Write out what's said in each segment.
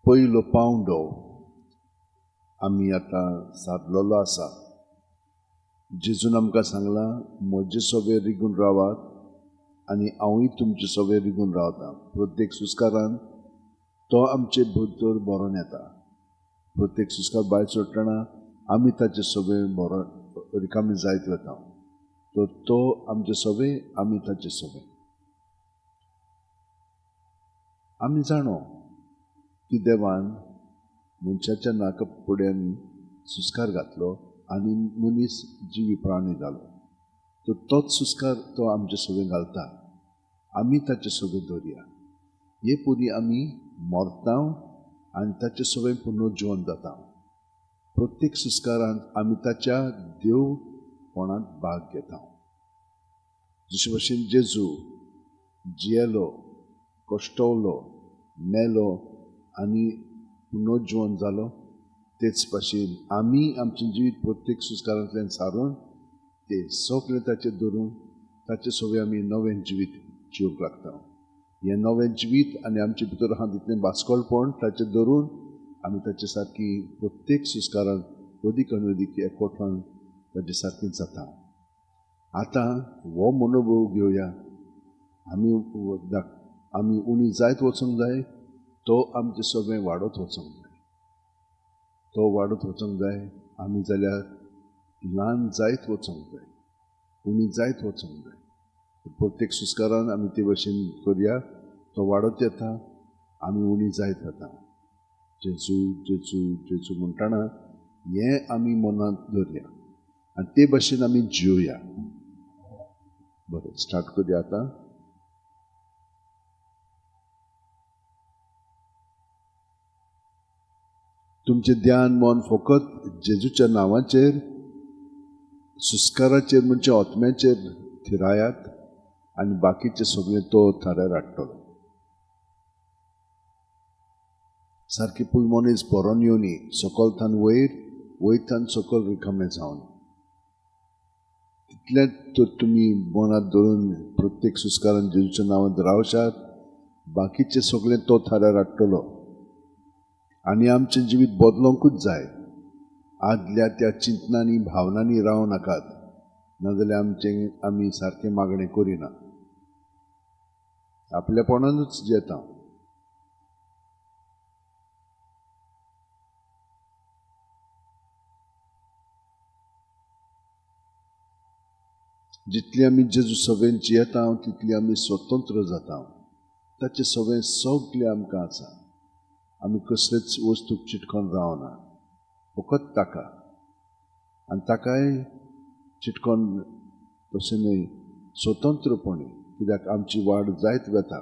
पयलो पावंडो आमी आतां सारलेलो आसा. जेजून आमकां सांगलां, म्हजे सोबे रिगून रावात आनी हांवूय तुमचे सोबे रिगून रावतां. प्रत्येक सुस्कारान तो आमचे भितर भरोन येता. प्रत्येक सुस्कार भायर सोडटना आमी ताचे सोबे रिकामी जायत वता. तो आमचे सोबे, आमी ताचे सोबे. आमी जाणो की देवान मनशाच्या नाका फुड्यांनी सुस्कार घातलो आनी मनीस जिवी प्राणी जालो. तोच सुस्कार तो आमचे सोबे घालता. आमी ताचे सोबे दवरया. हे पयलीं आमी मरता आनी ताचे सोबे पुनर्जीवन जाता. प्रत्येक सुस्कारांत आमी ताच्या देवपणांत भाग घेता. जशे भशेन जेजू जियेलो, कश्टवलो, मेलो आनी पुनर्जीवन जालो, तेच भाशेन आमी आमचें जिवीत प्रत्येक सुस्कारांतल्यान सारून ते सगळे ताचेर धरून ताचे सोबे आमी नवें जिवीत जिवंक लागता. हें नवें जिवीत आनी आमचे भितर आहा तितलें भास्कोळपण ताचेर धरून आमी ताचे सारकी प्रत्येक सुस्कारांत अदीक आनी अदीक एकवटान ताचे सारकी जाता. आतां हो मनोभव घेवया. आमी उणी जायत वचूंक जाय. तो आमचे सोबे वाडत वचूंक जाय. तो वाडत वचूंक जाय. आमी जाल्यार ल्हान जायत वचूंक जाय, उणी जायत वचूंक जाय. प्रत्येक सुस्कारान आमी ते भशेन करया. तो वाडत येता, आमी उणी जायत वता. जेजू जेजू जेजू म्हणटना हें आमी मनांत दवरया आनी ते भशेन आमी जिवया. बरें, स्टार्ट करुया आतां. तुमचें ध्यान मन फकत जेजूच्या नांवाचेर, सुस्काराचेर म्हणजे आत्म्याचेर थिरायात आनी बाकीचे सगळें तो थाऱ्यार हाडटलो. सारकी पुलमोनीस भरोन येवनी, सकलथान वयर, वयरथान सकल रिकामें जावन. तितलेंच तर तुमी मनांत धरून प्रत्येक सुस्कारान जेजूच्या नांवांत रावशात. बाकीचे सगळें तो थाऱ्यार हाडटलो. आनी आमचें जिवीत बदलोवंकूच जाय. आदल्या त्या चिंतनांनी भावनांनी रावं नाकात, नाजाल्यार आमी सारकें मागणें करिना. आपल्यापणानूच जेता. जितली आमी जेजू सोबेन जियेता तितली आमी स्वतंत्र जाता. ताचे सोबें सगळें आमकां आसा. आमी कसलेच वस्तूक चिटकोन रावना, फकत ताका. आनी ताकाय चिटकोन तशें न्हय, स्वतंत्रपणी, कित्याक आमची वाड जायत वता.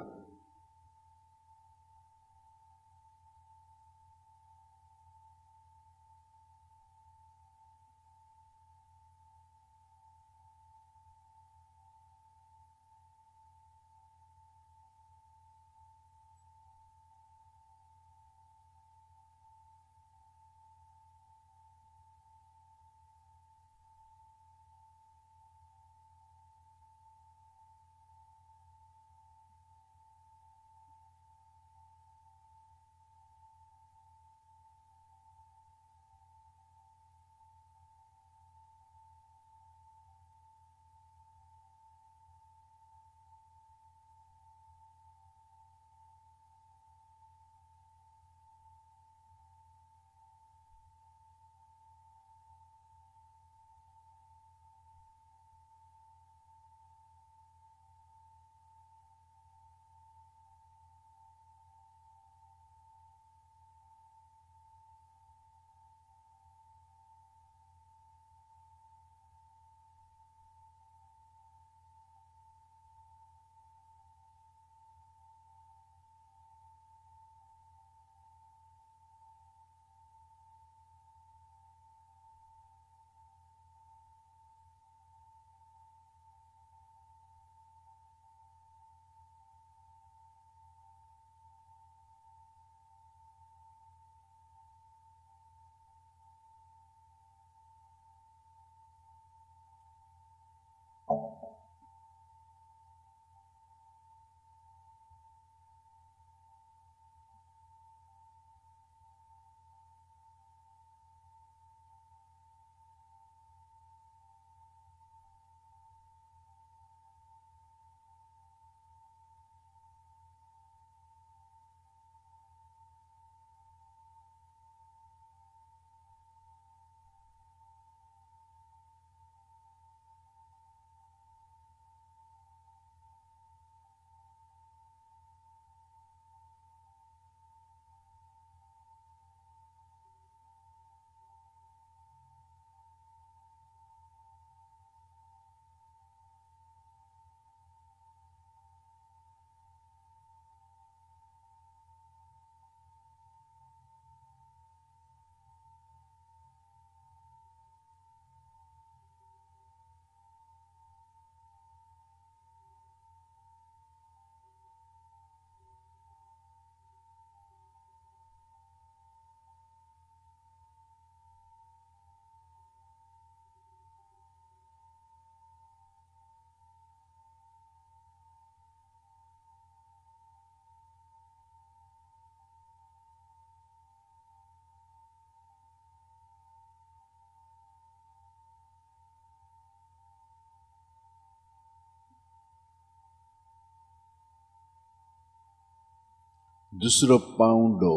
दुसरो पावंडो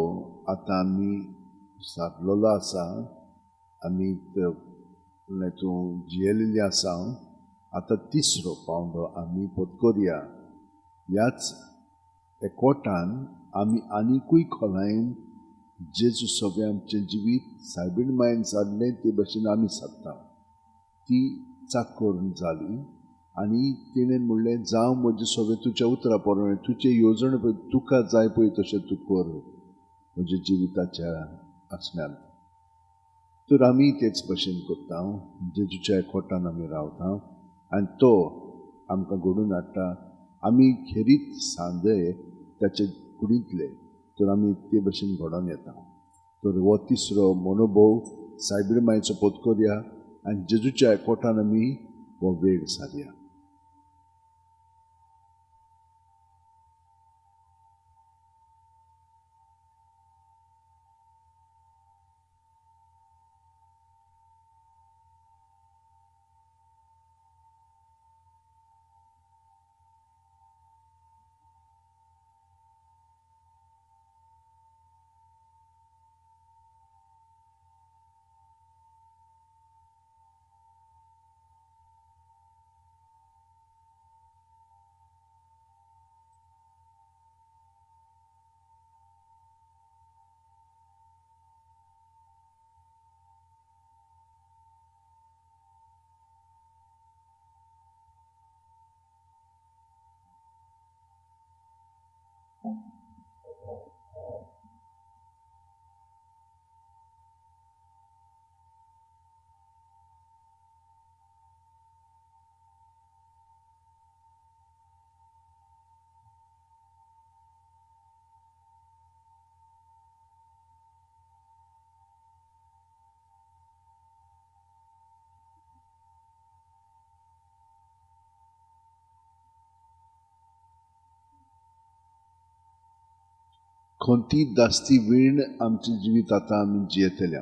आतां आमी सारलेलो आसा, आमी हातूंत जियेलेली आसा. आतां तिसरो पावंडो आमी पत्कोरया. ह्याच एकवटान आमी आनिकूय खोलायेन जेजू सोबे आमचें जिवीत सायबीण मायन जाल्लें ते भशेन आमी सारता. ती चाक करून जाली आनी तिणें म्हणलें, जावं म्हजे सोबे तुज्या उतरां पोरणे, तुजे येवजण पळय तुका जाय पळय तशें तूं कर म्हज्या जिविताच्या आसम्यान. तर आमी तेच भशेन करता. जेजूच्या एकवटान आमी रावता आनी तो आमकां घडोवन हाडटा. आमी खेरीत सांजय त्याचे कुडींतले, तर आमी ते भशेन घडोवन येता. तर हो तिसरो मनोभव सायबीण मायचो पत्कोरया आनी जेजूच्या एकवटान आमी हो वेळ सारया. कोणती जास्ती वेळ आमचे जिवीत आतां आमी जियेतल्या,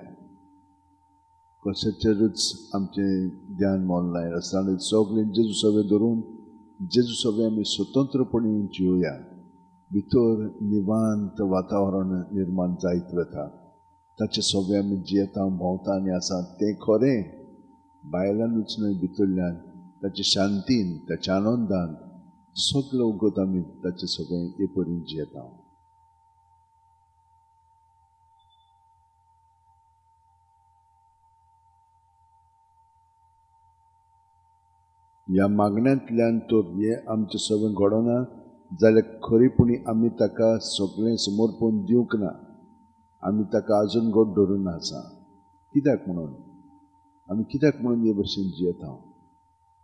कशाचेरूच आमचें ध्यान मोडलां आसता आनी सगळें जेजू सोबे धरून जेजू सोबे आमी स्वतंत्रपणे जिवया. भितर निवांत वातावरण निर्माण जायत वता. ताचे सोबे आमी जियेता, भोंवता आनी आसा तें खरें भायल्यानूच न्हय भितरल्यान ताचे शांतीन, ताच्या आनंदान सगळो वगत आमी ताचे सोबे हे परीन जियेता. ह्या मागण्यांतल्यान तर हे आमचे सोबे घडोना जाल्यार खरीपणी आमी ताका सगळें समर्पण दिवंक ना. आमी ताका आजून घट धरून आसा. कित्याक म्हणून आमी कित्याक म्हणून हे भशेन जियेता?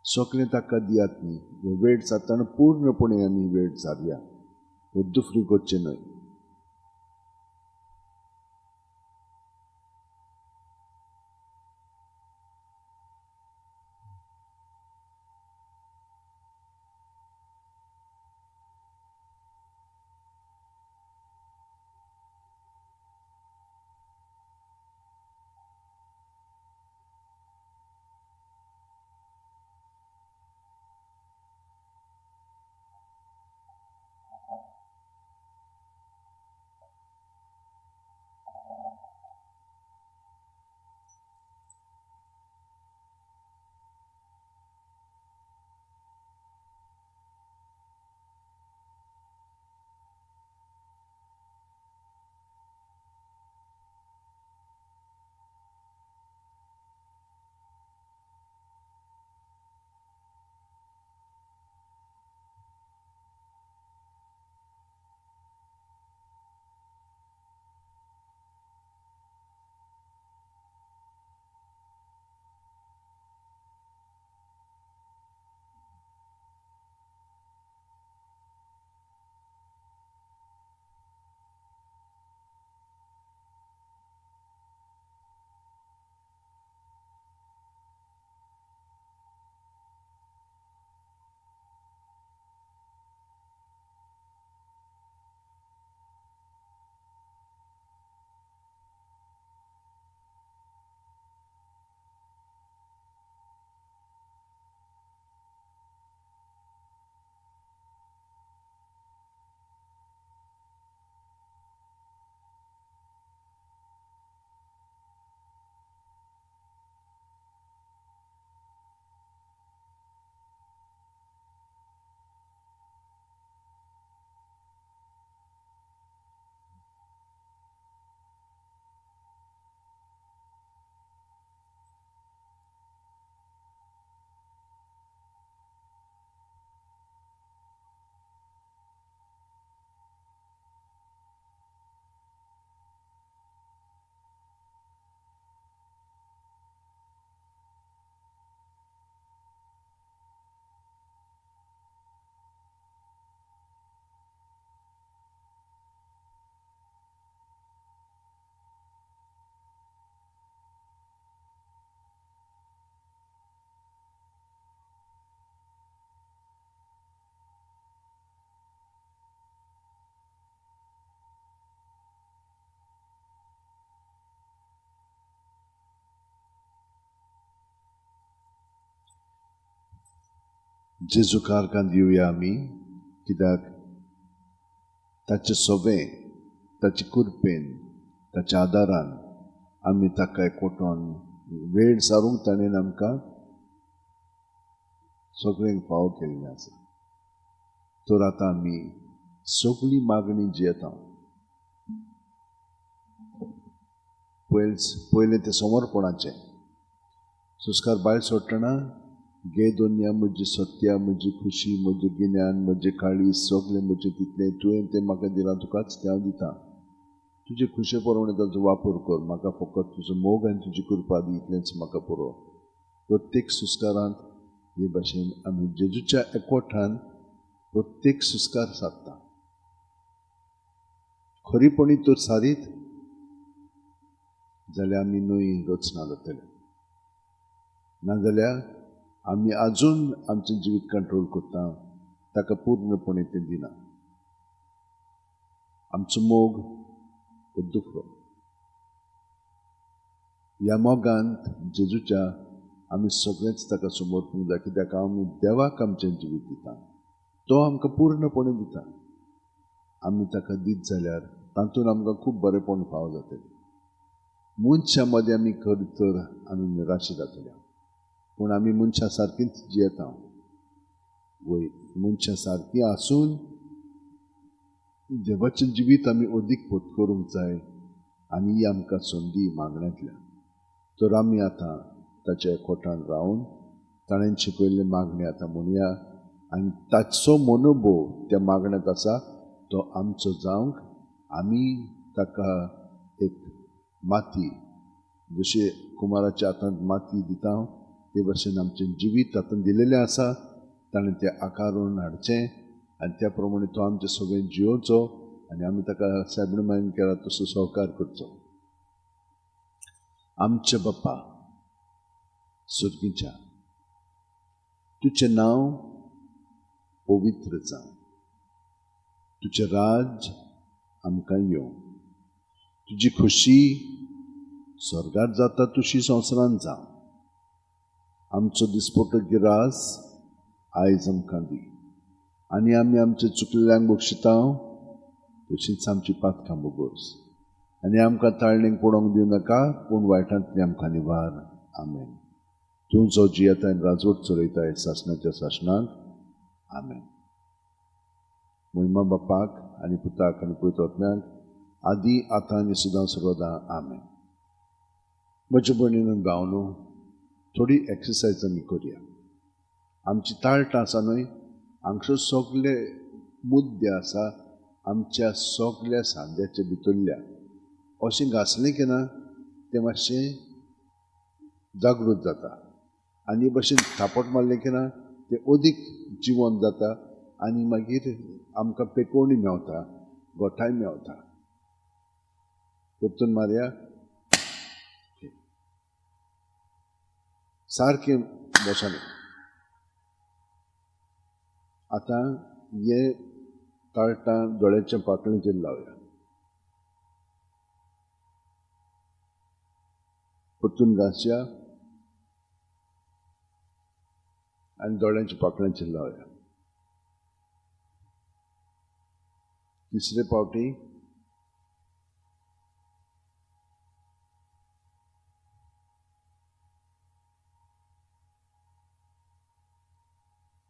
सगळें ताका दियात न्ही. हो वेळ जाताना पूर्णपणे आमी वेळ सारया, दुफरी करचें न्हय. जेजू कारकान दिवया आमी, कित्याक ताचे सोबें, ताचे कुरपेन, ताच्या आदारान आमी ताका एकवटोन वेळ सारूंक ताणेन आमकां सगळ्यांक फावो केल्लें आसा. तर आतां आमी सगळी मागणी जी येता पयलें तें समर्पणाचें. सुस्कार भायर सोडटना गे दोनिया म्हजी सत्या, म्हजी खुशी, म्हजें गिन्यान, म्हजें काळीज, सगळें म्हजें तितलें तुवें तें म्हाका दिलां, तुकाच तें हांव दितां. तुजे खुशे प्रमाणे ताचो वापर कर. म्हाका फकत तुजो मोग आनी तुजी कृपा दी, इतलेंच म्हाका पुरो. प्रत्येक सुस्कारांत हे भाशेन आमी जेजूच्या एकवटान प्रत्येक सुस्कार सादता. खरीपणी तर सारीत जाल्यार आमी न्हय रचना जातले. नाजाल्यार आमी आजून आमचें जिवीत कंट्रोल करता, ताका पूर्णपणे तें दिना. आमचो मोग हो दुखरो. ह्या मोगांत जेजूच्या आमी सगळेंच ताका समर्पूंक जाय, कित्याक आमी देवाक आमचें जिवीत दिता. तो आमकां पूर्णपणे दिता. आमी ताका दीत जाल्यार तातूंत आमकां खूब बरेंपण फावो जातलें. मनशा मदें आमी खरें तर आमी निराशी जातले, पूण आमी मनशा सारकींच जियेता. वय मनशा सारकीं आसून देवाचें जिवीत आमी अदीक पत्करूंक जाय, आनी ही आमकां संदी मागण्यांतल्यान. तर आमी आतां ताच्या एकवटान रावन ताणेन शिकयल्ले मागणे आतां म्हणया, आनी ताचो मनोभव त्या मागण्यांत आसा तो आमचो जावंक. आमी ताका एक माती, जशे कुमाराच्या हातांत माती दिता ते भाशेन आमचें जिवीत तातूंत दिलेलें आसा. ताणें तें आकारून हाडचें आनी त्या प्रमाणे तो आमचें सगळें जियोवचो, आनी आमी ताका साबणेमायेन केला तसो सहकार करचो. आमचे बाप्पा सुर्गीच्या, तुजें नांव पवित्र जावं. तुजें राज आमकां येवं. तुजी खुशी स्वर्गांत जाता तशी संवसारांत जावं. आमचो दिसपट्टो गिरास आयज आमकां दी, आनी आमी आमच्या चुकलेल्यांक बक्षिता तशींच आमची पातकां बोगोस. आनी आमकां ताळणेक पडोवंक दिवं नाका, पूण वायटांतली आमकां निवार. आमेन. तूं जो जियेताय राजवट चलयताय सासणाच्या सासणाक. आमेन. महिमा बापाक आनी पुताक आनी पवित्र आत्म्याक, आदी आतां आनी सदां सर्वदा. आमेन. म्हज्या भयणीन भावनो, थोडी एक्सरसायज आमी करया. आमची ताळटां आसा न्हय, हांगसर सगळे मुद्दे आसा आमच्या सगळ्या सांद्याच्या भितरल्या. अशें घासलें की ना तें मातशें जागृत जाता, आनी भाशेन थापट मारलें की ना तें अदीक जिवंत जाता, आनी मागीर आमकां पेकोवणी मेवता, गोठाय मेवता. परतून मारया. सारकें बसोन. आतां हे ताळटां दोळ्याच्या पाकळेचेर लावया. परतून घासया आनी दोळ्याच्या पाकळ्यांचेर लावया. तिसरे पावटी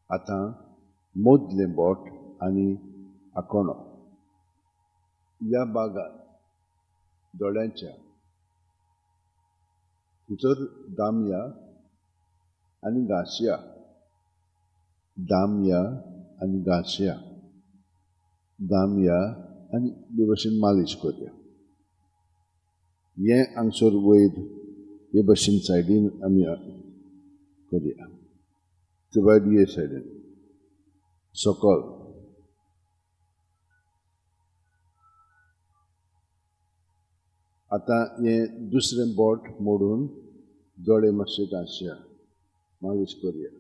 आतां मोदलें बोट आनी आकोणो ह्या भागात दोळ्यांच्या भितर दामया आनी घासया. दामया आनी घासया. दामया आनी हे भाशेन मालिश करया. हें हांगसर वयर हे भाशेन सायडीन आमी करया. ते भायर हे सायडीन सकयल. आतां हें दुसरें बोट मोडून दोळे मातशे घासया, मालिश करया.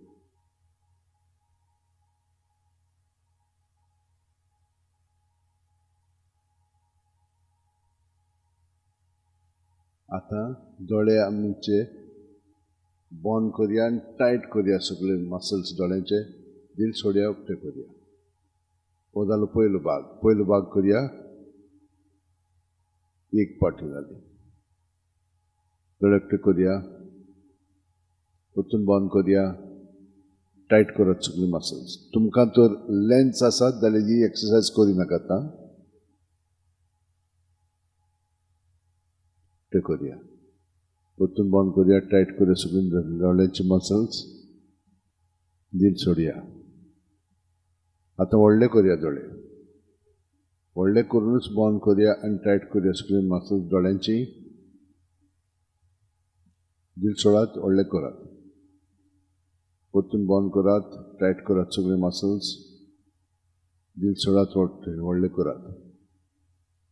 आतां दोळे आमचे बंद करया आनी टायट करया सगळे मसल्स दोळ्यांचे. दिल सोडया उक्ते करया. हो जालो पयलो भाग करया. एक पाटी जाली. दोळे उक्ते करया. ओतून बंद करया. टायट करत सगळी मसल्स. तुमकां तर लेंस आसात जाल्यार ही एक्सरसाइज करी नाकात. ते करया. ओतून बंद करया. टायट करया सगळी दोळ्यांची मसल्स. दिल सोडया. आतां व्हडले करया दोळे. व्हडले करूनच बंद करया आनी टायट करया सगळी मसल्स दोळ्यांची. दिल सोडात, व्हडले करात. ओतून बंद करात, टायट करात सगळे मसल्स. दिल सोडात, व्हडले करात.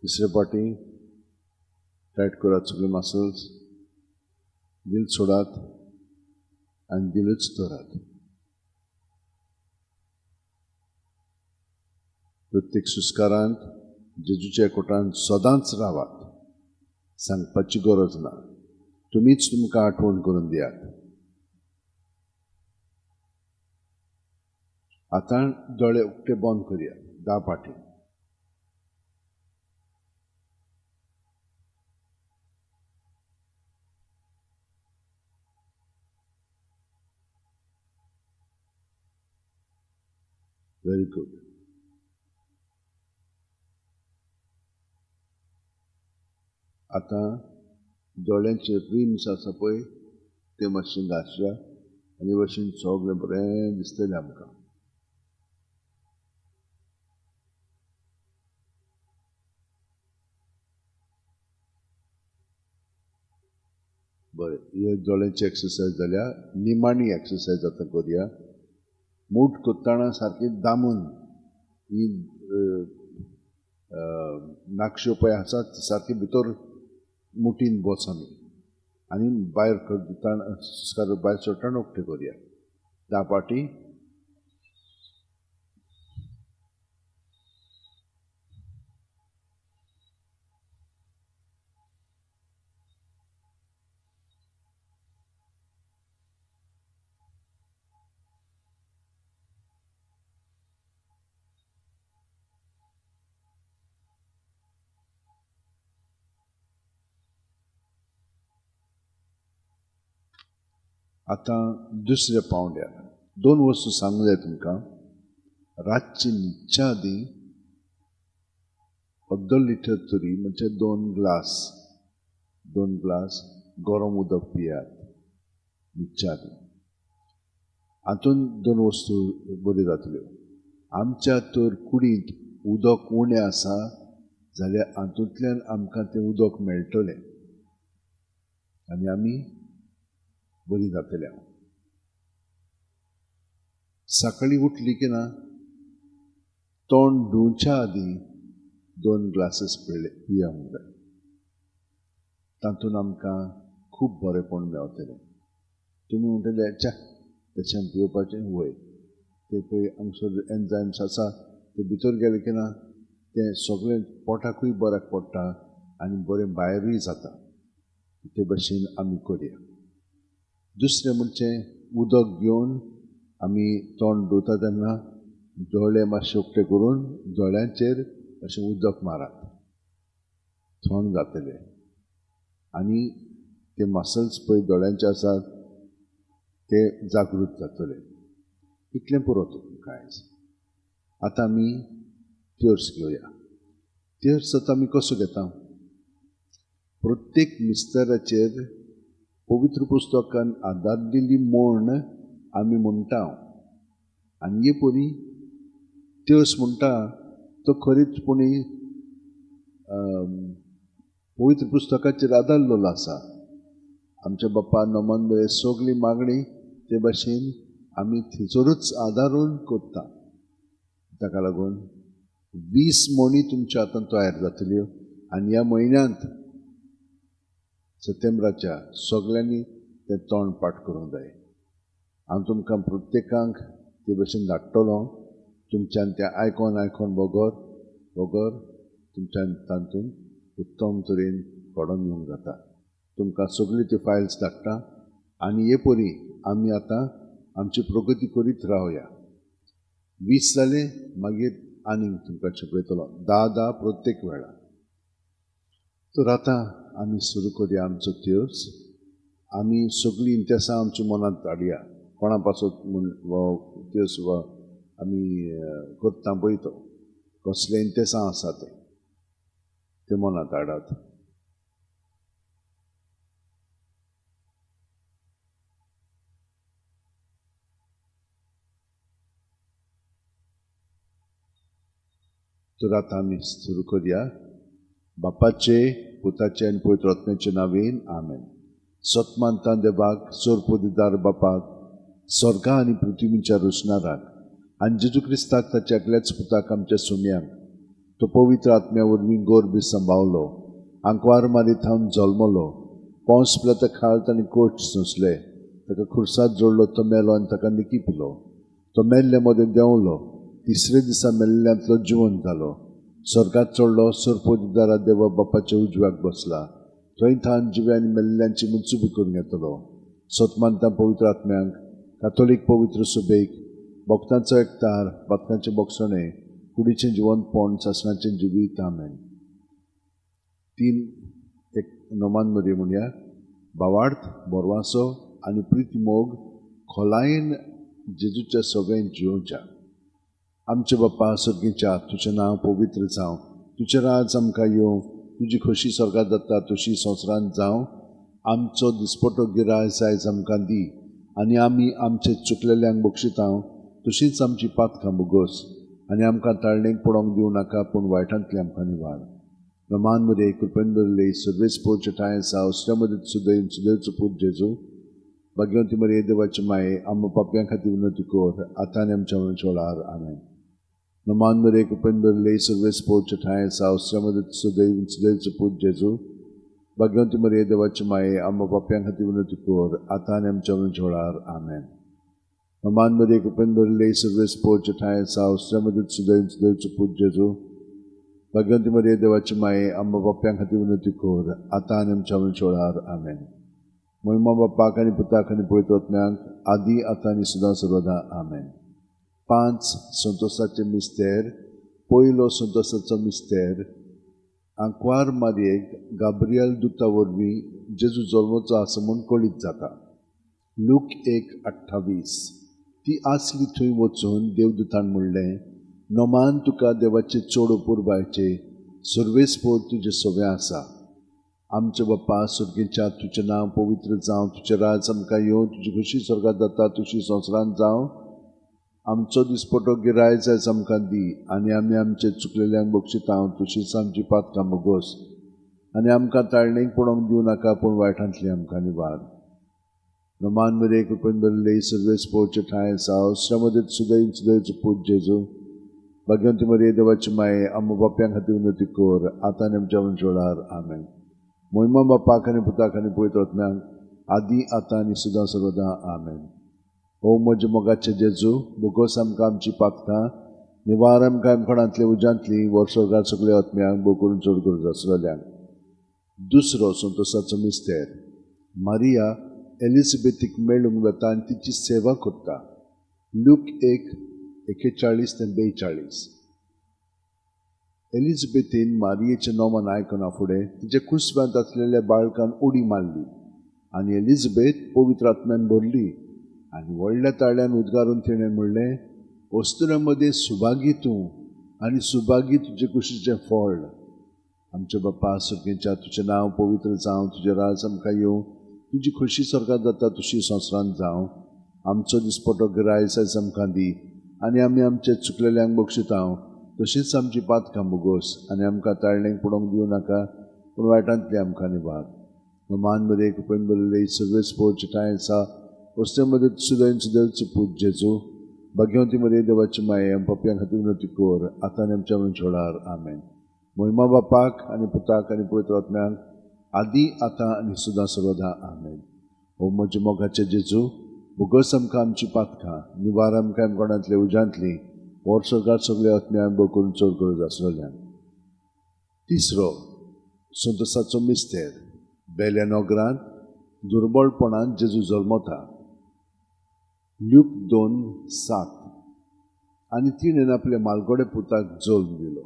तिसरे पाटी टायट करात सगळे मसल्स. दिल सोडात आनी दिलूच धरात. प्रत्येक सुस्कारांत जेजूच्या एकवटांत सदांच रावात. सांगपाची गरज ना. तुमीच तुमकां आठवण करून दियात. आतां दोळे उक्ते बंद करया 10 पाटी. Very good. आतां दोळ्यांचे रिम्स आसा पळय ते मातशें घांसया आनी भाशेन सगळें बरें दिसतलें आमकां. बरें, ही दोळ्यांची एक्सरसाइज जाल्या. निमाणी एक्सरसाइज आतां करया. मूठ कोत्ताना सारकी दामून ही नाक्षो पळय आसा सारकी भितर मुठीन बसोन आनी भायर करताना सुस्कार भायर सोडटाना उक्ते करया 10 पाटी. आतां दुसऱ्या पावंड्यार 2 वस्तू सांगूंक जाय तुमकां. रातची न्हिदच्या आदीं अर्दो लिटर तरी म्हणजे 2 ग्लास गरम उदक पियात न्हिदच्या आदीं. हातून 2 वस्तू बऱ्यो जातल्यो. आमच्या तर कुडींत उदक उणें आसा जाल्यार हातूंतल्यान आमकां तें उदक मेळटलें आनी आमी बरी जातल्या. सकाळी उठली की ना तोंड धुवच्या आदीं 2 ग्लासेस पियांक जाय. तातूंत आमकां खूब बरेंपण मेळटलें. तुमी म्हणटले च्या तशें पिवपाचें वय ते पळय हांगसर एन्जायम्स आसा ते भितर गेले की ना तें सगळें पोटाकूय बऱ्याक पडटा आनी बरें भायरूय जाता. ते भाशेन आमी करया. दुसरें म्हणजे उदक घेवन आमी तोंड धुता तेन्ना दोळे मातशे उक्ते करून दोळ्यांचेर अशें उदक मारात. थंड जातलें आनी ते मसल्स पळय दोळ्यांचे आसात ते जागृत जातले. इतलें पुरो तुमकां आयज. आतां आमी तेर्स घेवया. तेर्स आतां आमी कसो घेता. प्रत्येक मिस्तेराचेर पवित्र पुस्तकान आदारलेली म्हण आमी म्हणटा आनी हे परी तेर्स म्हणटा तो खरीचपणी पवित्र पुस्तकाचेर आदारलेलो आसा. आमच्या बाप्पा नमन सगळी मागणी ते भाशेन आमी थंयसरूच आदारून करता. ताका लागून 20 म्हणी तुमच्या हातान तयार जातल्यो आनी ह्या म्हयन्यांत सप्टेंबराच्या सगळ्यांनी तें तोंड पाठ करूंक जाय. हांव तुमकां प्रत्येकांक ते भाशेन धाडटलो. तुमच्यान तें आयकोन वोगोर तुमच्यान तातूंत उत्तम तरेन घडोवन येवंक जाता. तुमकां सगळी त्यो फायल्स धाडटा आनी हे परी आमी आतां आमची प्रगती करीत रावया. 20 जाले मागीर आनीक तुमकां शिकयतलो 10 प्रत्येक वेळा. तर आतां आमी सुरू करुया आमचो तिर्स. आमी सगळीं इंतेसां आमच्या मनांत हाडया. कोणा पासून हो तिर्स आमी करता पळय तो कसले इंतेसां आसा ते मनांत हाडात. तर आतां आमी सुरू करुया. बापाचे, पुताचे आनी पवित्र आत्म्याचे नांवेन आमेन. सतमानता देवाक, सोरपोदिदार बापाक, स्वर्गा आनी पृथ्वीच्या रुसणाराक आनी जेजू क्रिस्ताक ताच्या एकल्याच पुताक आमच्या सुम्यांक तो पवित्र आत्म्या वरवीं गोरबी सांबाळलो, आंकवार मारीत हांव जल्मलो, पोंस पिलाता खाळत आनी कोट सोंसले, ताका खुर्सात जोडलो, तो मेलो आनी ताका निकिपिलो, तो मेल्ले मदें देंवलो, तिसरे दिसा मेल्ल्यांतलो जिवंत जालो, स्वर्गात चडलो, सोरपोदिदारा देवा बापाच्या उजव्याक बसला, थंय थान जिवे आनी मेल्ल्यांची मुनसुबी करून येतलो. सतमानता पवित्र आत्म्यांक, कातोलीक पवित्र सुबेक, भक्तांचो एकठार, बातकांचे बोगसणे, कुडीचें जिवंतपण, सासणाचें जिवीत आमेन. 3 एक नोमान मदी म्हणया. भावार्थ, बोरवासो आनी प्रीती मोग खोलायेन जेजूच्या सगळें जिवच्या. आमचे बाप्पा सर्गीच्या, तुजें नांव पवित्र जावं, तुजें राज आमकां येवं, तुजी खोशी स्वर्गात जाता तशी संवसारांत जावं. आमचो दिसपटो गिराय आयज आमकां दी, आनी आमी आमचे चुकलेल्यांक बक्षितांव, तशींच आमची पातकां बुगोस, आनी आमकां ताळणेक पडोंक दिवं नाका, पूण वायटांतली आमकां निवार. नमान मध्ये कृपेंदरले सर्वेस पोरचे ठाय आसा, उसऱ्या मदीं सुदैव सुदैवचो पूत जेजू, भाग्यवंती मरे देवाची माये, आमकां पापयां खातीर विनंती कर, आतां आनी आमच्या वेळार आमेन. नमान मध्ये कृपेंदरले सर्वेस पोरचे ठाय आसा, उसऱ्या मदीं सुदैव सुदैवचो पूत जेजू, भाग्यवंती मरे देवाची माये, आमकां पापयां खातीर विनंती कर, आतां आनी आमच्या वेळार आमेन. नमान मध्ये कृपेंदरले सर्वेस पोरचे ठाय आसा, उसऱ्या मदीं सुदैव सुदैवचो पूत जेजू, भाग्यवंती मरे देवाची माये, आमकां पापयां खातीर विनंती कर, आतां आनी आमच्या वेळार आमेन. महिमा बापाक आनी पुताक आनी पवित्र आत्म्यांक, आदी आतां आनी सदां सर्वदा आमेन. 5 संतोसाचे मिस्तेर. पयलो संतोसाचो मिस्तेर. आंकवार मारयेक गाब्रियल दुता वरवीं जेजू जल्मोचो आसा म्हूण कळीत जाता. लूक 1:28. ती आसली थंय वचून देवदूतान म्हणलें, नोमान तुका देवाचे चोड पुरबायचे, सर्वेस पोर तुजे सवें आसा. आमचे बाप्पा सुर्गेच्या, तुजें नांव पवित्र जावं, तुजें राज आमकां येवं, तुजी खुशी स्वर्गात जाता तशी संवसारांत जावं. आमचो दिसपटो गिराय आयज आमकां दी, आनी आमी आमचे चुकलेल्यांक बक्षितांव, तशींच आमची पातकां बोगोस, आनी आमकां ताळणेक पडोंक दिवं नाका, पूण वायटांतली आमकां निवार. नमान मध्ये कृपेंदरले सर्वेस पोरचे ठाय आसा, उसऱ्या मदीं सुदैव सुदैवचो पूत जेजू, भाग्यवंती मरे देवाची माये, आमकां पापयां खातीर विनंती कर, आतां आनी आमच्या वेळार आमेन. महिमा बापाक आनी पुताक आनी पवित्र आत्म्यांक, आदी आतां आनी सदां सर्वदा आमेन. ओ म्हजे मोगाचे जेजू, बोगोस आमकां आमची पातकां, निवार आमकां कोणांतले उज्यांतली, वर्सोगार सगळे आत्म्यांक बो करून चड गरज आसलेल्यांक. दुसरो संतोसाचो मिस्तेर. मारिया एलिझाबेथीक मेळूंक वता आनी तिची सेवा करता. लूक 1:41-42. एलिझाबेथीन मारियेचें नोमान आयकना फुडें तिचे कुसब्यांत आसलेल्या बाळकान उडी मारली, आनी एलिझाबेथ पवित्र आत्म्यान भरली, आनी व्हडल्या ताळ्यान उद्गारून तिणें म्हणलें, वस्तुऱ्यां मदें सुभागी तूं, आनी सुभागी तुजे कुशीचें फळ. आमचे बाप्पा सुर्गेच्या, तुजें नांव पवित्र जावं, तुजें राज आमकां येवं, तुजी खुशी स्वर्गात जाता तशी संवसारांत जावं. आमचो दिसपटो गिराय आयज आमकां दी, आनी आमी आमचे चुकलेल्यांक बक्षितांव, तशींच आमची पातकां बोगोस, आनी आमकां ताळणेक पडोंक दिवं नाका, पूण वायटांतली आमकां निवार. नमान मध्ये कृपेंदरले सर्वेस पोरचे ठाय आसा, उसऱ्या मदीं सुदैव सुदैवचो पूत जेजू, भाग्यवंती मरे देवाची माये, आमकां पापयां खातीर विनंती कर, आतां आनी आमच्या वेळार आमेन. महिमा बापाक आनी पुताक आनी पवित्र आत्म्यांक, आदी आतां आनी सदां सर्वदा आमेन. ओ म्हजे मोगाचे जेजू, बोगोस आमकां आमची पातकां, निवार आमकां कोणांतले उज्यांतली, वर्सोगार सगळे आत्म्यांक बो करून चड गरज आसलेल्यांक. तिसरो संतोसाचो मिस्तेर. बेल्या नोगरांत दुर्बळपणान जेजू जल्मता. लूक 2:7. आनी तिणेन आपल्या मालगोडे पुताक जोल्म दिलो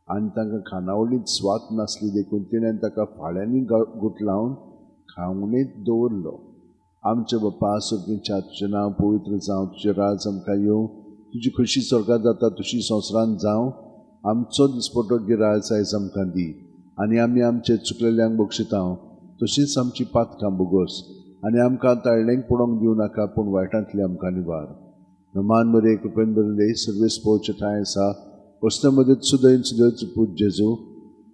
आनी तांकां खानावळींत स्वात नासली देखून तिणेन ताका फाळ्यांनी गुटलावन खावणीत दवरलो. आमचे बापा सुर्गीच्या तुजें नांव पवित्र जावं, तुजें राज आमकां येवं, तुजी खुशी स्वर्गांत जाता तशी संवसारांत जावं. आमचो दिसपटो गिराय आयज आमकां दी आनी आमी आमचे चुकलेल्यांक बक्षितांव तशींच आमची पातकां बुगोस आनी आमकां ताळणेक पडोवंक दिवं नाका पूण वायटांतली आमकां निवार. नमान बरे कृपेन बरले सर्वेस पोवचे ठांय आसा वस्ते मदत सुदैन सुदैच पूज जेजू.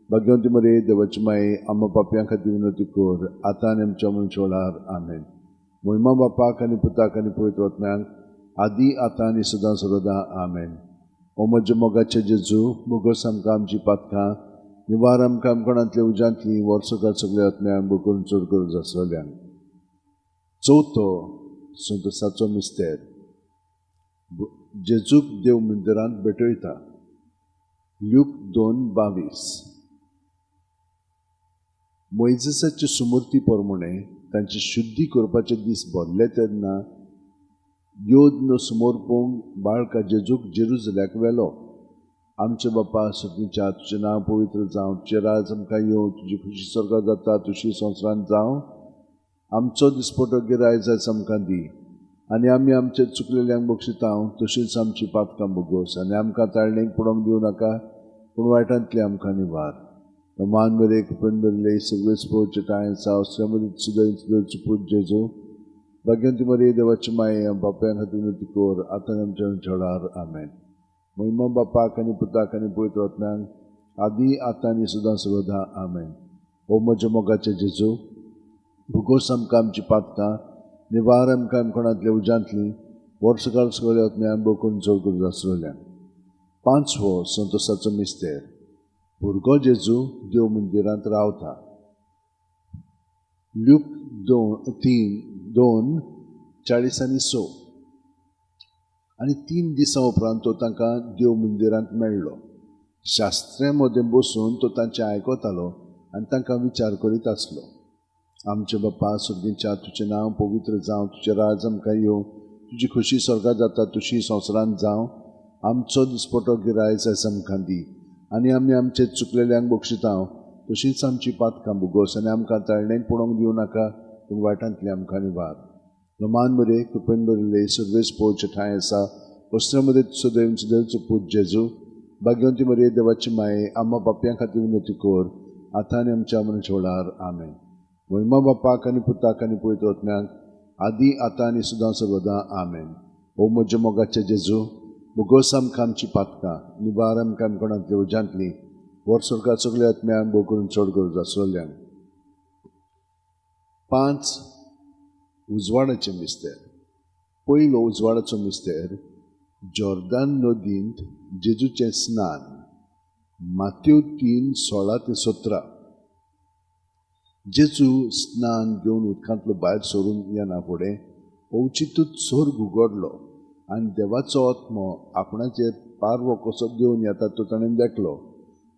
भाग्यवंती मरे देवाची माये आम्हा पापयां खातीर विनंती कर आतां आनी आमच्या मनशा वेळार आमेन. महिमा बापाक आनी पुताक आनी पवित्र आत्म्यांक आदी आतां आनी सदां सर्वदा आमेन. ओ म्हज्या मोगाचे जेजू, मुगोस आमकां आमची पातकां निवार आमकां आमकोणांतल्या उज्यांतली वर्सकाळ सगळ्या आत्म्यांक बुकून चड गरज आसलेल्यांक. चवथो संतोसाचो मिस्तेर. जेजूक देव मंदिरांत भेटयता. ल्यूक 2:22. मोइजेसाचे सुमूर्ती प्रमाणे तांची शुद्धी करपाचे दीस भरले तेन्ना योद्न समोर पळोवंक बाळका जेजूक जेरुसलेमाक व्हेलो. आमचे बापा सुर्गीच्या तुजें नांव पवित्र जावं, तुजें राज आमकां येवं, तुजी खुशी स्वर्गांत जाता तशी संवसारांत जावं. आमचो दिसपटो गिराय आयज आमकां दी आनी आमी आमचे चुकलेल्यांक बक्षितांव तशींच आमची पातकां बुगोस आनी आमकां ताळणेक पडोवंक दिवं नाका पूण वायटांतली आमकां निवार. मान बरे कृपेन बरले सर्वेस पोवचे ठांय आसा वस्त्या मदीं सुदैन सुदैच पूज जेजू. भाग्यवंती मरे देवाची माये बापयां खातीर विनंती कर आतां आमच्या वेळार आमेन. महिमा बापाक आनी पुताक आनी पवित्र आत्म्यांक आदी आतां आनी सदां सर्वदा आमेन. ओ म्हज्या मोगाचे जेजू, भुगोस आमकां आमची पातकां निवार आमकां आमकोणांतल्या उज्यांतली वर्सकाळ सगळ्या आत्म्यांक बकून चड गरज आसलेल्यांक. पांचवो संतोसाचो मिस्तेर. भुरगो जेजू देव मंदिरांत रावता. ल्यूक 2:40-6. आनी 3 दिसां उपरांत तो तांकां देव मंदिरांत मेळ्ळो. शास्त्रे मदें बसून तो तांचें आयकतालो आनी तांकां विचार करीत आसलो. आमचे बापा सुर्गीच्या तुजें नांव पवित्र जावं, तुजें राज आमकां येवं, तुजी खुशी स्वर्गांत जाता तशी संवसारांत जावं. आमचो दिसपटो गिराय आयज आमकां दी आनी आमी आमचे चुकलेल्यांक बक्षितांव तशींच आमची पातकां बुगोस आनी आमकां ताळणेक पडोवंक दिवं नाका पूण वायटांतली आमकां निवार. नमान बरे कृपेन बरले सर्वेस पोवचे ठांय आसा वस्त्या मदीं सुदैन सुदैच पूज जेजू. भाग्यवंती मरे देवाची माये आम्हा पापयां खातीर विनंती कर आतां आनी आमच्या मनशा वेळार आमेन. महिमा बापाक आनी पुताक आनी पवित्र आत्म्यांक आदी आतां आनी सदां सर्वदा आमेन. ओ म्हज्या मोगाचे जेजू, मुगोस आमकां आमची पातकां निवार आमकां आमकोणांतल्या उज्यांतली वर्सकाळ सगळ्या आत्म्यांक बकून चड गरज आसलेल्यांक. 5 उजवाडाचे मिस्तेर. पयलो उजवाडाचो मिस्तेर जॉर्दान नदींत जेजूचें स्नान. माथ्यू 3:16-17. जेजू स्नान घेवन उदकांतलो भायर सरून येना फुडें अवचितूच स्वर्ग उगडलो आनी देवाचो आत्मो आपणाचेर पारवो कसो घेवन येता तो ताणें देखलो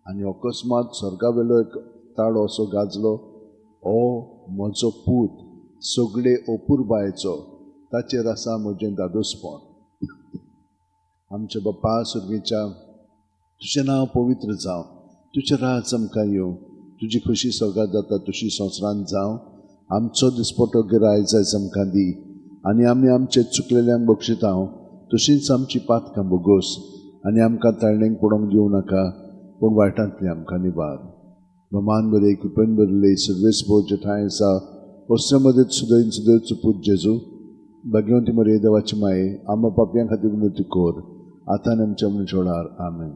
आनी अकस्मात स्वर्गावेलो एक ताळो असो गाजलो. ओ म्हजो पूत, सगळे ओपूर बायचो, ताचेर आसा म्हजें दादोसपण. आमच्या बापा सुर्गीच्या तुजें नांव पवित्र जावं, तुजें राज आमकां येवं, तुजी खुशी स्वर्गांत जाता तशी संवसारांत जावं. आमचो दिसपटो गिराय आयज आमकां दी आनी आमी आमचे चुकलेल्यांक बक्षितांव तशींच आमची पातकां बुगोस आनी आमकां ताळणेक पडोवंक दिवं नाका पूण वायटांतली आमकां निवार. नमान बरे कृपेन बरले सर्वेस पोवचे ठांय आसा वस्त्या मदीं सुदैन सुदैच पूज जेजू. भाग्यवंती मरे देवाची माये आम्हा पापयां खातीर विनंती कर आतां आनी आमच्या मनशा वेळार आमेन.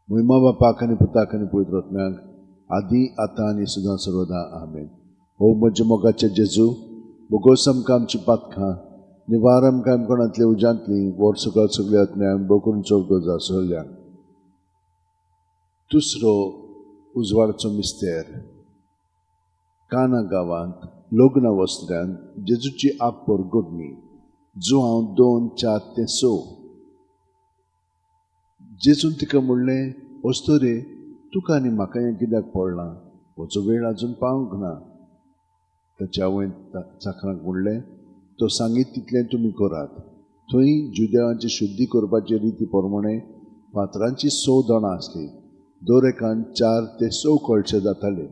महिमा बापाक आनी पुताक आनी पवित्र आत्म्यांक आदी आतां आनी सदां सर्वदा आमेन. ओ म्हज्या मोगाचे जेजू, मुगोस आमकां आमची पातकां निवार आमकां आमकोणांतल्या उज्यांतली वर्सकाळ सगळ्या आत्म्यांक बकून चड गरज आसलेल्यांक. दुसरो उजवाडाचो मिस्तेर. काना गांवांत लग्न वस्त्र्यांत जेजूची आप परगडणी. जुआंव 2:4-6. जेजून तिका म्हणलें, वस्तो रे, तुका आनी म्हाका हें कित्याक पडलां? म्हजो वेळ आजून पावूंक ना. ताच्या आवयन चाकरांक म्हणलें, तो सांगीत तितलें तुमी करात. थंय जुदेवांची शुद्धी करपाची रिती प्रमाणे फातरांची 6 दोणां आसली. दर एकान 4 ते 6 कळशे जाताले.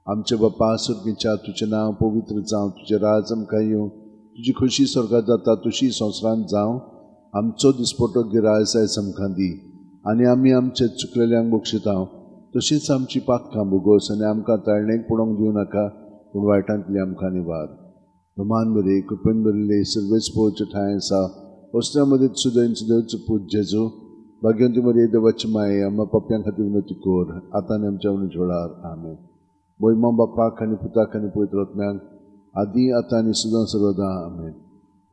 आमचे बाप्पा सुर्गीच्या तुझें नांव पवित्र जावं, तुजें राज आमकां येवं, तुजी खुशी स्वर्गात जाता तशी संवसारांत जावं. आमचो दिसपटो गिराय जाय आमकां दी, आनी आमी आमचे चुकलेल्यांक बक्षितांव. तशींच आमची पातकां बुगोस, आनी आमकां ताळणेक पडोवंक दिवं नाका, पूण वायटांतली आमकां निवार. मान बरी कृपेन बरिल्ले सर्वेच पोवचे ठाय आसा, वस्त्रा मदीं सुदैन सुदैवचो पूज जेजू. भाग्यवंती मरी देवाची माये, आम्हा पप्प्यां खातीर विनंती कर, आतां आनी आमच्या वेळार. आमेन. महिमा बापाक आनी पुताक आनी पवित्र आत्म्याक, आदी आतां आनी सदां सर्वदा. आमेन.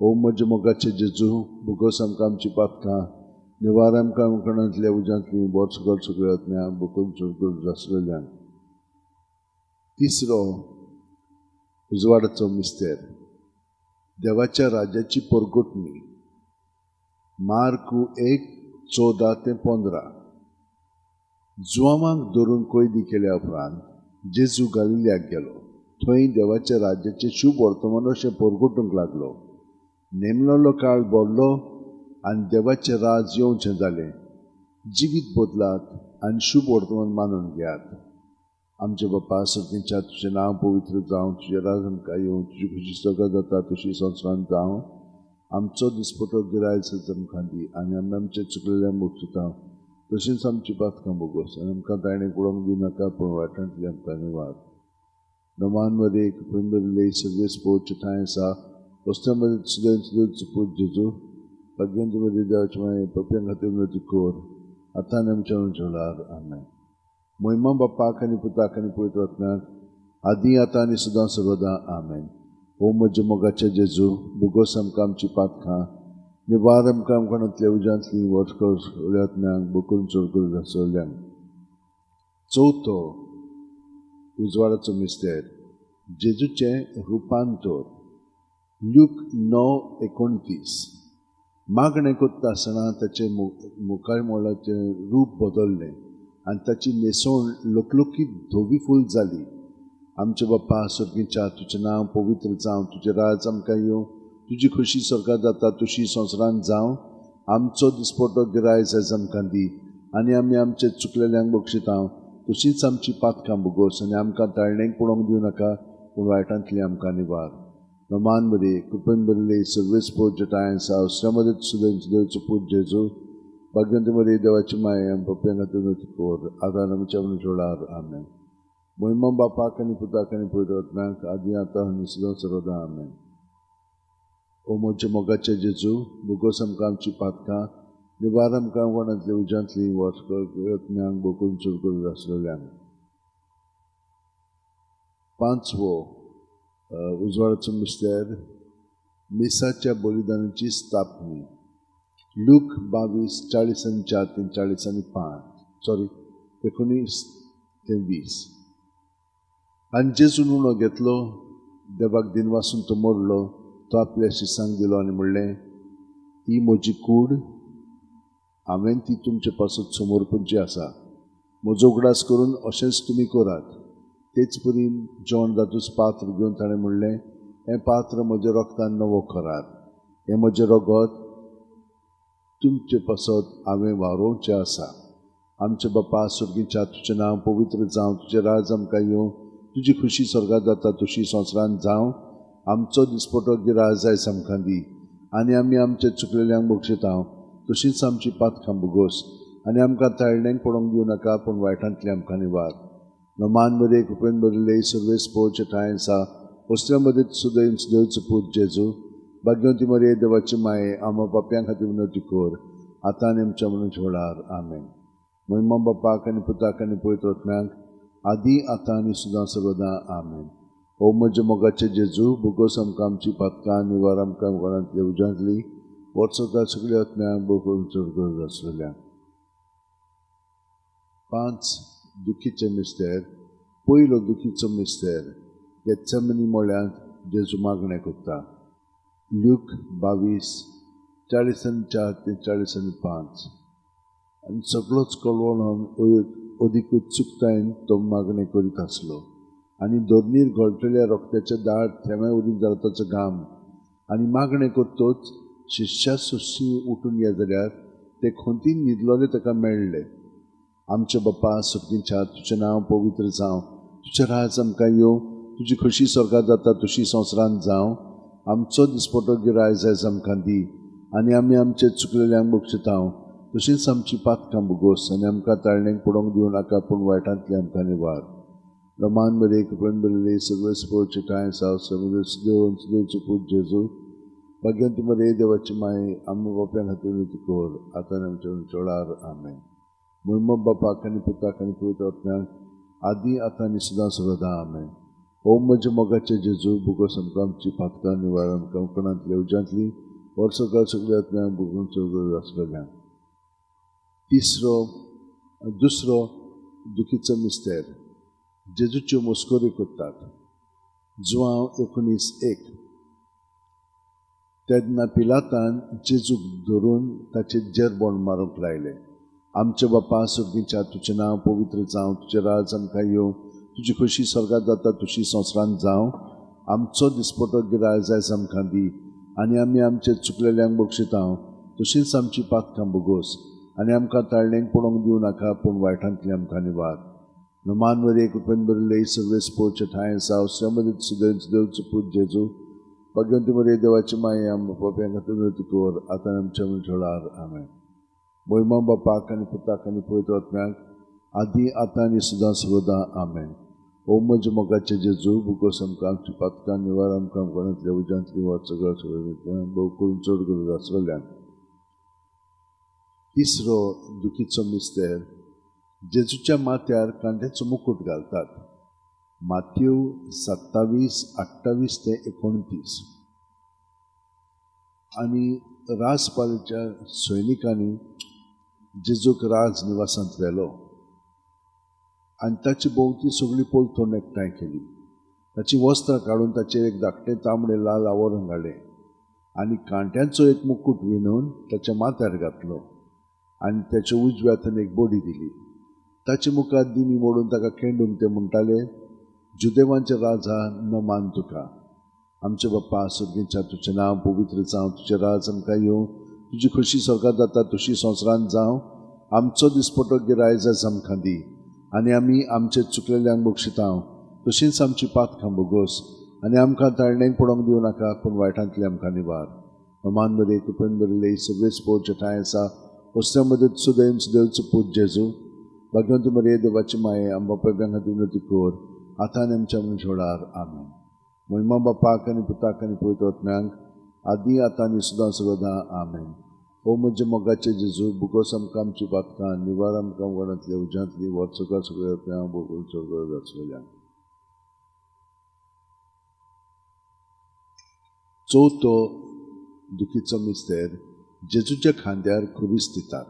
ओ म्हजे मोगाचे जेजू, बुगोस आमकां आमची पातकां, निवार आमकां कणांतल्या उज्यांतली, बोर सगळ्या आत्म्याक बुकून चुरकूर आसलेल्यांक. तिसरो उजवाडाचो मिस्तेर, देवाच्या राज्याची परगटणी. मार्क 1:14-15. जुआमांक धरून कैदी केल्या उपरांत जेजू गालिल्याक गेलो. थंय देवाच्या राज्याचे शुभ वर्तमान अशें परगटूंक लागलो. नेमलेलो काळ भरलो आनी देवाचें राज येवचें जालें. जिवीत बदलात आनी शुभ वर्तमान मानून घेयात. आमचे बाप्पा सर्गीच्या तुजें नांव पवित्र जावं, तुजें राज आमकां येवं, तुजी खुशी स्वर्गात जाता तशी संवसारांत जावं. आमचो दिसपटो गिराय आमकां दी, आनी आमी आमचे चुकलेल्यांक बक्षितांव. तशींच आमची पातकां बुगोस, आनी आमकां ताळणेक पडोवंक दिवं नाका, पूण वायटांतली आमकां निवार. नमान मध्ये कृपेन बरिल्ले सर्वेस पोवचे ठाय आसा, वस्त्या मदीं सुदैन सुदैवचो पूज जेजू. भाग्यवंती मरी देवाची माये, पप्प्यां खातीर विनंती कर, आतां आनी आमच्या वेळार. आमेन. महिमा बापाक आनी पुताक आनी पवित्र आत्म्याक, आदी आतां आनी सदां सर्वदा. आमेन. ओ म्हजे मोगाचे जेजू, बुगोस आमकां आमची पातकां, निवार आमकां कणांतल्या उज्यांतली, बोर आत्म्याक बुकून चुरकूर आसलेल्यांक. चवथो उजवाडाचो मिस्तेर, जेजूचें रुपांतर. ल्यूक 9:29. मागणें करता आसतना ताचें मुखारमोळाचें रूप बदल्लें आनी ताची न्हेसवण लोकलोकीत धवी फूल जाली. आमचे बाप्पा स्वर्गीच्या तुजें नांव पवित्र जावं, तुजें राज आमकां येवं, तुजी खुशी स्वर्गात जाता तशी संवसारांत जावं. आमचो दिसपटो गिराय जाय आमकां दी, आनी आमी आमचे चुकलेल्यांक बक्षितांव. तशींच आमची पातकां बुगोस, आनी आमकां ताळणेक पडोवंक दिवं नाका, पूण वायटांतली आमकां निवार. नमान बरी कृपेन बरिल्ले सर्वेस पोवचे ठाय आसा, वस्त्रा मदीं सुदैन सुदैवचो पूज जेजू. भाग्यवंती मरी देवाची माये, आमी पप्प्यां खातीर विनंती कर, आतां आनी आमच्या वेळार. आमेन. महिमा बापाक आनी पुताक आनी पवित्र आत्म्याक, आदी आतां आनी सदां सर्वदा. आमेन. ओ म्हजे मोगाचे जेजू, बुगोस आमकां आमची पातकां, निवार आमकां कोणांतल्या उज्यांतली, बोर आत्म्याक बुकून चुरकूर आसलेल्यांक. पांचवो उजवाडाचो मिस्तेर, मिसाच्या बलिदानाची स्थापनी. लूक 22:40-45. 19-20. आनी जेजून उणो घेतलो, देवाक दिन वासून तो मोडलो, तो आपल्या शिसांक दिलो आनी म्हणलें, ही म्हजी कूड, हांवें ती तुमचे पासत समर्पणची आसा. म्हजो उगडास करून अशेंच तुमी करात. तेच परीन जेवण जातूच पात्र घेवन ताणें म्हणलें, हें पात्र म्हज्या रोगतान नवो करात. हें म्हजें रगत तुमचे पासत हांवें व्हारोवचें आसा. आमचे बाप्पा स्वर्गीच्या तुजें नांव पवित्र जावं, तुजें राज आमकां येवं, तुजी खुशी स्वर्गात जाता तशी संवसारांत जावं. आमचो दिसपटो गिराय जाय आमकां दी, आनी आमी आमचे चुकलेल्यांक बक्षितांव. तशींच आमची पातकां बुगोस, आनी आमकां ताळणेक पडोवंक दिवं नाका, पूण वायटांतली आमकां निवार. नमान मध्ये कृपेन बरिल्ले सर्वेस पोवचे ठाय आसा, वस्त्रा मदीं सुदैन सुदैवचो पूज जेजू. भाग्यवंती मरी देवाची माये, आम्हा पप्प्यां खातीर विनंती कर, आतां आनी आमच्या वेळार. आमेन. महिमा बापाक आनी पुताक आनी पवित्र आत्म्याक, आदी आतां आनी सदां सर्वदा. आमेन. ओ म्हजे मोगाचे जेजू, बुगोस आमकां आमची पातकां, निवार आमकां कोणांतल्या उज्यांतली, वर्सोकार सगळ्या आत्म्याक बुकून चुरकूर आसलेल्यांक. 5 दुखीचे मिस्तेर. पयलो दुखीचो मिस्तेर, गेत्सेमनी मोळ्यांत जेजू मागणें करता. ल्यूक 22:40-45. आनी सगळोच कळवळो अदीक उत्सुकतायेन तो मागणें करीत आसलो. आनी दोरनीर घोळटलेल्या रोगत्याचे दाट थेंबे उदीक जाता ताचो घाम. आनी मागणें करतोच शिश्या सुशी उठून ये जाल्यार ते खोंतीन न्हिदलोले ताका मेळ्ळे. आमचे बाप्पा सुर्गीच्या तुजें नांव पवित्र जावं, तुजें राज आमकां येवं, तुजी खोशी स्वर्गांत जाता तशी संवसारांत जावं. आमचो दिसपटो गिराय आयज आमकां दी, आनी आमी आमचे चुकलेल्यांक बक्षितांव, तशींच आमची पातकां बुगोस, आनी आमकां ताळणेक पडोवंक दिवं नाका, पूण वायटांतली आमकां निवार. रमान बरे कृपेन बरयले सगळे स्पोर्टचे टाय समुद्र देवचो पूत जेजू, भाग्यवंती मरे देवाची माय, आमी बाप्यां खातीर कोर, आतां आमच्या चोडार आमेन. महिमा बापाक आनी पुताक आनी पवित्र आत्म्याक, आदी आतां आनी सदां सर्वदा आमेन. ओ म्हजे मोगाचे जेजू, बुगोस आमकां आमची पातकां निवार, आमकां कोणांतल्या उज्यांतली वर्सकाळ सगळ्या आत्म्याक बुगून चड आसलेल्यांक. दुसरो दुखीचो मिस्तेर, जेजूच्यो मस्कोरी करतात. जुवांव 19:1. तेन्ना पिलातान जेजूक धरून ताचे जेरबोण मारूंक लायले. आमचे बाप्पा सुर्गीच्या तुजें नांव पवित्र जावं, तुजें राज आमकां येवं, तुजी खोशी स्वर्गांत जाता तशी संवसारांत जावं. आमचो दिसपटो गिराय आयज आमकां दी, आनी आमी आमचे चुकलेल्यांक बक्षितांव, तशींच आमची पातकां बुगोस, आनी आमकां ताळणेक पडोवंक दिवं नाका, पूण वायटांतली आमकां निवार. नमान वरे कृपेन बरयले सगळे स्पोर्टचे ठाय सावस्या मदीं देवचो पूत जेजू, भाग्यवंती मरे देवाची माय, आमच्या बाप्यां खातीर कोर, आतां आमच्या मनशाळार आमेन. महिमा बापाक आनी पुताक आनी पवित्र आत्म्याक, आदी आतां आनी सदां सर्वदा आमेन. ओ म्हजे मोगाचे जेजू, बुगोस आमकां आमची पातकां निवार, आमकां कोणांतल्या उज्यांतली वा सगळ्या भोव करून चड गरज आसलेल्यांक. तिसरो दुखीचो मिस्तेर, जेजूच्या माथ्यार कांट्याचो मुकुट घालतात. माथ्यू 27:28-29. आनी राजपालाच्या सैनिकांनी जेजूक राज निवासांत व्हेलो, आनी ताची भोंवती सगळी पोलतोन एकठांय केली. ताची वस्त्रां काडून ताचेर एक धाकटें तांबडें लाल आवरण घालें, आनी कांट्यांचो एक मुकुट विणून ताच्या माथ्यार घातलो, आनी ताच्या उजव्या हातान एक बडी दिली. ताचे मुखार दिमी मोडून ताका खेंडून ते म्हणटाले, जुदेवांचे राजा नमान तुका. आमचे बाप्पा सुर्गीच्या तुजें नांव पवित्र जावं, तुजें राज आमकां येवं, तुजी खोशी स्वर्गांत जाता तशी संवसारांत जावं. आमचो दिसपटो गिराय आयज आमकां दी, आनी आमी आमचे चुकलेल्यांक बक्षितांव, तशींच आमची पातकां बुगोस, आनी आमकां ताळणेक पडोवंक दिवं नाका, पूण वायटांतली आमकां निवार. नमान बरे कृपेन बरयले सगळे स्पोर्टचे ठाय आसा वस्त्या मदीं देवचो पूत जेजू, भाग्यवंती मरे देवाची माय, आमच्या बाप्यां खातीर कोर, आतां आनी आमच्या मनशाळार आमेन. महिमा बापाक आनी पुताक आनी पवित्र आत्म्याक, आदी आतां आनी सदां सर्वदा आमेन. ओ म्हजे मोगाचे जेजू, बुगोस आमकां आमची पातकां निवार, आमकां कोणांतल्या उज्यांतली वर्सकाळ सगळ्या आत्म्याक बुगून चड गरज आसलेल्यांक. चवथो दुखीचो मिस्तेर, जेजूच्या खांद्यार खुरीस दितात.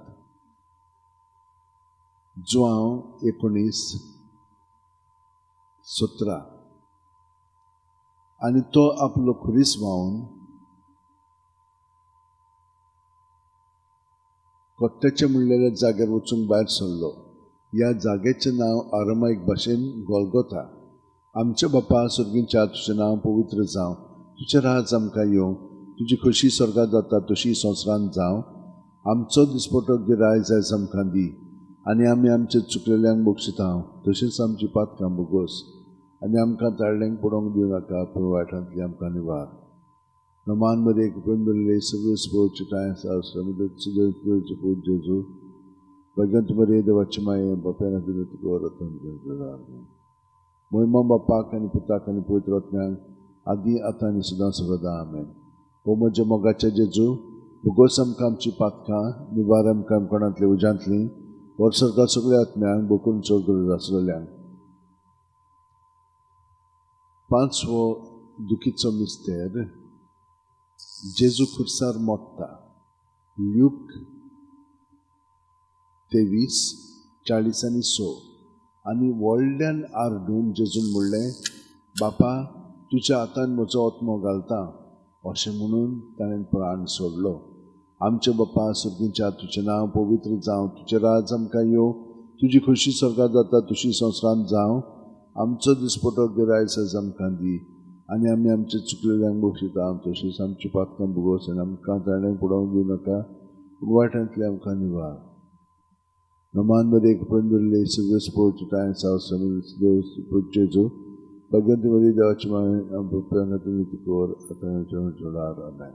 जुवांव 19:17. आनी तो आपलो खुरीस व्हांवन कोट्ट्याचे म्हणलेल्या जाग्यार वचूंक भायर सरलो. ह्या जागेचें नांव आरामायक भाशेन गोल्गोथा. आमचे बाप्पा सुर्गीच्या तुजें नांव पवित्र जावं, तुजें राज आमकां येवं, तुजी खोशी स्वर्गांत जाता तशी संवसारांत जावं. आमचो दिसपटो गिराय आयज आमकां दी, आनी आमी आमचे चुकलेल्यांक बक्षितांव, तशींच आमची पातकां बुगोस, आनी आमकां ताळणेक पडोवंक दिवं नाका, पूण वायटांतली आमकां निवार. नमान मरे कृपेन बरयले सगळे स्पोर्टचे टाय देवचो पूत जेजू, भाग्यवंती मरे देवाची माय, बाप्यां खातीर कोर, महिमा बापाक आनी पुताक आनी पवित्र आत्म्याक, आदी आतां आनी सदां सर्वदा आमेन. ओ म्हजे मोगाचे जेजू, बुगोस आमकां आमची पातकां निवार, आमकां कोणांतल्या उज्यांतली वर्सकाळ सगळ्या आत्म्यांक बकून चड गरज आसलेल्यांक. पांचवो दुखीचो मिस्तेर, जेजू खुर्सार मोडटा. ल्यूक 23:40-6. आनी व्हडल्यान आरडून जेजून म्हणलें, बापा, तुज्या हातान म्हजो आत्मो घालता. अशें म्हणून ताणें प्राण सोडलो. आमचे बाप्पा सुर्गीच्या तुजें नांव पवित्र जावं, तुजें राज आमकां येवं, तुजी खोशी स्वर्गांत जाता तशी संवसारांत जावं. आमचो दिसपटो गिराय आयज आमकां दी, आनी आमी आमचे चुकलेल्यांक बक्षिता तशीच आमची पातकां भोगोस आनी आमकां ताणें पडोवंक दिवं नाका वायटांतले आमकां निवार नमान मध्ये पंदरले सगळे स्पोर्ट टायम्स जेजू भगवंती मध्ये देवाची मागणी कोर आता जोडार आमेन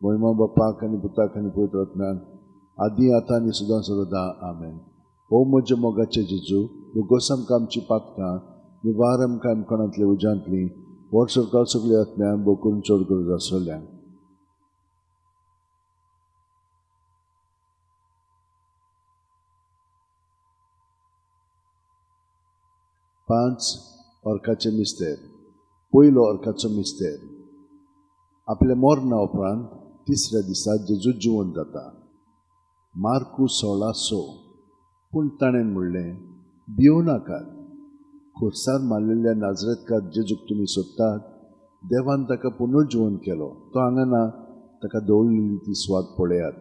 महिमा बापाक आनी पुताक आनी पवित्र आत्म्याक आदी आतां आनी सुद्दां सदां आमेन ओ म्हज्या मोगाचे जेजू भोगोस आमकां आमची पातकां निवार आमकां आमकाणांतले उज्यांतली व्हड सरकार सगळे आत्म्याक बोकून चड गरज आसलेल्यांक पांच ऑर्काचे मिस्तेर पयलो ऑर्काचो मिस्तेर आपल्या मरणा उपरांत तिसऱ्या दिसा जेजू जिवंत जाता मार्कू 16:6 पूण ताणें म्हणलें भियो नाकात खुर्सार मारलेल्या नाजरेतकार जेजूक तुमी सोदतात देवान ताका पुनर्जिवन केलो तो हांगा ना ताका दवरलेली ती स्वाद पळयात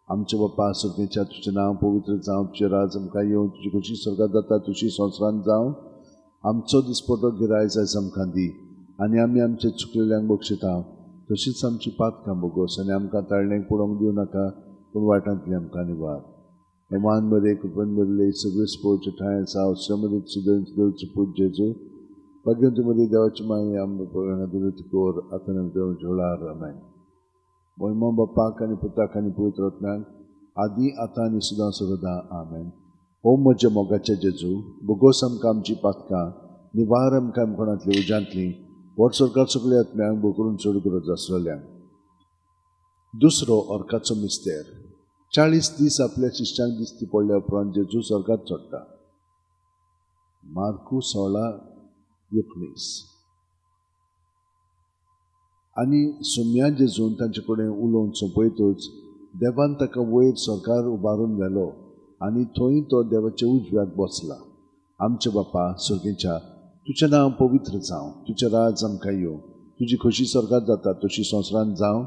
आमचे बापा सुर्गेच्या तुजें नांव पवित्र जावं तुजें राज आमकां येवं तुजी खुशी स्वर्गांत जाता तुजी संवसारांत जावं आमचो दिसपटो गिरायज आयज आमकां दी आनी आमी आमचे चुकलेल्यांक बक्षिता तशीच आमची पातकां भोगोस आनी आमकां ताळणेक पडोवंक दिवं नाका पूण वायटांतली आमकां निवार मान मध्ये कृपण भरले सगळे स्पोर्टचे ठाय आसा अवसरामध्ये सुदैवचे पूज जेजू भगवंतीमध्ये देवाची मागणी आमकां कोर आतां जोडार आमेन महिमा बापाक आनी पुताक आनी पवित्र आत्म्याक आदी आतां आनी सुद्दां सदां आमेन ओ म्हज्या मोगाचे जेजू भोगोस आमकां आमची पातकां निवार आमकां आमकाणांतली उज्यांतली व्हड सरकार सगळे आत्म्याक बोकरून चड गरज आसलेल्यांक दुसरो ऑर्काचो मिस्तेर 40 दीस आपल्या शिश्यांक दिसती पडल्या उपरांत जेजू स्वर्गांत चडटा मार्कू 16:19 आनी सुम्या जेजून तांचे कडेन उलोवन सोंपयतूच देवान ताका वयर सरकार उबारून व्हेलो आनी थंय तो देवाच्या उजव्याक बसला आमचे बापा सुर्गेच्या तुजें नांव पवित्र जावं तुजें राज आमकां येवं तुजी खोशी स्वर्गांत जाता तशी संवसारांत जावं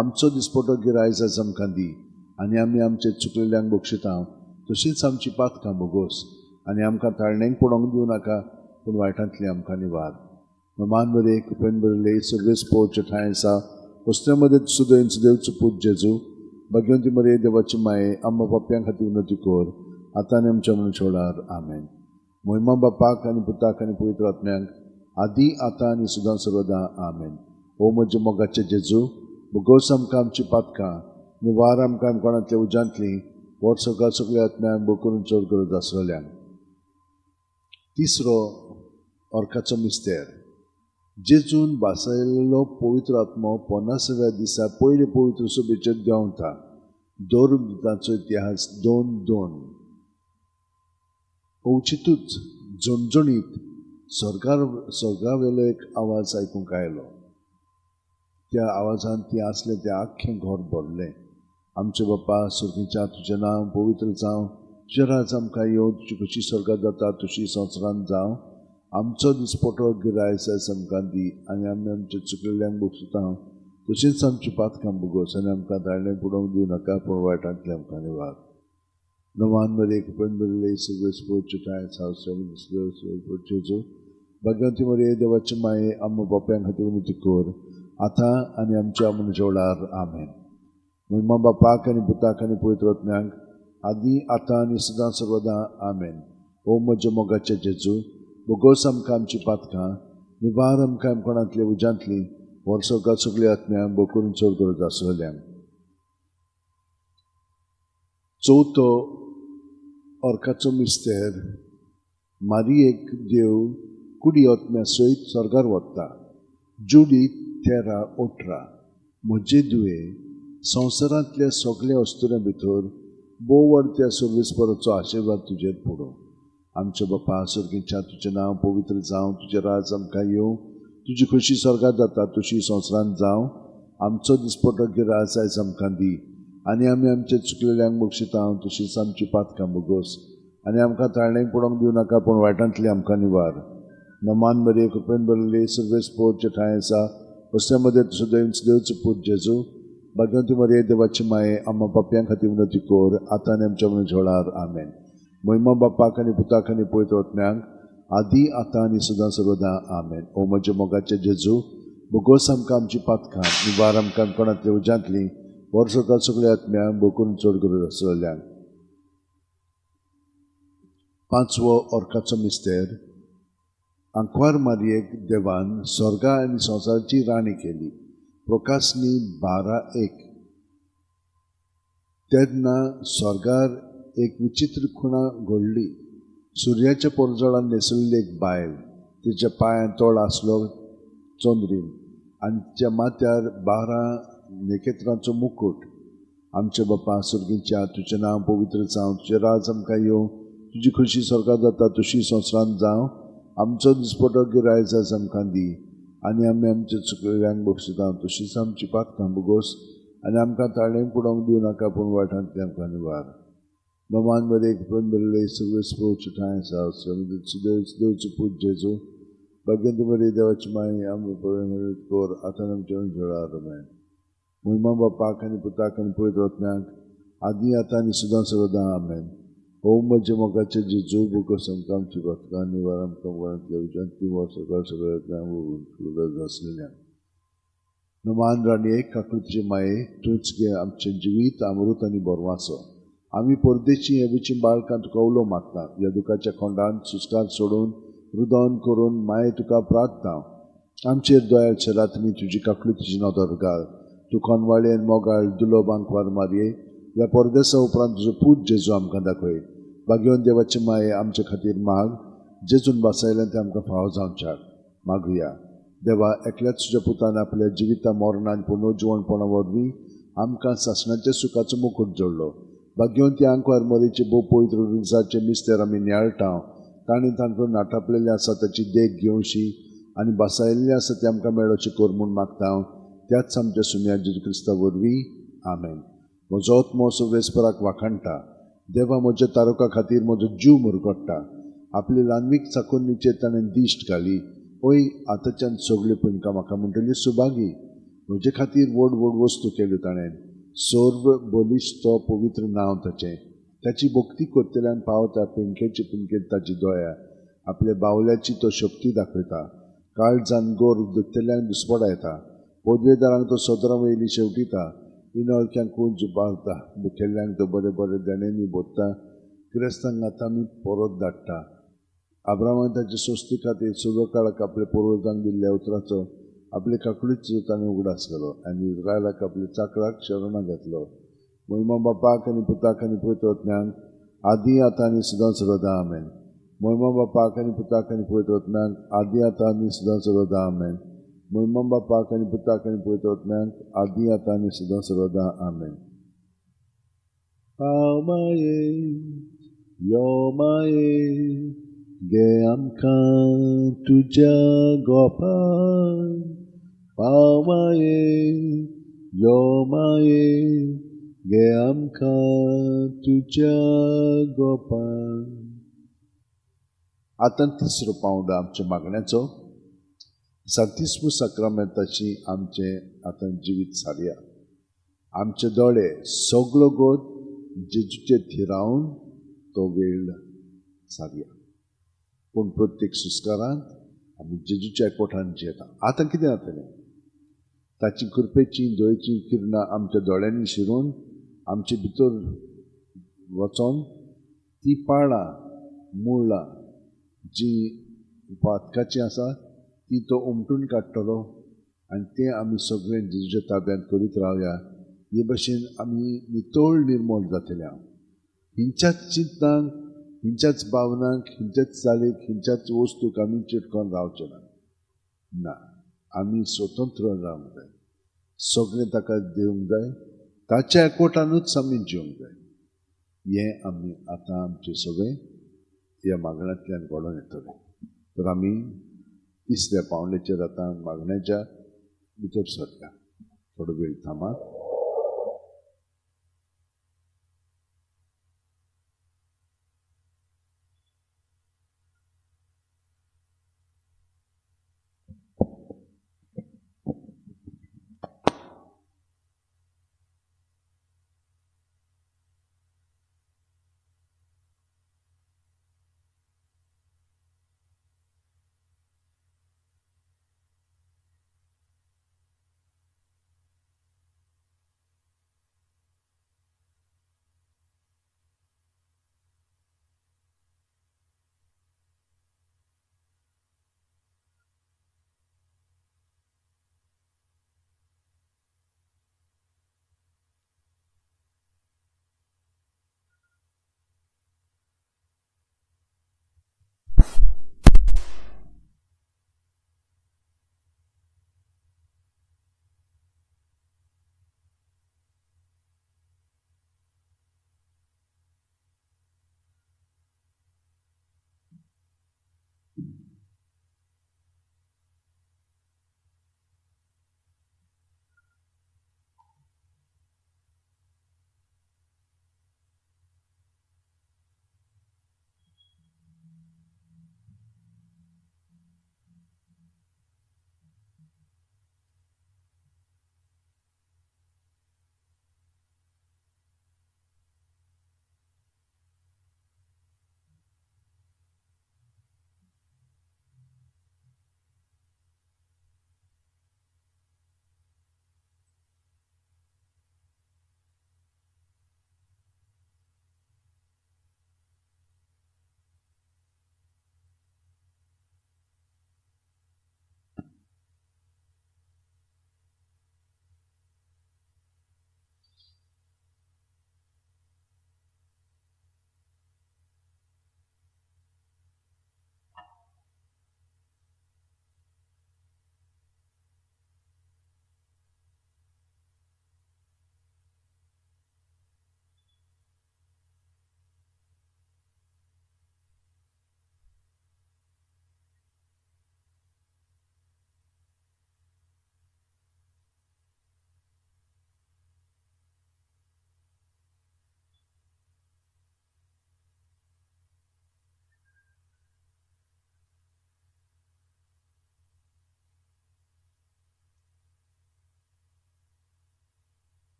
आमचो दिसपटो गिरायज आयज आमकां दी आनी आमी आमचे चुकलेल्यांक बक्षिता तशीच आमची पातकां भोगोस आनी आमकां ताळणेक पडोवंक दिवं नाका पूण वायटांतली आमकां निवार मान बरे कृपेन बरले सगळे स्पोर्टचे ठाय आसा वस्त्यामध्ये सुदैवचो पूज जेजू भगवंती मरे देवाची माये आम्मा बाप्यां खातीर उन्नती कोर आतां आनी आमच्या मनशा वेळार आमेन महिमा बापाक आनी पुताक आनी पवित्र आत्म्याक आदी आतां आनी सुद्दां सर्वदा आमेन ओ म्हजे मोगाचे जेजू भोगोस आमकां आमची पातकां निवार आमकां आमकाणांतल्या उज्यांतली व्हड सरकार सगळे आत्म्याक बोकरून चड गरज आसलेल्यांक तिसरो ऑर्काचो मिस्तेर जेजून भासयलेलो पवित्र आत्मो 50व्या दिसा पयले पवित्र सभेचेर देंवता दौरदूतांचो इतिहास 2:2 अवचितूच झणझणीत स्वर्गावेलो एक आवाज आयकूंक आयलो त्या आवाजान ती आसले ते आख्खें घर भरलें आमचे बापा सुर्गेच्या तुजें नांव पवित्र जावं तुजें राज आमकां येवं तुजी खुशी स्वर्गांत जाता तशी संवसारांत जावं आमचो दिसपटो गिरायज आयज आमकां दी आनी आमी आमचे चुकलेल्यांक बक्षिता तशीच आमची पातकां भोगोस आनी आमकां दाळणेक पडोवंक दिवं नाका पूण वायटांतले आमकां निवार नमान मध्ये कृपेन भरले सगळे स्पोर्टचे ठाय जेजू भगवंती मरे देवाची माये आम्मा बाप्यां खातीर उन्नती कोर आतां आनी आमच्या मनशा वेळार आमेन महिमा बापाक आनी पुताक आनी पवित्र आत्म्याक आदी आतां आनी सुद्दां सर्वदा आमेन ओ म्हज्या मोगाचे जेजू भोगोस आमकां आमची पातकां निवार आमकां आमकाणांतले उज्यांतली व्हड सरकार सगळे आत्म्याक बोकरून चड गरज आसलेल्यांक चवथो ऑर्काचो मिस्तेर मारयेक देव कुडी आत्म्या सयत स्वर्गार वता जुडी 13:18 म्हजे दुये संवसारांतल्या सगळ्या वस्तुऱ्यां भितर बोवड त्या सर्वेस्पराचो आशिर्वाद तुजेर पडो आमचे बापा सुर्गेच्या तुजें नांव पवित्र जावं तुजें राज आमकां येवं तुजी खुशी स्वर्गांत जाता तशी संवसारांत जावं आमचो दिसपटो गिरायज आयज आमकां दी आनी आमी आमचे चुकलेल्यांक बक्षिता तशीच आमची पातकां भोगोस आनी आमकां ताळणेक पडोवंक दिवं नाका पूण वायटांतली आमकां निवार नमान बरे कृपेन भरले सगळे स्पोर्टचे ठाय आसा वस्त्यामध्ये सुदैवचो पूज जेजू भगवंती मरे देवाची माये आम्मा बाप्यां खातीर उन्नती कोर आतां आनी आमच्या मनशा वेळार आमेन महिमा बापाक आनी पुताक आनी पवित्र आत्म्याक आदी आतां आनी सदां सर्वदा आमेन. ओ म्हज्या मोगाचे जेजू, भोगोस आमकां आमची पातकां निवार आमकां कोणांतल्या उज्यांतली वर्सोका सगळ्या आत्म्यांक भोगून चड गरज आसलेल्यांक. पांचवो ओर्काचो मिस्तेर. आंकवार मारयेक देवान स्वर्गा आनी संवसाराची राणी केली. प्रकाशनी 12:1. तेन्ना स्वर्गार एक विचित्र खुणा घडली. सुर्याच्या पोरजोळान न्हेसलेली एक बायल, तिच्या पांयां तोळ आसलो चोंदरीन आनी तिच्या माथ्यार 12 नखेत्रांचो मुकुट. आमचे बापा सुर्गीच्या, तुजें नांव पवित्र जावं, तुजें राज आमकां येवं, तुजी खुशी स्वर्गात जाता तशी संवसारांत जावं. आमचो दिसपटो गिरायज आज आमकां दी, आनी आमी आमच्या चुकलेल्यांक बक्षिता तशीच आमची पातकां भोगोस, आनी आमकां ताळें पडोवंक दिवं नाका, पूण वायटांतल्यान आमकां निवार. नोमान मध्ये एक बरयल्ले सगळे स्पोर्ट्स ठांय आसा देवचो पूज जेजू. भगवंत बरी देवाची माय आमी कोर आतां आमच्या झोळा रमेन. महिमा बापाक आनी पुताक आनी पवित्र आत्म्याक आदी आतां आनी सदां सर्वदा आमेन. ओ म्हज्या मोगाचे जेजू, भोगोस आमकां आमची पातकां निवार आमकां गोंयांतल्या उज्यांतली वर्सोका सगळ्या आसलेल्यांक. नोमान राणयेक काकुतीचे माये, तूंच घे आमचें जिवीत अमृत आनी बोरवासो. आमी परदेशी हेवेची बाळकां तुका उलो मागता. ह्या दुखाच्या खोंडांत सुस्कार सोडून रुदन करून माये तुका प्रार्थना. आमचेर दोयाळच्या रात्री तुजी काकुतीची नदर घाल. तूं कोनवाळी आनी मोगाळ दुलोब आंकवार मारये, ह्या परदेसा उपरांत तुजो पूज जेजू आमकां दाखय. भाग्यवन देवाचे माये आमचे खातीर माग, जेजून बसयलें तें आमकां फावो जावच्याक मागुया. देवा, एकल्याच तुज्या पुतान आपल्या जिविता मोरणान पुनर्जिवणपणा वरवीं आमकां सासणाच्या सुखाचो मुकुट जोडलो. भाग्यवंती आंकवार मरीचे भोव पवित्र रुजाचे मिस्तेर आमी नियाळटाव. तांणी तांकां नाटापलेले आसा ताची देख घेवशी आनी बसायल्ले आसा ते आमकां मेळोवचे कोर म्हूण मागता. त्याच आमच्या सुन्या जेजू क्रिस्ता वरवीं आमेन. म्हजो आत्मो सगळेस्पराक वाखाणटा. देवा, म्हज्या तारका खातीर म्हजो जीव मुरगोडटा. आपली ल्हानवीक चाकोन्नीचेर ताणें दिश्ट घाली. ओय, आतांच्यान सगळ्यो पिणकां म्हाका म्हणटली सुभागी. म्हजे खातीर व्हड व्हड वस्तू केल्यो ताणें. सर्व बलिश्तो पवित्र नांव ताचें. ताची भक्ती करतल्यान पावता पिणकेचे पिणकेत ताची दोया. आपल्या बावल्याची तो शक्ती दाखयता. काळजान गोर दुखतल्यांक दुस्पडा येता. पदवेदारांक तो सदरां वयली शेवटिता. इनळक्यांक कुंज बाळता. दुखेल्ल्यांक तो बरे बरे देणेनी बोत्ता. क्रिस्तांक आतां आमी परत धाडटा. अब्राहामान ताचे सोस्ती खातीर सगळो काळाक आपल्या पुर्वजांक दिल्ल्या उतराचो आपले काकुळीचो ताणें उगडास केलो आनी इस्रायलाक आपल्या चाकराक शरणां घेतलो. महिमा बापाक आनी पुताक आनी पवित्र आत्म्यांक आदी आतां आनी सदां सर्वदा आमेन. महिमा बापाक आनी पुताक आनी पवित्र आत्म्यांक आदी आतां आनी सदां सर्वदा आमेन. महिमा बापाक आनी पुताक आनी पवित्र आत्म्यांक आदी आतां आनी सदां सर्वदा आमेन. हांव माये यो माये, गे आमकां तुज्या गोपान. हांव माये यो माये, गे आमकां तुज्या गोपान. आतां तिसरो पावंड आमच्या मागण्याचो. सांतिस्मो साक्रामेंताची आमचे आतां जिवीत सारया. आमचे दोळे सगळो गोद जेजूचेर थिरावन तो वेळ सारया. पूण प्रत्येक सुस्कारांत आमी जेजूच्या एकवटान जियेता. आतां कितें जातलें? ताची कृपेची दोळेची किरणां आमच्या दोळ्यांनी शिरून आमचे भितर वचोन ती पाळां मुळां जी पातकाची आसा ती तो उमटून काडटलो आनी तें आमी सगळें जेजूच्या ताब्यांत करीत रावया. हे भशेन आमी नितळ निर्मळ जातले. हिंच्याच चिंतनांक, हिंच्याच भावनांक, हिंच्याच चालीक, हिंच्याच वस्तूक आमी चिटकोन रावचे ना. आमी स्वतंत्र रावंक जाय. सगळें ताका दिवंक जाय. ताच्या एकवटानूच आमी जिवंक जाय. हें आमी आतां आमचे सगळें ह्या मागण्यांतल्यान घडोवन येतलें. तर आमी तिसऱ्या पावंड्याचेर आतां मागण्याच्या भितर सरया. थोडो वेळ थांबात.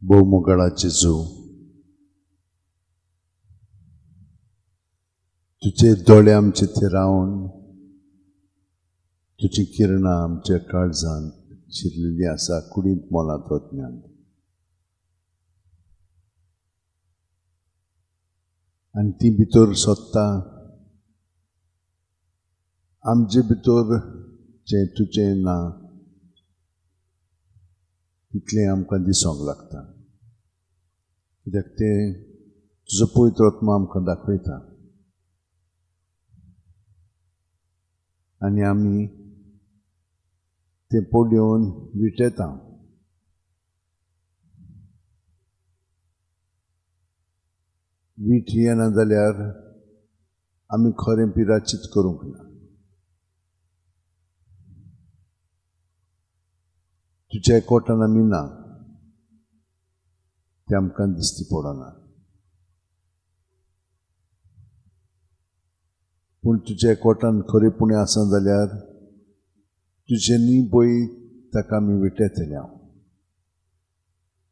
भोवमुगाळा जेजू, तुझे दोळे आमचे थंय रावन तुझी किरणां आमच्या काळजांत शिरलेली आसा कुडींत मोलांत वतम्यान. आनी ती भितर सोदता आमचे भितर जें तुजें ना तितलें आमकां दिसोंक लागता, कित्याक तें तुजो पवित्र आत्मा आमकां दाखयता. आनी आमी तें पळोवन विटेता. वीट येना जाल्यार आमी खरें पिराचीत करूंक ना. तुज्या एकवटान आमी ना तें आमकां दिसती पडना, पूण तुज्या एकवटान खरेपणी आसा जाल्यार तुजें न्ही पळय ताका आमी विटयतले.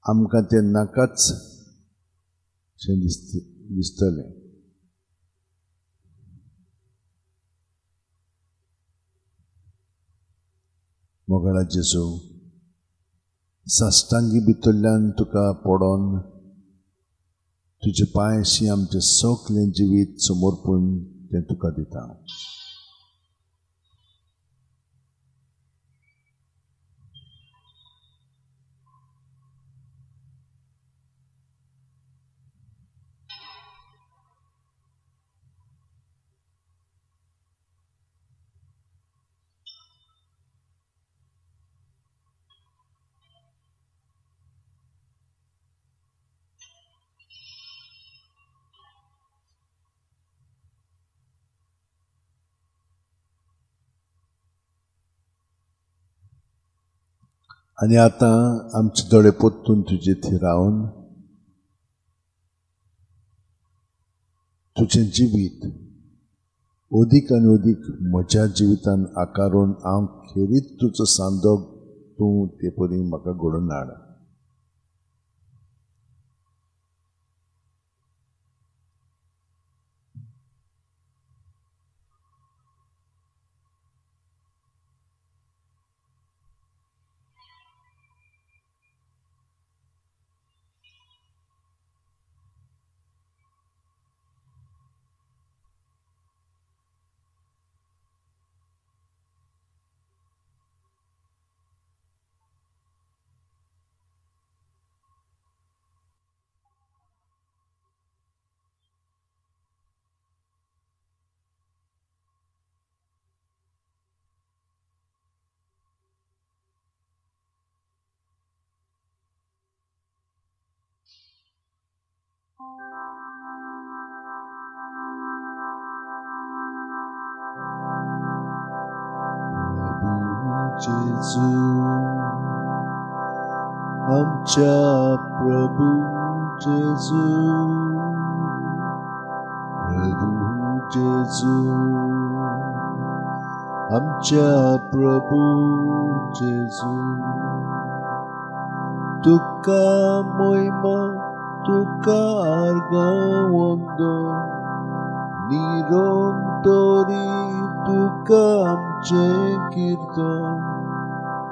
आमकां तें नाकाच शें दिसतलें. मोगाळा जेजू, साश्टांगी भितरल्यान तुका पडोन तुजे पांयशी आमचें सगलें जिवीत समर्पण तें तुका दिता. आनी आतां आमचे दोळे पोत्तून तुजे थंय रावन तुजें जिवीत अदीक आनी अदीक म्हज्या जिवितान आकारून हांव खेरीत तुजो सांदोक तूं ते परी म्हाका घडोवन हाड. जेजू, आमच्या प्रभू जेजू, प्रभू जेजू, आमच्या प्रभू जेजू, तुका महिमा, तुका आर्गावंदो, निरंतरी तुका आमचे कीर्तन,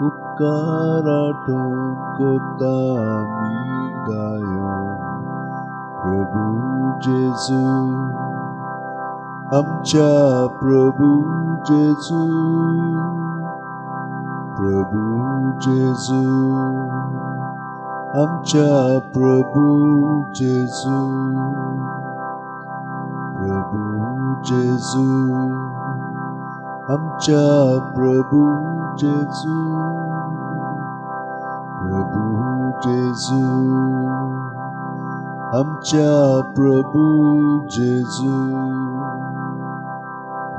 उपकार आठवण कोता आमी गायन. प्रभू जेजू, आमच्या प्रभू जेजू, प्रभू जेजू, आमच्या प्रभू जेजू, प्रभू जेजू, आमच्या प्रभू जेजू, प्रभू जेजू, आमच्या प्रभू जेजू.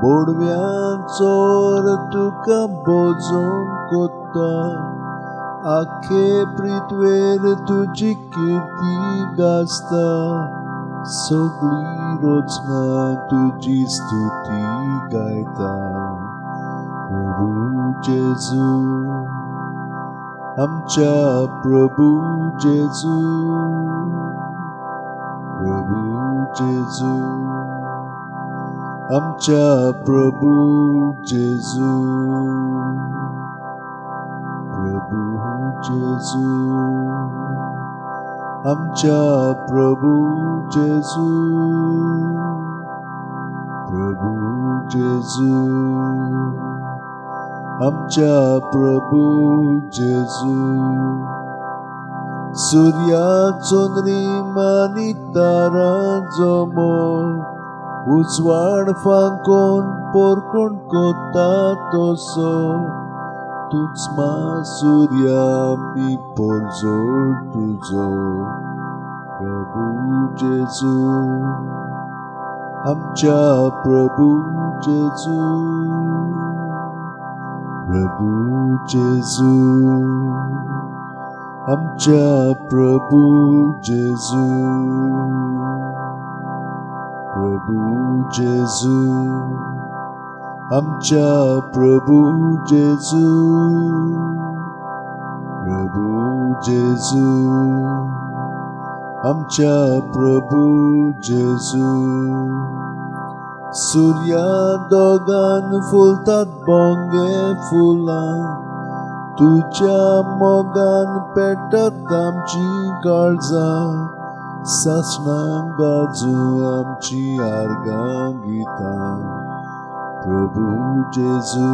बोडव्यांचोर तुका भोजन कोत्ता, आखे पृथ्वेर तुजी कीर्ती गाजता, सगळी रोजना तुजी स्तुती गायता. प्रभू जेजू, आमच्या प्रभू जेजू, प्रभू जेजू, आमच्या प्रभू जेजू, प्रभू जेजू, आमच्या प्रभू जेजू, प्रभू जेजू, आमच्या प्रभू जेजू. सूर्याचो नेम आनी तारांचो मोग उजवाड फांकोन पोरकोण कोता तसो तूच मा सूर्या मी पोरजोड तुजो प्रभू जेजू, आमच्या प्रभू जेजू, प्रभू जेजू, आमच्या प्रभू जेजू, प्रभू जेजू, आमच्या प्रभू जेजू, प्रभू जेजू, आमच्या प्रभू जेजू. सूर्या दोगान फुलतात बोंगे फुलां, तुझ्या मोगान पेटत आमची काळजां, सासणां गाजू आमची आर्गां गितां प्रभू जेजू,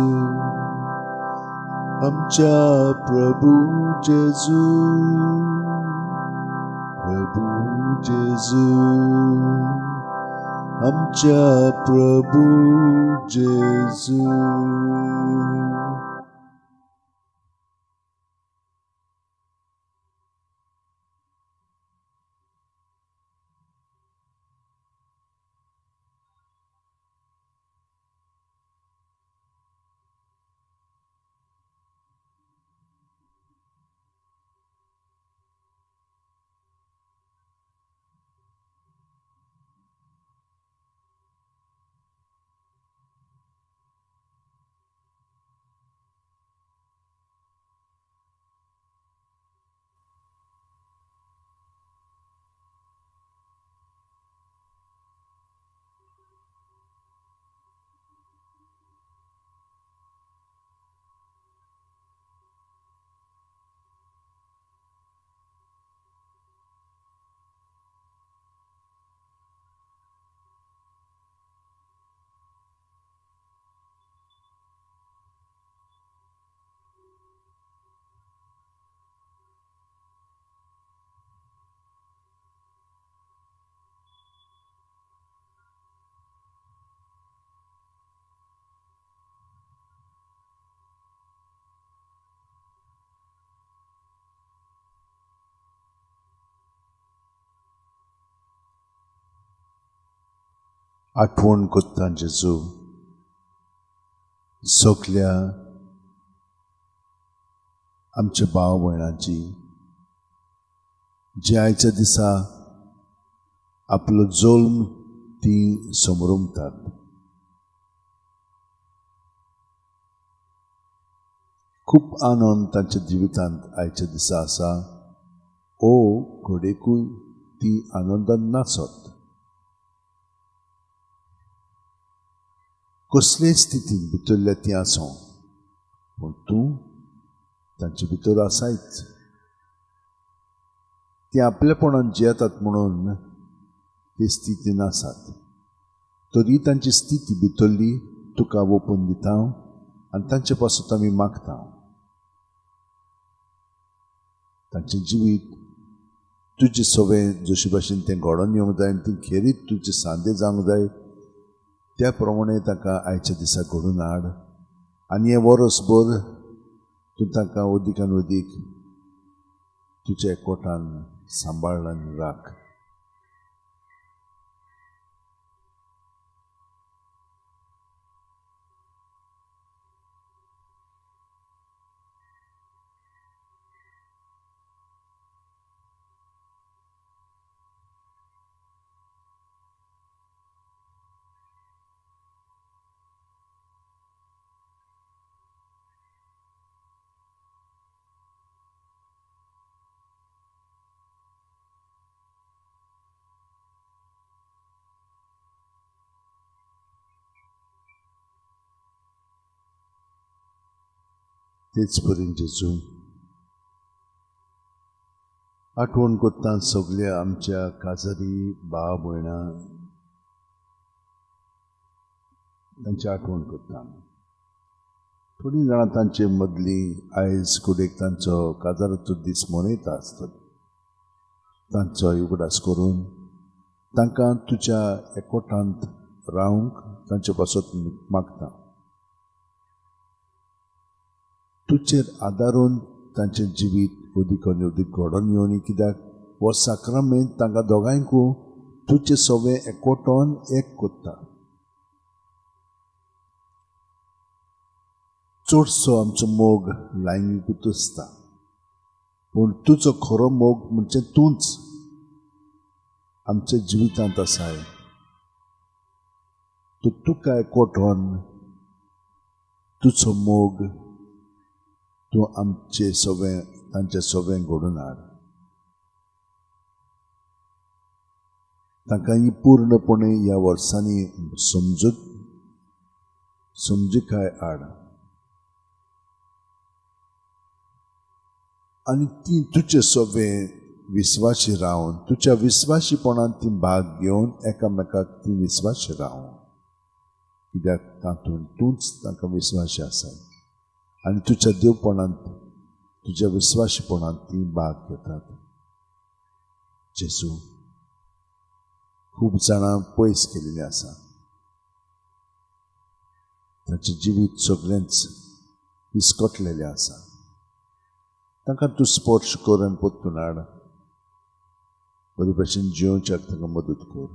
आमच्या प्रभू जेजू, प्रभू जेजू, आमच्या प्रभू जेजू. आठवण कोत्ता जेजू सगल्या आमच्या भाव भयणांची जे आयच्या दिसा आपलो जल्म ती समरुमतात. खूप आनंद तांच्या जिवितांत आयच्या दिसा आसा. ओ घोडेकूय ती आनंदान नाचत. कसले स्थितीन भितरल्या ती आसो पूण तूं तांचे भितर आसायच. ती आपलेपणान जियेतात म्हणून ते स्थितीन आसात. तरी तांची स्थिती भितरली तुका ओपून दिता आनी तांचे पासून आमी मागता. तांचे जिवीत तुजे सवें जशे भाशेन तें घडोवन येवंक जाय आनी ती खेरीत तुजे सांदे जावंक जाय त्या प्रमाणे ताका आयच्या दिसा घडोवन हाड. आनी हें वर्सभर तूं ताका अदीकान अदीक तुज्या एकवटान सांबाळून राख. तेच बरी जेजू आठवण करता सगळ्या आमच्या काजारी भाव भयणां तांची आठवण करता. थोडी जाणां तांचे मदली आयज कुडेक तांचो काजाराचो दीस मनयता आसतली. तांचो उगडास करून तांकां तुज्या एकवटांत रावंक तांचे पासत मागता. तुजेर आदारून तांचें जिवीत उदीक आनी उदीक घडोवन येवनी, कित्याक हो साक्रामेंत तांकां दोगांयकू तुजें सवें एकवटोन एक कोत्ता. चडसो आमचो मोग लायंगीकूच आसता, पूण तुजो खरो मोग म्हणजे तूंच आमच्या जिवितांत आसाय. तुका एकवटोन तुजो मोग तूं आमचे सवें तांचें सवें घडोवन हाड. तांकां ही पूर्णपणे ह्या वर्सांनी समजुकाय हाड आनी ती तुजें सवें विस्वाशी रावन तुज्या विस्वाशीपणान ती भाग घेवन एकामेकाक ती विस्वाशी राव, कित्याक तातूंत तूंच तांकां विस्वाशी आसाय आनी तुज्या देवपणांत तुज्या विस्वाशीपणांत ती भाग घेतात. जेजू खूब जाणां पयस गेलेलीं आसा, तांचें जिवीत सगळेंच विस्कटलेलें आसा. तांकां तूं स्पर्श कर आनी परतून हाड. बरे भशेन जियोवच्याक तांकां मदत कर.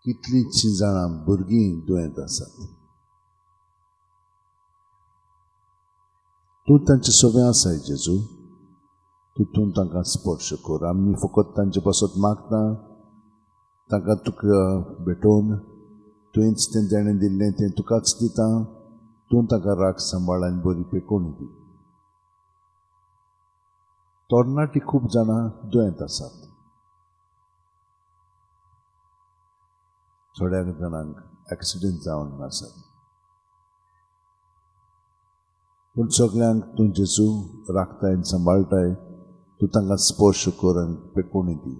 कितलींशीं जाणां भुरगीं दुयेंत आसात. तूं तांचे सवें आसाय जेजू. तितून तांकां स्पर्श कर. आमी फकत तांचे पासत मागता, तांकां तुका भेटोवन तुवेंच तें देणें दिल्लें तें तुकाच दिता. तूं तांकां राख सांबाळ आनी बरी पेकोवणी दी. तरणाटी खूब जाणां दुयेंत आसात. थोड्या जाणांक एक्सिडेंट जावन आसात, पूण सगळ्यांक तूं जेजू राखताय आनी सांबाळटाय. तूं तांकां स्पर्श कर आनी पेकोवणी दी.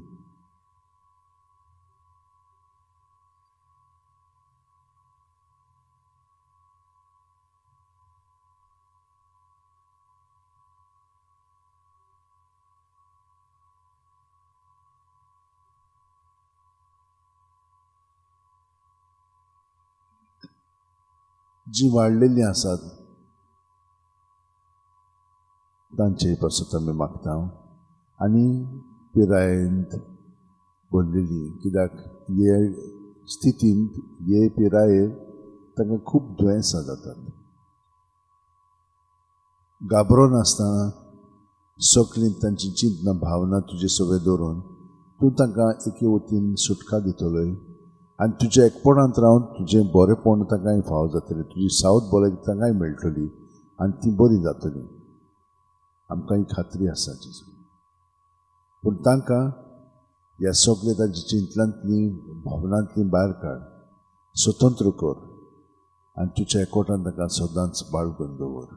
जीं वाडलेलीं आसात तांचे पासत आमी मागता, आनी पिरायेंत भरलेलीं, कित्याक हे स्थितींत हे पिरायेर तांकां खूब दुयेंसां जातात. घाबरोन आसतना सगळीं तांची चिंतना भावना तुजे सवें दवरून तूं तांकां एके वतीन सुटका दितलोय आनी तुज्या एकपणांत रावन तुजें बरेंपण तांकांय फाव जातलें. तुजी सावत बळी तांकांय मेळटली आनी ती बरी जातली. आमकां ही खात्री आसा जेजू. पूण तांकां ह्या सगळ्या तांच्या चिंतनांतलीं भावनांतलीं भायर काड, स्वतंत्र कर आनी तुज्या एकवटान तांकां सदांच बाळगून दवर.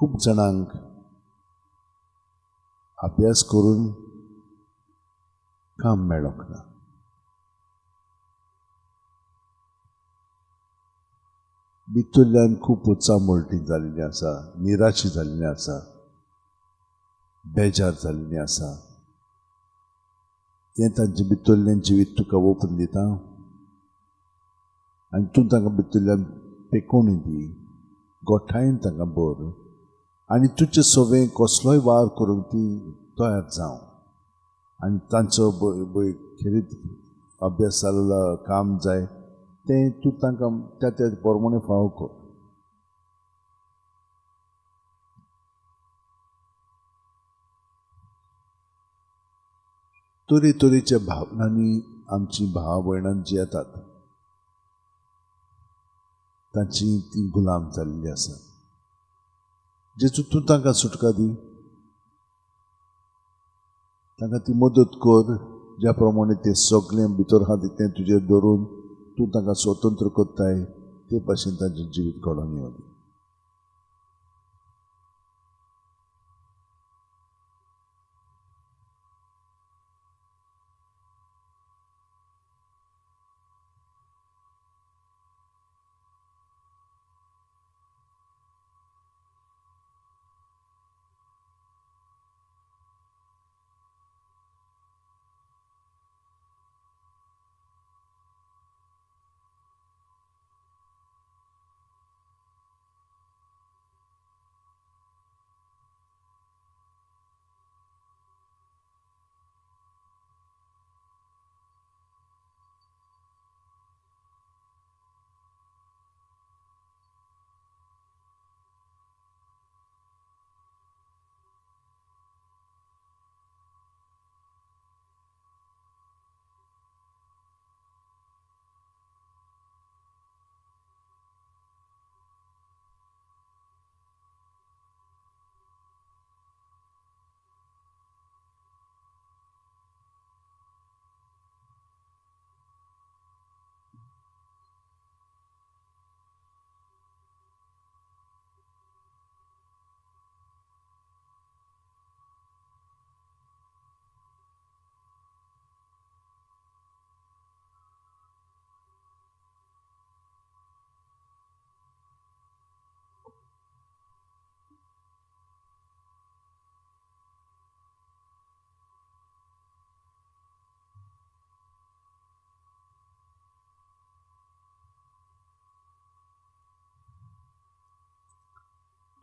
खूब जाणांक अभ्यास करून काम मेळोंक ना. भितरल्यान खूब उत्सामोळटी जाल्लीं आसा, निराशी जाल्लीं आसा, बेजार जाल्लीं आसा. हें तांचे भितरलें जिवीत तुका ओपून दिता आनी तूं तांकां भितरल्यान पेकोवणी दी, गोठायन तांकां भर आनी तुजे सोबें कसलोय वार करूंक ती तयार जावं आनी तांचो खेरीत अभ्यास जाल्लो काम जाय तें तूं तांकां त्या प्रमाणे फावो कर. तरेतरेच्या भावनांनी आमची भाव भयणां जी येतात तांची ती गुलाम जाल्ली आसा. जेचून तूं तांकां सुटका दी, तांकां ती मदत कर, ज्या प्रमाणे तें सगळें भितर आहा तें तुजेर धरून तूं तांकां स्वतंत्र करताय ते भाशेन तांचें जिवीत घडोवन येवंदी.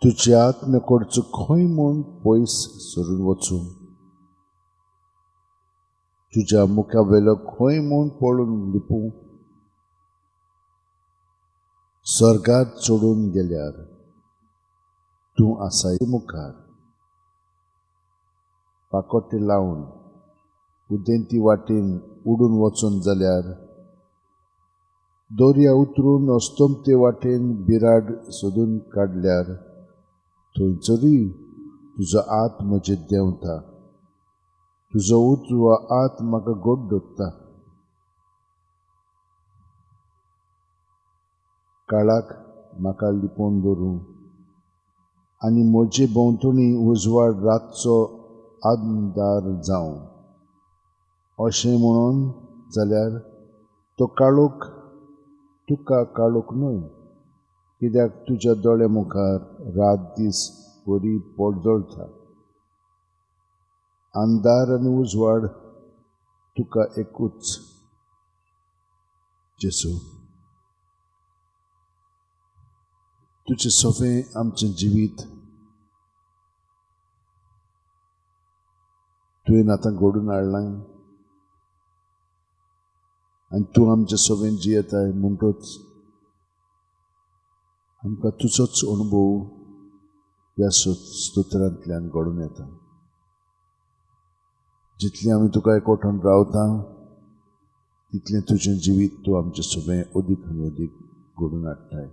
तुजे आत्म्य कडचो खंय म्हूण पयस सरून वचूं, तुज्या मुखा वेलो खंय म्हूण पळून लिपूं, स्वर्गात चडून गेल्यार तूं आसाय मुखार. पाकोटे लावन उदेंती वाटेन उडून वचून जाल्यार दर्या उतरून अस्तंते वाटेन बिराड सोदून काडल्यार थंयसरूय तुजो आत म्हजें देंवता, तुजो उजवो आत म्हाका घट धरता. काळाक म्हाका लिपोवन धरूं आनी म्हजे भोंवतणी उजवाड रातचो अंधार जावं अशें म्हणून जाल्यार तो काळोख तुका काळोख न्हय, कित्याक तुज्या दोळे मुखार रात दीस बरी पडजळटा. अंधार आनी उजवाड तुका एकूच. जेसू, तुजें सोबें आमचें जिवीत तुवें आतां घडून हाडलां आनी तूं आमचे सोबें जियेताय म्हणटूच आमकां तुजोच अनुभव ह्या स्तोत्रांतल्यान घडून येता. जितलें आमी तुका एकवटान रावता तितलें तुजें जिवीत तूं आमचे सोबें अदीक आनी अदीक घडून हाडटाय.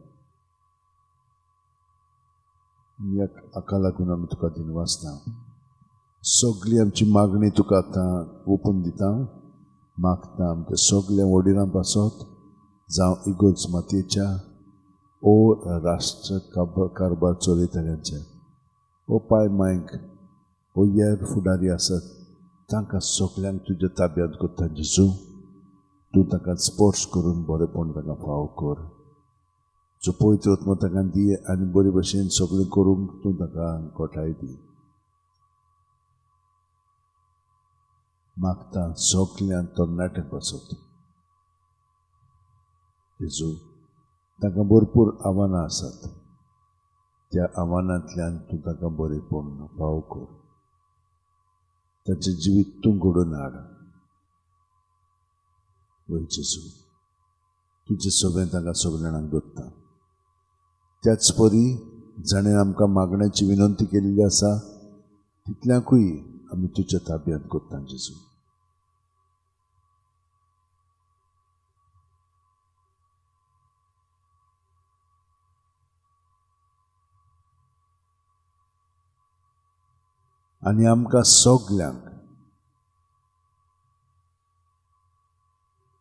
हाका लागून आमी तुका दिनवासता. सगळी आमची मागणी तुका आतां ओपून दिता. मागता आमच्या सगळ्या वडिलां पासत जावं इगोर्ज मातयेच्या ओ राष्ट्र कारभार चलयतल्यांच्या ओ पाय मांयक ओ येर फुडारी आसात तांकां सगल्यांक तुज्या ताब्यांत कोत्ता जेजू तूं ताका स्पर्श करून बरेपण ताका फावो कर जो पवित्र आत्मा ताका दी आनी बरे भशेन सगळें करूंक तूं ताका घोटाय दी मागता सगल्यांक तरणाटे बसत जेजू ताका भरपूर आव्हानां आसात त्या आव्हानांतल्यान तूं ताका बरेपण फावो कर ताचें जिवीत तूं घडोवन हाड वय जेजू तुजें सगळें ताका सगळ्या जाणांक दोत्ता त्याच परी जाणें आमकां मागण्याची विनंती केल्ली आसा तितल्याकूय आमी तुज्या ताब्यांत कोत्ता जेजू आनी आमकां सगल्यांक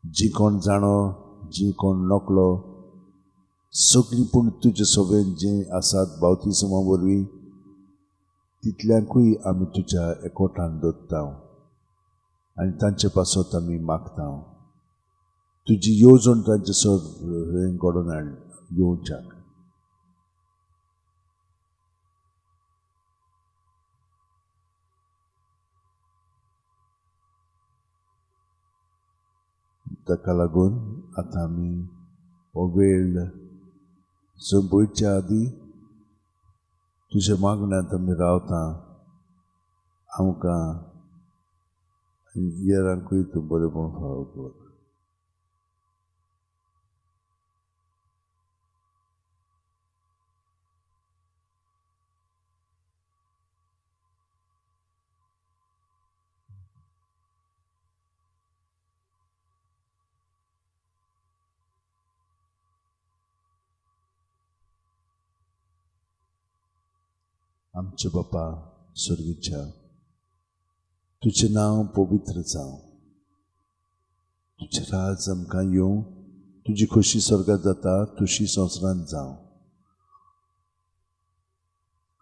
जी कोण जाणो जी कोण नकलो सगळी पूण तुजे सगळें जें आसात बावतिस्मा वरवीं तितल्यांकूय आमी तुज्या एकवटान दवरता आनी तांचे पासत आमी मागता तुजी येवजण तांचे सगळें घडोवन हाड येवच्याक ताका लागून आतां आमी हो वेळ संपयच्या आदीं तुज्या मागण्यांत आमी रावता आमकां येरांकूय तूं बरेपण फावो कर आमचे बापा स्वर्गीच्या तुजें नांव पवित्र जावं तुजें राज आमकां येवं तुजी खोशी स्वर्गांत जाता तुशी संवसारांत जावं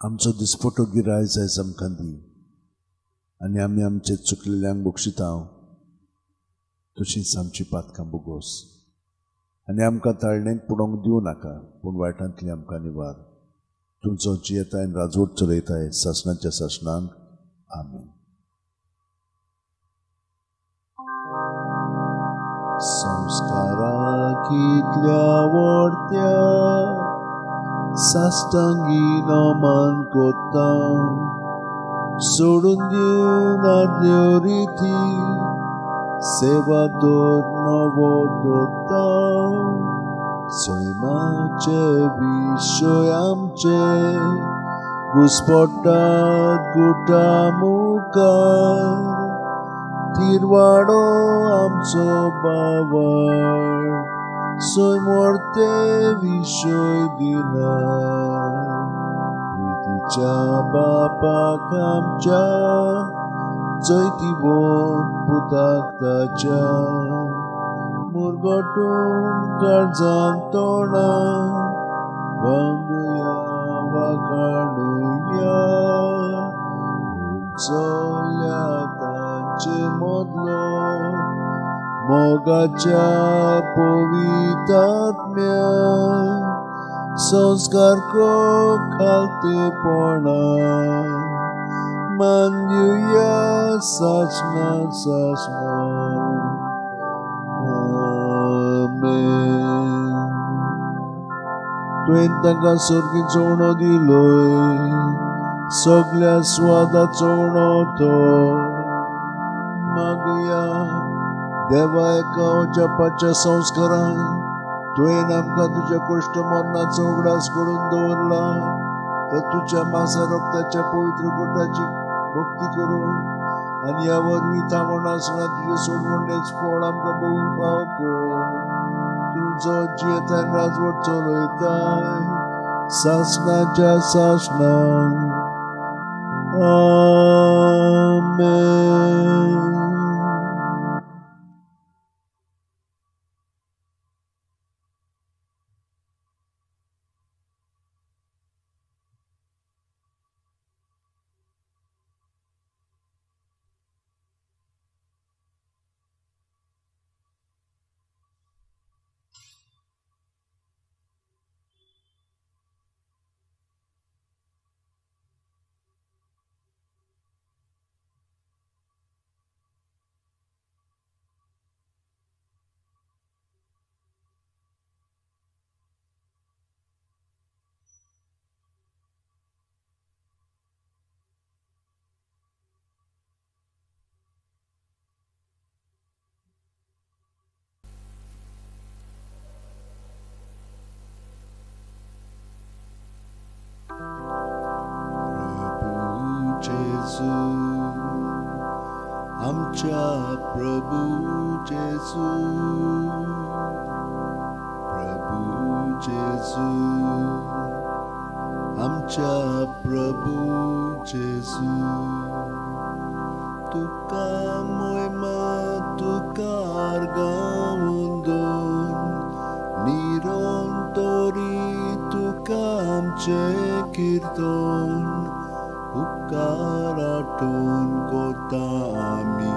आमचो दिसपटो गिरायज आयज आमकां दी आनी आमी आमचे चुकलेल्यांक बक्षिता तशींच आमची पातकां बोगोस आनी आमकां ताळणेंत पडोवंक दिवं नाका पूण वायटांतली आमकां निवार तुमचो जियेताय राजवट चलयताय सासणाच्या सासणांक आमेन संस्काराक इतल्या व्हडत्या साश्टांगी नमन कोत्ता सोडून दिवन आदल्यो रिती सेवा दोर नवो दोत्ता सैमाचे विशय आमचे घुसपट्टात गुटा मुखार तिरवाडो आमचो बावार सैमोरते विशय दिला प्रितीच्या बापाक आमच्या जैती बोन पुताक ताच्या मुरगोटून काळजान तोणा वांगुया वाखाणुया उंचोल्या तांचे मोदलो मोगाच्या पवित्रात्म्या संस्कार को खालतेपणा मान्युया सासना सासना तुवें तांकां सर्गीचो उणो दिलोय सगल्या स्वादाचो उणो तो मागुया देवा एका जपाच्या संस्कारान तुवें आमकां तुज्या कश्ट मरणाचो उगडास करून दवरला तर तुज्या मासा रक्ताच्या पवित्र गुटाची भक्ती करून आनी ह्या वरवीं थांबण आसना तुजें सोडवणेच फळ आमकां बघून फावो कर तुजो जियेताय राजवट चलयताय सासणाच्या सासणांक आमेन. आमच्या प्रभू जेजू, प्रभू जेजू, आमच्या प्रभू जेजू. तुका मोहिमा तुका गावंदोन निरंतरी तुका आमचे कीर्तन. उपकार आठवून कोता आमी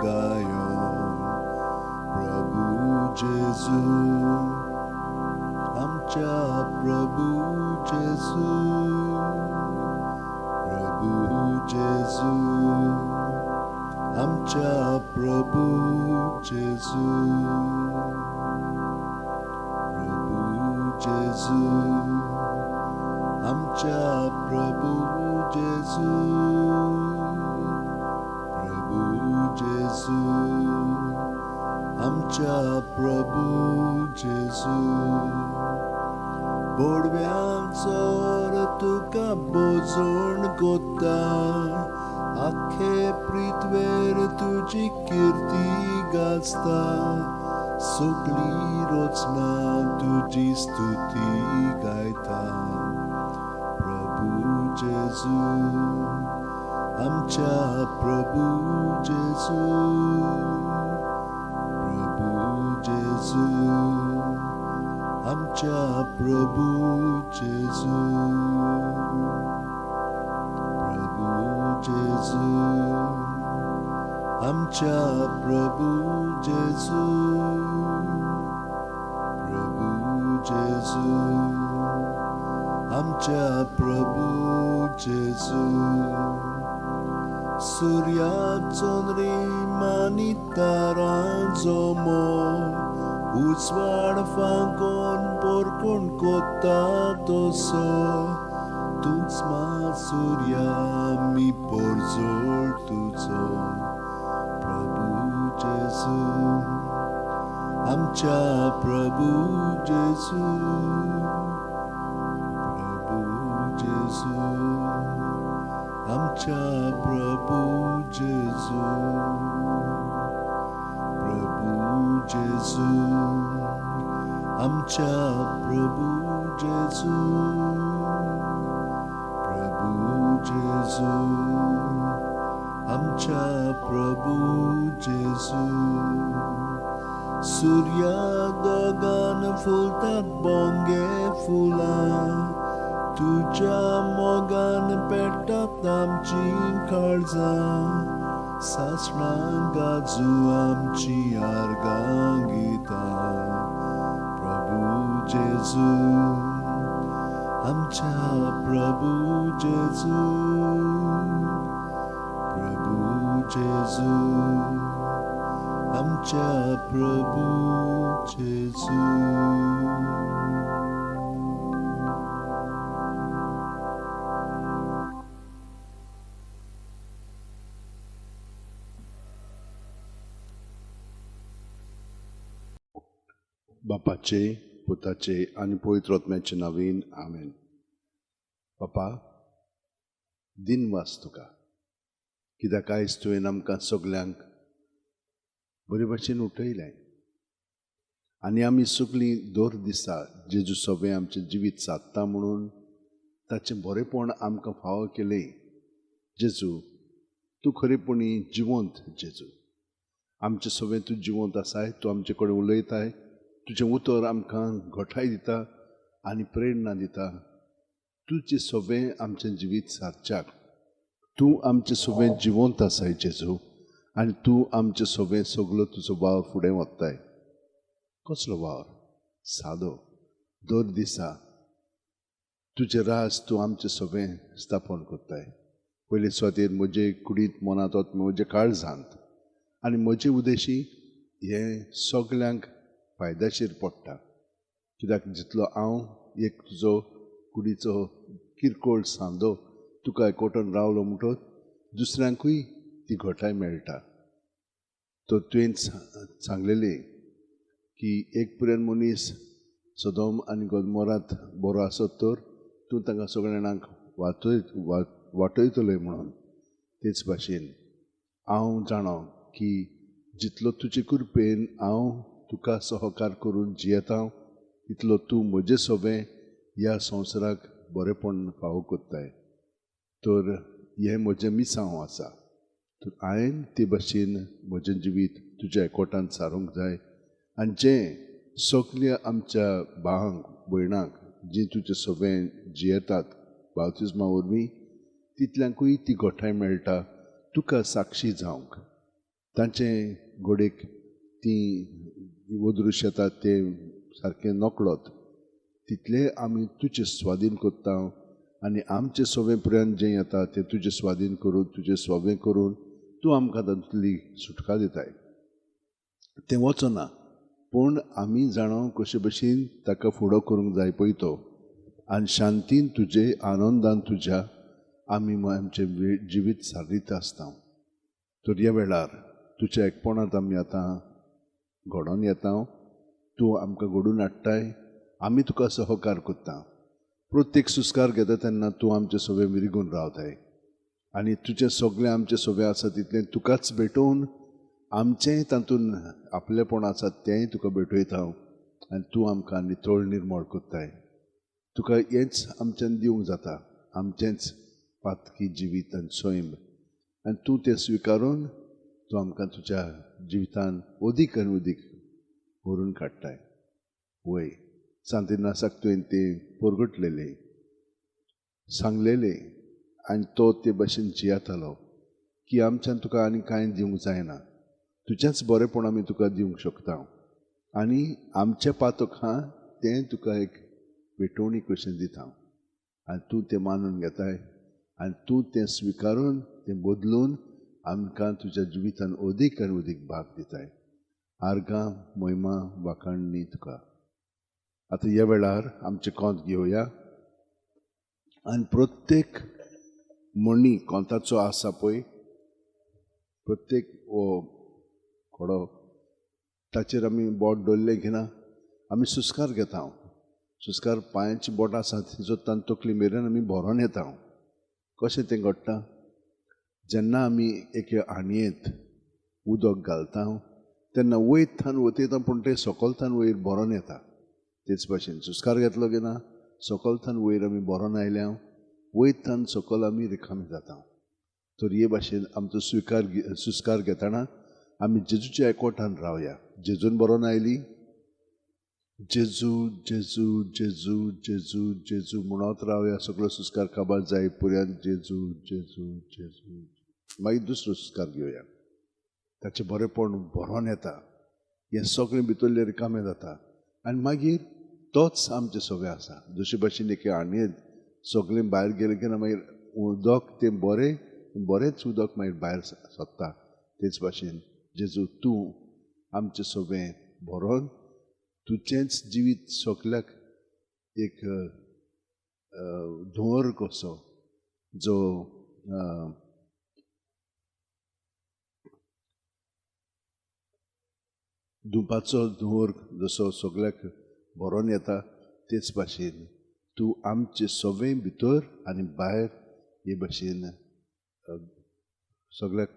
गायोन. प्रभू जेजू, आमच्या प्रभू जेजू, प्रभू जेजू, आमच्या प्रभू जेजू, प्रभू जेजू, आमच्या प्रभू जेजू, प्रभू जेजू, आमच्या प्रभू जेजू. बोडव्यांचो तुका बोजोण कोत्ता, आखे पृथ्वेर तुजी कीर्ती गाजता. सगळी रोचना तुजी स्तुती गायता. प्रभू जेजू, आमच्या प्रभू जेजू, प्रभू जेजू, आमच्या प्रभू जेजू, प्रभू जेजू, आमच्या प्रभू जेजू, प्रभू जेजू, आमच्या प्रभू जेजू. सूर्याचो रिम आनी तारांचो मोग उजवाड फांकोन पोरकोण कोत्ता तसो. तूच मा सूर्या आमी पोरजोळ तुजो. प्रभू जेजू, आमच्या प्रभू जेजू, प्रभू जेजू, आमच्या प्रभू जेजू, प्रभू जेजू, आमच्या प्रभू जेजू, प्रभू जेजू, आमच्या प्रभू जेजू. सूर्या दोगान फुलतात बोंगे फुलां, तुझ्या मोगान पेटतात आमची काळजां. सासणां गाजू आमची आर्गां गितां. प्रभू जेजू, आमच्या प्रभू जेजू, प्रभू जेजू, आमच्या प्रभू जेजू. बापाचे, पुताचे आनी पवित्र आत्म्याचे नांवान आमेन. बापा, दिनवास तुका, कित्याक आयज तुवें आमकां सगल्यांक बरे भशेन उठयलें आनी आमी सगळीं दर दिसा जेजू सोबें आमचें जिवीत सादता म्हणून ताचें बरेपण आमकां फावो केलें. जेजू, तूं खरेपणी जिवंत जेजू. आमचे सोबें तूं जिवंत आसाय, तूं आमचे कडेन उलयताय, तुजें उतर आमकां घोटाय दिता आनी प्रेरणा दिता. तुजें सोबें आमचें जिवीत सादच्याक तूं आमचे सोबें जिवंत आसाय जेजू, आनी तूं आमचे सोबें सगलो तुजो वावर फुडें व्हरताय. कसलो वावर? सादो. दर दिसा तुजें रास तूं आमचे सोबें स्थापन करताय. पयले सुवातेर म्हजे कुडींत मनांत वता म्हजे काळजांत, आनी म्हजी उदेशी हे सगल्यांक फायदाशीर पडटा. कित्याक जितलो हांव एक तुजो कुडीचो किरकोळ सांदो तुका एकवटून रावलो म्हणटच दुसऱ्यांकूय ती घोटाय मेळटा. तो तुवें सांगलेलें की एक पर्यंत मनीस सदोम आनी गोमोरांत बरो आसत तर तूं तांकां सगळ्या जाणांक वाटयतलें म्हणून. तेच भाशेन हांव जाणो की जितलो तुजे कृपेन हांव तुका सहकार करून जियेता तितलो तूं म्हजें सोबें ह्या संवसाराक बरेपण फावो कोत्ताय. तर हें म्हजें मिसांव आसा. तर हांवें ते भाशेन म्हजें जिवीत तुज्या एकवटान सारूंक जाय. आनी जें सगल्या आमच्या भावांक भयणांक जीं तुजें सोबें जियेतात बावतिजमा वरवीं तितल्यांकूय ती घोटाय मेळटा तुका साक्षी जावंक. तांचे घोडेक तीं वदरूश येतात ते सारकें नकळत तितले आमी तुजें स्वाधीन कोत्ता आनी आमचे सोबेपर्यंत जें येता तें तुजें स्वाधीन करून तुजें सोबें करून तूं आमकां तातूंतली सुटका दिताय. तें वचना पूण आमी जाणो कशे भशेन ताका फुडो करूंक जाय पळय तो आनी शांतीन तुजे आनंदान तुज्या आमी आमचें जिवीत सारीत आसता. तर ह्या वेळार तुज्या एकपणांत आमी आतां घडोवन येता. तूं आमकां घडोवन हाडटाय. आमी तुका सहकार कोत्ता. प्रत्येक सुस्कार घेता तेन्ना तूं आमचे सोबे विरिगून रावताय आनी तुजें सगळें आमचें सोबें आसा तितलें तुकाच भेटोवन आमचेंय तातूंत आपलेपण आसा तेंय तुका भेटयता आनी तूं आमकां नितळ निर्मळ कोत्ताय. तुका हेंच आमच्यान दिवंक जाता आमचेंच पातकी जिवीत आनी सैम आनी तूं तें स्विकारून तूं आमकां तुज्या जिवितान अदीक आनी अदीक व्हरून काडटाय. वय सांतिनासाक तुवें तें परगटलेलें सांगलेलें आनी तो ते भाशेन जियेतालो की आमच्यान तुका आनी कांय दिवंक जायना. तुजेंच बरेपण आमी तुका दिवंक शकता आनी आमचें पातक आहा तें तुका एक भेटवणी कशें दिता आनी तूं तें मानून घेताय आनी तूं तें स्विकारून तें बदलून आमकां तुज्या जिवितान अदीक आनी अदीक भाग दिताय. आर्गां महिमा वाखाणणी तुका. आतां ह्या वेळार आमचें कोंत घेवया आनी प्रत्येक मणी कोंताचो आसा पळय प्रत्येक खडो ताचेर आमी बोट दवरलें घेना आमी सुस्कार घेता. सुस्कार पांयाची बोटां आसा तिजोतान तकली मेरेन आमी भरोन येता. कशें तें घडटा जेन्ना आमी एके आणयेंत उदक घालता तेन्ना वयर थान वतयता पूण तें सकयल वयर भरोन येता. तेच भाशेन सुस्कार घेतलो की ना सकयल वयर आमी भरोन आयल्या वयर सकयल आमी रिकामी जाता. तर हे भाशेन आमचो सुस्कार घेतना आमी जेजूच्या एकवटान रावया. जेजून भरोन आयली जेजू जेजू जेजू जेजू जेजू म्हणत रावया. सगळो सुस्कार काबार जाय पर्यंत जेजू जेजू जेजू. मागीर दुसरो सुस्कार घेवया. ताचें बरेपण भरोन येता. हें सगळें भितरलें रिकामें जाता आनी मागीर तोच आमचे सोबे आसा. जशे भाशेन एके आणयेंत सगळें भायर गेलें की ना मागीर उदक तें बरेंच उदक मागीर भायर सोदता. तेच भाशेन जेजू तूं आमचें सोबें भरोन तुजेंच जिवीत सगल्याक एक धुंवर कसो जो धुपाचो धुंवर जसो सगल्याक भरोन येता तेच भाशेन तूं आमचे सोबें भितर आनी भायर हे भाशेन सगल्याक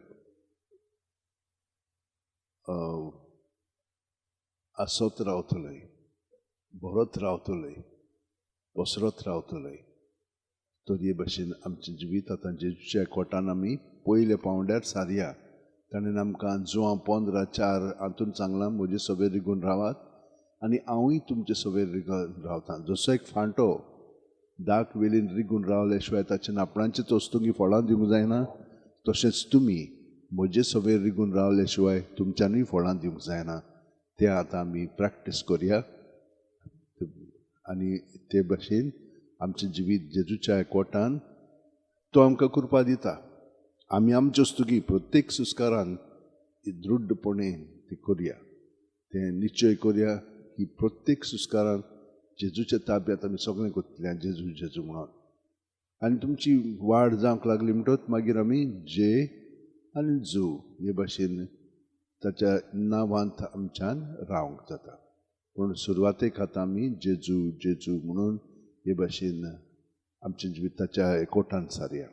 आसत रावतले भरत रावतले पसरत रावतले. तर हे भाशेन आमचें जिवीत आतां जेजूच्या एकवटान आमी पयले पावंड्यार सारया. ताणें आमकां जुवां 15:4 हातून सांगलां म्हजे सोबे रिगून रावात आनी हांवूय तुमचे सोबे रिगून रावतां. जसो एक फांटो दाक वेलीन रिगून रावले शिवाय ताच्या नापणांचेच वस्तूंकी फळां दिवंक जायना तशेंच तुमी म्हजे सोबे रिगून रावले शिवाय तुमच्यांनी फळां दिवंक जायना. तें आतां आमी प्रॅक्टीस करया आनी ते भाशेन आमचें जिवीत जेजूच्या एकवटान तो आमकां कृपा दिता. आमी आमचे वस्तुकी प्रत्येक सुस्कारान दृढपणेन ती करया. तें निश्चय करया की प्रत्येक सुस्कारान जेजूच्या ताब्यांत आमी सगळें कोत्तलें जेजू जेजू म्हणोन. आनी तुमची वाड जावंक लागली म्हणटच मागीर आमी जे आनी जू हे भाशेन ताच्या नांवांत आमच्यान रावंक जाता. पूण सुरवातेक आतां आमी जेजू जेजू म्हणून हे भाशेन आमच्या जिविताच्या एकवटान सारया.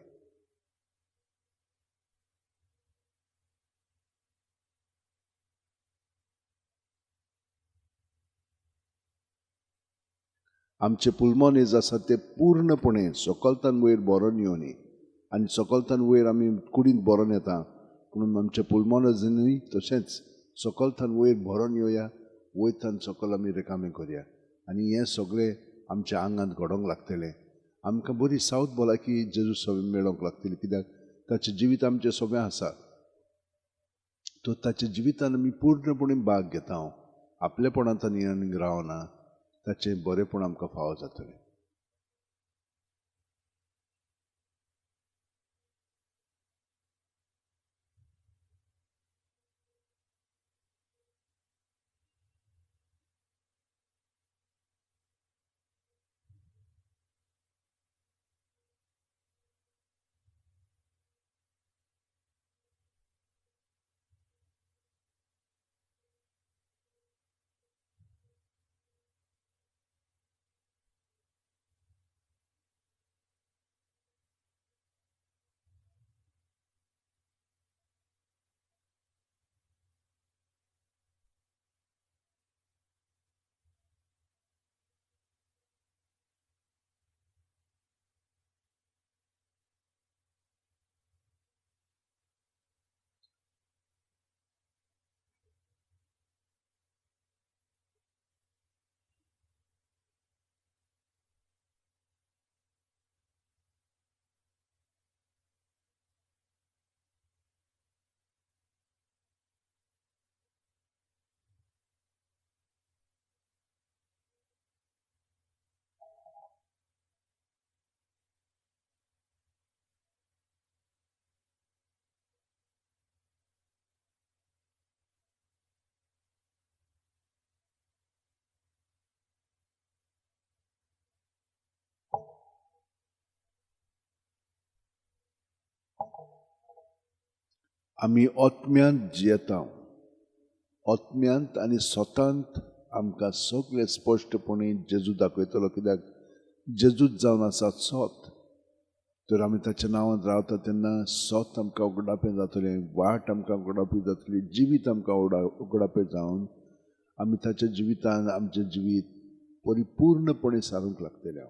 आमचे पुल्मोनीज आसा ते पूर्णपणे सकलतान वयर बरोवन येवनी आनी सकलतान वयर आमी कुडींत बरोवन येता पूण आमचे पुल्मोनजूय तशेंच सकलतान वयर बरोवन येवया वयतान सकल आमी रिकामें करया आनी हें सगळें आमच्या आंगांत घडोवंक लागतलें आमकां बरी सावथ भलायकी जेजू सगळें मेळोवंक लागतली कित्याक ताचें जिवीत आमचें सगळें आसा तो ताच्या जिवितान आमी पूर्णपणे भाग घेता हांव आपलेपणांतन आनी रावना ताचें बरेंपण आमकां फावो जातलें आमी ओतम्यांत जियेता ओतम्यांत आनी स्वतांत आमकां सगळें स्पश्टपणी जेजू दाखयतलो कित्याक जेजूच जावन आसा सोत तर आमी ताच्या नांवांत रावता तेन्ना सोत आमकां उगडापें जातलें वाट आमकां उगडापी जातली जिवीत आमकां उगडापें जावन आमी ताच्या जिवितान आमचें जिवीत परिपूर्णपणे सारूंक लागतलें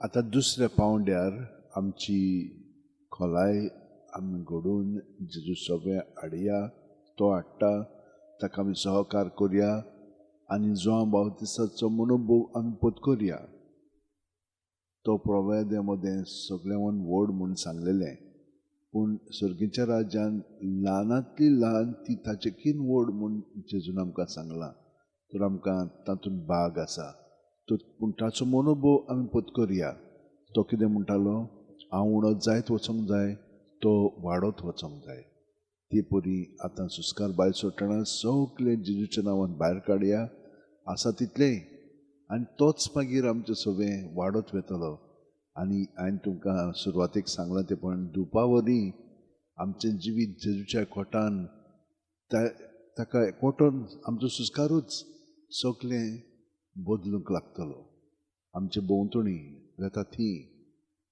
आतां दुसऱ्या पावंड्यार आमची खोलाय आमी घडोवन जेजू सगळें हाडया तो हाडटा ताका आमी सहकार करया आनी जोहां बावतिसाचो मनोभोव आमी पत्करया तो प्रवेदे मदें सगळ्यान व्हड म्हूण सांगलेलें पूण सर्गीच्या राज्यान ल्हानांतली ल्हान ती ताचेकीन व्हड म्हूण जेजून आमकां सांगलां तर आमकां तातूंत भाग आसा पूण ताचो मनोभोव आमी पत्करया तो कितें म्हणटालो हांव उणो जायत वचोंक जाय तो वाडत वचोंक जाय ती परी आतां सुस्कार भायर सोडटना सगळे जेजूच्या नांवान भायर काडया आसा तितलें आनी तोच मागीर आमचें सगळें वाडत वेतलो आनी हांवें तुमकां सुरवातेक सांगलां तें पण दुपावली आमचें जिवीत जेजूच्या कोटान ताका एकवटून आमचो सुस्कारूच सगळें बदलूंक लागतलो आमचे भोंवतणी जाता ती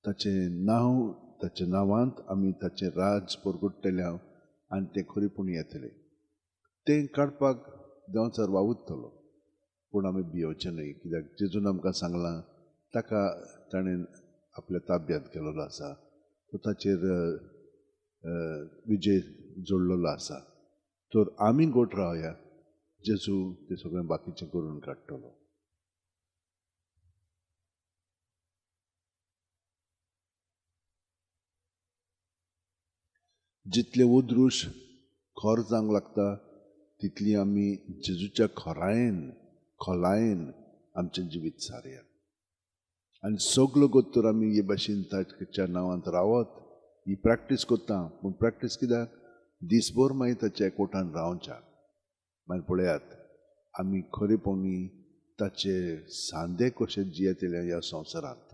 ताचें नांव ताच्या नांवांत आमी ताचें राज परगटतल्या आनी तें खरेपण येतलें तें काडपाक देंवचार वावुरतलो पूण आमी भियोवचें न्हय कित्याक जेजून आमकां सांगलां ताका ताणें आपल्या ताब्यांत केलेलो आसा तो ताचेर विजय जोडलेलो आसा तर आमी गोट रावया जेजू तें सगळें बाकीचें करून काडटलो जितले उद्रुश खोर जावंक लागता तितली आमी जेजूच्या खोलायेन आमचें जिवीत सारया आनी सगळो गोत्तर आमी हे भाशेन ताच्या नांवांत रावत ही प्रॅक्टीस करता पूण प्रॅक्टीस कित्याक दिसभर मागीर ताच्या एकवटान रावच्या मागीर पळयात आमी खरेपणी ताचे सांदे कशे जियेतले ह्या संवसारांत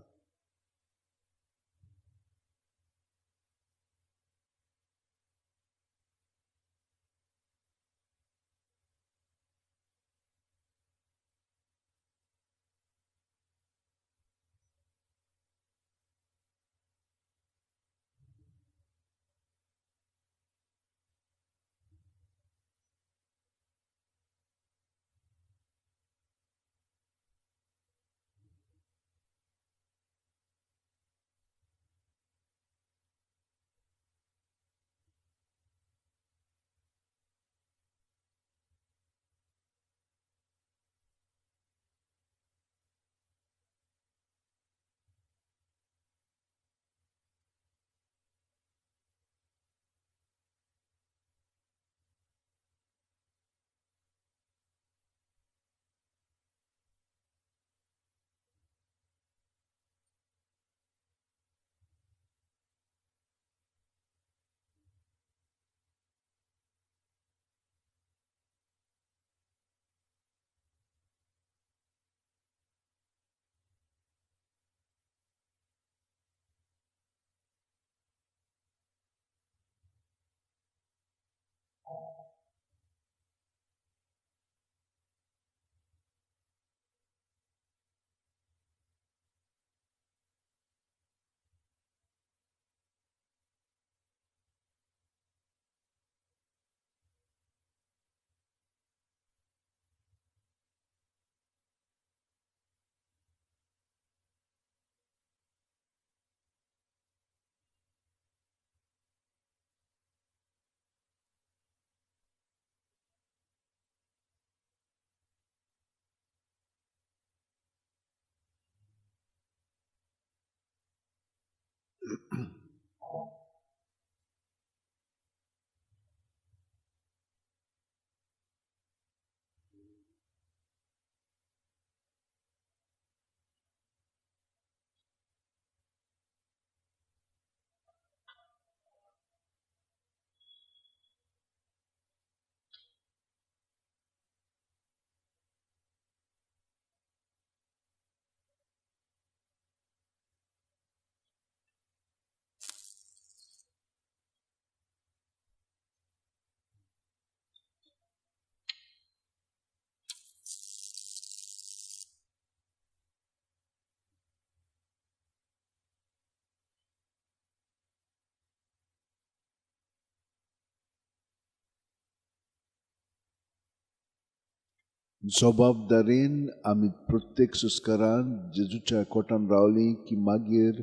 जबाबदारेन आमी प्रत्येक सुस्कारान जेजूच्या कोटान रावलीं की मागीर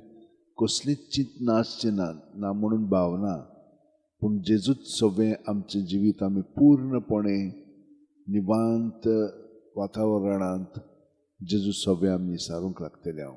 कसलीच चिंत नासचें ना म्हणून भावना पूण जेजूच सगळें आमचें जिवीत आमी पूर्णपणे निवांत वातावरणांत जेजू सगळें आमी सारूंक लागतले हांव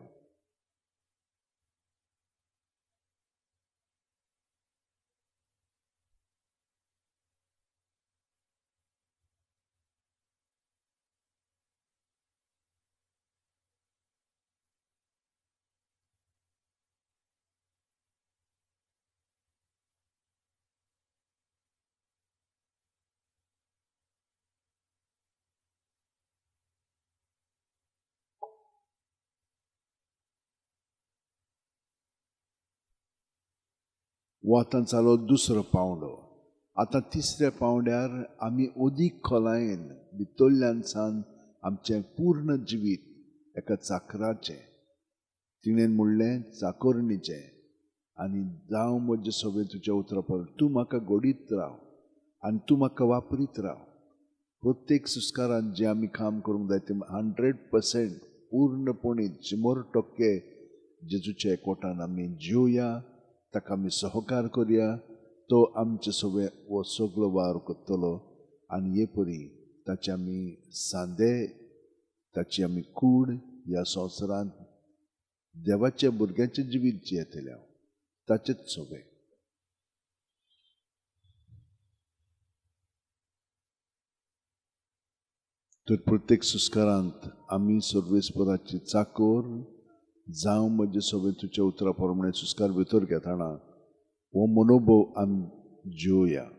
वतां जालो दुसरो पावंडो. आतां तिसऱ्या पावंड्यार आमी ओदीक खोलायेन भितरल्यान सावन आमचें पूर्ण जिवीत एका चाकराचें, तिणेन म्हणलें चाकोरणीचें, आनी जावं म्हजे सोबे तुज्या उतरा पर तूं म्हाका घोडीत राव आनी तूं म्हाका वापरीत राव. प्रत्येक सुस्कारान जें आमी काम करूंक जाय तें 100% पूर्णपणी 100% जेजूच्या एकवटान आमी जिवया, ताका आमी सहकार करया. तो आमचे सोबे हो सगळो वार करतलो आनी हे परी ताचे आमी सांदे, ताची आमी कूड ह्या संवसारांत देवाच्या भुरग्यांचें जिवीत जियेतले हांव ताचेच सोबे. तर प्रत्येक सुस्कारांत आमी सर्वेस्पराची चाकोर जावं म्हजे सोबे तुज्या उतरा प्रमाणे सुस्कार भितर घेताना हो मनोभव आमी जिवया.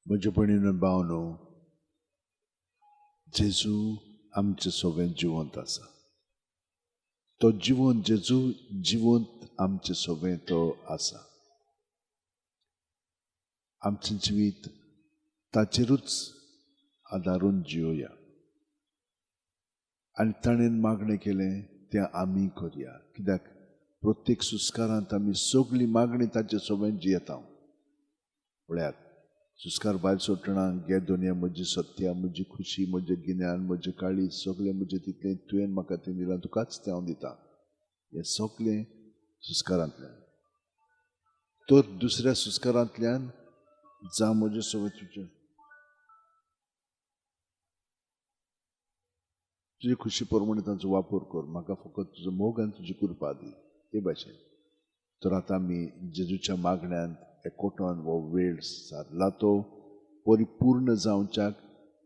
म्हजे भयणीन आनी भावनो, जेजू आमचे सोबें जिवंत आसा. तो जिवंत जेजू जिवंत आमचे सोबें तो आसा. आमचें जिवीत ताचेरूच आदारून जियोया. आनी ताणेन मागणें केलें तें आमी करया. कित्याक प्रत्येक सुस्कारांत आमी सगळी मागणी ताचे सोबें जियेता. म्हळ्यार सुस्कार भायर सोडटना गे दुनिया म्हजी सत्या, म्हजी खुशी, म्हजें गिन्यान, म्हजें काळीज सगळें म्हजें तितलें तुवें म्हाका तें दिलां, तुकाच तें हांव दितां. हें सगळें सुस्कारांतल्यान. तर दुसऱ्या सुस्कारांतल्यान जावं म्हजे सोबत तुजी खुशी प्रमाणे ताचो वापर कर. म्हाका फकत तुजो मोग आनी तुजी कृपा दी. हे भाशेन. तर आतां आमी जेजूच्या मागण्यांत एकवटोन हो वेळ सारला तो परिपूर्ण जावच्याक,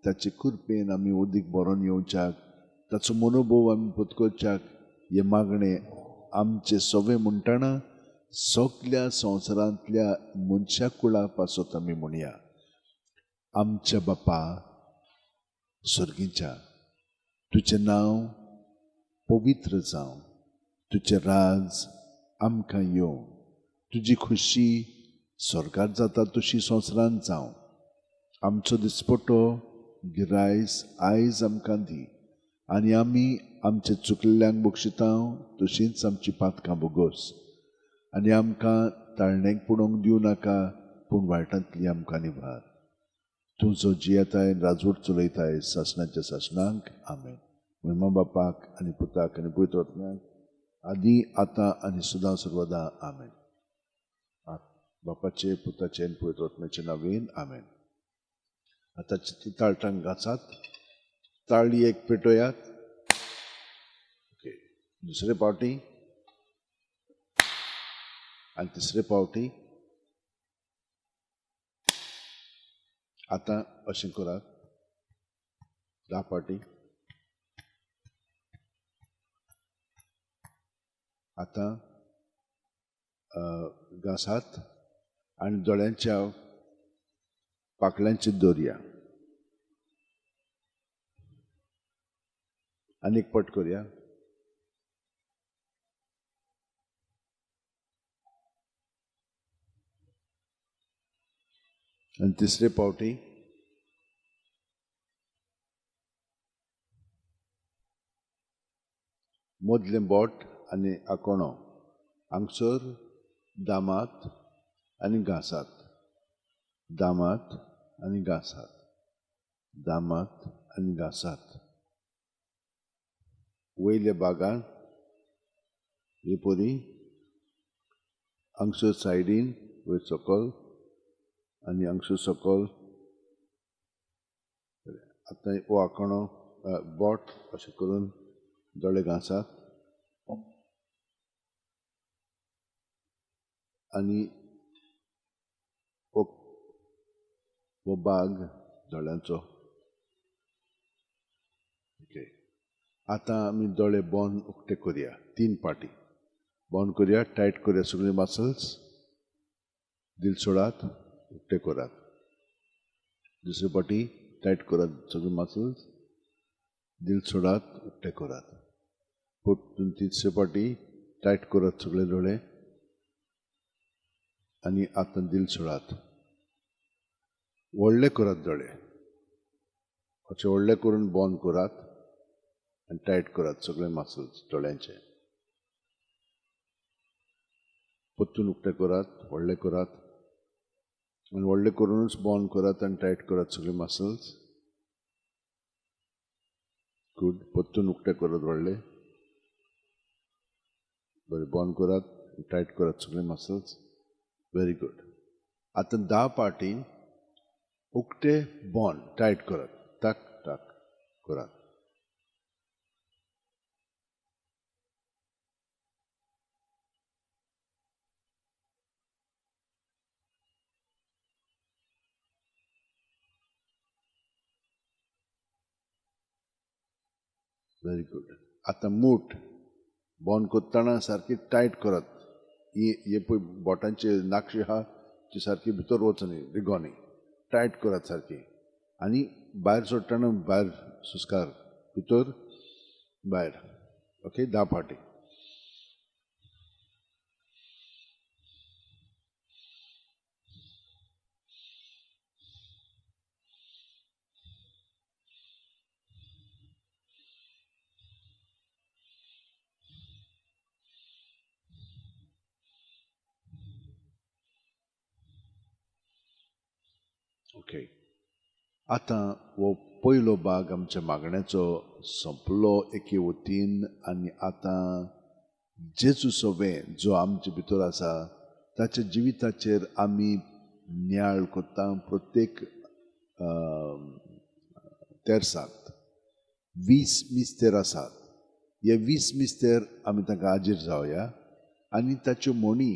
ताचे कृपेन आमी उदीक भरोन येवच्याक, ताचो मनोभव आमी पत्करच्याक हे मागणे आमचे सोबे म्हणटना सगळ्या संवसारांतल्या मनशा कुळा पासत आमी म्हणया. आमच्या बापा स्वर्गीच्या, तुजें नांव पवित्र जावं, तुजें राज आमकां येवं, तुजी खुशी स्वर्गांत जाता तशी संवसारांत जावं. आमचो दिसपट्टो गिरायस आयज आमकां दी, आनी आमी आमचे चुकलेल्यांक बक्षिता तशींच आमची पातकां भोगोस. आनी आमकां ताळणेक पडोवंक दिवं नाका, पूण वायटांतली आमकां निभार. तूं जो जियेताय राजवट चलयताय सासणाच्या सासणांक. आमेन. महिमा बापाक आनी पुताक आनी पवित्र आत्म्याक, आदी आतां आनी सदां सर्वदा. आमेन. बापाचे, पुताचे आनी पवित्र आत्म्याचे नांवेन. आमेन. आतां चिती ताळटांक घासात. ताळी एक पेटोयात. ओके. दुसरे पावटी आनी तिसरे पावटी. आतां अशें करात. 10 पावटी. आतां घासात आनी दोळ्यांच्या पाकळ्यांचेर दवरया. आनी एक पट करया. आनी तिसरे पावटी. मदलें बोट आनी आकोणो हांगसर दामात आनी घासात. दामात आनी घासात. दामात आनी घासात. वयल्या भागांत हे परी हांगसर सायडीन वयर सकयल आनी हांगसर सकयल. आतां हो आकोणो बोट अशें करून दोळे घासात आनी हो भाग दोळ्यांचो. ओके. आतां आमी दोळे बंद उक्ते करया. 3 पाटी बंद करया. टायट करया सगळे मसल्स. दिल सोडात, उक्ते करात. दुसरे पाटी टायट करात सगळे मसल्स. दिल सोडात, उक्ते करात. परतून तिसरे पाटी टायट करात सगळे दोळे आनी आतां दिल सोडात. व्हडले करात दोळे. अशें व्हडले करून बंद करात आनी टायट करात सगळे मसल्स दोळ्यांचे. परतून उक्ते करात, व्हडले करात आनी व्हडले करूनच बंद करात आनी टायट करात सगळे मसल्स. गुड. परतून उक्ते करात व्हडले. बरें. बंद करात, टायट करात सगळे मसल्स. Very good. आतां 10 पाटी उक्ते बंद टायट करात. टाक टाक करात. Very good. आतां मूठ बंद करतना सारकी टायट करात. हे पळय बोटांचे नाक्षी आहा ती सारकी भितर वचनी, रिगोनी. टायट करात सारकी आनी भायर सोडटना भायर सुस्कार भितर भायर ओके 10 फावटी ओके आतां हो पयलो भाग आमच्या मागण्याचो संपलो एके वतीन आनी आतां जेजू सोबे जो आमचे भितर आसा ताच्या जिविताचेर आमी नियाळ कोत्ता प्रत्येक तेर्साक 20 मिस्तेर आसात हे 20 मिस्तेर आमी तांकां हाजीर जावया आनी ताच्यो मोणी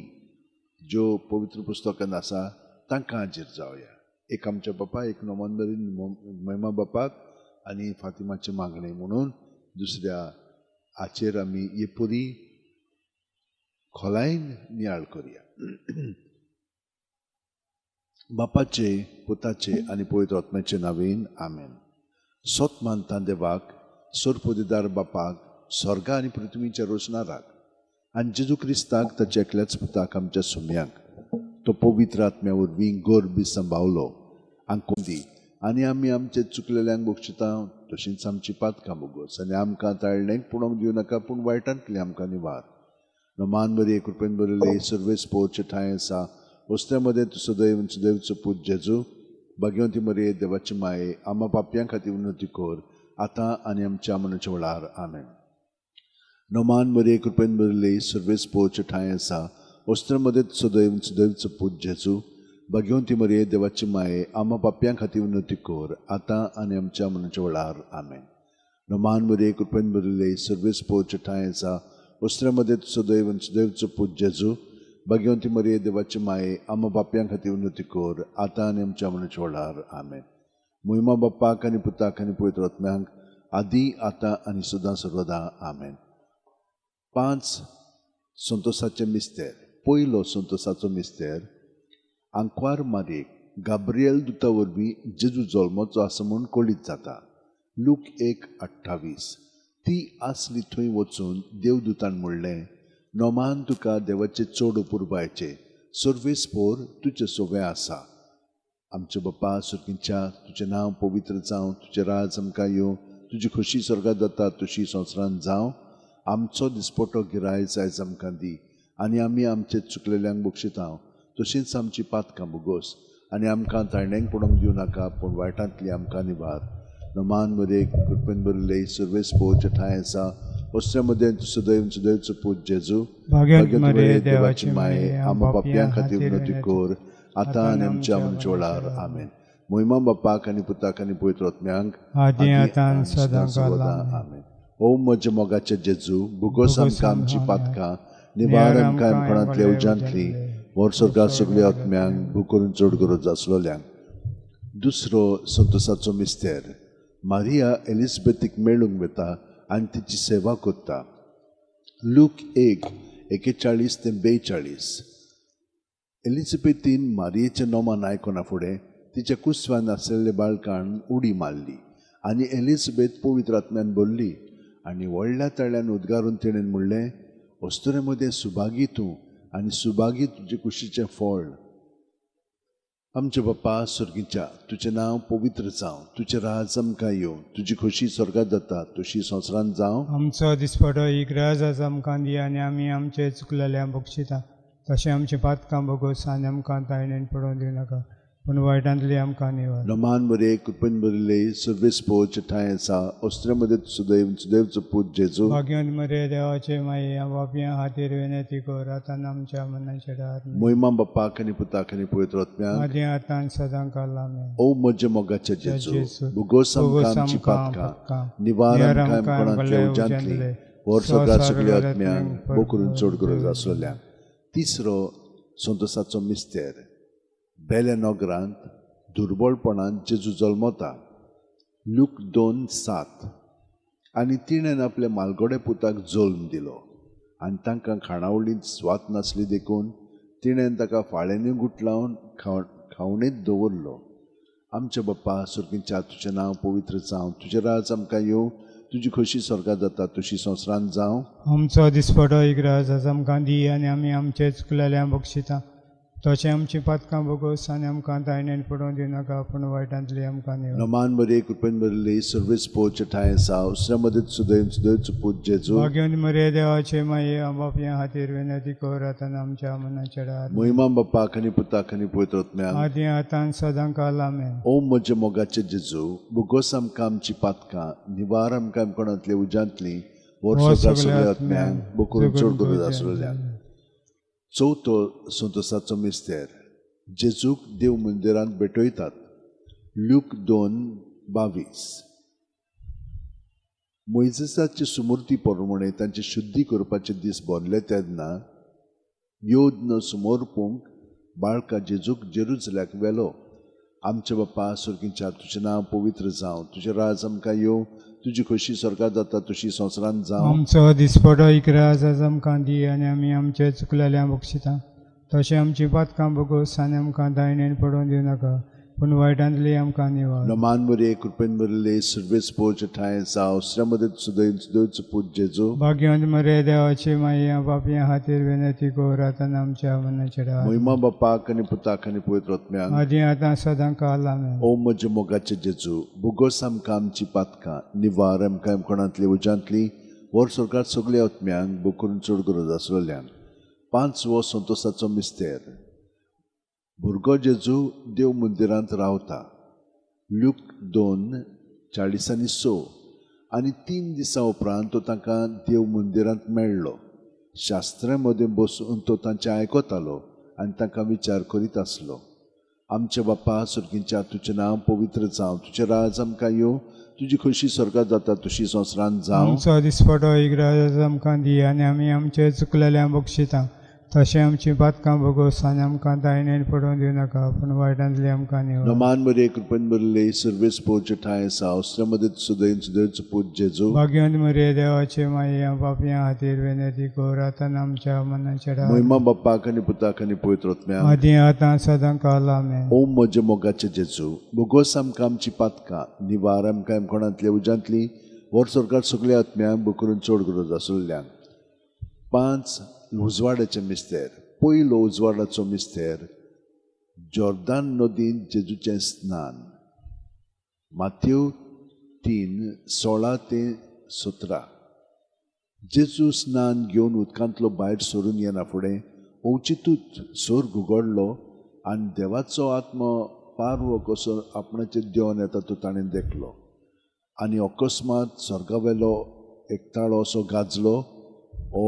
ज्यो पवित्र पुस्तकांत आसा तांकां हाजीर जावया एक आमच्या बापा एक नोमान महिमा बापाक आनी फातिमाचे मागणे म्हणून दुसऱ्या हाचेर आमी हे पुरी खोलायेन नियाळ करुया बापाचे पुताचे आनी पवित्र आत्म्याचे नांवेन आमेन सोत मानता देवाक सोरपोदीदार बापाक स्वर्गा आनी पृथ्वीच्या रोशनाराक आनी जेजू क्रिस्ताक ताच्या एकल्याच पुताक आमच्या सुम्याक तो पवित्र आत्म्या वरवीं गोरबी सांबावलो आंकोदी आनी आमी आमचे चुकलेल्यांक बक्षिता तशींच आमची पातकां बोगोस आनी आमकां ताळणेक पुणोक दिवं नाका पूण वायटांतली आमकां निवार नमान बरी कृपेन बरयले सर्वेस पोवचे ठांय आसा वस्त्या मदें तू सदैवचो पूत जेजू भाग्यवंती मरे देवाची माये आम्हा पापयां खातीर उन्नती कोर आतां आनी आमच्या मनाच्या वेळार आमेन नमान बरे कृपेन बरयले सर्वेस पोवचे ठांय आसा वस्त्र मध्ये सदैवचो पूत जेजू भाग्यवंती मरे देवाची माये आम्हा पापयां खातीर उन्नती कोर आतां आनी आमच्या मनाच्या वेळार आमेन नमान बरे कृपेन बरयले सर्वेस पोवचे ठांय आसा वस्त्र मध्ये सदैवचो पूत जेजू भाग्यवंती मरे देवाची माये आम्हा पापयां खातीर उन्नती कोर आतां आनी आमच्या मनाच्या वेळार आमेन महिमा बाप्पाक आनी पुताक आनी पवित्र आत्म्यांक आदी आतां आनी सदां सर्वदा आमेन 5 संतोसाचे मिस्तेर पयलो संतोसाचो मिस्तेर आंकवार मारयेक गाब्रिएल दुता वरवीं जेजू जल्माचो आसा म्हूण कळीत जाता लूक 1:28 ती आसली थंय वचून देवदुतान म्हणलें नोमान तुका देवाचे चड उपुरबायचे सर्वेस पोर तुजे सोबे आसा आमचे बापा सुर्गीच्या तुजें नांव पवित्र जावं तुजें राज आमकां येवं तुजी खोशी स्वर्गांत जाता तशी संवसारांत जावं आमचो दिसपटो गिराय जायज आमकां दी आनी आमी आमचे चुकलेल्यांक बक्षिता तशींच आमची पातकां बुगोस आनी आमकां ताळण्यांक पडोवंक दिवं नाका पूण वायटांतली आमकां निवार नमान मरे कृपेन बरयले सर्वेस पोवचे ठांय आसा वस्त्या मध्ये सदैवचो पूत जेजू भाग्यवंती मरे देवाची माये आम्हा पापयां खातीर उन्नती कोर आतां आनी आमच्या मनाच्या वेळार आमेन महिमा बापाक आनी पुताक आनी पवित्र आत्म्यांक आदी आतां सदां आमेन ओ म्हजे मोगाचे जेजू बुगोस आमकां आमची पातकां निवार आमकां कोणांतल्या उज्यांतली वर स्वर्गांत सगळ्या आत्म्यांक भूक करून चड गरज आसलेल्यांक दुसरो संतोसाचो मिस्तेर मारिया एलिझाबेथीक मेळूंक वता आनी तिची सेवा करता लूक 1:41 ते 42 एलिझाबेथीन मारियेचें नोमान आयकना फुडें तिच्या कुस्व्यान आसलेले बाळकान उडी मारली आनी एलिझाबेथ पवित्र आत्म्यान बोल्ली आनी व्हडल्या तळ्यान उद्गारून तिणेन म्हणलें वस्तुरे मदें सुभागी तूं आनी सुभागी तुजे कुशीचें फळ आमचे बापा सुर्गीच्या तुजें नांव पवित्र जावं तुजें राज आमकां येवं तुजी खोशी स्वर्गांत जाता तशी संवसारांत जावं आमचो दिसपटो इग्राज आज आमकां दी आनी आमी आमचे चुकलेल्या बक्षिता तशें आमची पातकां बोगोस आनी आमकां ताळणेन पडोवंक दिवं नाका पूण वायटांतली आमकां निवार नमान बरे कृपेन बरयले सर्वेस पोवचे ठांय आसा वस्त्रे मध्ये सदैवचो पूत जेजू भाग्यवंत मरे देवाचे माये बापयां खातीर विनंती कर आतां आमच्या मनाच्या वेळार महिमा बापाक आनी पुताक आनी पवित्र आत्म्यांक आदी आतां सदां काल आमेन ओ म्हजे मोगाचे जेजू बुगोस आमकां आमची पातकां निवार आमकां कोणांतल्या उज्यांतली वर स्वर्गांत सगळ्या आत्म्यांक भूक करून चड गरज आसलेल्यांक तिसरो संतोसाचो मिस्तेर बेल्या नोगरांत दुर्बळपणान जेजू जल्मता लूक 2:7 आनी तिणेन आपल्या मालगोडे पुताक जल्म दिलो आनी तांकां खाणावळींत स्वात नासली देखून तिणेन ताका फाळेंनी गुटलावन खावणेंत दवरलो आमचे बाप्पा सुर्गींच्या तुझें नांव पवित्र जावं, तुजें राज आमकां येवं, तुजी खोशी स्वर्गांत जाता तशी संवसारांत जावं. आमचो दिसपटो एक राज आमकां दी आनी आमी आमचे चुकलेल्या बक्षिता. तशें आमची पातकां बोगोस आनी आमकां तायणेन पडोवं दिनाका, पूण वायटांतली आमकां निवड. नमान बरे कृपेन बरले सर्वेस पोवचे ठाय साव श्रमदीत सुदैन सुदैच पूज जेजू. भाग्यवंत मरे देवाचे माये बापया हातीर विनंती कर आतां आमच्या मनाचे डार. महिमा बाप्पाक आनी पुताक आनी पवित्र आत्म्याक. आदी आतां सदां काल आमेन. ओम म्हजे मोगाचे जेजू, बुगोस आमकां आमची पातकां, निवार आमकां आमकोणांतली उज्यांतली, वर्सां सगळ्या आत्म्यांक बकरून चड करून आसलेल्याक. चवथो संतोसाचो मिस्तेर. जेजूक देव मंदिरांत भेटयतात. लूक 2:22. मोइजेसाची सुमूर्ती प्रमाणे तांचे शुद्धी करपाचे दीस भरले तेन्ना योद्न समोरपूंक बाळका जेजूक जेरुसल्याक व्हेलो. आमचे बाप्पा सुर्गींच्या तुजें नांव पवित्र जावं, तुजें राज आमकां येवं, तुजी खोशी स्वर्गांत जाता तशी संवसारांत जावं. आमचो दिसपटो एक राज आमकां दी आनी आमी आमचे चुकलेल्या बक्षिता. तशें आमची पातकां बोगोस आनी आमकां दायणेन पडोवं दिनाका, पूण वायटांतली आमकां निवड. नमान बरे कृपेन बरले सर्वेस पोवचे ठाय जावं श्रमदीत सुदैन सुदैच पूज जेजू. भाग्यवंत मरे देवाचे माये बापया हातीर विनंती कर आतां आमच्या मनाचे डार. महिमा बाप्पाक आनी पुताक आनी पवित्र आत्म्याक. आदी आतां सदां काल आमेन. ओम म्हजे मोगाचे जेजू, बुगोस आमकां आमची पातकां, निवार आमकां आमकोणांतली उज्यांतली, वर स्वर्गांत सगळ्या आत्म्यांक बकरून चड गरज आसलेल्यान. 5वो संतोसाचो मिस्तेर. भुरगो जेजू देव मंदिरांत रावता. लूक 2:40-6. आनी 3 दिसां उपरांत तो तांकां देव मंदिरांत मेळ्ळो. शास्त्रां मदें बसून तो तांचें आयकतालो आनी तांकां विचार करीत आसलो. आमचे बाप्पा सुर्गींच्या तुजें नांव पवित्र जावं, तुजें राज आमकां येवं, तुजी खोशी स्वर्गांत जाता तशी संवसारांत जावं. आमचो दिसपटो एक राज आमकां दी आनी आमी आमचे चुकलेल्या बक्षिता. तशें आमची पातकां बोगोस आनी आमकां दायणेन पडोवं दिनाका, पूण वायटांतली आमकां निवड. नमान बरे कृपेन बरले सर्वेस पोवचे ठाय साव श्रमदीत सुदैन सुदैच पूज जेजू. भाग्यवंत मरे देवाचे माये बापया हातीर विनंती कर आतां आमच्या मनाचे डार. महिमा बाप्पाक आनी पुताक आनी पवित्र आत्म्याक. आदी आतां सदां काल आमेन. ओम म्हजे मोगाचे जेजू, बुगोस आमकां आमची पातकां, निवार आमकां आमकोणांतली उज्यांतली, वर स्वर्गांत सगळ्या आत्म्यांक बकरून चड गरज आसलेल्यान. 5 उजवाडाचे मिस्तेर. पयलो उजवाडाचो मिस्तेर. जॉर्दान नदींत जेजूचें स्नान. माथ्यू 3:16-17. जेजू स्नान घेवन उदकांतलो भायर सरून येना फुडें ओचितूच स्वर्ग उगडलो आनी देवाचो आत्मो पारवो कसो आपणाचेर देंवन येता तो ताणें देखलो. आनी अकस्मात स्वर्गावेलो एकताळो असो गाजलो. ओ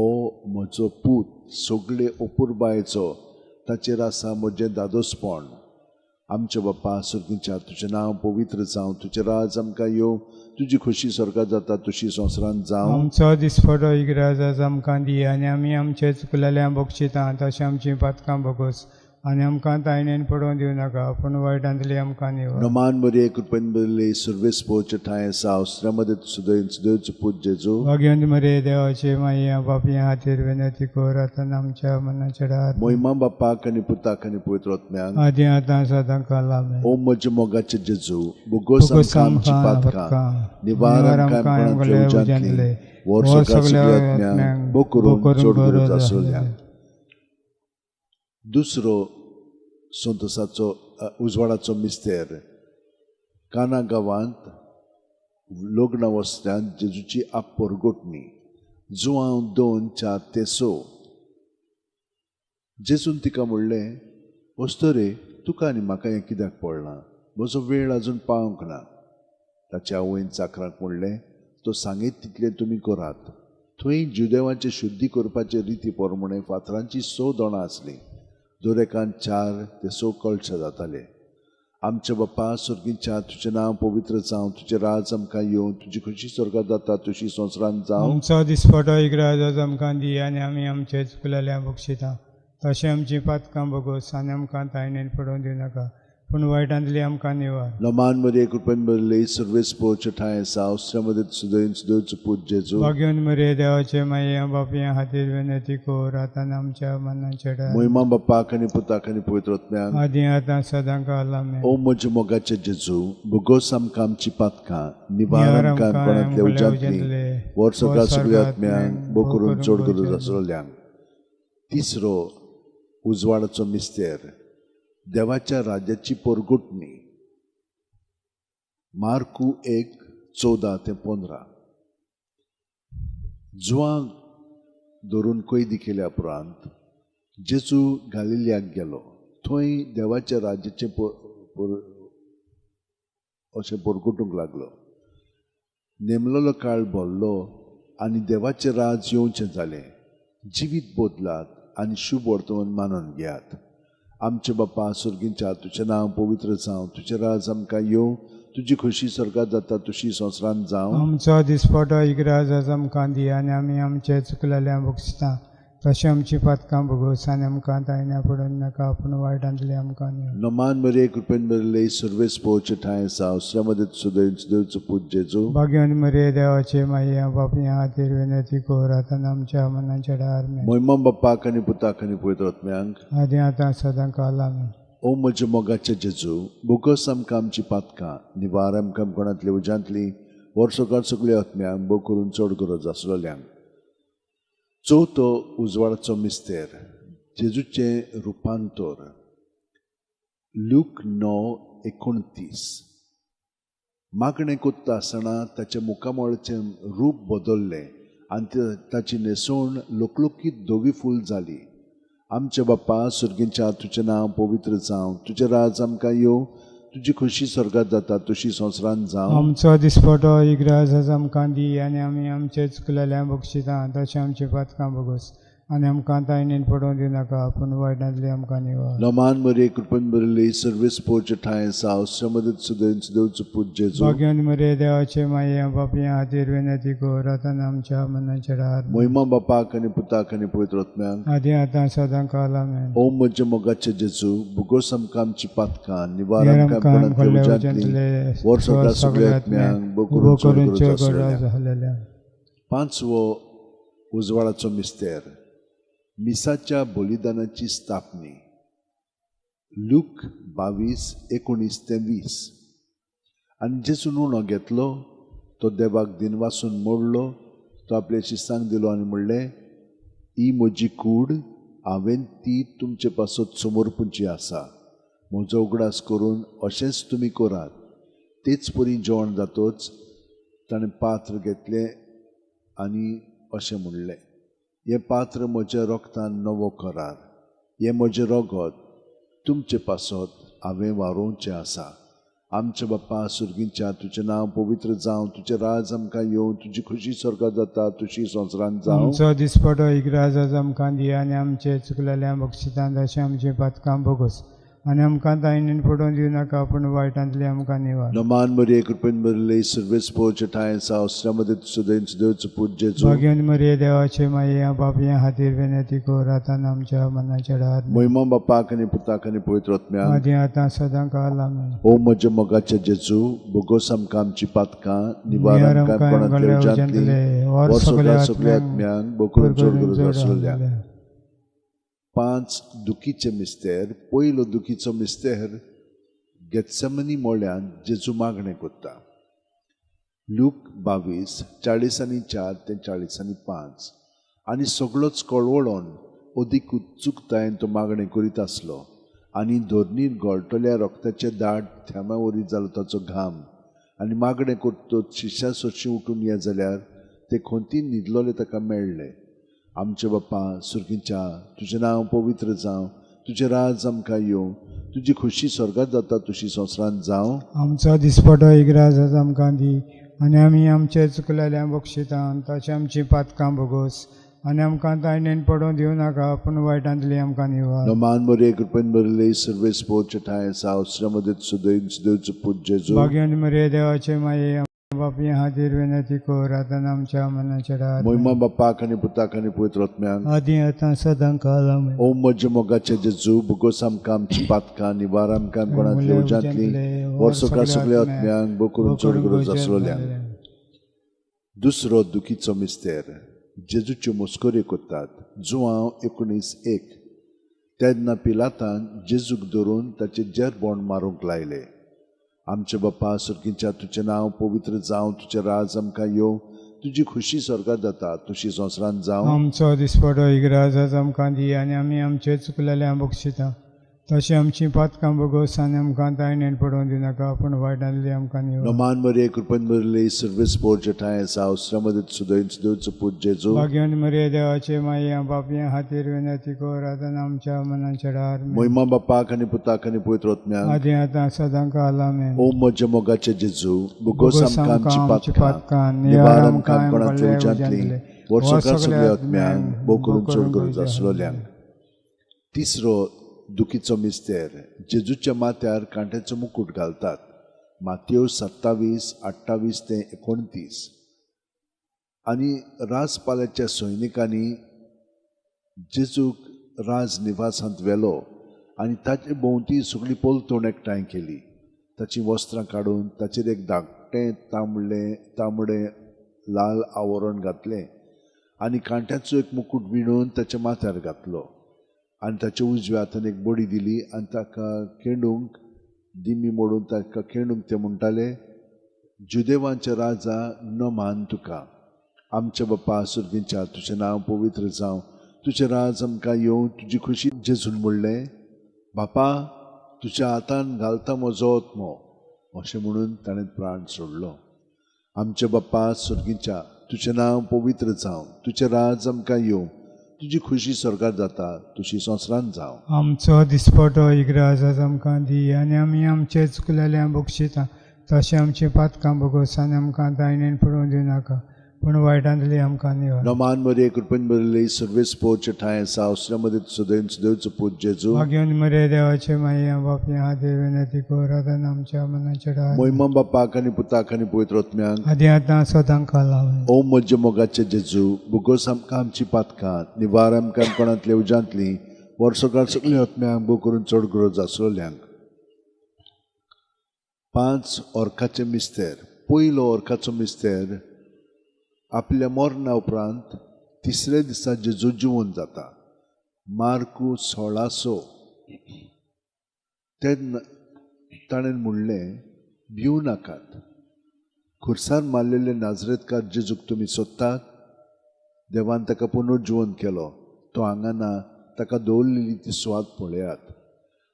म्हजो पूत, सगळे अपुरबायेचो, ताचेर आसा म्हजें दादोसपण. आमचे बाप्पा सुर्गींच्या तुजें नांव पवित्र जावं, तुजें राज आमकां येवं, तुजी खोशी स्वर्गांत जाता तशी संवसारांत जावं. आमचो दिसपटो एक राज आमकां दी आनी आमी आमचे चुकलेल्या बक्षिता. तशें आमची पातकां बोगोस आनी आमकां तायणेन पडोवं दिनाका, पूण वायटांतली आमकां निवड. नमान बरे कृपेन बरले सर्वेस पोवचे ठाय साव श्रमदीत सुदैन सुदैच पूज जेजू. भाग्यवंत मरे देवाचे माये बापया हातीर विनंती कर आतां आमच्या मनाचे डार. महिमा बाप्पाक आनी पुताक आनी पवित्र आत्म्याक. आदी आतां सदां काल आमेन. ओम म्हजे मोगाचे जेजू, बुगोस आमकां आमची पातकां, निवार आमकां आमकोणांतली उज्यांतली, वर स्वर्गांत सगळ्या आत्म्यांक बकरून चड गरज आसलेल्यान. दुसरो संतोसाचो उजवाडाचो मिस्तेर. काना गांवांत लग्न वस्त्यांत जेजूची परगोटणी. जुआंव 2:4-6. जेजून तिका म्हणलें, वस्तो रे, तुका आनी म्हाका हें कित्याक पडलां? म्हजो वेळ आजून पावंक ना. ताच्या आवयन चाकरांक म्हणलें, तो सांगीत तितलें तुमी करात. थंय जुदेवांचे शुद्धी करपाचे रिती प्रमाणे फातरांची 6 दोणां आसलीं. दरेकान 4 ते 6 कळशां जाताले. आमचे बाप्पा सुर्गींच्या तुजें नांव पवित्र जावं, तुजें राज आमकां येवं, तुजी खोशी स्वर्गांत जाता तशी संवसारांत जावं. आमचो दिसपटो एक राज आमकां दी आनी आमी आमचे चुकलेल्या बक्षिता. तशें आमची पातकां बोगोस आनी आमकां तायणेन पडोवं दिनाका, पूण वायटांतली आमकां निवार. Naman Maria कृपेन भरले सर्वेस पोवचे ठाय आसा अवसरामध्ये सुदैन सुदैवचो पूत जेजू भाग्यवन मरे देवाचे माये बापया खातीर विनंती कर आतां आमच्या मनाच्या वेळार. मोहिमा बापाक आनी पुताक आनी पवित्र आत्म्याक आदी आतां सदां काल आमेन. ओ म्हज्या मोगाचे जेजू भुगोस आमकां आमची पातकां निवार आमकां कोणातले उजांतली वर्सोका सगळ्या आत्म्यांक बो करून चड गरज आसलेल्यांक. तिसरो उजवाडाचो मिस्तेर देवाच्या राज्याची पोरगुटणी. मार्कू 1:14-15. जुवांक धरून कैदी केल्या उपरांत जेजू गालिल्याक गेलो. थंय देवाच्या राज्याचे अशें पोरगुटूंक लागलो. नेमलेलो काळ भरलो आनी देवाचें राज येवचें जालें. जिवीत बदलात आनी शुभ वर्तमान मानून घेयात. आमचे बापा सुर्गींच्या तुजें नांव पवित्र जावं, तुजें राज आमकां येवं, तुजी खुशी स्वर्गांत जाता तशी संवसारांत जावं. आमचो दिसपटो इग्राज आज आमकां दी आनी आमी आमचे चुकलेल्या बक्षिता तशें आमची पातकां भोगोस आनी आमकां तायण्या पडून नाका पूण वायटांतली आमकां निवार. नमान मरे कृपेन भरले सर्वेस पोवचे ठाय आसा अवसरामध्ये सुदैन सुदैवचो पूत जेजू भाग्यवन मरे देवाचे माये बापया खातीर विनंती कर आतां आमच्या मनाच्या वेळार. मोहिमा बापाक आनी पुताक आनी पवित्र आत्म्यांक आदी आतां सदां काल आमेन. ओ म्हजे मोगाचे जेजू बोगस आमकां आमची पातकां निवार आमकां कोणातली उजांतली वर्सोकार सगळ्या आत्म्यांक बो करून चड गरज आसलेल्यांक. चवथो उजवाडाचो मिस्तेर जेजूचें रुपांतर. लूक 9:29. मागणें कोत्ता आसतना ताच्या मुखामळाचें रूप बदल्लें आनी ताची न्हेसवण लोकलोकीत धवी फूल जाली. आमचे बापा सुर्गींच्या तुजें नांव पवित्र जावं, तुजें राज आमकां येवं, तुजी खुशी स्वर्गांत जाता तशी संवसारांत जावं. आमचो दिसपटो इग्राज आज आमकां दी आनी आमी आमचे चुकलेल्या बक्षिता तशें आमची पातकां भोगोस आनी आमकां तायणेन पडोवंक दिनाका पूण वायटांतली आमकां निवार. नमान मरे कृपेन भरले सर्वेस पोवचे ठाय आसा अवसरामध्ये सुदैन सुदैवचो पूत जेजू भाग्यवन मरे देवाचे माये बापया खातीर विनंती कर आतां आमच्या मनाच्या वेळार. मोहिमा बापाक आनी पुताक आनी पवित्र आत्म्यांक आदी आतां सदां काल आमेन. ओ म्हजे मोगाचे जेजू भुगोस आमकां आमची पातकां निवार आमकां कोणातले उजांतली वर्सोकार सगळ्या आत्म्यांक बो करून चड गरज आसलेल्यांक. पांचवो उजवाडाचो मिस्तेर मिसाच्या बलिदानाची स्थापनी. लूक 22:19-20. आनी जेजून उणो घेतलो तो देवाक दिनवासून मोडलो. तो आपल्या शिसांक दिलो आनी म्हणलें, ही म्हजी कूड, हांवें ती तुमचे पासत समर्पूंची आसा. म्हजो उगडास करून अशेंच तुमी करात. तेच परी जेवण जातोच ताणें पात्र घेतलें आनी अशें म्हणलें, हें पात्र म्हज्या रोगतान नवो करार. हें म्हजें रगत तुमचे पासत हांवें वारोवचें आसा. आमचे बापा सुर्गींच्या तुजें नांव पवित्र जावं, तुजें राज आमकां येवं, तुजी खुशी स्वर्गांत जाता तशी संवसारांत जावं. आमचो दिसपटो इग्राज आज आमकां दी आनी आमचे चुकलेल्या बक्षिता तशें आमची पातकां भोगोस आनी आमकां तायणेन पडोवंक दिनाका पूण वायटांतली आमकां निवार. नमान मरे कृपेन भरले सर्वेस पोवचे ठाय आसा अवसरामध्ये सुदैन सुदैवचो पूत जेजू भाग्यवन मरे देवाचे माये बापया खातीर विनंती कर आतां आमच्या मनाच्या वेळार. मोहिमा बापाक आनी पुताक आनी पवित्र आत्म्यांक आदी आतां सदां काल आमेन. ओ म्हजे मोगाचे जेजू बोगोस आमकां आमची पातकां निवार आमकां कोणातले उजांतली वर्सोकार सगळ्या आत्म्यांक बो करून चड गरज आसलेल्यांक. 5 दुखीचे मिस्तेर. पयलो दुखीचो मिस्तेर गेत्सेमनी मोळ्यांत जेजू मागणें कोत्ता. लूक 22:40-4-40-5. आनी सगळोच कळवळोन अदीक उत्सुकतायेन तो मागणें करीत आसलो आनी धोरणीर गळटल्या रक्ताचे दाट थेंब्या वरी जालो ताचो घाम. आनी मागणें करतो शिश्या सोडशी उठून ये जाल्यार ते खोंतीन न्हिदलोले ताका मेळ्ळे. आमचे बापा सुर्गींच्या तुजें नांव पवित्र जावं, तुजें राज आमकां येवं, तुजी खुशी स्वर्गांत जाता तशी संवसारांत जावं. आमचो दिसपटो इग्राज आज आमकां दी आनी आमी आमचे चुकलेल्या बक्षिता तशें आमची पातकां भोगोस आनी आमकां तायणेन पडोवंक दिवं नाका पूण वायटांतली आमकां निवार. नमान मरे कृपेन भरले सर्वेस पोवचे ठाय आसा अवसरामध्ये सुदैन सुदैवचो पूत जेजू भाग्यवन मरे देवाचे माये बापी हातीर विनंती कर आतां आमच्या मनाच्या रात मोहिमा बापाक आनी पुताक आनी पवित्र आत्म्यांक आदी आतां सदां काल आमेन. ओम म्हज्या मोगाचे जेजू बुगोस आमकां आमची पातकां निवार आमकां कोणातली उजांतली वर्सोकार सगळ्या आत्म्यांक बो करून चड गरज आसलोल्यांक. दुसरो दुखीचो मिस्तेर जेजूच्यो मस्कऱ्यो कोत्तात. जुवांव 19:1 तेन्ना पिलातान जेजूक धरून ताचे जेरबोंड मारूंक लायले. आमचे बाप्पा सुर्गीच्या तुजें नांव पवित्र जावं, तुजें राज आमकां येवं, तुजी खुशी स्वर्गांत जाता तशी संवसारांत जावं. आमचो दिसपडो इग्राज आज आमकां दी आनी आमी आमचे चुकलेल्यांक बक्षिता. तशें आमची पातकां बगोस आनी आमकां दायणेन पडोवंक दिनाका पूण वायटांतली आमकां निवड. नमान मरे कृपन मरले सर्वेस पोर जठाय सावस्रामदत सुदैन सुदैवचो पूत जेजू भाग्यवंत मरे देवाचे माया बापया हातीर विनंती कर आतां आमच्या मनाच्या डार मोहिमा बापाक आनी पुताक आनी पवित्र आत्म्यांक आदी आतां सदां काल आमेन. ओम म्हज्या मोगाचे जेजू बुगोस आमकां आमची आमची पातकां पातकां निवार आमकां कोणातले उजांतली वर्सोकार सगळ्या आत्म्यांक बो करून चड गरज आसलोल्यांक. तिसरो दुखीचो मिस्तेर जेजूच्या माथ्यार कांट्याचो मुकुट घालतात. मातयेव 27:28-29 आनी राजपाल्याच्या सैनिकांनी जेजूक राज निवासांत व्हेलो आनी ताचे भोंवती सगळी पोलतोण एकठांय केली. ताची वस्त्रां काडून ताचेर एक धाकटें तांबडें लाल आवरण घातलें आनी कांट्याचो एक मुकुट विणून ताच्या माथ्यार घातलो आनी ताच्या उजव्या हातान एक बडी दिली आनी ताका खेळूंक दिमी मोडून ताका खेळूंक ते म्हणटाले, जुदेवांचे राजा न मान तुका. आमचे बाप्पा सुर्गीच्या तुजें नांव पवित्र जावं, तुजें राज आमकां येवं, तुजी खुशी जेजून म्हणलें, बापा तुज्या हातान घालता म्हजो आत्मो अशें म्हणून ताणें प्राण सोडलो. आमचे बाप्पा सुर्गीच्या तुजें नांव पवित्र जावं, तुजें राज आमकां येवं, तुजी खुशी स्वर्गांत जाता तशी संवसारांत जावं. आमचो दिसपटो इग्राज आज आमकां दी आनी आमी आमचे चुकलेल्यांक बक्षिता. तशें आमची पातकां बगोस आनी आमकां दायणेन पडोवंक दिनाका पूण वायटांतली आमकां निवड. नमान मरे कृपन मरले सर्वेस पोरचे ठाय सावस्रामध्ये सुदैन सुदैवचो पूत जेजू भाग्यवंत मरे देवाचे माया बापया हातीर विनंती कर आतां आमच्या मनाच्या डार मोहिमा बापाक आनी पुताक आनी पवित्र आत्म्यांक आदी आतां सदां काल आमेन. ओम म्हज्या मोगाचे जेजू बुगोस आमकां आमची पातकां निवार आमकां कोणातले उजांतली वर्सोकार सगळ्या आत्म्यांक बो करून चड गरज आसलोल्यांक. 5 ओर्काचे मिस्तेर. पयलो ओर्काचो मिस्तेर आपल्या मरणा उपरांत तिसऱ्या दिसा जेजू जिवून जाता. मार्कू 16:6 तेन्ना ताणें म्हणलें, भिवू नाकात. खुर्सार मारलेले नाजरेतकार जेजूक तुमी सोदतात. देवान ताका पुनर्जिवन केलो. तो हांगा ना, ताका दवरलेली ती सुवात पळयात.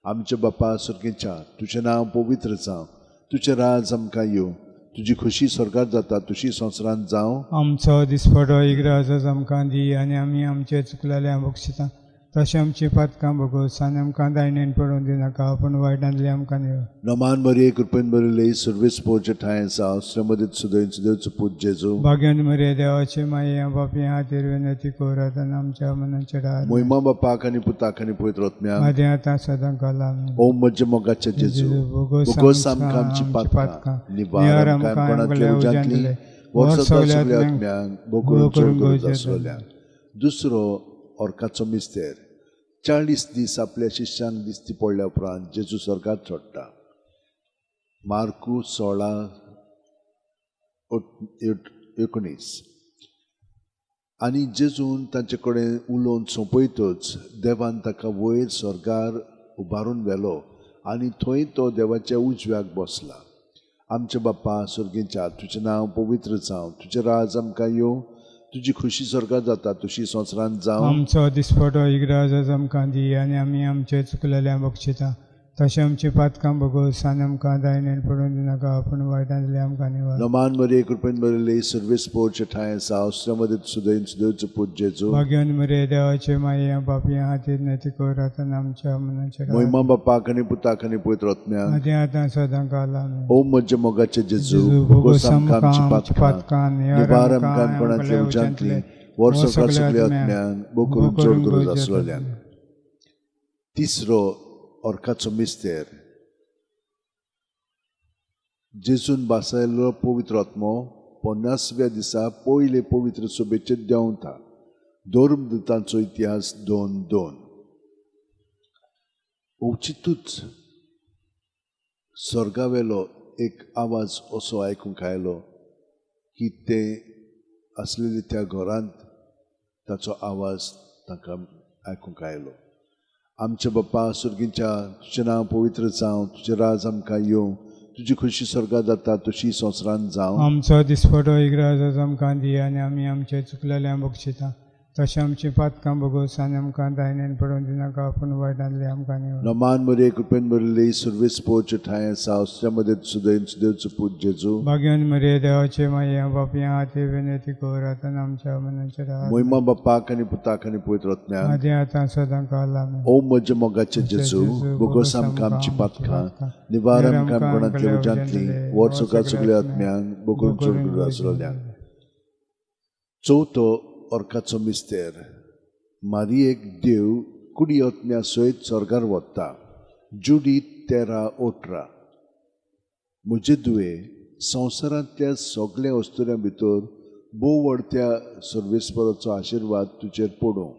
आमचे बापा सुर्गीच्या तुजें नांव पवित्र जावं, तुजें राज आमकां येवं, तुजी खुशी स्वर्गांत जाता तशी संवसारांत जावं. आमचो दिसपटो इग्राज आज आमकां दी आनी आमी आमचे चुकलेल्यांक बक्षिता. तशें आमची पातकां बगोस आनी आमकां दायणेन पडोवंक दिनाका पूण वायटांतली आमकां निवड. नमान मरे कृपेन मरले सर्वेस पोरचे ठाय सावस्रामध्ये सुदैन सुदैवचो पूत जेजू भाग्यवंत मरे देवाचे माया बापया हातीर विनंती कर आतां आमच्या मनाच्या डार मोहिमा बापाक आनी पुताक आनी पवित्र आत्म्यांक आदी आतां सदां काल आमेन. ओम म्हज्या मोगाचे जेजू बुगोस आमकां आमची पातकां निवार आमकां कोणातले उजांतली वर्सोकार सगळ्या आत्म्यांक बो करून चड गरज आसलोल्यांक. दुसरो ओर्काचो मिस्तेर. 40 दीस आपल्या शिश्यांक दिसती पडल्या उपरांत जेजू स्वर्गांत चडटा. मार्कू 16:19 आनी जेजून तांचे कडेन उलोवन सोंपयतच देवान ताका वयर स्वर्गार उबारून व्हेलो आनी थंय तो देवाच्या उजव्याक बसला. आमचे बाप्पा सुर्गीच्या तुजें नांव पवित्र जावं, तुजें राज आमकां येवं, तुजी खुशी स्वर्गांत जाता तशी संवसारांत जावं. आमचो दिसपटो इग्राज आज आमकां दी आनी आमी आमचे चुकलेल्यांक बक्षिता. तशें आमची पातकां बगोस आनी आमकां दायणेन पडोवंक दिनाका पूण वायटांतली आमकां निवड. नमान मरे कृपेन मरले सर्वेस पोरचे ठाय सावस्रामध्ये सुदैन सुदैवचो पूत जेजू भाग्यवंत मरे देवाचे माया बापया हातीर विनंती कर आतां आमच्या मनाच्या डार मोहिमा बापाक आनी पुताक आनी पवित्र आत्म्यांक आदी आतां सदां काल आमेन. ओम म्हज्या मोगाचे जेजू बुगोस आमकां आमची पातकां निवार आमकां कोणातले उजांतली वर्सोकार सगळ्या आत्म्यांक बो करून चड गरज आसलोल्यांक. तिसरो ओर्काचो मिस्तेर. जेजून बासायल्लो पवित्र आत्मो 50व्या दिसा पयले पवित्र सभेचे देंवता. धर्मदूतांचो इतिहास 2:2. ओचितूच स्वर्गावेलो एक आवाज असो आयकूंक आयलो की ते असलेले त्या घरांत ताचो आवाज तांकां आयकूंक आयलो. आमचे बाप्पा सुर्गीच्या तुजें नांव पवित्र जावं, तुजें राज आमकां येवं, तुजी खुशी स्वर्गांत जाता तशी संवसारांत जावं. आमचो दिसपटो इग्राज आमकां दी आनी आमी आमचे चुकलेल्यांक बक्षिता. तशें आमची पातकां भोगोस आनी आमकां दायनेन पडोवन दिनाका, पूण वायटांतली आमकां निवड. नमान मरे कृपेन भरले सर्वेस पोवचे ठाय आसा, असल्या मध्ये सुदैन सुदेवचो पूत जेजू. भाग्यवान मरे देवाचे माये बापया हाती विनंती कर, आतां आमच्या मनाचे राहा. मोहिमा बापाक आनी पुताक आनी पवित्र आत्म्याक. आदी आतां सदां काल आमेन. ओ म्हज्या मोगाचे जेजू, बोगोस आमकां आमची पातकां, निवार आमकां कोणांतल्या उज्यांतली, वर सकाळ सगळ्या आत्म्यांक, बोगून चोड आसलेल्यांक. चवथो ऑर्काचो मिस्तेर. मारियेक देव कुडी आत्म्या सयत स्वर्गार वता. जुडी 13:18. म्हजे दुवे संवसारांतल्या सगळ्या वस्तुऱ्यां भितर भोव व्हडत्या सर्वेस्पराचो आशिर्वाद तुजेर पडूं.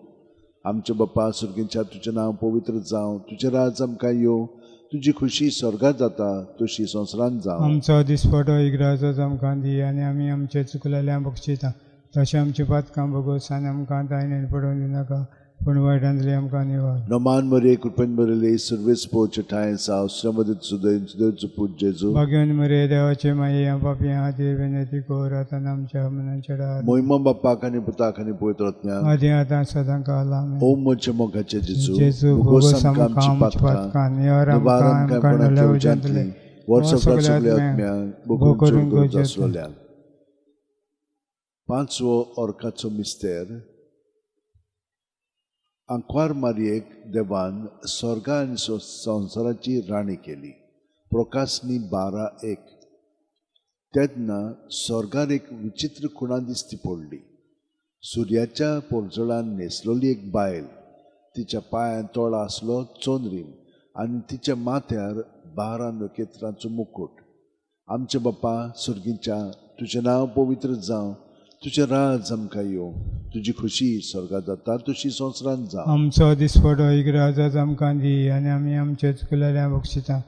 आमचे बाप्पा सुर्गीच्या तुजें नांव पवित्र जावं, तुजें राज आमकां येवं, तुजी खुशी स्वर्गांत जाता तशी संवसारांत जावं. आमचो दिसपटो इग्राज आमकां दी आनी आमी आमचे चुकलेल्यांक बक्षिता. तशें आमची पातकां भोगोस आनी आमकां दायनेन पडोवन दिनाका, पूण वायटांतली आमकां निवड. नमान मरे कृपेन भरले सर्वेस पोवचे ठाय आसा, असल्या मध्ये सुदैन सुदेवचो पूत जेजू. भाग्यवान मरे देवाचे माये बापया हाती विनंती कर, आतां आमच्या मनाचे राहा. मोहिमा बापाक आनी पुताक आनी पवित्र आत्म्याक. आदी आतां सदां काल आमेन. ओ म्हजे मोगाचे जेजू, जेजू बोगोस आमकां आमची पातकां, निवार आमकां कोणांतल्या उज्यांतली, वर सकाळ सगळ्या आत्म्यांक, बोगून चोड आसलेल्यांक. पांचवो ऑर्काचो मिस्तेर. आंकवार मारयेक देवान स्वर्गा आनी संवसाराची राणी केली. प्रकाशनी 12:1. तेन्ना स्वर्गार एक विचित्र खुणा दिश्टी पडली. सुर्याच्या पोरजोळान न्हेसलोली एक बायल. तिच्या पांयां तोळा आसलो चोनरीम आनी तिच्या माथ्यार 12 नखेत्रांचो मुकुट. आमचे बाप्पा सुर्गीच्या तुजें नांव पवित्र जावं, तुजें राज आमकां येवं, तुजी खुशी स्वर्गांत जाता तशी संवसारांत जावं. आमचो दिसपटो इग्राज आमकां दी आनी आमी आमचे चुकलेल्यांक बक्षिता.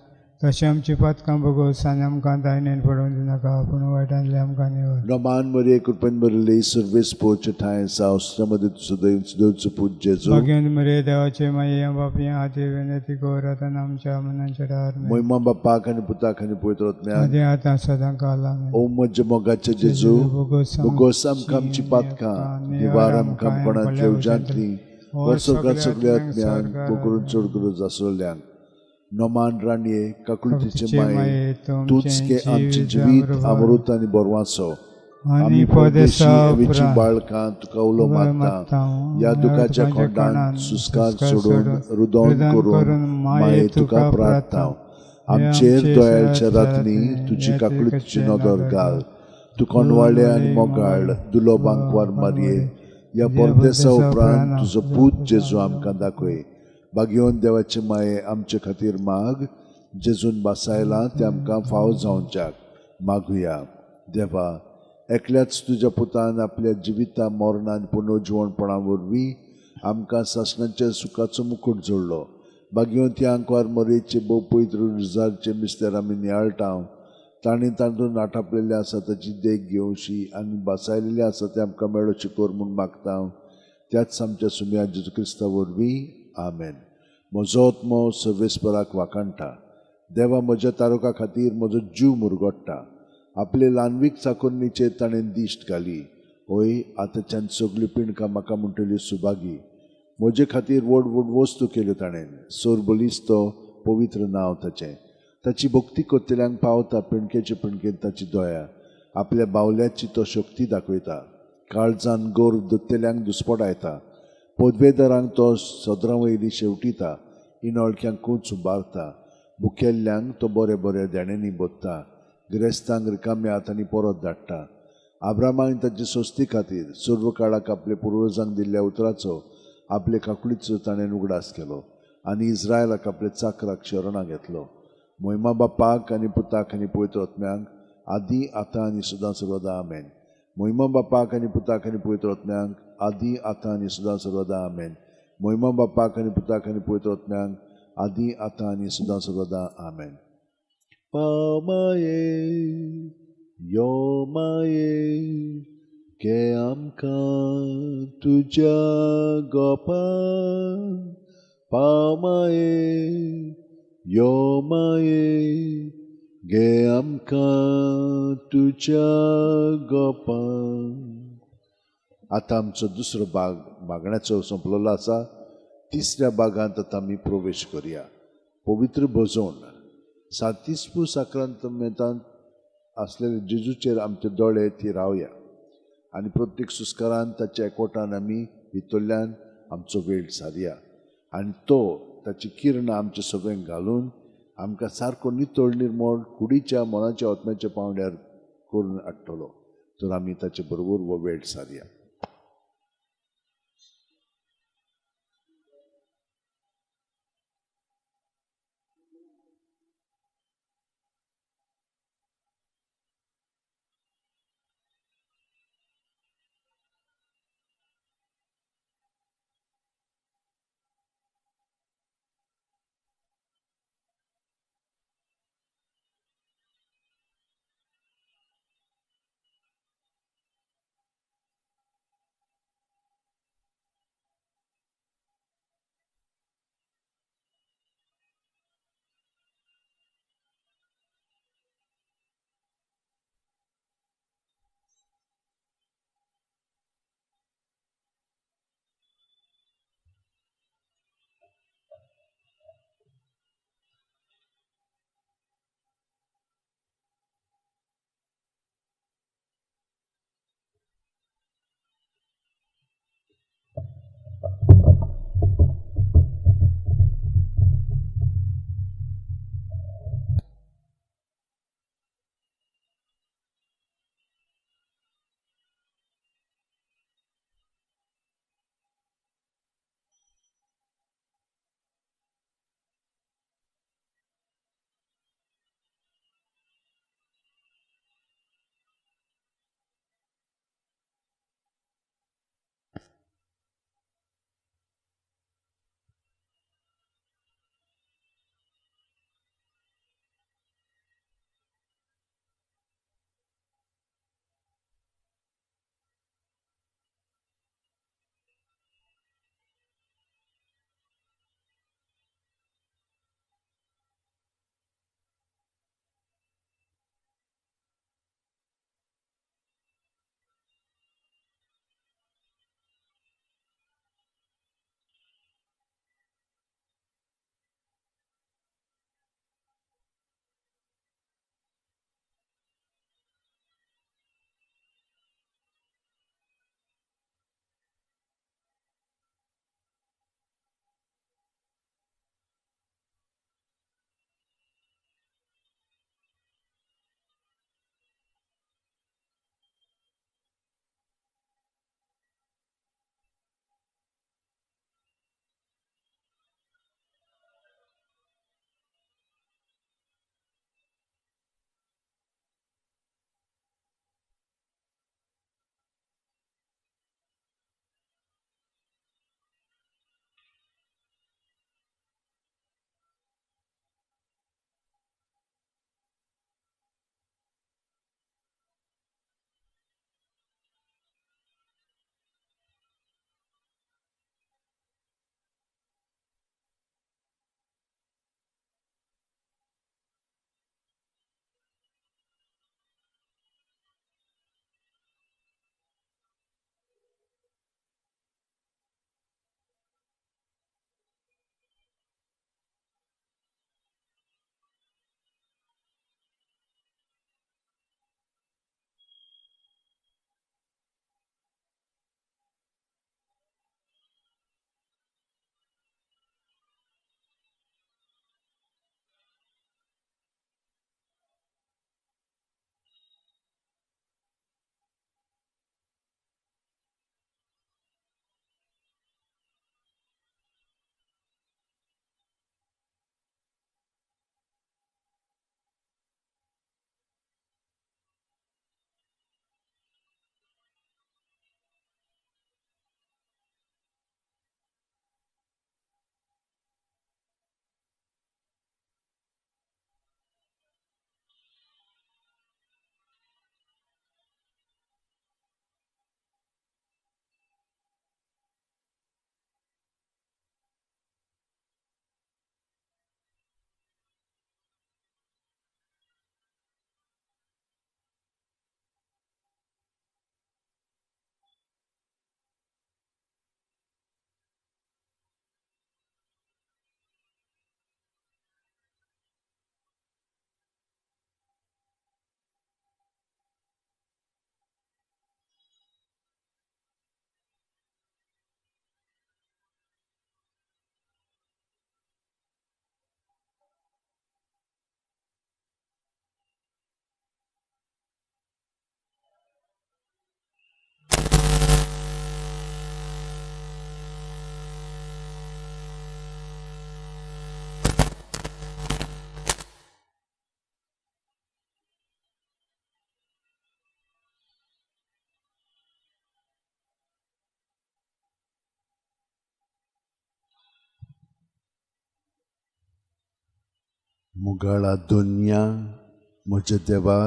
तशें आमची पातकां भोगोस आनी आमकां दायनेन पडोवन दिनाका, पूण वायटांतली आमकां निवड. नमान मरे कृपेन भरले सर्वेस पोवचे ठाय आसा, असल्या मध्ये सुदैन सुदेवचो पूत जेजू. भाग्यवान मरे देवाचे माये बापया हाती विनंती कर, आतां आमच्या मनाचे राहा. मोहिमा बापाक आनी पुताक आनी पवित्र आत्म्याक. आदी आतां सदां काल आमेन. ओ म्हजे मोगाचे जेजू, बोगोस आमकां आमची पातकां, निवार आमकां कोणांतल्या उज्यांतली, वर सकाळ सगळ्या आत्म्यांक, बोगून चोड गरज आसलेल्यांक. नमान राणये काकुळतीचे माये, तूच के आमचे जिवीत अमृत आनी बोरवांचो. आमी परदेशी हवेची बाळकां तुका उलो मारता. या दुखाच्या खोंडांत सुस्कार सोडून रुदोन करून माये तुका प्रार्थना. आमचेर दयाळच्या रातनी तुजी काकुळतीची नदर घाल. तू कोणवाळे आनी मोगाळ दुलोब आंकवार मारये, या परदेसा उपरांत तुजो पूत जेजू आमकां दाखय. भाग्यवान देवाचे माये आमचे खातीर माग. जेजून बासायलां ते आमकां फाव जावच्याक मागुया. देवा, एकल्याच तुज्या पुतान आपल्या जिविता मोरणान पुनर्जीवणपणा वरवीं आमकां सासणाच्या सुखाचो मुकुट जोडलो. भाग्यवान त्या आंकवार मरेचे भोव पवित्र रुजारचे मिस्तेर आमी नियाळटाव. तांणी तातूंत आटापलेले आसा ताची देख घेवशी आनी बासायलेले आसा ते आमकां मेळोवची कर म्हूण मागता. त्याच आमच्या सुम्या जेजू क्रिस्ता वरवीं. आमेन. म्हजो आत्मो सर्वेस्पराक वाकाणटा. देवा, म्हज्या तारका खातीर म्हजो जीव मुरगोडटा. आपले ल्हानवीक चाकोन्नीचेर ताणें दिश्ट घाली. होय, आतांच्यान सगळ्यो पिणकां म्हाका म्हणटल्यो सुभागी. म्हजे खातीर व्हड व्हड वस्तू केल्यो ताणें. सोर बलिस्तो पवित्र नांव ताचें. ताची भक्ती करतल्यांक पावता पिणकेचे पिणकेन ताची दया. आपल्या बावल्याची तो शक्ती दाखयता. काळजान गोर दोत्तेल्यांक दुस्पटायता. पदवेदारांक तो सदरां वयली शेवटिता. इनोळक्यांक कूंच उबारता. भुकेल्ल्यांक तो बरे बरे देण्यांनी बोदता. गिरेस्तांक रिकाम्या हातांनी परत धाडटा. आब्रामाक ताचे सोस्ती खातीर सर्व काळाक आपल्या पुर्वजांक दिल्ल्या उतराचो आपले काकुळीचो ताणें उगडास केलो आनी इस्रायलाक आपल्या चाकराक शरणां घेतलो. मोहिमा बापाक आनी पुताक आनी पवित्र आत्म्यांक आदी आतां आनी सदां सर्वदा आमेन. मोहिमा बापाक आनी पुताक आनी पवित्र आत्म्यांक आदी आतां आनी सदां सर्वदा आमेन. मोहिमा बापाक आनी पुताक आनी पवित्र आत्म्यांक आदी आतां आनी सदां सर्वदा आमेन. पावमाये यो माये के आमकां तुज्या गोपान. पावमाये यो माये गे आमकां तुज्या गोपान. आतां आमचो दुसरो भाग मागण्याचो संपलेलो आसा. तिसऱ्या भागांत आतां आमी प्रवेश करुया. पवित्र भोजोन. सातिस्पू साक्रांतमेंतांत आसलेले जेजूचेर आमचे दोळे ती रावया आनी प्रत्येक सुस्कारान ताच्या एकवटान आमी भितरल्यान आमचो वेळ सारया आनी तो ताची किरणां आमचे सगळ्यांक घालून आमकां सारको नितळ निर्मळ कुडीच्या मनाच्या आत्म्याच्या पावंड्यार करून हाडटलो. तर आमी ताचे बरोबर हो वेळ सारया. मुगाळा दोन्या म्हज्या देवा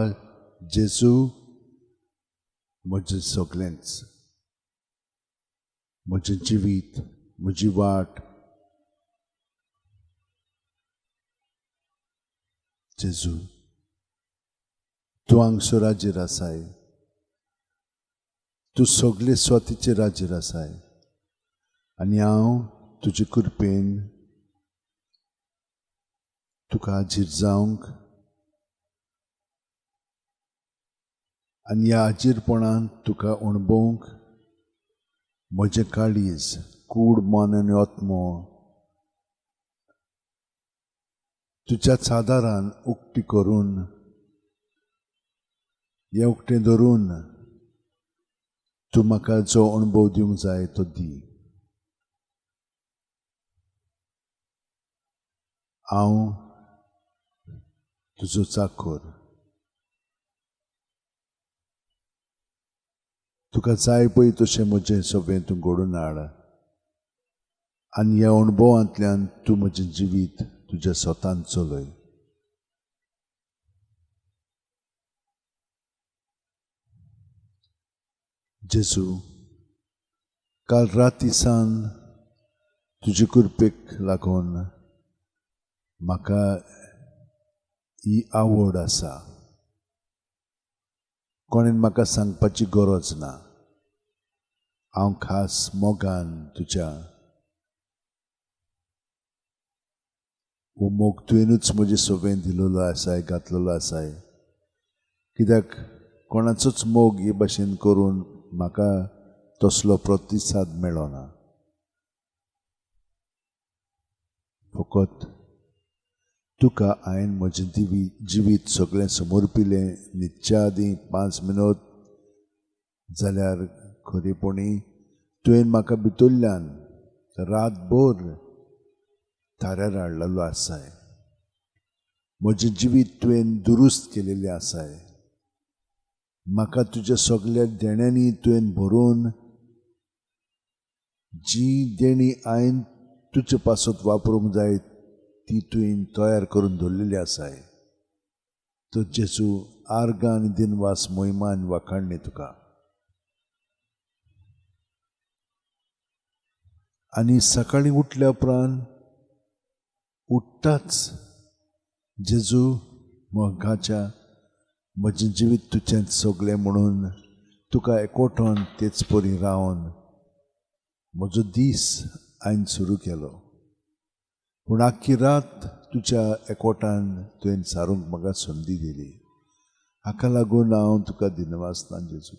जेजू म्हजें सगळेंच, म्हजें जिवीत, म्हजी वाट जेजू तूं हांगसर राजीर आसाय, तूं सगळे स्वतीचे राजीर आसाय आनी हांव तुजे कृपेन तुका हाजीर जावंक आनी ह्या हाजीरपणान तुका अणभवंक म्हजें काळीज कूड मन आनी आत्मो तुज्या आदारान उक्ती करून हें उक्तें धरून तूं म्हाका जो अणभव दिवंक जाय तो दी. हांव तुजो चाकर, तुका जाय पळय तशें म्हजें सगळें तूं घडोवन हाड आनी ह्या अणभवांतल्यान तूं म्हजें जिवीत तुज्या स्वतान चलय. जेजू काल राती सावन तुजे कृपेक लागून म्हाका ही आवड आसा. कोणेन म्हाका सांगपाची गरज ना. हांव खास मोगान तुज्या हो मोग तुवेंनूच म्हजें सगळें दिलेलो आसाय, घातलेलो आसाय. कित्याक कोणाचोच मोग हे भाशेन करून म्हाका तसलो प्रतिसाद मेळ्ळो ना. फकत तुका हांवें म्हजें जिवीत सगळें समर्पिलें. न्हिदच्या आदीं 5 मिनट जाल्यार खरेपणी तुवें म्हाका भितरल्यान रातभर थाऱ्यार हाडलेलो आसाय. म्हजें जिवीत तुवें दुरुस्त केलेलें आसाय. म्हाका तुज्या सगळ्या देण्यांनी तुवें भरून जी देणी हांवें तुजे पासत वापरूंक जाय ती तुवें तयार करून दवरलेली आसाय. तो जेजू आर्गां आनी दिनवास मोहिमा आनी वाखाणणी तुका. आनी सकाळीं उठल्या उपरांत उठटाच जेजू मोगाच्या म्हजें जिवीत तुजें सगळें म्हणून तुका एकवटोन तेच परी रावन म्हजो दीस हांवें सुरू केलो. पूण आख्खी रात तुज्या एकवटान तुवें सारूंक म्हाका संदी दिली. हाका लागून हांव तुका दिनवासतां जेजू.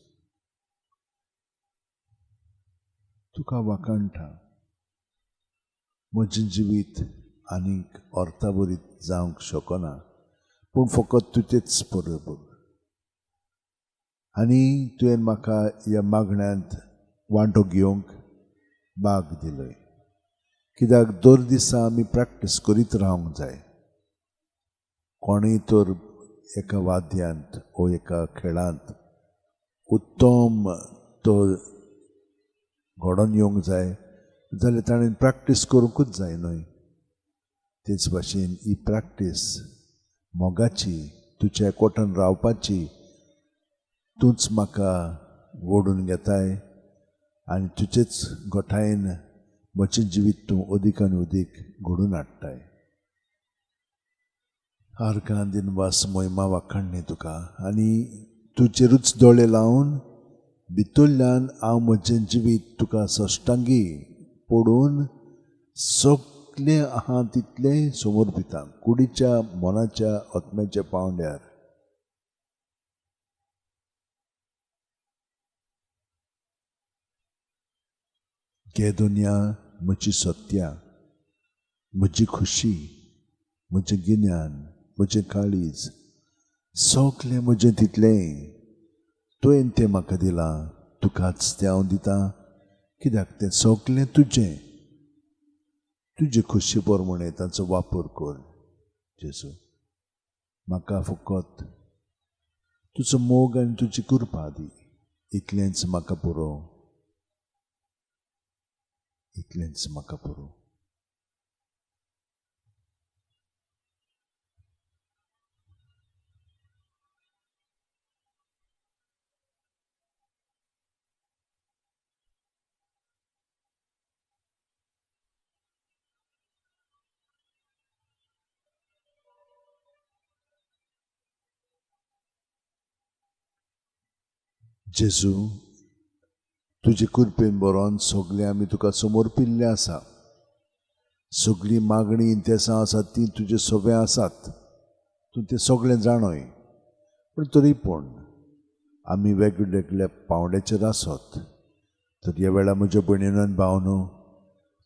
तुका वाखाणटा. म्हजें जिवीत आनीक अर्थाभरीत जावंक शकना, पूण फकत तुजेच बरोबर. आनी तुवें म्हाका ह्या मागण्यांत वांटो घेवंक भाग दिलोय. कित्याक दर दिसा आमी प्रॅक्टीस करीत रावंक जाय. कोणूय तर एका वाद्यांत वो एका खेळांत उत्तम तो घडोवन येवंक जाय जाल्यार ताणें प्रॅक्टीस करूंकूच जाय न्हय. तेच भाशेन ही प्रॅक्टीस मोगाची, तुज्या एकवटान रावपाची तूंच म्हाका ओडून घेताय आनी तुजेच गोठायेन म्हजें जिवीत तूं अदीक आनी अदीक घडोवन हाडटाय. आर्गां दिनवास मोहिमा वाखाणणी तुका. आनी तुजेरूच दोळे लावन भितरल्यान हांव म्हजें जिवीत तुका सश्टांगी पडून सगळें आहा तितलें समर्पितां कुडीच्या मनाच्या आत्म्याच्या पांवड्यार. घे दुनिया म्हजी सत्या, म्हजी खुशी, म्हजें गिन्यान, म्हजें काळीज सगळें म्हजें तितलें तुवें तें म्हाका दिलां. तुकाच तें हांव दितां. कित्याक तें सगळें तुजें. तुजे खुशी प्रमाणे ताचो वापर कर जेजू. म्हाका फकत तुजो मोग आनी तुजी कृपा दी. इतलेंच म्हाका पुरो. इतलेंच म्हाका पुरो. जेजू, तुजे कृपेन बरोवन सगळे आमी तुका समोर पिल्ले आसा. सगळी मागणी इंतेसां आसात ती तुजे सगळे आसात. तूं तें सगळें जाणय. पूण तरी पूण आमी वेगवेगळ्या पावंड्याचेर आसत. तर ह्या वेळा म्हज्या भयणीन आनी भावनो,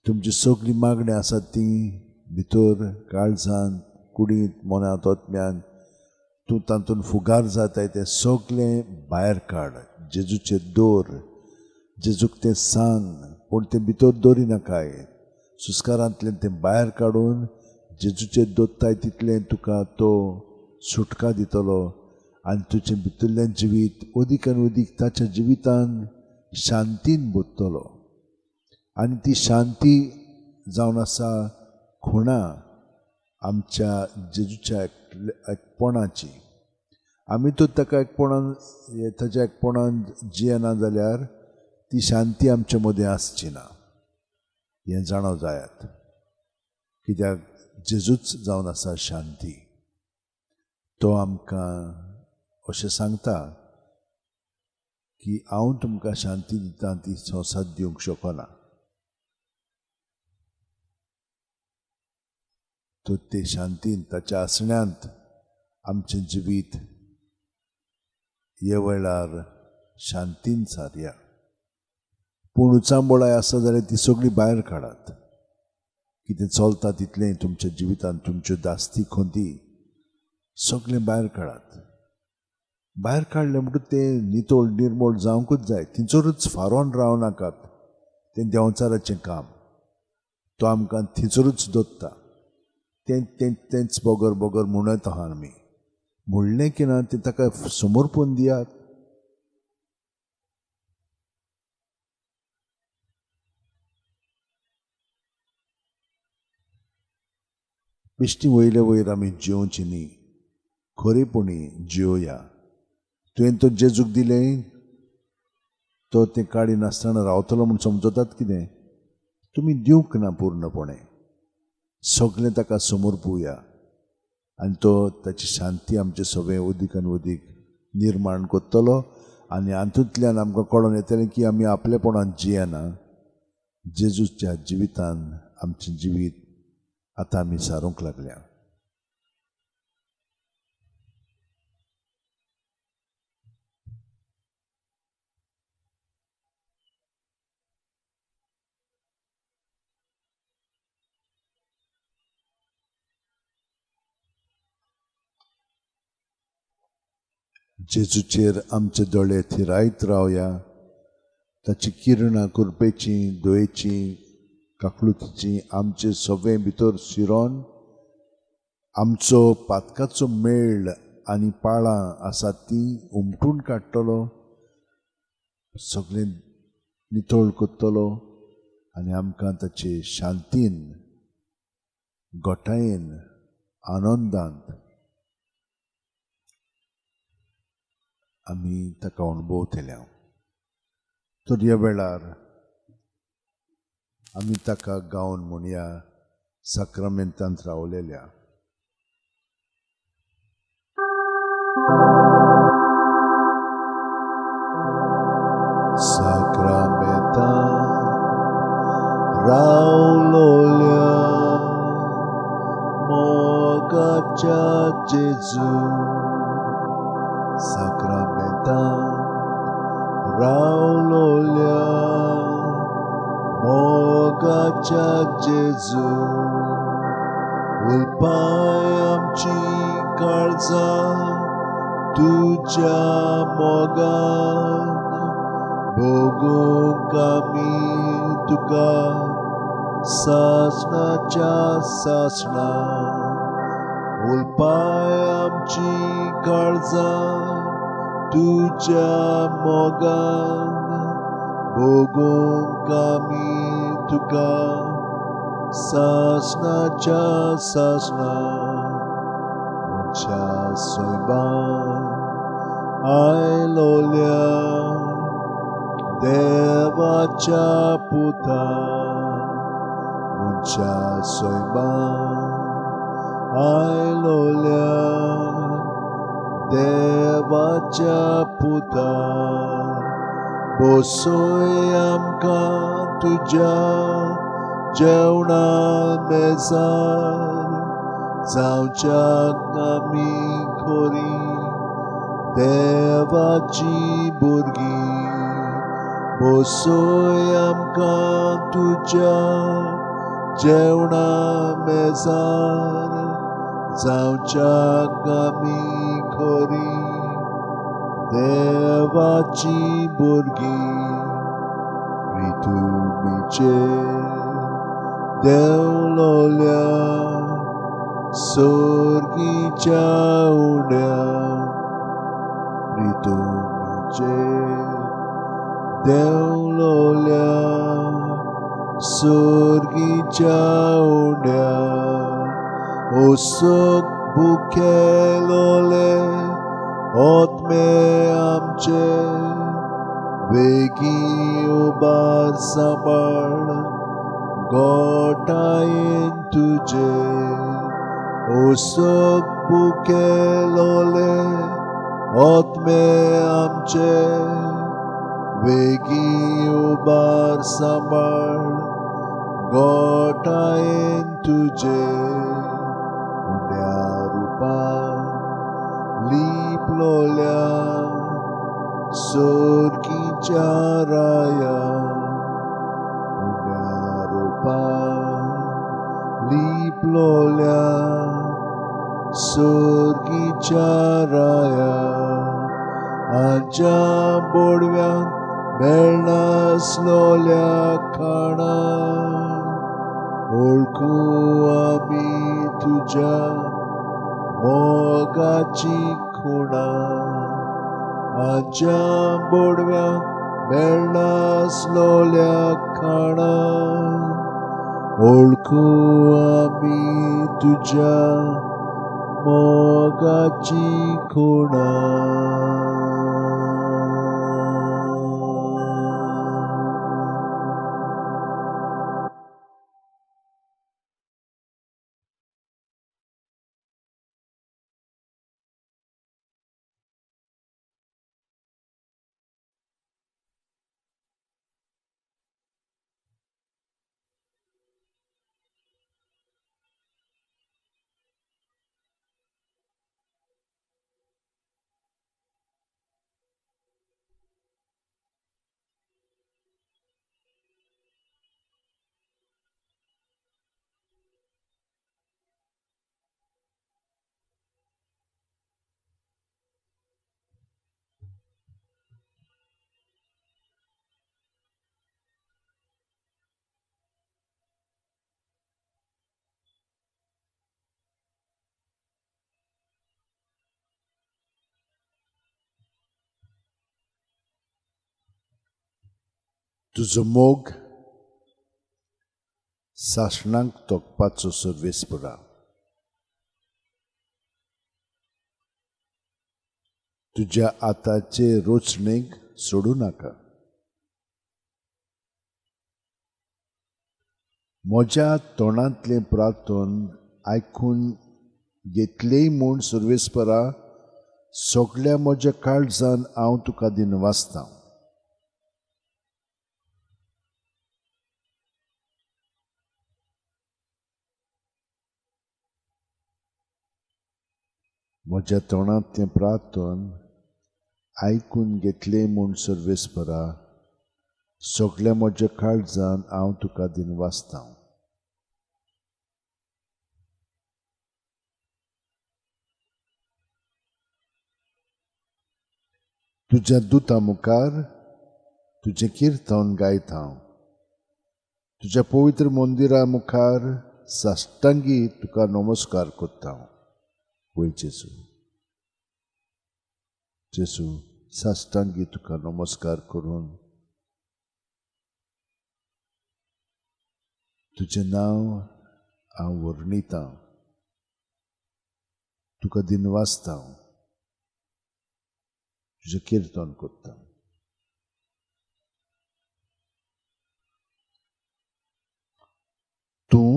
तुमची सगळी मागणी आसात ती भितर काळजांत, कुडींत, मनांत, आत्म्यान तूं तातूंत फुगार जाताय तें सगळें भायर काड. जेजूचेर दवर. जेजूक तें सांग, पूण तें भितर दवरिनाकाय. सुस्कारांतल्यान तें भायर काडून जेजूचेर दोत्ताय तितलें तुका तो सुटका दितलो आनी तुजें भितरलें जिवीत अदीक आनी अदीक ताच्या जिवितान शांतीन बुडटलो. आनी ती शांती जावन आसा खुणा आमच्या जेजूच्या एकपणाची. आमी तर ताका एकपणान ताच्या एकपणान जियेना जाल्यार ती शांती आमचे मदें आसची ना. हें जाणव जायात. कित्याक जेजूच जावन आसा शांती. तो आमकां अशें सांगता की हांव तुमकां शांती दितां ती संवसार दिवंक शकना. तो ते शांतीन ताच्या आसण्यांत आमचें जिवीत हे वेळार शांतीन सारया. पूण उचांबळाय आसा जाल्यार ती सगळी भायर काडात. कितें चलता तितलें तुमच्या जिवितान तुमच्यो दास्ती खोंती सगळें भायर काडात. भायर काडलें म्हणटूच तें नितोळ निर्मळ जावंकूच जाय. थिंचरूच फारोन राव नाकात. तें देंवचाराचें काम. तो आमकां थिंचरूच दोत्ता. तेंच बोगर बोगर म्हणत आहा आमी. म्हणलें की ना तें ताका समर्पण दियात. बेश्टी वयले वयर आमी जिवची न्ही, खरेपणी जिवया. तुवें तो जेजूक दिलें, तो तें काडी नासतना रावतलो म्हूण समजतात कितें? तुमी दिवंक ना पूर्णपणे. सगळें ताका समर्पुया आनी तो ताची शांती आमचे सगळें अदीक आनी अदीक निर्माण करतलो. आनी हातूंतल्यान आमकां कळोन येतलें की आमी आपलेपणान जियेना. जेजूच्या जिवितान आमचें जिवीत आतां आमी सारूंक लागल्या. जेजूचेर आमचे दोळे थिरायत रावया. ताची किरणां कृपेची, दयेची, काकलुतीची आमचे सगळें भितर शिरोन आमचो पातकाचो मेळ आनी पाळां आसात ती उमटून काडटलो. सगळें नितळ करतलो आनी आमकां ताचे शांतीन, गोठायेन, आनंदांत आमी ताका अणभवतल्या. तर ह्या वेळार आमी ताका गावन म्हणया साक्रामेंतांत रावलेल्या. साक्रामेंतांत रावलोल्या मोगाच्या जेजू. साक्रामेंतांत रावलोल्या मोगाच्या जेजू. उलपाय आमची काळजां तुज्या मोगान भोगूंक आमी तुका सासणाच्या सासणा. उलपाय आमची काळजां तुज्या मोगान भोगूंक आमी तुका सासणाच्या सासणा. म्हज्या सोयबान आयलोल्या देवाच्या पुता. म्हज्या सोयबान आयलोल्या देवाच्या पुता बसोय आमकां तुज्या जेवणा मेजार जावच्याक आमी खोरी देवाची भुरगीं बसोय आमकां तुज्या जेवणा मेजार जावच्याक आमी खोरी देवाची भुरगीं प्रितुमीचे देवलोल्या सोर्गीच्या उड्या प्रितुमीचे देवलोल्या सोर्गीच्या उड्या ओसोक बुकेलोले ओतमे आमचे वेगी उबार सांबाळ गोठायेन तुजे ओसोक बुकेलोले ओतमे आमचे वेगी उबार सांबाळ गोठायेन तुजे उड्या रुपार लिपलोल्या सोर्गीच्या राया उड्या रुपार लिपलोल्या सोर्गीच्या राया आमच्या बोडव्यांक मेळनासलोल्या खाणा ओळखू आमी तुज्या मोगाची खुणा आमच्या बोडव्यांक मेळनासलोल्या खाणा ओळखू आमी तुज्या मोगाची खुणा तुजो मोग सासणांक तोखपाचो सर्वेस्परा तुज्या आतांचे रोचणेक सोडूं नाका म्हज्या तोंडांतलें प्रार्थन आयकून घेतलेय म्हूण सर्वेस्परा सगळ्या म्हज्या काळजान हांव तुका दिनवासतां म्हज्या तोंडांतलें प्रार्थन आयकून घेतलें म्हूण सर्वेस्परा सगळ्या म्हज्या काळजान हांव तुका दिनवासतां तुज्या दुता मुखार तुजें किर्तन गायत हांव तुज्या पवित्र मंदिरा मुखार साश्टांगी तुका नमस्कार करता वय जेसू जेसू साश्टांगी तुका नमस्कार करून तुजें नांव हांव वर्णितां तुका दिनवासतां तुजें किर्तन करता तूं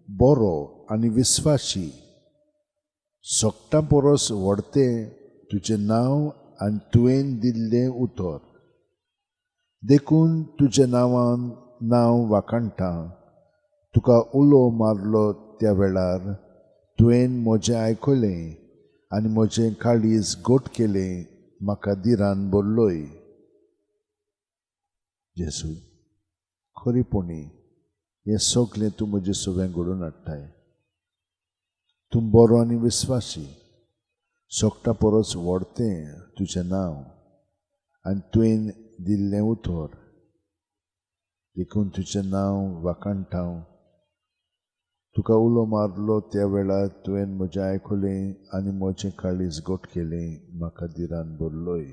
बरो आनी विस्वासी सोगटां परस व्हडतें तुजें नांव आनी तुवें दिल्लें उतर. देखून तुज्या नांवान नांव वाखाणटा. तुका उलो मारलो त्या वेळार तुवें म्हजें आयकलें आनी म्हजें काळीज गोट केलें. म्हाका दिरान बोरलोय. जेजू, खरीपणी हें सगलें तूं म्हजें सवें घडोवन हाडटाय. तूं बरो आनी विस्वासी, सोगटा परस व्हडतें तुजें नांव आनी तुवें दिल्लें उतर. देखून तुजें नांव वाखाणटा. तुका उलो मारलो त्या वेळार तुवें म्हजें आयकलें आनी म्हजें काळीज गोट केलें. म्हाका दिरान बोरलोय.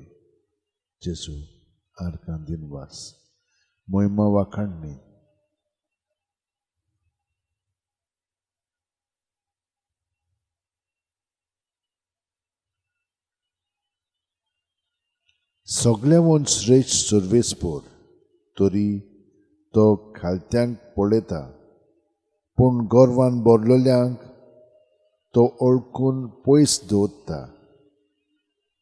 जेजू, आर्गां दिनवास, मोहिमा वाखाणणी. सगळ्यावन श्रेश्ठ सर्वेस्पोर तरी तो खालत्यांक पळयता, पूण गोरवान बोरलेल्यांक तो ओळखून पयस दवरता.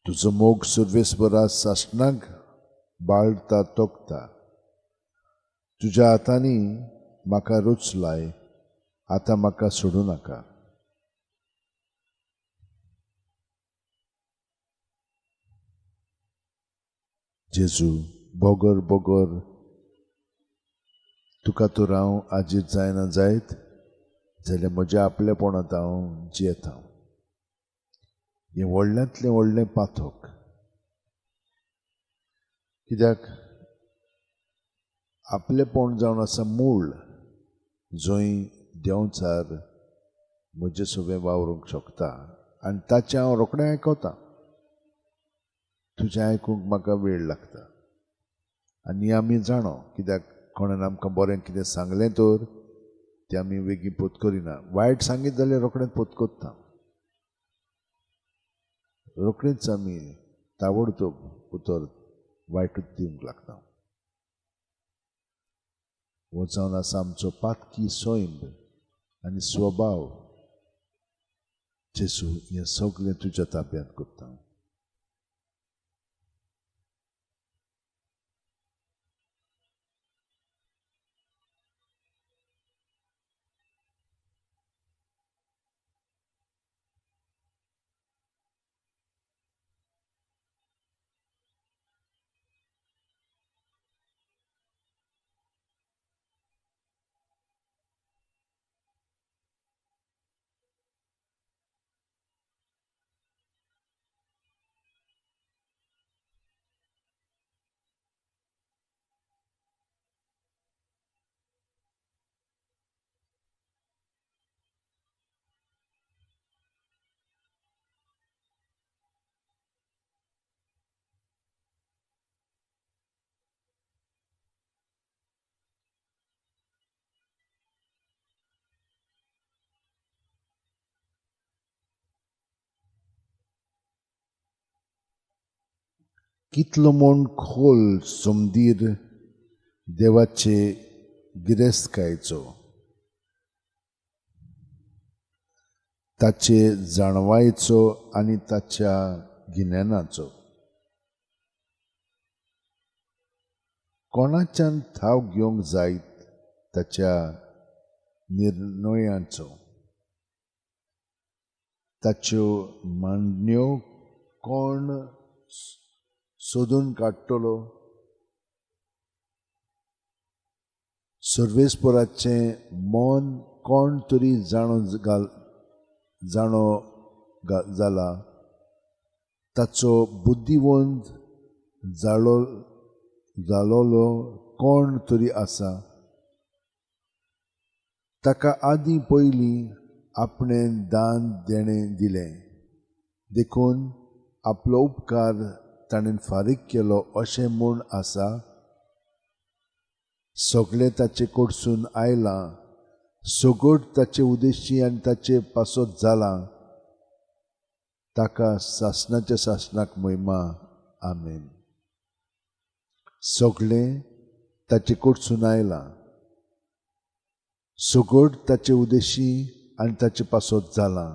तुजो मोग सर्वेस्परा सासणाक बाळटा तोखता. तुज्या हातांनी म्हाका रुचलाय, आतां म्हाका सोडूं नाका. जेजू, बोगर बोगर तुका तर हांव आजीर जायना जायत जाल्यार म्हज्या आपलेपणांत हांव जियेता. हें व्हडल्यांतलें व्हडलें पातक. कित्याक आपलेपण जावन आसा मूळ, जंय देंवचार म्हजें सगळें वावरूंक शकता आनी ताचें हांव रोखडें आयकतां. तुजें आयकूंक म्हाका वेळ लागता आनी आमी जाणो, कित्याक कोणें आमकां बरें कितें सांगलें तर तें आमी वेगळी पोत करिना. वायट सांगीत जाल्यार रोखडेंच पोत कोत्ता. रोखडीच आमी ताबडतोब उतर वायटूच दिवंक लागता. हो जावन आसा आमचो पातकी सोयंब आनी स्वभाव. जेजू, हें सगलें तुज्या ताब्यांत कोत्ता. कितलो म्हूण खोल समदीर देवाचे गिरेस्तकायेचो, ताचे जाणवायेचो आनी ताच्या गिन्यानाचो. कोणाच्यान ठाव घेवंक जायत ताच्या निर्णयांचो. ताच्यो मांडण्यो कोण सोदून काडटलो. सर्वेस्पराचें मन कोण तरी जाणो जाला. ताचो बुद्धिवंत जालोलो कोण तरी आसा. ताका आदी पयलीं आपणें दान देणें दिलें. देखून आपलो उपकार ताणें फारीक केलो अशें म्हूण आसा. सगळें ताचे कडसून आयलां, सगट ताचे उद्देशी आनी ताचे पासत जालां. ताका सासणाच्या सासणाक महिमा. आमेन. सगळें ताचे कडसून आयलां, सगट ताचे उद्देशी आनी ताचे पासत जालां.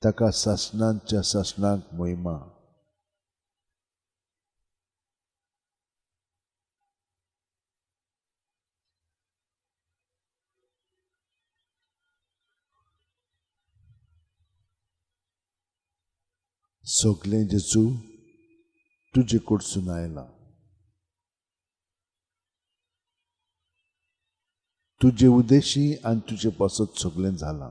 ताका सासणांच्या सासणांक महिमा. सगळें जेजू तुजे कडसून आयलां. तुजे उद्देशी आनी तुजे पासत सगळें जालां.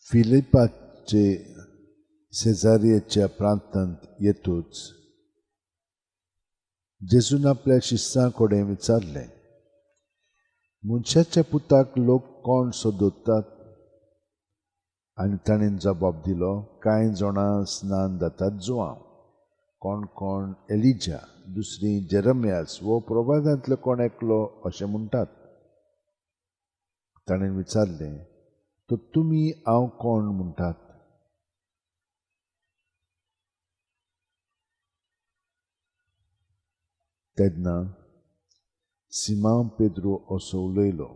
फिलिपाचे सेजारियाच्या प्रांतांत येतूच जेजून आपल्या शिस्सां कडेन विचारलें, मनशाच्या पुताक लोक कोण सोदतात? आनी ताणें जबाब दिलो, कांय जाणां स्नान जातात जुआंव, कोण कोण एलिजा, दुसरी जेरमियास वो प्रवादांतलो कोण एकलो अशें म्हणटात. ताणें विचारलें, तो तुमी हांव कोण म्हणटात? तेन्ना सिमोन पेद्रो असो उलयलो,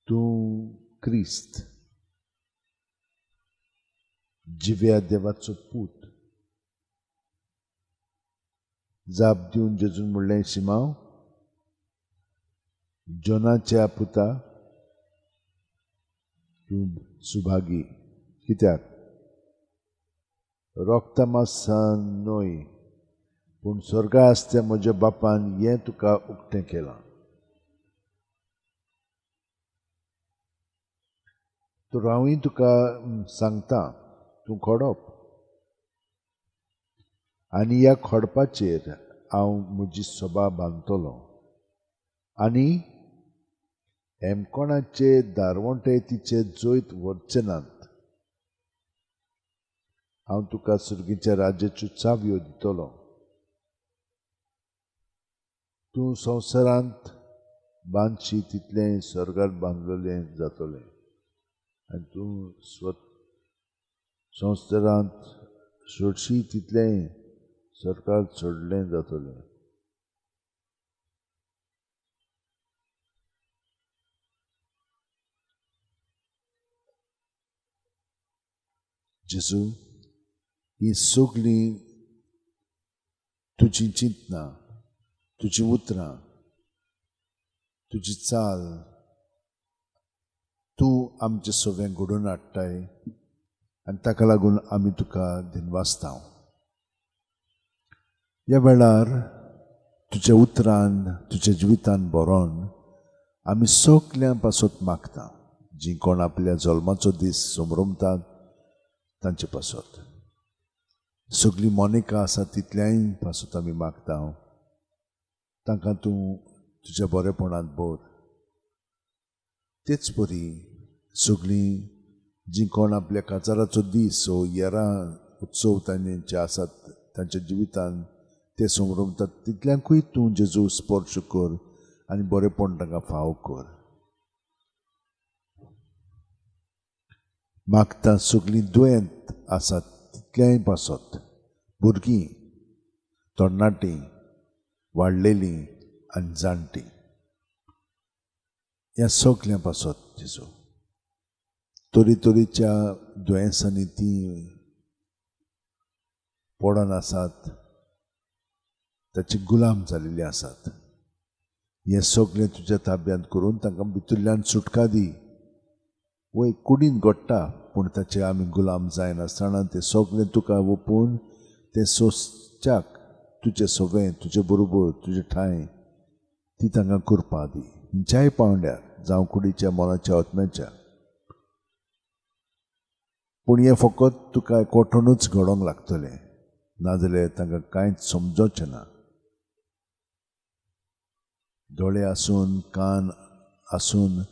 तूं क्रिस्त, जिव्या देवाचो पूत. जाप दिवन जेजून म्हणलें, सिमोन, जोनाच्या पुता, तूं सुभागी, कित्याक रोगता मांसान न्हय, पूण स्वर्गा आसत्या म्हज्या बापान हें तुका उक्तें केलां. तर हांवूय तुका सांगता, तूं खडप, आनी ह्या खडपाचेर हांव म्हजी सभा बांदतलों, आनी हेमकोणाचे दारवंटे तिचे जोयत व्हरचे नात. हांव तुका सुर्गीच्या राज्याच्यो चावयो दितलों. तूं संवसारांत बांदशी तितलें स्वर्गांत बांदलेलें जातलें, आनी तूं संवसारांत सोडशी तितलें स्वर्गांत सोडलें जातलें. जेजू, ही सगळीं तुजी चिंतनां, तुजी उतरां, तुजी चाल तूं आमचे सगळें घडोवन हाडटाय, आनी ताका लागून आमी तुका दिनवासतांव. ह्या वेळार तुज्या उतरान, तुज्या जिवितान बरोवन आमी सगळ्यां पासत मागता, जीं कोण आपल्या जल्माचो दीस संभ्रमतात तांचे पासत. सगळीं मोनिका आसा तितल्याय पासत आमी मागता, तांकां तूं तुज्या बरेपणांत भर. तेच परी सगळीं जीं कोण आपल्या काजाराचो दीस वा येरां उत्सव तांचे आसात तांच्या जिवितान ते संभ्रमतात, तितल्यांकूय तूं जेजू स्पर्श कर आनी बरेपण तांकां फाव कर. मागता सगळीं दुयेंत आसात तितल्याय पासत, भुरगीं, तरणाटीं, वाडलेलीं आनी जाणटीं, ह्या सगळ्यां पासत जेजू. तरेतरेच्या दुयेंसांनी तीं पडून आसात, ताचे गुलाम जालेलीं आसात. हें सगळें तुज्या ताब्यांत करून तांकां भितरल्यान सुटका दी. वय कुडीन घडटा, पूण ताचे आमी गुलाम जायनासतना तें सगळें तुका ओपून तें सोंसच्याक तुजें सगळें, तुजे बरोबर, तुजें ठांय ती तांकां करपा दी. खंयच्याय पावंड्यार जावं कुडीच्या मोलाच्या आत्म्याच्या, पूण हें फकत तुका एकवटूनच घडोवंक लागतलें, नाजाल्यार तांकां कांयच समजोचें ना. दोळे आसून, कान आसून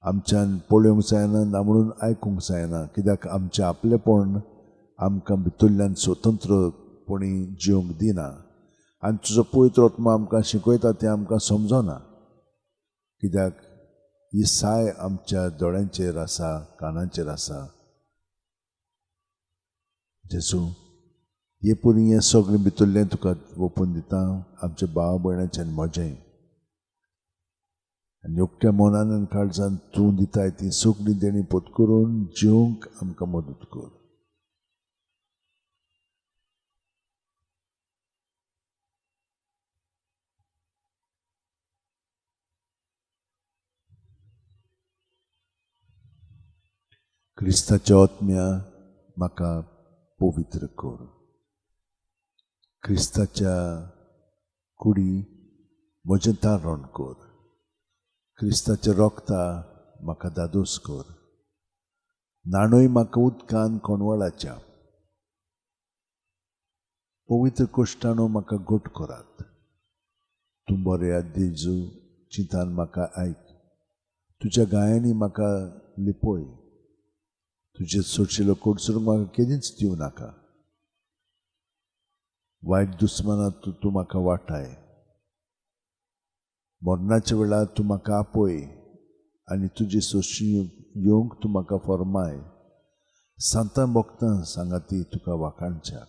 आमच्यान पळोवंक जायना ना म्हणून आयकूंक जायना, कित्याक आमचें आपलेपण आमकां भितरल्यान स्वतंत्रपणी जिवंक दिना. आनी तुजो पवित्र आत्मा आमकां शिकयता तें आमकां समजना, कित्याक ही साय आमच्या दोळ्यांचेर आसा, कानांचेर आसा. जेजू, हे परी हें सगळें भितरलें तुका ओपून दिता, आमच्या भाव भयणाचें आनी म्हजें. आनी उक्त्या मनान आनी काळजान तूं दिताय ती सगळीं देणी पोत करून जिवंक आमकां मदत कर. क्रिस्ताच्या आत्म्या म्हाका पवित्र कर. क्रिस्ताच्या कुडी म्हजें तारण कर. क्रिस्ताच्या रोगता म्हाका दादोस कर. नाणोय म्हाका उदकान कोणवळाच्या. पवित्र कोश्टाणो म्हाका घोट करात. तूं बरें जेजू चिंतान म्हाका आयक. तुज्या गायांनी म्हाका लिपय. तुजे सोडशिल्लो कोडसूर म्हाका केदींच दिवं नाका. वायट दुस्मानांत तूं म्हाका वाटाय. मरणाच्या वेळार तूं म्हाका आपय आनी तुजी सोशी येवंक तूं म्हाका फरमाय. सांतां भोगतां सांगाती तुका वाखाणच्याक.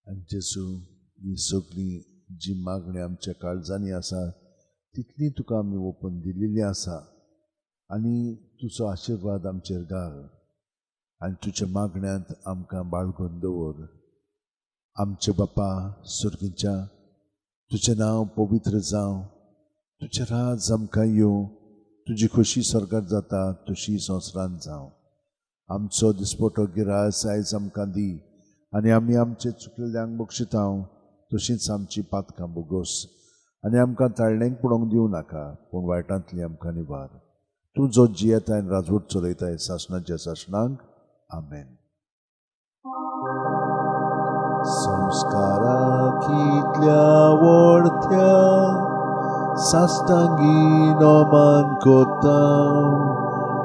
आनी जेजू, ही सगळी जी मागणी आमच्या काळजांनी आसा तितली तुका आमी ओपून दिलेली आसा. आनी तुजो आशिर्वाद आमचेर घाल आनी तुज्या मागण्यांत आमकां बाळगून दवर. आमचे बापा सुर्गीच्या, तुजें नांव पवित्र जावं. तुजें राज आमकां येवं. तुजी खोशी स्वर्गांत जाता तशी संवसारांत जावं. आमचो दिसपटो गिरायस आयज आमकां दी आनी आमी आमचे चुकलेल्यांक बक्षितांव तशींच आमची पातकां बोगोस. आनी आमकां ताळणेंक पडोवंक दिवं नाका, पूण वायटांतली आमकां निवार. तूं जो जियेताय आनी राजवट चलयताय सासणाच्या सासणांक. आमेन. संस्काराक इतल्या व्हडत्या साश्टांगी नोमान कोत्ता.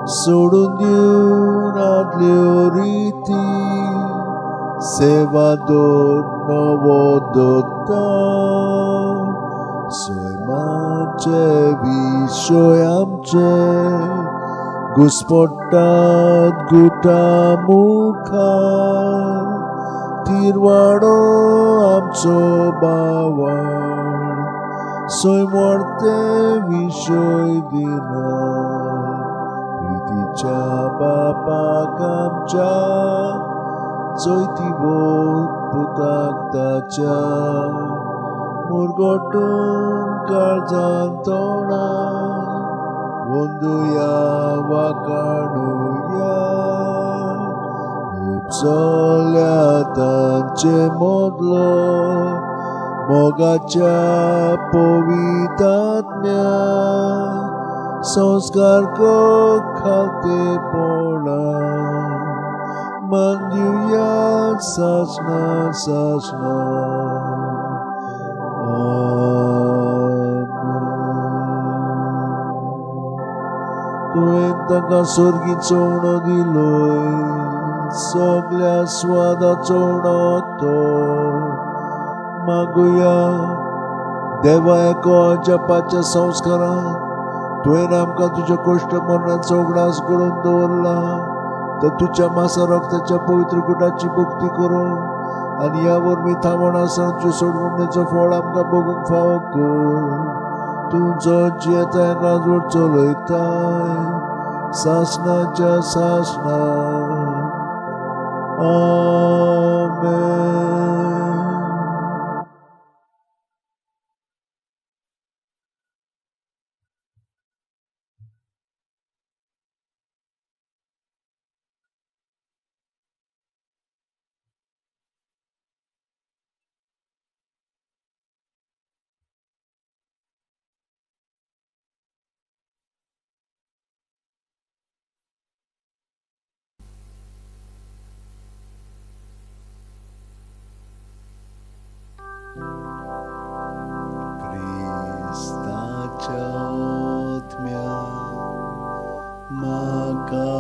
सोडून दिवन आदल्यो रिती सेवा दोर नवो दोत्ता. सैमाचे विशय आमचे घुस्पट्टात गुटा मुखार. तिरवाडो आमचो बावाड सैमोडते विशय दिना. प्रितीच्या बापाक आमच्या चोयती बोत पुताक ताच्या. मुरगोटून काळजान तोणा वंदुया वाकाणुया. उपसल्या तांचे मोदलो मोगाच्या पवितात्म्या. संस्कार को खालते पोणा मान दिवया सासणा सासणा. तुवें तांकां सोर्गीचो उणो दिलोय. सगळ्या स्वादाचो उणो तो मागुया. देवा एको जपाच्या संस्कारांत तुवें आमकां तुज्या कोश्ट मरणाचो उगडास घडोवन दवरला. तर तुज्या मासा रक्ताच्या पवित्र कुटाची भक्ती करूं आनी ह्या वरवीं थांबण आसा तुज्या सोडवणेचो फळ आमकां भोगूंक फावो कर. तूं जो जियेताय राजवट चलयताय सासणाच्या सासणा. आमेन.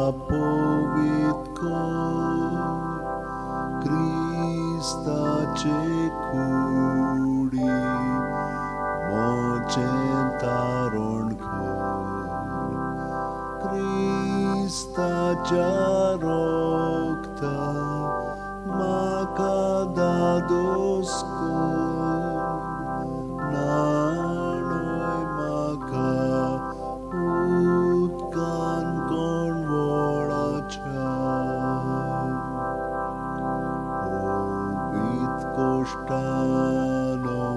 आपोवीत कर क्रिस्ताचे कुडी मोचें तारण कर क्रिस्ताच्या रोगता म्हाका दादोस कर नाणय म्हाका उदकान कोणवळाच्या ओवीत कोश्टानो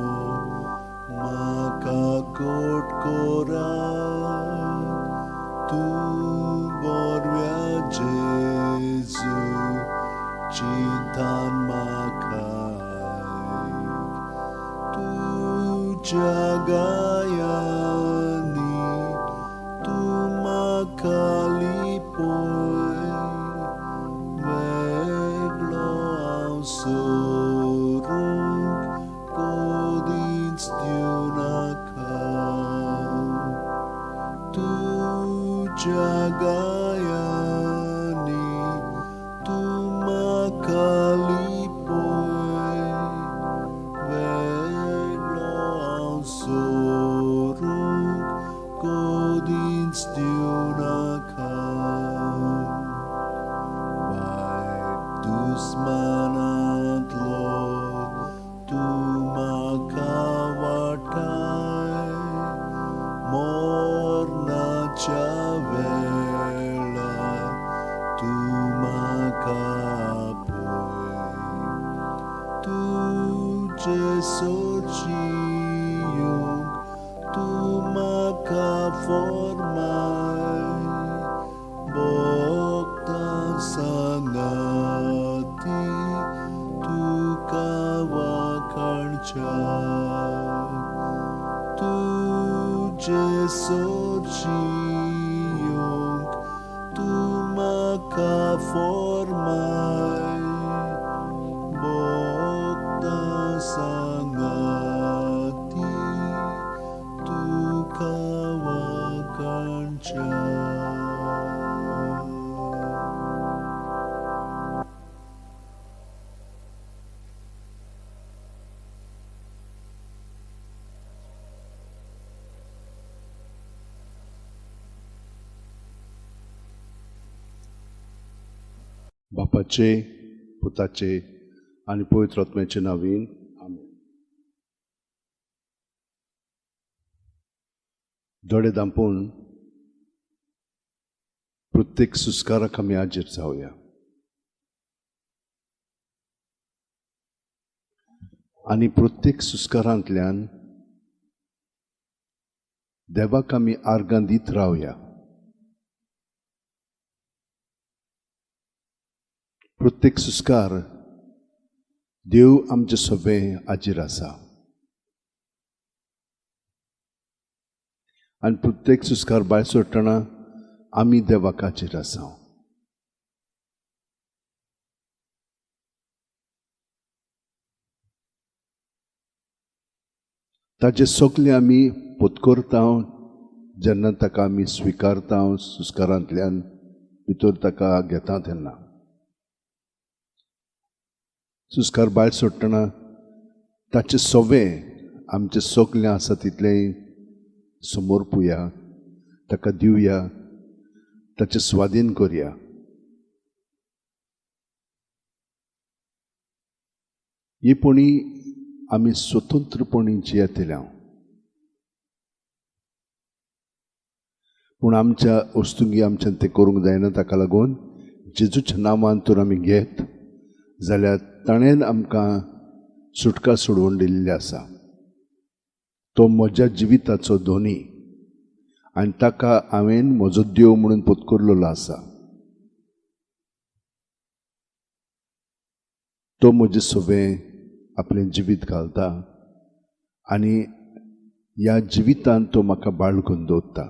म्हाका कोट कोरात तूं बोरव्या जेजू चिंतान म्हाकाय तुज्या गायांनी तूं म्हाका लिपय वेगळो हांव सोरूंक कोदींच दिवनाका तुज्या गायांनी तूं म्हाका लिपय वेगळो हांव सोरूंक कोदींच दिवनाका वायट दुस्मानांतलो तूं म्हाका वाटाय मोरनाच्या वेळार तूं म्हाका पळय तुजे सोडची येवंक तूं म्हाका फॉर्माय भोगतां सांगाती तुका वाखाणच्या तुजे सोडची येवंक तूं म्हाका फॉर्माय भोगतां सांगाती तुका वाखाणच्या बापाचे पुताचे आणि पवित्र आत्म्याचे नावीन आमेन. दोळे धांपून प्रत्येक सुस्काराक आमी हाजीर जावया. आणि प्रत्येक सुस्कारांतल्यान देवाक आमी आर्गां दीत रावया. प्रत्येक सुस्कार देव आमचे सोबे हाजीर आसा आनी प्रत्येक सुस्कार भायर सोडटना आमी देवाक हाजीर आसा. ताजे सगळे आमी पोतकोरता जेन्ना ताका आमी स्विकारता सुस्कारांतल्यान भितर ताका घेता तेन्ना. सुस्कार भायर सोडटना ताचे सोबे आमचे सगळें आसा तितलें समोर पुया, ताका दिवया, ताचे स्वाधीन करया. ही आमी स्वतंत्रपणी जियेतल्या, पूण आमच्या वस्तुंगी आमच्यान तें करूंक जायना. ताका लागून जेजूच्या नांवान तर आमी घेत जाल्यार ताणेन आमकां सुटका सोडवून दिल्ली आसा. तो म्हज्या जिविताचो धोनी आनी ताका हांवें म्हजो देव म्हणून पत्करलेलो आसा. तो म्हजे सोबें आपलें जिवीत घालता आनी ह्या जिवितान तो म्हाका बाळगून दवरता.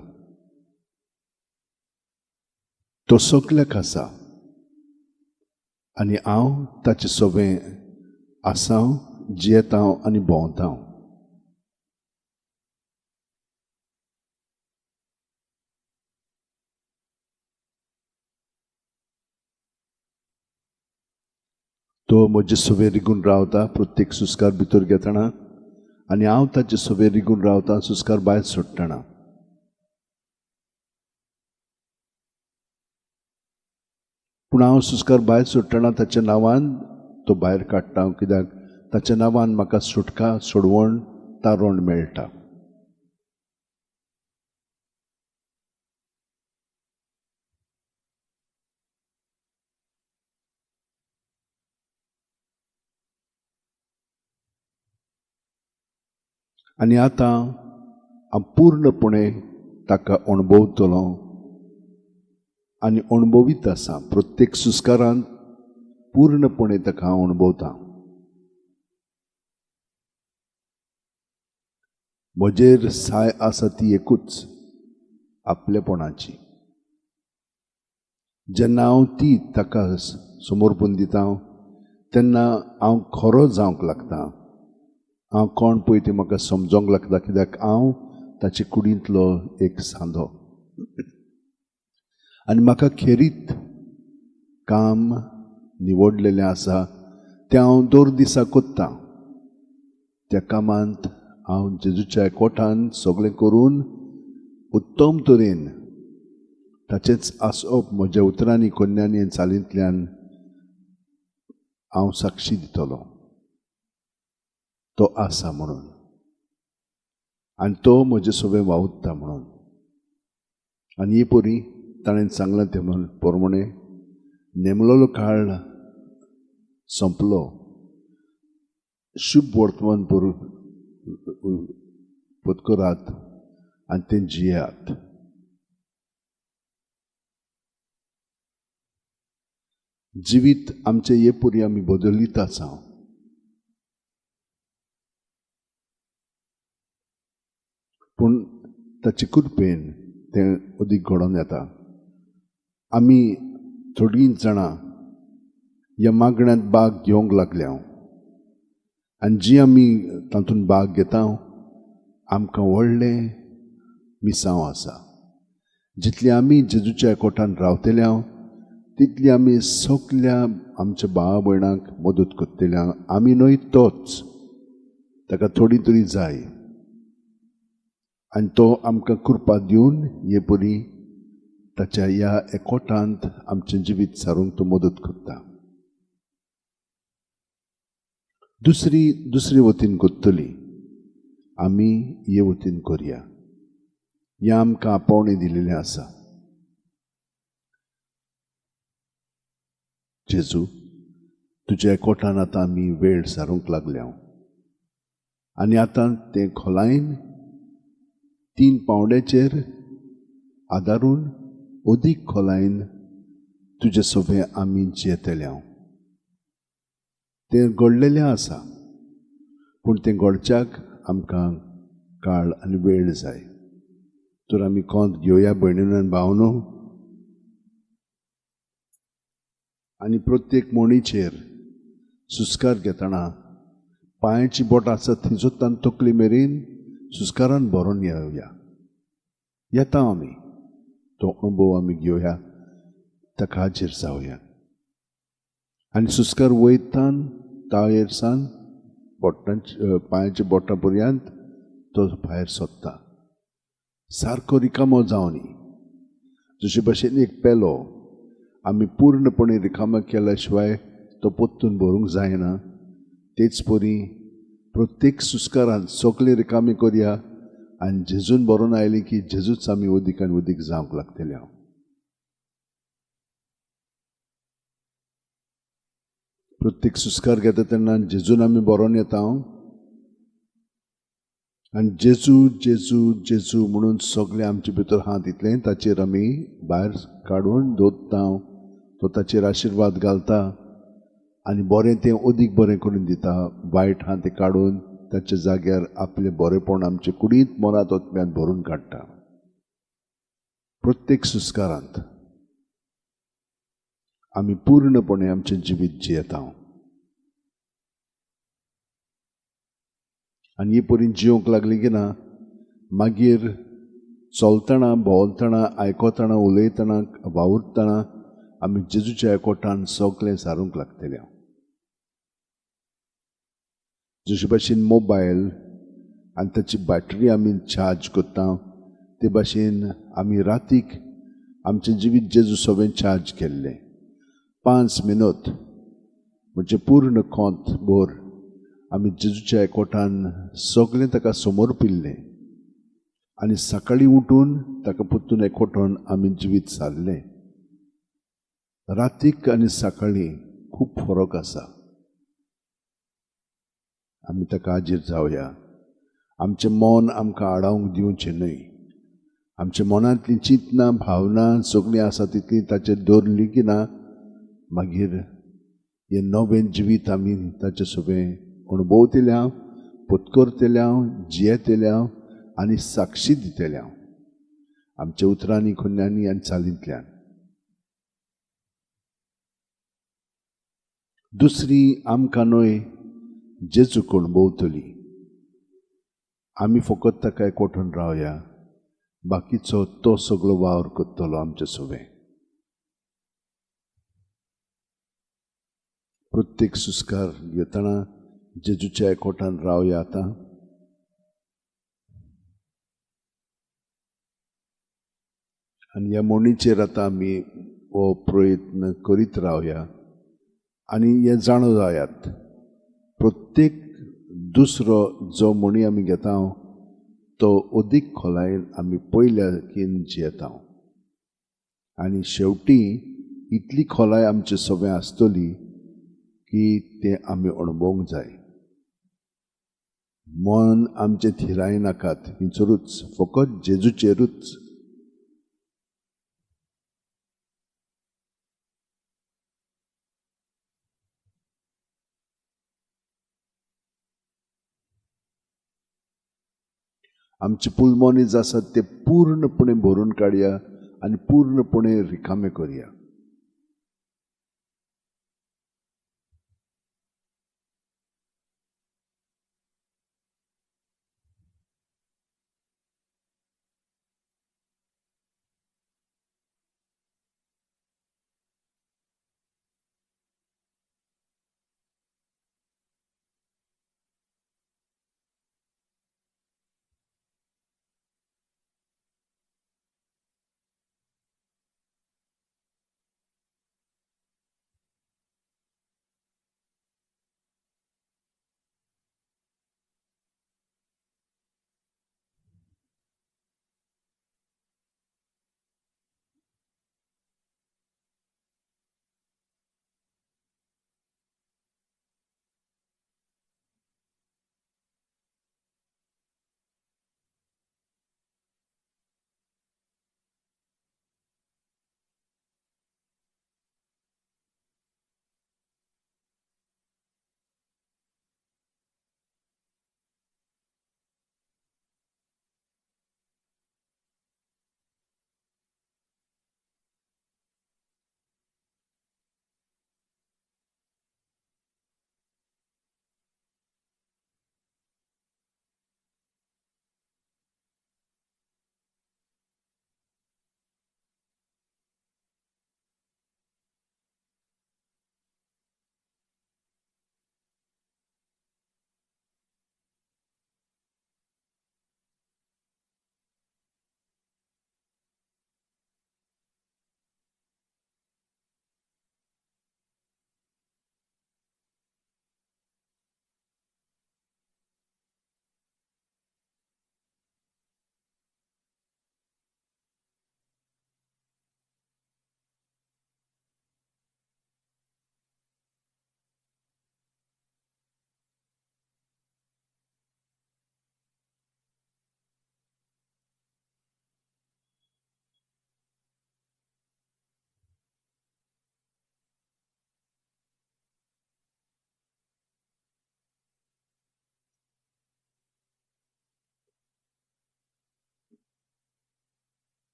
तो सगळ्याक आसा आनी हांव ताचे सोबें आसां, जियेता आनी भोंवता. तो म्हजे सवे रिगून रावता प्रत्येक सुस्कार भितर घेतना आनी हांव ताचे सवे रिगून रावता सुस्कार भायर सोडटना. पूण हांव सुस्कार भायर सोडटना ताच्या नांवान तो भायर काडटा, कित्याक ताच्या नांवान म्हाका सुटका, सोडवण, तारण मेळटा. आनी आतां हांव पूर्णपणे ताका अणभवतलो आनी अणभवीत आसा. प्रत्येक सुस्कारांत पूर्णपणे ताका हांव अणभवतां. म्हजेर साय आसा ती एकूच, आपलेपणाची. जेन्ना हांव ती ताका समर्पण दिता तेन्ना हांव खरो जावंक लागता. हांव कोण पळय तें म्हाका समजोंक लागता, कित्याक हांव ताचे कुडींतलो एक सांदो. आनी म्हाका खेरीत काम निवडलेलें आसा तें हांव दर दिसा कोत्तां. त्या कामांत हांव जेजूच्या एकवटान सगळें करून उत्तम तरेन ताचेंच आसप म्हज्या उतरांनी, कन्यांनी आनी चालींतल्यान हांव साक्षी दितलो. तो आसा म्हणून आनी तो म्हजे सवे वावुरता म्हणून. आनी हे परी ताणें सांगलां ते प्रमाणे नेमलेलो काळ संपलो. शुभ वर्तमान पत्करात आनी तें जियेयात. जिवीत आमचें हे परी आमी बदलीत आसा. पूण ताचे कृपेन तें अदीक घडोवन येता. आमी थोडीं जाणां ह्या मागण्यांत भाग घेवंक लागल्या आनी जी आमी तातूंत भाग घेता आमकां व्हडलें मिसांव आसा. जितली आमी जेजूच्या एकवटान रावतल्या तितली आमी सगल्या आमच्या भावा भयणांक मदत करतल्या. आमी न्हय तोच, ताका थोडी तरी जाय. आनी तो आमकां कृपा दिवन हे परी ताच्या ह्या एकवटांत आमचें जिवीत सारूंक तो मदत करता. दुसरी वतीन कोत्तली आमी हे वतीन करया. हें आमकां आपोवणें दिलेलें आसा. जेजू, तुज्या एकवटान आतां आमी वेळ सारूंक लागल्या आनी आतां तें खोलायन 3 पावंड्याचेर आदारून अदीक खोलायन तुजे सवे आमी जियेतल्या. तें घडलेलें आसा पूण तें घडच्याक आमकां काळ आनी वेळ जाय. तर आमी कोंत घेवया भयणीनो आनी भावनो आनी प्रत्येक मोणीचेर सुस्कार घेतना पांयाची बोटां आसा थिजोतान तकली मेरेन सुस्कारान भरोन येवया. येता आमी तो अणभव आमी घेवया, ताका हाजीर जावया. आनी सुस्कार वयतान ताळयेर सावन पांयाच्या बोटां पर्यंत तो भायर सोदता. सारको रिकामो जावनी. जशे भाशेन एक पेलो आमी पूर्णपणे रिकामो केल्या शिवाय तो पोत्तून भरूंक जायना, तेच परी प्रत्येक सुस्कारांत सगळे रिकामी करया आनी जेजून बरोवन आयली की जेजूच आमी अदीक आनी अदीक जावंक लागतले. प्रत्येक सुस्कार घेता तेन्ना जेजून आमी बरोवन येता आनी जेजू जेजू जेजू म्हणून सगळे आमचे भितर हात इतले ताचेर आमी भायर काडून दवरता. तो ताचेर आशिर्वाद घालता आनी बरें तें अदीक बरें करून दिता. वायट हात तें काडून ताच्या जाग्यार आपलें बरेंपण आमचे कुडींत मनांत ओतम्यांत भरून काडटा. प्रत्येक सुस्कारांत आमी पूर्णपणे आमचें जिवीत जियेता आनी हे परी जिवंक लागली की ना मागीर चलतना भोंवतना आयकोतना उलयतना वावुरतना आमी जेजूच्या एकवटान सगळें सारूंक लागतले. जशे भाशेन मोबायल आनी ताची बॅटरी आमी चार्ज करता ते भाशेन आमी रातीक आमचें जिवीत जेजू सगळें चार्ज केल्लें 5 मिनट म्हणजे पूर्ण कोंत भर आमी जेजूच्या एकवटान सगळें ताका समोर पिल्लें आनी सकाळीं उठून ताका परतून एकवटान आमी जिवीत सारलें. रातीक आनी सकाळीं खूब फरक आसा. आमी ताका हाजीर जावया. आमचें मन आमकां आडावंक दिवचें न्हय. आमच्या मनांतलीं चिंतना भावना सगळीं आसा तितलीं ताचेर दवरलीं की ना मागीर हें नवें जिवीत आमी ताचें सगळें अणभवतल्या पत्करतल्या जियेतल्या आनी साक्षी दितल्या आमच्या उतरांनी खुन्यांनी आनी चालींतल्यान. दुसरी आमकां न्हय जेजूक अणभवतली. आमी फकत ताका एकवटून रावया. बाकीचो तो सगळो वावर करतलो आमचे सगळें. प्रत्येक सुस्कार घेतना जेजूच्या एकवटान रावया. आतां आनी ह्या मोणीचेर आतां आमी हो प्रयत्न करीत रावया आनी हें जाणो जायात प्रत्येक दुसरो जो मोणी आमी घेता तो अदीक खोलायेन आमी पयल्याकीन जियेता आनी शेवटी इतली खोलाय आमचे सगळें आसतली की तें आमी अणभवंक जाय. मन आमचें थिराय नाकात हिचोरूच फकत जेजूचेरूच. आमचे पुलमोनीज आसात ते पूर्णपणे भरून काडया आनी पूर्णपणे रिकामे करया.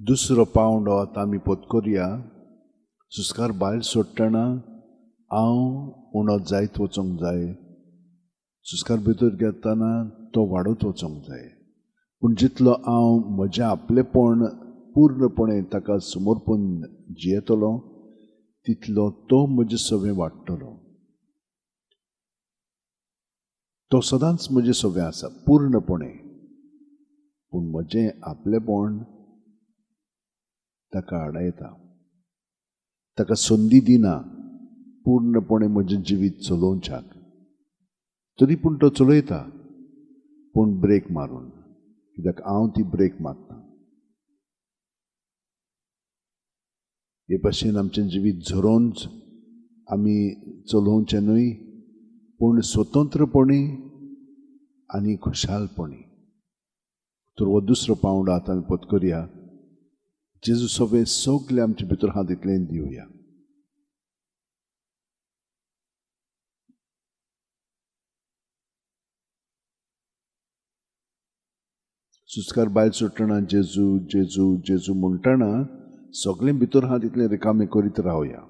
दुसरो पावंडो आतां आमी पत्करया. सुस्कार भायर सोडटना हांव उणो जायत वचोंक जाय. सुस्कार भितर घेतना तो वाडत वचोंक जाय. पूण जितलो हांव म्हजें आपलेपण पूर्णपणे ताका समर्पण जियेतलो तितलो तो म्हजे सवें वाडटलो. तो सदांच म्हजें सवें आसा पूर्णपणे. पूण म्हजें आपलेपण ताका आडायता, ताका संदी दिना पूर्णपणे म्हजें जिवीत चलोवच्याक. तरी पूण तो चलयता, पूण ब्रेक मारून, कित्याक हांव ती ब्रेक मारता. हे भाशेन आमचें जिवीत झरोवन आमी चलोवचें न्हय, पूण स्वतंत्रपणी आनी खुशालपणी. तर हो दुसरो पावंडो आतां आमी पत्करया. जेजू सवें सगलें आमचे भितर आहा तितलें दिवया. सुस्कार भायर सोडटना जेजू जेजू जेजू म्हणटना सगलें भितर आहा तितलें रिकामें करीत रावया.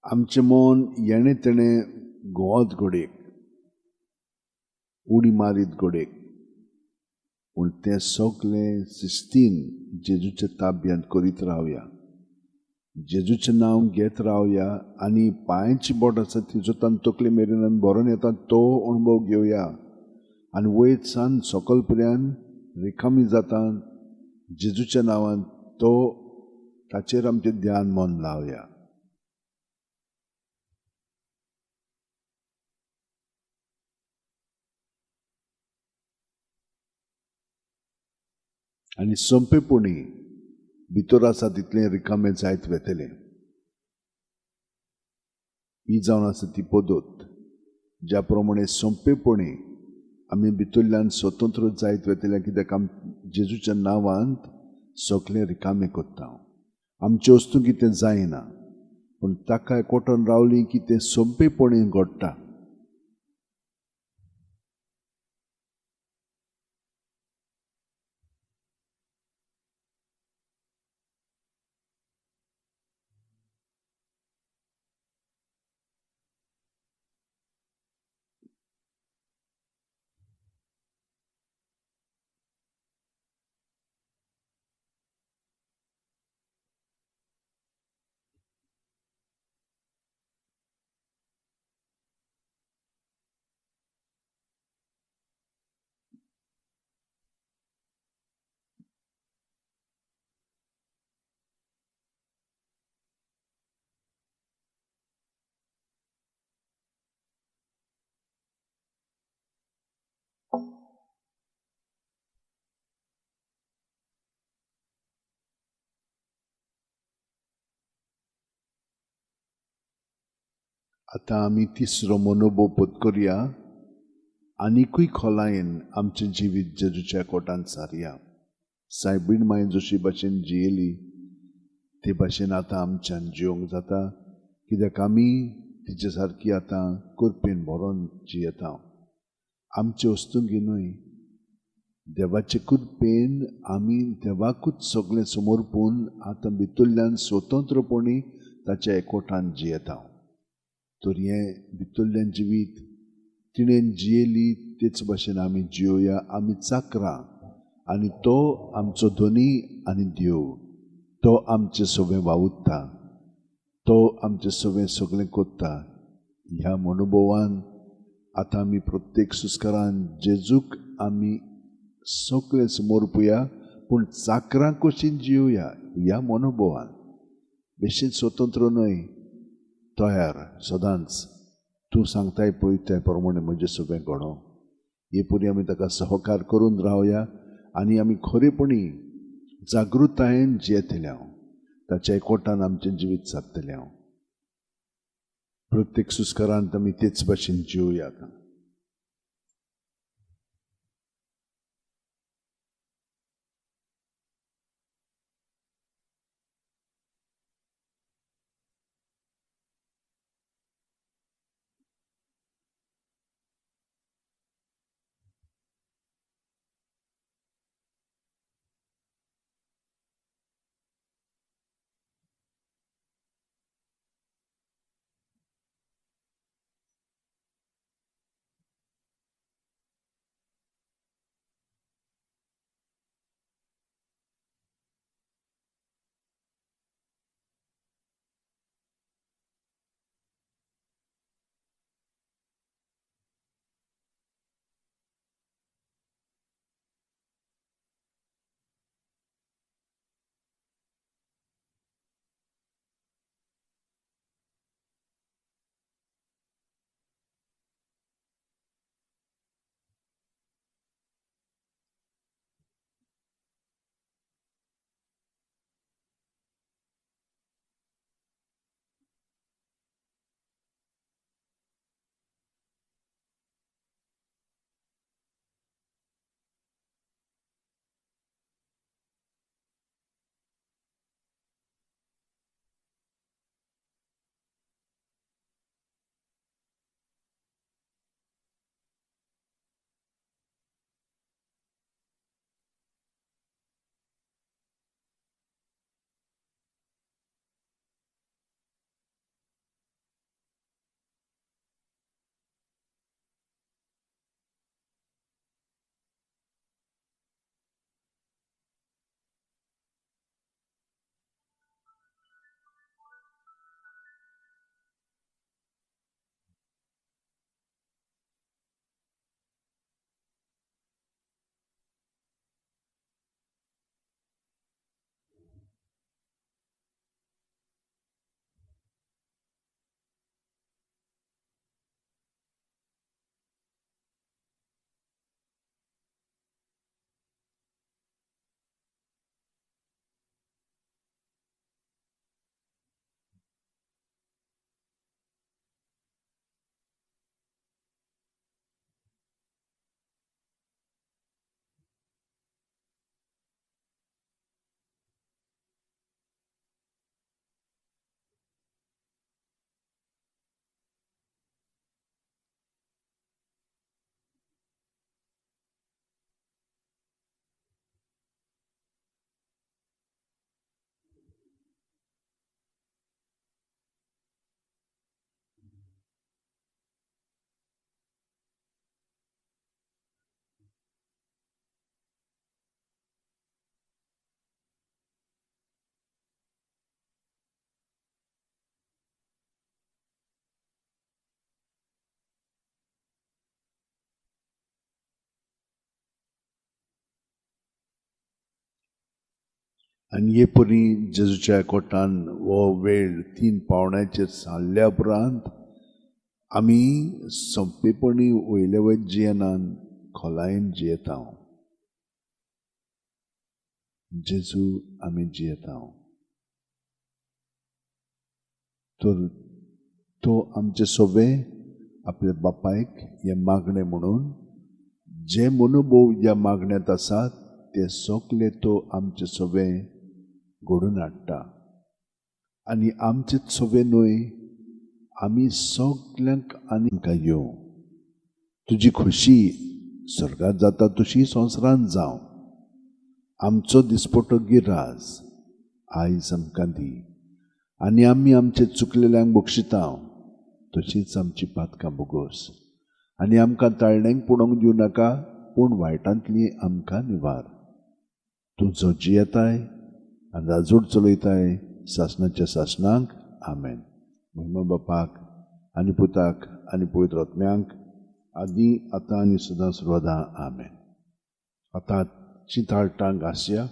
आमचें मन येणे तेणें घुंवत घोडेक, उडी मारीत घोडेक, पूण तें सगलें शिस्तीन जेजूच्या ताब्यांत करीत रावया. जेजूचें नांव घेत रावया आनी पांयाची बोट आसा ती जोतान तकले मेरेन आनी भरोन येता तो अणभव घेवया. आनी वयर सावन सकल पर्यंत रिकामी जाता जेजूच्या नांवान तो ताचेर आमचें ध्यान मन लावया. आनी सोंपेपणी भितर आसा तितलें रिकामें जायत वेतलें. ही जावन आसा ती पद्दत ज्या प्रमाणे सोंपेपणी आमी भितरल्यान स्वतंत्र जायत वेतले, कित्याक जेजूच्या नांवांत सगलें रिकामें करता. आमचे वस्तू कितें जायना, पूण ताका एकवटून रावलीं की तें सोंपेपणी घडटा. आतां आमी तिसरो मनोभव पत्करुया आनिकूय खोलायेन आमचें जिवीत जेजूच्या कोटांत सारया. सायबीण माय जशी भाशेन जियेली ते भाशेन आतां आमच्यान जियोंक जाता, कित्याक आमी तिचे सारकी आतां करपेन भरोन जियेता. आमचे वस्तूंकी न्हय, देवाचे कृपेन आमी देवाकूच सगळें समर्पून आतां भितरल्यान स्वतंत्रपणी ताच्या एकवटान जियेता. तर हें भितरलें जिवीत तिणेन जियेली तेच भाशेन आमी जियोया. आमी चाकरां आनी तो आमचो धनी आनी देव. तो आमचें सगळें वावुरता, तो आमचें सगळें कोत्ता. ह्या मनोभवान आतां आमी प्रत्येक सुस्कारान जेजूक आमी सगळें समर्पुया, पूण चाकरां कशीं जियोया ह्या मनोभवान. बेश्टेन स्वतंत्र न्हय, तयार सदांच तूं सांगताय पळय त्या प्रमाणे म्हजें सगळें घडों. हे परी आमी ताका सहकार करून रावया आनी आमी खरेपणी जागृतायेन जियेतले. ताच्या एकवटान आमचें जिवीत सारतलें. प्रत्येक सुस्कारांत आमी तेच भाशेन जियोयात. आनी हे परी जेजूच्या एकवटान हो वेळ 3 पावण्याचेर सारल्या उपरांत आमी सोंपेपणी वयले वयर जियेनान खोलायेन जियेता. जेजू आमी जियेता. तर तो आमचे सोबे आपल्या बापायक हे मागणे म्हणून जे मनोभव ह्या मागण्यात आसात ते सगळे तो आमचे सोबे घडून हाडटा आनी आमचे सोबे न्हय आमी सगल्यांक आमकां येवं तुजी खुशी स्वर्गात जाता तशी संवसारांत जावं आमचो दिसपटो गिराज आयज आमकां दी आनी आमी आमचे चुकलेल्यांक बक्षिता तशीच आमची पातकां बोगोस आनी आमकां ताळण्यांक पडोवंक दिवं नाका पूण वायटांतली आमकां निवार तूं झोजी येताय आनी राजूड चलयताय सासणाच्या सासणांक आमेन महिमा बापाक आनी पुताक आनी पवित्र आत्म्यांक आदी आतां आनी सदां सर्वदा आमेन आतां चिताळटां घासया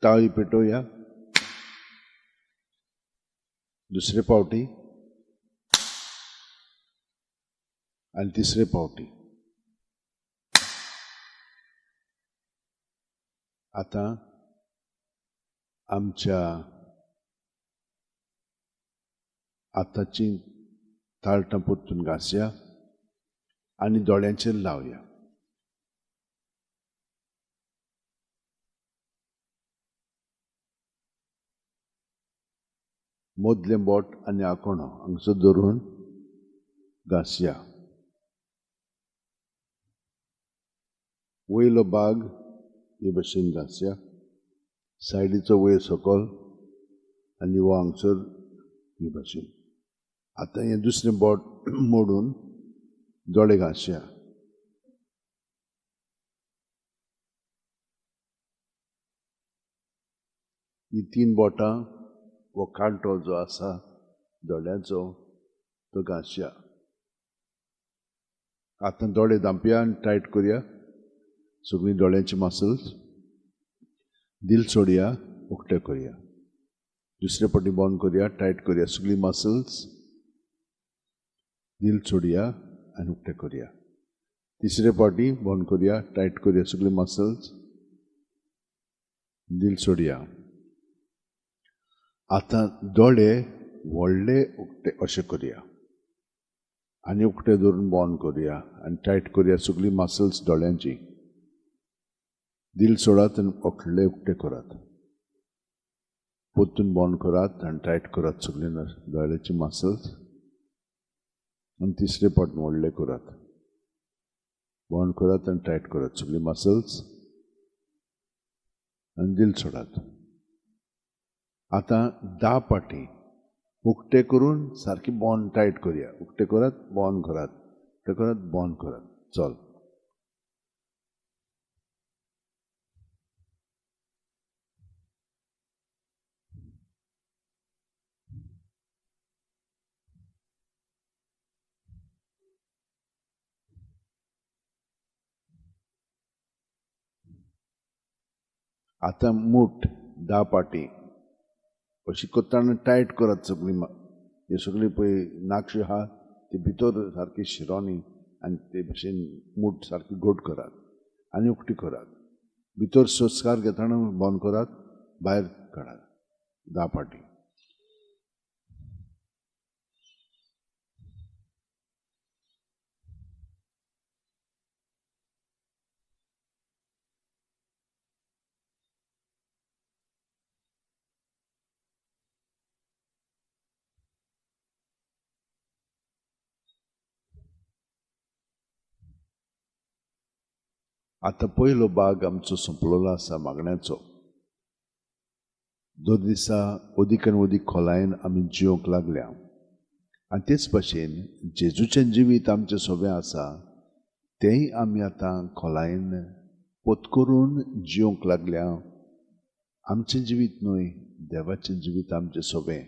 ताळी पेटोवया दुसरे पावटी आनी तिसरे पावटी आतां आमच्या आतांची ताळटां पोत्तून घासया आनी दोळ्यांचेर लावया मोदलें बोट आनी आकोणो हांगसर धरून घासया वयलो भाग हे भशेन घासया सायडीचो वयर सकयल आनी हो हांगसर हे भशेन आतां हें दुसरें बोट मोडून दोळे घासया ही 3 बोटां वो कांटो जो आसा दोळ्याचो तो घासया आतां दोळे धांपया आनी टायट करया सगळीं दोळ्यांची मसल्स दिल सोडया उक्ते करया दुसरे फावटी बंद करया टायट करया सगळीं मसल्स दिल सोडया आनी उक्ते करया तिसरे फावटी बंद करया टायट करया सगळीं मसल्स दिल सोडया आतां दोळे व्हडले उक्ते अशें करया आनी उक्ते धरून बंद करया आनी टायट करया सगळीं मसल्स दोळ्यांची दिल सोडात आनी व्हडले उक्ते करात पोत्तून बंद करात आनी टायट करात सगळीं दोळ्याची मसल्स आनी तिसरे फावटी व्हडले करात बंद करात आनी टायट करात सगळीं मसल्स आनी दिल सोडात आतां 10 पाटी उक्ते करून सारकी बंद टायट करया उक्ते करात बंद करात उक्ते करात बंद करात चल आतां मूठ 10 पाटी अशी कोत्ताना टायट करात सगळीं हे सगळीं पळय नाक्षी आहा ती भितर सारकी शिरोनी आनी ते भशेन मूठ सारकी घट करात आनी उक्ती करात भितर संस्कार घेताना बंद करात भायर काडात 10 पाटी आतां पयलो भाग आमचो संपलोलो आसा मागण्याचो 2 दिसा अदीक आनी अदीक खोलायेन आमी जिवंक लागल्या आनी तेच भशेन जेजूचें जिवीत आमचें सोबें आसा तेंय आमी आतां खोलायेन पोतकरून जिवंक लागल्या आमचें जिवीत न्हय देवाचें जिवीत आमचें सोबें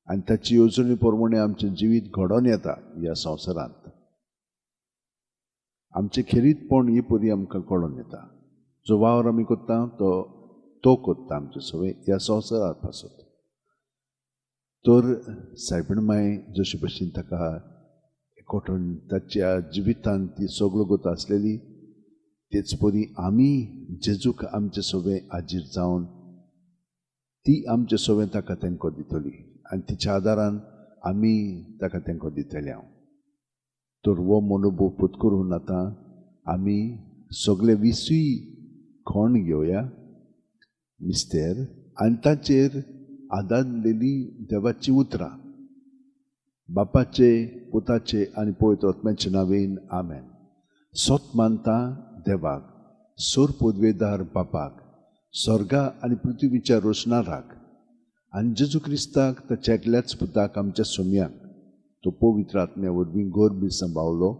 आनी ताची येवजणे प्रमाणे आमचें जिवीत घडोवन येता ह्या संवसारांत आमचे खेरीतपण ही परी आमकां कळोन येता जो वावर आमी कोत्ता तो कोत्ता आमचे सोबे ह्या संवसारांत पासत तर सायबीण माय जशे भशेन ताका एकवटून ताच्या जिवितांत ती सगळो गत आसलेली तेच परी आमी जेजूक आमचे सोबे हाजीर जावन ती आमचे सोबे ताका तेंको दितली आनी तिच्या आदारान आमी ताका तांकां दितले हांव. तर हो मनोभव पत्करून आतां आमी सगळे 20 खण घेवया मिस्तेर आनी ताचेर आदारलेली देवाची उतरां बापाचे पुताचे आनी पवित्र आत्म्याचे नांवेन आमेन. सोत मानता देवाक, सोर पदवेदार बापाक, स्वर्गा आनी पृथ्वीच्या रोशनाराक आनी जेजू क्रिस्ताक ताच्या एकल्याच पुताक आमच्या सोम्याक तो पवित्र आत्म्या वरवीं गोरबी सांबाळलो,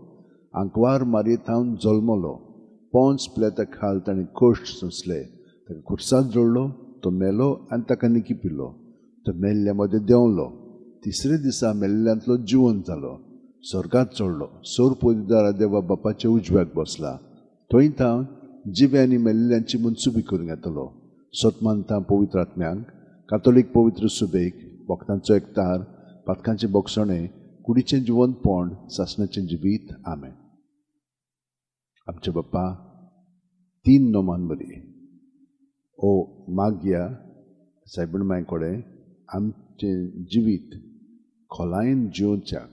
आंकवार मारयेंतावन जल्मलो, पोंच पिलाताक खाल ताणें कोश्ट सोंसले, ताका खुर्सांत जोडलो, तो मेलो आनी ताका निकिपिलो, तो मेल्ल्या मदें देंवलो, तिसरे दिसा मेल्ल्यांतलो जिवंत जालो, स्वर्गात चडलो, सोर पदवेदार देवा बापाच्या उजव्याक बसला, थंय तां जिवे आनी मेल्ल्यांची मनसुबी करूंक येतलो. सोतमानता पवित्र आत्म्यांक, कातोलीक पवित्र सुबेक, वखदांचो एकतार, पातकांचे बोगसणे, कुडीचें जिवंतपण, सासणाचें जिवीत. आमेन. आमचे बाप्पा 3 नोमान बरी ओ मागया सायबण माय कडेन आमचें जिवीत खोलायेन जिवच्याक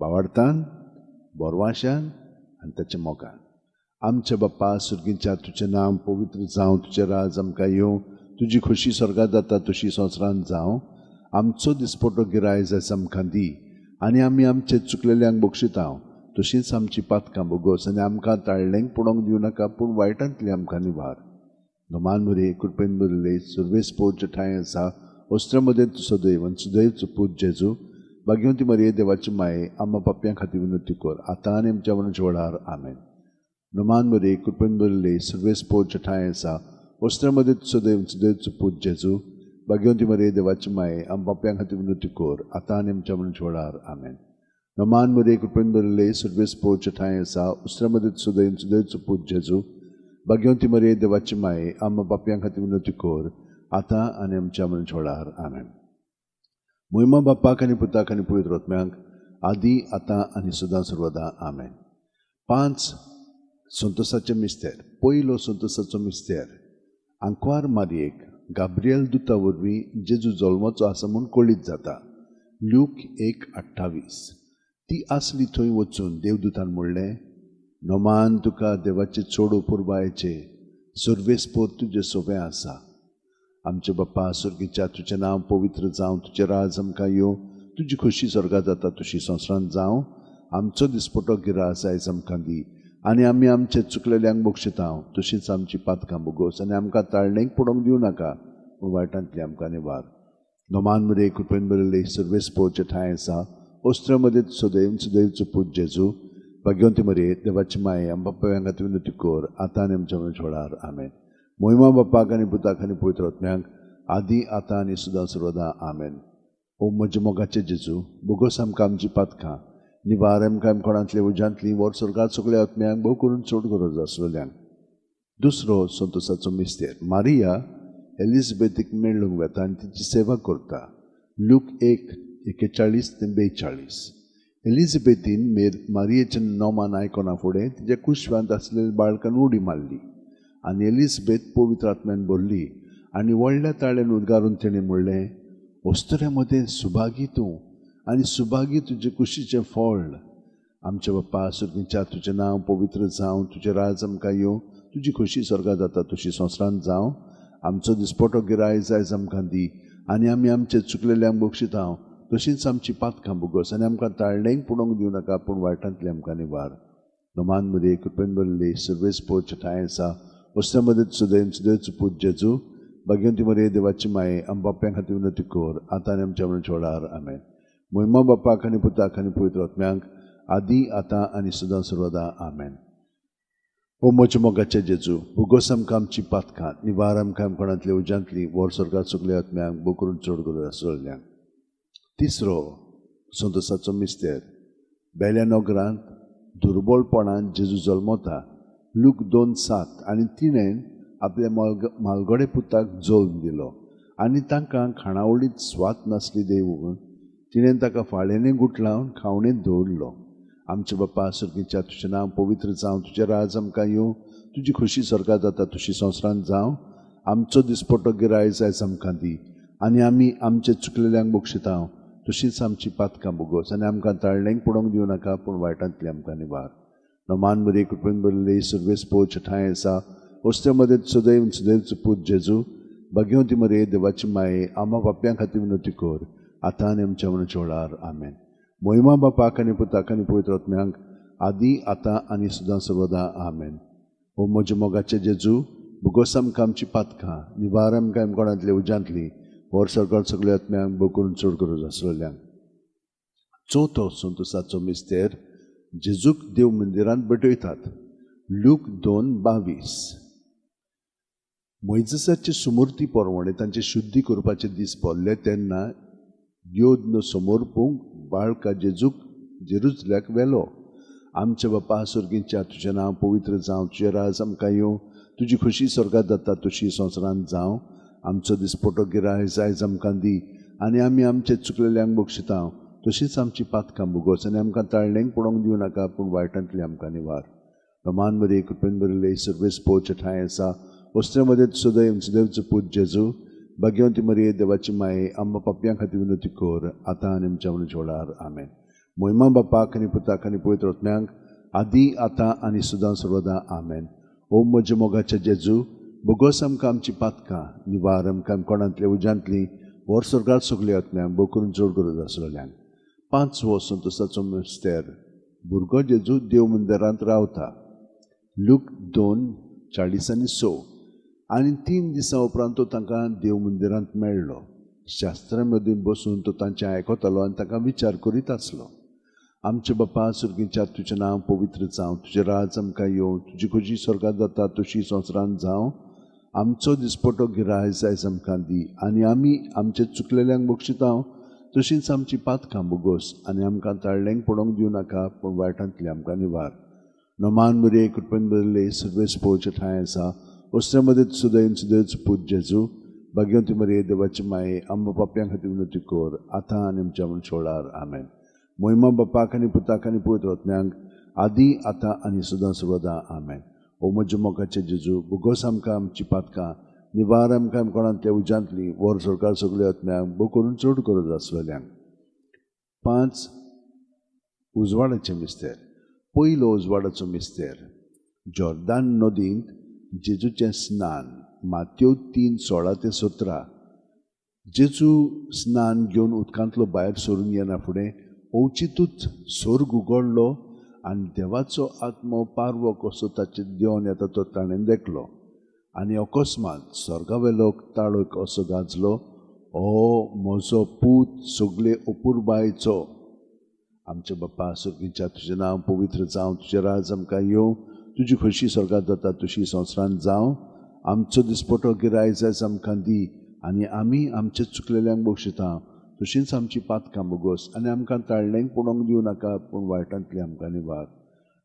बावार्थान, बोरवाशान आनी ताच्या मोगान. आमचे बाप्पा सुर्गीच्या तुजें नांव पवित्र जावं, तुजें राज आमकां येवं, तुजी खोशी स्वर्गांत जाता तशी संवसारांत जावं. आमचो दिसपटो गिराय जायस आमकां दी आनी आमी आमचे चुकलेल्यांक बक्षितांव, तशींच आमची पातकां बोगोस आनी आमकां ताळ्ळेंक पडोवंक दिवं नाका, पूण वायटांतली आमकां निवार. नोमान बरे कृपेन बरले सुर्वेस पोवचे ठांय आसा, अस्त्र मदें तुजो दैव आनी सुदैवचो पूत जेजू, भाग्यवंती मरिये देवाची माये, आम्हा पाप्यां खातीर विनंती कर, आतां आनी आमच्या मरणाच्या वळार. आमेन. नोमान बरे कृपेन बरले सुर्वेस पोवचे ठांय आसा, अस्त्र मदें तुजो दैव आनी सुदैवचो पूत जेजू, भाग्यवंती मरिये देवाची माये, आम्हा पाप्यां खातीर विनंती कर, आतां आनी आमच्या मरणाच्या वळार. आमेन. नोमान बरे कृपेन बरले सुर्वेस पोवचे ठांय आसा, अस्त्र मदें तुजो दैव आनी सुदैवचो पूत जेजू, भाग्यवंती मरिये देवाची माये, आम्हा पाप्यां खातीर विनंती कर, आतां आनी आमच्या मरणाच्या वळार. आमेन. महिमा बापाक आनी पुताक आनी पवित्र आत्म्यांक, आदी आतां आनी सदां सर्वदा. आमेन. 5 संतोसाचे मिस्तेर. पयलो संतोसाचो मिस्तेर. आंकवार मारयेक गाब्रिएल दुता वरवीं जेजू जल्माचो आसा म्हूण कळीत जाता. लूक 1:28. ती आसली थंय वचून देवदूतान म्हणलें, नोमान तुका देवाचे चोडू पुरबायेचे, सुर्वेस्पोर तुजें सोबें आसा. आमचे बाप्पा सुर्गीच्या तुजें नांव पवित्र जावं, तुजें राज आमकां येवं, तुजी खोशी स्वर्गांत जाता तशी संवसारांत जावं. आमचो दिसपटो गिरास आयज आमकां दी आनी आमी आमचे चुकलेल्यांक बक्षितांव, तशींच आमची पातकां बोगोस आनी आमकां ताळणेक पडोवंक दिवं नाका, पूण वायटांतली आमकां निवार. नोमान मरे कृपेन बरले सुर्वेस पोवचे ठांय आसा, अस्त्र मदें तुजो दैव सुदैवचो पूत जेजू, भाग्यवंती मरिये देवाची माये, आमच्या पाप्यां खातीर विनंती कर, आतां आनी आमच्या मरणाच्या वळार. आमेन. महिमा बापाक आनी पुताक आनी पवित्र आत्म्यांक, आदी आतां आनी सदां सर्वदा. आमेन. ओ म्हज्या मोगाचे जेजू, बोगोस आमकां आमची पातकां, निवार आमकां कोणांतले उज्यांतली, वर स्वर्गांत सगळ्या आत्म्यांक भोव करून चड गरज आसलेल्यांक. दुसरो संतोसाचो मिस्तेर. मारिया एलिझाबेथीक मेळूंक वेता आनी तिची सेवा करता. लूक 1:41-42. एलिझाबेथीन मारियेचें नोमान आयकना फुडें तिच्या कुशव्यांत आसलेल्या बाळकान उडी मारली आनी एलिझाबेथ पवित्र आत्म्यान भरली आनी व्हडल्या ताळ्यान उद्गारून तिणें म्हणलें, अस्तुऱ्या मदें सुभागी तूं आनी सुभागी तुजे कुशीचें फळ. आमचे बाप्पा सुर्गीच्या तुजें नांव पवित्र जावं, तुजें राज आमकां येवं, तुजी खोशी स्वर्गांत जाता तशी संवसारांत जावं. आमचो दिसपटो गिराय आयज आमकां दी आनी आमी आमचे चुकलेल्यांक बक्षितांव, तशींच आमची पातकां बोगोस आनी आमकां ताळणेक पडोवंक दिवं नाका, पूण वायटांतली आमकां निवार. नोमान मरे कृपेन बरले सुर्वेस पोवचे ठांय आसा, अस्त्र मदें तुजो दैव सुदैवचो पूत जेजू, भाग्यवंती मरिये देवाची माये, आमच्या पाप्यां खातीर विनंती कर, आतां आनी आमच्या मरणाच्या वळार. आमेन. महिमा बापाक आनी पुताक आनी पवित्र आत्म्यांक, आदी आतां आनी सदां सर्वदा. आमेन. ओ म्हज्या मोगाचे जेजू, बोगोस आमकां आमची पातकां, निवार आमकां कोणांतले उज्यांतली, वर स्वर्गांत सगळ्या आत्म्यांक भोव करून चड गरज आसलेल्यांक. तिसरो संतोसाचो मिस्तेर. बेल्या नोगरांत दुर्बळपणान जेजू जल्मता. लूक 2:7. आनी तिणें आपल्या मालगडे पुताक जल्म दिलो आनी तांकां खाणावळीत स्वात नासली देवून तिणें ताका फाळेंनी गुटलावन खावणेंत दवरलो. आमचे बाप्पा सुर्गीच्या तुजें नांव पवित्र जावं, तुजें राज आमकां येवं, तुजी खोशी स्वर्गांत जाता तशी संवसारांत जावं. आमचो दिसपटो गिराय आयज आमकां दी आनी आमी आमचे चुकलेल्यांक बक्षितांव, तशींच आमची पातकां बोगोस आनी आमकां ताळणेक पडोवंक दिवं नाका पूण वायटांतली आमकां निवार. नमान बरी कृपेन बरयले सर्वेस पोवचे ठांय आसा वस्त्या मदें सदैव सदैवचो पूत जेजू भाग्यवती मरे देवाची माये आम्हा पाप्यां खातीर विनोती कर आतां आनी आमच्या मनाच्या वेळार आमेन. महिमा बापाक आनी पुताक आनी पवित्र आत्म्यांक आदी आतां आनी सदां सर्वदा आमेन. ओ म्हज्या मोगाचे जेजू भुगोस आमकां आमची पातकां निवार आमकां आमकोणांतले उज्यांतली वर सरकार सगळ्या आत्म्यांक बो करून चड गरज आसलेल्यांक. चवथो संतोसाचो मिस्तेर जेजूक देव मंदिरांत भेटयतात. लूक 2:22. मोइजेसाचे सुमूर्ती परवणे तांचे शुद्धी करपाचे दीस पडले तेन्ना योद्न समोर पोवंक बाळका जेजूक जेरुसल्याक व्हेलो. आमच्या बापा सुर्गीच्या तुजें नांव पवित्र जावं, तुजें राज आमकां येवं, तुजी खुशी स्वर्गांत जाता तशी संवसारांत जावं. आमचो दिसपटो गिराय आयज आमकां दी आनी आमी आमचे चुकलेल्यांक बक्षिता तशींच आमची पातकां भोगोस आनी आमकां ताळणेक पडोवंक दिवं नाका पूण वायटांतली आमकां निवार. नमान बरी कृपेन बरयले सर्वेस पोवचे ठांय आसा वस्त्या मदें सदैव सदैवचो पूत जेजू भाग्यवती मरे देवाची माये आम्हा पाप्यां खातीर विनोती कर आतां आनी आमच्या मनाच्या वेळार आमेन. महिमा बापाक आनी पुताक आनी पवित्र आत्म्यांक आदी आतां आनी सदां सर्वदा आमेन. ओ म्हज्या मोगाचे जेजू भोगोस आमकां आमची पातकां निवार आमकां कोणांतल्या उज्यांतली वर सरकार सगळ्या आत्म्यांक बो करून चड गरज आसलेल्यांक. 5वो संतोसाचो मिस्तेर भुरगो जेजू देव मंदिरांत रावता. लूक 2:40-6. आनी 3 दिसां उपरांत तो तांकां देव मंदिरांत मेळ्ळो. शास्त्रां मदीं बसून तो तांचें आयकतालो आनी तांकां विचार करीत आसलो. आमचे बापा सुर्गीच्या तुजें नांव पवित्र जावं, तुजें राज आमकां येवं, तुजी खोशी स्वर्गांत जाता तशी संवसारांत जावं. आमचो दिसपटो गिराय आयज आमकां दी आनी आमी आमचे चुकलेल्यांक बक्षिता तशींच आमची पातकां भोगोस आनी आमकां ताळणेक पडोवंक दिवं नाका पूण वायटांतली आमकां निवार. नमान मरे कृपेन बरयले सर्वेस पोवचे ठांय आसा वस्त्या मदें सदैव सदैवचो पूत जेजू भाग्यवती मरे देवाची माये आम्हा पाप्यां खातीर विनोती कर आतां आनी आमच्या मनाच्या वेळार आमेन. महिमा बापाक आनी पुताक आनी पवित्र आत्म्यांक आदी आतां आनी सदां सर्वदा आमेन. ओ म्हज्या मोगाचे जेजू भोगोस आमकां आमची पातकां निवार आमकां कोणांतल्या उज्यांतली वर सरकार सगळ्या आत्म्यांक बो करून चड गरज आसलेल्यांक. 5 उजवाडाचें मिस्तेर. पयलो उजवाडाचो मिस्तेर जॉर्दान नदींत जेजूचें स्नान. मात्यो 3:16-17. जेजू स्नान घेवन उदकांतलो भायर सरून येना फुडें अवचितूच स्वर्ग उगडलो आनी देवाचो आत्मो पारवो कसो ताचेर देंवन येता तो ताणें देखलो. आनी अकस्मात स्वर्गावेलो ताळो असो गाजलो, ओ म्हजो पूत सगळे अपुरबायेचो. आमचे बापा सुर्गीच्या तुजें नांव पवित्र जावं, तुजें राज आमकां येवं, तुजी खोशी स्वर्गांत जाता तशी संवसारांत जावं. आमचो दिसपटो गिराय आयज आमकां दी आनी आमी आमचे चुकलेल्यांक बक्षिता तशींच आमची पातकां भोगोस आनी आमकां ताळणेक पडोवंक दिवं नाका पूण वायटांतली आमकां निवार.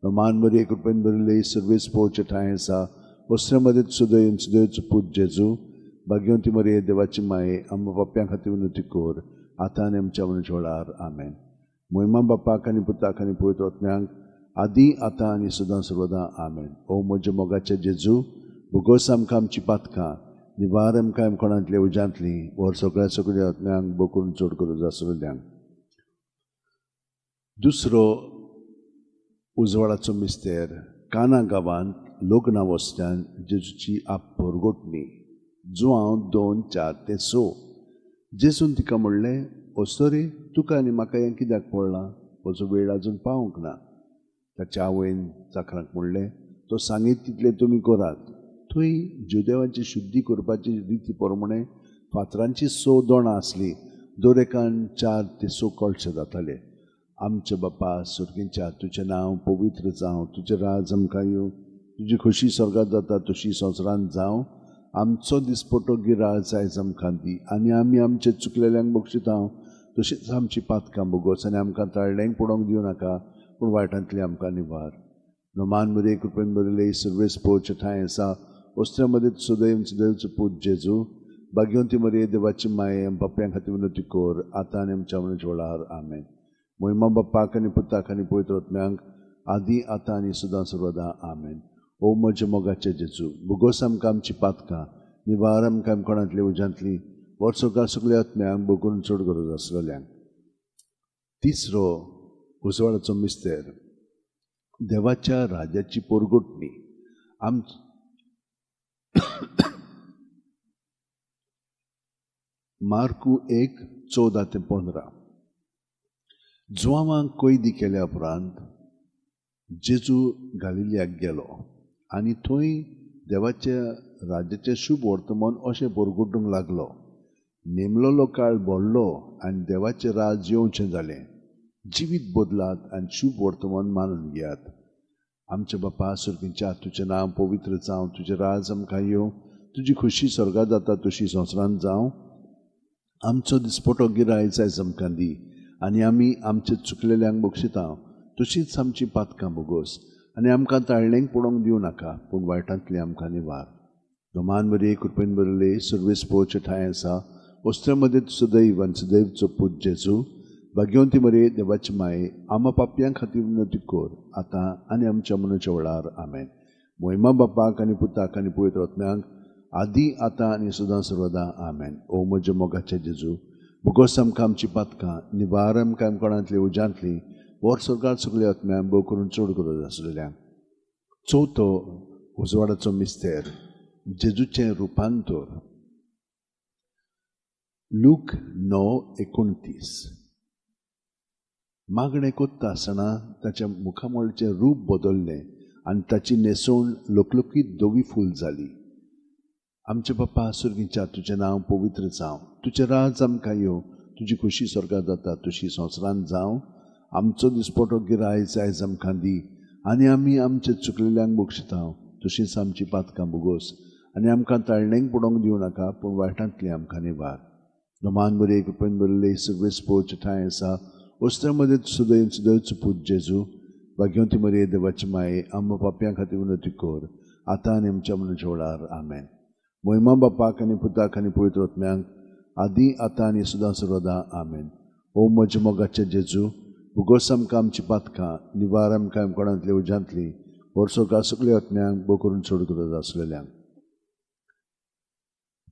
नमान बरी कृपेन बरयले सर्वेस पोवचे ठांय आसा वस्त्या मदें सदैव सदैवचो पूत जेजू भाग्यवती मरे देवाची माये आम्हा पाप्यां खातीर विनोती कर आतां आनी आमच्या मनाच्या वेळार आमेन. महिमा बापाक आनी पुताक आनी पवित्र आत्म्यांक आदी आतां आनी सदां सर्वदा आमेन. ओ म्हज्या मोगाचे जेजू भोगोस आमकां आमची पातकां निवार आमकां कोणांतल्या उज्यांतली वर सगळ्या आत्म्यांक बो करून चड गरज आसलेल्यांक. दुसरो उजवाडाचो मिस्तेर काना गांवांत लग्ना वस्त्यान जेजूची परगोटणी. जुआंव 2:4-6. जेजून तिका म्हणलें, वचो रे, तुका आनी म्हाका हें कित्याक पडलां? म्हजो वेळ आजून पावूंक ना. ताच्या आवयन चाकरांक म्हणलें, तो सांगीत तितलें तुमी करात. थंय जुदेवांची शुद्धी करपाची रिती प्रमाणे फातरांची 6 दोणां आसलीं. दर एकान 4 ते 6 कळशे जाताले. आमचे बापा सुर्गीच्या तुजें नांव पवित्र जावं, तुजें राज आमकां येवं, तुजी खोशी स्वर्गांत जाता तशी संवसारांत जावं. आमचो दिसपटो गिराय आयज आमकां दी आनी आमी आमचे चुकलेल्यांक बक्षिता तशींच आमची पातकां भोगोस आनी आमकां ताळणेक पडोवंक दिवं नाका पूण वायटांतली आमकां निवार. नमान मरे कृपेन बरयले सर्वेस पोवचे ठांय आसा वस्त्या मदें सदैव सदैवचो पूत जेजू भाग्यवती मरे देवाची माये बाप्यां खातीर विनोती कर आतां आनी आमच्या मनाच्या वेळार आमेन. महिमा बापाक आनी पुताक आनी पवित्र आत्म्यांक आदी आतां आनी सदां सर्वदा आमेन. ओ म्हज्या मोगाचे जेजू भोगोस आमकां आमची पातकां निवार आमकां कोणांतल्या उज्यांतली वर सरकार सगळ्या आत्म्यांक बो करून चड गरज आसलेल्यांक. तिसरो उजवाडाचो मिस्तेर देवाच्या राज्याची पोरगोटणी. मार्कू 1:14-15. जुआवांक कैदी केल्या उपरांत जेजू गालिलियाक गेलो आनी थंय देवाच्या राज्याचें शुभ वर्तमान अशें बरगुटूंक लागलो. नेमलोलो काळ बोडलो आनी देवाचें राज येवचें जालें. जिवीत बदलात आनी शुभ वर्तमान मानून घेयात. आमच्या बापा सुर्गीच्या तुजें नांव पवित्र जावं, तुजें राज आमकां येवं, तुजी खुशी स्वर्गांत जाता तशी संवसारांत जावं. आमचो दिसपटो गिराय आयज आमकां दी आनी आमी आमचे चुकलेल्यांक बक्षिता तशीच आमची पातकां बोगोस आनी आमकां ताळणेक पडोवंक दिवं नाका, पूण वायटांतली आमकां निवार. दोमान बरी कृपेन बरले सर्वेस पोवचे ठांय आसा. वस्त्रामध्ये सदैव आनी सदैवचो पूत जेजू. भाग्यवंती मरे देवाची माये, आमा पापयां खातीर विनंती कोर, आतां आनी आमच्या मनाच्या वेळार. आमेन. महिमा बापाक आनी पुताक आनी पवित्र आत्म्याक, आदी आतां आनी सदां सर्वदा. आमेन. ओ म्हज्या मोगाचे जेजू, भुगोस आमकां आमची पातकां, निवार आमकां आमकोणांतली उज्यांतली, वर स्वर्गांत सगळे आत्म्या भोव करून चड गरज आसलेल्या. चवथो उजवाडाचो मिस्तेर जेजूचें रुपांतर. लूक 9:29. मागणें कोत्ता आसतना ताच्या मुखामोळचें रूप बदललें आनी ताची न्हेसवण लोकलोकीत धवी फूल जाली. आमचे बापा सुर्गीच्या तुजें नांव पवित्र जावं, तुजें राज आमकां येवं, तुजी खुशी स्वर्गांत जाता तशी संवसारांत जावं. आमचो दिसपटो गिराय आयज आमकां दी आनी आमी आमचे चुकलेल्यांक बक्षिता तशींच आमची पातकां बोगोस आनी आमकां ताळणेक पडोवंक दिवं नाका, पूण वायटांतली आमकां निवार. दोमान बरे कृपेन बरले सर्वेस पोवचे ठांय आसा. वस्त्रामध्ये सदैव सदैवचो पूत जेजू. भाग्यवंती मरे देवाची माये, आमकां पापयां खातीर विनंती कोर, आतां आनी आमच्या मनाच्या वेळार. आमेन. महिमा बापाक आनी पुताक आनी पवित्र आत्म्याक, आदी आतां आनी सदां सर्वदा. आमेन. ओ म्हज्या मोगाचे जेजू, भुगोस आमकां आमची पातकां, निवार आमकां आमकोणांतली उज्यांतली, वर स्वर्गांत सगळे आत्म्यांक भोव करून चड गरज आसलेल्यांक.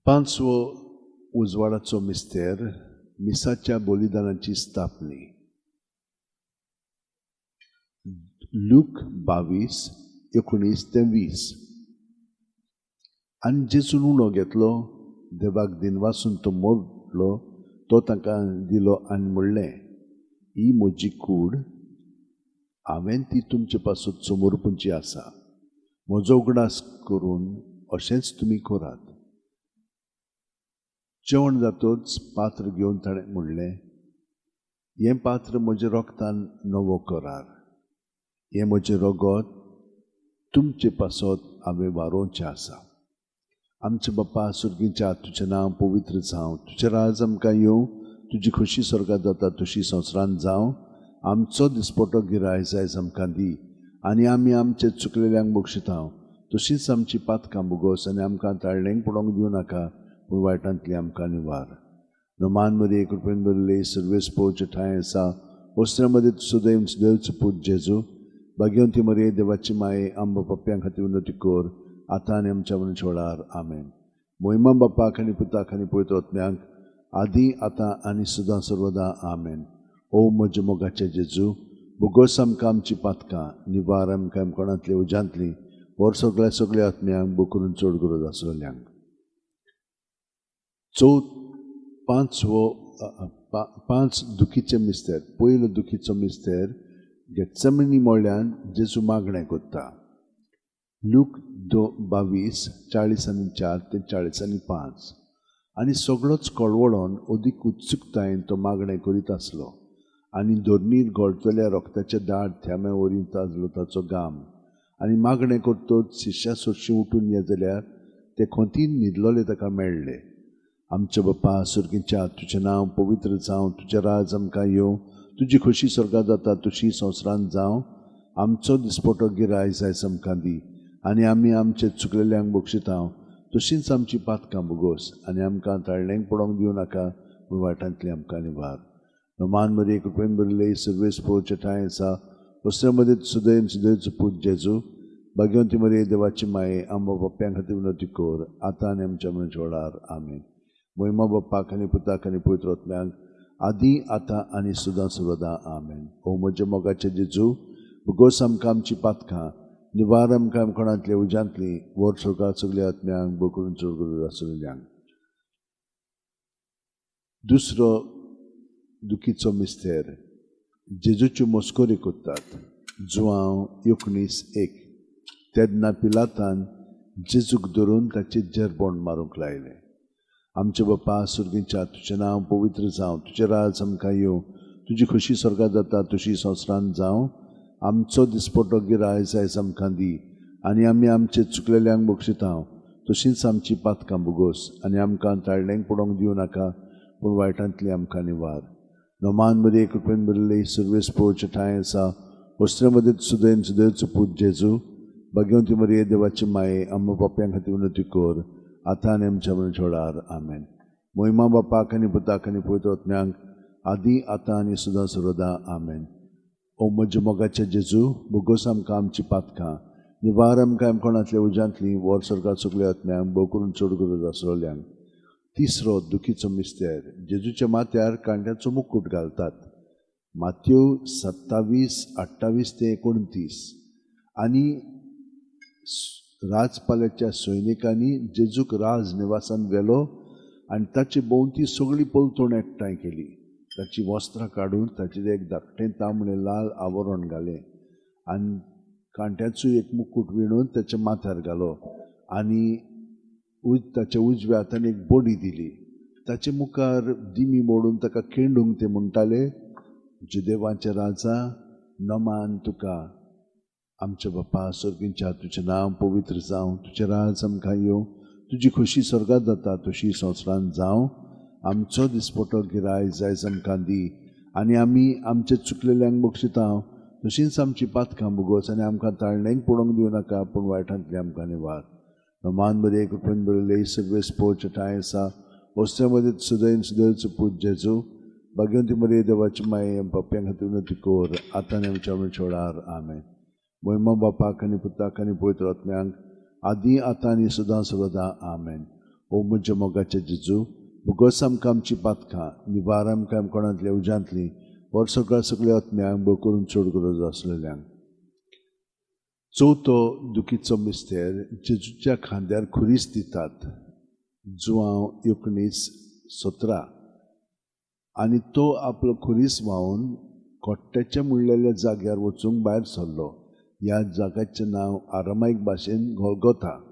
पांचवो उजवाडाचो मिस्तेर मिसाच्या बलिदानाची स्थापनी. लूक 22:19-20. आनी जेजून उणो घेतलो, देवाक दिनवासून तो मोडलो, तो तांकां दिलो आनी म्हणलें, ही म्हजी कूड, हांवें ती तुमचे पासून समोरपुंची आसा. म्हजो उगडास करून अशेंच तुमी करात. जेवण जातूच पात्र घेवन ताणें म्हणलें, हें पात्र म्हज्या रोगतान नवो करार. हें म्हजें रगत तुमचे पासत हांवें वारोवचें आसा. आमचे बापा सुर्गीच्या तुजें नांव पवित्र जावं, तुजें राज आमकां येवं, तुजी खुशी स्वर्गांत जाता तशी संवसारांत जावं. आमचो दिसपटो गिराय आयज आमकां दी आनी आमी आमचे चुकलेल्यांक बक्षिता तशींच आमची पातकां बोगोस आनी आमकां ताळणेक पडोवंक दिवं नाका, पूण वायटांतली आमकां निवार. नोमान मरे कृपेन बरले सर्वेस पोवचे ठांय आसा. वस्त्रामध्ये सदैव सदैवचो पूत जेजू. भाग्यवंती मरे देवाची माये, आमकां पापयां खातीर विनंती कोर, आतां आनी आमच्या मनाच्या वेळार. आमेन. महिमा बापाक आनी पुताक आनी पवित्र आत्म्याक, आदी आतां आनी सदां सर्वदा. आमेन. ओ म्हज्या मोगाचे जेजू, भुगोस आमकां आमची पातकां, निवार आमकां आमकोणांतली उज्यांतली, वर सगळे आत्म्यांक भोव करून चड गरज आसलेल्यांक. पांच दुखीचे मिस्तेर. पयलो दुखीचो मिस्तेर गेत्सेमनी मोळ्यान जेजू मागणें कोत्ता. लूक 22:40-4-40-5. आनी सगळोच कळवळोन अदीक उत्सुकतायेन तो मागणें करीत आसलो. आनी धोरणीर गळटलेल्या रोगताचे दाट थ्याम्या वरीत आसलो ताचो गाम. आनी मागणें करतोच शिश्यां सोडशीं उठून ये जाल्यार ते खोंतीन न्हिदलोले ताका मेळ्ळे. आमचे बापा सुर्गीच्या तुजें नांव पवित्र जावं, तुजें राज आमकां येवं, तुजी खुशी स्वर्गांत जाता तशी संवसारांत जावं. आमचो दिसपटो गिराय आयज आमकां दी आनी आमी आमचे चुकलेल्यांक बक्षिता तशींच आमची पातकां बोगोस आनी आमकां ताळणेक पडोवंक दिवं नाका, पूण वायटांतली आमकां निवार. नोमान मरे कृपेन बरले सर्वेस पोवचे ठांय आसा. वस्त्रामध्ये सदैव सदैवचो पूत जेजू. भाग्यवंती मरे देवाची माये, आमकां पापयां खातीर विनंती कोर, आतां आनी आमच्या मनाच्या वेळार. आमेन. महिमा बापाक आनी पुताक आनी पवित्र आत्म्याक, आदी आतां आनी सुद्दां सर्वदा आमेन. ओ म्हज्या मोगाचे जेजू, भुगोस आमकां आमची पातकां, निवार आमकां कोणांतले उज्यांतली, वर सुरकां सगल्या आत्म्यांक बोकरून चोर आसलेल्यांक. दुसरो दुखीचो मिस्तेर, जेजूच्यो मस्कोरी कोत्तात. जुआंव 19:1. तेन्ना पिलातान जेजूक धरून ताचे जेरबोंड मारूंक लायलें. आमचे बापा सुर्गीच्या, तुजें नांव पवित्र जावं, तुजें राज आमकां येवं, तुजी खोशी स्वर्गांत जाता तशी संवसारांत जावं. आमचो दिसपटो गिराय आयज आमकां दी, आनी आमी आमचे चुकलेल्यांक बक्षिता तशींच आमची पातकां बुगोस, आनी आमकां ताळण्यांक पडोंक दिवं नाका, पूण वायटांतली आमकां निवार. नोमान मध्ये कृपेन बरयल्ले सुरवेस पोवचे ठांय आसा, वस्त्रे मध्ये सुदैन सुदैवचो पूत जेजू, भाग्यवंती मरिये देवाची माये, आम्हा पाप्यां खातीर विनंती कर, आतां आनी आमच्या मरणाच्या वेळार आमेन. महिमा बापाक आनी पुताक आनी पवित्र आत्म्यांक, आदी आतां आनी सुद्दां सर्वदा आमेन. ओ म्हज्या मोगाचे जेजू, भुगोस आमकां आमची पातकां, निवार आमकां कोणांतल्या उज्यांतली, वर स्वर्गांत सगल्या आत्म्यांक बोव करून चड गरज आसलेल्यांक. तिसरो दुखीचो मिस्तेर, जेजूच्या माथ्यार कांट्याचो मुकुट घालतात. माथ्यू 27:28-29. आनी राजपाल्याच्या सैनिकांनी जेजूक राज निवासान व्हेलो आनी ताचे भोंवती सगळी पलतूण एकठांय केली. ताची वस्त्रां काडून ताचेर एक धाकटें तांबडें लाल आवरण घालें आनी कांट्याचो एक मुकुट विणून ताच्या माथ्यार घालो, आनी ताच्या उजव्या हातान एक बडी दिली. ताचे मुखार दिमी मोडून ताका खिंडूंक ते म्हणटाले, जुदेवांचे राजा, नमान तुका. आमच्या बापा सुर्गीच्या, तुजें नांव पवित्र जावं, तुजें राज आमकां येवं, तुजी खोशी स्वर्गांत जाता तशी संवसारांत जावं. आमचो दिसपटो गिराय आयज आमकां दी, आनी आमी आमचे चुकलेल्यांक बक्षिता तशींच आमची पातकां बुगोस, आनी आमकां ताळण्यांक पडोंक दिवं नाका, पूण वायटांतली आमकां निवार. नोमान मध्ये कृपेन बरयल्ले सर्वेस पोवचे ठांय आसा, वस्त्रे मध्ये सुदैन सुदैवचो पूत जेजू, भाग्यवंती मरिये देवाची माये, पाप्यां खातीर विनंती कर, आतां आनी आमच्या मरणाच्या वेळार आमेन. महिमा बापाक आनी पुताक आनी पवित्र आत्म्यांक, आदी आतां आनी सुद्दां सर्वदा आमेन. ओ म्हज्या मोगाचे जेजू, भुगोस आमकां आमची पातकां, निवार आमकां कोणांतल्या उज्यांतली, वर सगळ्या सगल्या आत्म्यांक बोव करून चड गरज आसलेल्यांक. चवथो दुखीचो मिस्तेर, जेजूच्या खांद्यार खुरीस दितात. जुआंव 19:17. आनी तो आपलो खुरीस व्हांवून कोट्ट्याच्या मुळलेल्या जाग्यार वचूंक भायर सरलो. ह्या जाग्याचें नांव आरामायक भाशेन गोल्गोथा.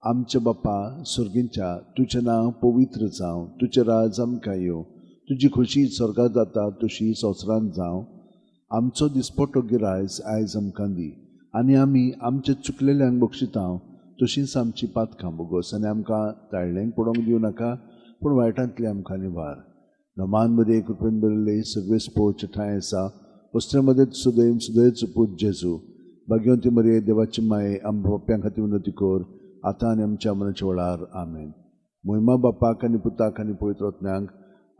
आमचे बापा सुर्गीच्या, तुजें नांव पवित्र जावं, तुजें राज आमकां येवं, तुजी खोशी स्वर्गांत जाता तशी संवसारांत जावं. आमचो दिसपटो गिराय आयज आमकां दी, आनी आमी आमचे चुकलेल्यांक बक्षिता तशींच आमची पातकां बुगोस, आनी आमकां ताळण्यांक पडोंक दिवं नाका, पूण वायटांतली आमकां निवार. नोमान मध्ये कृपेन बरयल्ले सर्वेस पोवचे ठांय आसा, वस्त्रे मध्ये सुदैन सुदैवचो पूत जेजू, भाग्यवंती मरिये देवाची माये, आमच्या पाप्यां खातीर विनंती कर, आतां आनी आमच्या मरणाच्या वेळार आमेन. महिमा बापाक आनी पुताक आनी पवित्र आत्म्यांक,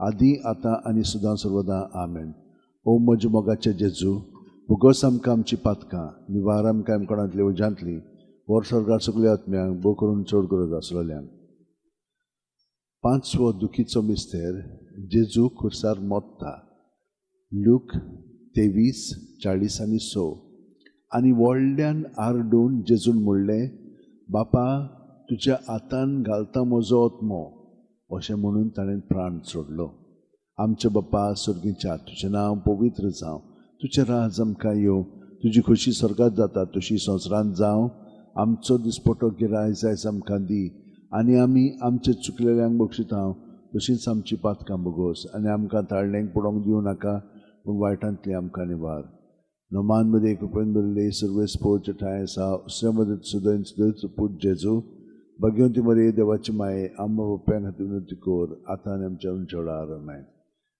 आदी आतां आनी सुद्दां सर्वदा आमेन. ओ म्हज्या मोगाचे जेजू, भुगोस आमकां आमची पातकां, निवार आमकां कोणांतल्या उज्यांतली, वर स्वर्गांत सगल्या आत्म्यांक बोव करून चड गरज आसलेल्यांक. पांचवो दुखीचो मिस्तेर, जेजू खुर्सार मोत्ता. लूक 23:40-6. आनी व्हडल्यान आरडून जेजून म्हणलें, बापा, तुज्या हातान घालता म्हजो आत्मो, अशें म्हणून ताणें प्राण सोडलो. आमचे बापा सुर्गीच्या, तुजें नांव पवित्र जावं, तुजें राज आमकां येवं, तुजी खोशी स्वर्गांत जाता तशी संवसारांत जावं. आमचो दिसपटो गिराय आयज आमकां दी, आनी आमी आमचे चुकलेल्यांक बक्षिता तशींच आमची पातकां बुगोस, आनी आमकां ताळण्यांक पडोंक दिवं नाका, पूण वायटांतली आमकां निवार. नोमान मध्ये कृपेन बरयल्ले सर्वेस पोवचे ठांय आसा, वस्त्रे मध्ये सुदैन सुदैवचो पूत जेजू, भाग्यवंती मरिये देवाची माये, आमच्या पाप्यां खातीर विनंती कर, आतां आनी आमच्या मरणाच्या वेळार आमेन.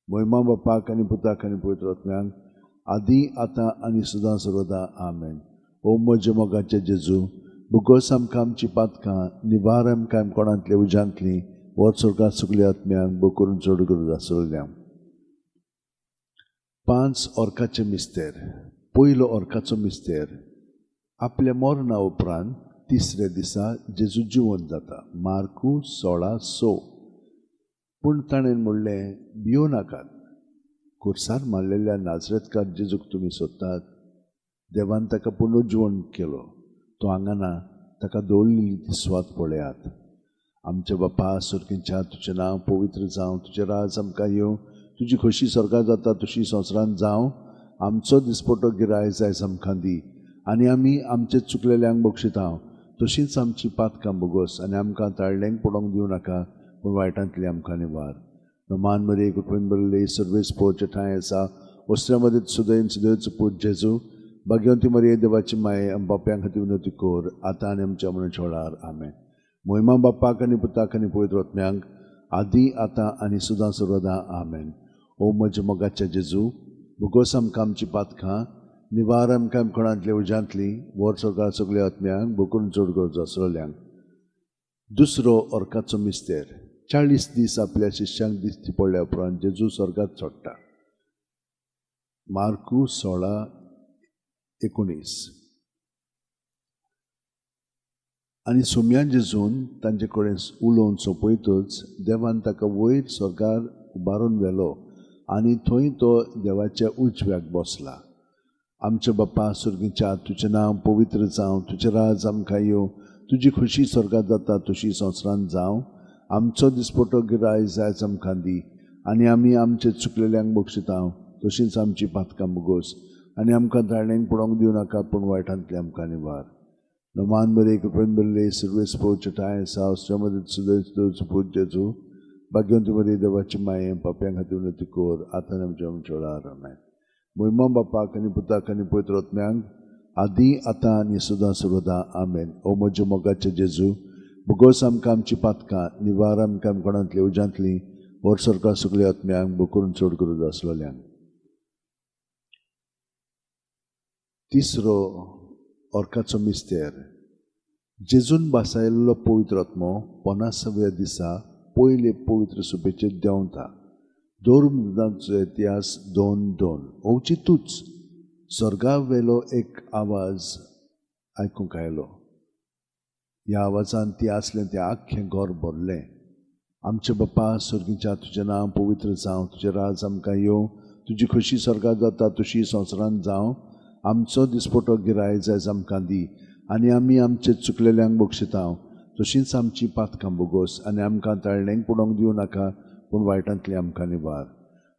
महिमा बापाक आनी पुताक आनी पवित्र आत्म्यांक, आदी आतां आनी सुद्दां सर्वदा आमेन. ओ म्हज्या मोगाचे जेजू, भुगोस आमकां आमची पातकां, निवार आमकां कोणांतल्या उज्यांतली, वर स्वर्गांत सगल्या आत्म्यांक बोव करून चड गरज आसलेल्यांक. 5 ओर्काचे मिस्तेर. पयलो ओर्काचो मिस्तेर, आपल्या मरणा उपरांत तिसऱ्या दिसा जेजू जिवंत जाता. मार्कू 16:6. पूण ताणें म्हणलें, भियो नाकात, खुर्सार मारलेल्या नाजरेतकार जेजूक तुमी सोदतात. देवान ताका पुनरुज्जीवन केलो. तो हांगा ना, ताका दवरलेली ती स्वात पळयात. आमचे बापा सुर्गींच्या, तुजें नांव पवित्र जावं, तुजें राज आमकां येवं, तुजी खोशी स्वर्गांत जाता तशी संवसारांत जावं. आमचो दिसपटो गिराय जायज आमकां दी, आनी आमी आमचे चुकलेल्यांक बक्षितांव. तशींच आमची पातकां बोगोस, आनी आमकां ताळ्ळेंक पडोंक दिवं नाका, पूण वायटांतली आमकां निवार. नमान मरे कुटुंब बरले सर्वेस पोवचे ठांय आसा. वस्त्रा मदीं सुदैन सुदैवचो पूत जेजू, भाग्यवंती मरे देवाची माये, आमी बाप्यां खातीर विनवती कोर, आतां आनी आमच्या मनच्या वेळार. आमेन. मोहिमा बाप्पाक आनी पुताक आनी पवित्र आत्म्यांक, आदी आतां आनी सुदां सर्वदा. आमेन. ओ म्हज्या मोगाच्या जेजू, भुगोस आमकां आमची पातकां, निवार आमकां कोणांतले उज्यांतली, वर सरकार सगळ्या आत्म्यांक बुकून चड गरजो आसलेल्यांक. दुसरो ओर्काचो मिस्तेर. 40 दीस आपल्या शिश्यांक दिश्टी पडल्या उपरांत जेजू स्वर्गांत चडटा. मार्कू 16:19. आनी सुम्या जेजून तांचे कडेन उलोवन सोंपयतच देवान ताका वयर स्वर्गार उबारून व्हेलो, आनी थंय तो देवाच्या उजव्याक बसला. आमचे बाप्पा सुर्गीच्या, तुजें नांव पवित्र जावं, तुजें राज आमकां येवं, तुजी खुशी स्वर्गांत जाता तशी संवसारांत जावं. आमचो दिसपटो गिराय जायज आमकां दी, आनी आमी आमचे चुकलेल्यांक बक्षितांव. तशींच आमची पातकां बोगोस, आनी आमकां ताळ्ळेंक पडोंक दिवं नाका, पूण वायटांतली आमकां निवार. नमान बरे कृपेन बरले सर्वेस पोवचे ठांय आसा. वस्त्रा मदीं सुदैवचो पूत जेजू, भाग्यवंती मरे देवाची माये, पाप्यां खातीर विनवती कोर, आतां आनी आमच्या मनच्या वेळार. आमेन. मोहिमा बापाक आनी पुताक आनी पवित्र आत्म्यांक, आदी आतां आनी सुदां सर्वदा. आमेन. ओ म्हज्या मोगाचे जेजू, भुगोस आमकां आमची पातकां, निवार आमकां कोणांतली उज्यांतली, वर सरकार सगळ्या आत्म्यांक बुकून चड गरज आसलेल्यांक. तिसरो ओर्काचो मिस्तेर. जेजून बासायल्लो पवित्र आत्मो 50व्या दिसा पयले पवित्र सुबेचेर देंवता. धर्मदांचो इतिहास 2:2. ओवचितूच स्वर्गा वेलो एक आवाज आयकूंक आयलो. ह्या आवाजान ती आसलें तें आख्खें घर भरलें. आमचे बाप्पा सुर्गीच्या, तुजें नांव पवित्र जावं, तुजें राज आमकां येवं, तुजी खोशी स्वर्गांत जाता तशी संवसारांत जावं. आमचो दिसपटो गिराय जायज आमकां दी, आनी आमी आमचे चुकलेल्यांक बक्षितांव. तशींच आमची पातकां बोगोस, आनी आमकां ताळ्ळेंक पडोंक दिवं नाका, पूण वायटांतली आमकां निवार.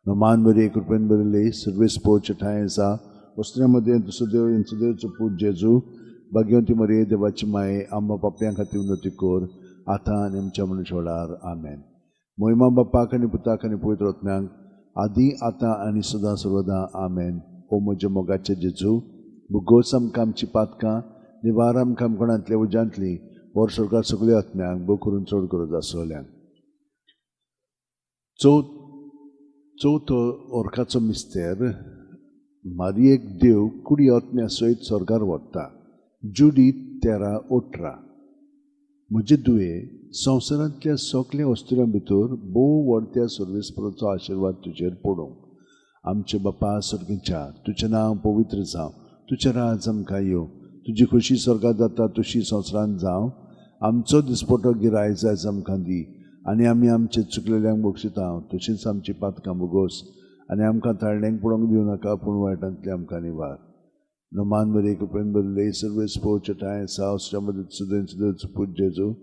नमान बरे कृपेन बरले सर्वेस पोवचे ठांय आसा. वस्त्रा मदीं सुदैवचो पूत जेजू, भाग्यवंती मरे देवाची माये, आमच्या पाप्यां खातीर विनवती कोर, आतां आनी आमच्या मनच्या वेळार. आमेन. मोहिमा बाप्पाक आनी पुताक आनी पवित्र आत्म्यांक, आदी आतां आनी सुदां सर्वदा. आमेन. ओ म्हज्या मोगाचे जेजू, भुगोस आमकां आमची पातकां, निवार आमकां कोणांतले उज्यांतली, वर सरकार सगळ्या आत्म्यांक बो करून चड गरज आसलेल्यांक. चवथो ओर्काचो मिस्तेर. मारयेक देव कुडी आत्म्या सयत स्वर्गार व्हरता. जुडी 13:18. म्हजे दुये, संवसारांतल्या सगळ्या वस्तुरां भितर भोव व्हडत्या सर्वेस्पराचो आशिर्वाद तुजेर पडूं. आमचे बापा सुर्गीच्या, तुजें नांव पवित्र जावं, तुजें राज आमकां येवं, तुजी खोशी स्वर्गांत जाता तशी संवसारांत जावं. आमचो दिसपटो गिराय जायज आमकां दी, आनी आमी आमचे चुकलेल्यांक बक्षितांव. तशींच आमची पातकां बोगोस, आनी आमकां ताळ्ळेंक पडोंक दिवं नाका, पूण वायटांतली आमकां निवार. नमान मरे कृपेन बरले सर्वेस पोवचे ठांय आसा. वस्त्रा मदीं सुदैवचो पूत जेजू,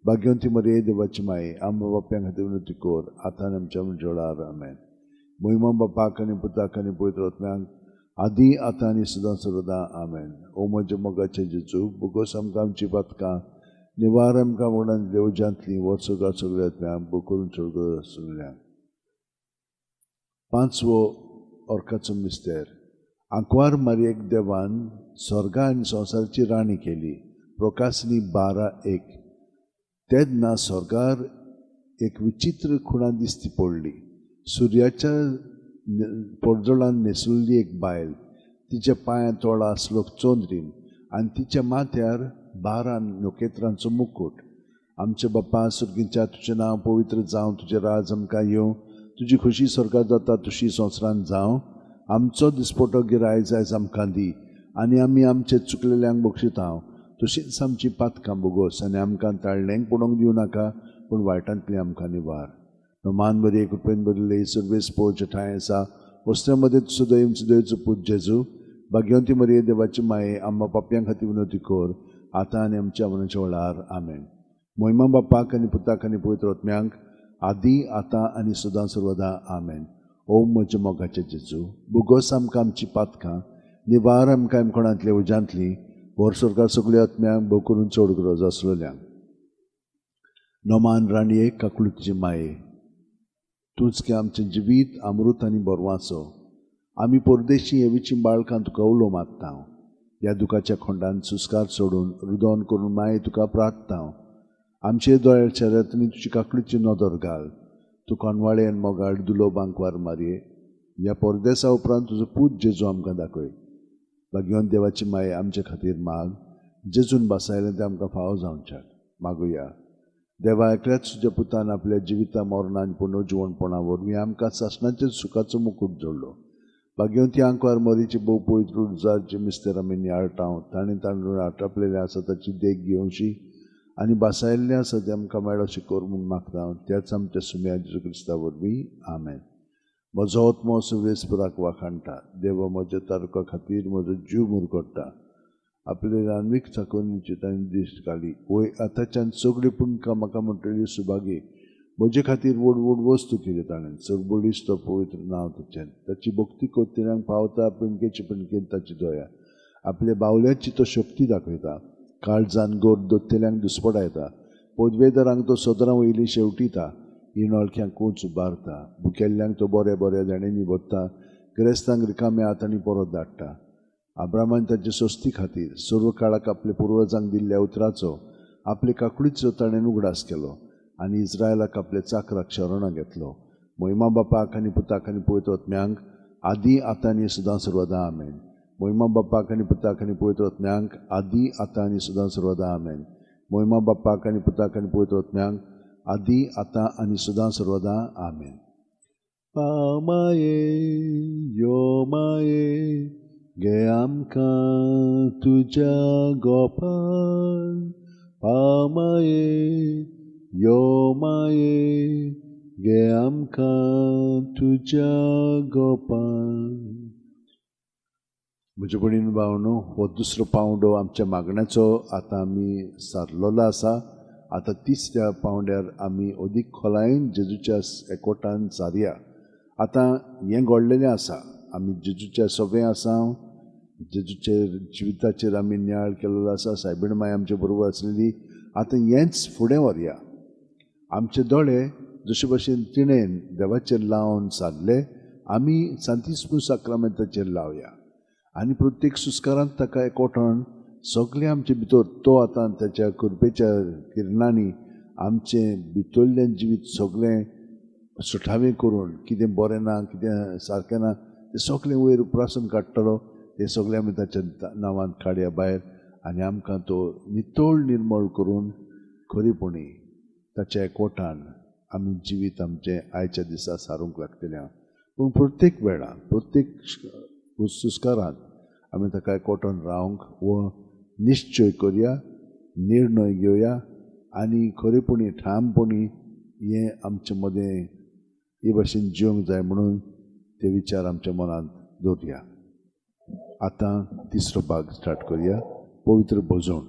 भाग्यवंती मरे देवाची माये, आमच्या बाप्यां खातीर विनवती कोर, आतां आनी आमच्या मनच्या वेळार. आमेन. मोहिमा बापाक आनी पुताक आनी पवित्र आत्म्यांक, आदी आतां आनी सुदां सर्वदा. आमेन. ओ म्हज्या मोगाचे जेजू, भुगोस आमकां आमची पातकां, निवार आमकां कोणांतली उज्यांतली, वर सरकार सगळ्या आत्म्यांक बो करून चड गरज आसलेल्यांक. पांचवो ओर्काचो मिस्तेर. आंकवार मारयेक देवान स्वर्गा आनी संवसाराची राणी केली. प्रकाशनी 12:1. तेन्ना स्वर्गार एक विचित्र खुणा दिश्टी पडली. सुर्याच्या पडजोळान न्हेसुल्ली एक बायल, तिच्या पांयां तोळा आसलो चोंदरीन, आनी तिच्या माथ्यार 12 नोखेत्रांचो मुकुट. आमचे बाप्पा सुर्गीच्या, तुजें नांव पवित्र जावं, तुजें राज आमकां येवं, तुजी खोशी स्वर्गांत जाता तशी संवसारांत जावं. आमचो दिसपटो गिराय जायज आमकां दी, आनी आमी आमचे चुकलेल्यांक बक्षितांव. तशींच आमची पातकां बोगोस, आनी आमकां ताळ्ळेंक पडोंक दिवं नाका, पूण वायटांतली आमकां निवार. नमान बरे कृपेन बरले सर्वेस पोवचे ठांय आसा. वस्त्रांमध्ये सुदैवचो पूत जेजू भाग्यवंती मरिये देवाची माये आम्हा पापयां खातीर विनवती कोर आतां आनी आमच्या मरणाच्या वेळार आमेन. महिमा बापाक आनी पुताक आनी पवित्र आत्म्यांक आदी आतां आनी सदां सर्वदा आमेन. ओम म्हज्या मोगाचे जेजू बुगोस आमकां आमची पातकां निवार आमकां आमकोणांतले उज्यांतली वर सरकार सगळ्या आत्म्यांक भोव करून चड गरज आसलेल्यांक. नोमान राणये काकुळीची माये तूंच की आमचें जिवीत अमृत आनी बोरवांचो आमी परदेशी हेवीची बाळकां तुका उलो मागता. ह्या दुखाच्या खोंडान सुस्कार सोडून रुदोन करून माये तुका प्रार्थना. आमचे दोळे शर्यतनी तुजी काकुळीची नदर घाल. तूं कोणवाळे आनी मोगाळ दुलो बांकवार मारये ह्या परदेसा उपरांत तुजो पूत जेजू आमकां दाखय. भाग्यवंत देवाची माये आमचे खातीर माग जेजून बसायलें तें आमकां फावो जावचें मागुया. देवा एकल्याच तुज्या पुतान आपल्या जिविता मरणा आनी पुनर्जिवणपणा वरवीं आमकां सासणाचे सुखाचो मुकूट जोडलो. भाग्यवंती आंकवार मरीची भोव पवित्र उजारची मिस्तेर आमी नियाळटाव. ताणें तांदूळ आटापलेलें आसा ताची देख घेवशी आनी बसायल्लें आसा तें आमकां मेळोशी कोर म्हूण मागता. त्याच आमच्या सुम्या जेजू क्रिस्ता वरवीं आमेन. म्हजो आत्मो सवेस्पराक वाखाणटा. देव म्हज्या तारका खातीर म्हजो जीव मुरगडटा. आपले रानवीक चाकोनीची ताणें दिश्ट काडली. वय आतांच्यान सगळी पुणकां म्हाका म्हणटली सुभागी. म्हजे खातीर व्हड व्हड वस्तू केली ताणें सगबडीच तो पवित्र नांव ताचें. ताची भक्ती कोत्तिऱ्यांक पावता पिणकेचे पिणकेन ताची दोया. आपल्या बावल्याची तो शक्ती दाखयता. काळजान गोड दोत्तेल्यांक दुस्पडायता. पदवेदारांक तो सदरां वयली शेवटिता. इनोळख्यांक उंच उबारता. भुकेल्ल्यांक तो बऱ्या बऱ्या जाणेनी भरता. गिरेस्तांक रिकाम्या हातांनी परत धाडटा. अब्रामान ताचे सोस्ती खातीर सर्व काळाक आपल्या पुर्वजांक दिल्ल्या उतराचो आपले काकुळीचो ताणें उगडास केलो आनी इस्रायलाक आपल्या चाकराक शरणां घेतलो. महिमा बापाक आनी पुताक आनी पवित्र आत्म्यांक आदी आतां आनी सदां सर्वदा आमेन. महिमा बापाक आनी पुताक आनी पवित्र आत्म्यांक आदी आतां आनी सदां सर्वदा आमेन. महिमा बापाक आनी पुताक आनी पवित्र आत्म्यांक आदी आतां आनी सदां सर्वदा आमेन. पामाये यो माये गे आमकां तुज्या गोपान. पामाये यो माये गे आमकां तुज्या गोपान. म्हजे भयणीन भावनो हो दुसरो पावंडो आमच्या मागण्याचो आतां आमी सारलोलो आसा. आतां तिसऱ्या पावंड्यार आमी अदीक खोलायेन जेजूच्या एकवटान सारया. आतां हें घडलेलें आसा. आमी जेजूच्या सगळें आसा. जेजूचेर जिविताचेर आमी नियाळ केल्लो आसा. सायबीण माय आमचे बरोबर आसलेली. आतां हेंच फुडें व्हरया. आमचे दोळे जशे भशेन तिणेन देवाचेर लावन सारले आमी सांतिस्पू साक्रामेंताचेर लावया आनी प्रत्येक सुस्कारांत ताका एकवटोन सगळे आमचे भितर तो आतां ताच्या कृपेच्या किरणांनी आमचें भितरलें जिवीत सगळें सुठावें करून कितें बरें ना कितें सारकें ना तें सगळें वयर उप्रासून काडटलो. तें सगळें आमी ताच्या नांवान काडया भायर आनी आमकां तो नितळ निर्मळ करून खरीपणी ताच्या एकवटान आमी जिवीत आमचें आयच्या दिसा सारूंक लागतलें. पूण प्रत्येक वेळार प्रत्येक सुस्कारांत आमी ताका एकवटोन रावंक व निश्चय करया, निर्णय घेवया आनी खरेपणी ठामपणी हें आमचे मदें हे भाशेन जिवंक जाय म्हणून ते विचार आमच्या मनांत दवरया. आतां तिसरो भाग स्टार्ट करया. पवित्र भजन.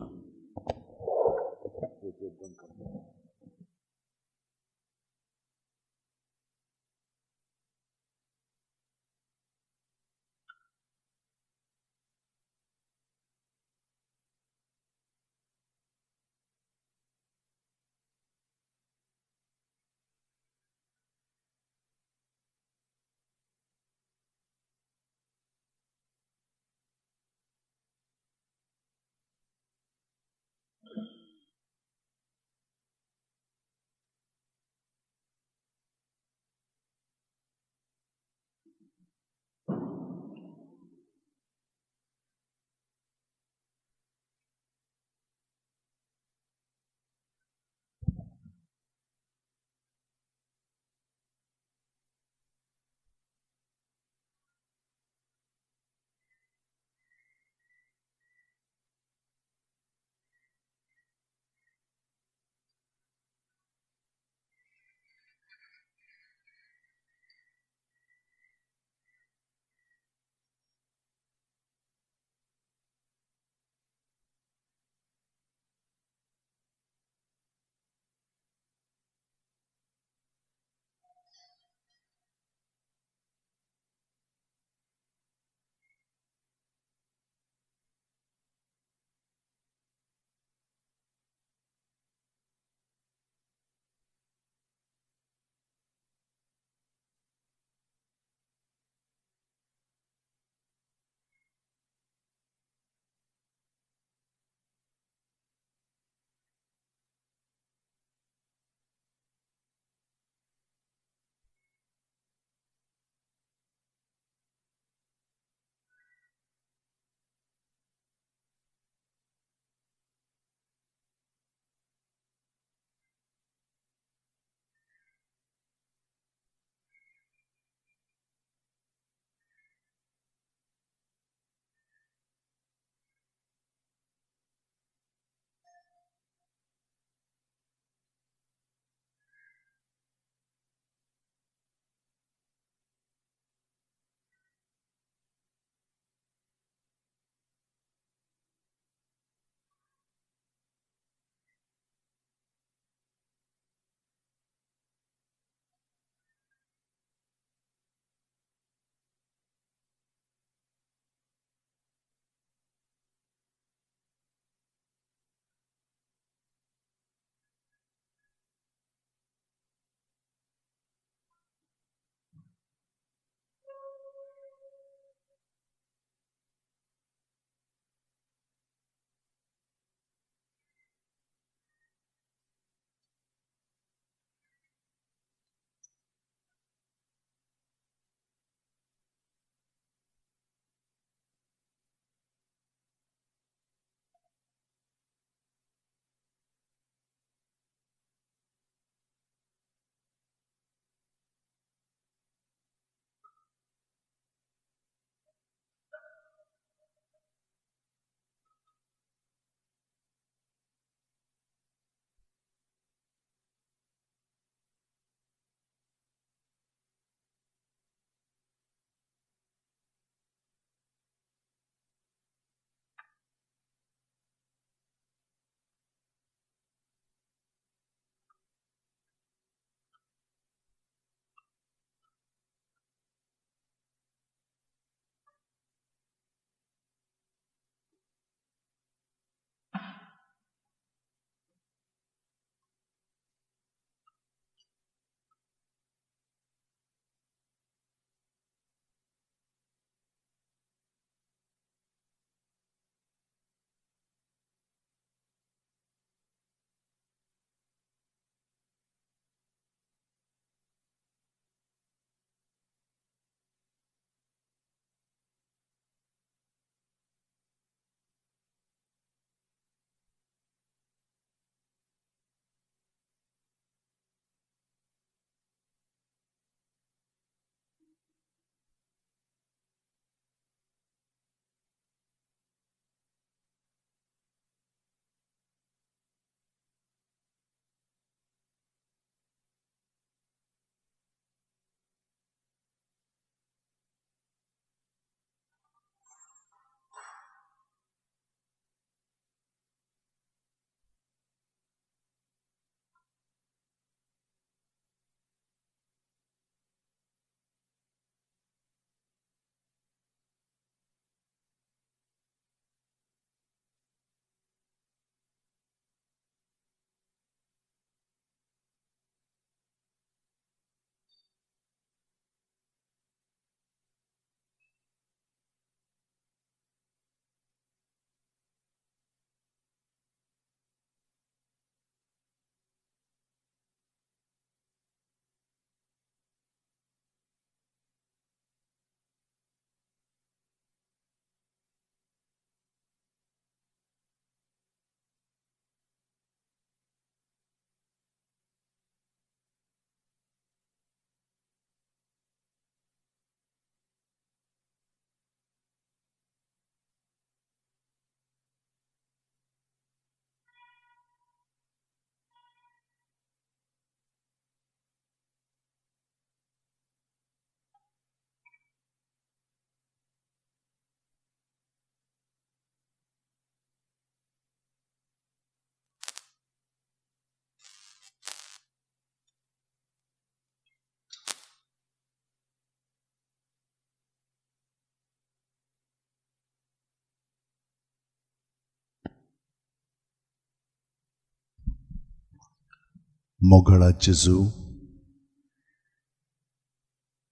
मोगळा जेजू,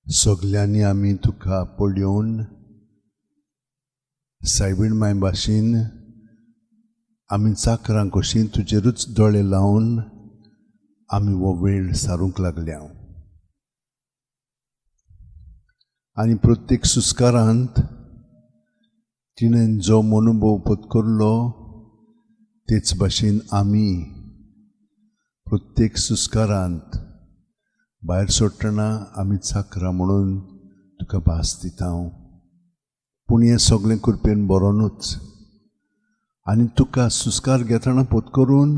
सगल्यांनी आमी तुका पळयोवन सायबीण माय भाशेन आमी चाकरां कशीं तुजेरूच दोळे लावन आमी हो वेळ सारूंक लागल्या. आनी प्रत्येक सुस्कारांत तिणें जो अनुभव पत्करलो तेच भाशेन आमी प्रत्येक सुस्कारांत भायर सोडटना आमी चाकरां म्हणून तुका भास दिता. पूण हें सगळें कृपेन बरोनूच आनी तुका सुस्कार घेतना पत्करून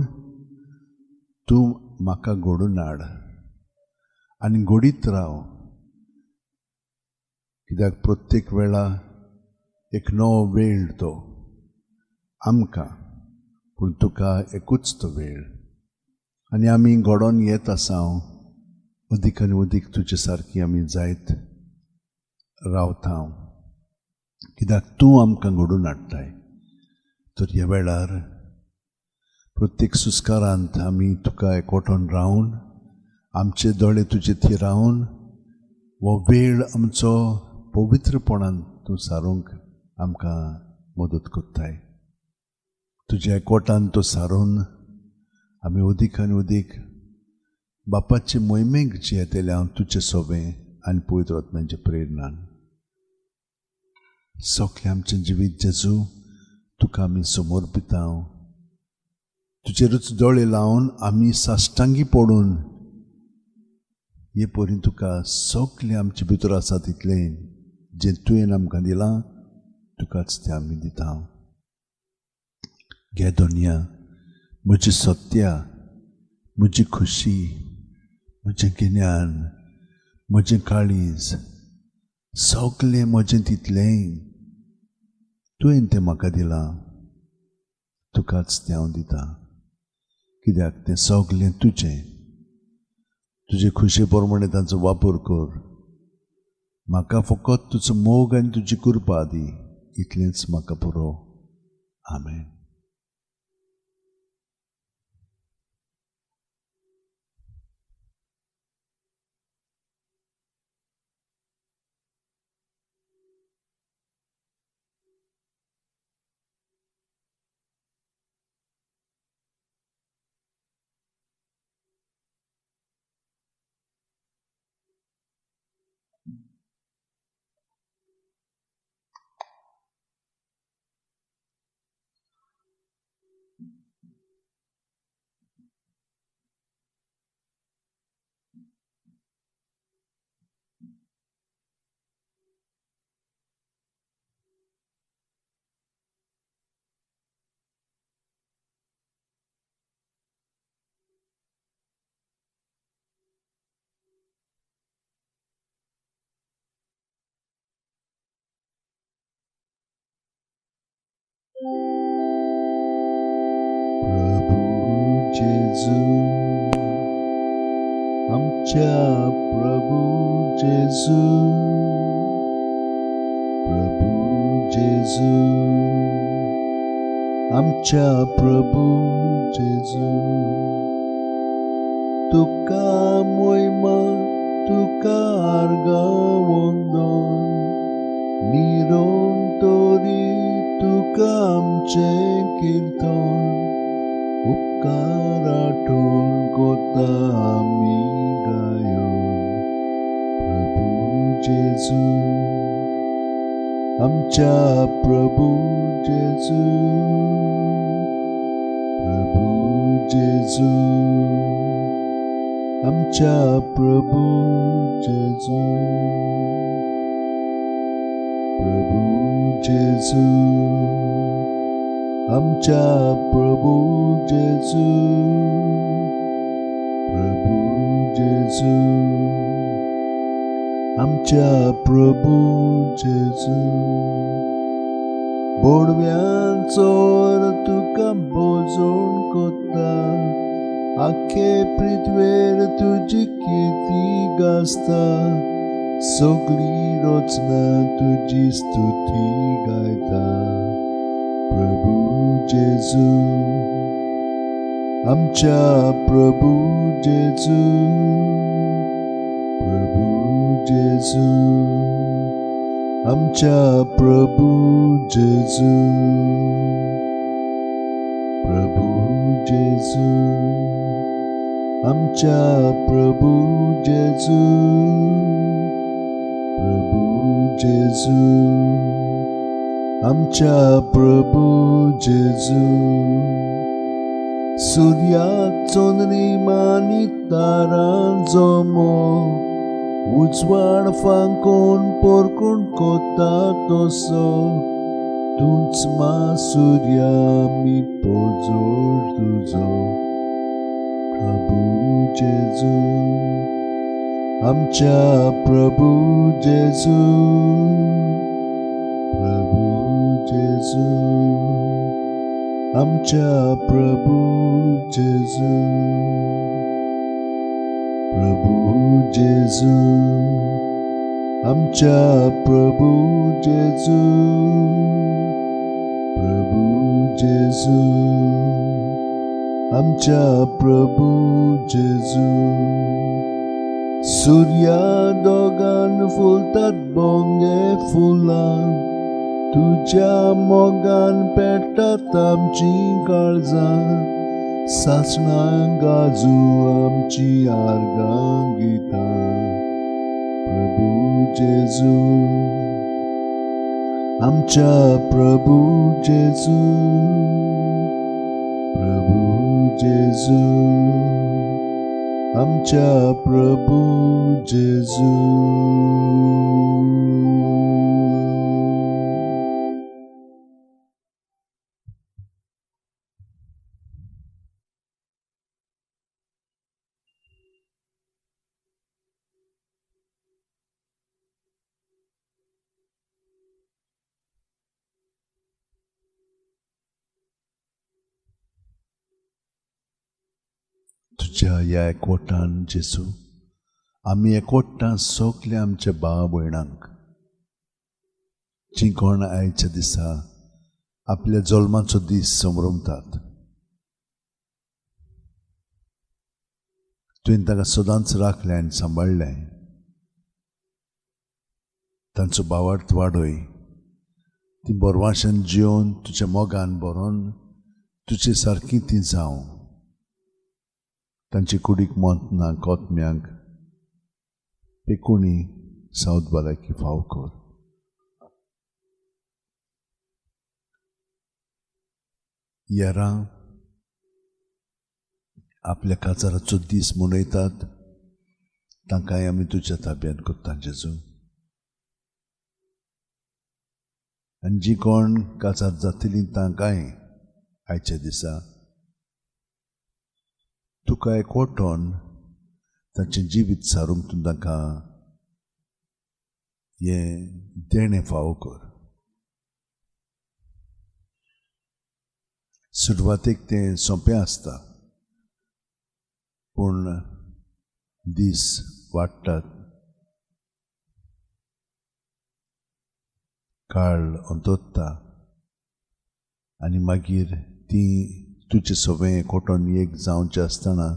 तूं म्हाका घडून हाड आनी घडीत राव, कित्याक प्रत्येक वेळा एक नवो वेळ तो आमकां, पूण तुका एकूच तो वेळ. आनी आमी घडोवन येत आसा अदीक आनी अदीक तुजे सारकी आमी जायत रावता, कित्याक तूं आमकां घडून हाडटाय. तर ह्या वेळार प्रत्येक सुस्कारांत आमी तुका एकवटून रावन आमचे दोळे तुजे थंय रावन हो वेळ आमचो पवित्रपणान तूं सारूंक आमकां मदत कोत्ताय. तुज्या एकवटान तो सारून आमी अदीक आनी अदीक बापाचे मोहिमेक जियेतले हांव तुजें सोबें आनी पवित्र आत्म्याचे प्रेरणान. सगळें आमचें जिवीत जेजू तुका आमी समर्पिता. तुजेरूच दोळे लावन आमी साश्टांगी पडून हे परी तुका सगळें आमचे भितर आसा तितलें जें तुवें आमकां दिलां तुकाच तें आमी दिता. घे दोनिया म्हजी सत्या, म्हजी खुशी, म्हजें गिन्यान, म्हजें काळीज, सगळें म्हजें तितलें तुवें तें म्हाका दिलां, तुकाच तें हांव दिता. कित्याक तें सगळें तुजें. तुजे खुशे प्रमाणे तांचो वापर कर. म्हाका फकत तुजो मोग आनी तुजी कृपा दी, इतलेंच म्हाका पुरो. आमेन. प्रभू जेजू, आमच्या प्रभू जेजू, प्रभू जेजू, आमच्या प्रभू जेजू. तुका मोहिमा, तुका आर्गावंदन, निरंतरी तुका आमचें कीर्तन. उपकार आठवण कोता आमी गायन. प्रभू जेजू, आमच्या प्रभू जेजू, प्रभू जेजू, आमच्या प्रभू जेजू, प्रभू जेजू, आमच्या प्रभू जेजू, प्रभू जेजू, आमच्या प्रभू जेजू. बोडव्यांचो तुका भोजन कोत्ता, आखे पृथ्वेर तुजी कीर्ती गाजता. सगळी रचना तुजी स्तुती गायता. प्रभू जेजू, आमच्या प्रभू जेजू, प्रभू जेजू, आमच्या प्रभू जेजू, प्रभू जेजू, आमच्या प्रभू जेजू, प्रभू जेजू, आमच्या प्रभू जेजू. सुर्याक चोंदणी मानी तारांचो मोग उजवाड फांकोन पोरकूण कोता तसो तूंच मा सुर्या मी पोळजोड तुजो. प्रभू जेजू, आमच्या प्रभू जेजू, प्रभू जेजू, आमच्या प्रभू जेजू, प्रभू जेजू, आमच्या प्रभू जेजू, प्रभू जेजू, आमच्या प्रभू जेजू. सुर्या दोगान फुलतात बोंगे फुलां, तुझ्या मोगान पेटतात आमची काळजां, सासणां गाजू आमची आर्गां गितां. प्रभू जेजू, आमच्या प्रभू जेजू, प्रभू जेजू, आमच्या प्रभू जेजू. तुझ्या ह्या एकवटान जेजू आमी एकवटां सोगले आमच्या भाव भयणांक जी कोण आयच्या दिसा आपल्या जल्माचो दीस संभ्रमतात, तुवें तांकां सदांच राखलें आनी सांबाळलें. तांचो भावार्थ वाडय, ती बोरवाशान जिवन तुज्या मोगान बरोवन तुजे सारकीं ती जावं. तांची कुडीक मोंतना कोतम्यांक पेकुणी सावत भलायकी फाव कर. येरां आपल्या काजाराचो दीस मनयतात, तांकांय आमी तुज्या ताब्यांत करता जेजू. आनी जी कोण काजार जातलीं तांकांय आयच्या दिसा तुका एकवटोन तांचें जिवीत सारूंक तूं तांकां हें देणें फावो कर. सुरवातेक तें सोंपें आसता, पूण दीस वाडटात, काळ अंतोत्ता आनी मागीर ती तुजें सगळें एकवटोन एक जावचें आसतना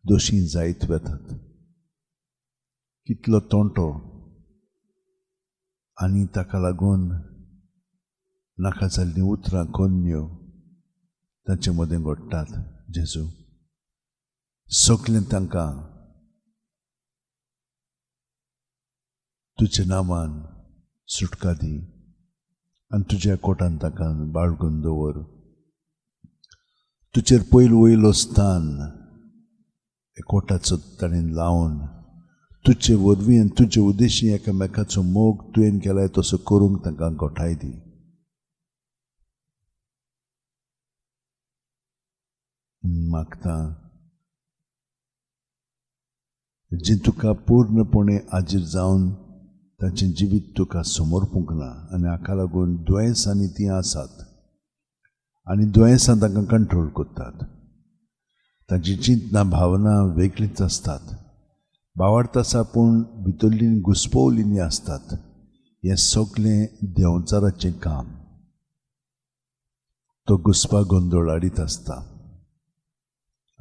दोशी जायत वेतात. कितलो तोंटो आनी ताका लागून नाका जाल्लीं उतरां कोन्यो तांचे मदें घडटात जेजू. सगलें तांकां तुज्या नांवान सुटका दी आनी तुज्या कोटान तांकां बाळगून दवर. तुजेर पयलो वयलो स्थान एकवटाचो ताणें लावन तुजे वरवीं आनी तुजे उद्देशी एकामेकाचो मोग तुवें केलाय तसो करूंक तांकां घोटाय दी. मागता जी तुका पूर्णपणे हाजीर जावन तांचें जिवीत तुका समर्पूंक ना आनी हाका लागून दुयेंसांनी तीं आसात आनी दुयेंसां तांकां कंट्रोल करतात. तांची चिंतना भावना वेगळीच आसतात, भावार्थ आसा पूण भितरलीं घुस्पोवलीं आसतात. हें सगलें देंवचाराचें काम. तो घुस्पा गोंदळ हाडीत आसता.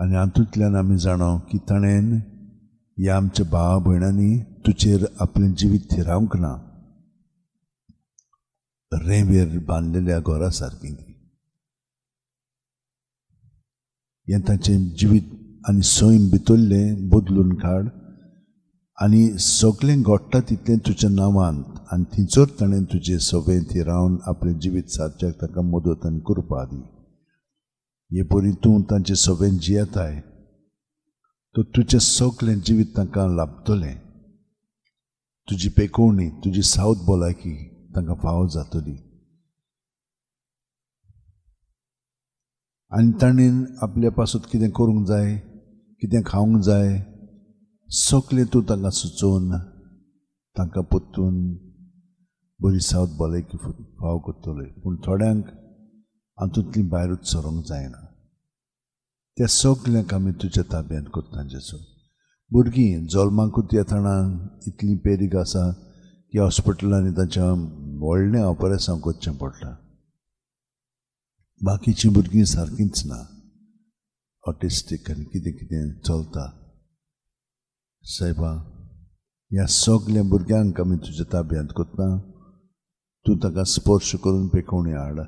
आनी हातूंतल्यान आमी जाणो की ताणें ह्या आमच्या भावा भयणांनी तुजेर आपलें जिवीत थिरावंक ना, रेंवेर बांदलेल्या घरा सारकी हें ताचें जिवीत आनी सैम भितरलें बदलून काड आनी सगळें घडटा तितलें तुज्या नांवांत आनी थिंचोर ताणें तुजें सगळें थिरावन आपलें जिवीत सारच्याक ताका मदत आनी कृपा दी. हे परी तूं तांचें सगळें जियेताय तो तुजें सगळें जिवीत तांकां लाभतलें. तुजी पेकोवणी, तुजी सावत भलायकी तांकां फावो जातली. आनी ताणें आपल्या पासून कितें करूंक जाय, कितें खावंक जाय, सगळें तूं तांकां सुचोवन तांकां परतून बरी सावत भलायकी फावो करतले. पूण थोड्यांक हातूंतलीं भायरूच सरोंक जायना. त्या सगळ्यांक आमी तुज्या ताब्यांत करता जेजू. भुरगीं जल्माकूच येतना इतलीं पेरीग आसा की हॉस्पिटलांनी तांच्या व्हडलें ऑपरेशन करचें पडटा. बाकीचीं भुरगीं सारकींच ना, ऑटिस्टीक आनी कितें कितें चलता. सायबा, ह्या सगळ्या भुरग्यांक आमी तुज्या ताब्यांत करता. तूं ताका स्पर्श करून पेकोवणी हाड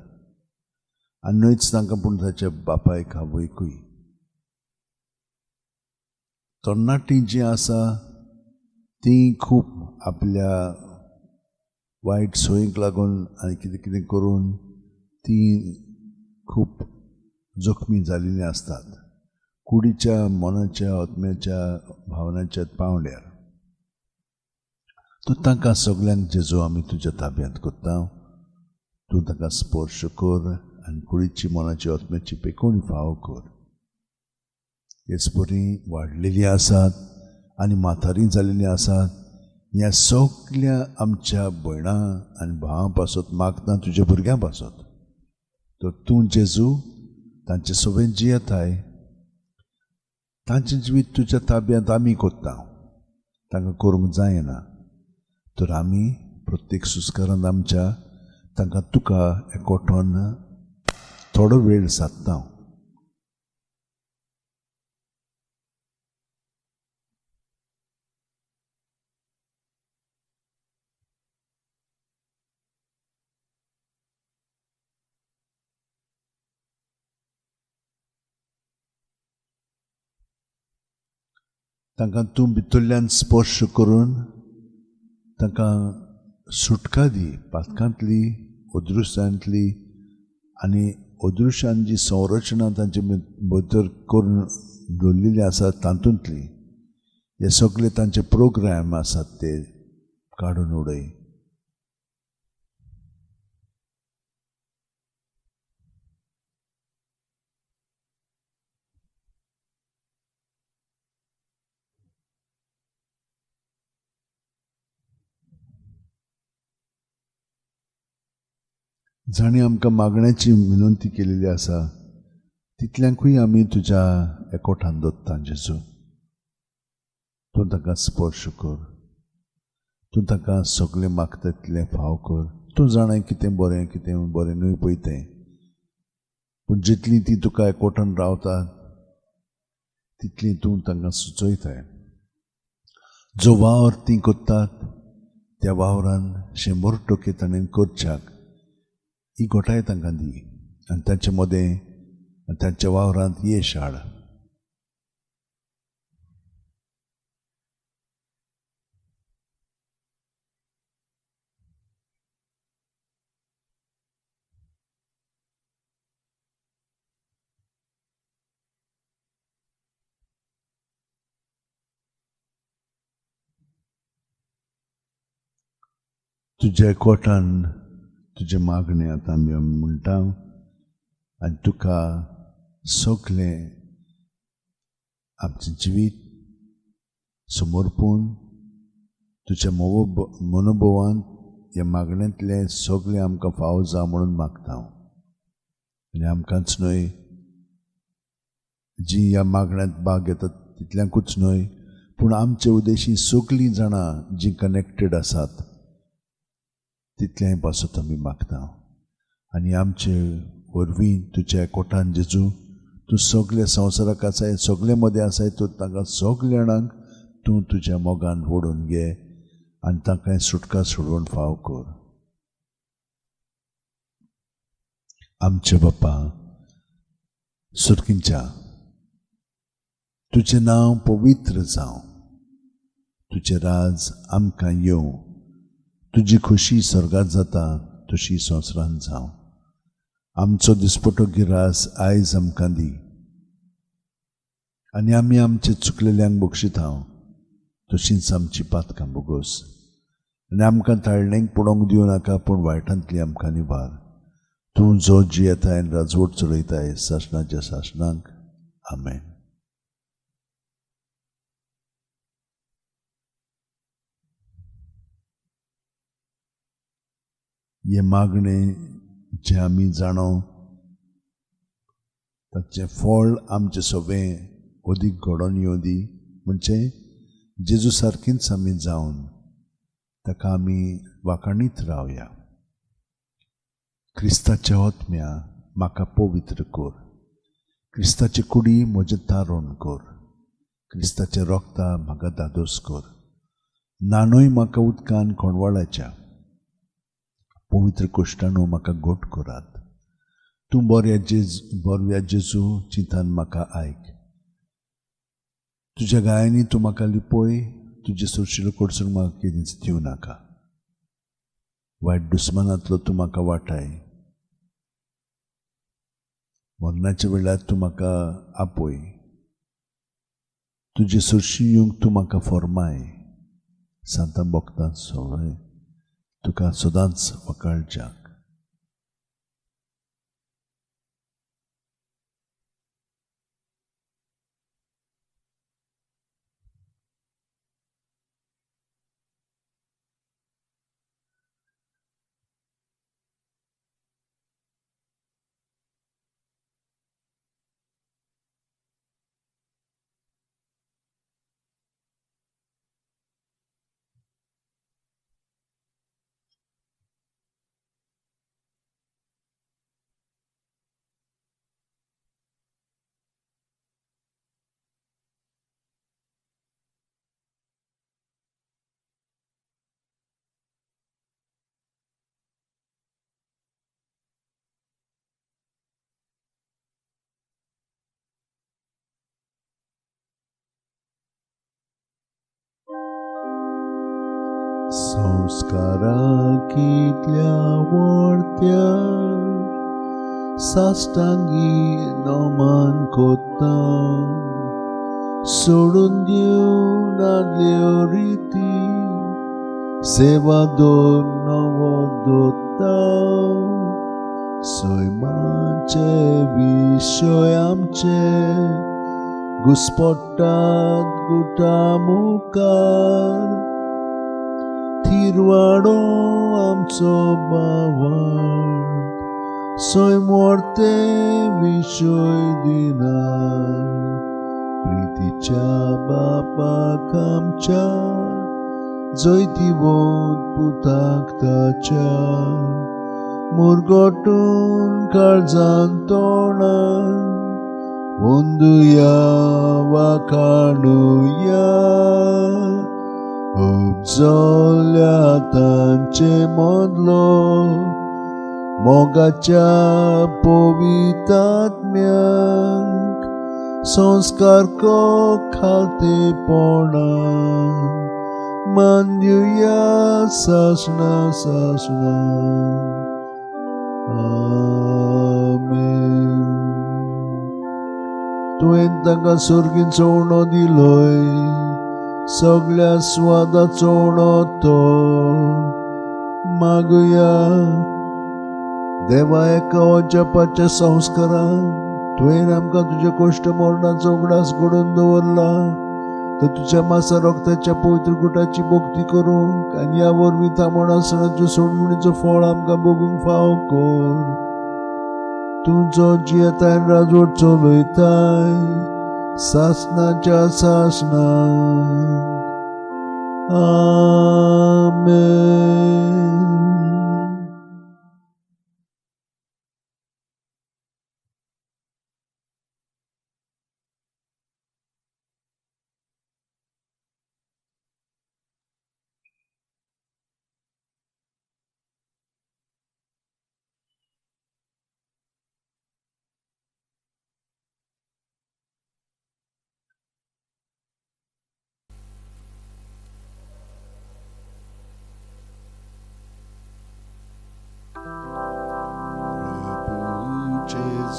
आनी न्हयच तांकां पूण ताच्या बापायक आवयकूय. तरणाटीं जीं आसा तीं खूब आपल्या वायट सोयीक लागून आनी कितें कितें करून तीं खूब जखमी जाल्लीं आसतात कुडीच्या मनाच्या आत्म्याच्या भावनाच्या पावंड्यार. तूं तांकां सगळ्यांक जेजू आमी तुज्या ताब्यांत करता. तूं ताका स्पर्श कर आनी कुडीची मनाची आत्म्याची पेकोवणी फावो कर. हेच बरी वाडलेलीं आसात आनी म्हातारीं जाल्लीं आसात. ह्या सगळ्या आमच्या भयणां आनी भावां पासत मागता तुज्या भुरग्यां पासत. तर तूं जेजू तांचें सगळें जियेताय. तांचें जिवीत तुज्या ताब्यांत आमी करता. तांकां करूंक जायना. तर आमी प्रत्येक सुस्कारांत आमच्या तांकां तुका एकवटोन थोडो वेळ सादता. तांकां तूं भितरल्यान स्पर्श करून तांकां सुटका दी पातकांतली, अदृश्यांतली आनी अदृश्यान जी संरचना तांचे भितर करून दवरलेली आसा तातूंतली हे सगळे तांचे प्रोग्राम आसात ते काडून उडय. जाणी आमकां मागण्याची विनंती केलेली आसा तितल्यांकूय आमी तुज्या एकवटान दवरता जेजू. तूं ताका स्पर्श कर. तूं ताका सगळें मागता तितलें फाव कर. तूं जाणाय कितें बरें न्हय पळय तें. पूण जितलीं तीं तुका एकवटान रावतात तितलीं तूं तांकां सुचयताय. जो वावर तीं करतात त्या वावरान 100% ताणें करच्याक ही घोटाय तांकां दी आनी तांचे मदें तांच्या वावरांत येश हाड. तुज्या एकवटान तुजे मागणे आतां आमी म्हणटा आनी तुका सगळें आमचें जिवीत समर्पून तुज्या मनोभवान ह्या मागण्यांतलें सगळें आमकां फावो जा म्हणून मागता. आनी आमकांच न्हय जीं ह्या मागण्यांत भाग घेतात तितल्यांकूच न्हय पूण आमचे उदेशीं सगळीं जाणां जीं कनेक्टेड आसात तितल्याय पासत आमी मागता. आनी आमचे वरवीं तुज्या एकवटान जेजू तूं सगळे संवसाराक आसाय, सगळे मदें आसाय, तूं तांकां सगळे जाणांक तूं तुज्या मोगान ओडून घे आनी तांकां सुटका सोडून फाव कर. आमचे बाप्पा सुर्गींच्या, तुजें नांव पवित्र जावं, तुजें राज आमकां येवं, तुजी खुशी स्वर्गांत जाता तशी संवसारांत जावं. आमचो दिसपटो गिरास आयज आमकां दी आनी आमी आमचे चुकलेल्यांक बक्षितांव तशींच आमची पातकां बोगोस. आनी आमकां ताळणेक पडोवंक दिवं नाका, पूण वायटांतली आमकां निवार. तूं जो जियेताय आनी राजवट चलयताय सासणाच्या सासणांक. आमेन. हे मागणे जे आमी जाणो ताचें फळ आमचें सगळें अदीक घडोवन येवं दी. म्हणजे जेजू सारकींच आमी जावन ताका आमी वाखाणीत रावया. क्रिस्ताच्या आत्म्या म्हाका पवित्र कर. क्रिस्ताची कुडी म्हजें तारण कर. क्रिस्ताचें रोगता म्हाका दादोस कर. नानूय म्हाका उदकान खोणवाळाच्या पवित्र कोश्टाणू म्हाका घोट करात. तूं बरव्या जेजू चिंतान म्हाका आयक. तुज्या गायांनी तूं म्हाका लिपय. तुजे सुरशिल्लो कडसून म्हाका कितेंच दिवं नाका. वायट दुस्मानांतलो तूं म्हाका वाटाय. मरणाच्या वेळार तूं म्हाका आपय. तुजे सुरशी येवंक तूं म्हाका फॉर्माय. सांतां भोगतां सगळे तुका सदांच वकाळच्याक. संस्काराक इतल्या व्हडत्या साश्टांगी नोमान कोत्ता. सोडून दिवन आदल्यो रिती सेवा दोन नवो दोत्ता. सैमाचे विशय आमचे घुस्पट्टात गुटा मुखार. थिरवाडो आमचो बावार्द सैमोरते विशय दिनार. प्रितीच्या बापाक आमच्या जैतिवोत पुताक ताच्या. मुरगोटून काळजान तोंडान वंदुया वाखाणुया. उपजल्या तांचे मदलो मोगाच्या पवित्रात्म्यांक संस्कार को खालतेपणान मान दिवया सासणा सासणा. आमेन. तुवें तांकां सुर्गींचो उणो दिलोय. सगळ्या स्वादाचो उणो तो मागुया. देवा एका जपाच्या संस्कारान तुवें आमकां तुज्या कोश्ट मरणाचो उगडास घडोवन दवरला. तर तुज्या मासा रोगताच्या पवित्र गुटाची भोक्ती करूंक आनी ह्या वरवीं तामण आसनाच्यो सोडमणीचो फळ आमकां भोगूंक फाव कर. तूं जो जियेताय राजवट चलयताय सासणाच्या सासणांक. आमेन.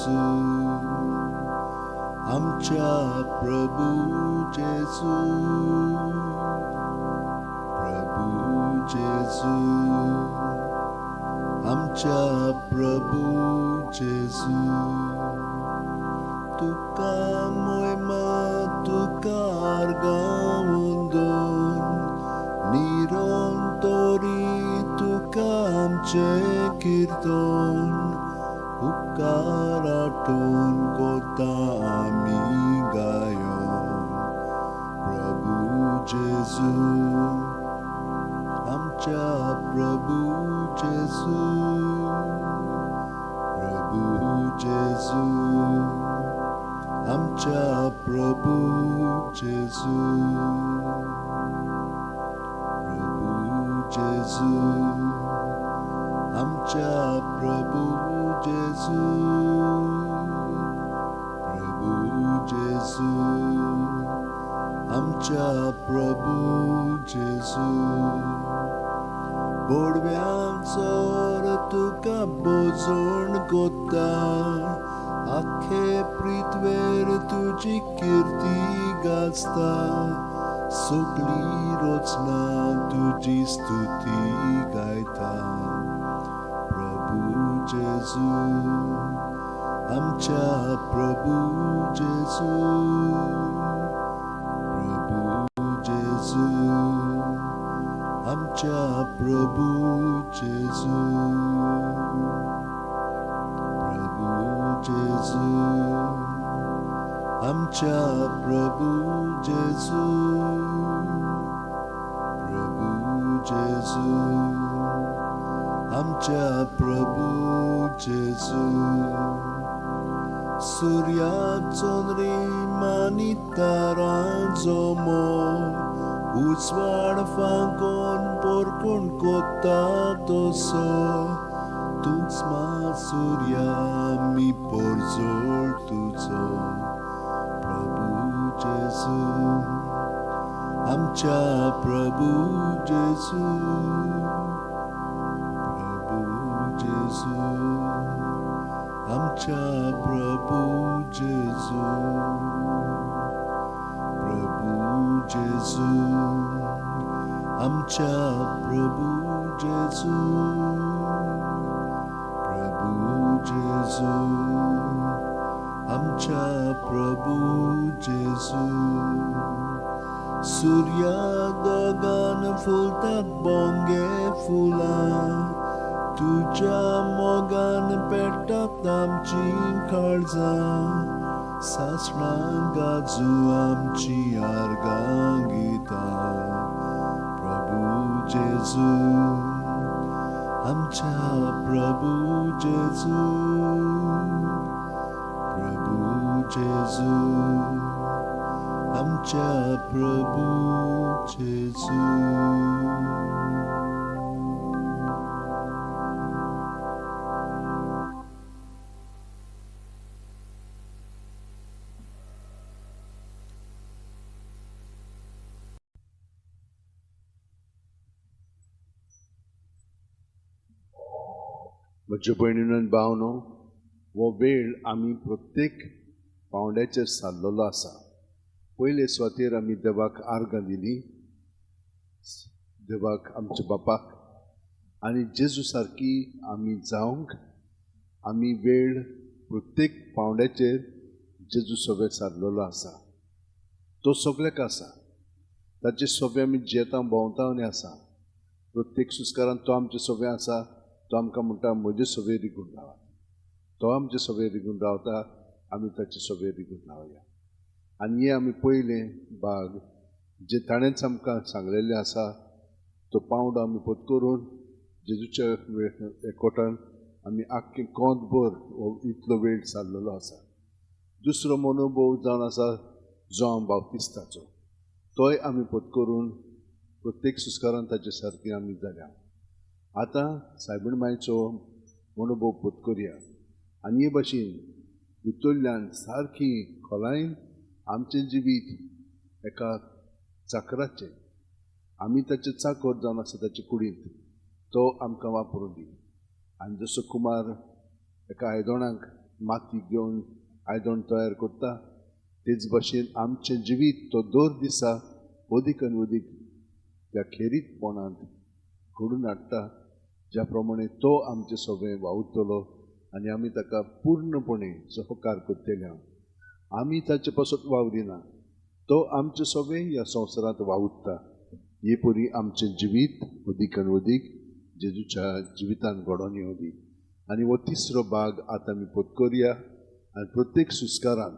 जेजू आमच्या प्रभू जेजू जेजू आमच्या प्रभू जेजू तुका मोहिमा तुका आर्गावंदोन निरंतरी तुका आमचे कीर्तन उपकार आठवून कोता आमी गायोन प्रभू जेजू आमच्या प्रभू जेजू आमच्या प्रभू जेजू आमच्या प्रभू जेजू आमच्या प्रभू जेजू बोडव्यांचोर तुका बोजोण कोत्ता आखे पृथ्वेर तुजी कीर्ती गाजता सगळी रोचना तुजी स्तुती गायता प्रभू जेजू आमच्या प्रभू जेजू आमच्या प्रभू जेजू आमच्या प्रभू जेजू आमच्या प्रभू जेजू सूर्याचो रिमानी तारांचो मोग उजवाड फांकोन पोरकोण कोत्ता तसो तूच मा सूर्या मी पोरजोळ तुजो प्रभू जेजू आमच्या प्रभू जेजू आमच्या प्रभू जेजू आमच्या प्रभू जेजू आमच्या प्रभू जेजू सूर्या दोगान फुलतात बोंगे फुलां तुझ्या मोगान पेटतात आमची काळजां सासणां गाजू आमची आर्गां गितां प्रभू जेजू आमच्या प्रभू जेजू आमच्या प्रभू जेजू म्हज्या भयणीन आनी भावनो हो वेळ आमी प्रत्येक पावंड्याचेर सारलेलो आसा पयले सुवातेर आमी देवाक आर्गां दिली देवाक आमच्या बापाक आनी जेजू सारकी आमी जावंक आमी वेळ प्रत्येक पावंड्याचेर जेजू सोबे सारलेलो आसा तो सगळ्याक आसा ताचे सोबे आमी जियेता भोंवता आनी आसा प्रत्येक सुस्कारान तो आमचे सोबे आसा तो आमकां म्हणटा म्हजे सोबे रिगून रावा तो आमचे सोबे रिगून रावता आमी ताचे सोबे रिगून रावया आनी हे आमी पयले भाग जे ताणेंच आमकां सांगलेलें आसा तो पावंडो आमी पोत करून जेजूच्या एकवटान आमी आख्खें कोंतभर इतलो वेळ सारलेलो आसा दुसरो मनोभव जावन आसा जॉन बाप्तिस्ताचो तोय आमी पोत करून प्रत्येक सुस्कारान ताचे सारकी आमी जाल्या आतां सायबीण मांयचो मनोभव पोत करया आनी हे भाशेन भितरल्यान सारकी खोलायन आमचें जिवीत एका चाकराचें आमी ताचे चाकर जावन आसा ताचे कुडींत तो आमकां वापरून दी आनी जसो कुमार एका आयदोणाक माती घेवन आयदन तयार करता तेच भाशेन आमचें जिवीत तो दर दिसा अदीक आनी अदीक त्या खेरीतपणांत घडून हाडटा ज्या प्रमाणे तो आमचें सगळें वावुरतलो आनी आमी ताका पूर्णपणे सहकार करतले आमी ताचे पासत वावरिना तो आमचें सगळें ह्या संवसारांत वावुरता हे परी आमचें जिवीत अदीक आनी अदीक जेजूच्या जिवितान घडोवन येवंदी आनी हो तिसरो भाग आतां आमी पत्करुया आनी प्रत्येक सुस्कारांत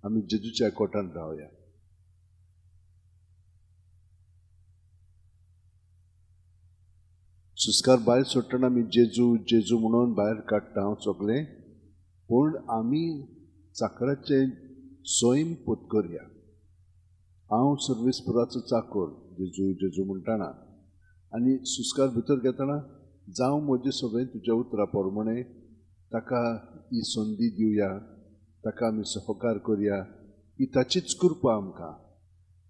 आमी जेजूच्या एकवटान रावया. सुस्कार भायर सोडटना आमी जेजू जेजू म्हणून भायर काडटा हांव सगळें पूण आमी चाकराचें सैम पत्करुया. हांव सर्वेस्पराचो चाकर जेजू जेजू म्हणटाना आनी सुस्कार भितर घेतना जावं म्हजें सगळें तुज्या उतरा प्रमाणे ताका ही संदी दिवया ताका आमी सहकार करया ही ताचीच कृपा आमकां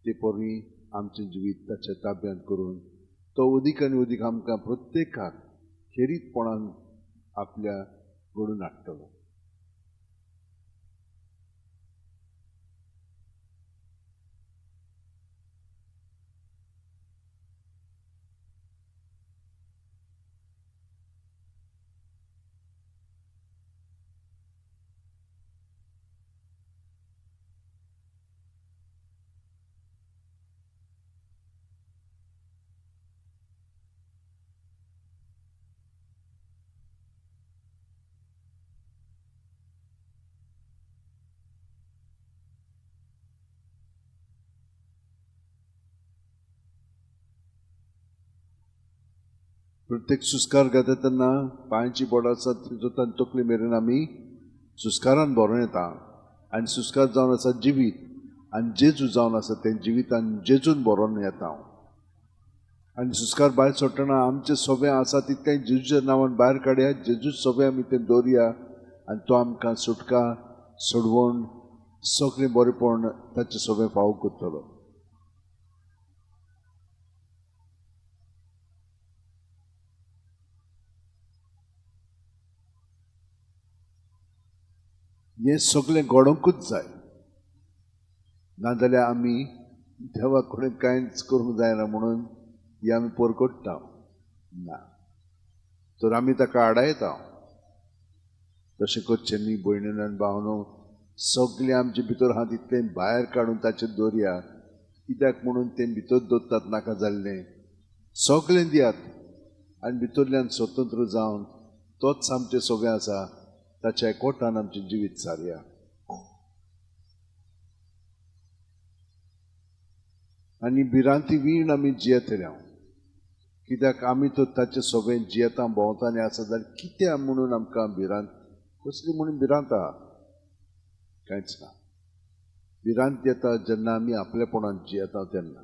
ते परी आमचें जिवीत ताच्या ताब्यांत करून तो अदीक आनी अदीक आमकां प्रत्येकाक खेरीतपणान आपल्या घडून हाडटलो. प्रत्येक सुस्कार घेता तेन्ना पांयाची बोटां आसा थंयसून तकली मेरेन आमी सुस्कारान भरोन येता आनी सुस्कार जावन आसा जिवीत आनी जेजू जावन आसा तें जिवितान जेजून भरोन येता आनी सुस्कार भायर सोडटना आमचें सगळें आसा तितकें जेजूच्या नांवान भायर काडया जेजूच सगळें आमी तें दवरया आनी तो आमकां सुटका सोडवण सगळें बरेंपण ताचें सगळें फावो करतलो. हें सगळें घडोवंकूच जाय नाजाल्यार आमी देवा कडेन कांयच करूंक जायना म्हणून ही आमी परगट्टा ना तर आमी ताका आडायता तशें करचें न्ही भयणीन आनी भावनो सगळें आमचे भितर आहा तितलें भायर काडून ताचेर दवरया कित्याक म्हणून तें भितर दवरतात नाका जाल्लें सगळें दियात आनी भितरल्यान स्वतंत्र जावन तोच आमचें सगळें आसा ताच्या एकवटान आमचें जिवीत सारया. आनी भिरांती वीण आमी जियेतले कित्याक आमी तर ताचें सगळें जियेता भोंवतानी आसा जाल्यार कित्याक म्हणून आमकां भिरांत कसली म्हणून भिरांत आहा कांयच ना. भिरांत येता जेन्ना आमी आपलेपणान जियेता तेन्ना.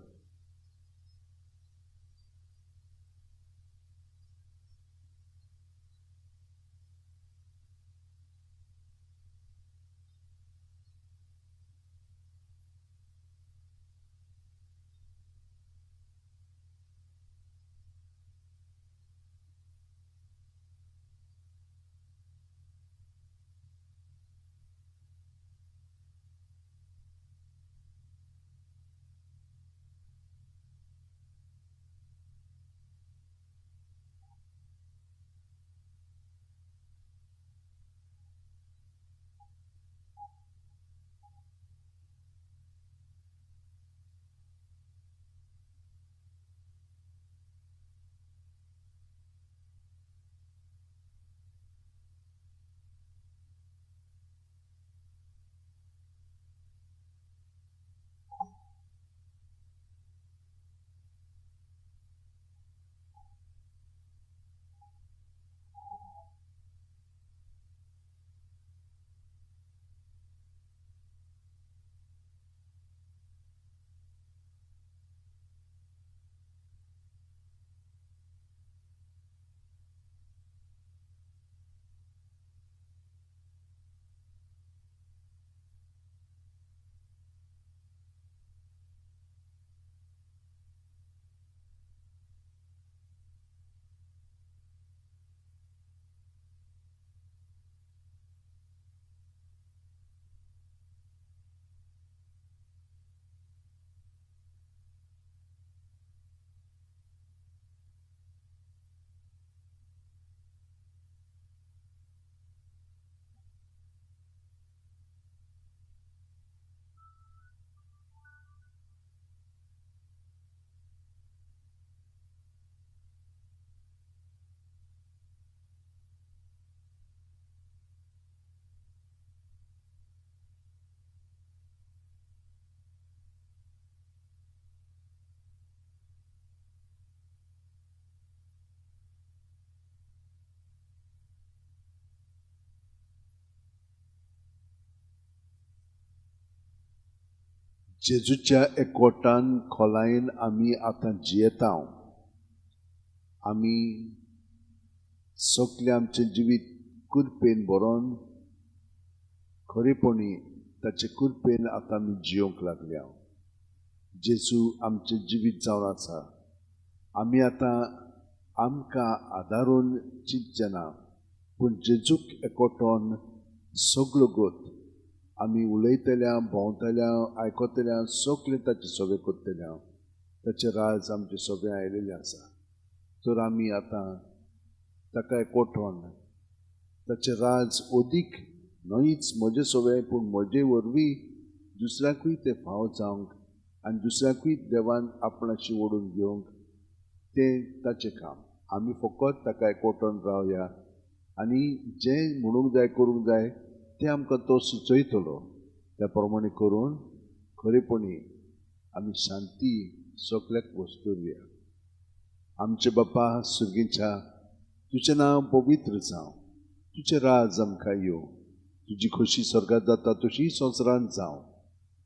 जेजूच्या एकवटान खोलायेन आमी आतां जियेता. आमी सगळें आमचें जिवीत कुरपेन बरोवन खरेपणी ताचे कुरपेन आतां आमी जियोंक लागल्या. जेजू आमचें जिवीत जावन आसा. आमी आतां आमकां आदारून चिंतचे ना, पूण जेजूक एकवटोन सगळो गोत आमी उलयतल्या, भोंवतल्या, आयकतल्या, सगळें ताची सोबे करतल्या. ताचें राज आमचें सोबे आयिल्लें आसा. तर आमी आतां ताका एकवटोन ताचें राज ओदीक न्हयच म्हजे सोबे पूण म्हजे वरवीं दुसऱ्याकूय तें फाव जावंक आनी दुसऱ्याकूय देवान आपणाशी ओडून घेवंक तें ताचें काम. आमी फकत ताका एकवटोन रावया आनी जें म्हणूंक जाय करूंक जाय तें आमकां तो सुचयतलो. त्या प्रमाणे करून खरेपणी आमी शांती सगळ्याक वस्तुरया. आमचे बापा सुर्गीच्या, तुजें नांव पवित्र जावं, तुजें राज आमकां येवं, तुजी खोशी स्वर्गांत जाता तशी संवसारांत जावं.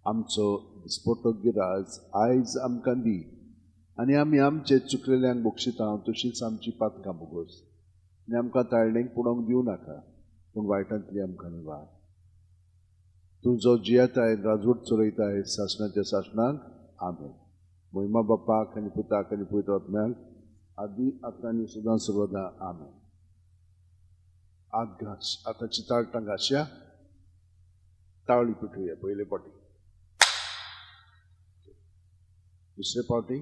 आमचो दिसपट्टो राज आयज आमकां दी आनी आमी आमचे चुकलेल्यांक बक्षिता तशींच आमची पातकां बोगोस. आनी आमकां ताळणेक पुडोंक दिवं नाका, पूण वायटांतली आमकां निवार. तूं जो जियेताय राजवट चलयताय सासणाच्या सासणाक. आमेन. महिमा बापाक आनी पुताक आनी पवित्र आत्म्याक आदी आतां आनी सदां सर्वदा. आमेन. आतां चिताळटां घासया, ताळी पिटुया. पयले पावटी, दुसरे पावटी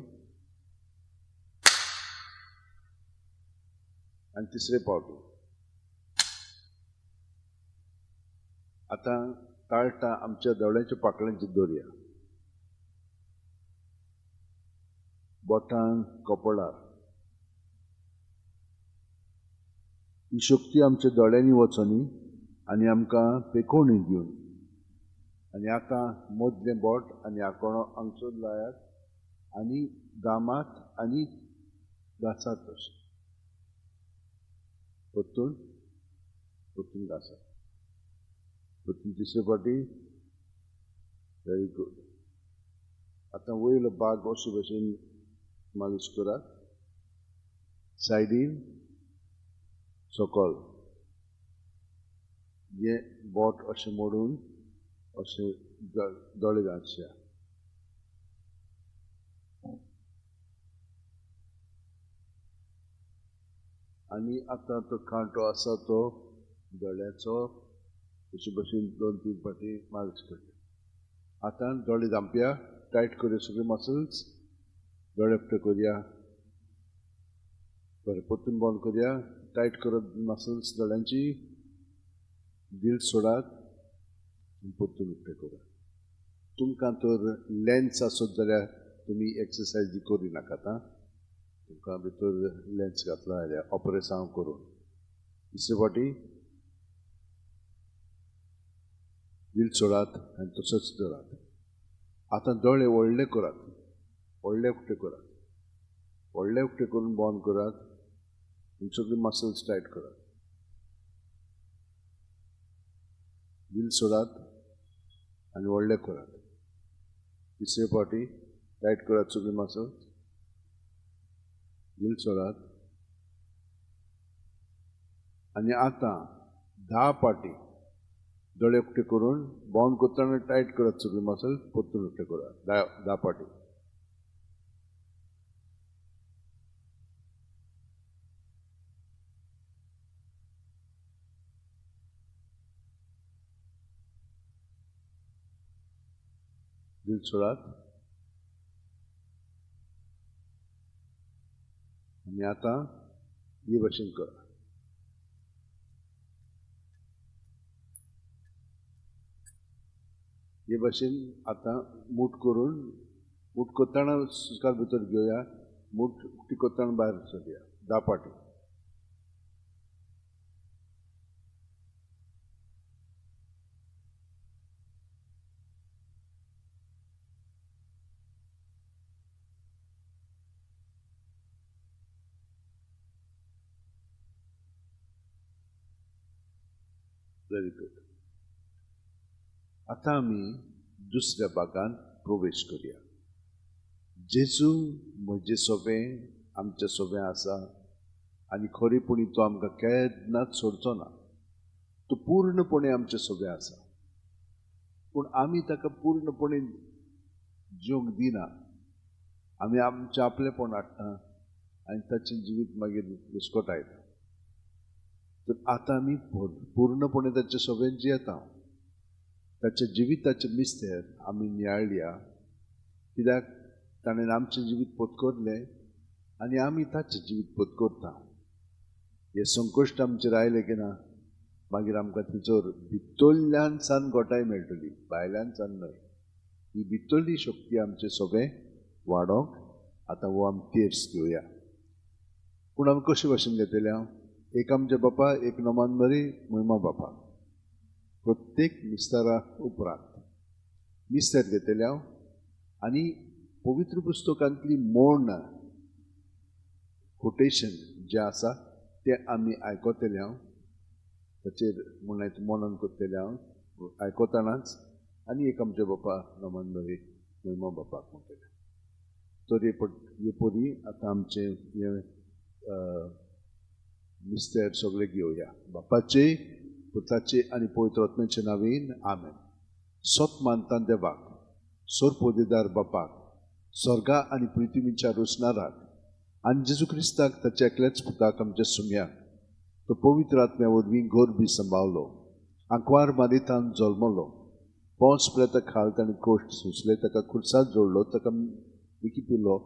आनी तिसरे पावटी. आतां ताळटां आमच्या दोळ्याच्या पाकळ्यांचेर दवरया. बोटां कपळार. ही शक्ती आमच्या दोळ्यांनी वचोनी आनी आमकां पेखोवणी दिवन. आनी आतां मदलें बोट आनी आंकडो हांगसर लायात आनी दामात आनी घासात. तशें परतून परतून घासात. परतून तिसरे फावटी. Very good. आतां वयलो भाग अशे भशेन मालिश करात. सायडीन, सकयल. हे बोट अशें मोडून अशें दोळे घालच्या. आनी आतां तो कांटो आसा तो दोळ्याचो अशे भशेन 2-3 फावटी मालिश करता. आतां दोळे धांपया. टायट करूया सगळे मसल्स. दोळे उक्ते करूया. बरें. परतून बंद करूया. टायट करत मसल्स दोळ्यांची. दिल सोडात आनी परतून उक्ते करा. तुमकां तर लेन्स आसत जाल्यार तुमी एक्सरसायज करूं नाकात. तुमकां भितर लेन्स घातला जाल्यार ऑपरेशन करून. तिसरे फावटी दिल सोडात आनी तसोच धरात. आतां दोळे व्हडले करात. व्हडले उक्ते करात. व्हडले उक्ते करून बंद करात आनी सगळी मसल्स टायट करात. दिल सोडात आनी व्हडले करात. तिसरे फावटी टायट करात सगळी मसल्स. दिल सोडात आनी आतां 10 फावटी दोळे उक्ते करून बंद करतना टायट करात सगळी मसल्स. परतून उक्ते करात 10 फावटी. दिल सोडात आनी आतां हे भशेन करा. हे भशेन आतां मूठ करून मूठ करतना सुस्कार भितर घेवया. मूठ उक्ती करतना भायर सरया. 10 फावटी. Very good. आतां आमी दुसऱ्या भागान प्रवेश करुया. जेजू म्हजें सोबें आमचें सोबें आसा आनी खरेपणी तो आमकां केन्नाच सोडचो ना. तो पूर्णपणे आमचें सोबें आसा, पूण आमी ताका पूर्णपणे जिवंक दिना. आमी आमचें आपलेपण हाडटा आनी ताचें जिवीत मागीर विस्कटायता. तर आतां आमी पूर्णपणे ताचें सोबें जियेता. ताच्या जिविताचें मिस्तेर आमी नियाळया, कित्याक ताणें आमचें जिवीत पत्करलें आनी आमी ताचें जिवीत पत्करता. हे संकश्ट आमचेर आयले की ना, मागीर आमकां तिचोर भितरल्यान सान घोटाय मेळटली, भायल्यान सान न्हय. ही भितरली शक्ती आमचें सोबें वाडोवंक आतां हो आमी तेर्स घेवया. पूण आमी कशे भाशेन घेतले हांव? एक आमचे बापा, एक नमान मरी, महिमा बापा. प्रत्येक मिस्तारा उपरांत मिस्तेर घेतले हांव आनी पवित्र पुस्तकांतली मोड कोटेशन जें आसा तें आमी आयकतले हांव. ताचेर म्हणून मनन करतले हांव आयकतानाच. आनी एक आमचे बापा नमान मरी, महिमा बापाक म्हणटले. तर हे परी आतां आमचे हे मिस्तेर सगळे घेवया. बापाचे, पुताचे आनी पवित्र आत्म्याचे नांवेन आमेन. सोत मानता देवाक, सोर पोदेदार बापाक, स्वर्गा आनी पृथ्वीच्या रोसणाराक आनी जेजू क्रिस्ताक ताच्या एकल्याच पुताक आमच्या सुम्याक तो पवित्र आत्म्या वरवीं गोरबी सांबाळलो. आंकवार मारितान जल्मलो, पोंच प्रेत खाल ताणें कोश्ट सुचले, ताका खुर्सात जोडलो, ताका निकिपिलो,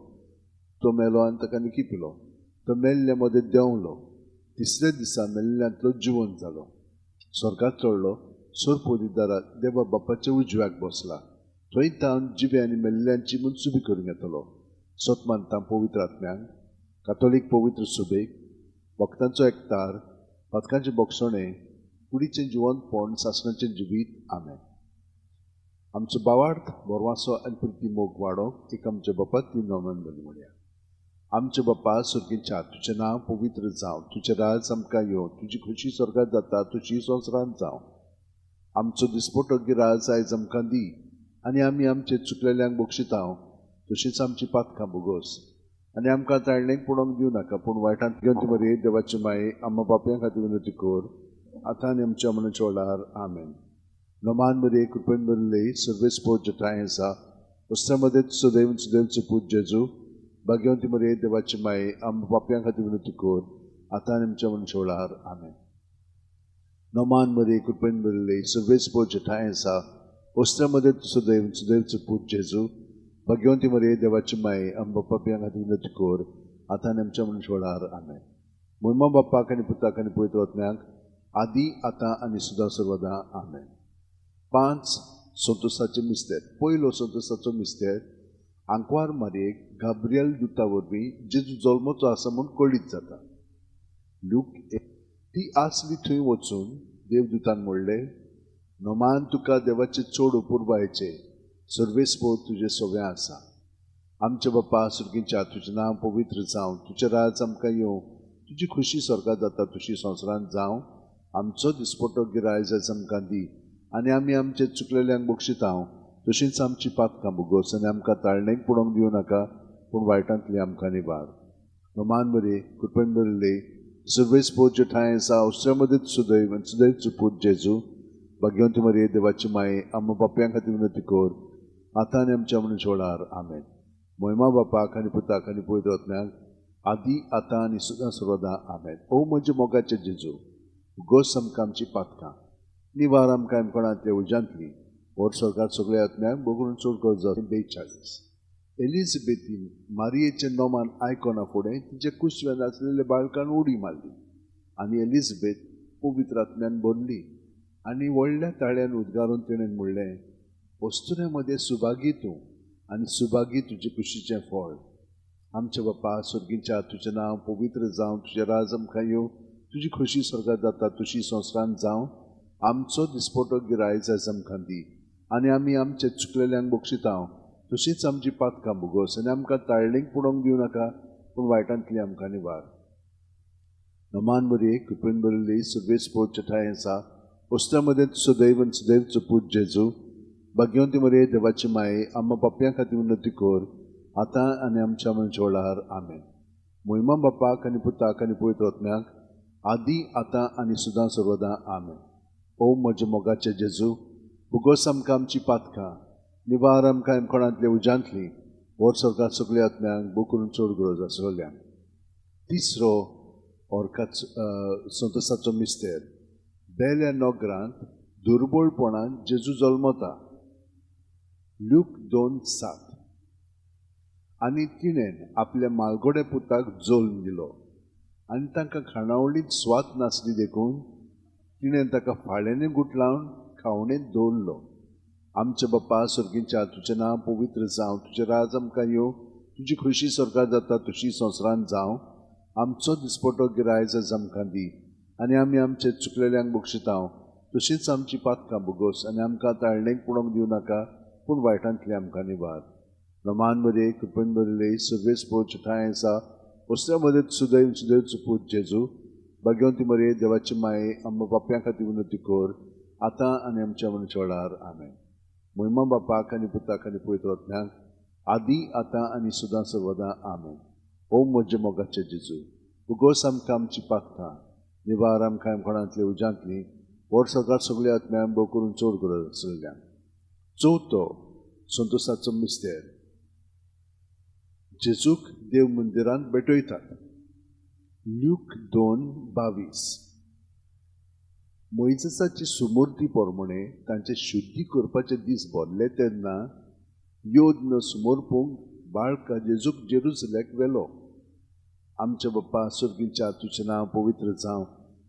तो मेलो आनी ताका निकिपिलो. तो मेल्ले मदें देंवलो, तिसऱ्या दिसा मेल्ल्यांतलो जिवंत जालो. स्वर्गात चडलो, सोर पोदेदारा देवा बापाच्या उजव्याक बसला. थंय तावन जिबे आनी मेल्ल्यांची मनसुबी करून येतलो. सोत मानता पवित्र आत्म्यांक, कातोलीक पवित्र सुबेक, भक्तांचो एकतार, पथकांचे बोगसणे, कुडीचें जिवंतपण, सासणाचें जिवीत. आमेन. आमचो बावार्थ, बोरवासो आनी प्रिती मोग वाडोवंक एक आमचे बापा तीन नोमान बरी म्हणया. आमचे बापा सुर्गीच्या, तुजें नांव पवित्र जावं, तुजें राज आमकां येवं, तुजी खुशी स्वर्गात जाता तुजी संवसारांत जावं. आमचो दिसपटो गिराज आयज आमकां दी आनी आमी आमचे चुकलेल्यांक बक्षितांव, तशींच आमची पातकां बोगोस. आनी आमकां ताळणेक पडोवंक दिवं नाका, पूण वायटांत घेवन ती मरे देवाची माये आम्हा बापयां खातीर विनंती कर, आतां आनी आमच्या मनाच्या वेळार. आमेन. नोमान मरे कृपेन भरले, सर्वेस पोज जठाय आसा, वस्त्रामध्ये सुदैव सुदैवचो पूत जेजू, भाग्यवंती मरे देवाची माये आम्हा बापयां खातीर विनंती कर, आतां आनी आमच्या मनाच्या वेळार. आमेन. नोमान मरे कृपेन भरले, सर्वेस पोज जठाय आसा, वस्त्रामध्ये सुदैव सुदैवचो पूत जेजू, भाग्यवंती मरे देवाची माये आम्हा बापयां खातीर विनंती कर, आतां आनी आमच्या मनाच्या वेळार. आमेन. महिमा बापाक आनी पुताक आनी पवित्र आत्म्याक आदी आतां आनी सुद्दां सर्वदा. आमेन. 5 संतोसाचे मिस्तेर. पयलो संतोसाचो मिस्तेर आंकवार मारयेक गाब्रियल दुता वरवीं जेजू जल्मचो आसा म्हूण कळीत जाता. लूक ती आसली थंय वचून देवदुतान म्हणलें, नोमान तुका देवाचे चड उपुरबायेचे, सर्वेस पोव तुजें सोबें आसा. आमचे बापा सुर्गीच्या, तुजें नांव पवित्र जावं, तुजें राज आमकां येवं, तुजी खुशी स्वर्गात जाता तुजी संवसारांत जावं. आमचो दिसपटो गिरायज आयज आमकां दी आनी आमी आमचे चुकलेल्यांक बक्षितांव, तशींच आमची पातकां बोगोस. आनी आमकां ताळणेक पडोवंक दिवं नाका, पूण वायटांतली आमकां निबार. नोमान मरे कृपेन भरले, सर्वेस पोव जठाय आसा, वस्त्रामध्ये सुदैव आनी सुदैवचो पूत जेजू, भाग्यवंती मरे देवाची माये आम्हा बापयां खातीर विनंती कर, आतां आनी आमच्या मनाच्या वेळार. आमेन. महिमा बापाक आनी पुताक आनी पवित्र आत्म्याक आदी आतां आनी सुद्दां सर्वदा. आमेन. ओ म्हजे मोगाचे जेजू, गोस आमकां आमची पातकां, निवार आमकां एमकोणांतल्या उजांतली, वर स्वर्गात सगळे आत्म्याक बोगून चड कर जाता. 42. एलिझाबेथीन मारयेचें नोमान आयकना फुडें तिचे कुसव्यान आसलेल्या बाळकान उडी मारली आनी एलिझाबेथ पवित्र आत्म्यान भरली आनी व्हडल्या ताळ्यान उद्गारून तिणें म्हणलें, वस्तुरे मदें सुभागी तूं आनी सुभागी तुजे कुशीचें फळ. आमचे बापा सुर्गीच्या, तुजें नांव पवित्र जावं, तुजें राज आमकां येवं, तुजी खुशी स्वर्गात जाता तुजी संवसारांत जावं. आमचो दिसपटो गिरायज आयज आमकां दी आनी आमी आमचे चुकलेल्यांक बक्षितांव, तशींच आमची पातकां बोगोस. आनी आमकां ताळणेक पडोवंक दिवं नाका, पूण वायटांतली आमकां निवार. नोमान मरे कृपेन भरले, सर्वेस पोव जठाय आसा, वस्त्रामध्ये सुदैव आनी सुदैवचो पूत जेजू, भाग्यवंती मरे देवाची माये आम्हा पापयां खातीर विनंती कर आतां आनी आमच्या मनच्या वेळार आमेन. महिमा बापाक आनी पुताक आनी पवित्र आत्म्याक आदी आतां आनी सुद्दां सर्वदा आमेन. ओ म्हजे मोगाचे जेजू, भुगोस आमकां आमची पातकां निवार आमकां कोणांतले उज्यांतली वर सरकार सगळ्या आत्म्यांक बो करून चड गरज आसलेल्यान. तिसरो संतोसाचो मिस्तेर. बेल्या नोगरांत दुर्बळपणान जेजू जल्मता. ल्यूक 2:7. आनी तिणें आपल्या मालगोड्या पुताक जल्म दिलो आनी तांकां खाणावळीत स्वात नासली देखून तिणें ताका फाळ्यांनी गुटलावन खावणेंत दवरलो. आमचे बाप्पा सर्गीच्या तुजें नांव पवित्र जावं, तुजें राज आमकां येवं, तुजी खुशी स्वर्गांत जाता तशी संवसारांत जावं. आमचो दिसपटो गिरायज आज आमकां दी आनी आमी आमचे चुकलेल्यांक बक्षितांव, तशींच आमची पातकां भुगोस आनी आमकां ताळणेक पुणोक दिवं नाका पूण वायटांतली आमकां निवार. नमान मध्ये कृपेन भरिल्ले सर्वेस पोच ठाय आसा वस्त्रा मध्ये सुदैव सुपूत जेजू, भाग्यवंती मरे देवाची माये आम्हा पापयां खातीर विनंती कर आतां आनी आमच्या मनच्या वेळार आमेन. महिमा बापाक आनी पुताक आनी पवित्र आत्म्याक आदी आतां आनी सुद्दां सर्वदा आमेन. ओ म्हजे मोगाचे जेजू, भुगोस आमकां आमची पातकां निवार आमकां कोणांतले उज्यांतली वर सरकार सगळ्या आत्म्यांक भोव करून चड गरज आसलेल्यान. चवथो संतोसाचो मिस्तेर. जेजूक देव मंदिरांत भेटयतात. ल्यूक 2:22. मोइजेसाची सुमूर्ती पोरमणे तांचे शुद्धी करपाचे दीस भरले तेन्ना योद्न सुमोरपूंक बाळका जेजूक जेरुसलेक व्हेलो. आमचे बाप्पा सुर्गीच्या तुजें नांव पवित्र जावं,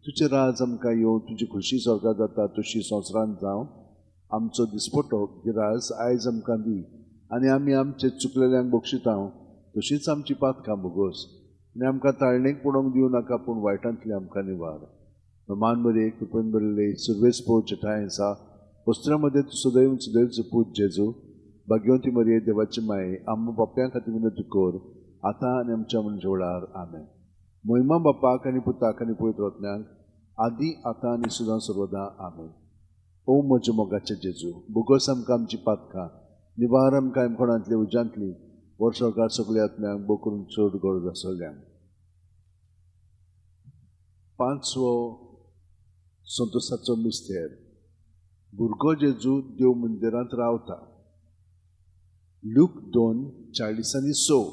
तुजें राज आमकां येवं, तुजी खुशी स्वर्गांत जाता तशी संवसारांत जावं. आमचो दिसपटो गिरास आयज आमकां दी आनी आमी आमचे चुकलेल्यांक बक्षितांव, तशींच आमची पातकां भुगोस आनी आमकां ताळणेक पुणोक दिवं नाका पूण वायटांतली आमकां निवार. नमान मध्ये कृपेन भरिल्ले सर्वेस पोच ठाय आसा वस्त्रा मध्ये सुदैव सुपूत जेजू, भाग्यवंती मरे देवाची माये आम्हा पापयां खातीर विनंती कर आतां आनी आमच्या मनच्या वेळार आमेन. महिमा बापाक आनी पुताक आनी पवित्र आत्म्याक आदी आतां आनी सुद्दां सर्वदा आमेन. ओ म्हजे मोगाचे जेजू, भुगोस आमकां आमची पातकां निवार आमकां कोणांतले उज्यांतली वर सरकार सगळ्या आत्म्यांक भोव करून चड गरज आसलेल्यान. पांचवो संतोसाचो मिस्तेर. भुरगो जेजू देव मंदिरांत रावता. ल्यूक 2:40-6.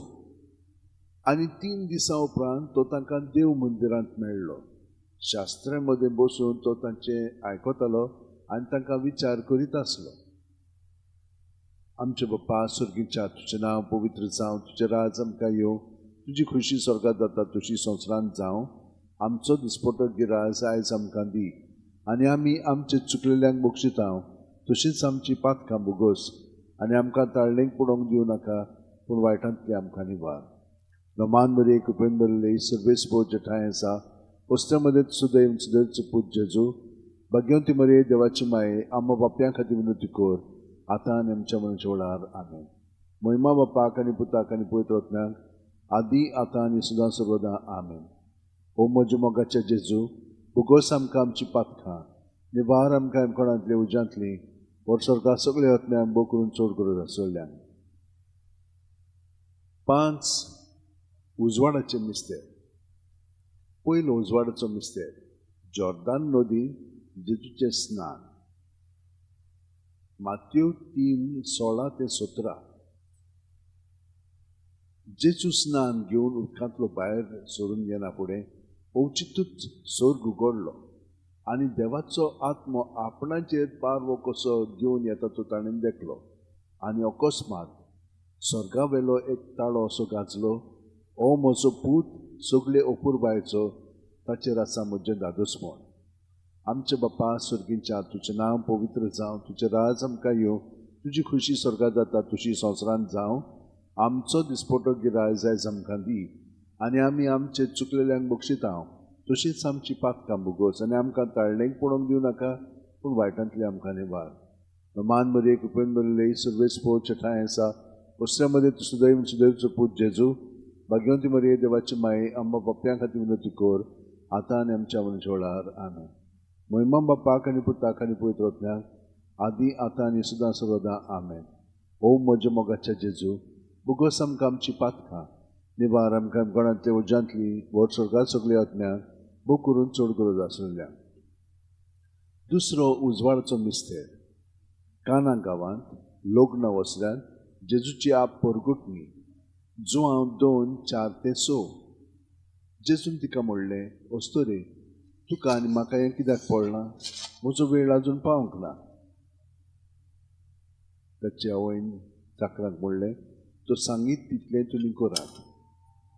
आनी 3 दिसां उपरांत तो तांकां देव मंदिरांत मेळ्ळो. शास्त्रां मध्ये बसून तो तांचें आयकतालो आनी तांकां विचार करीत आसलो. आमचे बाप्पा सुर्गीच्या तुजें नांव पवित्र जावं, तुजें राज आमकां येवं, तुजी खुशी स्वर्गांत जाता तशी संवसारांत जावं. आमचो दिसपटो गिराज आयज आमकां दी आनी आमी आमचे चुकलेल्यांक बक्षितांव, तशींच आमची पातकां भुगोस आनी आमकां ताळणेक पुणोक दिवं नाका पूण वायटांतली आमकां निवार. नमान मध्ये कृपेन भरिल्ले सर्वेस पोच ठाय आसा वस्त्रा मध्ये सुदैव सुपूत जेजू, भाग्यवंती मरे देवाची माये आम्हा पापयां खातीर विनंती कर आतां आनी आमच्या मनच्या वेळार आमेन. महिमा बापाक आनी पुताक आनी पवित्र आत्म्याक आदी आतां आनी सुद्दां सर्वदा आमेन. ओ म्हजे मोगाचे जेजू, भुगोस आमकां आमची पातकां निवार आमकां कोणांतले उज्यांतली वर सरकार सगळ्या आत्म्यांक भोव करून चड गरज आसलेल्यान. 5 उजवाडाचे मिस्तेर. पयलो उजवाडाचो मिस्तेर. जॉर्दान नदी जेजूचें स्नान. मात्यू 3:16-17. जेजू स्नान घेवन उदकांतलो भायर सोडून येना फुडें ओचितूच स्वर्ग उगडलो आनी देवाचो आत्मो आपणाचेर पारवो कसो घेवन येता तो ताणें देखलो. आनी अकस्मात स्वर्गावेलो एक ताळो असो गाजलो. ओ म्हजो पूत सगळे अपुरबायेचो, ताचेर आसा म्हजें दादोसपण. आमचे बाप्पा सुर्गीच्या तुजें नांव पवित्र जावं, तुजें राज आमकां येवं, तुजी खुशी स्वर्गांत जाता तशी संवसारांत जावं. आमचो दिसपटो गिरायज आयज आमकां दी आनी आमी आमचे चुकलेल्यांक बक्षितांव, तशींच आमची पातकां भुगोस आनी आमकां ताळणेक पुणोक दिवं नाका पूण वायटांतली आमकां निवार. नमान मध्ये कृपेन भरिल्ले सर्वेस पोच ठाय आसा वस्त्रा मध्ये सुदैव सुपूत जेजू, भाग्यवंती मरे देवाची माये आम्हा पापयां खातीर विनंती कर आतां आनी आमच्या मनच्या वेळार आमेन. महिमा बापाक आनी पुताक आनी पवित्र आत्म्याक आदी आतां आनी सुद्दां सर्वदा आमेन. ओ म्हज्या मोगाच्या जेजू, बुगोस आमकां आमची पातकां, निबार आमकां कोणांतल्या उज्यांतली वर स्वर्गांत सगळ्या आत्म्यांक बूक करून चड गरज आसलेल्या. दुसरो उजवाडाचो मिस्तेर. काना गांवांत लग्न वसल्यान जेजूची आप परगुटणी. जुआंव 2:4-6. जेजून तिका म्हणलें, वस्तोरे, तुका आनी म्हाका हें कित्याक पडलां? म्हजो वेळ आजून पावंक ना. ताचे आवयन चाकरांक म्हणलें, तो सांगीत तितलें तुमी करात.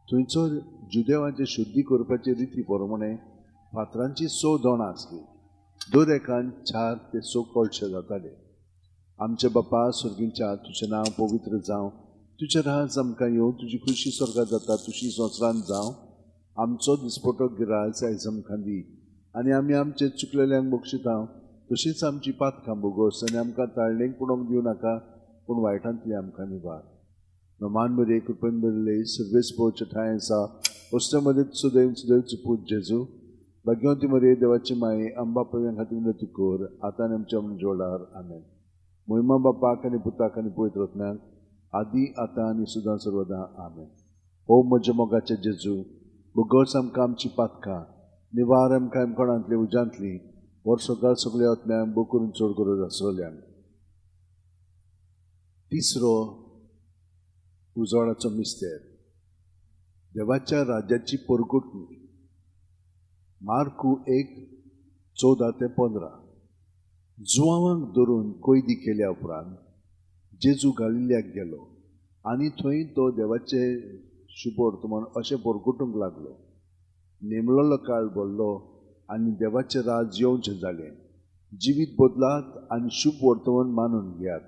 थंयचो जुदेवांचे शुद्धी करपाचे रिती प्रमाणे फातरांची 6 दोणां आसलीं. दर एकान 4 ते 6 कळशे जाताले. आमचे बापा सुर्गीच्या, तुजें नांव पवित्र जावं, तुजें राज आमकां येवं, तुजी खुशी स्वर्गांत जाता तशी संवसारांत जावं. आमचो दिसपटो गिराय आयज आमकां दी, आनी आमी आमचे चुकलेल्यांक बक्षिता तशींच आमची पातकां बोगोस, आनी आमकां ताळणेक पडोवंक दिवं नाका, पूण वायटांतली आमकां निबार. नमान बरे कृपेन बरले सर्वेस पोवचे ठांय आसा, वस्त्र मध्ये सुदैव सुदैवचो पूत जेजू, भाग्यवंती मरे देवाची माये, आंबा पव्यां खातीर विनंती कर, आतां आनी आमच्या जोडार. आमेन. महिमा बापाक आनी पुताक आनी पवित्र आत्म्याक, आदी आतां आनी सुद्दां सर्वदा. आमेन. ओ म्हज्या मोगाचे जेजू, बुगोस आमकां आमची पातकां, निवार आमकां कोणांतली उज्यांतली वर स्वर्गांत सगळ्या आत्म्यांक बूक करून चड गरज आसलेल्यान. तिसरो उजवाडाचो मिस्तेर. देवाच्या राज्याची परगुटणी. मार्कू 1:14-15. जुआवांक धरून कैदी केल्या उपरांत जेजू गालिल्याक गेलो, आनी थंय तो देवाचे शुभ वर्तमान अशें परगुटूंक लागलो. नेमलेलो काळ भरलो आनी देवाचें राज येवचें जालें. जिवीत बदलात आनी शुभ वर्तमान मानून घेयात.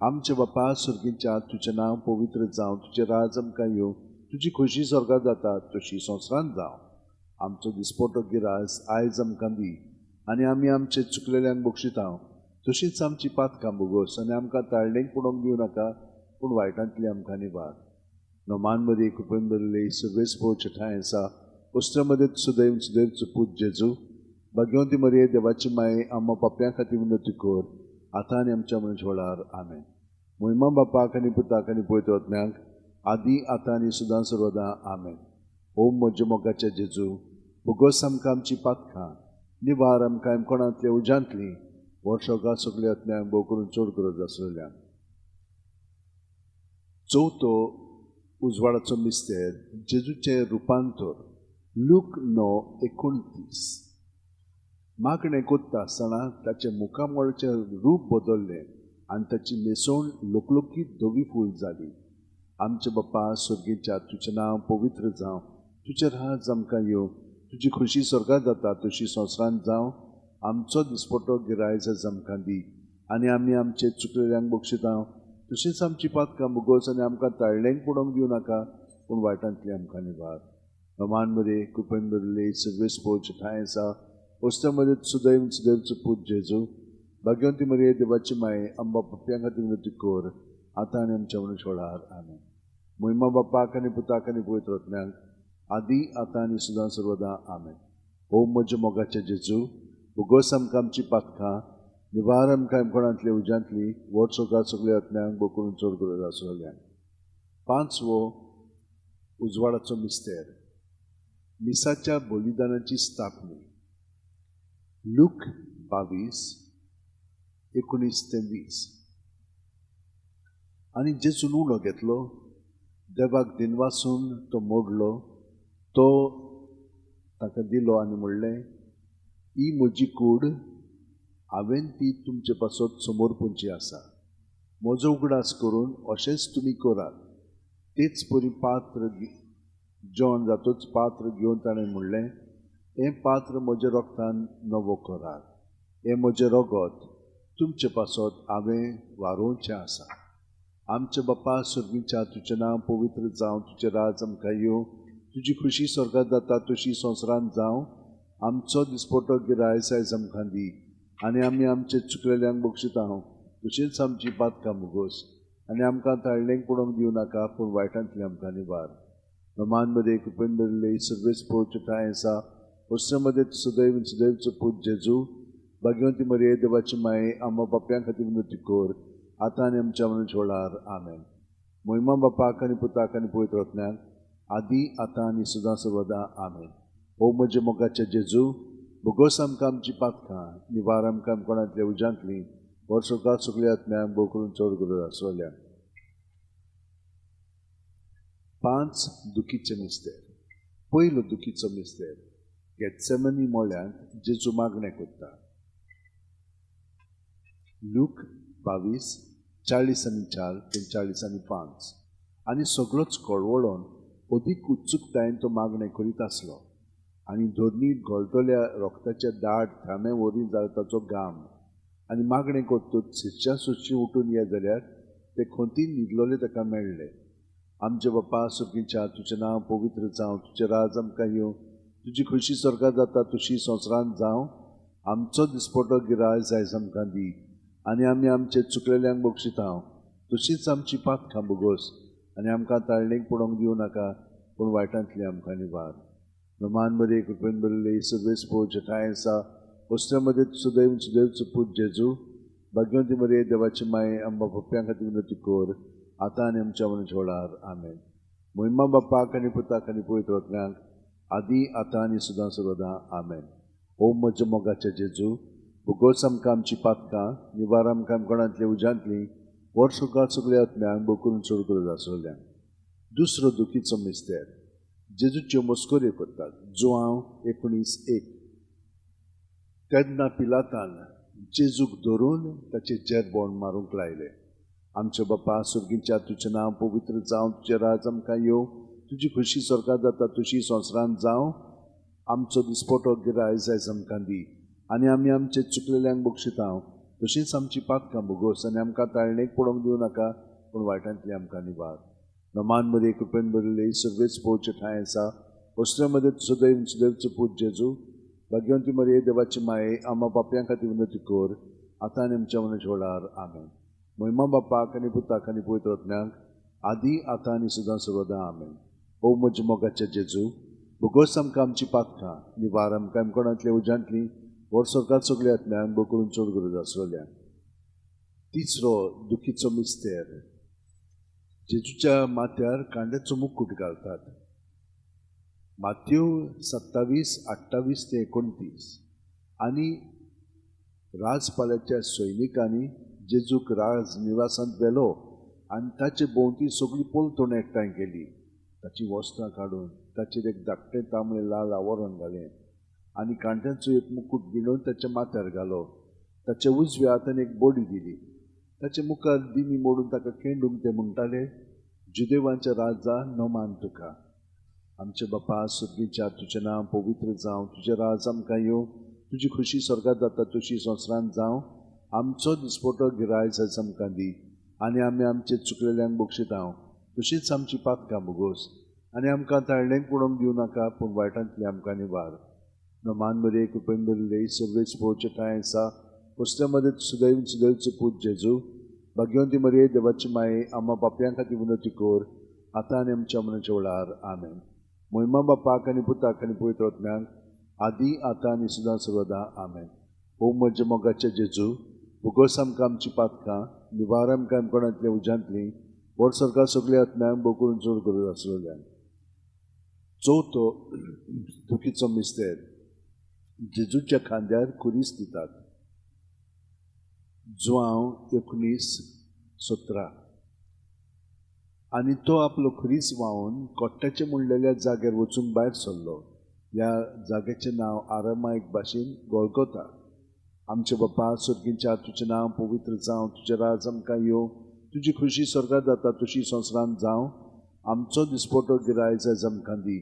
आमचे बापा सुर्गीच्या, तुजें नांव पवित्र जावं, तुजें राज आमकां येवं, तुजी खुशी स्वर्गांत जाता तशी संवसारांत जावं. आमचो दिसपटो गिरास आयज आमकां दी, आनी आमी आमचे चुकलेल्यांक बक्षिता तशींच आमची पातकां बोगोस, आनी आमकां ताळणेक पडोवंक दिवं नाका, पूण वायटांतली आमकां निबार. नोमान मध्ये कृपेन बरले सर्वेस पोवचे ठांय आसा, वस्त्र मध्ये सुदैव सुदैवचो पूत जेजू, भाग्यवंती मरे देवाची माये, आम्हा पाप्यां खातीर विनंती कर, आतां आनी आमच्या मनशा वेळार. आमेन. महिमा बापाक आनी पुताक आनी पवित्र आत्म्याक, आदी आतां आनी सुद्दां सर्वदा. आमेन. ओ म्हज्या मोगाच्या जेजू, बुगोस आमकां आमची पातकां, निबार आमकां कोणांतल्या उज्यांतली वर स्वर्गांत सगळ्या आत्म्यांक भोव करून चड गरज आसलेल्यान. चवथो उजवाडाचो मिस्तेर. जेजूचें रुपांतर. लूक 9:29. मागणें कोत्ता आसतना ताचे मुखामोळाचें रूप बदल्लें आनी ताची न्हेसोण लोकलोकीत धवी फूल जाली. आमचे बापा सुर्गीच्या, तुजें नांव पवित्र जावं, तुजें राज आमकां येवं, तुजी खुशी स्वर्गांत जाता तशी संवसारांत जावं. आमचो दिसपटो गिराय आयज आमकां दी, आनी आमी आमचे चुकलेल्यांक बक्षिता तशींच आमची पातकां बोगोस, आनी आमकां ताळणेक पडोवंक दिवं नाका, पूण वायटांतली आमकां निबार. नमान मध्ये कृपेन बरले सर्वेस पोवचे ठांय आसा, वस्त्र मध्ये सुदैव सुदैवचो पूत जेजू, भाग्यवंती मरे देवाची माये, आंबा पप्प्यां खातीर विनंती कर, आतां आनी आमच्या मनशा वेळार. आमेन. महिमा बापाक आनी पुताक आनी पवित्र आत्म्याक, आदी आतां आनी सुद्दां सर्वदा. आमेन. ओ म्हज्या मोगाचे जेजू, बुगोस आमकां आमची पातकां, निबार आमकां कोणांतले उज्यांतली वर स्वर्गांत सगळ्या आत्म्यांक भोव करून चड गरज आसलेल्यान. पांचवो उजवाडाचो मिस्तेर. मिसाच्या बलिदानाची स्थापणी. लूक 22:19-20. आनी जेजून उलो घेतलो, देवाक दिनवासून तो मोडलो, तो ताका दिलो आनी म्हणलें, ही म्हजी कूड, हांवें ती तुमचे पासत समोर पोवची आसा. म्हजो उगडास करून अशेंच तुमी करात. तेच परी पात्र जेवण जातोच पात्र घेवन ताणें म्हणलें, हें पात्र म्हज्या रोगतान नवो करात. हें म्हजें रगत तुमचे पासत हांवें वारोवचें आसा. आमचे बापा सुर्गीच्या, तुजें नांव पवित्र जावं, तुजें राज आमकां येवं, तुजी खुशी स्वर्गांत जाता तशी संवसारांत जावं. आमचो दिसपटो गिराय आयज आमकां दी, आनी आमी आमचे चुकलेल्यांक बक्षिता तशींच आमची पातकां बोगोस, आनी आमकां ताळणेक पडोवंक दिवं नाका, पूण वायटांतली आमकां निबार. नमान मध्ये कृपेन बरले सर्वेस पोवचे ठांय आसा, वस्त्र मध्ये सुदैव सुदैवचो पूत जेजू, भाग्यवंती मरिये देवाची माये आम्हा पाप्यां खातीर विनंती कर आतां आनी आमच्या मरणाच्या वेळार आमेन. महिमा बापाक आनी पुताक आनी पवित्र आत्म्याक आदी आतां आनी सदां सर्वदा आमेन. ओ म्हजे मोगाचे जेजू, भोगोस आमकां आमची पातकां निवार आमकां कोणांतल्या उज्यांतली वर्सोकात सगळ्या आत्म्याक भोव करून चड गरज आसलेल्या. 5 दुखीचे मिस्तेर. पयलो दुखीचो मिस्तेर गेत्सेमनी मोळ्यांत जेजू मागणें करता. लूक 22:40-4 ते 40-5. आनी सगळोच कळवळोन अदीक उत्सुकतायेन तो मागणें करीत आसलो. आनी धोरणींत घोळटल्या रोगताचे दाट थामे वरी जाता ताचो घाम. आनी मागणें करतूच शिश्यां उठून ये जाल्यार ते खोंतीन न्हिदलोले ताका मेळ्ळे. आमचे बापा सुर्गीच्या तुजें नांव पवित्र जावं, तुजें राज आमकां येवं, तुजी खुशी स्वर्गांत जाता तशी संवसारांत जावं. आमचो दिसपटो गिराय जायज आमकां दी आनी आमी आमचे चुकलेल्यांक बक्षितांव. तशींच आमची पातकां बोगोस आनी आमकां ताळणेक पडोवंक दिवं नाका, पूण वायटांतली आमकां निवार. नमान बरे कृपेन बरले सर्वेस पो जठाय आसा वस्त्रामध्ये सुदैव सुदैवचो पूत जेजू, भाग्यवंती मरिये देवाची माये आमच्या पप्प्यां खातीर विनंती कर आतां आनी आमच्या मरणाच्या वेळार आमेन. महिमा बापाक आनी पुताक आनी पवित्र आत्म्याक आदी आतां आनी सदां सर्वदा आमेन. ओ म्हज्या मोगाचे जेजू, भोगोस आमकां आमची पातकां निवार आमकां कोणांतल्या उज्यांतली वर्सोकात सगळ्या आत्म्याक भोव करून चड गरज आसलेल्या. दुसरो दुखीचो मिस्तेर जेजूच्यो मस्कोऱ्यो करतात. जुआंव 19:1. तेन्ना पिलातान जेजूक धरून ताचे जेरबोण मारूंक लायले. आमचे बापा सुर्गीच्या तुजें नांव पवित्र जावं, तुजें राज आमकां येवं, तुजी खुशी स्वर्गांत जाता तशी संवसारांत जावं. आमचो दिसपटो गिराय जायज आमकां दी आनी आमी आमचे चुकलेल्यांक बक्षितांव. तशींच आमची पातकां बोगोस आनी आमकां ताळणेक पडोवंक दिवं नाका, पूण वायटांतली आमकां निवार. नमान मरे कृपेन बरले सर्वेच पोवचे ठांय आसा वस्त्रामध्ये सुदैव सुदैवचो पूत जेजू, भाग्यवंती मरिये देवाची माये आम्हा पाप्यां खातीर विनंती कर आतां आनी आमच्या मरणाच्या वेळार आमेन. महिमा बापाक आनी पुताक आनी पवित्र आत्म्याक आदी आतां आनी सदां सर्वदा आमेन. ओ म्हजे मोगाचे जेजू, भोगोस आमकां आमची पातकां निवार आमकां कोणांतल्या उज्यांतली वर्सोकात सगळ्या आत्म्याक भोव करून चड गरज आसलेल्या. तिसरो दुखीचो मिस्तेर जेजूच्या माथ्यार कांड्याचो मुकुट घालतात. माथ्यू 27:28-29. आनी राजपाल्याच्या सैनिकांनी जेजूक राज निवासांत व्हेलो आनी ताचे भोंवती सगळी पलतून एकठांय केली. ताची वस्त्रां काडून ताचेर एक धाकटें तांबडें लाल आवरण घालें आनी कांट्याचो एक मुकुट विणून ताच्या माथ्यार घालो. ताच्या उजव्या हातान एक बडी दिली. ताचे मुखार दिमी मोडून ताका केंडूंक ते म्हणटाले, जुदेवांच्या राजा नोमान तुका. आमचे बापा सुर्गीच्या तुजें नांव पवित्र जावं, तुजें राज आमकां येवं, तुजी खुशी स्वर्गांत जाता तशी संवसारांत जावं. आमचो दिसपटो गिराय जायज आमकां दी आनी आमी आमचे चुकलेल्यांक बक्षितांव. तशींच आमची पातकां बोगोस आनी आमकां ताळणेक पडोवंक दिवं नाका, पूण वायटांतली आमकां निवार. नमान मरे कृपेन बरले सर्वेच पोवचे ठांय आसा वस्त्रामध्ये सुदैव सुदैवचो पूत जेजू, भाग्यवंती मरिये देवाची माये आम्हा पाप्यां खातीर विनंती कर आतां आनी आमच्या मरणाच्या वेळार आमेन. महिमा बापाक आनी पुताक आनी पवित्र आत्म्याक आदी आतां आनी सदां सर्वदा आमेन. ओ म्हजे मोगाचे जेजू, भोगोस आमकां आमची पातकां निवार आमकां कोणांतल्या उज्यांतली वर्सोकात सगळ्या आत्म्याक भोव करून चड गरज आसलेल्या. चवथो दुखीचो मिस्तेर जेजूच्या खांद्यार खुरीस दितात. जुआंव 19:17. आनी तो आपलो खुरीस व्हांवून कोट्ट्याचे म्हणलेल्या जाग्यार वचून भायर सरलो. ह्या जाग्याचें नांव आरामायक भाशेन गोल्गोथा. आमचे बापा सुर्गीच्या तुजें नांव पवित्र जावं, तुजें राज आमकां येवं, तुजी खुशी स्वर्गांत जाता तशी संवसारांत जावं. आमचो दिसपटो गिराय जायज आमकां दी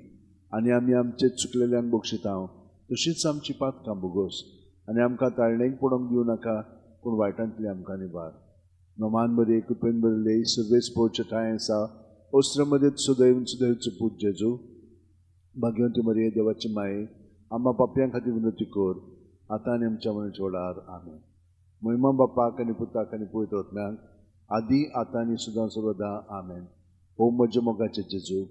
आनी आमी आमचे चुकलेल्यांक बक्षितांव. तशींच आमची पातकां बोगोस आनी आमकां ताळणेक पडोवंक दिवं नाका, पूण वायटांतली आमकां निवार. नोमान बरे कृपेन बरले सर्वेस पोवचे ठांय आसा वस्त्रामध्ये सुदैव सुदैवचो पूत जेजू, भाग्यवंती मरिये देवाची माये आम्हा पाप्यां खातीर विनंती कर आतां आनी आमच्या मरणाच्या वेळार आमेन. महिमा बापाक आनी पुताक आनी पवित्र आत्म्याक आदी आतां आनी सदां सर्वदा आमेन. ओ म्हजे मोगाचे जेजू,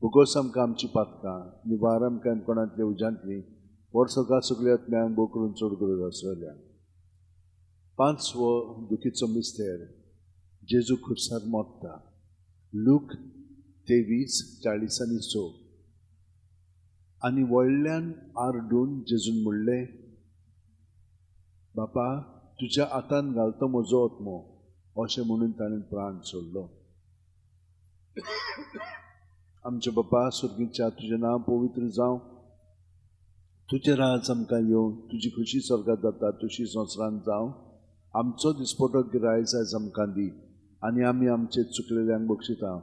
भोगोस आमकां आमची पातकां निवार आमकां कोणांतल्या उज्यांतली वर्सोकात सगळ्या आत्म्याक भोव करून चड गरज आसलेल्या. पांचवो दुखीचो मिस्तेर जेजू खुर्सार मोडटा. लूक 23:40-41. आनी व्हडल्यान आरडून जेजून म्हणलें, बापा, तुज्या हातान घालतो म्हजो आत्मो. अशें म्हणून ताणें प्राण सोडलो. आमचे बापा सुर्गीच्या, तुजें नांव पवित्र जावं. तुजें राज आमकां येवं. तुजी खुशी स्वर्गांत जाता तशी संवसारांत जावं. आमचो दिसपटो गिरायज आयज आमकां दी. आनी आमी आमचे चुकलेल्यांक बक्षिता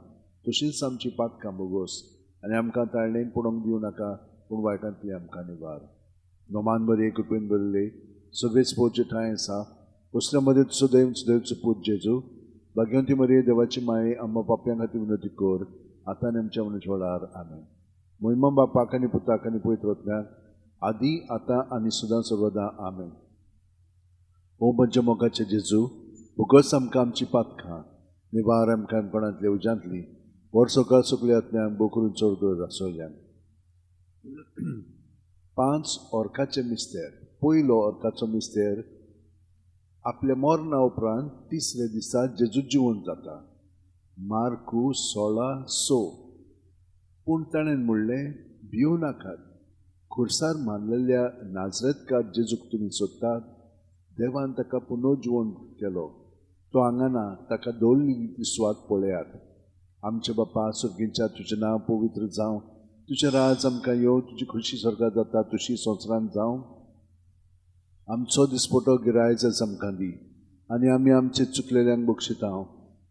तशींच आमची पातकां बोगोस. आनी आमकां ताळणेक पडोवंक दिवं नाका, पूण वायटांतली आमकां निवार. नोमान बरे कृपेन बरले सगळेच पोवचे ठांय आसा. उसल्या मदें सुदैवचो पूत जेजू, भाग्यवंती मरे देवाची माये, आम्हा पाप्यां खातीर विनंती कर, आतां आनी आमच्या मनूच वेळार. आमेन. महिमा बापाक आनी पुताक आनी पवित्र आत्म्याक, आदी आतां आनी सदां सर्वदा. आमेन. ओ म्हज्या मोगाचे जेजू, उगच आमकां आमची पातकां निवार आमकां कोणांतले उज्यांतली वर सकाळ सगळे आत्म्याक बोकरून चड गरज आसल्यान. 5 ऑर्काचे मिस्तेर. पयलो ऑर्काचो मिस्तेर आपल्या मरणा उपरांत तिसरे दिसा जेजू जिवंत जाता. मार्कू 16:6. पूण ताणें म्हणलें, भिवू नाकात. खुर्सार मारलेल्या नाजरेतकार जेजूक तुमी सोदतात. देवान ताका पुनर्जिवंत केलो. तो हांगा ना. ताका दवरलेली ती सुवात पळयात. आमचे बापा सुर्गीच्या, तुजें नांव पवित्र जावं. तुजें राज आमकां येवं. तुजी खुशी स्वर्गांत जाता तशी संवसारांत जावं. आमचो दिसपटो गिरायज आयज आमकां दी. आनी आमी आमचे चुकलेल्यांक बक्षिता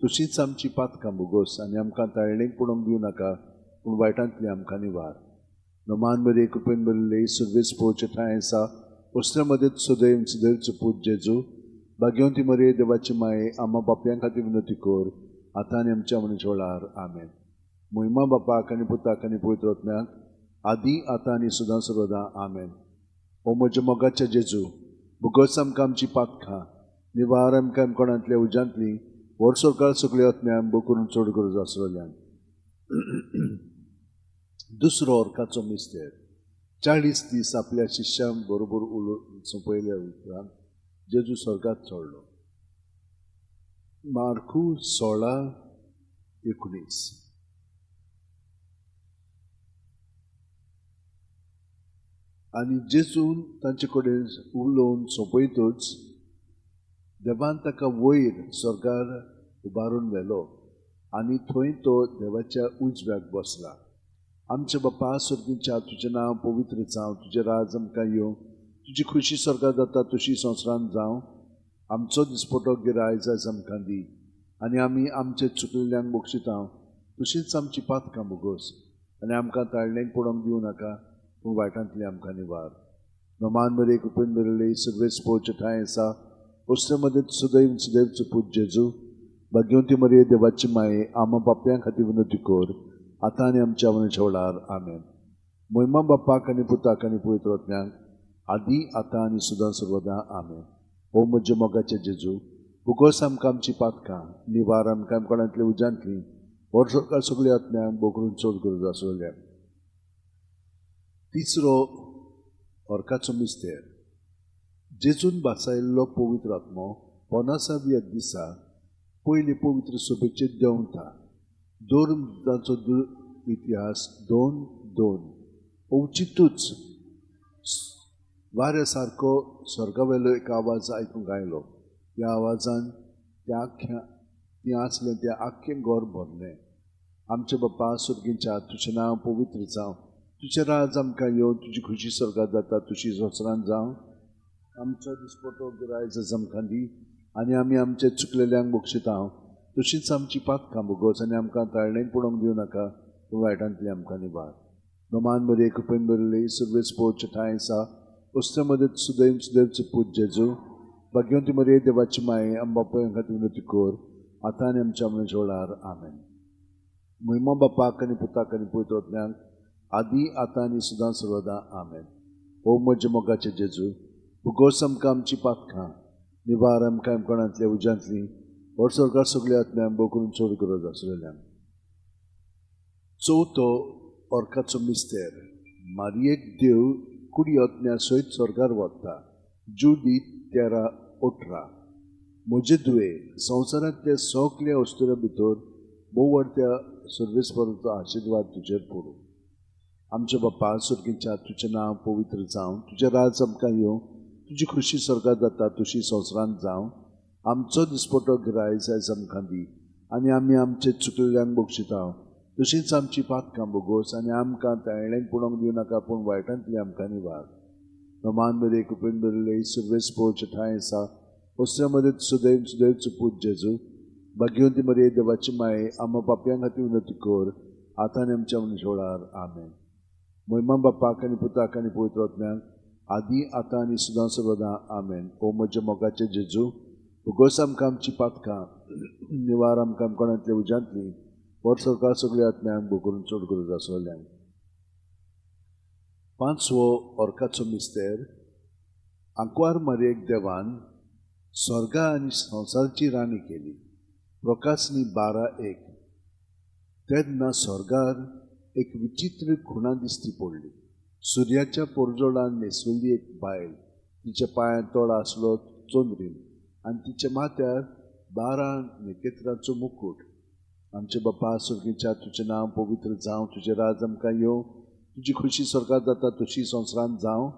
तशींच आमची पातकां बोगोस. आनी आमकां ताळणेक पडोवंक दिवं नाका, पूण वायटांतली आमकां निवार. नोमान बरे कृपेन बरले सगळेच पोवचे ठांय आसा. उसल्या मदें सुदैवचो पूत जेजू, भाग्यवंती मरे देवाची माये, आम्हा पाप्यां खातीर विनंती कर, आतां आनी आमच्या मनूच वेळार. आमेन. महिमा बापाक आनी पुताक आनी पवित्र आत्म्याक, आदी आतां आनी सदां सर्वदा. आमेन. ओ म्हज्या मोगाच्या जेजू, भुगोस आमकां आमची पातकां निवार आमकां कोणांतल्या उज्यांतली वर सकाळ सगळे आत्म्याक बो करून चड गरज आसलेल्यान. दुसरो ऑर्काचो मिस्तेर 40 दीस आपल्या शिश्यां बरोबर सोंपयल्या उपरांत जेजू स्वर्गांत चडलो. मार्कू 16:19. आनी जेजून तांचे कडेन उलोवन सोंपयतच देवान ताका वयर स्वर्गार उबारून व्हेलो आनी थंय तो देवाच्या उजव्याक बसला. आमचे बापा सुर्गीच्या, तुजें नांव पवित्र जावं. तुजें राज आमकां येवं. तुजी खुशी स्वर्गांत जाता तशी संवसारांत जावं. आमचो दिसपटो गिरायज आयज आमकां दी. आनी आमी आमचे चुकलेल्यांक बक्षिता तशींच आमची पातकां बोगोस. आनी आमकां ताळणेक पडोवंक दिवं नाका, पूण वायटांतली आमकां निवार. नोमान बरे कृपेन बरले सगळेच पोवचे ठांय आसा. उसले मदें सुदैवचो पूत जेजू, भाग्यवंती मरे देवाची माये, आम्हा पाप्यां खातीर विनंती कर, आतां आनी आमच्या मनूच्या वेळार. आमेन. महिमा बापाक आनी पुताक आनी पवित्र आत्म्याक, आदी आतां आनी सदां सर्वदा. आमेन. ओ म्हज्या मोगाचे जेजू, भुगोस आमकां आमची पातकां निवार आमकां कोणांतले उज्यांतली वर सकाळ सगळे आत्म्याक बो करून चड गरज आसलेल्यान. तिसरो ऑर्काचो मिस्तेर जेजून बासायल्लो पवित्र आत्मो 50व्या दिसा पयले पवित्र सभेचेर देंवता. दोरदाचो इतिहास 2:2. अवचितूच वाऱ्या सारको स्वर्गावेलो एक आवाज आयकूंक आयलो. त्या आवाजान तें आसलें तें आख्खें घर भरलें. आमचे बापा सुर्गीच्या, तुजें नांव पवित्र जावं. तुजें राज आमकां येवं. तुजी खुशी स्वर्गांत जाता तशी संवसारांत जावं. आमचो दिसपटो गिरायज आयज आमकां दी. आनी आमी आमचे चुकलेल्यांक बक्षिता तशींच आमची पातकां बोगोस. आनी आमकां ताळणेक पडोवंक दिवं नाका, पूण वायटांतली आमकां निवार. नोमान बरे कृपेन बरले सगळेच पोवचे ठांय आसा. उसल्या मदें सुदैवचो पूत जेजू, भाग्यवंती मरे देवाची माये, आम्हा पाप्यां खातीर विनंती कर, आतां आनी आमच्या मनूच्या वेळार. आमेन. महिमा बापाक आनी पुताक आनी पवित्र आत्म्याक, आदी आतां आनी सदां सर्वदा. आमेन. ओ म्हज्या मोगाचे जेजू, भुगोस आमकां आमची पातकां निवार आमकां कोणांतल्या उज्यांतली वर सरकार सगळे आत्म्याक बो करून चड गरज आसलेल्यान. चवथो ऑर्काचो मिस्तेर मारयेक देव कुडी आत्म्या सयत स्वर्गार व्हरता. जुदी 13:18. म्हजे तुवें संवसारांतल्या सगल्या वस्तुऱ्या भितर भोव व्हडत्या सर्वेस परतो आशिर्वाद तुजेर पडूं. आमचे बाप्पा सुर्गीच्या तुजें नांव पवित्र जावं, तुजें राज आमकां येवं, तुजी खुशी स्वर्गांत जाता तशी संवसारांत जावं. आमचो दिसपटो गिरायज आयज आमकां दी आनी आमी आमचे चुकलेल्यांक बक्षिता. तशींच आमची पातकां बोगोस आनी आमकां तायणेक पडोवंक दिवं नाका, पूण वायटांतली आमकां निवार. नमान मेरे कुपेन बरले सर्वेस पोवचे ठांय आसा, वस्त्रा मदत सुदैव सुदैवचो पूत जेजू. भाग्यवंती मरे देवाची माये, आम्हा पापयां खातीर विनंती कर, आतां आनी आमच्या मनशा वेळार. आमेन. महिमा बापाक आनी पुताक आनी पवित्र आत्म्याक, आदी आतां आनी सदां सर्वदा. आमेन. ओ म्हज्या मोगाचे जेजू, भोगोस आमकां आमची पातकां, निवार आमकां कोणांतल्या उज्यांतली, वर सरकार सगळ्या आत्म्यांक भोग करून चड गरज आसलेल्यांक. पांचवो ओर्काचो मिस्तेर. आंकवार मारयेक देवान स्वर्गा आनी संवसाराची राणी केली. प्रकाशनी 12:1. तेन्ना स्वर्गार एक विचित्र खुणा दिश्टी पडली. सुर्याच्या पोरजोडान न्हेसलेली एक बायल, तिच्या पांयां तोडा आसलो चोंदरीन आनी तिच्या माथ्यार 12 नखेत्रांचो मुकुट. आमचे बाप्पा सुर्गीच्या तुजें नांव पवित्र जावं, तुजें राज आमकां येवं, तुजी खुशी स्वर्गांत जाता तशी संवसारांत जावं.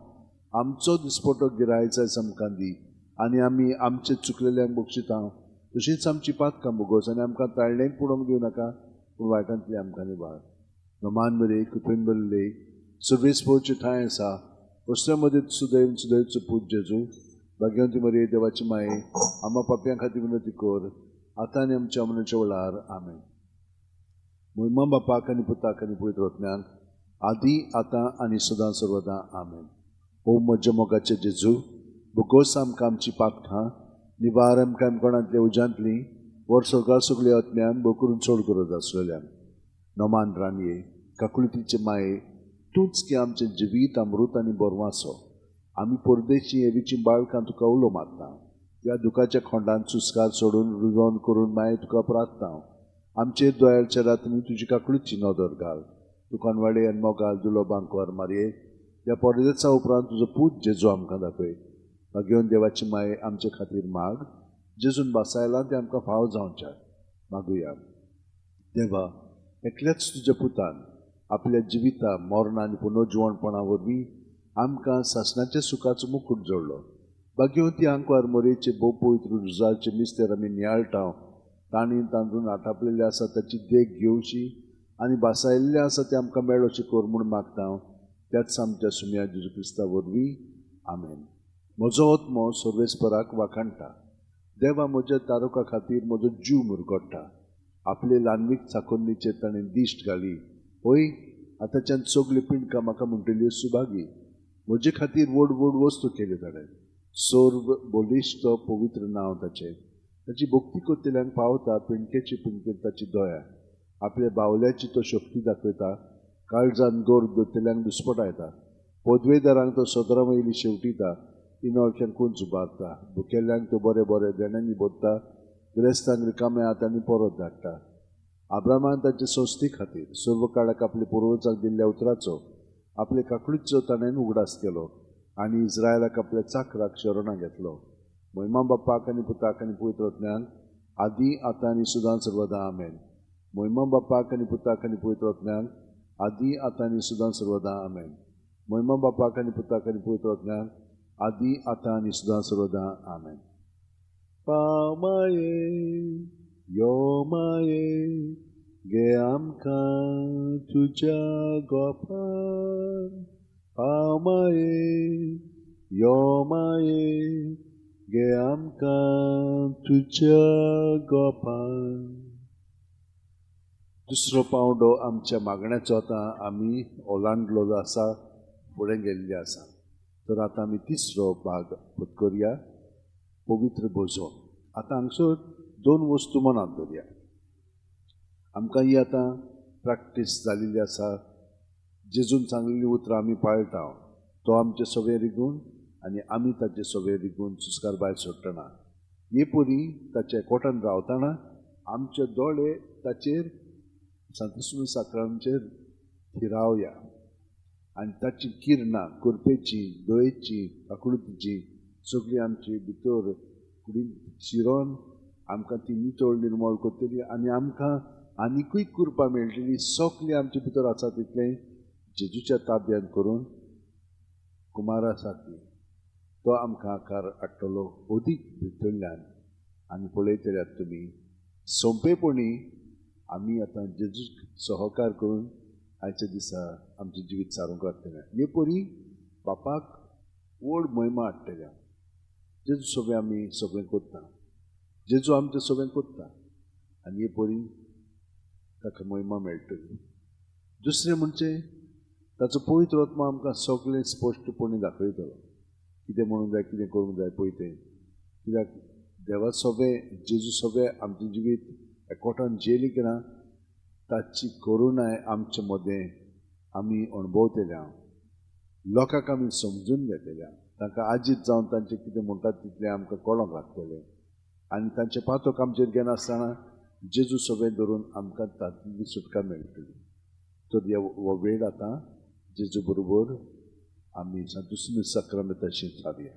आमचो दिसपटो गिरायज आयज आमकां दी आनी आमी आमचे चुकलेल्यांक बक्षिता. तशींच आमची पातकां बोगोस आनी आमकां ताळणेक पडोवंक दिवं नाका, पूण वायटांतली आमकां निवार. नमान मेरे कुपेन बरले सर्वेस पोवचे ठांय आसा, वस्त्रा मदत सुदैव सुदैवचो पूत जेजू. भाग्यवंती मरे देवाची माये, आम्हा पापयां खातीर विनंती कर, आतां आनी आमच्या मनशा वेळार. आमेन. महिमा बापाक आनी पुताक आनी पवित्र आत्म्याक, आदी आतां आनी सदां सर्वदा. आमेन. ओ म्हज्या मोगाचे जेजू, भोगोस आमकां आमची पातकां, निवार आमकां कोणांतल्या उज्यांतली, वर सरकार सगळ्या आत्म्यांक भोग करून चड गरज आसलेल्यांक. नोमान राणये, काकुळतीचे माये, तूंच की आमचें जिवीत, अमृत आनी बोरवासो. आमी परदेशी हेवीची बाळकां तुका उलो मारता. ह्या दुखाच्या खोंडांत सुस्कार सोडून रुजोवन करून माये तुका प्रार्थना. आमचेर दोयाळच्या रात्री तुजी काकुळीची नदर घाल. तुकान वाडे आनी मोगाल दुलो बांकवार मारये, ह्या परदेसा उपरांत तुजो पूत जेजू आमकां दाखय. भाग्यवन देवाची माये, आमचे खातीर माग. जेजून बासायलां ते आमकां फाव जावच्या. मागुया. देवा, एकल्याच तुज्या पुतान आपल्या जिविता, मरणा आनी पुनर्जिवणपणा वरवीं आमकां सासणाच्या सुखाचो मुकुट जोडलो. भाग्यवंती आंकवार मोरेचे भोव पवित्र रुजाचे मिस्तेर आमी नियाळटाव. तांणी तांदून आटापलेले आसा ताची देख घेवची आनी बासायल्ले आसा ते आमकां मेळोवचे कर म्हूण मागता. त्याच आमच्या सुम्या जेजू क्रिस्ता वरवीं. आमेन. म्हजो आत्मो सर्वेस्पराक वाखाणटा. देवा, म्हज्या तारुका खातीर म्हजो जीव मुरगोडटा. आपले ल्हानवीक चाकोन्नीचेर ताणें दिश्ट घाली. होय, आतांच्यान सगळी पिणकां म्हाका म्हणटली सुभागी. म्हजे खातीर व्हड व्हड वस्तू केली ताणें. सोर्व बोलिश्ट पवित्र नांव ताचें. ताची भक्ती करतल्यांक पावता. पिणकेची पिणकेर ताची दोया. आपल्या बावल्याची तो शक्ती दाखयता. काळजान गोर दोतल्यांक दुस्पटायता. पदवेदारांक तो सदरा वयली शेवटीता. इनोळख्यांक कोण जुबारता. भुकेल्ल्यांक तो बरे बरे देण्यांनी भरता. गिरेस्तांक रिकामे हातांनी परत धाडटा. आब्रामान ताचे संस्थे खातीर सर्व काळाक आपल्या पुर्वजांक दिल्ल्या उतराचो आपले काकुळीचो ताणें उगडास केलो आनी इस्रायलाक आपल्या चाकराक शरणां घेतलो. महिमा बापाक आनी पुताक आनी पवित्र आत्म्याक, आदी आतां आनी सदां सर्वदा. आमेन. महिमा बापाक आनी पुताक आनी पवित्र आत्म्याक, आदी आतां आनी सदां सर्वदा. आमेन. महिमा बापाक आनी पुताक आनी पवित्र आत्म्याक, आदी आतां आनी सदां सर्वदा. आमेन. पामाये यो माये, गे आमकां तुज्या गोपान. पामाये यो माये, गे आमकां तुज्या गोपान. दुसरो पावंडो आमच्या मागण्याचो आतां आमी ओलांडलो आसा, फुडें गेल्ले आसा. तर आतां आमी तिसरो भाग पत्करया, पवित्र भोजो. आतां हांगसर 2 वस्तू मनांत दवरया. आमकां ही आतां प्रॅक्टीस जाल्ली आसा. जेजून सांगलेली उतरां आमी पाळटा. तो आमचे सवे रिगून आनी आमी ताचे सवे रिगून सुस्कार भायर सोडटना. हे परी ताच्या एकवटान रावतना आमचे दोळे ताचेर संतस्व साकरांचेर थिरावया आनी ताची किरणां कुरपेची, दोयेची, काकुळतीची सगळी आमची भितर कुडीन शिरोन आमकां ती नितळ निर्मळ करतली आनी आमकां आनिकूय कृपा मेळटली. सगळें आमचे भितर आसा तितलें जेजूच्या ताब्यांत करून कुमारा सारकी तो आमकां आकार हाडटलो अदीक भितरल्यान. आनी पळयतल्यात तुमी सोंपेपणी आमी आतां जेजूक सहकार करून आयच्या दिसा आमचें जिवीत सारूंक लागतलें. हे परी बापाक व्हड महिमा हाडटल्या. जेजू सगळें आमी सगळें करता, जेजू आमचें सगळें करता आनी हे परी ताका महिमा मेळटली. दुसरें म्हणजे ताचो पवित्र आत्मा आमकां सगळें स्पश्टपणी दाखयतलो. कितें म्हणूंक जाय, कितें करूंक जाय पळय तें. कित्याक देवा सगळें जेजू सगळें आमचें जिवीत एकवटान जेली केलां. ताची करुणाय आमचे मदें आमी अणभवतल्या. लोकांक आमी समजून घेतल्या. तांकां आजीत जावन तांचें कितें म्हणटात तितलें आमकां कळोंक लागतलें. आनी तांचे पातोक आमचेर घेनासतना जेजू सगळें धरून आमकां तातूंतली सुटका मेळटली. तर हो वेळ आतां जेजू बरोबर आमी संतुस्मी सक्रामेंताची सारया.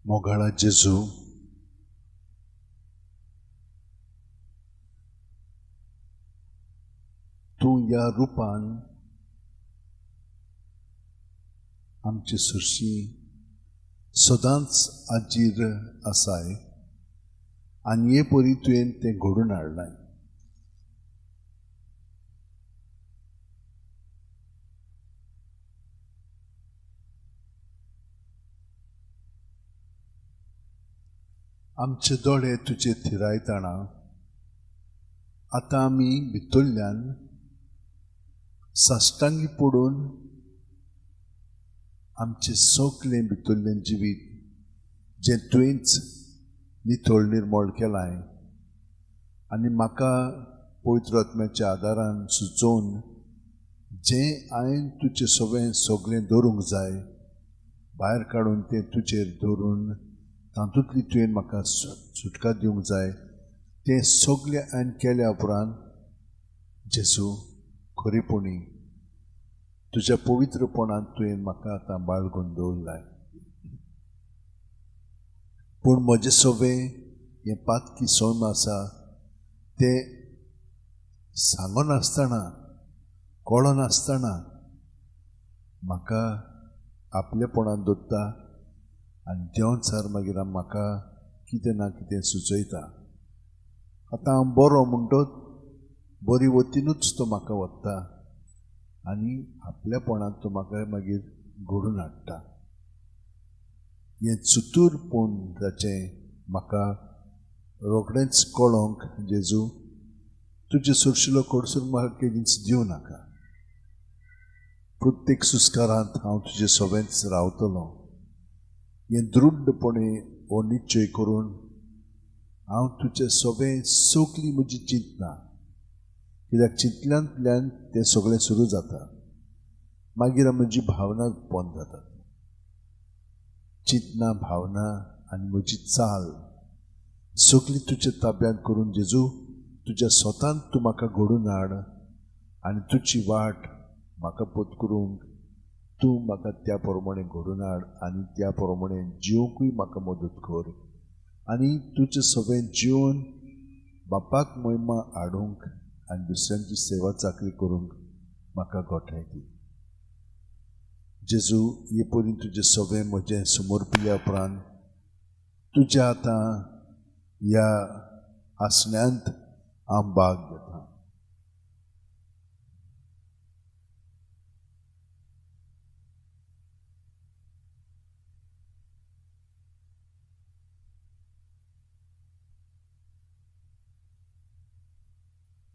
मोगाळा जेजू, तूं ह्या रुपान आमची सुरशी सदांच आजीर आसाय आनी हे परी तुवें तें घडून हाडलाय. आमचे दोळे तुजे थिरायताना आतां आमी भितरल्यान साश्टांगी पडून आमचे सोगलें भितरलें जिवीत जें तुवेंच नितळ निर्मळ केलाय आनी म्हाका पवित्र आत्म्याच्या आदारान सुचोवन जें हांवें तुजें सगळें दवरूंक जाय भायर काडून तें तुजेर दवरून तातूंतली तुवें म्हाका सुटका दिवंक जाय तें सगळें हांवें केल्या उपरांत जेजू खरेपणी तुज्या पवित्रपणान तुवें म्हाका आतां बाळगून दवरलाय. पूण म्हजें सवें हें पातकी सोम आसा तें सांगनासतना कळनासतना म्हाका आपलेपणान दवरता आनी देंवचार मागीर म्हाका कितें ना कितें सुचयता. आतां हांव बरो म्हणटोच बरी वतीनूच तो म्हाका व्हरता आनी आपल्यापणान तो म्हाका मागीर घडून हाडटा. हें चतुरपण जाचें म्हाका रोखडेंच कळोंक जेजू तुजे सुरशिलो कडसूर म्हाका केदींच दिवं नाका. प्रत्येक सुस्कारांत हांव तुजे सोबेंच रावतलों. हें दृढपणे हो निश्चय करून हांव तुजें सोबें सगळी म्हजी चिंतना, कित्याक चिंतल्यांतल्यान तें सगळें सुरू जाता, मागीर म्हजी भावना बंद जातात. चिंतना भावना आनी म्हजी चाल सगळी तुज्या ताब्यांत करून जेजू तुज्या स्वतान तूं म्हाका घडून हाड आनी तुजी वाट म्हाका पत्करूंक तूं म्हाका त्या प्रमाणे घडून हाड आनी त्या प्रमाणे जिवंकूय म्हाका मदत कर आनी तुजें सगळें जिवन बापाक महिमा हाडूंक आनी दुसऱ्यांची सेवा चाकरी करूंक म्हाका गोठाय दी. जेजू हे परी तुजें सगळें म्हजें समर्पिल्या उपरांत तुज्या आतां ह्या आसण्यांत हांव भाग घेता.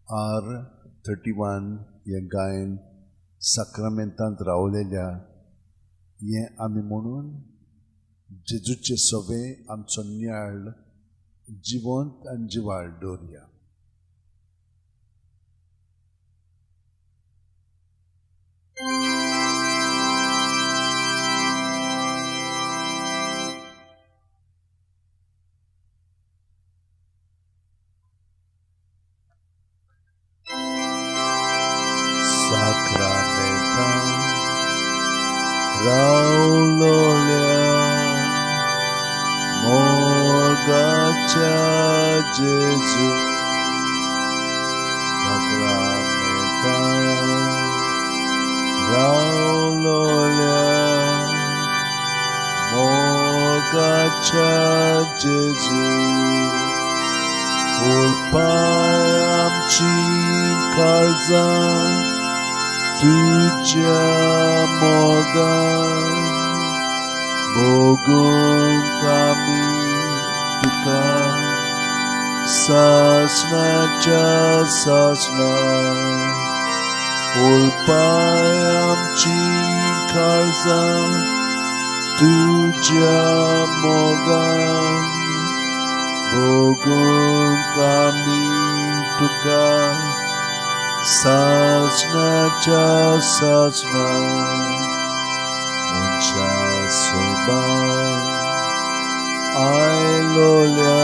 R31 हें गायन साक्रामेंतांत रावलेल्या हें आमी म्हणून जेजूचे सगळें आमचो न्याळ जिवंत आनी जिवाळ दवरया. Sacramental Raulolia Mogacha Jesu Sacramental Raulolia Mogacha Jesu Ulpai amchi karzan tuja mogan Bogum kami tuka sasnacha sasna Ulpai amchi karzan tuja mogan Bogum kami tuka sasnacha sasna Muncha soba ailolia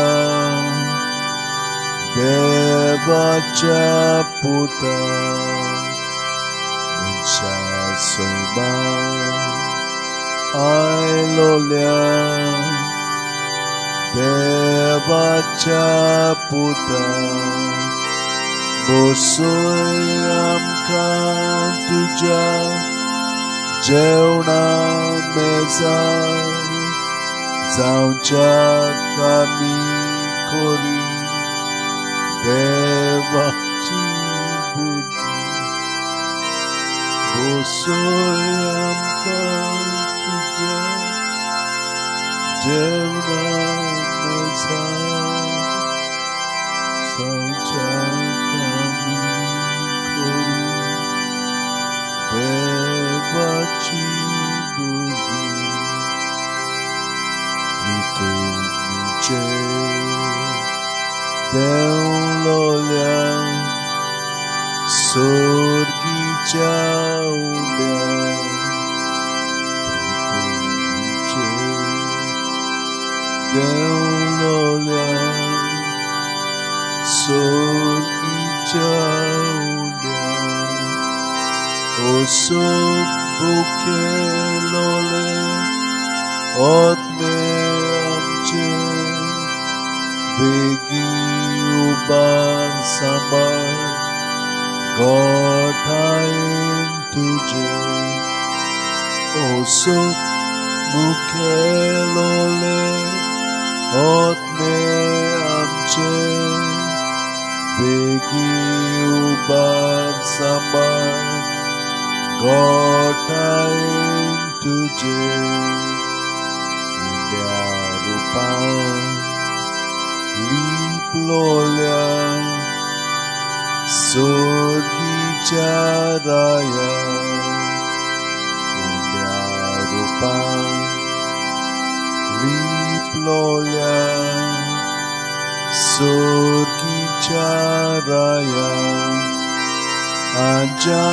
Devacha puta Muncha soba ailolia देवाच्या पुताक बसून आमकां तुज्या जेवणा मेजार जावच्याक आमी कोरी देवाची बुद्धी बसून आमकां तुज्या जेवणा मेजार जावच्याक आमी कोरी देवाची बुद्धी तुमचे देवलोल्या सोर्गीच्या उड्या तुमचे देवलोल्या सोर्गीच्या उड्या ओसो बुकेलोले ओतमे आमचे बेगी उबार सांबाळ गोठायेन तुजे ओसो मुखेलोले ओतमे आमचे बेगी उबार सांबाळ गोठायेन तुजे उड्या रुपान लिपलोल्या सोर्गीच्या राया उड्या रुपान लिपलोल्या सोर्गीच्या राया आज्या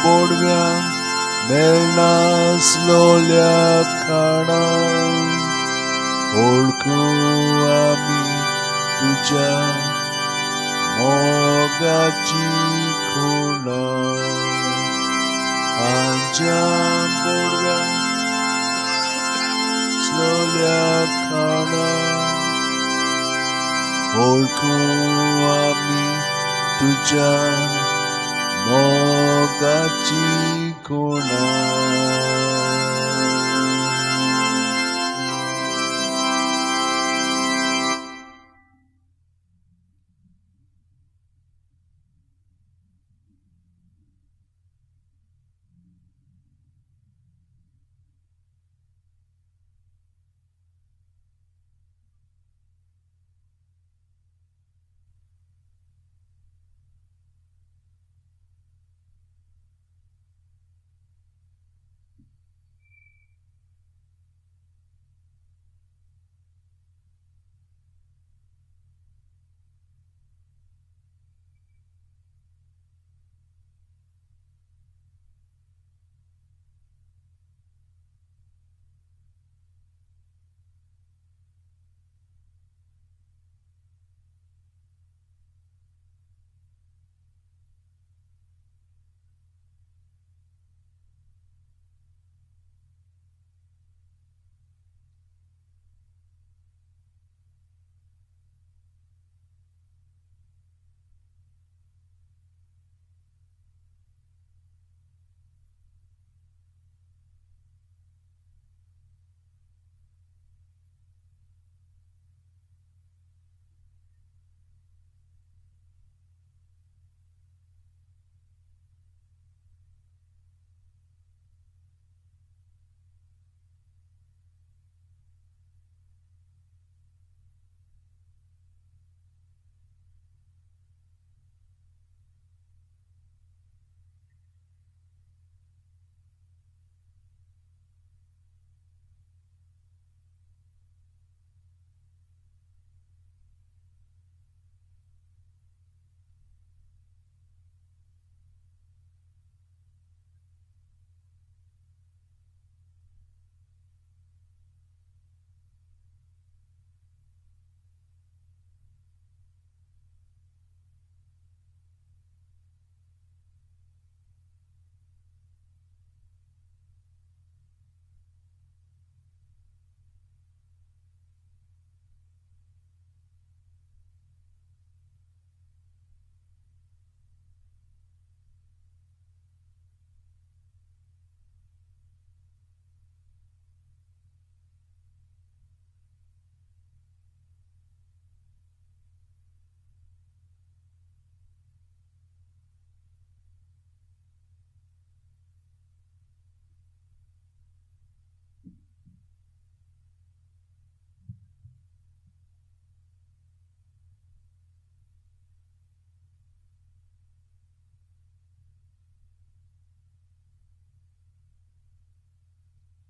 बोडव्यांक मेळनासलोल्या खाणा ओळखू आमी तुज्या मोगाची खुणा आज्या बोडव्यांक सलोल्या खाणा ओळखू आमी तुज्या मोगाची खुणा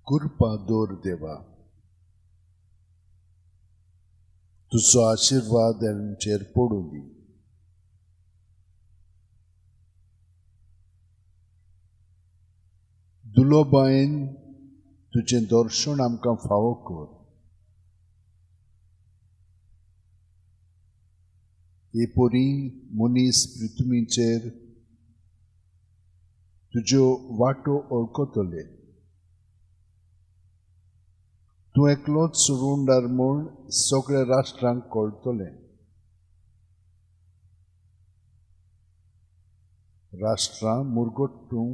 कृपा दवर देवा, तुजो आशीर्वाद आमचेर पडूं दी. दुलोबायन तुजें दर्शन आमकां फावो कर. एपोरी मनीस पृथ्वीचेर तुज्यो वाटो वळखतले. तूं एकलोच सोडूंडार म्हूण सगळ्या राष्ट्रांक कळटलें. राष्ट्रां मुरगोट्टूं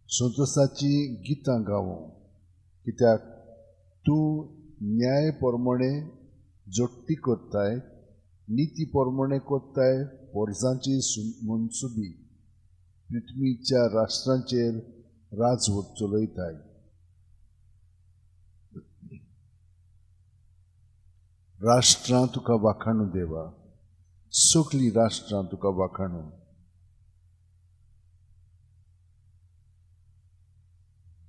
संतोसाची गितां गावूं, कित्याक तूं न्याय प्रमाणे जोडटी कोत्ताय, नीती प्रमाणे कोत्ताय वर्सांची मनसुबी पृथ्वीच्या राष्ट्रांचेर राजवट चलयताय. राष्ट्रां तुका वाखाणू देवा, सगळीं राष्ट्रां तुका वाखाणू.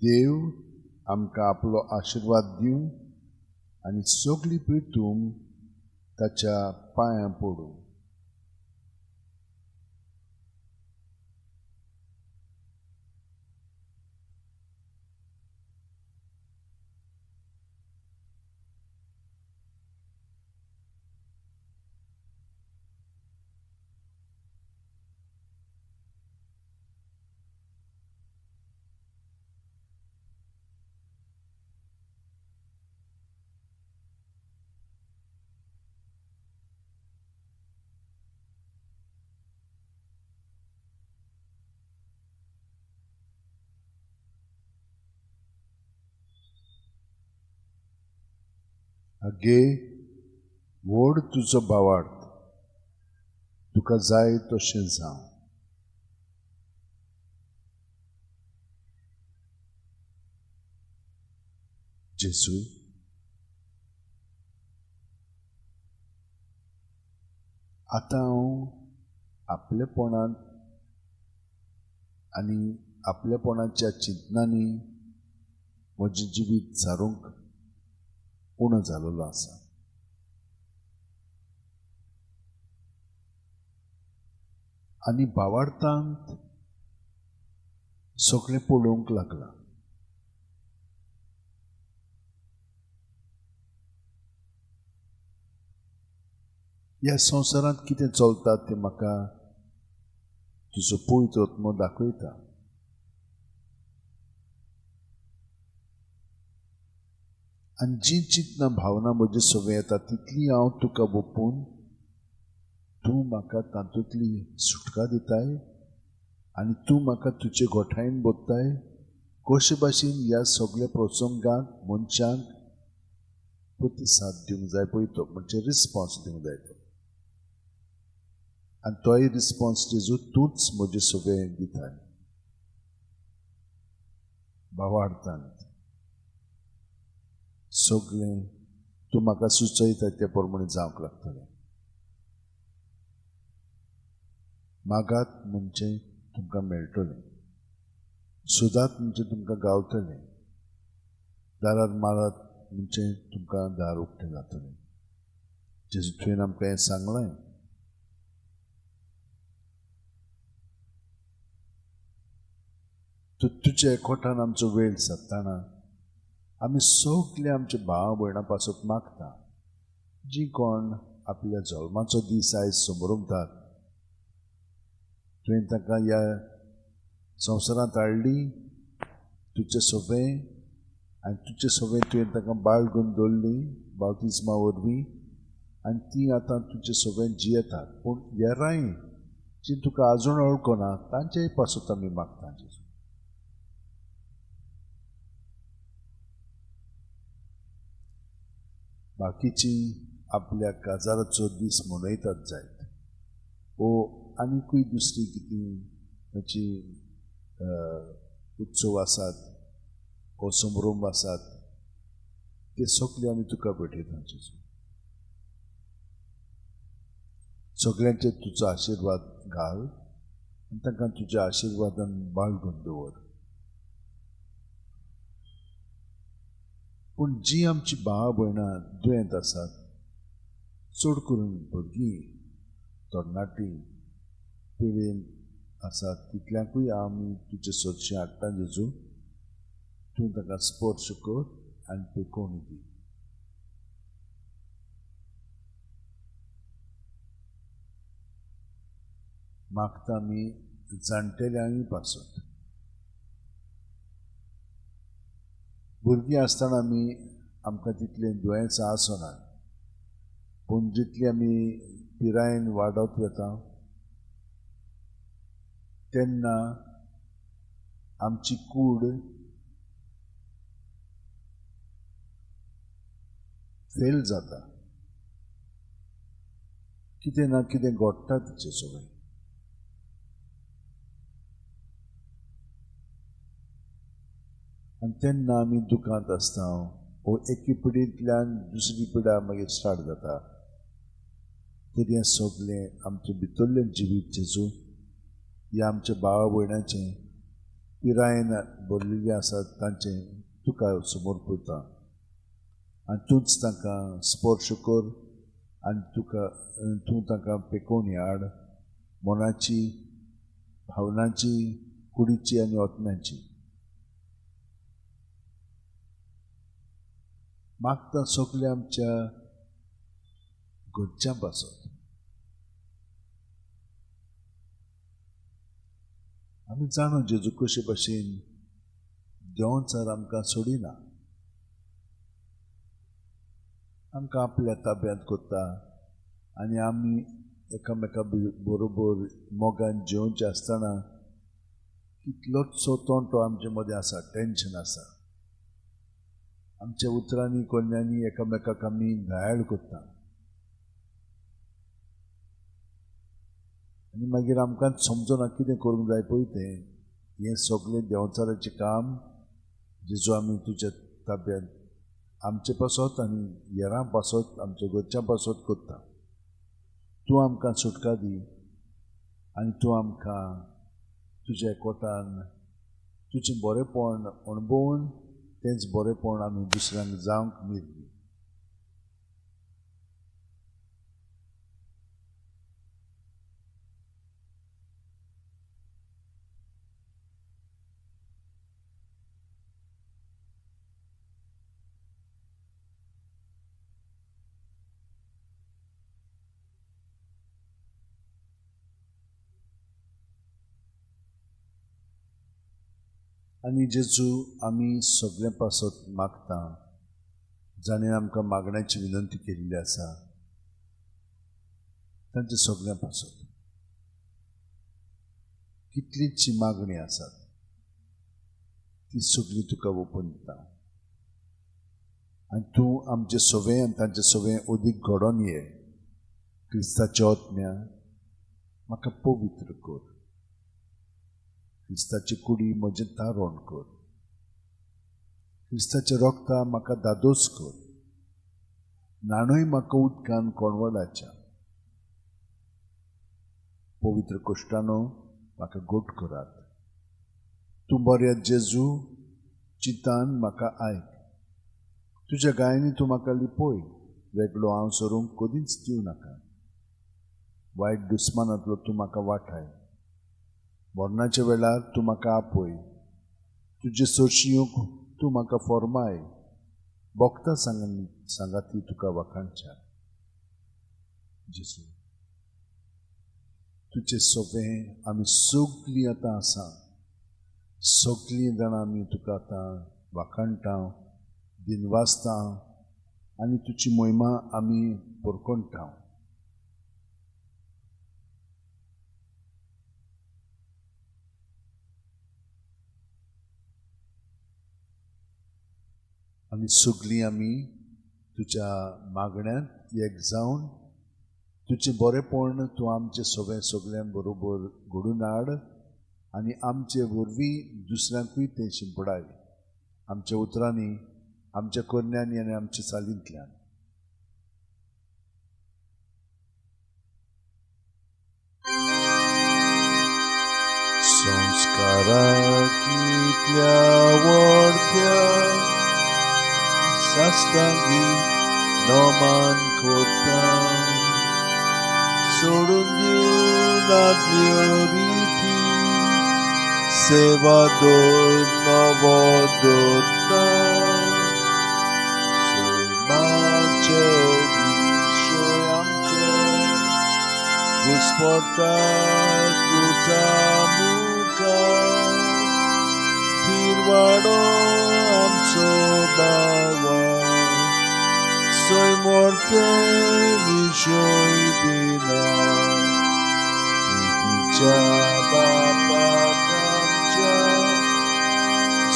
देव आमकां आपलो आशीर्वाद दिवं आनी सगळीं पृथ्वी ताच्या पांयां पडूं. आगे व्हड तुजो भावार्थ, तुका जाय तशें जावं. जेजू, आतां हांव आपलेपणांत आनी आपलेपणाच्या चिंतनांनी म्हजें जिवीत सारूंक पूर्ण जाल्लो आसा. आनी भावार्थांत सगळें पळोवंक लागलां. ह्या संवसारांत कितें चलता तें म्हाका तुजो पवित्र आत्मो दाखयता. आनी जी चिंतना भावना म्हजे सगळे येता तितली हांव तुका ओपून तूं म्हाका तातूंतली सुटका दिताय आनी तूं म्हाका तुजे गोठायन बोत्ताय. कशे भाशेन ह्या सगळ्या प्रसंगाक मनशांक प्रतिसाद दिवंक जाय पळय तो म्हणजे रिस्पॉन्स दिवंक जाय तो. आनी तोय रिस्पॉन्स जेजू तूंच म्हजे सगळें दिताय. भावार्थांत सगळें तूं म्हाका सुचयता त्या प्रमाणे जावंक लागतलें. मागात म्हणजे तुमकां मेळटलें, सोदात म्हणजे तुमकां गावतलें, दारार मारात म्हणजे तुमकां दार उक्तें जातलें. जेजू तुवें आमकां हें सांगलां. तुज्या एकवटान आमचो वेळ सारतना आमी सगळे आमचे भाव भयणां पासत मागता जी कोण आपल्या जल्माचो दीस आयज समोरुंतात. तुवें तांकां ह्या संवसारांत हाडली, तुजें सोबें आनी तुजें सोबें तुवें तांकां बाळगून दवरली बावतिजमा वरवीं आनी तीं आतां तुजें सोबें जियेतात. पूण हेरांय जीं तुका आजून वळखना तांचेय पासत आमी मागता. जेजू बाकीचीं आपल्या काजाराचो दीस मनयतात जायत वो आनीकूय दुसरी कितें खंयची उत्सव आसात वो समारंभ आसात ते सगळे आमी तुका भेटयता. जेजू सगळ्यांचेर तुजो आशिर्वाद घाल आनी तांकां तुज्या आशिर्वादान बाळगून दवर. पूण जी आमची भाव भयणां दुयेंत आसात, चड करून भुरगीं तरणाटी पिळेन आसात, तितल्यांकूय आमी तुजे सोदचें हाडटा जेजू. तूं ताका स्पर्श कर आनी पेकोवणी दी. मागता आमी जाणटेल्यांय पासत. भुरगीं आसतना आमकां तितलें दुयेंसां आसना, पूण जितली आमी पिरायेन वाडत वता तेन्ना आमची कूड फेल जाता. कितें ना कितें घडटा तिचे सगळें. आनी तेन्ना आमी दुखांत आसता. वो एके पिडींतल्यान दुसरी पिडा मागीर स्टार्ट जाता. तरी हें सगळें आमचें भितरलें जिवीत जेजू ह्या आमच्या भावा भयणाचें पिरायेन भरलेलीं आसात तांचें तुका समोर पळयता. आनी तूंच तांकां स्पर्श कर आनी तूं तांकां पेकोवणी हाड, मनाची, भावनाची, कुडीची आनी आत्म्याची. मागता सगळें आमच्या घरच्यां पासत. आमी जाणो जेजू कशे भाशेन देंवचार आमकां सोडिना, आमकां आपल्या ताब्यांत करता आनी आमी एकामेका बरोबर मोगान जेवचे आसतना कितलोचो तोंटो आमचे मदें आसा, टेन्शन आसा. आमच्या उतरांनी कोन्यांनी एकामेकाक आमी घायल करता आनी मागीर आमकांच समजना कितें करूंक जाय पळय तें. हें सगळें देंवचाराचें काम जेजू आमी तुज्या ताब्यांत आमचे पासत आनी हेरां पासत, आमच्या घरच्यां पासत करता. तूं आमकां सुटका दी आनी तूं आमकां तुज्या एकवटान तुजें बरेंपण अणभवून तेंच बरेंपण आमी दुसऱ्यांक जावंक मीर दी. आनी जेजू आमी सगळें पासत मागता, जाणें आमकां मागण्याची विनंती केल्ली आसा तांचे सगळ्यां पासत. कितलींची मागणी आसात ती सगळी तुका ओपन दिता. आनी तूं आमचें सवें आनी तांचें सवें ओदीक घडोवन ये. क्रिस्ताच्या आत्म्या म्हाका पवित्र कर. क्रिस्ताची कुडी म्हजें तारण कर. क्रिस्ताच्या रोगता म्हाका दादोस कर. नाणूय म्हाका उदकान कोणवलाच्या. पवित्र कोश्टानो म्हाका गोट करात. तूं बऱ्या जेजू चितान म्हाका आयक. तुज्या गायांनी तूं म्हाका लिपय. वेगळो हांव सरूंक कदींच दिवं नाका. वायट दुस्मानांतलो तूं म्हाका वाटाय. मरणाच्या वेळार तूं म्हाका आपय. तुजे सोशियूंक तूं म्हाका फॉर्माय. भोगता सांगाती तुका वखाणच्या. जेजू तुजें सवें आमी सगळीं आतां आसा. सगळीं जाणां आमी तुका आतां वखाणटा, दिनवासता आनी तुजी मोहिमा आमी परकोणटा. आनी सगळीं आमी तुज्या मागण्यांत एक जावन तुजें बरेंपण तूं आमचें सगळ्यां बरोबर घडून हाड आनी आमचे वरवीं दुसऱ्यांकूय तें शिंपडाय. आमच्या उतरांनी, आमच्या कोन्यांनी आनी आमच्या चालींतल्यान. संस्कारांतल्या व्हडक्या साष्टांगी नमन करता सोडून दिवन आदल्यो रिती सेवा दोर नवदत्ता सैमाचे विषय आमचे घुसपट्टात मुखार फिरवाडो आमचो बावा सैमोरते विषय दिना नितीच्या बापाक आमच्या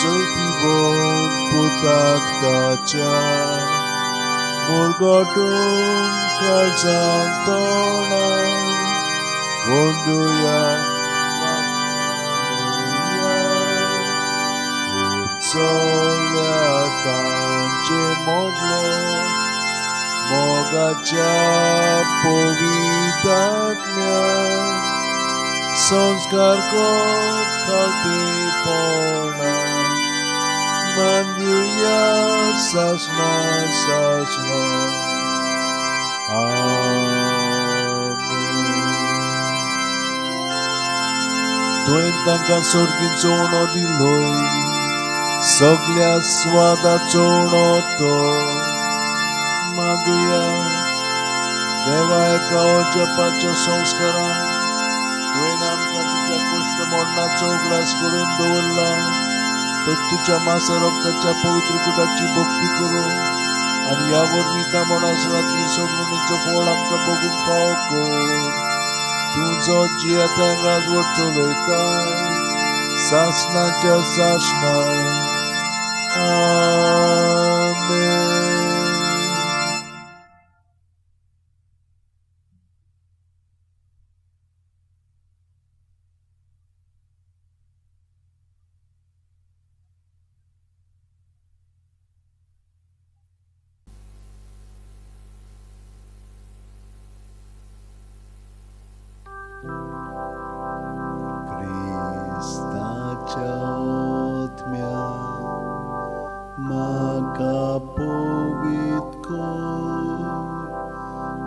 चैती बोन पुताक ताच्या मुरगोटून काळजाक तोणा वंदुया चोल्या तांचे मोगलो मोगाच्या पवित्रात्म्यान संस्कार कोण खालतेपणा मानदिया सासना सासना तुवें तांकां सर्गीचो उणो दिलोय सगळ्या स्वादाचो उणो तो मागुया देवा एका जपाच्या संस्कारान तुवें आमकां तुज्या कश्ट मोडणाचो उगडास करून दवरला तर तुज्या मासा रक्ताच्या पवित्र कुटाची भक्ती करून आनी ह्या वर्णिता मोडासरांतली सगळीचो फळ आमकां बगून फाव कर तूं जो जियेता राजवट चलयता सासणाच्या सासणा आमेन. Cristaच्या आत्म्या म्हाका पवित्र कर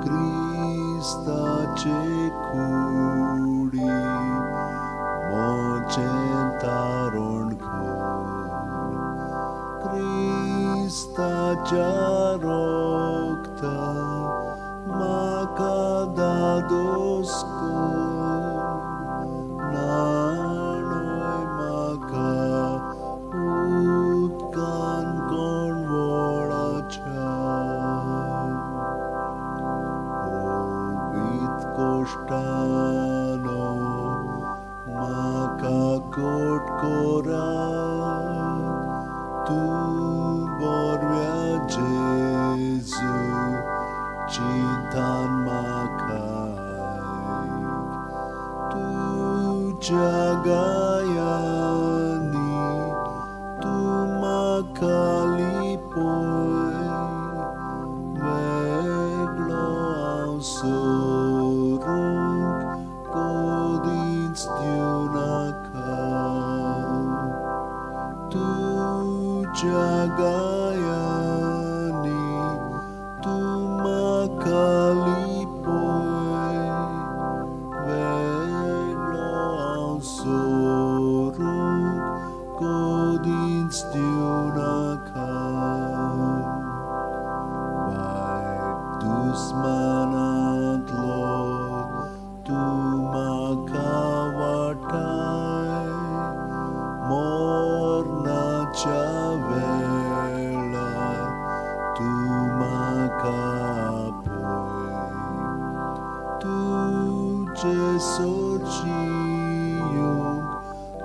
क्रिस्ताचे कुडी मोचें तारण कर क्रिस्ताच्या रोगता म्हाका दादोस कर नाणय म्हाका उदकान कणवळाच्या पवित्र कोश्टानो म्हाका कोट कोरा तूं बरव्या जेजू चिंतान म्हाका तुज्या गायांनी तूं म्हाका लिपय वेगळो हांव सोरूंक कदींच दिवनाका तुज्या गायांनी तूं म्हाका लिपय वेगळो हांव सोरूंक कदींच दिवनाका वायट दुस्मानांतलो तूं म्हाका वाटाय मोरनाच्या वेळार तूं म्हाका पळय तुजे सोडचियूंक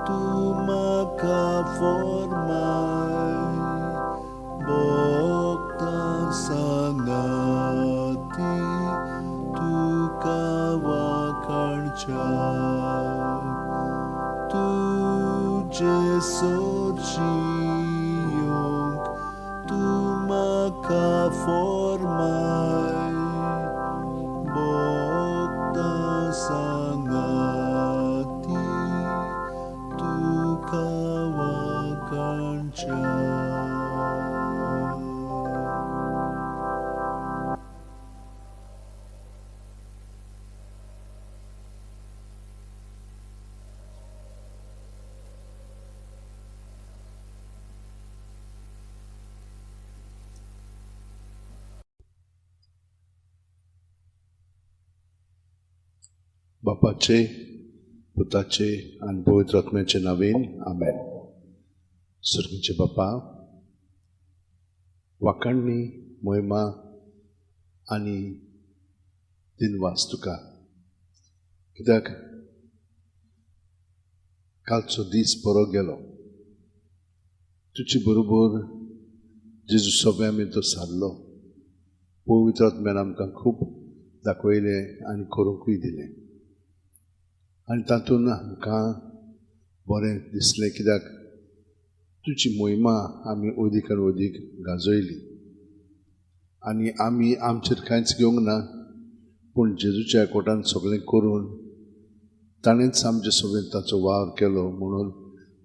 तूं म्हाका फॉर्माय भोगतां सांगाती तुका वाखाणच्या तुजे सोडचियूंक तूं म्हाका फॉर्माय भोगतां सांगाती तुका वाखाणच्या बापाचे, पुताचे आनी पवित्र आत्म्याचे नावेन आमेन. सर्गीचे बापा, वाखाणणी, मोहिमा आनी दिनवास तुका, कित्याक कालचो दीस बरो गेलो. तुजे बरोबर जेजू सोबे आमी तो सारलो. पवित्र आत्म्यान आमकां खूब दाखयलें आनी करूंकूय दिलें. आनी तातूंत आमकां बरें दिसलें, कित्याक तुजी मोहिमा आमी अदीक आनी अदीक गाजयली. आनी आमी आमचेर कांयच घेवंक ना, पूण जेजूच्या एकवटान सगळें करून ताणेंच आमचे सोबेन ताचो वावर केलो म्हणून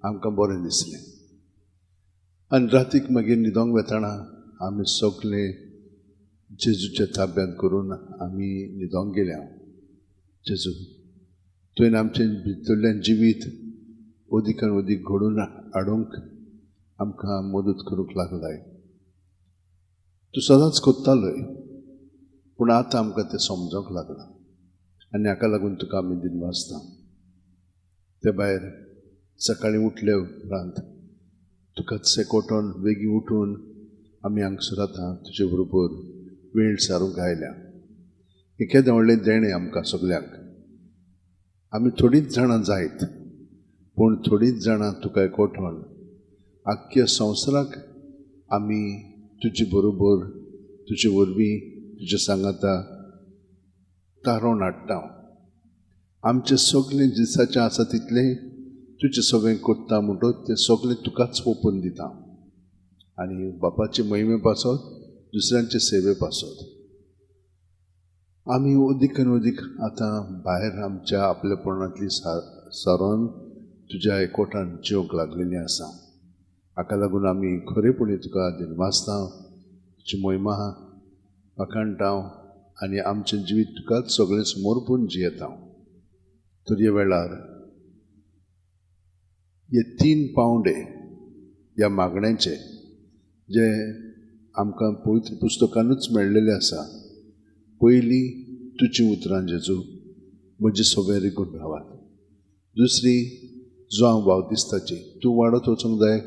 आमकां बरें दिसलें. आनी रातीक मागीर न्हिदोंक वेताना आमी सगळे जेजूच्या ताब्यांत करून आमी न्हिदोंक गेले. जेजू, तुवें आमचें भितरल्यान जिवीत अदीक आनी अदीक घडोवन हाडूंक आमकां मदत करूंक लागलाय. तूं सदांच कोत्तालोय, पूण आतां आमकां तें समजोंक लागलां आनी हाका लागून तुका आमी दिनवासता. ते भायर सकाळीं उठले उपरांत तुकाच एकवटोन बेगीन उठून आमी हांगसर आतां तुजे बरोबर वेळ सारूंक आयल्या. हें केदें व्हडलें देणें आमकां सगल्यांक. आमी थोडींच जाणां जायत, पूण थोडींच जाणां तुका एकवटोन आख्ख्या संवसाराक आमी तुजे बरोबर, तुजे वरवीं, तुजे सांगाता तारोवन हाडटा. आमचें सगळें दिसाचें आसा तितलें तुजें सगळें करता म्हणटच तें सगळें तुकाच ओपून दिता. आनी बापाचे मोहिमे पासत, दुसऱ्यांचे सेवे पासत आमी अदीक आनी अदीक आतां भायर आमच्या आपलेपणांतली सारोन तुज्या एकवटान जिवंक लागलेलीं आसा. हाका लागून आमी खरेपणी तुका दिनवासता, तुजी मोहिमा वाखाणटा आनी आमचें जिवीत तुकाच सगळें समर्पून जियेता. तर ह्या वेळार हे 3 पावंडे ह्या मागण्यांचे जे आमकां पवित्र पुस्तकानूच मेळ्ळेले आसा. पयली तुजी उतरां जेजू, म्हजे सोबे रिगून रावात. दुसरी जो हांव बावतिस्ताची, तूं वाडत वचूंक जाय,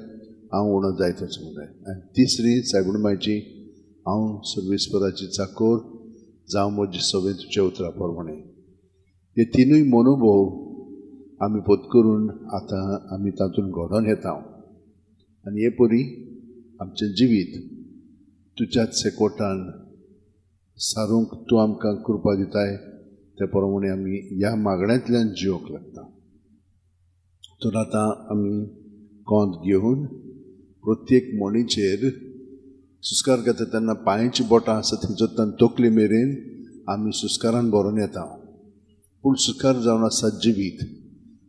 हांव उणो जायत वचूंक जाय. आनी तिसरी सायबुणमायची, हांव सर्वेस्पराची चाकोर जावं म्हजे सोबे तुज्या उतरा प्रमाणे. हे तिनूय मनोभव आमी पत्करून आतां आमी तातूंत घडोवन येता. आनी हे परी आमचें जिवीत तुज्याच एकवटान सारूंक तूं आमकां कृपा दिताय, ते प्रमाणे आमी ह्या मागण्यांतल्यान जिवंक लागता. तर आतां आमी कोंत घेवन प्रत्येक मणीचेर सुस्कार घेता तेन्ना पांयाचीं बोटां आसा थंयसर तकले मेरेन आमी सुस्कारान बरोवन येता. पूण सुस्कार जावन आसा जिवीत,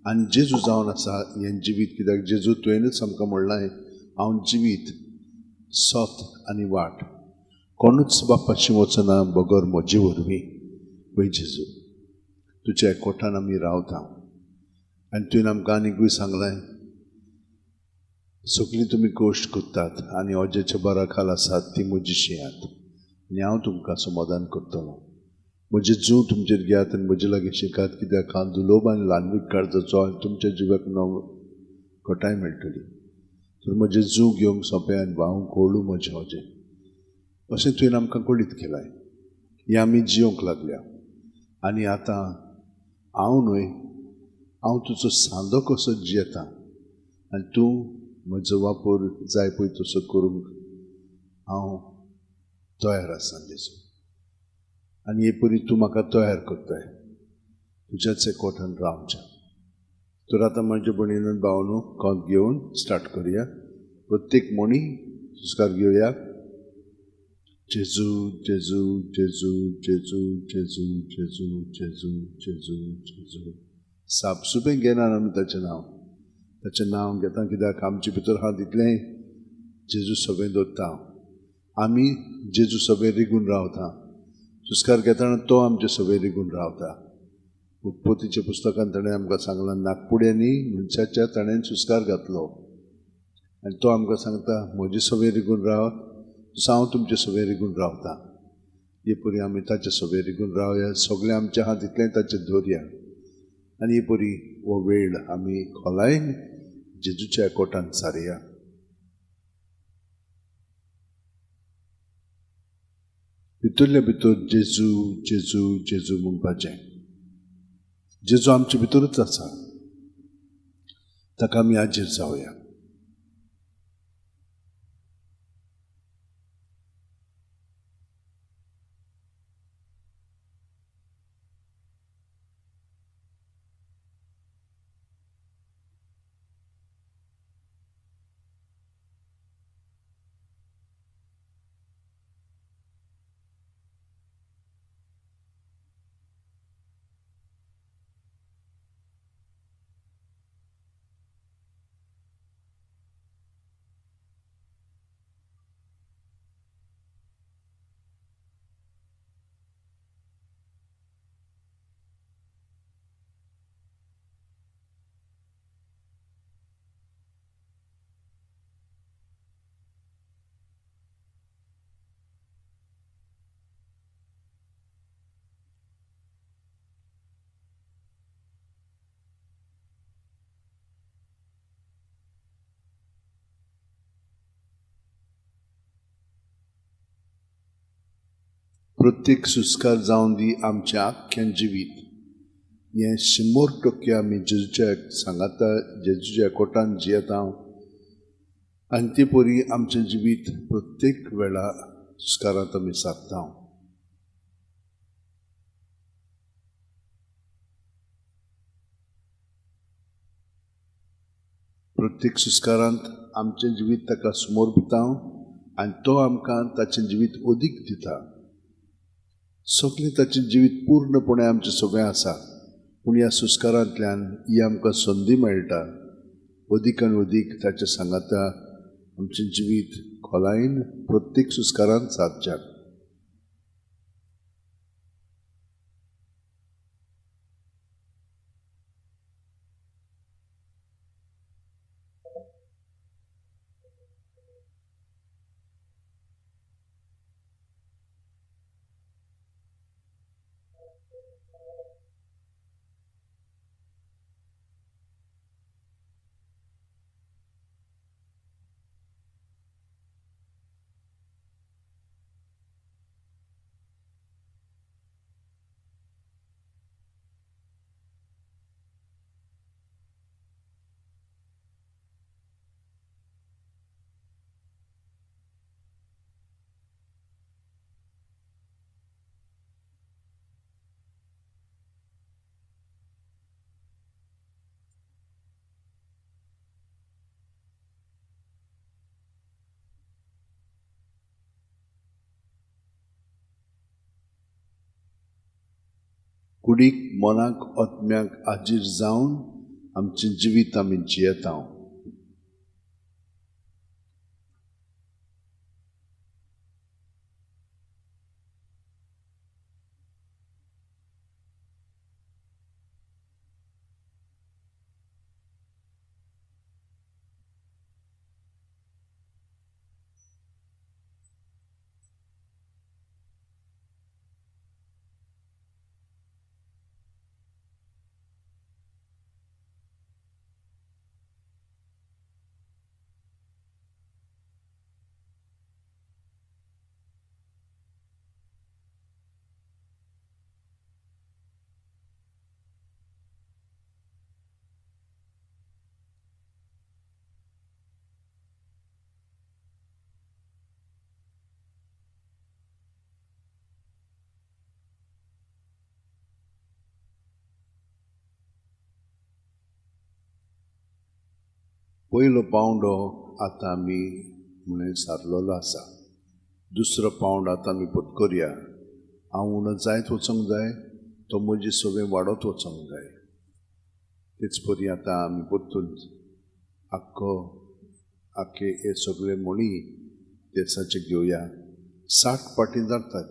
आनी जेजू जावन आसा हें जिवीत. कित्याक जेजू तुवेंनूच आमकां म्हणलां, हांव जिवीत, सोत आनी वाट. कोणूच बापाची वचना बगर म्हजे वरवीं. पळय जेजू, तुज्या एकवटान आमी रावता. आनी तुवें आमकां आनीकूय सांगलें, सगळीं तुमी गोश्ट कोत्तात आनी अजेच्या बरा खाल आसात ती म्हजीशी आहात आनी हांव तुमकां समाधान करतलो. म्हजे जू तुमचेर घेयात आनी म्हजे लागीं शिकात, कित्याक हांव दुलोब आनी ल्हानवीक काळजाचो आनी तुमच्या जिवाक घटाय मेळटली. तर म्हजे जू घेवंक सोंपें आनी भावंक कोळू म्हजें अजें. अशें तुवें आमकां कळीत केलाय. हें आमी जिवंक लागल्या. आनी आतां हांव न्हय, हांव तुजो सांदो कसो जियेता आनी तूं म्हजो वापर जाय पळय तसो करूंक हांव तयार आसा जेजू. आनी हे परी तूं म्हाका तयार करताय तुज्याच एकवटान रावच्या. तर आतां म्हाज्या भणीन भावनू कोंत घेवन स्टार्ट करुया. प्रत्येक मणी सुस्कार घेवया. जेजू जेजू जेजू जेजू जेजू जेजू जेजू जेजू जेजू. सापसुपें घेनात आमी ताचें नांव घेता, कित्याक आमचे भितर आहा तितलें जेजू सगळें दवरता. आमी जेजू सगळें रिगून रावता. सुस्कार घेतना तो आमचे सगळें रिगून रावता. उत्पत्तीच्या पुस्तकान ताणें आमकां सांगलां, नागपुड्यांनी मनशाच्या ताणें सुस्कार घातलो आनी तो आमकां सांगता, म्हजे सगळें रिगून रावत, तसो हांव तुमचे सगळें रिगून रावता. हे परी आमी ताचे सगळें रिगून रावया. सगळें आमचें आहा तितलें ताचें धरया आनी बरी हो वेळ आमी खोलायन जेजूच्या एकवटान सारया. भितरल्या भितर जेजू जेजू जेजू म्हणपाचें. जेजू आमचे भितरूच आसा, ताका आमी आजीर जावया. प्रत्येक सुस्कार जावन दी आमचें आख्खें जिवीत हें 100% आमी जेजूच्या सांगाता जेजूच्या एकवटान जियेता. आनी ती परी आमचें जिवीत प्रत्येक वेळा सुस्कारांत आमी सारता. प्रत्येक सुस्कारांत आमचें जिवीत ताका समर्पिता आनी तो आमकां ताचें जिवीत अदीक दिता. सगळें ताचें जिवीत पूर्णपणे आमचें सगळें आसा, पूण ह्या सुस्कारांतल्यान ही आमकां संदी मेळटा अदीक आनी अदीक ताच्या सांगाता आमचें जिवीत खोलायन प्रत्येक सुस्कारांत सारचें. कुडीक मनाक आत्म्याक आजीर जावन आमचें जिवीत आमी जियेता. पयलो पावंडो आतां आमी म्हळें सारलेलो आसा. दुसरो पावंड आतां आमी पत्करया. हांव उणो जायत वचोंक जाय, तो म्हजी सगळें वाडत वचोंक जाय. तेच परी आतां आमी परतून आख्खे हे सगळे म्हणी देसाचे घेवया. 60 पाटी जाता.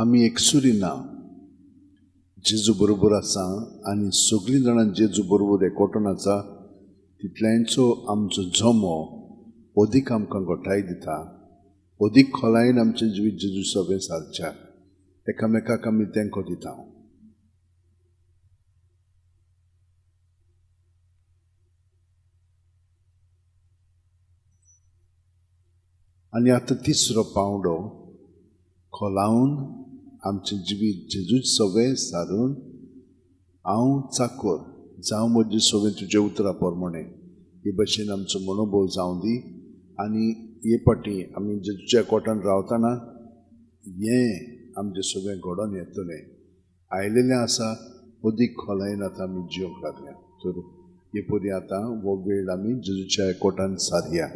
आमी एकसुरी ना जेजू बरोबर आसा आनी सगळीं जाणां जेजू बरोबर एकवटून आसा तितल्यांचो आमचो जमो अदीक आमकां घोटाय दिता अदीक खोलायेन आमचें जिवीत जेजू सगळें सारच्याक एकामेकाक आमी तेंको दिता आनी आतां तिसरो पावंडो खोलावन आमचें जिवीत जेजूच सगळें सारून हांव चाकोर जावं म्हजें सगळें तुजें उतरां प्रमाणें हे भशेन आमचो मनोबल जावं दी आनी हे पाटी आमी जेजूच्या एकवटान रावतना हें आमचें सगळें घडोवन येतलें आयलेलें आसा अदीक खोलायेन आतां आमी जियोंक लागल्या तर हे परी आतां हो वेळ आमी जेजूच्या एकवटान सारया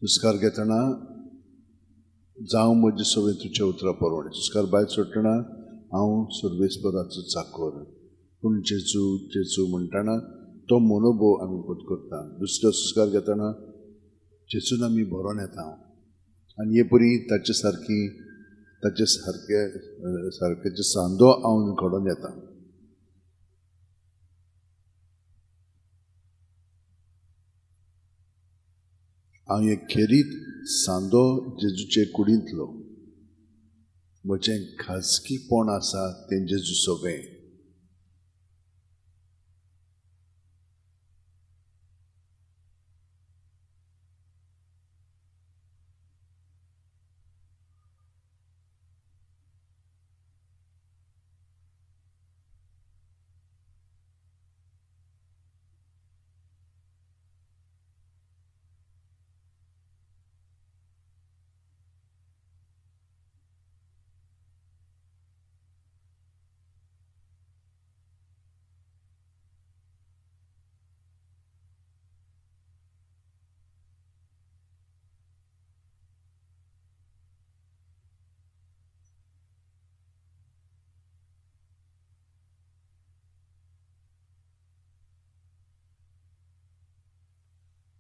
सुस्कार घेतना जावं म्हजें सगळें तुजें उतरां प्रमाणें सुस्कार भायर सोडटना हांव सर्वेस्पराचो चाकोर पूण जेजू जेजू म्हणटना तो मनोभव आमी पद करता दुसरो सुस्कार घेतना जेजून आमी भरोन येता आनी हे परी ताचे सारकेचे सांदो हांव घडोवन येता हांव एक खेरीत सांदो जेजूचे कुडींतलो म्हजें खाजगीपण आसा तें जेजू सगळें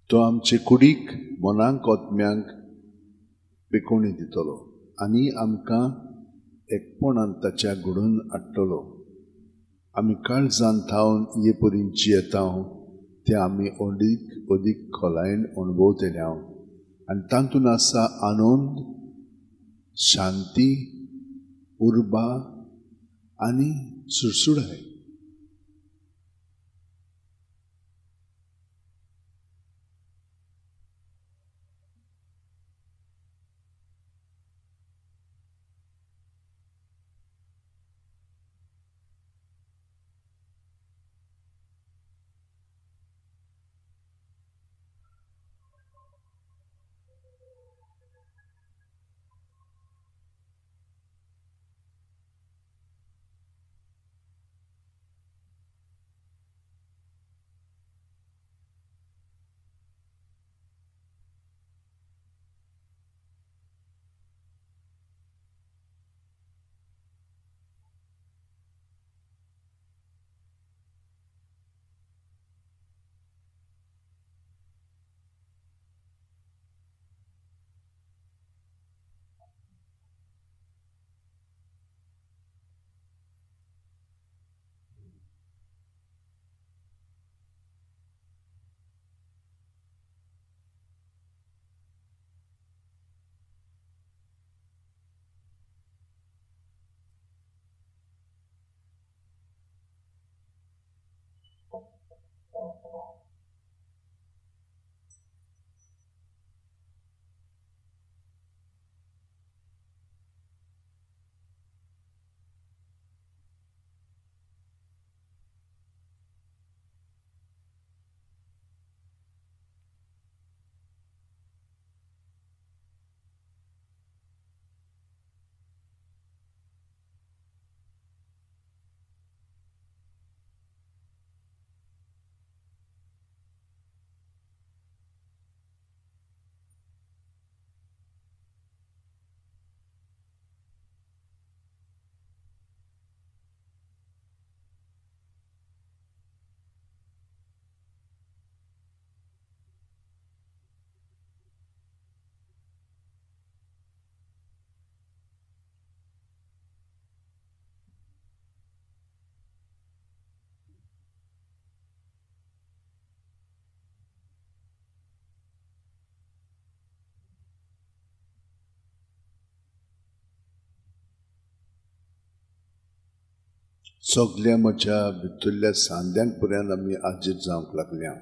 तो आमचे कुडीक मनांक ओतम्यांक पिकोवणी दितलो आनी आमकां एकपणान ताच्या घडोवन हाडटलो आमी काळजान थावन हे परी जियेता तें आमी अदीक अदीक खोलायेन अणभवतले आनी तातूंत आसा आनंद शांती उर्बा आनी सुडसुडाय सगल्या म्हज्या भितरल्या सांद्यांक पर्यंत आमी आजीर जावंक लागल्या.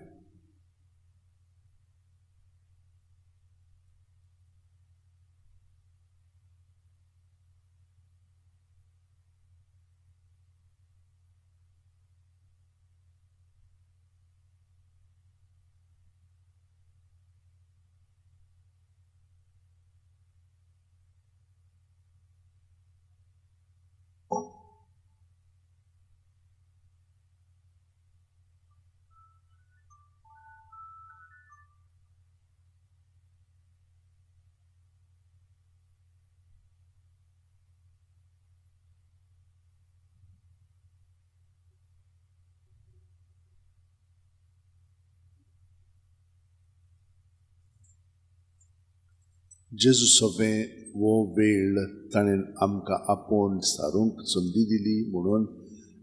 जेजू सोबे वो वेळ ताणें आमकां आपोवन सारूंक संदी दिली म्हणून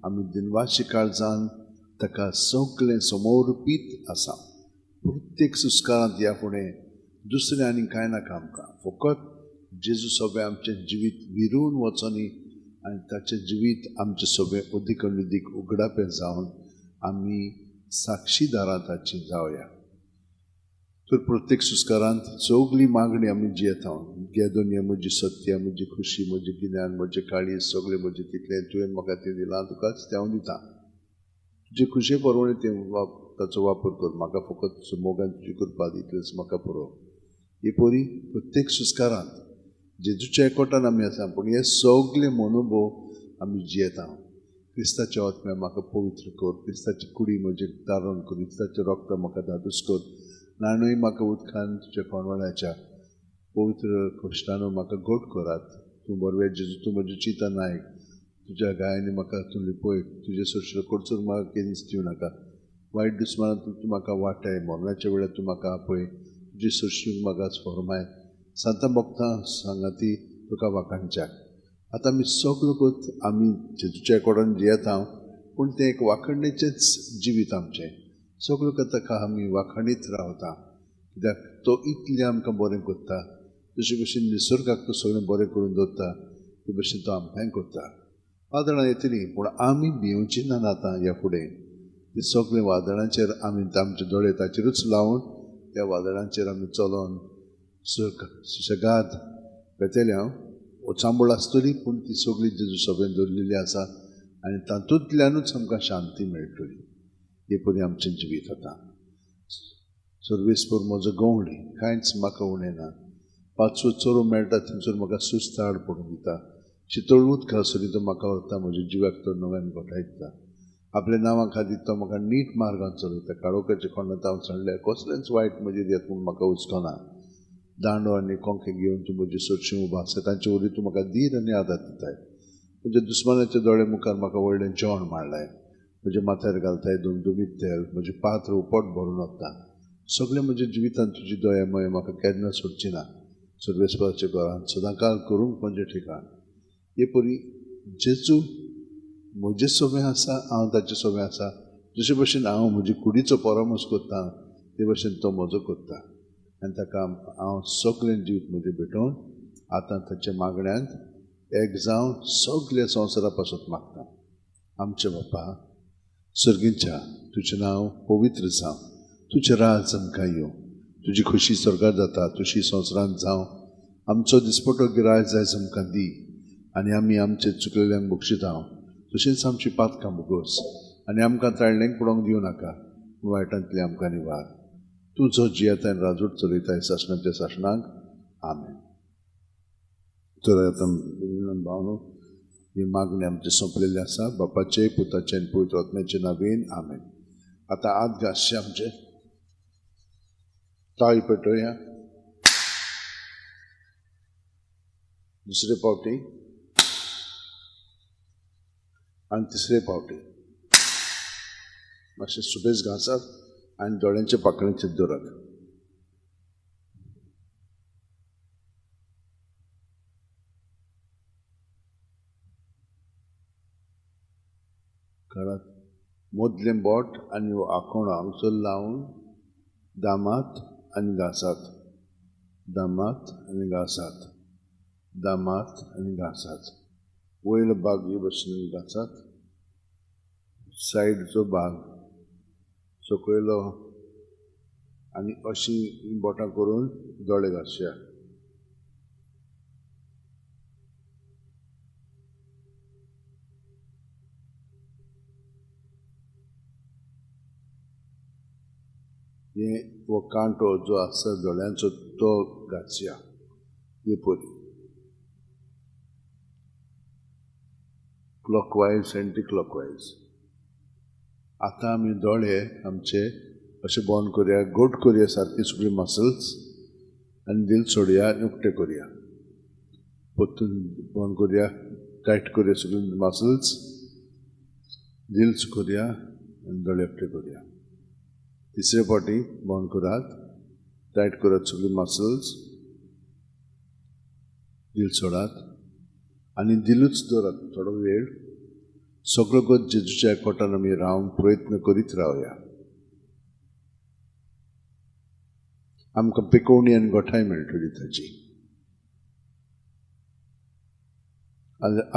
आमी दिनवाशी काळजान ताका सगळें समर्पीत आसा. प्रत्येक सुस्कारांत ह्या फुडें दुसरें आनी कांय नाका आमकां, फकत जेजू सोबे आमचें जिवीत विरून वचोनी आनी ताचें जिवीत आमचें सोबे अदीक आनी अदीक उगडापें जावन आमी साक्षीदारां ताची जावया. तर प्रत्येक सुस्कारांत सगळी मागणी आमी जियेता. गेदोनिया म्हजी सत्य, म्हजी खुशी, म्हजें गिन्यान, म्हजें काळीज, सगळें म्हजें तितलें तुवें म्हाका तें दिलां, तुकाच तें हांव दितां. तुजे खुशे परवणे तें ताचो वापर कर, म्हाका फकत मोगान तुजी कृपा इतलेंच म्हाका पुरो. हे परी प्रत्येक सुस्कारांत जेजूच्या एकवटान आमी आसा, पूण हे सगळे मनोभव आमी जियेता. क्रिस्ताच्या आत्म्या म्हाका पवित्र कर, क्रिस्ताची कुडी म्हजें दारण कर, क्रिस्ताचें रक्त म्हाका धादूस कर, नाणूय म्हाका उदकान तुज्या कोणवण्याच्या पवित्र कश्टानो म्हाका घोट करात. तूं बरवें जेजू, तूं म्हजें चिंता नायक, तुज्या गायांनी म्हाका तूं लिपय, तुजे सरशिलो कडचूर म्हाका केन्स दिवं नाका. वायट दुस्मानांत तूं म्हाका वाटाय, मरणाच्या वेळार तूं म्हाका आपय, तुजी सरशी म्हाका फरमाय. सांता भक्तां सांगाती तुका वाखाणच्या. आतां आमी सगळो कोत आमी जेजूच्या एकवटान जियेता, पूण तें एक वाखणणेचेंच जिवीत आमचें. सगळो ताका आमी वाखणीत रावता, कित्याक तो इतलें आमकां बरें करता. जशे भशेन निसर्गाक तो सगळें बरें करून दवरता, ते भशेन तो आमकांय करता. वादळां येतलीं, पूण आमी भिवचीं ना आतां ह्या फुडें. ते सगळे वादळांचेर आमी आमचे दोळे ताचेरूच लावन त्या वादळांचेर आमी चलोन सुशेगाद बेतेल्या चांबळ आसतली, पूण ती सगळी जेजू सोबेन दवरलेली आसा आनी तातूंतल्यानूच आमकां शांती मेळटली. हे परी आमचें जिवीत आतां. सर्वेस्पर म्हजो गवंडी, कांयच म्हाका उणें ना. पांचवो चोरो मेळटा थंयसर म्हाका सुस्ताड पडून दिता. शितळूत घासरी तो म्हाका व्हरता, म्हज्या जिवाक तो नव्यान घोटायता. आपल्या नांवा खातीर तो म्हाका नीट मार्गान चलयता. काळोखाच्या खोंडांत हांव सांडल्या, कसलेंच वायट म्हजेर येत म्हूण म्हाका हुस्कोना. दांडो आनी कोंके घेवन तूं म्हजे सोडशीं उबो आसा, तांचे वरी तूं म्हाका धीर आनी आदार दिताय. म्हज्या दुस्मानाच्या दोळे मुखार म्हाका व्हडलें जेवण मांडलाय. म्हज्या माथ्यार घालताय दुमदुमीत तेल, म्हजें पात्र उपट भरून वता. सगळें म्हज्या जिवितांत तुजी दया मोय म्हाका केन्ना सोडची ना. सर्वेस्पराच्या घरांत सदांकाळ करूंक म्हजें ठिकाण. हे परी जेजू म्हजे सोबे आसा, हांव ताचे सोबे आसा. जशे भशेन हांव म्हजी कुडीचो परामोस करता, ते भशेन तो म्हजो करता. आनी ताका हांव सगळें जिवीत म्हजें भेटोवन आतां ताच्या मागण्यांत एक जावन सगळ्या संवसारा पासून मागता. आमचे बापा सर्गींच्या, तुजें नांव पवित्र जावं, तुजें राज आमकां येवं, तुजी खुशी स्वर्गार जाता तुशी संवसारांत जावं. आमचो दिसपटो गिरायज आयज आमकां दी, आनी आमी आमचे चुकलेल्यांक बक्षिता. तशेंच आमची पातकां बुगोस, आनी आमकां ताळणेक पडोवंक दिवं नाका, वायटांतली आमकां निवार. तूं जो जियेताय राजूट चलयताय सासणाच्या सासणाक. आमेन. तर आतां भावनो ही मागणी आमची सोंपलेली आसा. बापाचे, पुताचे आनी पवित्र आत्म्याचे नांवेन. आमेन. आतां आत घासचे आमचे ताळी पेटोवया. दुसरे पावटी आनी तिसरे पावटी मातशें सुबेज घासात आनी दोळ्यांचे पाकळेचेर दवरात. काळात मोदलें बोट आनी आंकोण हांगसर लावन दामात आनी घासात, दामात आनी घासात, दामात आनी घासात. वयलो भाग हे भशेन घासात सायडचो भाग सकयलो आनी अशीं बोटां करून दोळे घालच्या. वो कांटो जो आसा दोळ्यांचो तो घालच्या. हे परी क्लॉकवायज एंटी क्लॉकवायज. आतां आमी दोळे आमचे अशें बंद करुया, घोट करुया सारकी सगळी मसल्स आनी दिल सोडुया आनी उक्ते करुया. परतून बंद करुया, टायट करुया सगळी मसल्स, दिल करुया आनी दोळे उक्ते करुया. तिसरे फावटी बंद करात, टायट करात सगळी मसल्स, दिल सोडात आनी दिलूच दवरात थोडो वेळ. सगळो गोत जेजूच्या एकवटान आमी रावंक प्रयत्न करीत रावया. आमकां पिकोवणी आनी गोठाय मेळटली ताची.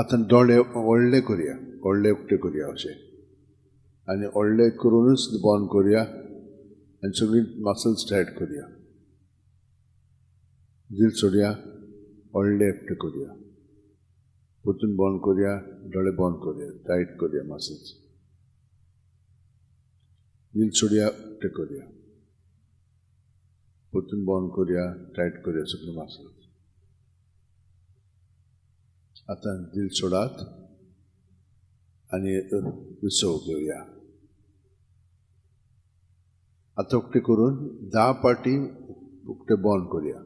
आतां दोळे व्हडले करुया, व्हडले उक्ते करुया अशें आनी व्हडले करूनच बंद करुया आनी सगळी मसल्स टायट करुया. दिल सोडुया, व्हडले उक्ते करुया. परतून बंद करुया, दोळे बंद करुया, टायट करुया मसल्स. दिल सोडुया, उक्ते करुया. परतून बंद करुया, टायट करुया सगळी मसल्स. आतां दिल सोडात आनी विसव घेवया. आतां उक्ते करून 10 पाटी उक्ते बंद करुया.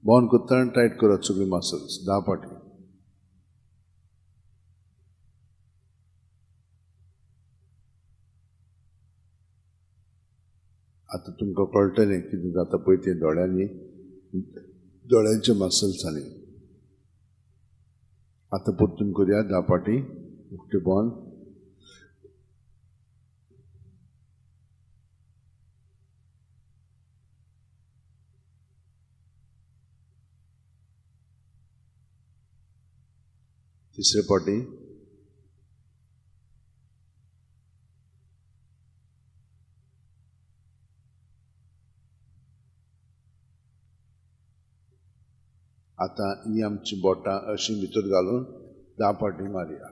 बंद करतना टायट करात सगळी मसल्स 10 पाटी. आतां तुमकां कळटलें कितें जाता पळय तें दोळ्यांनी, दोळ्यांचे मसल्सांनी. आतां परतून करुया 10 पाटी उक्ते बंद. तिसरे फावटी आतां ही आमची बोटां अशीं भितर घालून 10 पाटी मारया.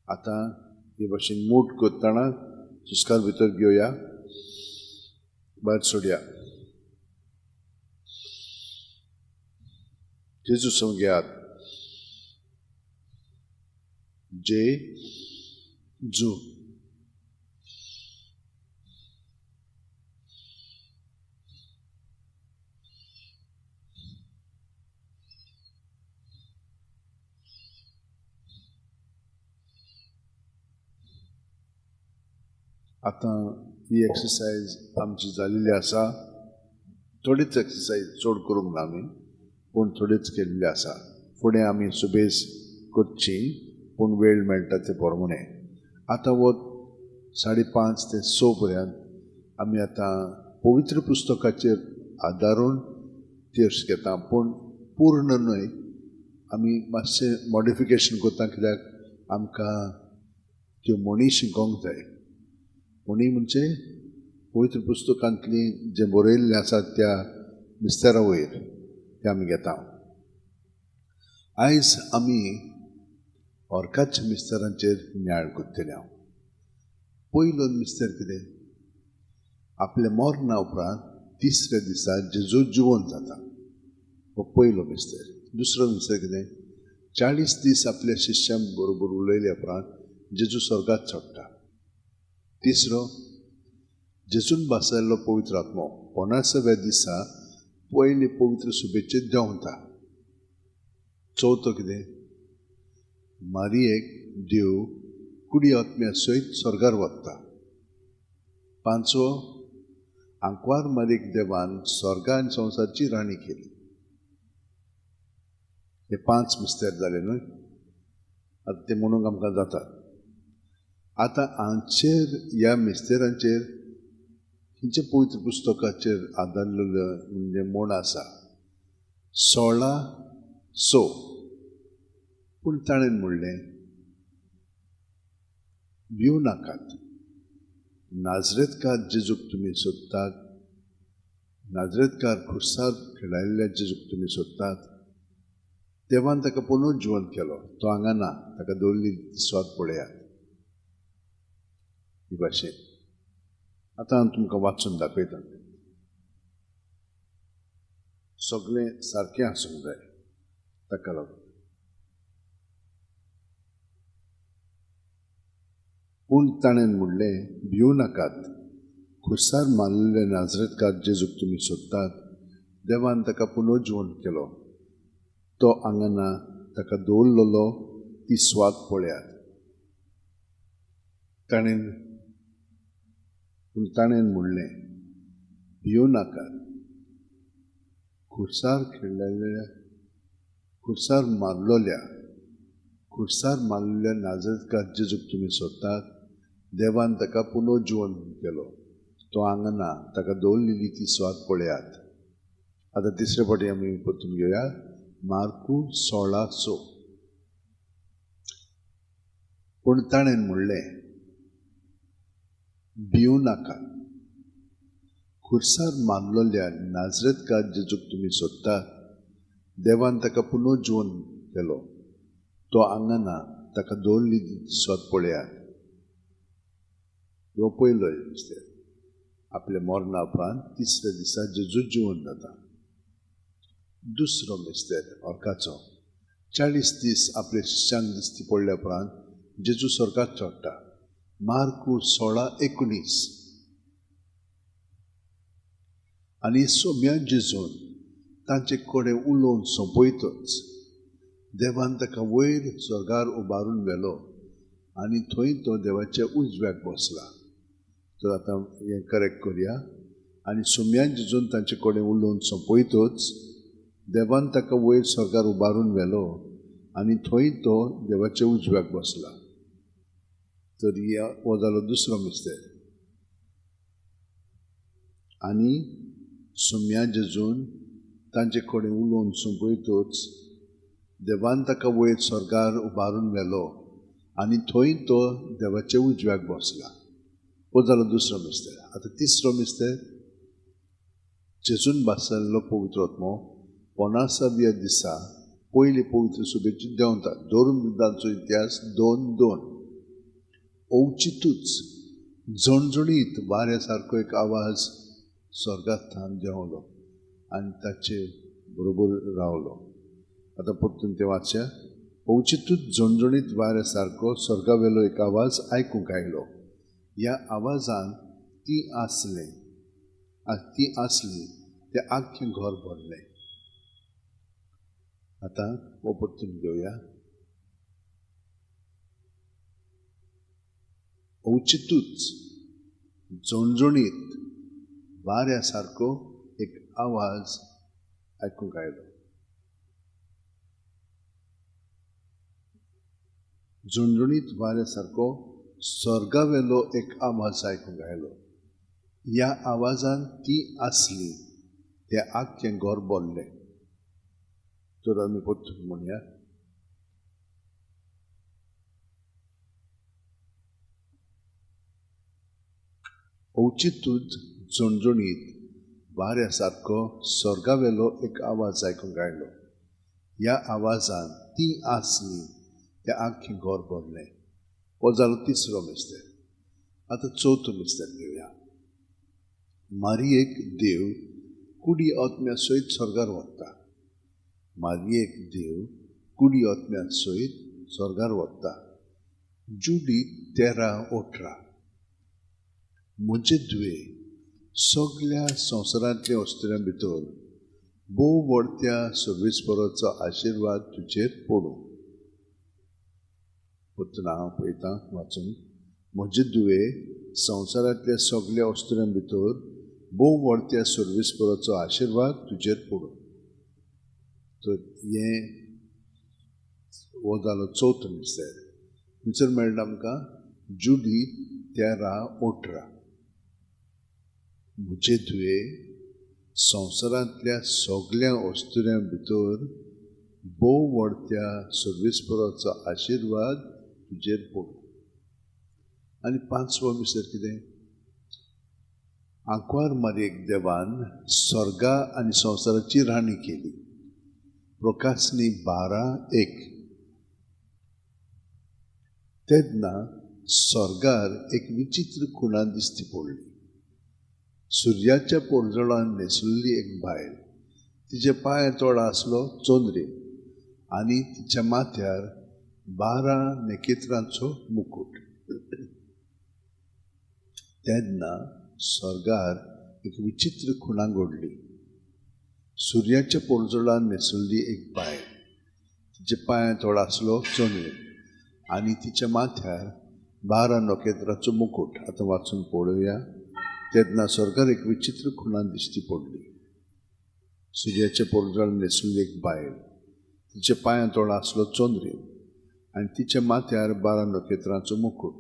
आतां हे भाशेन मूठ करतना सुस्कार भितर घेवया, भायर सोडया. जेजू संग घेयात. जेजू. आतां ही एक्सरसायज आमची जालेली आसा. थोडीच एक्सरसायज चड करूंक ना आमी, पूण थोडीच केल्ली आसा. फुडें आमी सुबेज करची, पूण वेळ मेळटा ते प्रमाणे. आतां वो 5:30 ते 6 पर्यंत आमी आतां पवित्र पुस्तकाचेर आदारून तीर्थ घेता, पूण पूर्ण न्हय. आमी मातशें मॉडिफिकेशन करता, कित्याक आमकां त्यो म्हणी शिकोवंक जाय. म्हणी म्हणजे पवित्र पुस्तकांतली जे बरयल्लें आसा त्या मिस्तेरा वयर ते आमी घेता. आयज आमी ऑर्काच्या मिस्तेरांचेर न्याय करतले. पयलो मिस्तेर कितें? आपल्या मरणा उपरांत तिसऱ्या दिसा जेजू जिवंत जाता, हो पयलो मिस्तेर. दुसरो मिस्तेर कितें? 40 दीस आपल्या शिश्यां बरोबर उलयल्या उपरांत जेजू स्वर्गांत चडटा. तिसरो, जेजून बसयल्लो पवित्र आत्मो 50व्या दिसा पयले पवित्र सुबेचेर देंवता. चवथो कितें? मारयेक देव कुडी आत्म्या सयत स्वर्गार वता. पांचवो, आंकवार मारयेक देवान स्वर्गा आनी संवसारची राणी केली. हे 5 मिस्तेर जाले न्हय. आतां ते म्हणूंक आमकां जाता. आतां हांचेर, ह्या मिस्तेरांचेर खंयच्या पवित्र पुस्तकाचेर आदारलेलो म्हणजे म्हण आसा. 16 सो पूण ताणें म्हणलें, भिवू नाकात. नाजरेतकार जेजूक तुमी सोदतात, नाजरेतकार खुर्सार खेळायल्ल्या जेजूक तुमी सोदतात, देवान ताका पुनर्जीवन केलो. तो हांगा ना, ताका दवरली स्वाद पळयात. ही भाशेन आतां हांव तुमकां वाचून दाखयता. सगळें सारकें आसूंक जाय, ताका लागून. पूण ताणें म्हणलें, भिवू नाकात. खुर्सार मारलेले नाजरेतकार जेजूक तुमी सोदतात, देवान ताका पुनर्जीवन केलो. तो हांगा ना, ताका दवरलेलो ती स्वाद पळयात. ताणें म्हणलें, भिवू नाकात. खुर्सार मारलेल्या नाजरेतकार जेजूक तुमी सोदतात, देवान ताका पुनर्जीवन केलो. तो हांगा ना, ताका दवरलेली ती स्वाद पळयात. आतां तिसरे फावटी आमी परतून घेवया. मार्कू 16:6. पूण ताणें म्हणलें, भिवू नाका. खुर्सार मारलेल्या नाजरेतकार जेजूक तुमी सोदतात, देवान ताका पुनर्जीवन केलो. तो हांगा ना, ताका दवरलेली ती स्वाद पळयात. हो पयलो मिस्तेर. आपल्या मरणा उपरांत तिसऱ्या दिसा जेजू जिवन जाता. दुसरो मिस्तेर ऑर्काचो. 40 दीस आपल्या शिश्यांक दिसती पडल्या उपरांत जेजू स्वर्गाक चडटा. मार्कू 16:19. आनी सोम्या जेजून तांचे कडेन उलोवन सोंपयतच देवान ताका वयर स्वर्गार उबारून व्हेलो आनी थंय तो देवाच्या उजव्याक बसला. तर आतां हें करेक्ट करुया. आनी सोम्या जेजून तांचे कडेन उलोवन सोंपयतच देवान ताका वयर स्वर्गार उबारून व्हेलो आनी थंय तो देवाच्या उजव्याक बसला. तर हो जालो दुसरो मिस्तेर. आनी सोम्या जेजून तांचे कडेन उलोवन सोंपयतच देवान ताका वयर स्वर्गार उबारून व्हेलो आनी थंय तो देवाच्या उजव्याक बसला. हो जालो दुसरो मिस्तेर. आतां तिसरो मिस्तेर. जेजून बासयल्लो पवित्र आत्मो 50व्या दिसा पयली पवित्र सुबेची देंवता. दोरुमदांचो इतिहास 2:2. ओवचितूच झणझणीत वाऱ्या सारको एक आवाज स्वर्गांतल्यान देंवलो आनी ताचे बरोबर रावलो. आतां परतून ते वाचया. ओवचितूच झणझणीत वाऱ्या सारको स्वर्गावेलो एक आवाज आयकूंक आयलो. ह्या आवाजान ती आसली ते आख्खें घर भरलें. आतां हो परतून घेवया. ओवचितूच झणझणीत वाऱ्या सारको एक आवाज आयकूंक आयलो. झणझणीत वाऱ्या सारको स्वर्गावेलो एक आवाज आयकूंक आयलो. ह्या आवाजान ती आसली ते आख्खें घर भरलें. तर आमी परतून म्हणया. ओवचितूच झणझणीत वाऱ्या सारको स्वर्गावेलो एक आवाज आयकूंक आयलो. ह्या आवाजान ती आसली ते आख्खें घर भरलें. हो जालो तिसरो मिस्तेर. आतां चवथो मिस्तेर घेवया. मारयेक देव कुडी आत्म्या सयत स्वर्गार व्हरता. मारयेक देव कुडी आत्म्या सयत स्वर्गार व्हरता. जुडी 13:18. म्हजे धुवे सगळ्या संवसारांतल्या वस्तुऱ्यां भितर भोव व्हडत्या सर्वेस्पराचो आशिर्वाद तुजेर पडूं. परतून हांव पळयतां वाचून. म्हजे धुवे संवसारांतल्या सगळ्या वस्तुऱ्यां भितर भोव व्हडत्या सर्वेस्पराचो आशिर्वाद तुजेर पडूं. तर हो जालो चवथो मिस्तेर. थंयसर मेळटा आमकां जुडी 13:18. म्हजे धुवे संवसारांतल्या सगळ्या वस्तुऱ्यां भितर भोव व्हडत्या सर्वेस्पराचो आशिर्वाद तुजेर पडूं. आनी 5वो मिसर कितें? आंकवार मारयेक देवान स्वर्गा आनी संवसाराची राणी केली. प्रकाशनी 12:1. तेन्ना स्वर्गार एक विचित्र खुणा दिश्टी पडली. सुर्याच्या पोरजोळान न्हेसलेली एक बायल, तिचे पांय तोडा आसलो चोंदरी आनी तिच्या माथ्यार 12 नखेत्रांचो मुकुट. तेन्ना स्वर्गार एक विचित्र खुणा घडली. सुर्याच्या पोरजोळान न्हेसलेली एक बायल, तिचे पांय तोडा आसलो चोंदरी आनी तिच्या माथ्यार 12 नखेत्रांचो मुकुट. आतां वाचून पळोवया. तेन्ना स्वर्गार एक विचित्र खुणा दिश्टी पडली. सुर्याच्या पोरजोळान न्हेसलेली एक बायल, तिचे पांय तोडा आसलो चोंदरी आनी तिच्या माथ्यार 12 नखेत्रांचो मुकुट.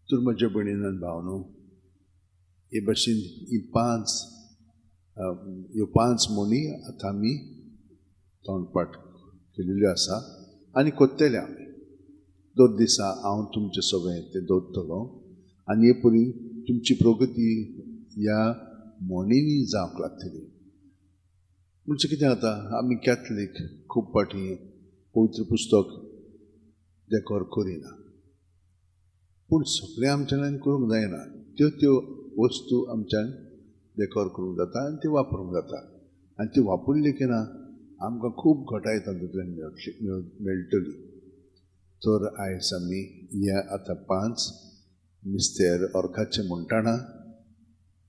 तर म्हज्या भयणीन आनी भावनो, हे भाशेन ह्यो 5 म्हणी आतां आमी तोंडपाठ केलेल्यो आसा आनी कोत्तेले आमी. दर दिसा हांव तुमचे सगळें ते दवरतलो आनी हे परी तुमची प्रगती ह्या म्हणींनी जावंक लागतली. म्हणजे कितें जाता, आमी कॅथलीक खूब फावटी पवित्र पुस्तक देकोर करिना, पूण सगळें आमच्यान करूंक जायना. त्यो वस्तू आमच्यान देकोर करूंक जाता आनी त्यो वापरूंक जाता. आनी त्यो वापरल्यो की ना आमकां खूब घटाय तातूंतल्यान मेळटली. तर आयज आमी ह्या आतां 5 मिस्तेर ऑर्काचे म्हणटाना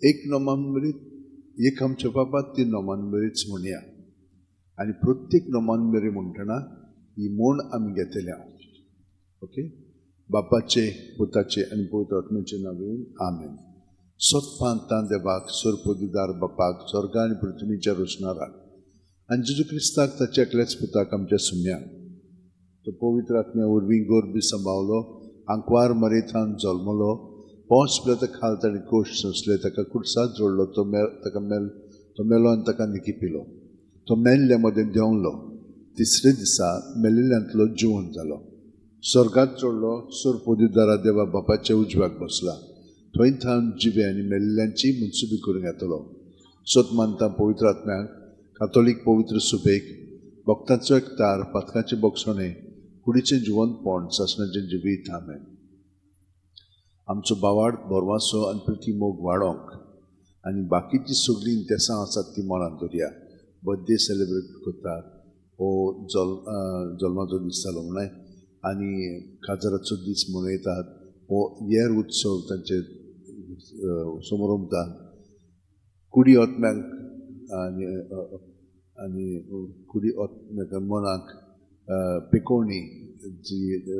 एक नोमांबरीत, एक आमच्या बाबा ती नोमांबरीच म्हणया. आनी प्रत्येक नोमांबरी म्हणटना ही म्हण आमी घेतल्या. ओके. बापाचे, पुताचे आनी पवित्र आत्म्याचे नांवान आमेन. सोदपांतां देवाक, सोरपोदीदार बापाक, स्वर्ग आनी पृथ्वीच्या रचणाराक आनी जेजू क्रिस्ताक ताच्या एकल्याच पुताक आमच्या सुम्याक, तो पवित्र आत्म्या वरवीं गोरबी सांबावलो, आंकवार मरेथान जल्मलो, पोंस पिलो ताका खाल ताणें कोश सोंसले, ताका कुडसात जोडलो, तो मेलो आनी ताका निकी पिलो. तो मेल्ल्या मदें देंवलो, तिसरे दिसा मेलिल्ल्यांतलो जिवंत जालो. स्वर्गात चडलो, सोरपोदीदारा देवा बापाच्या उजव्याक बसला. थंय थावन जिवे आनी मेल्ल्यांची मनसुबी करून येतलो. सोत मानता पवित्र आत्म्याक, कातोलीक पवित्र सुबेक, भक्तांचो एकतार, पातकाचे बोगसणे, कुडीचें जिवंतपण, सासणाचें जिवीत. आमेन. आमचो बावाड बोरवासो आनी प्रिती मोग वाडोंक आनी बाकीची सगळीं इंतेसां आसात ती मनांत दवरया. बर्थडे सेलेब्रेट करतात, हो जल्माचो दीस जालो म्हणून, आनी काजराचो दीस मनयतात, हो हेर उत्सव तांचे समारंभात. कुडी ओतम्यांक आनी कुडी ओतम्याक मनाक पिकोवणी जी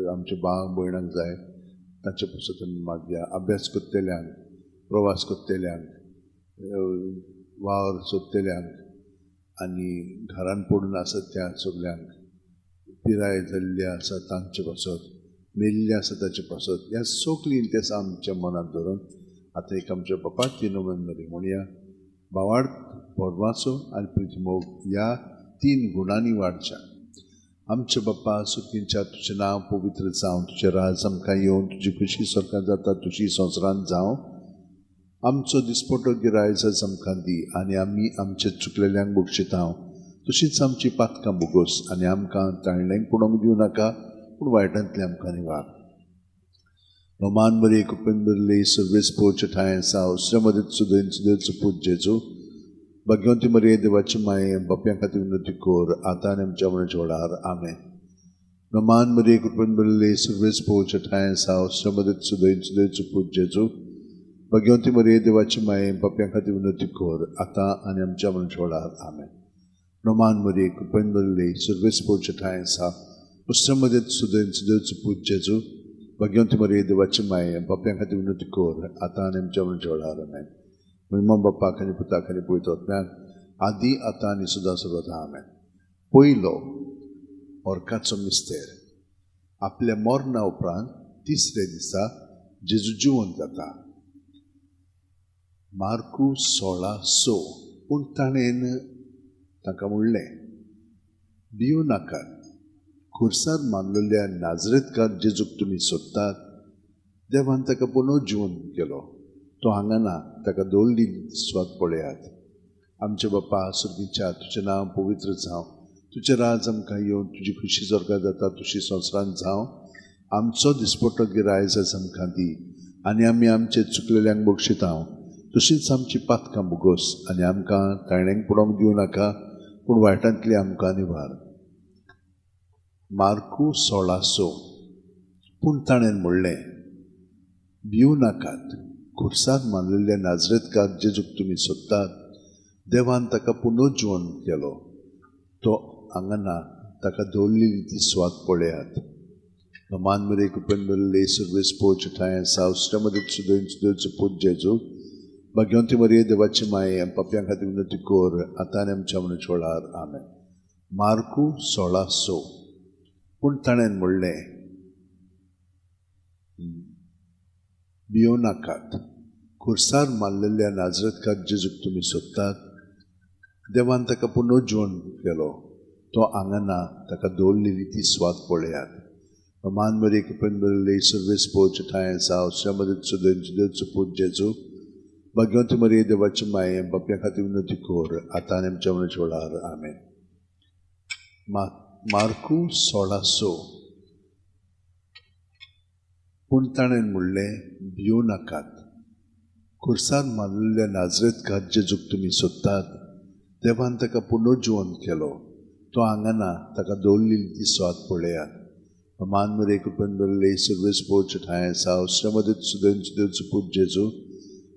आमच्या भावांक भयणांक जाय ताचे पासून आमी मागया. अभ्यास करतल्यांक, प्रवास करतल्यांक, वावर सोदतल्यांक आनी घरान पडून आसात त्या सगळ्यांक, पिराय जाल्ल्या आसा तांचे पासत, मेल्ले आसा ताचे पासत, ह्या सगळीं तें आमच्या मनांत धरून आतां एक आमच्या बापा 3 नोव्हेंबर म्हणया. बावाड, बोरवासो आनी प्रिती मोग ह्या 3 गुणांनी वाडच्या. आमचे बाप्पा सुखींच्या तुजें नांव पवित्र जावं, तुजें राज आमकां येवन, तुजी खुशी स्वर्गांत जाता तुजी संवसारांत जावं. आमचो दिसपटो गिरायज आज आमकां दी आनी आमी आमचे चुकलेल्यांक बक्षितांव. तशींच आमची पातकां बोगोस आनी आमकां ताळण्यांक पडोवंक दिवं नाका, पूण वायटांतले आमकां निवार. नोमान बरी कुपेन बरली सर्वेस पोवचे ठांय आसा, उसऱ्या मदीं सुदैन सुदैचो पूत जेजू, भाग्यवंती मरिये देवाची माये, बापयां खातीर विनंती कर, आतां आनी आमच्या मरणाच्या वळार. आमेन. नोमान मरिये कुपेन बरली सर्वेस पोवचे ठांय आसा, उसऱ्या मदीं सुदैन सुदैचो पूत जेजू, भाग्यवंती मरिये देवाची माये, बापयां खातीर विनंती कर, आतां आनी आमच्या मरणाच्या वळार. आमेन. नोमान मरिये कुपेन बरली सर्वेस पोवचे ठांय आसा, उसऱ्या मदीं सुदैन सुदैचो पूत जेजू, भाग्यवंती मरिये देवाची माये, बापयां खातीर विनंती कर, आतां आनी आमच्या मरणाच्या वळार. आमेन. महिमा बापाक आनी पुताक आनी पवित्र आत्म्याक, आदी आतां आनी सदां सर्वदा. आमेन. पयलो ऑर्काचो मिस्तेर. आपल्या मरणा उपरांत तिसरे दिसा जेजू जिवंत जाता. मार्कू 16:6. पूण ताणें ताका म्हणलें, भिवू नाकात. खुर्सार मानलेल्या नाजरेतकार जेजूक तुमी सोदतात, देवान ताका पुनर्जीवन केलो. तो हांगा ना, ताका दवरली स्वाद पळयात. आमचे बाप्पा सुर्गीच्या, तुजें नांव पवित्र जावं. तुजें राज आमकां येवन, तुजी खुशी स्वर्गांत जाता तशी संवसारांत जावं. आमचो दिसपट्टो गिरायज आयज आमकां दी, आनी आमी आमचे चुकलेल्यांक बक्षिता. तशींच आमची पातकां बुगोस, आनी आमकां ताळण्यांक पडोवंक दिवं नाका, पूण वायटांतली आमकां निवार. मार्कू 16:6. पूण ताणें म्हणलें, भिवू नाकात. खुर्सार मानलेल्या नाजरेतकार जेजूक तुमी सोदतात, देवान ताका पुनर्जीवन केलो. तो हांगा ना, ताका दवरलेली ती स्वाद पळयात. मान मेरे कुपेन मेरे सर्वेस पोच ठाय सावस्ट्या मध्ये सुदैंच पूज जेजू भाग्यवंती मरिये देवाची माये आम पाप्यां खातीर विनंती कोर आतां आनी आमच्या मनूच वेळार. आमेन. मार्कू 16:6. पूण ताणें म्हणलें, भियो नाकात. खुर्सार मारलेल्या नाजरेतकार जेजूक तुमी सोदतात, देवान ताका पुनर्जीवन केलो. तो हांगा ना, ताका दवरलेली ती स्वाद पळयात. मान मेरे कुपेन मेरे सर्वेस पोच ठाय सावस्ट्या मध्ये सुदैंच पूज जेजू भाग्यवंती मरिये देवाची माये आम पाप्यां खातीर विनंती कोर आतां आनी आमच्या मनूच वेळार. आमेन. मार्कू 16:6. पूण ताणें म्हणलें, भियो नाकात. खुर्सार मारलेल्या नाजरेतकार जेजूक तुमी सोदतात, देवान ताका पुनर्जीवन केलो. तो हांगा ना, ताका दवरलेली ती स्वाद पळयात. मान मेरे कुपेन मेरे सर्वेस पोच ठाय सावस्ट्या मध्ये सुदैंच पूज जेजू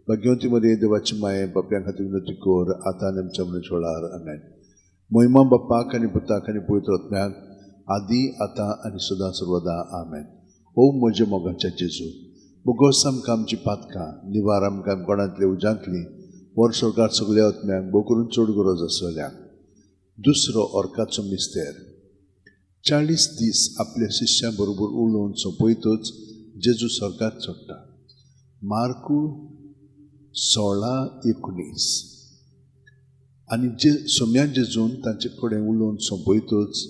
भाग्यवंती मरिये देवाची माये पाप्यां खातीर विनंती कोर आतां आनी आमच्या मनूच वेळार. आमेन. महिमा बाप्पाक आनी पुताक आनी पवित्र आत्म्याक आदी आतां आनी सदां सर्वदा. आमेन. ओ म्हजे मोगाच्या जेजू, बोगोस आमकां आमची पातकां, निवार आमकां कोणांतले उज्यांतली, वर स्वर्गार सगळ्या आत्म्यांक भोव करून चड गरज आसलेल्यांक. दुसरो ओर्काचो मिस्तेर. 40 दीस आपल्या शिश्यां बरोबर उलोवन सोंपयतच जेजू स्वर्गांत चडटा. मार्कू 16:19. आनी सोम्या जेजून तांचे कडेन उलोवन सोंपयतच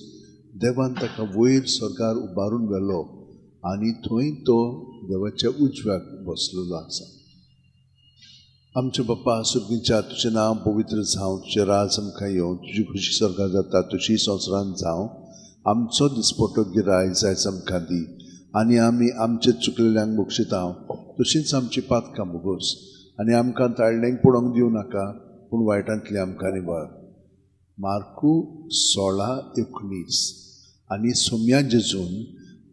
देवान ताका वयर स्वर्गार उबारून व्हेलो, आनी थंय तो देवाच्या उजव्याक बसलेलो आसा. आमचे बाप्पा सुर्गीच्या, तुजें नांव पवित्र जावं. तुजें राज आमकां येवं. तुजी खुशी स्वर्गांत जाता तशी संवसारांत जावं. आमचो दिसपट्टो गिरायज आयज आमकां दी, आनी आमी आमचे चुकलेल्यांक बक्षिता. तशींच आमची पातकां बुगोस, आनी आमकां ताळण्यांक पडोवंक दिवं नाका, पूण वायटांतली आमकां निवार. मार्कू 16:19. आनी सोम्या जेजून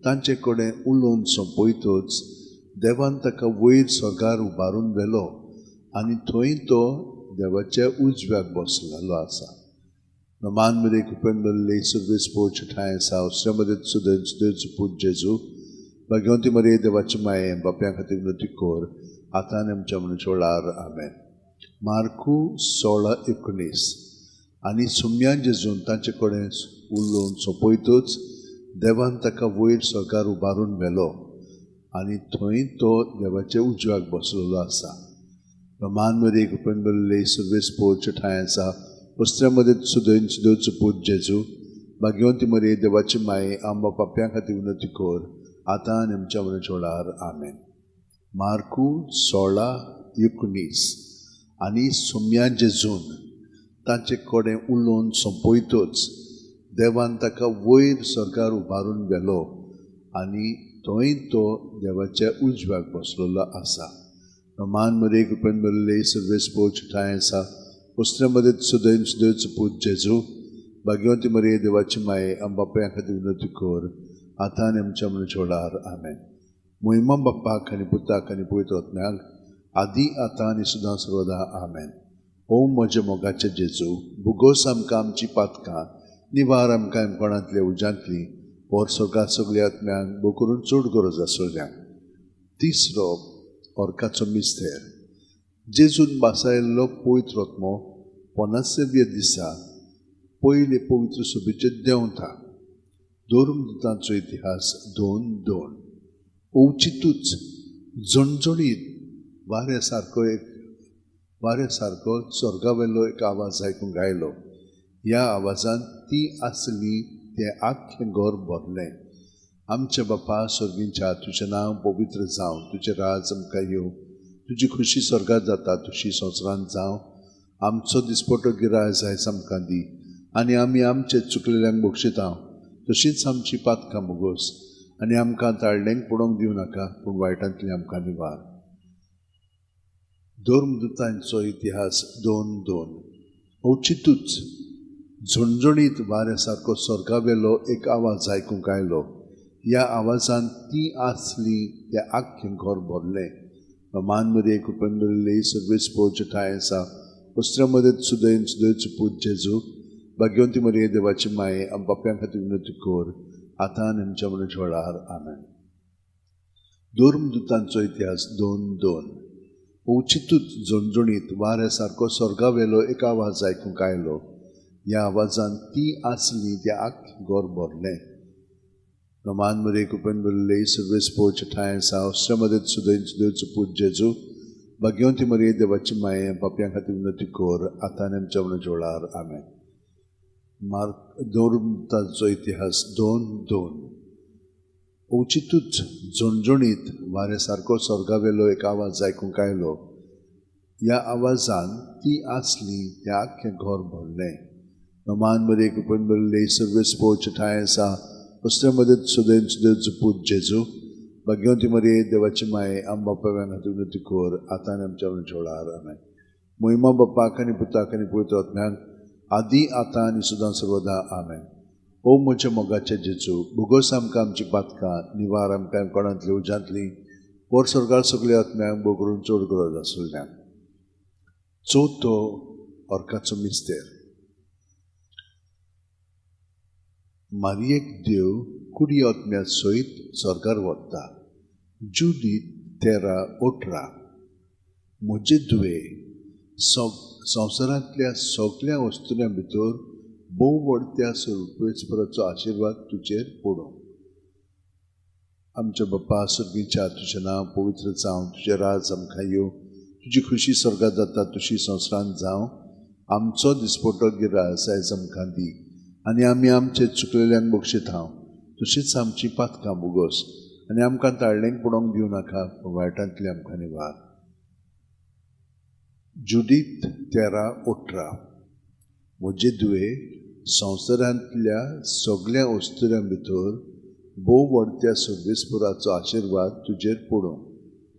तांचे कडेन उलोवन सोंपयतच देवान ताका वयर स्वर्गार उबारून व्हेलो, आनी थंय तो देवाच्या उजव्याक बसलेलो आसा. मान मेरे कुपेन मेरे सर्वेस पोच ठाय सावस्ट्या मध्ये सुदैंच पूज जेजू भाग्यवंती मरिये देवाची माये बाप्यां खातीर विनंती कोर आतां आनी आमच्या मनूच वेळार. आमेन. मार्कू 16:19. आनी सोम्या जेजून तांचे कडेन उलोवन सोंपयतच देवान ताका वयर स्वर्गार उबारून व्हेलो, आनी थंय तो देवाच्या उजव्याक बसलेलो आसा. मान मेरे कुपेन मेरे सर्वेस पोच ठाय आसा वस्त्र्या मध्ये सुदैंच पूज जेजू भाग्यवंती मरिये देवाची माये आमच्या पाप्यां खातीर विनंती कोर आतां आनी आमच्या मनूच वेळार. आमेन. मार्कू 16:19. आनी सोम्या जेजून तांचे कडेन उलोवन सोंपयतच देवान ताका वयर स्वर्गार उबारून व्हेलो, आनी थंय तो देवाच्या उजव्याक बसलेलो आसा. मान मेरे कुपेन मेरे सर्वेस पोच ठाय आसा वस्त्र्या मध्ये सुदैंच पूज जेजू भाग्यवंती मरिये देवाची माये आम बाप्यां खातीर विनंती कोर आतां आनी आमच्या मनूच वेळार. आमेन. महिमा बाप्पाक आनी पुताक आनी पवित्र आत्म्याक आदी आतां आनी सदां सर्वदा. आमेन. ओ म्हजे मोगाचे जेजू, बुगोस आमकां आमची पातकां, निवार आमकां कोणांतले उज्यांतली, वर स्वर्गार सगळ्या आत्म्यांक भोव करून चड गरज आसलेल्यांक. तिसरो ओर्काचो मिस्तेर. जेजून बासायल्लो पवित्र आत्मो 50व्या दिसा पयले पवित्र सभेचे देंवता. धर्मदूतांचो इतिहास 2:2. ओवचितूच जणजणीत वाऱ्या सारको स्वर्गावेलो एक आवाज आयकूंक आयलो. ह्या आवाजान ती आसली ते आख्खें घर भरलें. आमचे बापा स्वर्गींच्या तुझें नांव पवित्र जावं, तुजें राज आमकां येवं, तुजी खुशी स्वर्गांत जाता तशी संवसारांत जावं. आमचो दिसपटो गिराय जायज आमकां दी, आनी आमी आमचे चुकलेल्यांक बक्षिता तशीच आमची पातकां मुगोस, आनी आमकां ताळडेंक पडोवंक दिवं नाका, पूण वायटांतली आमकां निवार. धर्मदुतांचो इतिहास 2:2. अवचितूच झणझणीत वाऱ्यासारको स्वर्गावेलो एक आवाज आयकूंक आयलो. ह्या आवाजान ती आसली ते आख्खें घर भरलें. मान मरे एक उपंदरले सर्वेस पोच ठायेसा वस्त्रा मदेत सुदैन सुदैच पूज जेजू भाग्यवंती मरे देवाची माये आम बाप्यां खातीर विनंती कोर, आतां आनी आमच्या मनच्या वेळार. आमेन. धर्मदुतांचो इतिहास 2:2. अवचितूच झणझणीत वाऱ्यासारको स्वर्गावेलो एक आवाज आयकूंक आयलो. ह्या आवाजान ती आसली ते आख्खें घर भरलें. मान मरे कुपेन बरले सर्वेस पोच ठायेसा वस्त्रा मदेत सुदैन सुदैच पूज जेजू भाग्यवंती मरे देवाची माये पापयां खातीर विनंती कोर, आतां आनी आमच्या मनच्या वेळार. आमेन. मार्क धर्मदुतांचो इतिहास 2:2. अवचितूच झणझणीत वाऱ्यासारको स्वर्गावेलो एक आवाज आयकूंक आयलो. ह्या आवाजान ती आसली ते आख्खें घर भरलें. मान मरे कुपेन बरले सर्वेस पोच ठायेसा वस्त्रा मदेत सुदैन सुदैच पूज जेजू भाग्यवंती मरे देवाची माये आम बाप्यां खातीर विनंती कोर, आतां आनी आमच्या मनच्या वेळार. आमेन. महिमा बाप्पाक आनी पुताक आनी पवित्र आत्म्याक आदी आतां आनी सदां सर्वदा. आमेन. ओ म्हज्या मोगाचे जेजू, भुगोस आमकां आमची पातकां, निवार आमकां कोणांतली उज्यांतली, वर स्वर्गार सगळ्या आत्म्यांक भोव करून चड गरज आसलेल्यांक. चवथो अर्काचो मिस्तेर. मारयेक देव कुडी आत्म्या सयत स्वर्गार व्हरता. जुदी 13:18. म्हजे दुवे संवसारांतल्या सगळ्या वस्तुंच्या भितर भोव व्हडत्या सर्वेस्पराचो आशिर्वाद तुजेर पडूं. आमच्या बाप्पा स्वर्गीच्या तुजें नांव पवित्र जावं, तुजें राज आमकां येवं, तुजी खुशी स्वर्गांत जाता तशी संवसारांत जावं. आमचो दिसपटो गिराय जायज आमकां दी, आनी आमी आमचे चुकलेल्यांक बक्षिता तशीच आमची पातकां बुगोस, आनी आमकां ताळडेंक पडोवंक दिवं नाका, पूण वायटांतली आमकां निवार. जुदीत 13:18. म्हजे दुवे संवसारांतल्या सगळ्या वस्तुंच्या भितर भोव व्हडत्या सर्वेस्पराचो आशिर्वाद तुजेर पडूं.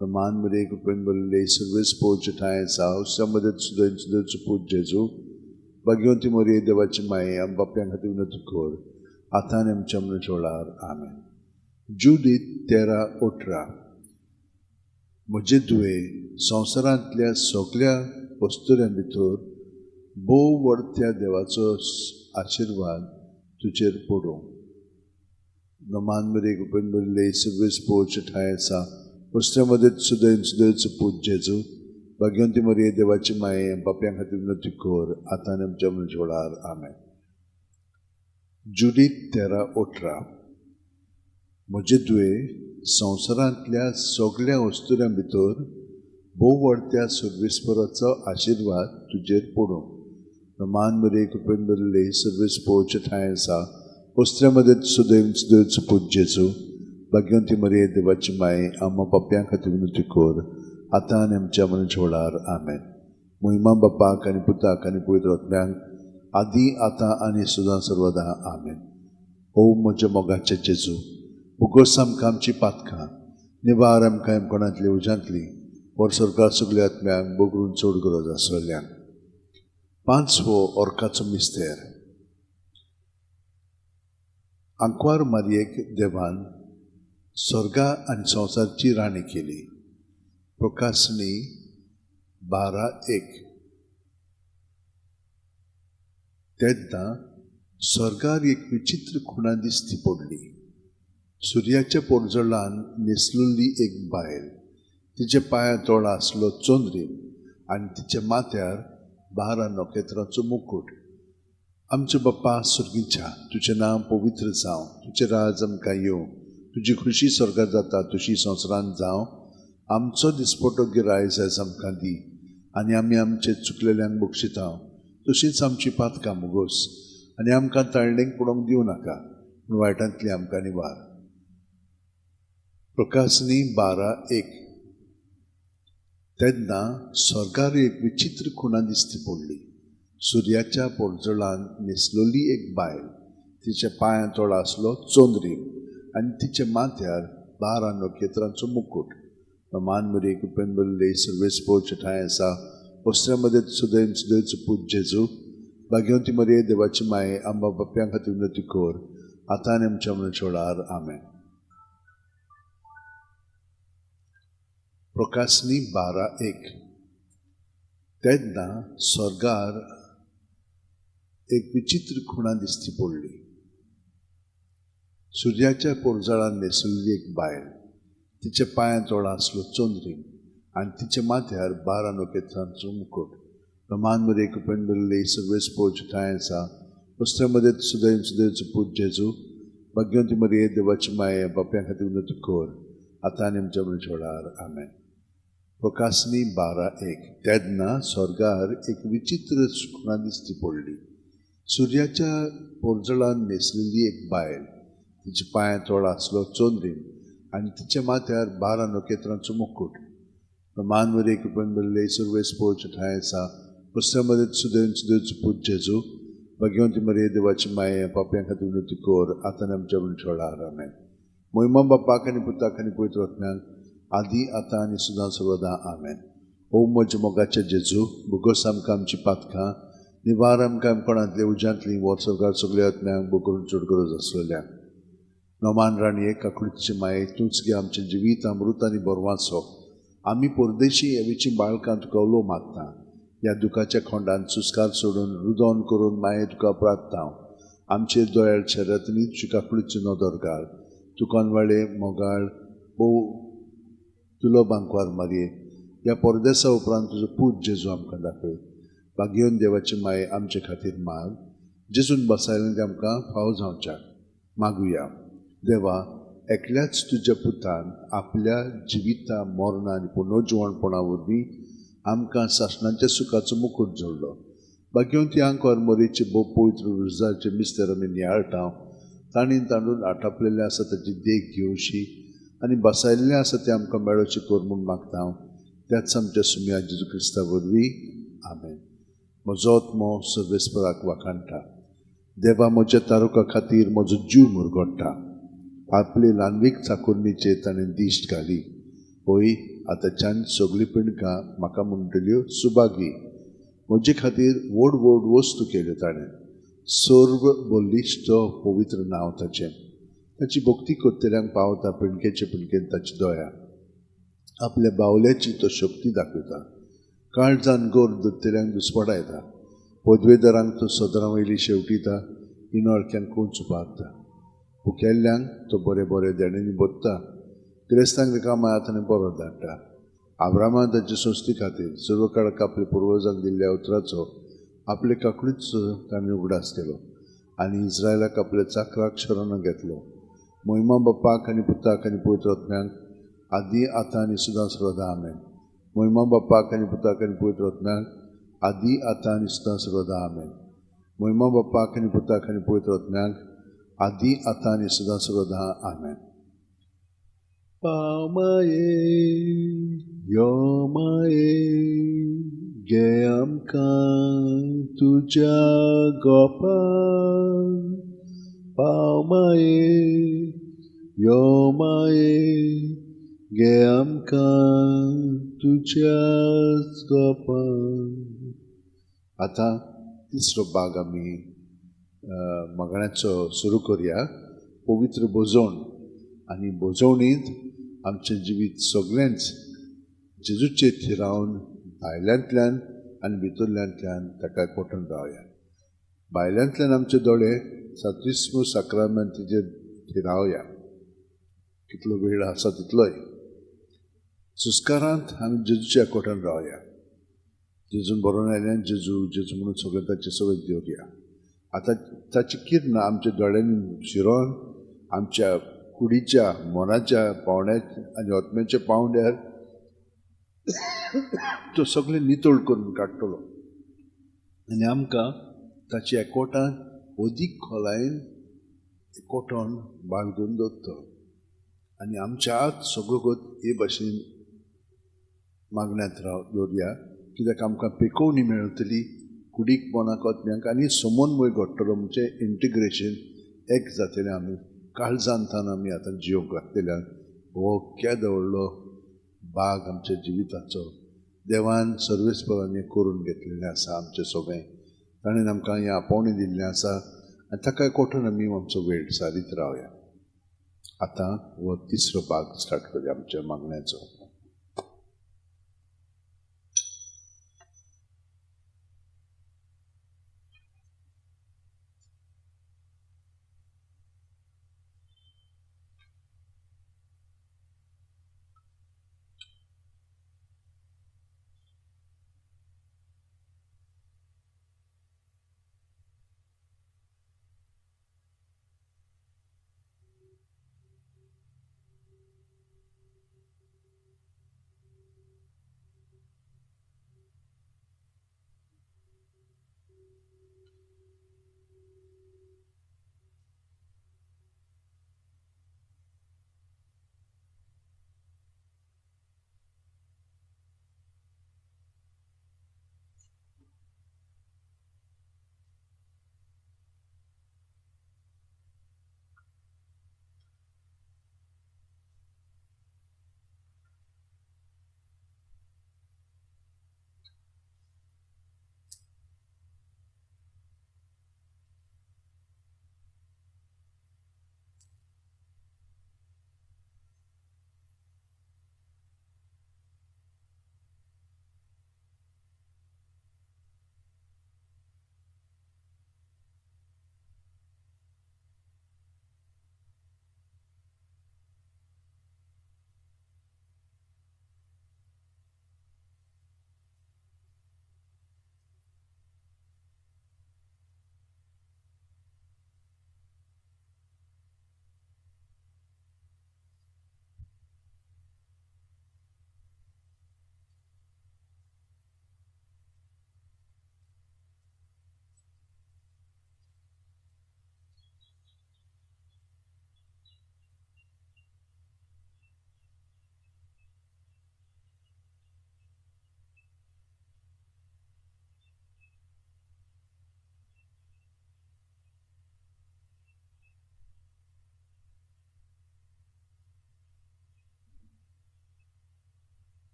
मान मरे कुपेन बरले सर्वेस पोच ठायेसा वस्त्रा मदेत सुदैन सुदैच पूज जेजू भाग्यवंती मरे देवाची माये आम बाप्यां खातीर विनंती कोर, आतां आनी आमच्या मनच्या वेळार. आमेन. जुदीत 13:18. म्हजे दुवे संवसारांतल्या सगळ्या वस्तुंच्या भितर भोव व्हडत्या देवाचो आशिर्वाद तुजेर पडूं. मान मरे कुपेन बरले सर्वेस पोच ठायेसा वस्त्रा मदेत सुदैन सुदैच पूज जेजू भाग्यवंती मरे देवाची माये बाप्यां खातीर विनंती कोर, आतां आनी आमच्या मनच्या वेळार. आमेन. जुदीत 13:18. म्हजे दुवे संवसारांतल्या सगळ्या वस्तुंच्या भितर भोव व्हडत्या सर्वेस्पराचो आशिर्वाद तुजेर पडूं. मान मरे कुपेन बरले सर्वेस पोच ठायेसा वस्त्रा मदेत सुदैन सुदैच पूज जेजू भाग्यवंती मरे देवाची माये आम्हा बाप्यां खातीर विनंती कोर, आतां आनी आमच्या मनच्या वेळार. आमेन. महिमा बाप्पाक आनी पुताक आनी पवित्र आत्म्यांक आदी आतां आनी सदां सर्वदा. आमेन. ओ म्हज्या मोगाचे जेजू, भुगोस आमकां आमची पातकां, निवार आमकां कोणांतली उज्यांतली, वर स्वर्गार सगळ्या आत्म्यांक भोव करून चड गरज आसलेल्यांक. 5वो अर्काचो मिस्तेर. आंकवार मारयेक देवान स्वर्गा आनी संवसारची राणी केली. प्रकाशनी 12:1. तेन्ना स्वर्गार एक विचित्र खुणा दिश्टी पडली. सुर्याच्या पोरजोळान न्हेसलेली एक बायल, तिचे पांया तोळा आसलो चोंदरीम, आनी तिच्या माथ्यार 12 नखेत्रांचो मुकुट. आमचे बाप्पा स्वर्गीच्या तुजें नांव पवित्र जावं, तुजें राज आमकां येवं, तुजी खुशी स्वर्गांत जाता तशी संवसारांत जावं. आमचो दिसपटो गिराय जायज आमकां दी, आनी आमी आमचे चुकलेल्यांक बक्षिता तशींच आमची पातकां मुगोस आनी आमकां ताळणेक पडोवंक दिवं नाका पूण वायटांतली आमकां निवार. प्रकाशनी 12:1. तेन्ना स्वर्गार एक विचित्र खुणा दिश्टी पडली. सुर्याच्या पोरजोळान न्हेसलोली एक बायल, तिच्या पांयां तोळा आसलो चोंदरीम आनी तिच्या माथ्यार 12 नखेत्रांचो मुकुट. मान मरी कुपेन बरले सर्वेस्पोचे ठाय आसा, वस्त्रांमध्ये सुदैन सुदैचं पूज जेजू, भाग्यवंती मरिये देवाची माये, आंबा बाप्यां खातीर विनंती कर, आतां आनी आमच्या मरणाच्या वेळार आमेन. प्रकाशनी 12:1. तेन्ना स्वर्गार एक विचित्र खुणा दिश्टी पडली. सुर्याच्या पोरजोळान न्हेसलेली एक बायल, तिच्या पांयां तोळा आसलो चोंदरीम आनी तिच्या माथ्यार 12 नखेत्रांचो मुकुट. मान मरे कुपेन बरले सर्वेस्पोचे ठाय आसा, वस्त्रांमध्ये सुदैन सुदैचं पूज जेजू, भाग्यवंती मरिये देवाची माये, बाप्यां खातीर विनंती कर, आतां आनी आमच्या मरणाच्या वेळार आमेन. प्रकाशनी 12:1. तेन्ना स्वर्गार एक विचित्र खुणा दिश्टी पडली. सुर्याच्या पोरजोळान न्हेसलेली एक बायल, तिच्या पांयां तोळा आसलो चोंदरीम आनी तिच्या माथ्यार 12 नखेत्रांचो मुकुट. मान मरे कुपेन बरले सर्वेस्पोचे ठाय आसा, वस्त्रांमध्ये सुदैन सुदैचं पूज जेजू, भाग्यवंती मरिये देवाची माये, बाप्यां खातीर विनंती कर, आतां आनी आमच्या मरणाच्या वेळार आमेन. महिमा बापाक आनी पुताक आनी पवित्र आत्म्याक, आदी आतां आनी सुद्दां सर्वदा आमेन. ओ म्हज्या मोगाचे जेजू, भुगोस आमकां आमची पातकां, निवार आमकां कोणांतले उज्यांतली वर्सगार सगळ्या आत्म्यांक बोकरून चड गरज आसलेल्या. नोमान राणये, काकुळीची माये, तूंच घे आमचें जिवीत अमृत आनी बोरवांचो. आमी परदेशी येवेची बाळकां तुका उलो मागता. ह्या दुखाच्या खोंडान सुस्कार सोडून रुदोन करून माये तुका प्रार्थना. आमचेर दोयाळ शर्यतनी तुजी काकुळीची नदर घाल. तुकोनवाळे मोगाळ बोव तुलो बांकवार मारये, ह्या परदेसा उपरांत तुजो पूज जेजू आमकां दाखय. भाग्यवन देवाची माये, आमचे खातीर माग. जेजून बसायलें तें आमकां फावो जावच्या. मागुया. देवा, एकल्याच तुज्या पुतान आपल्या जिविता मोरणा आनी पुनर्जिवणपणा वरवीं आमकां सासणाच्या सुखाचो मुकुट जोडलो. भाग्यवंती आंकवार मोरीचे बोव पवित्र रुजाचे मिस्तर आमी नियाळटाव. ताणीन तांडून आटापलेलें आसा ताची देख घेवशी आनी बसायल्लें आसा तें आमकां मेळोवचें कर म्हूण मागता. त्याच आमच्या सुम्या जेजू क्रिस्ता वरवीं आमेन. म्हजो आत्मो सर्वेस्पराक वाखाणटा. देवा, म्हज्या तारुका खातीर म्हजो जीव मुरगोडटा. आपले ल्हानवीक चाकुरणीचेर ताणें दिश्ट घाली. पळय, आतांच्यान सगळीं पिणकां म्हाका म्हणटल्यो सुभागी. म्हजे खातीर व्हड व्हड वस्तू केल्यो ताणें. सर्व बलिश्ट पवित्र नांव ताचें. ताची भक्ती करतल्यांक पावता पिणकेचे पिणकेन ताची दोया. आपल्या बावल्याची तो शक्ती दाखयता. काळजान गोर धरतल्यांक दुस्पटा येता. पदवेदारांक तो सदरां वयली शेवटीता. इनोळक्यांक कोंच उबारता. भुकेल्ल्यांक तो बरे बरे देणेनी बोदता. क्रिस्तांक रिकाम्या हातांनी बरो धाडटा. आब्रामान ताचे संस्थे खातीर सर्व काळाक आपल्या पुर्वजांक दिल्ल्या उतराचो आपले काकुळीचो ताणें उगडास केलो आनी इस्रायलाक आपल्या चाकराक शरण घेतलो. महिमा बापाक आनी पुताक आनी पवित्र आत्म्यांक, आदी आतां आनी सुद्दां सर्वदा आमेन. महिमा बापाक आनी पुताक आनी पवित्र आत्म्यांक, आदी आतां आनी सुद्दां सर्वदा आमेन. महिमा बापाक आनी पुताक आनी पवित्र आत्म्यांक, आदी आतां आनी सुद्दां सर्वदा आमेन. पावमाये यो माये, गे आमकां तुज्या गोपान. पावमाये यो माये, गे आमकां तुज्याच गोपान. आतां तिसरो भाग आमी मागण्याचो सुरू करुया. पवित्र बोजवण. आनी बोजवणींत आमचें जिवीत सगळेंच जेजूचेर थिरावन भायल्यांतल्यान आनी भितरल्यांतल्यान ताका कोटून रावया. भायल्यांतल्यान आमचे दोळे सात्विस्म साक्रामेंताचेर थिरावया. कितलो वेळ आसा तितलोय. सुस्कारांत आमी जेजूच्या कोटान रावया. जेजून बरोवन आयल्यान जेजू जेजू म्हणून सगळें ताचे सवय दवरया. आतां ताची किरणां आमच्या दोळ्यांनी शिरोन आमच्या कुडीच्या मनाच्या पावंड्या आनी आत्म्याच्या पावंड्यार तो सगळें नितळ करून काडटलो. आनी आमकां ताची एकवटान अदीक खोलायेन एकवटोन बाळगून दवरता आनी आमच्याच सगळो हे भाशेन मागण्यांत दवरया कित्याक आमकां पेकोवणी मेळटली कुडीक पोनाक ओतम्यांक आनी समोन वयर घडटलो म्हणजे इंटिग्रेशन एक जातलें आमी काळजांतान आमी आतां जियोंक लागतल्यान हो केदो व्हडलो भाग आमच्या जिविताचो देवान सर्वेस्परांनी करून घेतलेलें आसा आमचें सगळें ताणें आमकां हें आपोवणें दिल्लें आसा आनी ताका एकवटून आमी आमचो वेळ सारीत रावया. आतां हो तिसरो भाग स्टार्ट करूया आमच्या मागण्याचो.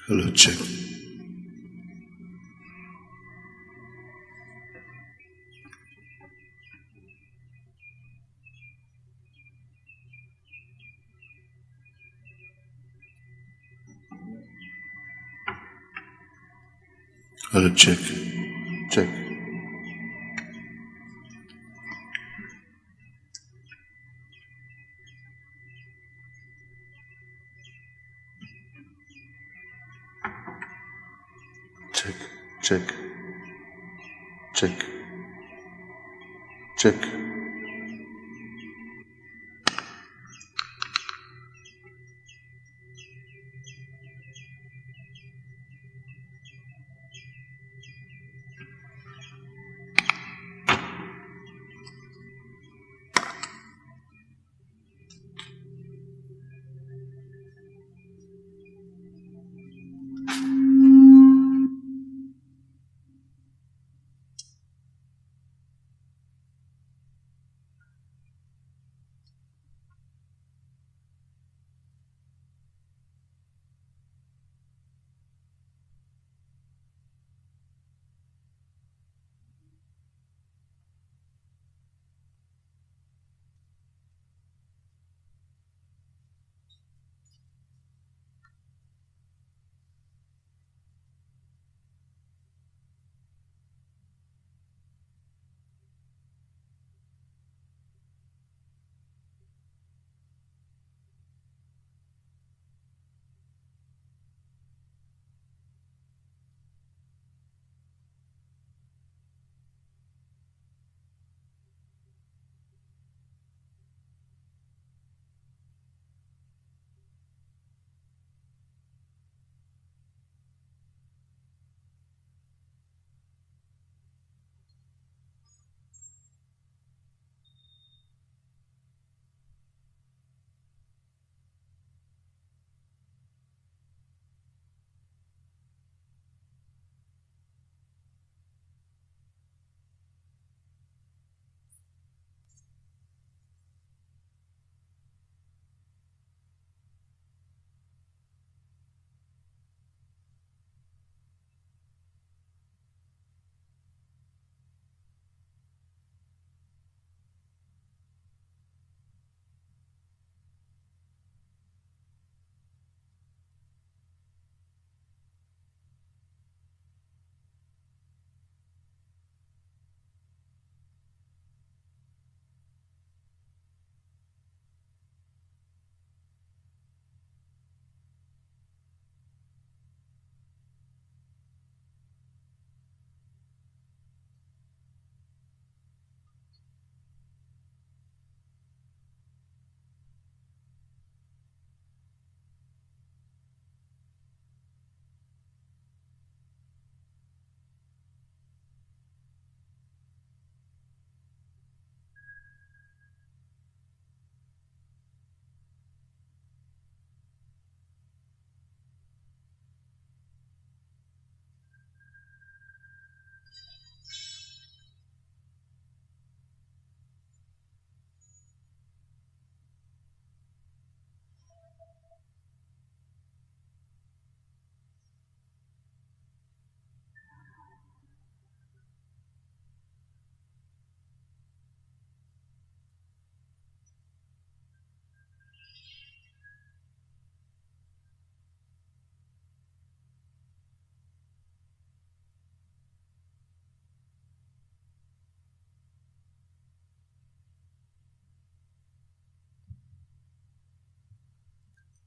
Hello, check. Hello, check. Check. Check. Check. Check. Check.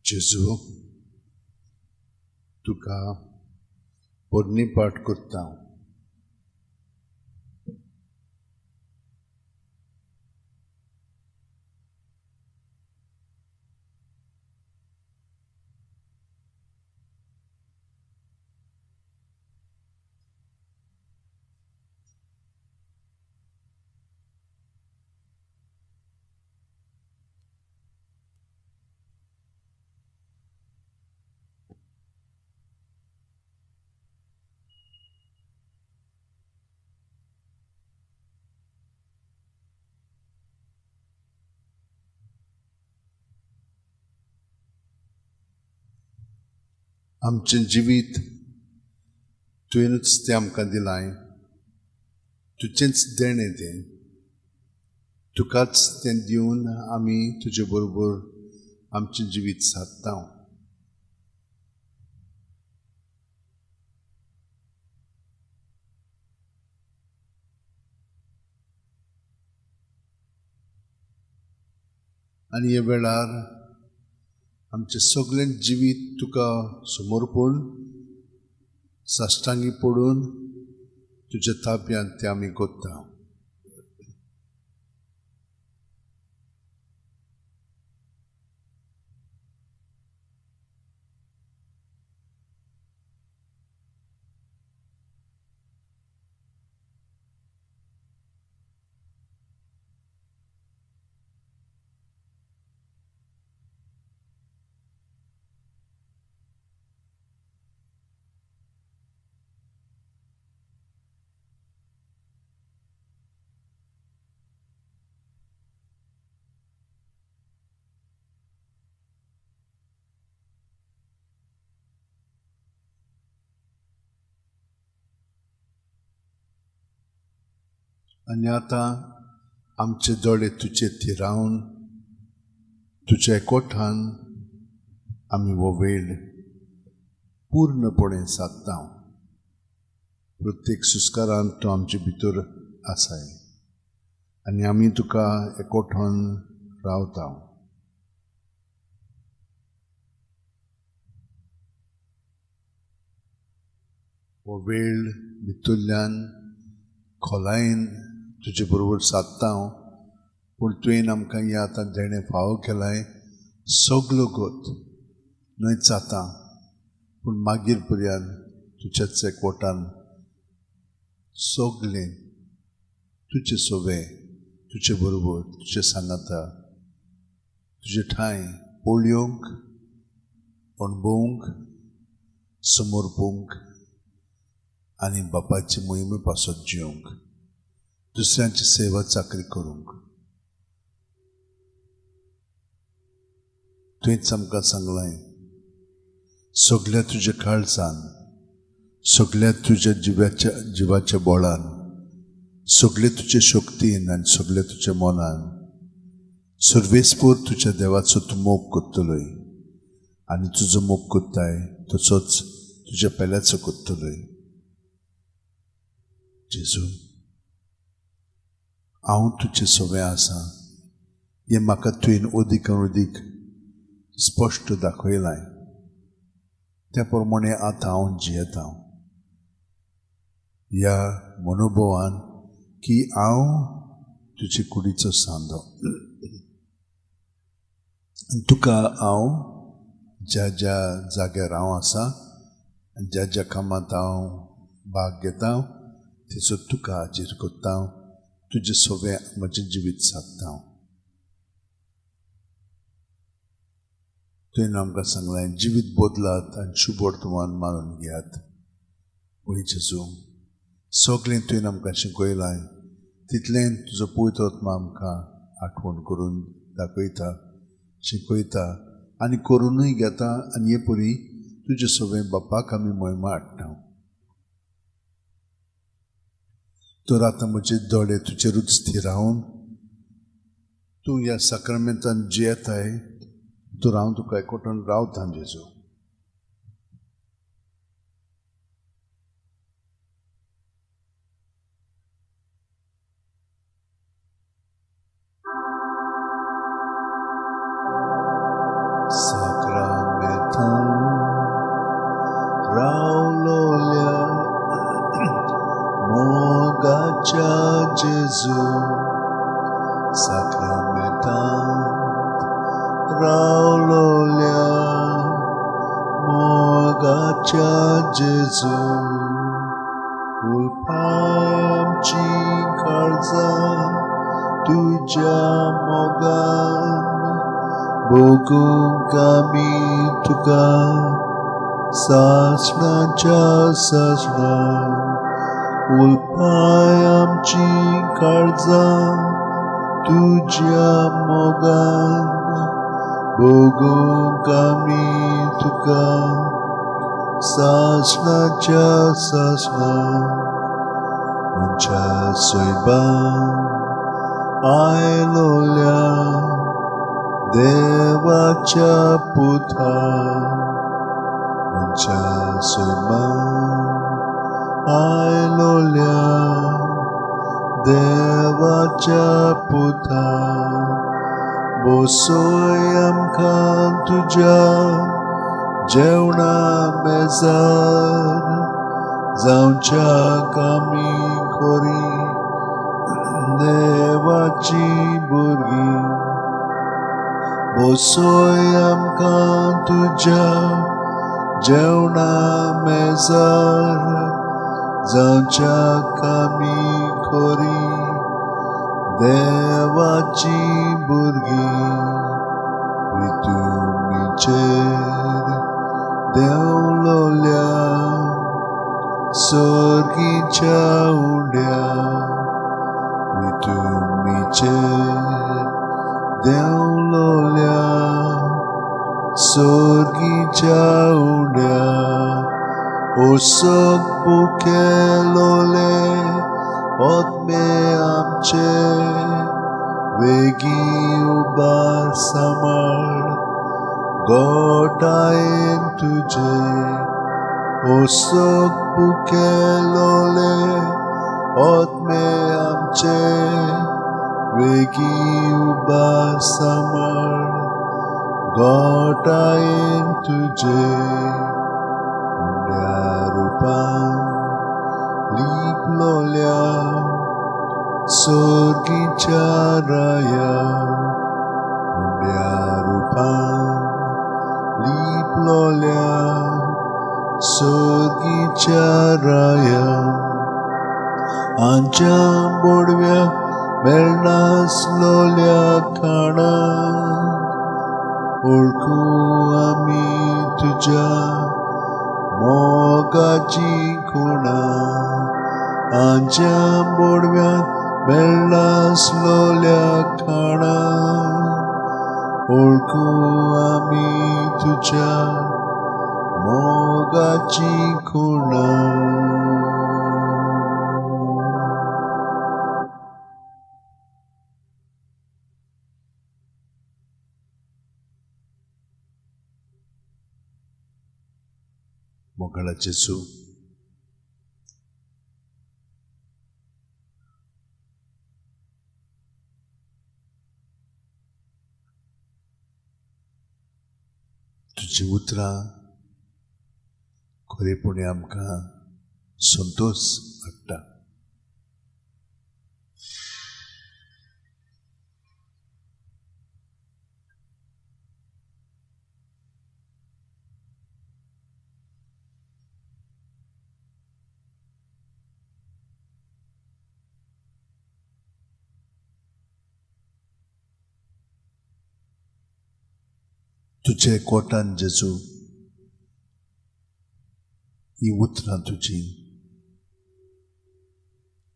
जेजू तुका पोरणी पाठ करता आमचें जिवीत तुवेंच तें आमकां दिलाय तुजेंच देणें तें तुकाच तें दिवन आमी तुजे बरोबर आमचें जिवीत सादता आनी ह्या वेळार आमचें सगळें जिवीत तुका समर्पण साश्टांगी पडून तुज्या ताब्यांत तें आमी कोत्ता आनी आतां आमचे दोळे तुजे थिरावन तुज्या एकवठान आमी हो वेळ पूर्णपणे सादता प्रत्येक सुस्कारांत तूं आमचे भितर आसाय आनी आमी तुका एकवठान रावता हो वेळ भितरल्यान खोलायेन तुजे बरोबर सादता पूण तुवें आमकां हें आतां देणें फावो केलाय सगलो गोत न्हय जाता पूण मागीर पर्यंत तुज्याच एकवटान सगलें तुजे सोबे तुजे बरोबर तुजे सांगाता तुजे ठांय पळोवंक अणभवूंक समोरपूंक आनी बापाची मोहिमे पासत जिवंक दुसऱ्यांची सेवा चाकरी करूंक तुवेंच आमकां सांगलाय सगळ्या तुज्या काळजान सगळ्या तुज्या जिवाच्या बोळान सगळे तुजे शक्तीन आनी सगळे तुज्या मनान सर्वेस्पूर तुज्या देवाचो तूं मोग करतलोय आनी तुजो मोग करताय तसोच तुज्या पेल्याचो करतलोय जेजू हांव तुजें सगळें आसा हें म्हाका तुवें अदीकान अदीक स्पश्ट दाखयलाय त्या प्रमाणे आतां हांव जियेता ह्या मनोभवान की हांव तुजे कुडीचो सांदो तुका हांव ज्या ज्या जाग्यार हांव आसा ज्या ज्या कामांत हांव भाग घेता तेचो तुका हाजीर करता तुजें सगळें म्हजें जिवीत सादता तुवें आमकां सांगलें जिवीत बदलात आनी शुभ वर्तमान मानून घेयात पळय जेजू सगळें तुवें आमकां शिकयलां तितलें तुजो पवित्र आत्मा आमकां आठवण करून दाखयता शिकयता आनी करूनय घेता आनी हे परी तुजें सगळें बापाक आमी महिमा हाडटा तर आतां म्हजे दोळे तुजेरूच स्थिरावन तूं ह्या साक्रामेंतान जियेताय तर हांव तुका एकवटान रावता जेजू Sacra जेजू साक्रामेंतांत रावलोल्या मोगाच्या जेजू उलपाय आमची काळजां तुझ्या मोगान भोगूंक आमी तुका सासणाच्या सासणां उलपाय आमची काळजां तुझ्या मोगान भोगूंक आमी तुका सासणाच्या सासणां मुंच्या सोयबान आयलोल्या देवाच्या पुतां मुंच्या सोयबान आयलोल्या देवाच्या पुतां बसोय आमकां तुज्या जेवणा मेजार जावच्या कामी खोरी देवाची भुरगीं बसोय आमकां तुज्या जेवणा मेजार जावच्या कामी खोरी देवाची भुरगीं तुमीचेर देवलोल्या सर्गीच्या उंड्या तुमीचेर देवलोल्या सर्गीच्या उंड्या ओसक बुकेलोले ओतमे आमचे वेगी उबार सांबाळ गोटायेन तुजे ओसक बुकेलोले ओतमे आमचे वेगी उबार सांबाळ गोटायेन तुजे रूपान लिपलोल्या सर्गीच्या राया उंड्या रूपान लिपलोल्या सर्गीच्या राया आमच्या बोडव्या मेळनासलोल्या खाणा ओळखू आमी तुज्या मोगाची खुणां आमच्या बोडव्याक मेळनासलोल्या खाणा ओळखू आमी तुज्या मोगाची खुणां मोगाळा जेजू तुजी उतरां खरेपणी आमकां संतोश हाडटा तुजे कोटान जेजू ही उतरां तुजी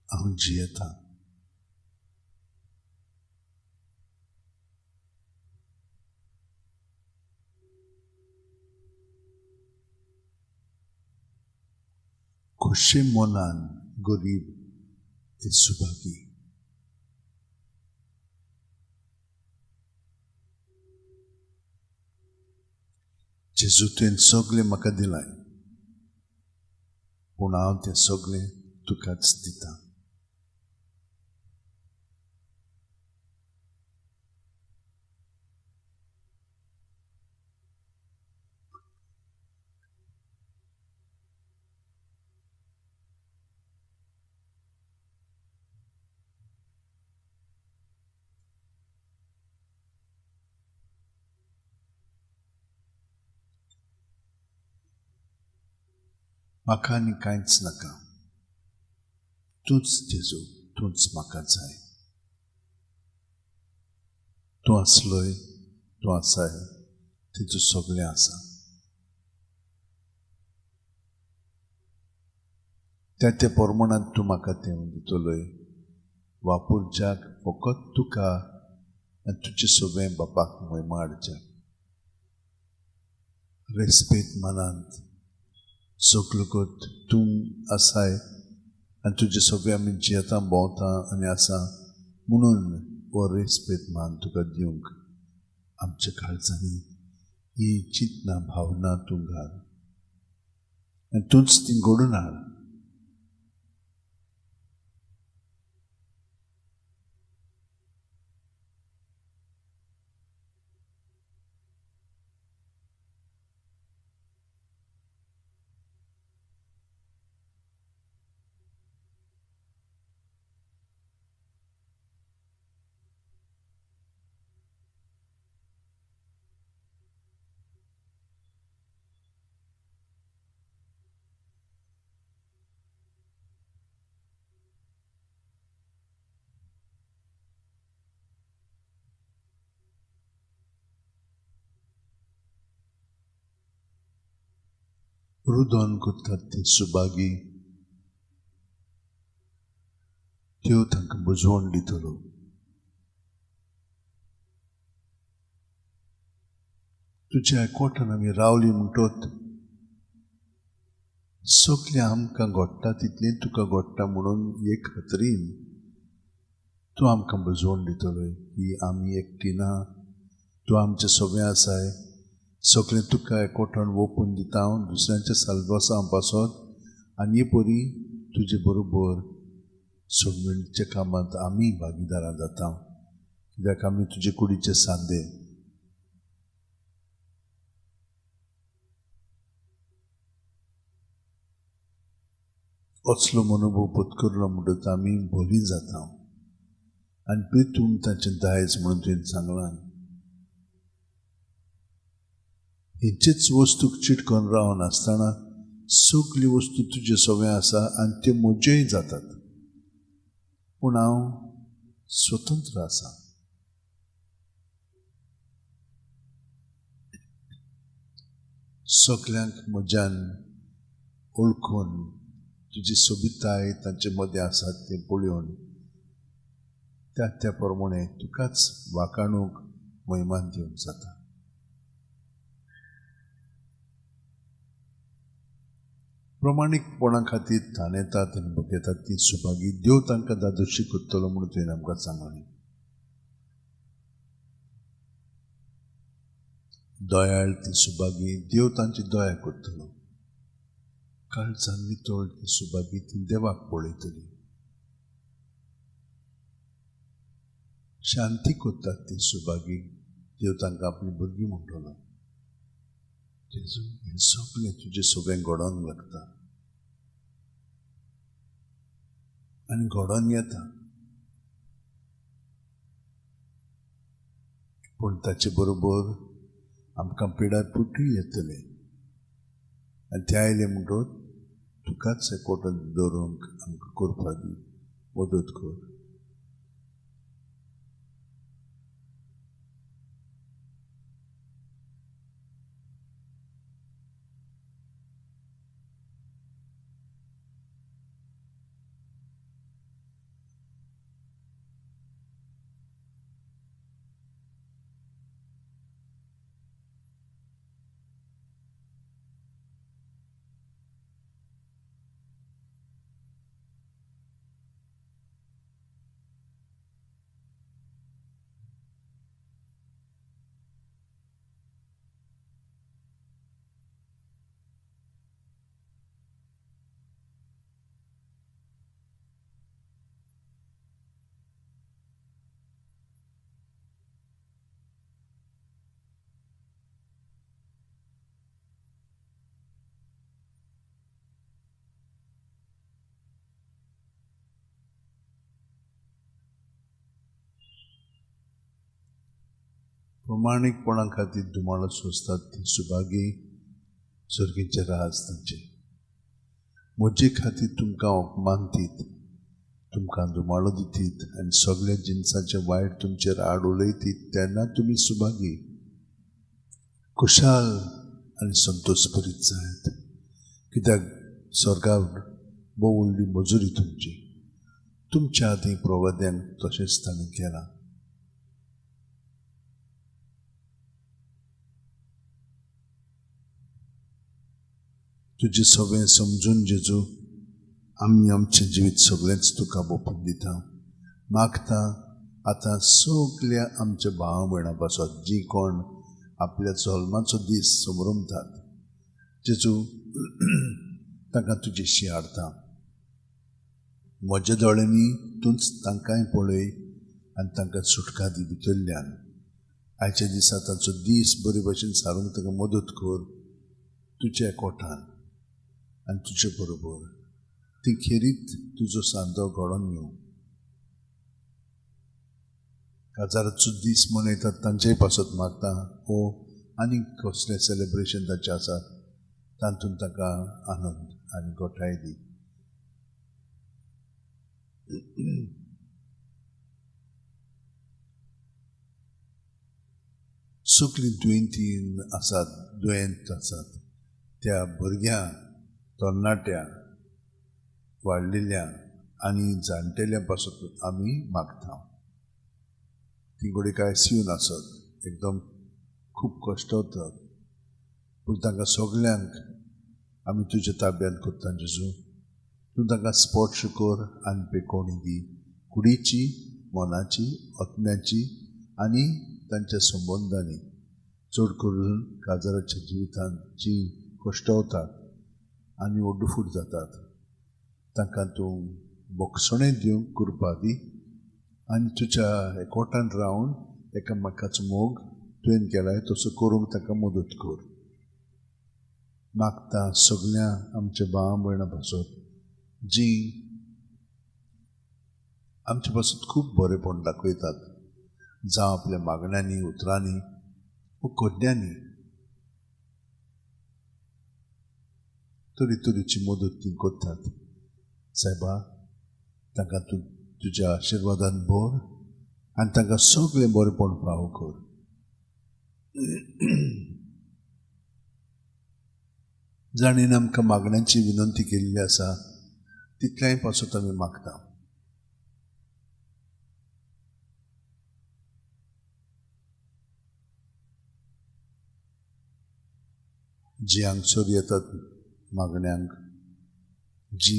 हांव जियेतां खुशे मोनान गरीब ते सुभागी जेजू तुवें सगळें म्हाका दिलाय पूण हांव तें सगळें तुकाच दितां म्हाका आनी कांयच नाका, तूंच जेजू, तूंच म्हाका जाय. तूं आसलोय, तूं आसाय, तितूं सगळें आसा. त्या प्रमाणांत तूं म्हाका तें दितलोय, वापुरच्याक फकत तुका आनी तुजें सगळें बापाक महिमा हाडच्याक. रेस्पेत मनांत सगळगत तूं आसाय आनी तुजें सगळें आमी जियेता भोंवता आनी आसा म्हणून हो रेस्पेत मान तुका दिवंक आमच्या काळजांनी ही चिंतना भावना तूं घाल आनी तूंच ती घडोवन हाड. रुदोन कोत्तात ती सुबागी त्यो तांकां बुजवण दितलो. तुज्या एकवटान आमी रावली म्हणटोत सगळें आमकां घडटा तितलें तुका घडटा म्हणून एक खात्रीन तूं आमकां बुजवण दितलोय की आमी एकटी ना, तूं आमचें सगळें आसाय, सगळें तुका एकवटान ओपून दिता हांव दुसऱ्यांच्या सालवासा पासत आनी परी तुजे बरोबर सोडवणीच्या कामांत आमी भागीदारां जाता कित्याक आमी तुजे कुडीचे सांदे. असलो मनोभव पत्करलो म्हणटच आमी भली जाता आनी प्रितून ताचें दायज म्हणून तुवें सांगलां. हेचेच वस्तूक चिटकोन रावन आसतना सगळी वस्तू तुजे सगळें आसा आनी त्यो म्हज्योय जातात, पूण हांव स्वतंत्र आसा. सगळ्यांक म्हज्यान ओळखून तुजी सोबिताय तांचे मदें आसात तें पळोवन त्या प्रमाणे तुकाच वाखाणूक महिमान दिवंक जाता. प्रमाणीकपणा खातीर थानेतात आनी बगयतात ती सुभागी देव तांकां दादोशी करतलो म्हणून तुवें आमकां सांगलें. दयाळ ती सुभागी देव तांची दया करतलो. काळजान नितळ ती सुभागी ती देवाक पळयतली. शांती कोत्तात ती सुभागी देव तांकां आपली भुरगीं म्हणटलो. जेजू हें सगळें तुजें सगळें घडोवंक लागता आनी घडोवन येता, पूण ताचे बरोबर आमकां पिडार पुटूय येतले आनी ते आयले म्हणटच तुकाच एकवटान दवरूंक आमकां करपाक मदत कर. प्रमाणीकपणा खातीर दुमाळो सोंसतात ती सुभागी सर्गीचे राज तांचे. म्हजे खातीर तुमकां अपमान दीत, तुमकां दुमाळो दितीत आनी सगळे जिन्साचे वायट तुमचेर आड उलयतीत तेन्ना तुमी सुभागी, खुशाल आनी संतोश भरीत जायत, कित्याक स्वर्गार भोव व्हडली मजुरी तुमची. तुमच्या आदीं प्रवाद्यांक तशेंच ताणें केलां. तुजें सगळें समजून जेजू आमी आमचें जिवीत सगळेंच तुका बोपून दिता. मागता आतां सगल्या आमच्या भावा भयणां पासत जीं कोण आपल्या जल्माचो दीस समरमतात, जेजू तांकां तुजेशी हाडटा. म्हज्या दोळ्यांनी तूंच तांकांय पळय आनी तांकां सुटका दी भितरल्यान. आयच्या दिसा तांचो दीस बरे भशेन सारूंक ताका मदत कर तुज्या एकवटान आनी तुजे बरोबर. ती खेरीत तुजो सांदो घडोवन येवं. काजाराचो दीस मनयतात तांचेय पासत मागता हो आनी कसलें सेलेब्रेशन तांचें आसा तातूंत ताका आनंद आनी गोठाय दी. सगळीं दुयेंतीन आसात, दुयेंत आसात त्या भुरग्यां, तरणाट्या, वाडलेल्या आनी जाणटेल्या पासत आमी मागता. ती घडीक ICUन आसत, एकदम खूब कश्ट जातात, पूण तांकां सगळ्यांक आमी तुज्या ताब्यांत करता. जेजू तूं तांकां स्पर्श कर आनी पेकोवणी दी, कुडीची, मनाची, आत्म्याची आनी तांच्या संबंदांनी. चड करून काजाराच्या जिवितांत जीं कश्ट जातात आनी ओड्डफूट जातात तांकां तूं बोगसणें दिवंक कृपा दी आनी तुज्या एकवटान रावन एकामेकाचो मोग तुवें केलाय तसो करूंक ताका मदत कर. मागता सगळ्या आमच्या भावा भयणां पासत जीं आमचे पासत खूब बरेपण दाखयतात, जावं आपल्या मागण्यांनी, उतरांनी वा कोड्यांनी, तरेतरेची मदत ती करतात. सायबा तांकां तूं तुज्या आशिर्वादान भर आनी तांकां सगळें बरेपण फावो कर. जाणीन आमकां मागण्यांची विनंती केल्ली आसा तितल्याय पासत आमी मागता. जी हांगसर येतात मागण्यांक, जी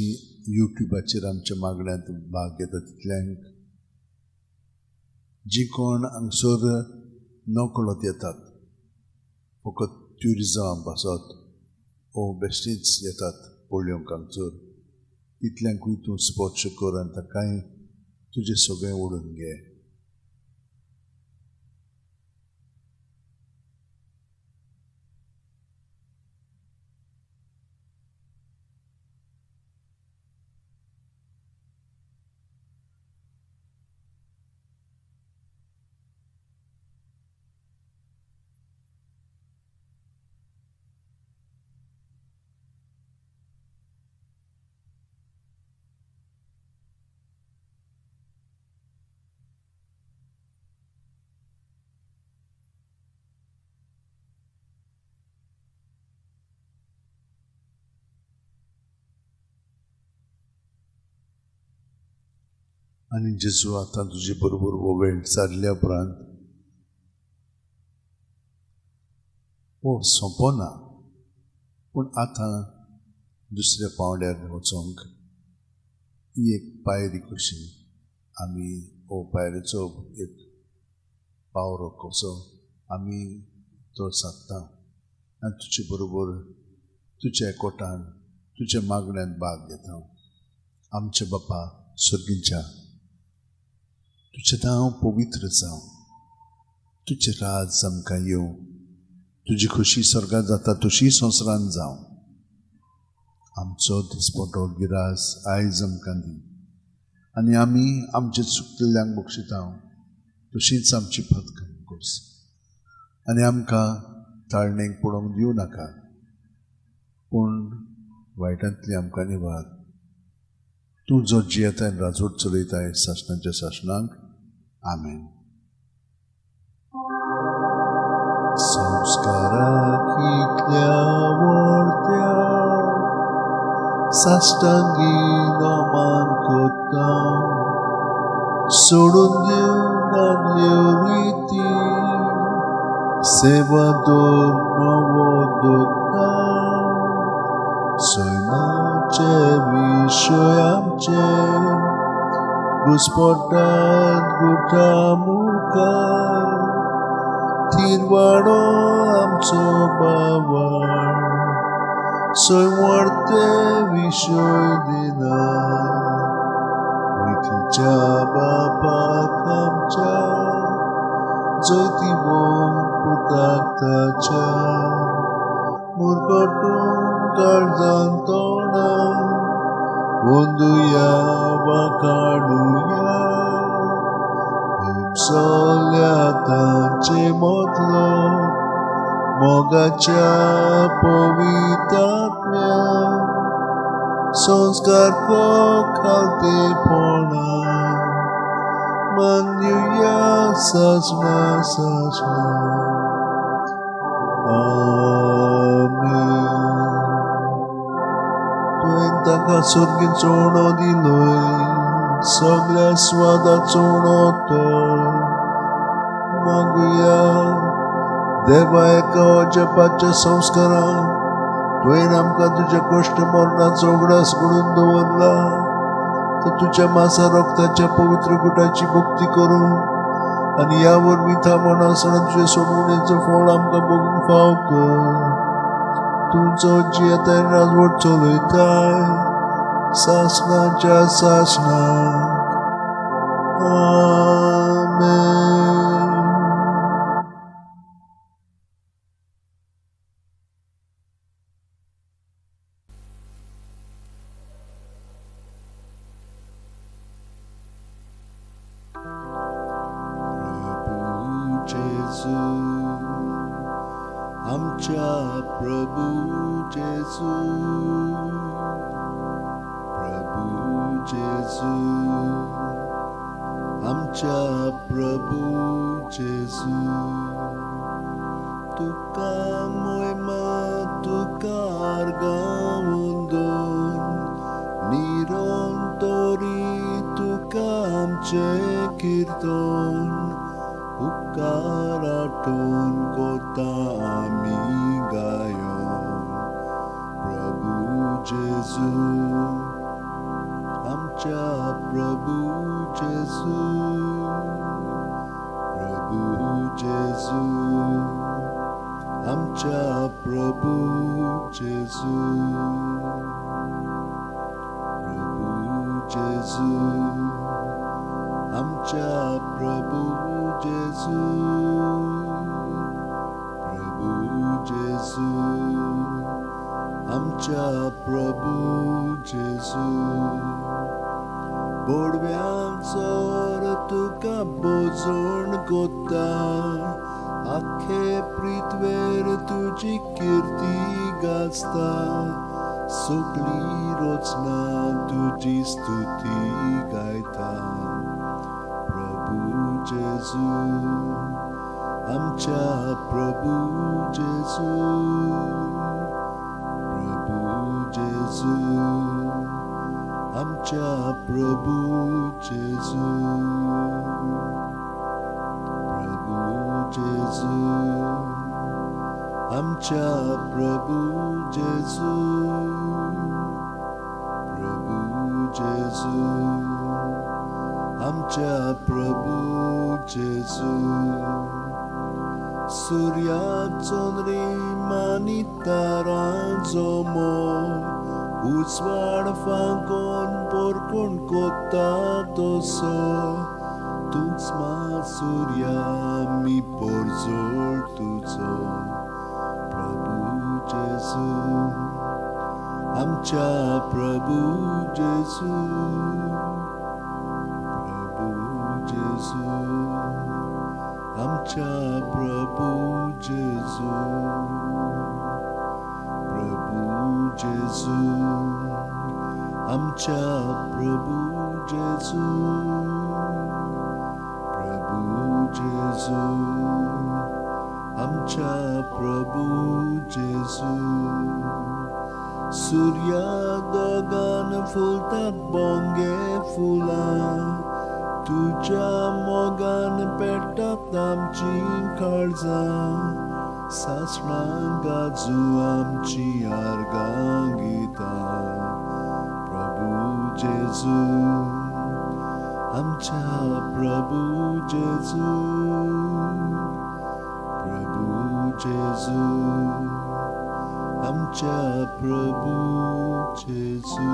यूट्यूबाचेर आमच्या मागण्यांत भाग घेतात तितल्यांक, जी कोण हांगसर नकळत येतात फकत ट्युरिजम पासत ओ बेश्टीच येतात पळोवंक हांगसर, तितल्यांकूय तूं स्पर्श कर आनी ताकाय तुजें सगळें ओडून घे. आनी जेजू आतां तुजे बरोबर हो वेळ सारल्या उपरांत हो सोंपना, पूण आतां दुसऱ्या पावंड्यार वचोंक ही एक पायरी कशी. आमी हो पायरेचो एक पावरो कसो आमी तो सादता आनी तुजे बरोबर तुज्या एकवटान तुज्या मागण्यांत भाग घेता. आमचे बापा स्वर्गीच्या, तुजें नांव पवित्र जावं, तुजें राज आमकां येवं, तुजी खुशी स्वर्गांत जाता तशी संवसारांत जावं. आमचो दिसपटो गिरास आयज आमकां दी आनी आमी आमचे चुकलेल्यांक बक्षिता तशींच आमची पदकां कोस आनी आमकां ताळणेक पडोवंक दिवं नाका, पूण वायटांतली आमकां निवार. तूं जो जियेताय राजवट चलयताय सासणाच्या सासणांक. आमेन. संस्काराक इतल्या व्हडत्या साश्टांगी नोमान कोत्ता सोडून दिवन आदल्यो रिती सेवा नवो दोत्ता सैमाचे विशय आमचे घुसपट्टात गुटा मुखार थिरवाडो आमचो बावार सैमोडते विशय दिना रितीच्या बापाक आमच्या जैती पुताक ताच्या मुरकटून काळजान तोंडा बंदुया वा काडुया सोल्या तांचे मोतलो मोगाच्या पवित्रात्म्या संस्कार को खालतेपणा मान्युया सासणा सासणा. आमेन. तुवें ताका सर्गीचो उणो दिलोय सगळ्या स्वादाचो उणो तो मागुया. देवा एका अजपाच्या संस्कारान तुवें आमकां तुज्या कश्ट मरणाचो उगडास घडून दवरला. तर तुज्या मासा रक्ताच्या पवित्र गुटाची भक्ती करूं आनी ह्या वरवीं थांबण आसतना तुजे सोडवणेचो फळ आमकां भोगूंक फाव कर. तुमचो जियेताय राजवट चलयताय सासणाच्या सासणाक. आमेन. जेजू आमच्या प्रभू जेजू जेजू आमच्या प्रभू जेजू तुका मोहिमा तुका गावून निरंतरी तुका आमचे कीर्तन उपकार आठवून कोता आमी गायो. प्रभू जेजू आमच्या प्रभू जेजू जेजू आमच्या प्रभू जेजू जेजू आमच्या प्रभू जेजू जेजू आमच्या प्रभू जेजू बोडव्यांचोर तुका बोजोण कोत्ता आखे पृथ्वेर तुजी कीर्ती गाजता सगळी रोचना तुजी स्तुती गायता. प्रभू जेजू आमच्या प्रभू जेजू जेजू आमच्या प्रभू जेजू जेजू आमच्या प्रभू जेजू जेजू आमच्या प्रभू जेजू सूर्याक चंद्रीम आनी तारांचो मोग उजवाड फांकोन पोरकोण कोत्ता तसो तूच मा सूर्या आमी पोरजोळ तुजो. प्रभू जेजू आमच्या प्रभू जेजू जेजू आमच्या प्रभू जेजू जेजू आमच्या प्रभू जेजू आमच्या प्रभू जेजू सूर्या दोगान फुलतात बोंगे फुलां तुझ्या मोगान पेटतात आमची काळजां सासणां गाजू आमची आर्गां गितां प्रभू जेजू आमच्या प्रभू जेजू आमच्या प्रभू जेजू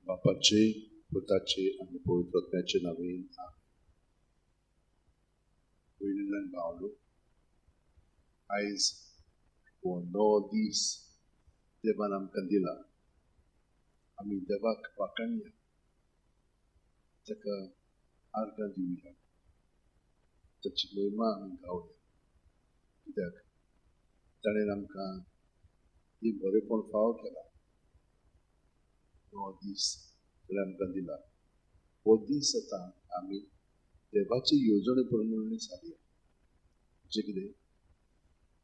बापाचे पुताचे आणि पवित्र आत्म्याचे नावेन वयल्यान भावलो आयज हो नवो दीस देवान आमकां दिला आमी देवाक वाखाणया ताका आर्गां दिवया ताची महिमा आमी गावया कित्याक ताणें आमकां ही बरेपण फावो केला नवो दीस ताणें आमकां दिला हो दीस आतां आमी देवाचे येवजणे प्रमाणे सारया जे कितें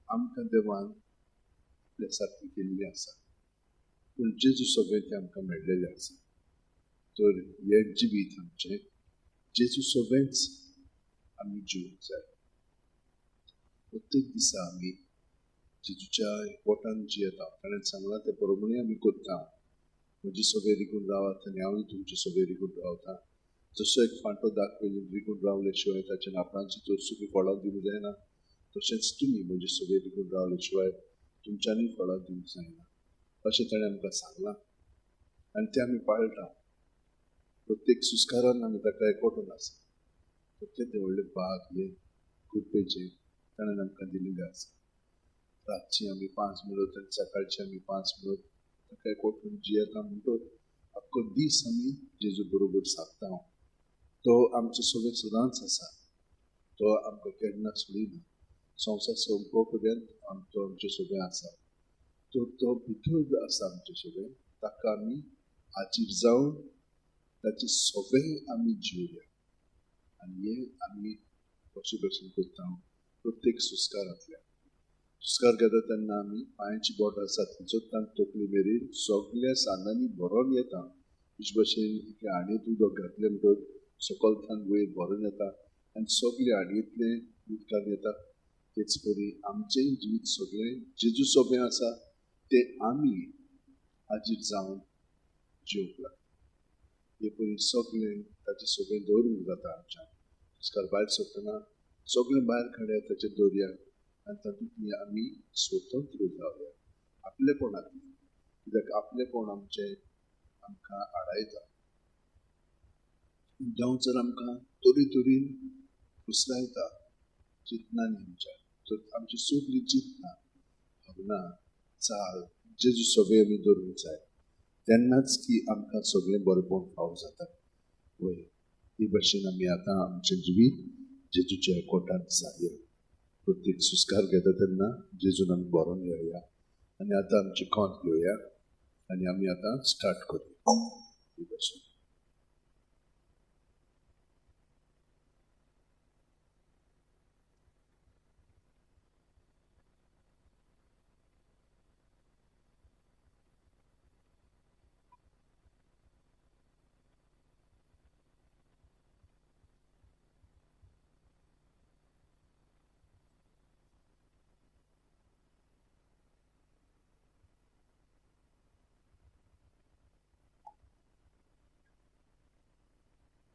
आमकां देवान आपल्या सारकी केल्ली आसा पूण जेजू सगळें तें आमकां मेळ्ळेलें आसा तर हें जिवीत आमचें जेजू सगळेंच आमी जिवंक जाय प्रत्येक दिसा आमी जेजूच्या पोटान जियेता ताणें सांगलां ते प्रमाणे आमी करता म्हजी सगळे रिगून रावात आनी हांवूय तुमचे सगळे रिगून रावता जसो एक फांटो दाखयलो रिगून रावले शिवाय ताच्या नापणांची चोरसुकी फळां दिवंक जायना तशेंच तुमी म्हजे सगळे रिगून रावले शिवाय तुमच्यांनी फळां दिवंक जायना अशें ताणें आमकां सांगलां आनी तें आमी पाळटा प्रत्येक सुस्कारान आमी ताका एकवटून आसा प्रत्येक व्हडले भाग हे कृपेचे ताणें आमकां दिल्ले आसा रातची आमी 5 मिनट आनी सकाळची आमी 5 मिनट ताका एकवटून जियेता म्हणटच आख्खो दीस आमी जेजू बरोबर सारता तो आमचें सगळें सदांच आसा तो आमकां केन्ना सोडिना संवसार संपो पर्यंत तो आमचें सगळें आसा तर तो भितर आसा आमचें सगळें ताका आमी हाजीर जावन ताचें सगळें आमी जिवया आनी हें आमी अशे भशेन करता प्रत्येक सुस्कारांतल्यान सुस्कार घेता तेन्ना आमी पांयाची बोटां आसात थंयसर तकली मेरेन सगळ्या सान्नांनी भरोन येता तेच भशेन हांडयेंत उदक घातलें म्हणटच सकयल वयर भरोन येता आनी सगळे हांडयेंतलें उदकान येता तेच परी आमचें जिवीत सगळें जेजू सगळें आसा तें आमी हाजीर जावन जिवंक लागता हे परी सगळें ताचें सगळें दवरूंक जाता आमच्यान सुस्कार भायर सरतना सगळें भायर काडया ताचेर दवरया आनी तातूंतली आमी स्वतंत्र जावया आपलेपणांतली कित्याक आपलेपण आमचें आमकां आडायता जावं जर आमकां तरेन फुसलायता चिंतनांनी आमच्या तर आमची सगळीं चिंतनां भावना चाल जेजू सगळें आमी दवरूंक जाय तेन्नाच की आमकां सगळें बरेपण फावो जाता वय ही भशेन आमी आतां आमचें जिवीत जेजूच्या एकवटांत सारया प्रत्येक सुस्कार घेता तेन्ना जेजून आमी बरोवन घेवया आनी आतां आमची खोंत घेवया आनी आमी आतां स्टार्ट करुया ही भशेन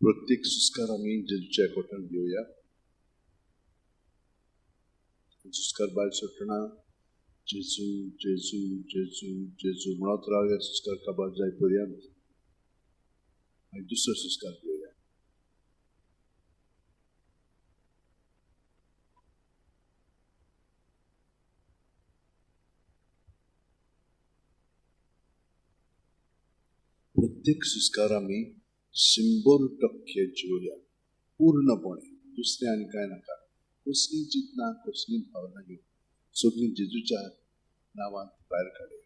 प्रत्येक सुस्कार आमी जेजूच्या एकवटान घेवया सुस्कार भायर सरतना जेजू जेजू जेजू जेजू म्हणत रावया सुस्कार काबार जाय पर्यंत मागीर दुसरो सुस्कार घेवया प्रत्येक सुस्कार आमी 100% जिवया पूर्णपणे. दुसरें आनी कांय नाका. कसली चिंतना कसली भावना घेवन सगळीं जेजूच्या नांवांत भायर काडया.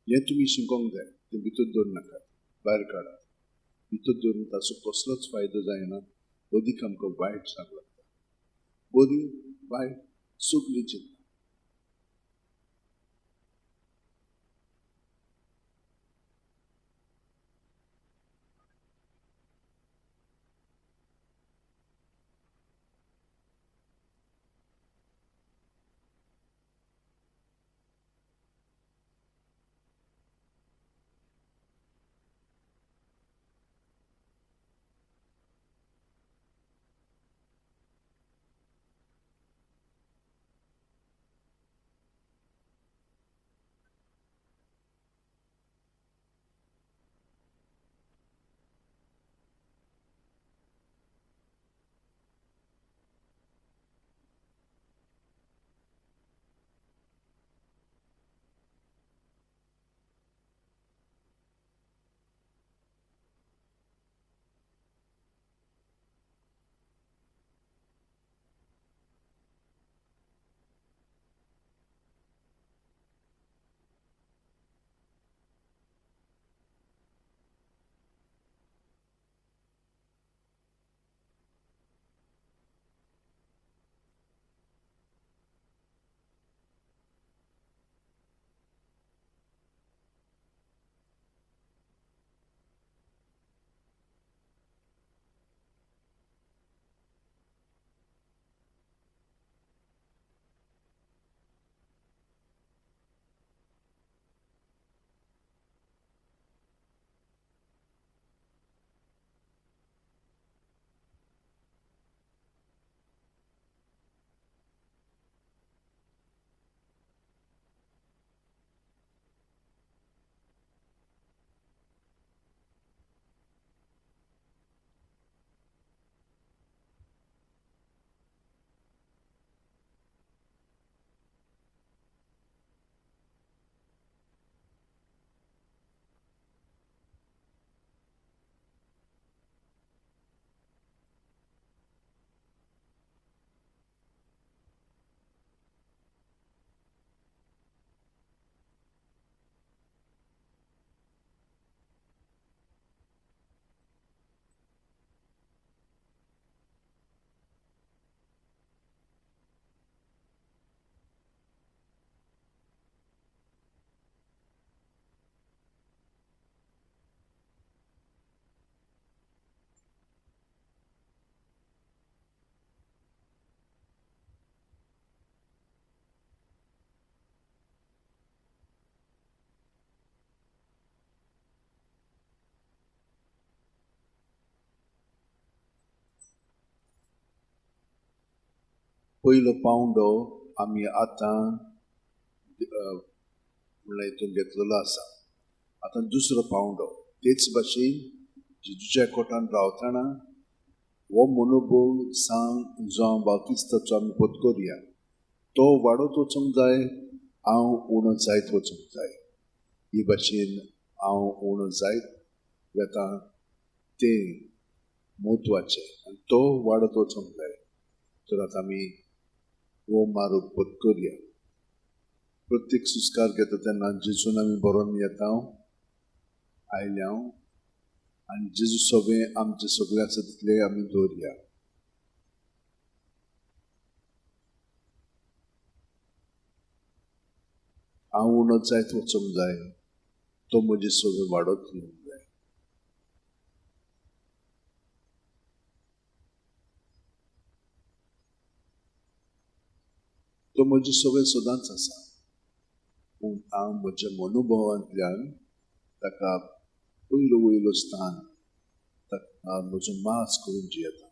हें तुमी शिकोंक जाय. तें भितर दवरूं नाकात, भायर काडात. भितर दवरून ताचो कसलोच फायदो जायना. अदीक आमकां वायट जावंक लागता. बरी वायट सगळी चिंतना. पयलो पावंडो आमी आतां म्हणल्यार हितून घेतलेलो आसा. आतां दुसरो पावंडो तेच भाशेन जेजूच्या कोटान रावतना हो मनोभव सांग जावं बावतिस्ताचो आमी पत्करुया. तो वाडत वचूंक जाय, हांव उणो जायत वचूंक जाय. ही भाशेन हांव उणो जायत वेता तें म्हत्वाचें आनी तो वाडत वचूंक जाय. तर आतां आमी हो मार्ग पत्करुया. प्रत्येक सुस्कार घेता तेन्ना जेजून आमी बरोवन येता आयल्या आनी जेजू सगळें आमचें सगळें आसा तितलें आमी दवरया. हांव उणो जायत वचूंक जाय, तो म्हजें सगळें वाडत येवंक जाय. तो म्हजें सगळें सदांच आसा, पूण हांव म्हज्या मनोभवांतल्यान ताका पयलो वयलो स्थान ताका म्हजो मास करून जियेता.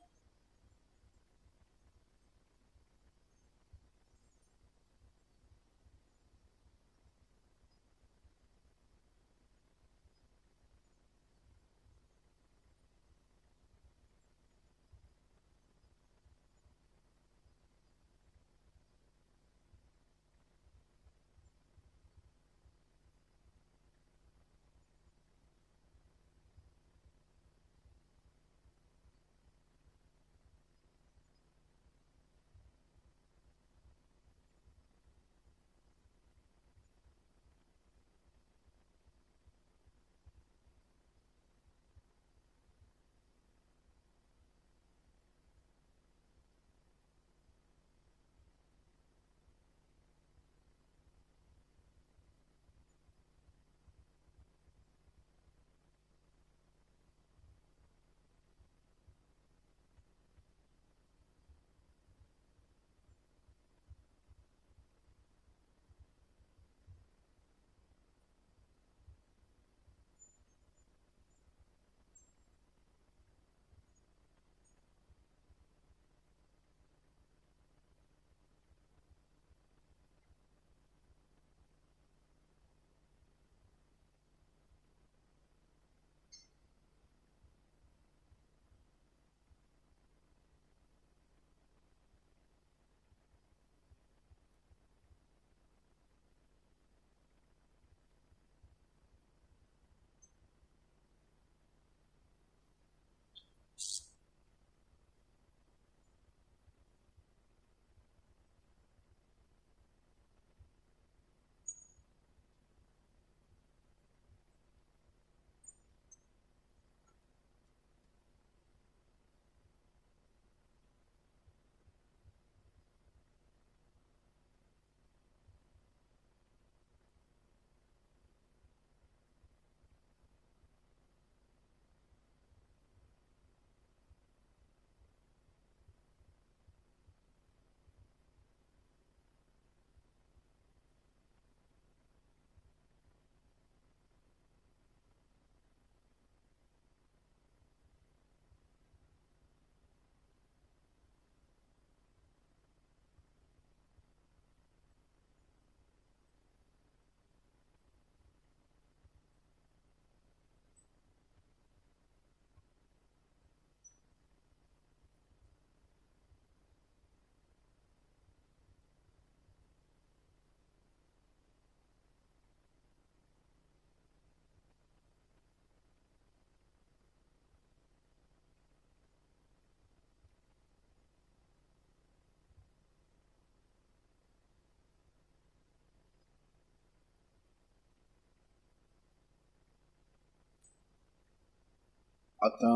आता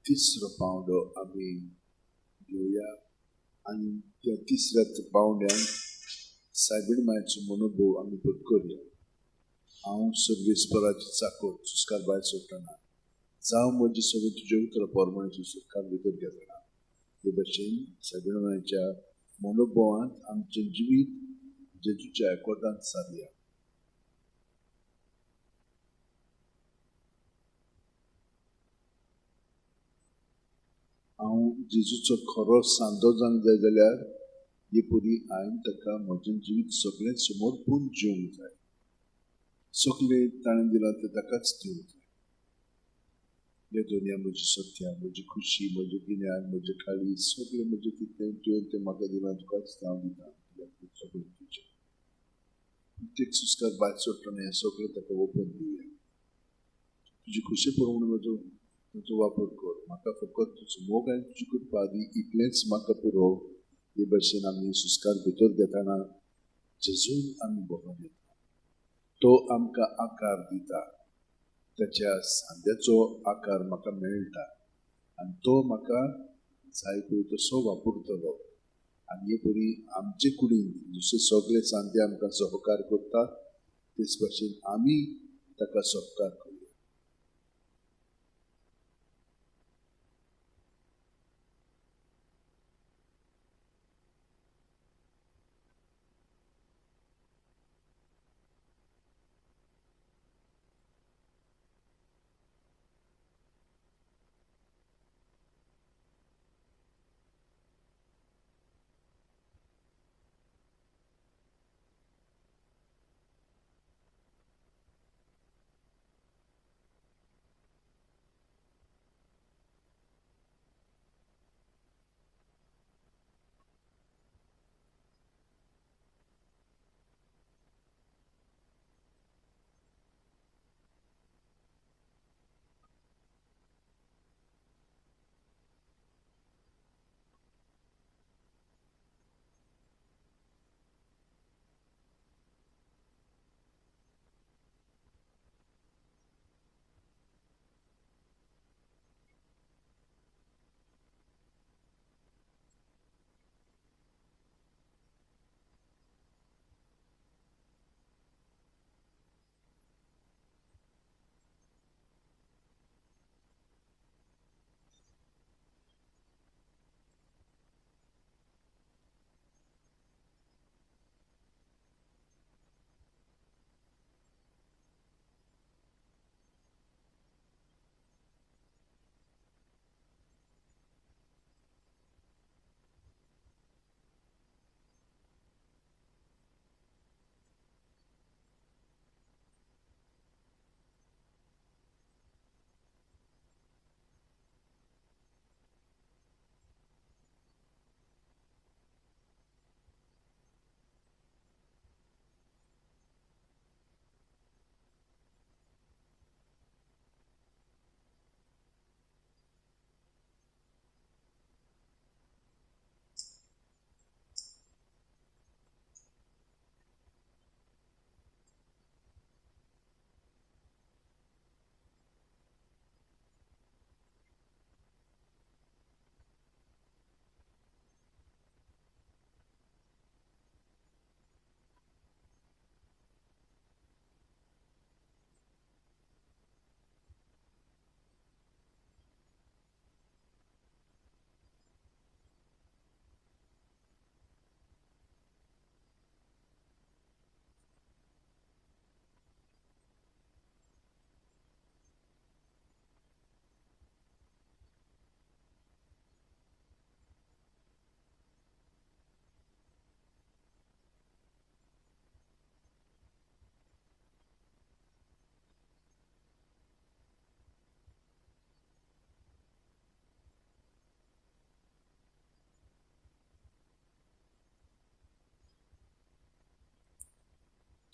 तिसरो पावंडो आमी घेवया आनी त्या तिसऱ्याच पावंड्यान सायबीण मायेचो मनोभव आमी पत्करुया. हांव सर्वेस्पराची चाकर सुस्कार भायर सोडटना जावं म्हजी सगळी तुजे उतरां पोरमण्याची सुस्कार भितर घेतना हे भशेन सायबीण मायेच्या मनोभवांत आमचें जिवीत जेजूच्या एकवटांत सारया. हांव जेजूचो खरो सांदो जावंक जाय जाल्यार हे परी हांवें ताका म्हजें जिवीत सगळें समर्पून जिवंक जाय. सगळें ताणें दिलां तें ताकाच दिवंक जाय. हे दुनिया म्हजी सत्या, म्हजी खुशी, म्हजें गिन्यान, म्हजें काळीज सगळें म्हजें कितें तुवें तें म्हाका दिलां तुकाच हांव दितां. सगळें तुजें. प्रत्येक सुस्कार भायर सोडटना हें सगळें ताका ओपन दिवया. तुजी खुशी पळोवन म्हजो वापर कर. म्हाका फकत तुजो मोग आनी तुजी कृपा दी, इतलेंच म्हाका पुरो. हे भशेन आमी सुस्कार भितर घेतना जेजून आमी भोगोन येता. तो आमकां आकार दिता. त्याच्या सांद्याचो आकार म्हाका मेळटा आनी तो म्हाका जाय पळय तसो वापरतलो. आनी हे परी आमचे कुडीन जशे सगळे सांदे आमकां सहकार करतात तेच भशेन आमी ताका सहकार करूया.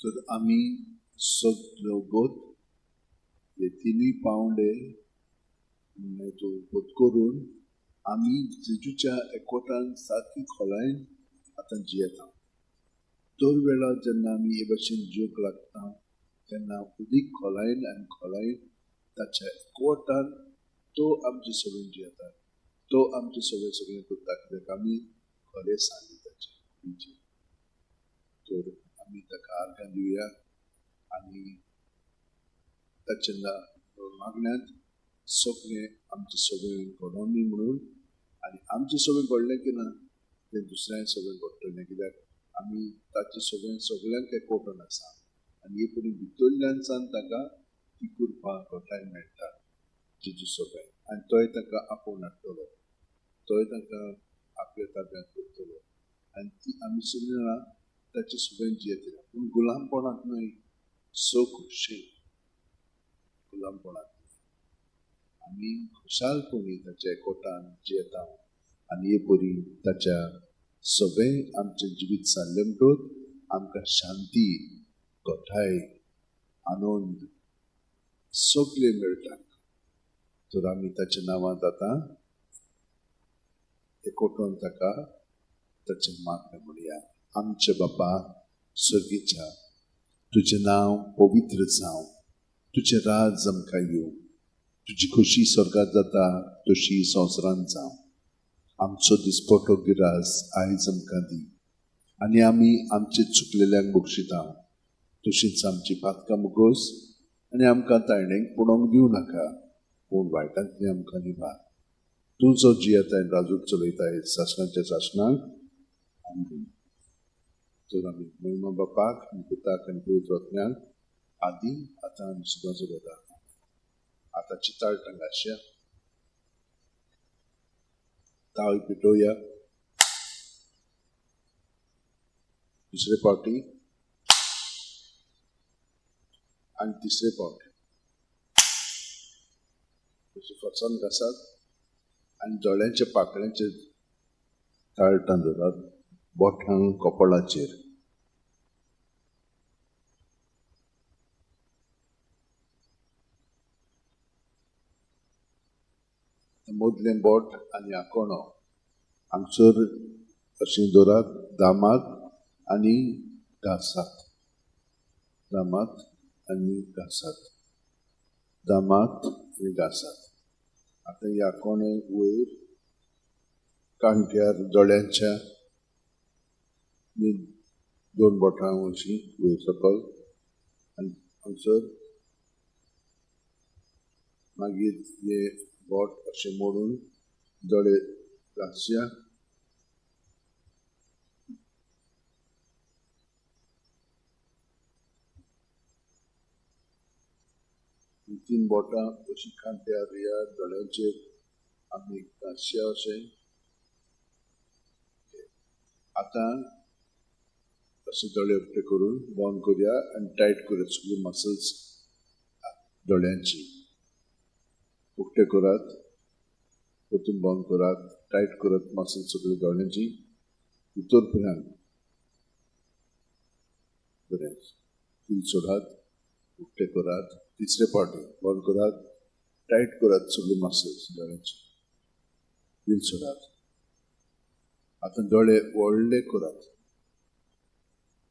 तर आमी सगळ्योगोत हे तिनूय पावंडे पत्करून आमी जेजूच्या एकवटान सारकी खोलायन आतां जियेता. दर वेळा जेन्ना आमी हे भशेन जिवंक लागता तेन्ना उदीक खोलायन आनी खोलायन ताच्या एकवटान तो आमचे सगळें जियेता, तो आमचे सगळें करता, कित्याक आमी खरें सांगली ताचे. तर आमी ताका आर्गां दिवया आनी ताचे मागण्यांत सगळें आमचें सगळें घडोवन दी म्हणून, आनी आमचें सगळें घडलें की ना तें दुसऱ्याय सगळें घडटलें, कित्याक आमी ताचें सगळ्यांक एकवटून आसा आनी हे परी भितरल्यानसान ताका ती करपाक घटाय मेळटा जेजू सगळें, आनी तोय ताका आपोवन हाडटलो, तोय ताका आपल्या ताब्यांत करतलो आनी ती आमी सगळीं जाणां ताचें सगळें जियेतलीं. पूण गुलामपणांत न्हय, खोशयेन गुलामपणांत आमी खुशालपणी ताच्या एकवटान जियेता आनी हे परी ताच्या सगळें आमचें जिवीत जाल्लें म्हणटूच आमकां शांती, घोटाय, आनंद सगळें मेळटा. तर आमी ताच्या नांवांत आतां एकवटून ताका ताचें मागणें म्हणया. आमचे बापा स्वर्गीच्या, तुजें नांव पवित्र जावं, तुजें राज आमकां येवं, तुजी खोशी स्वर्गांत जाता तशी संवसारांत जावं. आमचो दिसपटो गिरास आयज आमकां दी आनी आमी आमचे चुकलेल्यांक बक्षिता तशींच आमची पातकां मुगोस आनी आमकां ताळणेक पडोवंक दिवं नाका, पूण वायटांतलीं आमकां निबार. तूं जो जियेताय राजूक चलयताय सासणाच्या सासणाक आमीन. तर आमी महिमा बापाक आनी पुताक आनी पवित्र आत्म्याक आदी आतां आनी सुद्दां चलयता. आतां चिताळ टांगाशया, ताळ पिटोवया, दुसरे फावटी आनी तिसरे फावटी फसान घासात आनी दोळ्यांच्या पाकळ्यांचेर ताळटां दवरात, बोटां कपाळाचेर. मदलें बोट आनी आकोणो हांगसर अशें दवरात, दामात आनी घासात, दामात आनी घासात, दामात आनी घासात. आतां हे आकोणे वयर कांट्यार दोळ्यांच्या दोन बोटां अशीं वयर सकयल आनी हांगसर मागीर हे बोट अशें मोडून दोळे घासया. तीन बोटां अशीं कांट्यार ह्या दोळ्यांचेर आमी घासया अशें. आतां अशें दोळे उक्ते करून बंद करया आनी टायट करया सगळीं मसल्स दोळ्यांची. उक्ते करात, परतून बंद करात, टायट करत मसल्स सगळीं दोळ्यांची भितर पर्यंत. बरें, फील सोडात, उक्ते करात, तिसरे फावटी बंद करात, टायट करात सगळीं मसल्स दोळ्यांची, फील सोडात. आतां दोळे व्हडले करात,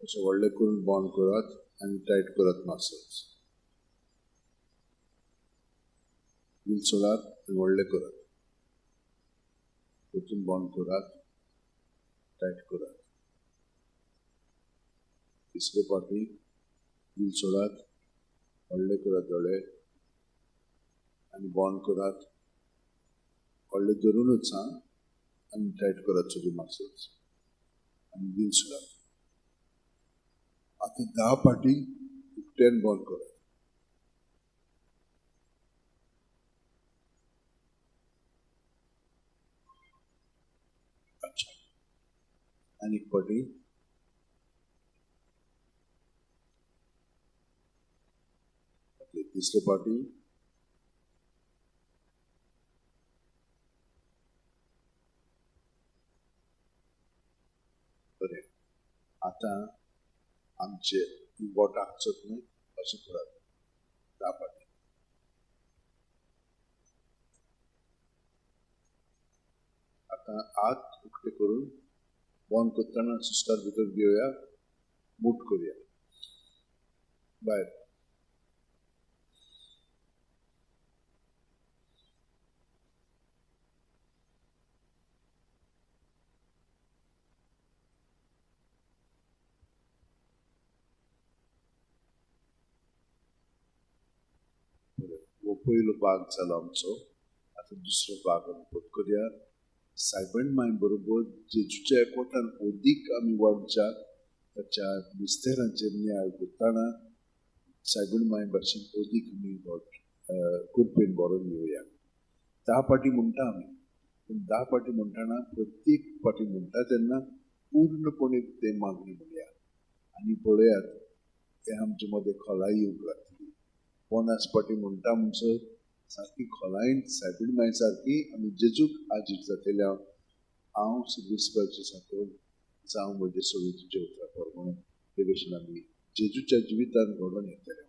अशें व्हडले करून बंद करात आनी टायट करात मसल्स, फील सोडात आनी व्हडले करात, परतून बंद करात, टायट करात. तिसरे फावटी फील सोडात, व्हडले करात दोळे आनी बंद करात, व्हडले धरूनच आनी टायट करात सगळीं मसल्स आनी फील सोडात. आतां 10 फावटी उक्त्यान बंद करात. अच्छा, आनी एक फावटी तिसरे फावटी बरें. आतां आमचे बोटां हांगसर न्हय अशें करात 10 फावटी. आतां हात उक्ते करून बंद करतना सुस्कार भितर घेवया, मूठ करया भायर. पयलो भाग जालो आमचो. आतां दुसरो भाग आमी करूया. सायबण माय बरोबर जेजूच्या एकवटान अदीक आमी वाडच्या ताच्या मिस्तेरांचेर न्याय करताना सायबण माय भाशेन अदीक आमी कुरपेन बरोवन येवया. 10 पाटी म्हणटा आमी, पूण 10 पाटी म्हणटाना प्रत्येक पाटी म्हणटा तेन्ना पूर्णपणे ते मागणी म्हणया. आनी पळयात ते आमचे मदें खोलाय येवंक लागतली. 50 पाटी म्हणटा म्हणसर सारकी खोलायन सायबीण माय सारकी आमी जेजूक हाजीर जातले. हांव सर्विसपाचे साकून जावं म्हजे सगळे तुजे उतरां परमण ते भशेन आमी जेजूच्या जिवितान घडोवन येतले.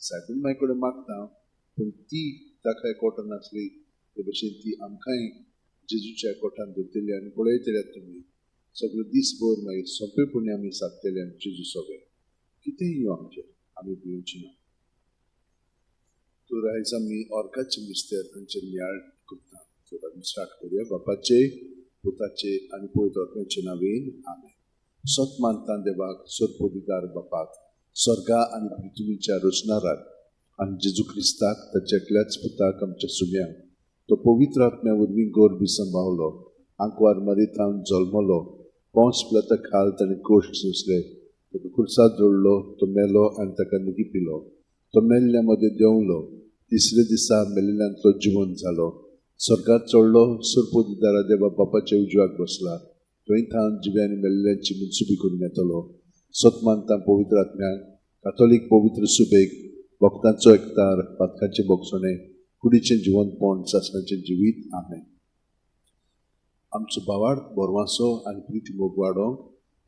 सायबीण माय कडेन मागता, पूण ती ताका एकवटान आसली ते भशेन ती आमकांय जेजूच्या एकवटान धरतली. आनी पळयतल्यात तुमी सगळे दिसभर मागीर सोंपेपणी आमी सागतले आनी जेजू सगळे कितेंय येवं आमचेर आमी भिवची ना. तर आयज आमी ऑर्काचे मिस्तेर तांचेर नियाळ करता. तर आमी स्टार्ट करूया. बापाचे, पुताचे आनी पवित्र आत्म्याचे नांवेन आमेन. सत मानता देवाक, सोरपोदिदार बापाक, स्वर्गा आनी पृथ्वीच्या रचणाराक आनी जेजू क्रिस्ताक ताच्या एकल्याच पुताक आमच्या सुम्यांक तो पवित्र आत्म्या वरवीं गोरबी सांबाळलो, आंकवार मरीतावन जल्मलो, पोंस पिलाता खाल ताणें कोश्ट सोंसले, ताका खुर्साद जोडलो, तो मेलो आनी ताका निगी पिलो, तो मेल्ल्या मदें देंवलो, तिसरे दिसा मेल्ल्यांतलो जिवंत जालो, स्वर्गात चडलो, सोरपोदिदारा देवा बापाच्या उजव्याक बसला, थंय थावन जिव्यांनी मेल्ल्यांची मुनसुबी करून येतलो. सत मानता पवित्र आत्म्याक, कातोलीक पवित्र सुबेक, भक्तांचो एकतार, पातकांचे बोगसणे, कुडीचें जिवंतपण, सासणाचें जिवीत. आमेन. आमचो भावार्थ बोरवासो आनी प्रिती मोग वाडोवंक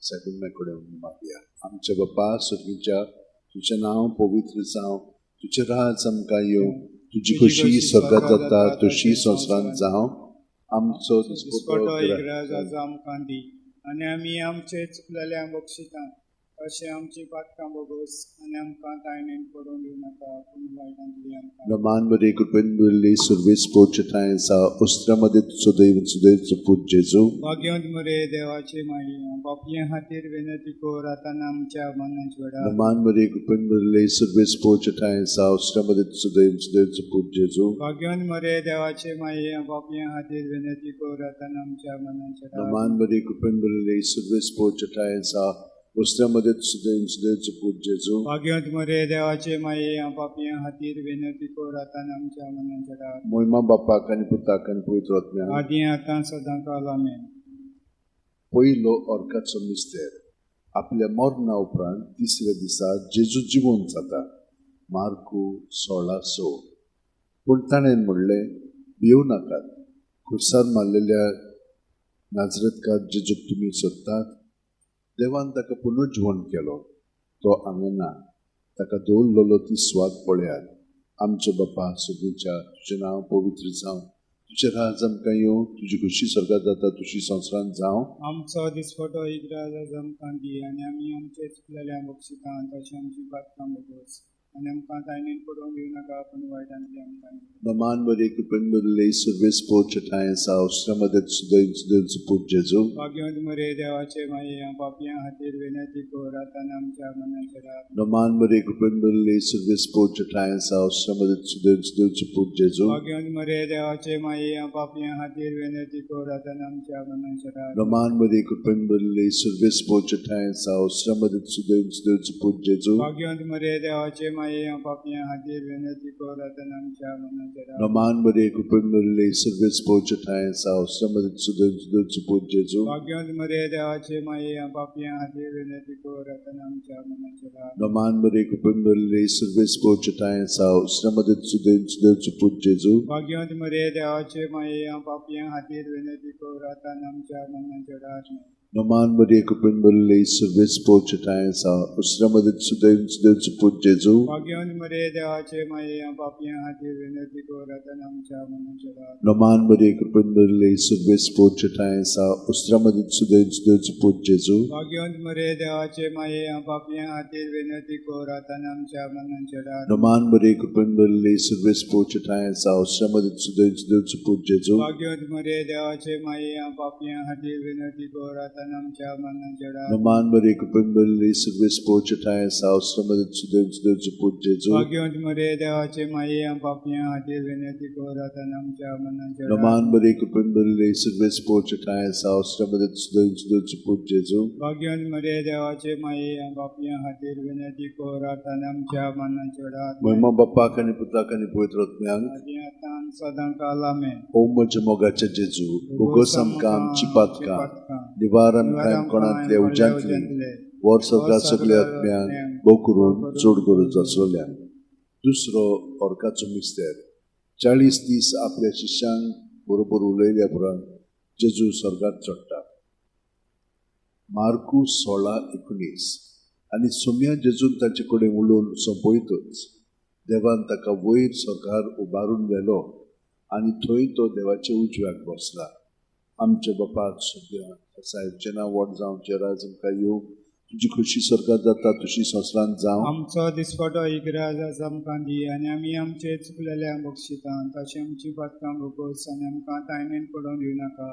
सायबीण माय कडेन मागया. आमचे बापा सुर्गीच्या, तुजें नांव पवित्र जावं, तुजें राज आमकां येवं, तुजी खोशी स्वर्गात जाता तशी संवसारांत जावं. आमचो दिसपटो एक राज आमकां दी, आनी आमी आमचे चुकलेल्यांक बक्षिता, अशें आमची पातकां बोगोस आनी आमकां तायणेन पडोवन दिवं नाका, पूण वायटांतली आमकां. नमान बरे कृपेन मिळली सुरवेस पोचतायसा उस्त्रामध्ये सुदैव सुदैवचो पूत जेजू. भाग्यवंत मरे देवाचे माये, बापये खातीर विनंती कर आतां आमच्या मनांच वेळा. नमान बरे कृपेन मिळली सुरवेस पोचतायसा उस्त्रामध्ये सुदैव सुदैवचो पूत जेजू. भाग्यवंत मरे देवाचे माये, बापये खातीर विनंती कर आतां आमच्या मनांच वेळा. नमान बरे कृपेन मिळली सुरवेस पोचतायसा उस्त्रामध्ये सुदैव सुदैवचो पूत जेजू. भाग्यवंत मरे देवाचे माये, बापये खातीर विनंती कर आतां आमच्या मनांच वेळा. मोहिमा बापाक आनी पुताक आनी पवित्र आत्म्याक. आदी आतां सदां काल आमेन. पयलो ऑर्काचो मिस्तेर. आपल्या मरणा उपरांत तिसऱ्या दिसा जेजू जिवंत जाता. मार्कू 16:6. पूण ताणें म्हणलें, भियेव नाकात. खुर्सार मारलेल्या नाजरेतकार जेजूक तुमी सोदतात. देवान ताका पुनर्जिवंत केलो. तो हांगा ना. ताका दवरलेलो ती स्वाद पळयात. आमचे बापा सुर्गीच्या, तुजें नांव पवित्र जावं, तुजें राज आमकां येवं, तुजी खोशी स्वर्गात जाता तशी संवसारांत जावं. आमचो दिसपटो एक राज आमकां दी, आनी आमी आमचे चुकलेल्यांक बक्षिता, तशें आमची पातकां बोगोस आनी आमकां तायणेन पडोवन दिवं नाका, पूण वायटांतली आमकां. नमान बरे कृपेन मिळली सुरवेस पोचतायसा उस्त्रामध्ये सुदैव सुदैवचो पूत जेजू. भाग्यवंत मरे देवाचे माये, पापयां खातीर विनंती कर आतां आमच्या मनांच्या वेळा. नमान बरे कृपेन मिळली सुरवेस पोचतायसा उस्त्रामध्ये सुदैव सुदैवचो पूत जेजू. भाग्यवंत मरे देवाचे माये, पापयां खातीर विनंती कर आतां आमच्या मनांच्या वेळा. नमान बरे कृपेन मिळली सुरवेस पोचतायसा उस्त्रामध्ये सुदैव सुदैवचो पूत जेजू. भाग्यवंत मरे देवाचे माये, पापयां खातीर विनंती कर आतां आमच्या मनांच्या वेळा. नमान बरे कृपेन मिळली सुरवेस पोचतायसा उस्त्रामध्ये सुदैव सुदैवचो पूत जेजू. भाग्यवंत मरे देवाचे माये, पापयां खातीर विनंती कर आतां आमच्या मनांच्या वेळा. नमान बरे कृपेन मिळली सुरवेस पोचतायसा उस्त्रामध्ये सुदैव सुदैवचो पूत जेजू. भाग्यवंत मरे देवाचे माये, पापयां खातीर विनंती कर आतां आमच्या मनांच्या वेळा. नमान बरे कृपेन मिळली सुरवेस पोचतायसा उस्त्रामध्ये सुदैव सुदैवचो पूत जेजू. भाग्यवंत मरे देवाचे माये, पापयां खातीर विनंती कर आतां आमच्या मनांच्या वेळा. नमान बरे कृपेन मिळली सुरवेस पोचतायसा उस्त्रामध्ये सुदैव सुदैवचो पूत जेजू. भाग्यवंत मरे देवाचे माये, पापयां खातीर विनंती कर आतां आमच्या मनांच्या वेळा. नमान बरे कृपेन मिळली सुरवेस पोचतायसा उस्त्रामध्ये सुदैव सुदैवचो पूत जेजू. भाग्यवंत मरे देवाचे माये, पापयां खातीर विनंती कर आतां आमच्या मनांच्या वेळा. नमान बरे कृपेन मिळली सुरवेस पोचतायसा उस्त्रामध्ये सुदैव सुदैवचो पूज्य जेजू भाग्यवंत मरे देवाचे माये आम पापियां खातीर विनंती कर आतां आमच्या मरणाच्या नमान बरे कृपेन भरले सर्वेस पोचटाय सावस्त्रामध्ये सुदैवचे पूज्य जेजू भाग्यवंत मरे देवाचे माये आम पापियां खातीर विनंती कर आतां आमच्या मरणाच्या वेळार महिमा बाप्पाक आणि पुताक आणि पवित्र आत्म्यांक आदी आतां सदां काल आमेन ओम म्हज्या मोगाचे जेजू भोगोस आमकां आमची पातकां निवार आमकां कोणांतले उज्यांतली वर सगळ्या सगळ्या आत्म्यांक भोव करून चड गरज आसलेल्यान दुसरो ऑर्काचो मिस्तेर 40 दीस आपल्या शिष्यांक बरोबर उलयल्या उपरांत जेजू स्वर्गात चडटा मार्कू 16:19 आनी सोम्या जेजून ताचे कडेन उलोवन सोंपयतच देवान ताका वयर स्वर्गार उबारून व्हेलो आनी थंय तो देवाच्या उजव्याक बसला आमच्या बापाक सद्या साहेबचें नांव व्हड जावचें राज आमकां येवं तुजी खुशी स्वर्गात जाता तशी संवसारांत जावं आमचो दिसपटो इकराज आसा आमकां दी आनी आमी आमचे चुकलेल्या बक्षिता तशें आमची पातकां भोगोस आनी आमकां तायणेन पडोवन दिवं नाका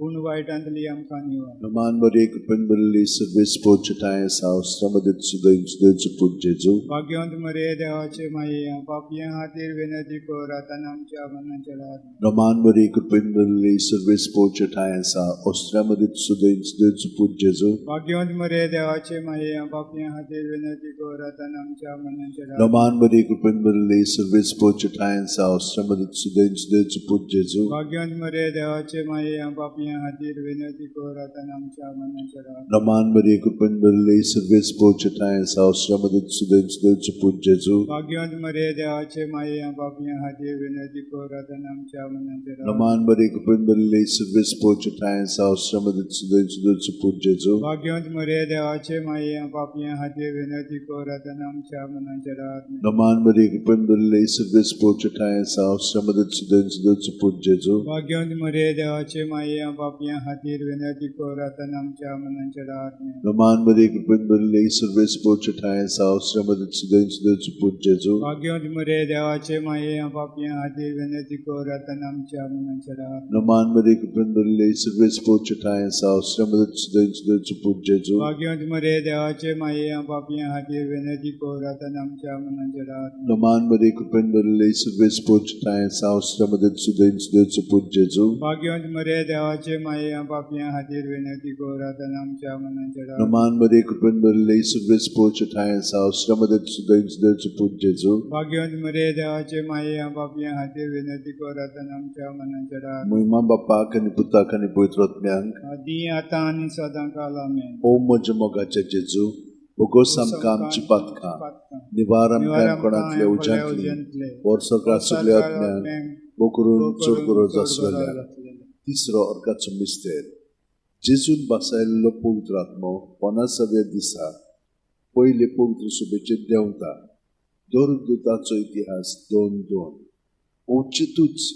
पूण वायटांतली आमकां निवड नमान बरे कृपेन भरले सर्वेस पोचटाय सावस्त्रामध्ये सुदैवचे पूज्य जेजू भाग्यवंत मरे देवाचे माये पापियां खातीर विनंती कर आतां आमच्या मरणाच्या वेळार नमान बरे कृपेन भरले सर्वेस पोचटाय सावस्त्रामध्ये सुदैवचे पूज्य जेजू भाग्यवंत मरे देवाचे माये पापियां खातीर विनंती कर आतां आमच्या मरणाच्या वेळार नमान बरे कृपेन भरले सर्वेस पोचटाय सावस्त्रामध्ये सुदैवचे पूज्य जेजू भाग्यवंत मरे देवाचे माये पापियां खातीर विनंती कर आतां आमच्या मरणाच्या वेळार नमान बरे कृपेन भरले सर्वेस पोचटाय सावस्त्रामध्ये सुदैवचे पूज्य जेजू भाग्यवंत मरे देवाचे माये पापियां खातीर विनंती कर आतां आमच्या मरणाच्या वेळार नमान बरे कृपेन भरले सर्वेस पोचटाय सावस्त्रामध्ये सुदैवचे पूज्य जेजू भाग्यवंत मरे देवाचे माये पापियां खातीर विनंती कर आतां आमच्या मरणाच्या वेळार नमान बरे कृपेन भरले सर्वेस पोचटाय सावस्त्रामध्ये सुदैवचे पूज्य जेजू भाग्यवंत मरे देवाचे माये पापियां खातीर विनंती कर आतां आमच्या मरणाच्या वेळार नमान बरे कृपेन भरले सर्वेस पोचटाय सावस्त्रामध्ये सुदैवचे पूज्य जेजू भाग्यवंत मरे देवाचे माये पापियां खातीर विनंती कर आतां आमच्या मरणाच्या वेळार नमान बरे कृपेन भरले सर्वेस पोचटाय सावस्त्रामध्ये सुदैवचे पूज्य जेजू भाग्यवंत मरे देवाचे माये पापियां खातीर विनंती कर आतां आमच्या मरणाच्या वेळार नमान बरे कृपेन भरले सर्वेस पोचटाय सावस्त्रामध्ये सुदैवचे पूज्य जेजू भाग्यवंत मरे देवाचे माये पापियां खातीर विनंती कर आतां आमच्या मरणाच्या वेळार नमान बरे कृपेन भरले सर्वेस पोचटाय सावस्त्रामध्ये सुदैवचे पूज्य जेजू भाग्यवंत मरे देवाचे माये पापियां खातीर विनंती कर आतां आमच्या मरणाच्या वेळार महिमा बाप्पाक आणि पुताक आणि पवित्र आत्म्यांक आदी आतां आनी सदां काल आमेन ओम म्हज्या मोगाचे जेजू भोगोस आमकां आमची पातकां निवार आमकां कोणांतले उज्यांतली वर सगळ्या सगळ्या आत्म्यांक भोव करून चड गरज आसलेल्या तिसरो ऑर्काचो मिस्तेर जेजून बसयल्लो पवित्र आत्मो 50व्या दिसा पयले पवित्र सभेचेर देंवता दर दुताचो इतिहास 2:2 ओंचितूच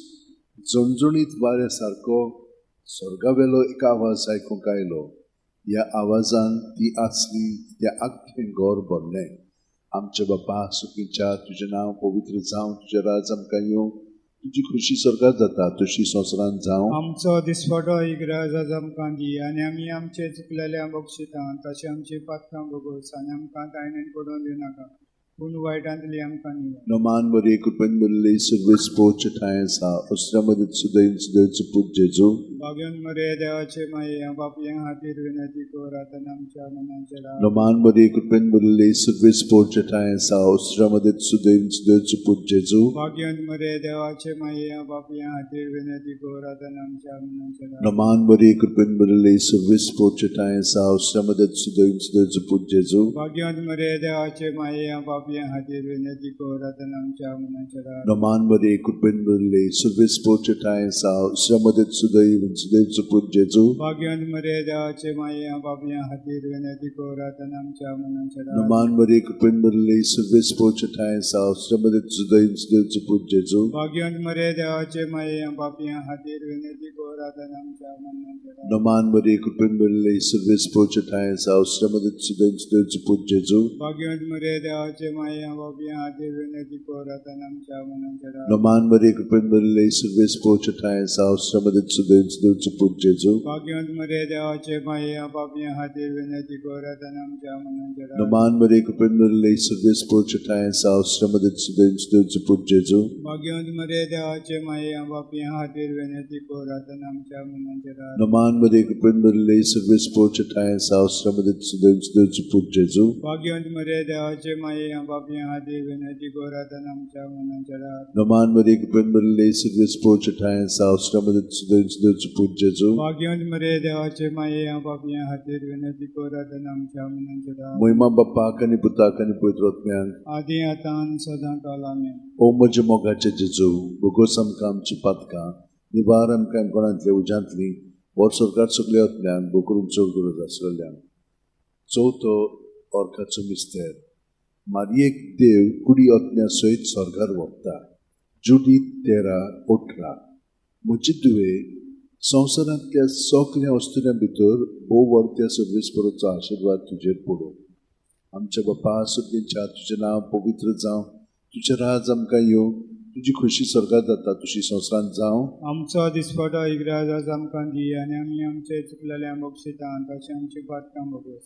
जणजणीत वाऱ्या सारको स्वर्गावेलो एक आवाज आयकूंक आयलो ह्या आवाजान ती आसली त्या आख्खें घर भरलें आमच्या बापा सुखीच्या तुजें नांव पवित्र जावं तुजें राज आमकां येवं तुजी खुशी स्वर्गात जाता तशी संवसारांत जावं आमचो दिसपटो इकराज आज आमकां दी आनी आमी आमचे चुकलेल्या बक्षिता तशें आमची पातकां भोगोस आनी आमकां तायणेन पडोवन दिवं नाका पूण वायटांतली आमकां निवड नमान बरे कृपेन भरले सर्वेस पोचटाय सावस्त्रामध्ये सुदैवचे पूज्य जेजू भाग्यवंत मरे देवाचे माये पापियां खातीर विनंती कर आतां आमच्या मरणाच्या वेळार नमान बरे कृपेन भरले सर्वेस पोचटाय सावस्त्रामध्ये सुदैवचे पूज्य जेजू भाग्यवंत मरे देवाचे माये पापियां खातीर विनंती कर आतां आमच्या मरणाच्या वेळार नमान बरे कृपेन भरले सर्वेस पोचटाय सावस्त्रामध्ये सुदैवचे पूज्य जेजू भाग्यवंत मरे देवाचे माये पापियां खातीर विनंती कर आतां आमच्या मरणाच्या वेळार नमान बरे कृपेन भरले सर्वेस पोचटाय सावस्त्रामध्ये सुदैवचे पूज्य जेजू भाग्यवंत मरे देवाचे माये पापियां खातीर विनंती कर आतां आमच्या मरणाच्या वेळार नमान बरे कृपेन भरले सर्वेस पोचटाय सावस्त्रामध्ये सुदैवचे पूज्य जेजू भाग्यवंत मरे देवाचे माये पापियां खातीर विनंती कर आतां आमच्या मरणाच्या वेळार नमान बरे कृपेन भरले सर्वेस पोचटाय सावस्त्रामध्ये सुदैवचे पूज्य जेजू भाग्यवंत मरे देवाचे माया बाबिया हाथे वेनेती को रतनम चामनंचरा Naman Maria Kupendurle Service Pochatai South Ramadit Sudan Sudut Jesu. भाग्यवंत मरे देवाचे माया बाबिया हाथे वेनेती को रतनम चामनंचरा Naman Maria Kupendurle Service Pochatai South Ramadit Sudan Sudut Jesu. भाग्यवंत मरे देवाचे माया बाबिया हाथे वेनेती को रतनम चामनंचरा Naman Maria Kupendurle Service Pochatai South Ramadit Sudan Sudut Jesu. भाग्यवंत मरे देवाचे माया बाबिया हाथे वेनेती को रतनम चामनंचरा Naman Maria Kupendurle Service Pochatai South Ramadit Sudan Sudut Jesu. भाग्यवंत मरे देवाचे माया बाबिया हाथे वेनेती को रतनम चामनंचरा Moima Bapa Kani Puta Kani Putrotmiang. आदि आतान सदा काला में O Mogache Jesu. Bogosam Kam Chipatka. Nibaram Kam Konantli Ujantli. Borsorkat Sukleotmiang. Bokurum Choguru Zasroliang. Zoto Orkatsu Mister. Mariek Dev Kudi Otnia Soit Sorgar Vokta. Judith Tera Otra. Muchitue संसारांतल्या सगळ्या वस्तूंच्या भितर भोव व्हडत्या सर्वेस्पराचो आशीर्वाद तुजेर पडो. आमच्या बापा सुर्गेच्या तुजें नांव पवित्र जावं, तुजें राज आमकां येवं, तुजी खुशी स्वर्गांत जाता तशी संवसारांत जावं. आमचो दिसपटो इग्राज आज आमकां दी आनी आमी आमचे चुकलेल्या बक्षिता तशें आमची पातकां भोगोस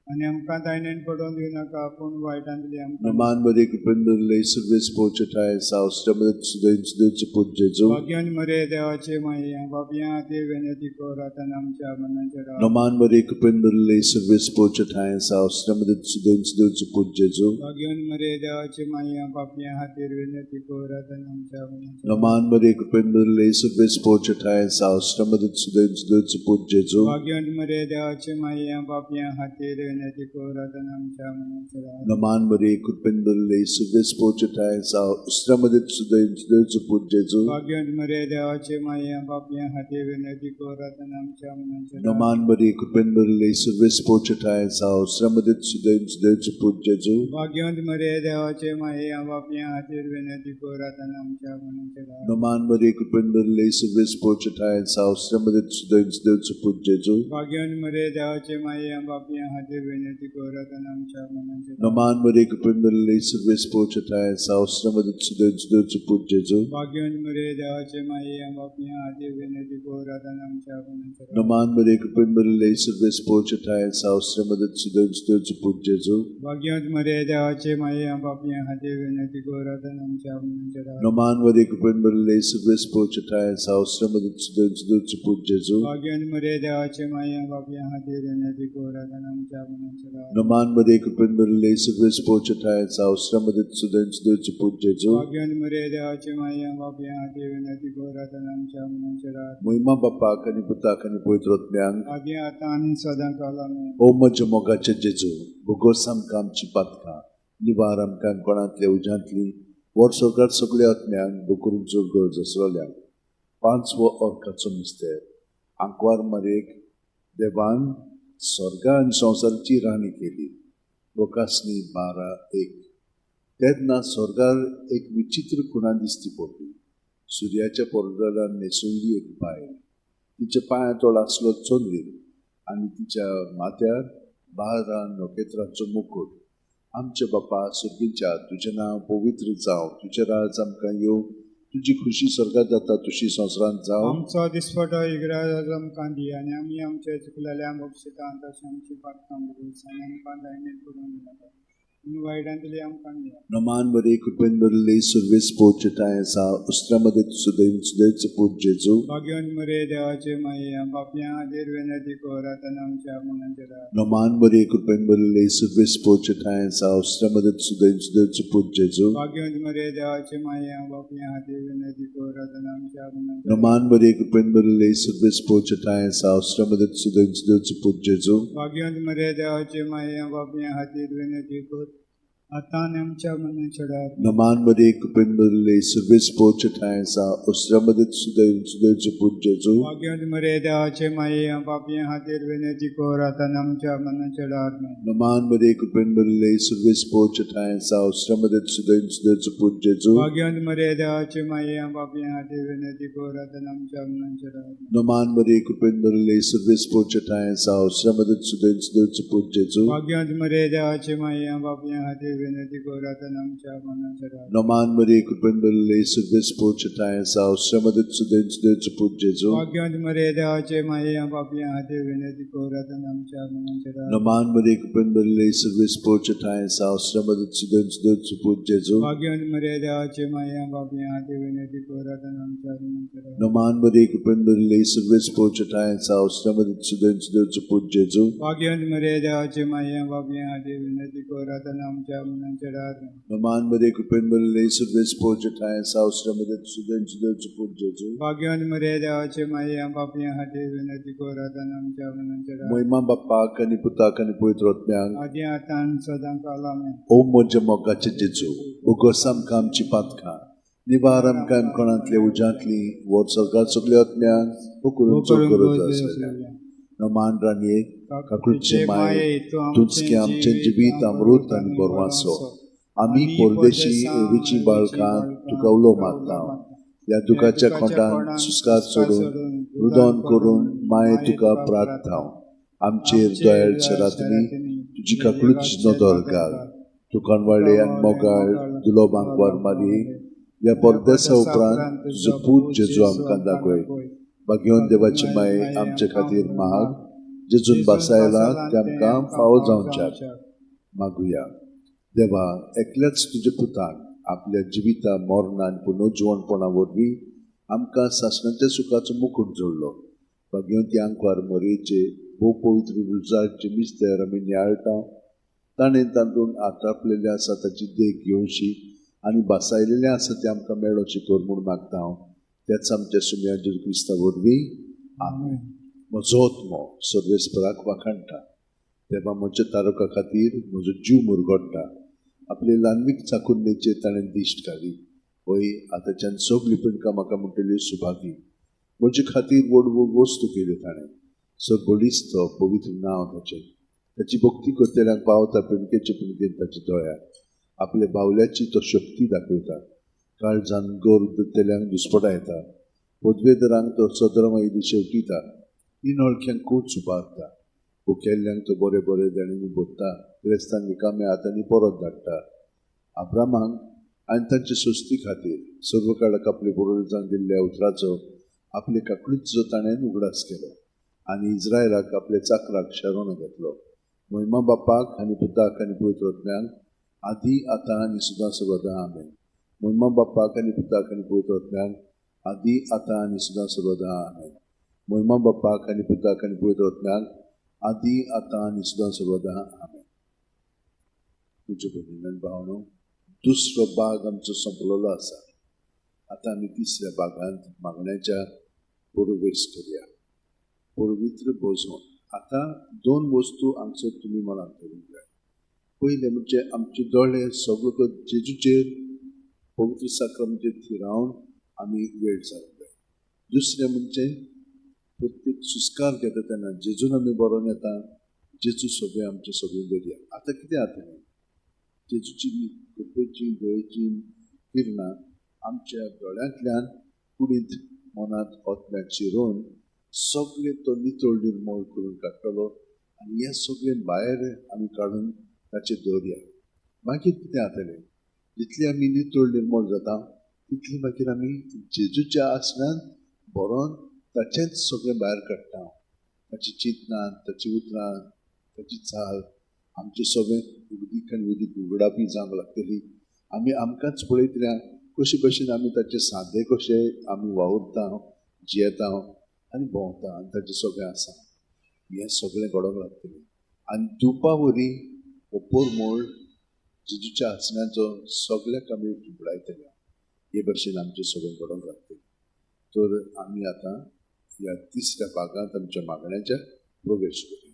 आनी आमकां दायनेन पडोवन दिवं नाका पूण वायटांतली आमकां Naman Maria Kupendurle Service Pochatai South Ramadit Sudan Sudut Jesu. भाग्यवंत मरे देवाचे माया बाबिया हाथे वेनेती को रतन आमच्या मनाचेर Naman Maria Kupendurle Service Pochatai South Ramadit Sudan Sudut Jesu. भाग्यवंत मरे देवाचे माया बाबिया हाथे वेनेती को रतन आमच्या मनाचेर Naman Maria Kupendurle Service Pochatai South Ramadit Sudan Sudut Jesu. भाग्यवंत मरे देवाचे माया बाबिया हाथे वेनेती को रतन आमच्या मनाचेर Naman Maria Kupendurle Service Pochatai South Ramadit Sudan Sudut Jesu. भाग्यवंत मरे देवाचे माया बाबिया हाथे वेनेती को रतन आमच्या मनाचेर Naman Maria Kupendurle Service Pochatai South Ramadit Sudan Sudut Jesu. भाग्यवंत मरे देवाचे माया बाबिया हाथे वेनेती को रतन आमच्या मनाचेर Naman Maria Kupendurle Service Pochatai South Ramadit Sudan Sudut Jesu. भाग्यवंत मरे देवाचे माया बाबिया हाथे वेनेती को रतन आमच्या मनाचेर Naman Maria Kupendurle Service Pochatai South Ramadit Sudan Sudut Jesu. भाग्यवंत मरे देवाचे माया बाबिया हाथे वेनेती को रतन आमच्या मनाचेर Naman Maria Kupendurle Service Pochatai South Ramadit Sudan Sudut Jesu. भाग्यवंत मरे देवाचे माया बाबिया हाथे वेनेती को रतन आमच्या मनाचेर Naman Maria Kupendurle Service Pochatai South Ramadit Sudan Sudut Jesu. भाग्यवंत मरे देवाचे माया बाबिया हाथे वेनेती को रतन आमच्या मनाचेर Naman Maria Kupendurle Service Pochatai South Ramadit Sudan Sudut Jesu. भाग्यवंत मरे देवाचे माया बाबिया हाथे वेनेती को रतन आमच्या मनाचेर Moima Bapa Kani Puta Kani Putrotmiang. आदि आता आनी सदा काला में O Mogache Jesu. Bogosam Kam Chipatka. Nibaram Kam Konantli Ujantli. Borsorkat Sukleotmiang. Bokurum Choguru Zasroliang. पांचवो ऑर्काचो मिस्तेर आंकवार मारेक देवान स्वर्ग आनी संवसाराची राणी केली. लोकासनी 12:1. तेन्ना स्वर्गार एक विचित्र खुणा दिसती पडली. सुर्याच्या पोरडान न्हेसुल्ली एक बायल. तिच्या पांयातोळ आसलो चंद्रीर आनी तिच्या माथ्यार 12 नखेत्रांचो मुकुट. आमचे बापा सुर्गेच्या तुजें नांव पवित्र जावं, तुजें राज आमकां येवं, तुजी खुशी स्वर्गांत जाता तशी संवसारांत जावं. आमचो दिसपटो इग्राज आज आमकां दी आनी आमी आमचे चुकलेल्या बक्षिता तशें आमची पातकां भोगोस आनी आमकां दायनेन पडोवन दिवं नाका पूण वायटांतली आमकां न्हिया Naman Maria Kupendurle Service Pochatai South Ramadit Sudan Sudut Jesu. भाग्यवंत मरे देवाचे माया बाबिया हाथे वेनेती को रतन आमच्या मनाचेर Naman Maria Kupendurle Service Pochatai South Ramadit Sudan Sudut Jesu. भाग्यवंत मरे देवाचे माया बाबिया हाथे वेनेती को रतन आमच्या मनाचेर Naman Maria Kupendurle Service Pochatai South Ramadit Sudan Sudut Jesu. भाग्यवंत मरे देवाचे माया बाबिया हाथे वेनेती को आता आनी आमच्या मनाचेर Naman Maria Kupendurle Service Pochatai South Ramadit Sudan Sudut Jesu. भाग्यवंत मरे देवाचे माया बाबिया हाथे वेनेती को रतन आमच्या मनाचेर Naman Maria Kupendurle Service Pochatai South Ramadit Sudan Sudut Jesu. भाग्यवंत मरे देवाचे माया बाबिया हाथे वेनेती को रतन आमच्या मनाचेर Naman Maria Kupendurle Service Pochatai South Ramadit Sudan Sudut Jesu. भाग्यवंत मरे देवाचे माया बाबिया हाथे विनंती करू आता आणि आमच्या मनाच्या राहा. Noman Maria Kupendale Silvespo Chataya Sao Sramadat Sudens Deus Put Jesu. भाग्यवंत मरे देवाचे माये पापिया हाते विनंती करू आता आणि आमच्या मनाच्या राहा. Noman Maria Kupendale Silvespo Chataya Sao Sramadat Sudens Deus Put Jesu. भाग्यवंत मरे देवाचे माये पापिया हाते विनंती करू आता आणि आमच्या मनाच्या राहा. Noman Maria Kupendale Silvespo Chataya Sao Sramadat Sudens Deus Put Jesu. भाग्यवंत मरे देवाचे माये पापिया हाते विनंती करू आता आणि आमच्या मनाच्या राहा. Noman Maria Kupendale Silvespo Chataya Sao Sramadat Sudens Deus Put Jesu. भाग्यवंत मरे देवाचे माये पापिया हाते विनंती करू आता आणि आमच्या मनाच्या राहा. Moima Bapa Kani Puta Kani Poitrotnyang. आदी आता आणि सदां कालामे. O Moja Mogache Jesu. Ugosam Kam Chipatka. Nivaram Kam Konantli Ujatli. Wotsalgat Sugliotnyang. Ukurun Sokorot Asaya. Noman Ranie. Kakruche Maye. Tunski Amche Jivit Amrut and Gormaso. Ami Pordeshi Vichi Balkan. Tukaulo Matao. या दुखाच्या खोटान सुस्कार सोडून रुदन करून माये तुका प्रार्थना आमचेर दयाळचे रातनी तुजी काकूच नदर घाल तू कणवाळे आनी मोगाळ दुलोबांक वार मारी या परदेसा उपरांत तुजो पूत जेजू आमकां दाखय भाग्यवान देवाची माये आमचे खातीर महाग जेजून बसायला ते आमकां फावो जावच्याक मागुया देवा एकल्याच तुजे पुतान आपल्या जिविता मरणान पुनर्जीवनपणा वरवीं आमकां सासणाच्या सुखाचो मुकुट जोडलो भाग्यवंती आंकवार मरेचे भोव पवित्र रुजाचे मिस्तेर आमी नियाळटा ताणें तातूंत आटापलेले आसा ताची देख घेवची आनी बसायलेलें आसा तें आमकां मेळोचें कर म्हूण मागता हांव तेच आमच्या सुम्या जेजू क्रिस्ता वरवीं आमेन. म्हजो आत्मो सर्वेस्पराक वाखाणटा तेव्हा म्हज्या तारका खातीर म्हजो जीव मुरगोडटा आपले ल्हानवीक चाकुन्नेचेर ताणें दिश्ट घाली होय आतांच्यान सगळीं पिणकां म्हाका म्हणटली सुभागी म्हजे खातीर व्हड व्हड वस्तू केल्यो ताणें सगळीच तो पवित्र नांव ताचें ताची भक्ती करतल्यांक पावता पिणकेचे पिणकेन ताचे दोळ्याक आपल्या बावल्याची तो शक्ती दाखयता काळजान गोर धरतल्यांक दुस्पटा येता पदवेदरांक तो सदरमायली शेवटीता इनोळख्यांक कूच उबारता भुकेल्ल्यांक तो बरे बरे देणींनी बोदता क्रेस्तांक रिकाम्या हातांनी परत धाडटा अब्रामांक आनी तांचे सोस्ती खातीर सर्व काळाक आपले पुर्वजांक दिल्ल्या उतराचो आपले काकूच ताणें उगडास केलो आनी इस्रायलाक आपले चाकराक शारोन घेतलो महिमा बापाक आनी पुताक आनी पवित्रत्म्यांक आदी आतां आनी सुद्दां सर्वदा आमेन. महिमा बापाक आनी पुताक आनी पवित्रत्म्यांक आदी आतां आनी सुद्दां सर्वदा आमेन. महिमा बापाक आनी पुताक आनी पवित्रत्म्यांक आदी आतां आनी सुद्दां सर्वदा आमेन. तुज्या भगिनी आनी भावनो दुसरो भाग आमचो संपलेलो आसा आतां आमी तिसऱ्या भागांत मागण्याच्या प्रवेश करुया पवित्र भोजन. आतां दोन वस्तू हांगसर तुमी मनांत दवरूंक जाय. पयलें म्हणजे आमचे दोळे सगळो जेजूचेर पवित्र साक्रामेंटाचेर थिरावन आमी वेळ जावंक जाय. दुसरें म्हणजे प्रत्येक सुस्कार घेता तेन्ना जेजून आमी बरोवन येता जेजू सगळें आमचें सगळें दर्या. आतां कितें जातलें जेजूची कृपेची दयेची किरणां आमच्या दोळ्यांतल्यान कुडींत मनांत ओतम्याक शिरोवन सगळें तो नितळ निर्मळ करून काडटलो आनी हें सगळें भायर आमी काडून ताचेर दवरया. मागीर कितें जातलें जितली आमी नितळ निर्मळ जाता तितली मागीर आमी जेजूच्या आसनांत बरोवन ताचेंच सगळें भायर काडटा. ताची चिंतनां ताची उतरां ताची चाल आमचें सगळें उदीक आनी उदीक उगडापी जावंक लागतली. आमी आमकांच पळयतल्या कशे भशेन आमी ताचे सादे कशें आमी वावुरता जियेता आनी भोंवता आनी ताचें सगळें आसा हें सगळें घडोवंक लागतलें. आनी दिवपा वरी हो परमळ जेजूच्या आसनाचो सगळ्याक आमी उगडायतले हे भशेन आमचें सगळें घडोवंक लागतलें. तर आमी आतां ह्या तिसऱ्या भागांत आमच्या मागण्याच्या प्रवेश करूया.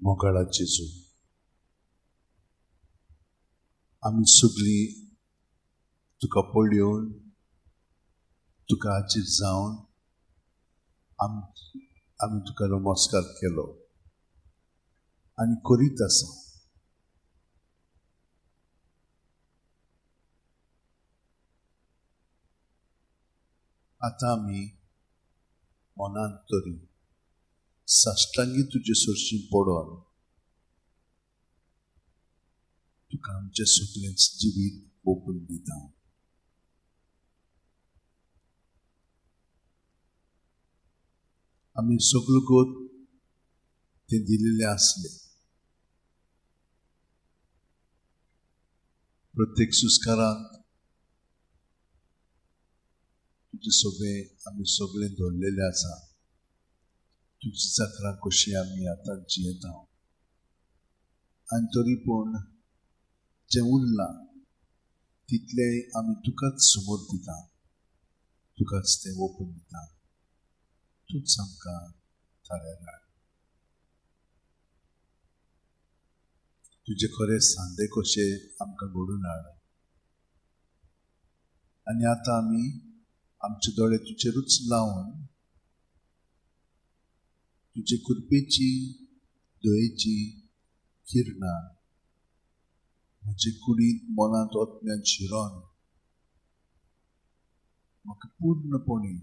मोगाळा जेजू, आमी सगळीं तुका पळयोवन तुका हाजीर जावन आमी तुका नमस्कार केलो आनी करीत आसा. आतां आमी मनांत तरी साश्टांगी तुजे सरशी पडोन तुका आमचें सगळेंच जिवीत ओपून दिता. आमी सगळो गोत तें दिलेलें आसलें. प्रत्येक सुस्कारांत तुजें सगळें आमी सगळें धरलेलें आसा. तुजी जात्रा कशी आमी आतां जियेता. आनी तरी पूण जें उरलां तितलें आमी तुकाच समोर दिता, तुकाच तें ओपून दिता. तूंच आमकां थाऱ्यार हाड. तुजे खरें सांदे कशें आमकां घडोवन हाड. आनी आतां आमी आमचे दोळे तुजेरूच लावन तुजे कृपेची दयेची किरणां म्हजे कुडींत मनांत ओतम्यान शिरोन म्हाका पूर्णपणी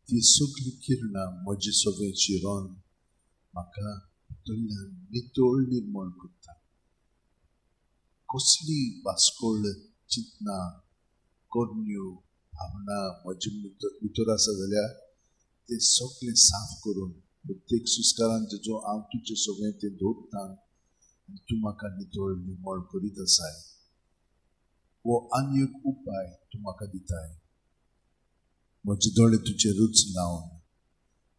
ती सगळी किरणां म्हजे सगळें शिरोन म्हाका भितरल्यान नितळ निर्मळ करता. कसली वास्कोळ चिंतनां करण्यो भावना म्हजे भितर आसा जाल्यार ते सगळें साफ करून प्रत्येक सुस्कारान जेजो हांव तुजें सगळें तें दवरतां आनी तूं म्हाका नितळ निर्मळ करीत आसाय. वो आनी एक उपाय तूं म्हाका दिताय. म्हजे दोळे तुजेरूच लावन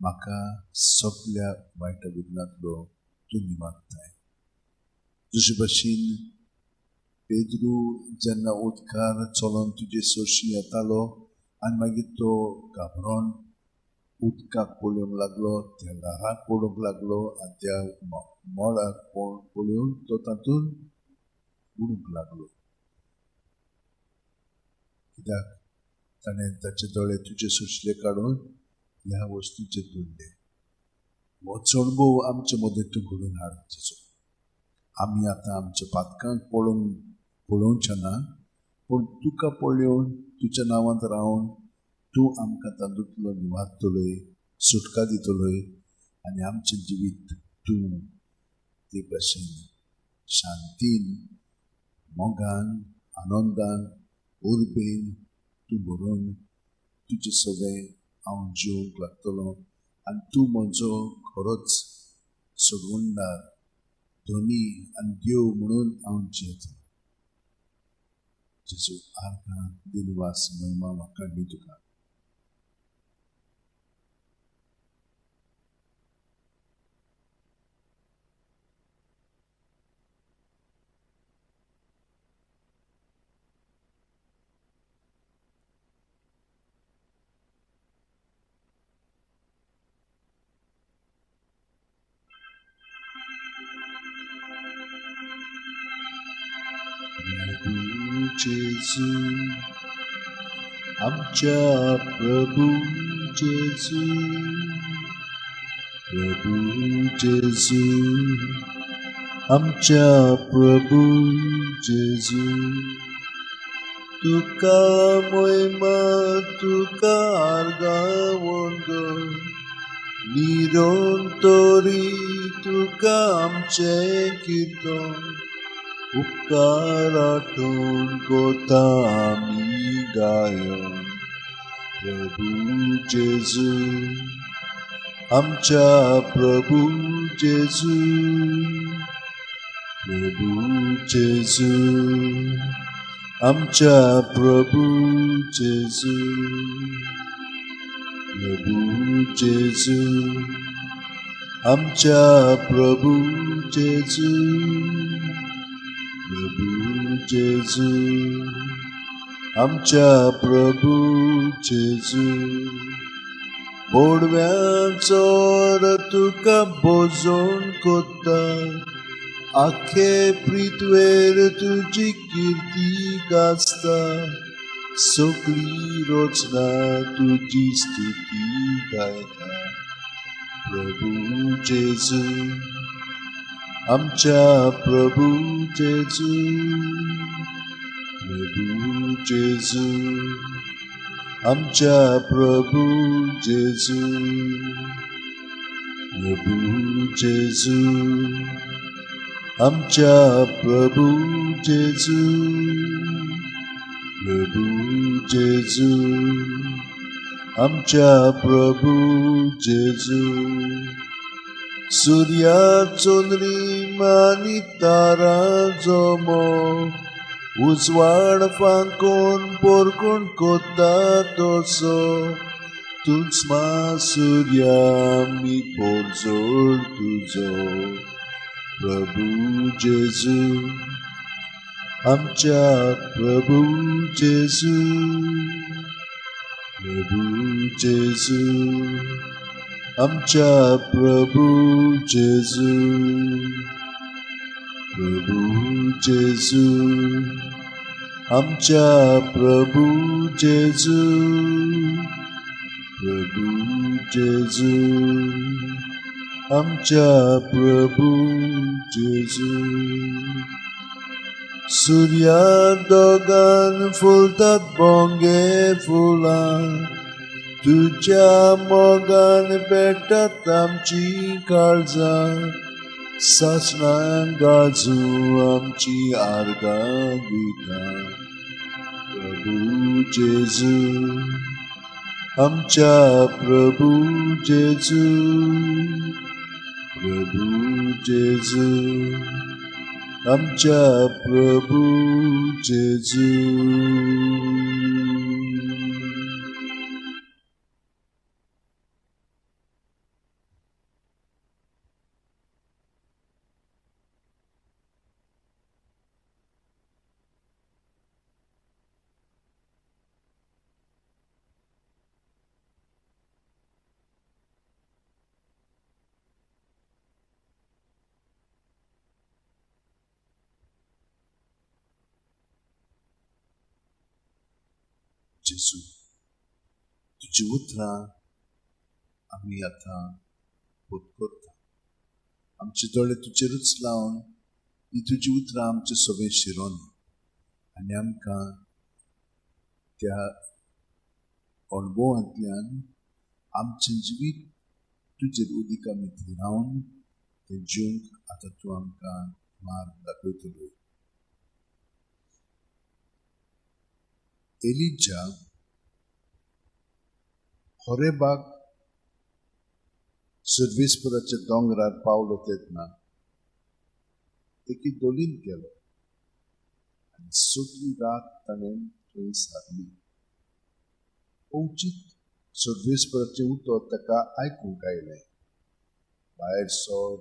म्हाका सगळ्या वायटा विघ्नांतलो तूं निवारताय. जशे भशेन पेद्रू जेन्ना उदकार चलोन तुजे सरशी येतालो आनी मागीर तो घाबरोन उदकाक पळोवंक लागलो, त्या ल्हाराक पळोवंक लागलो आनी त्या मळाक पळोवन तो तातूंत बुडूंक लागलो. कित्याक ताणें ताचे दोळे तुजे सरशीले काडून ह्या वस्तूचेर दवरले. होच अणभव आमचे मदें तूं घडोवन हाड जेजू. आमी आतां आमच्या पातकांक पळोवचें ना, पूण तुका पळयोवन तुज्या नांवांत रावन तूं आमकां तातूंतलो निवारतलोय, सुटका दितलोय आनी आमचें जिवीत तूं ते भशेन शांतीन, मोगान, आनंदान, उर्बेन तूं भरून तुजें सगळें हांव जिवंक लागतलो आनी तूं म्हजो खरोच सोडवणदार, धनी आनी देव म्हणून हांव जियेतलो. जेजू आर्गां दिनवास महिमा वाखाणली तुका. जेजू आमच्या प्रभू जेजू, प्रभू जेजू आमच्या प्रभू जेजू. तुका महिमा तुका आर्गावंदो निरंतरी तुका आमचें कीर्तन. उपकार आठवून कोता आमी गायन. प्रभू जेजू आमच्या प्रभू जेजू, प्रभू जेजू आमच्या प्रभू जेजू, प्रभू जेजू आमच्या प्रभू जेजू, प्रभू जेजू, आमच्या प्रभू जेजू. पोडव्यांचो तुका भोजोन कोत्ता, आखे पृथ्वेर तुजी कीर्ती गाजता. सगळी रोजना तुजी स्तुती गायता. प्रभू जेजू, आमच्या प्रभू जेजू, प्रभू जेजू, आमच्या प्रभू जेजू, प्रभू जेजू, आमच्या प्रभू जेजू, प्रभू जेजू, आमच्या प्रभू जेजू. सूर्याचो नृम आनी तारांचो मोग, उजवाड फांकोन पोरकून कोत्ता तसो. तुज्मा सूर्या आमी पोरजोळ तुजो. प्रभू जेजू, आमच्या प्रभू जेजू, प्रभू जेजू, आमच्या प्रभू जेजू, प्रभू जेजू, आमच्या प्रभू जेजू, प्रभू जेजू, आमच्या प्रभू जेजू. सूर्या दोगान फुलतात बोंगे फुलां, तुज्या मोगान पेटतात आमची काळजां. सासणां गाजू आमची आर्गां गितां. प्रभू जेजू, आमच्या प्रभू जेजू, प्रभू जेजू, आमच्या प्रभू जेजू. जेजू, तुजी उतरां आमी आतां बोध करता. आमचे दोळे तुजेरूच लावन ही तुजी उतरां आमचे सोबे शिरोन आनी आमकां त्या अणभवांतल्यान आमचें जिवीत तुजेर उदिका भितर रावन तें जिवंक आतां तूं आमकां मार्ग दाखयतलो. एलिजा होरेबाग सर्वेस्पराच्या दोंगरार पावलो तेन्ना एके दोलीन गेलो आनी सगळी रात ताणें थंय सारली. अवचीत सर्वेस्पराचें उतर ताका आयकूंक आयलें. भायर सर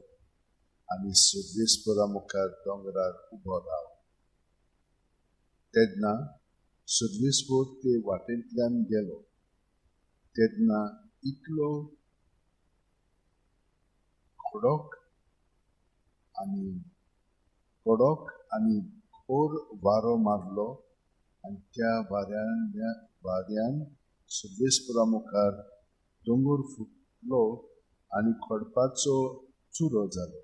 आनी सर्वेस्परा मुखार दोंगरार उबो राव. तेन्ना सर्वेस्पर ते वाटेंतल्यान गेलो. तेन्ना इतलो कडक आनी घोर वारो मारलो आनी त्या वाऱ्यान सर्वेस्परा मुखार दोंगर फुटलो आनी खडपाचो चुरो जालो.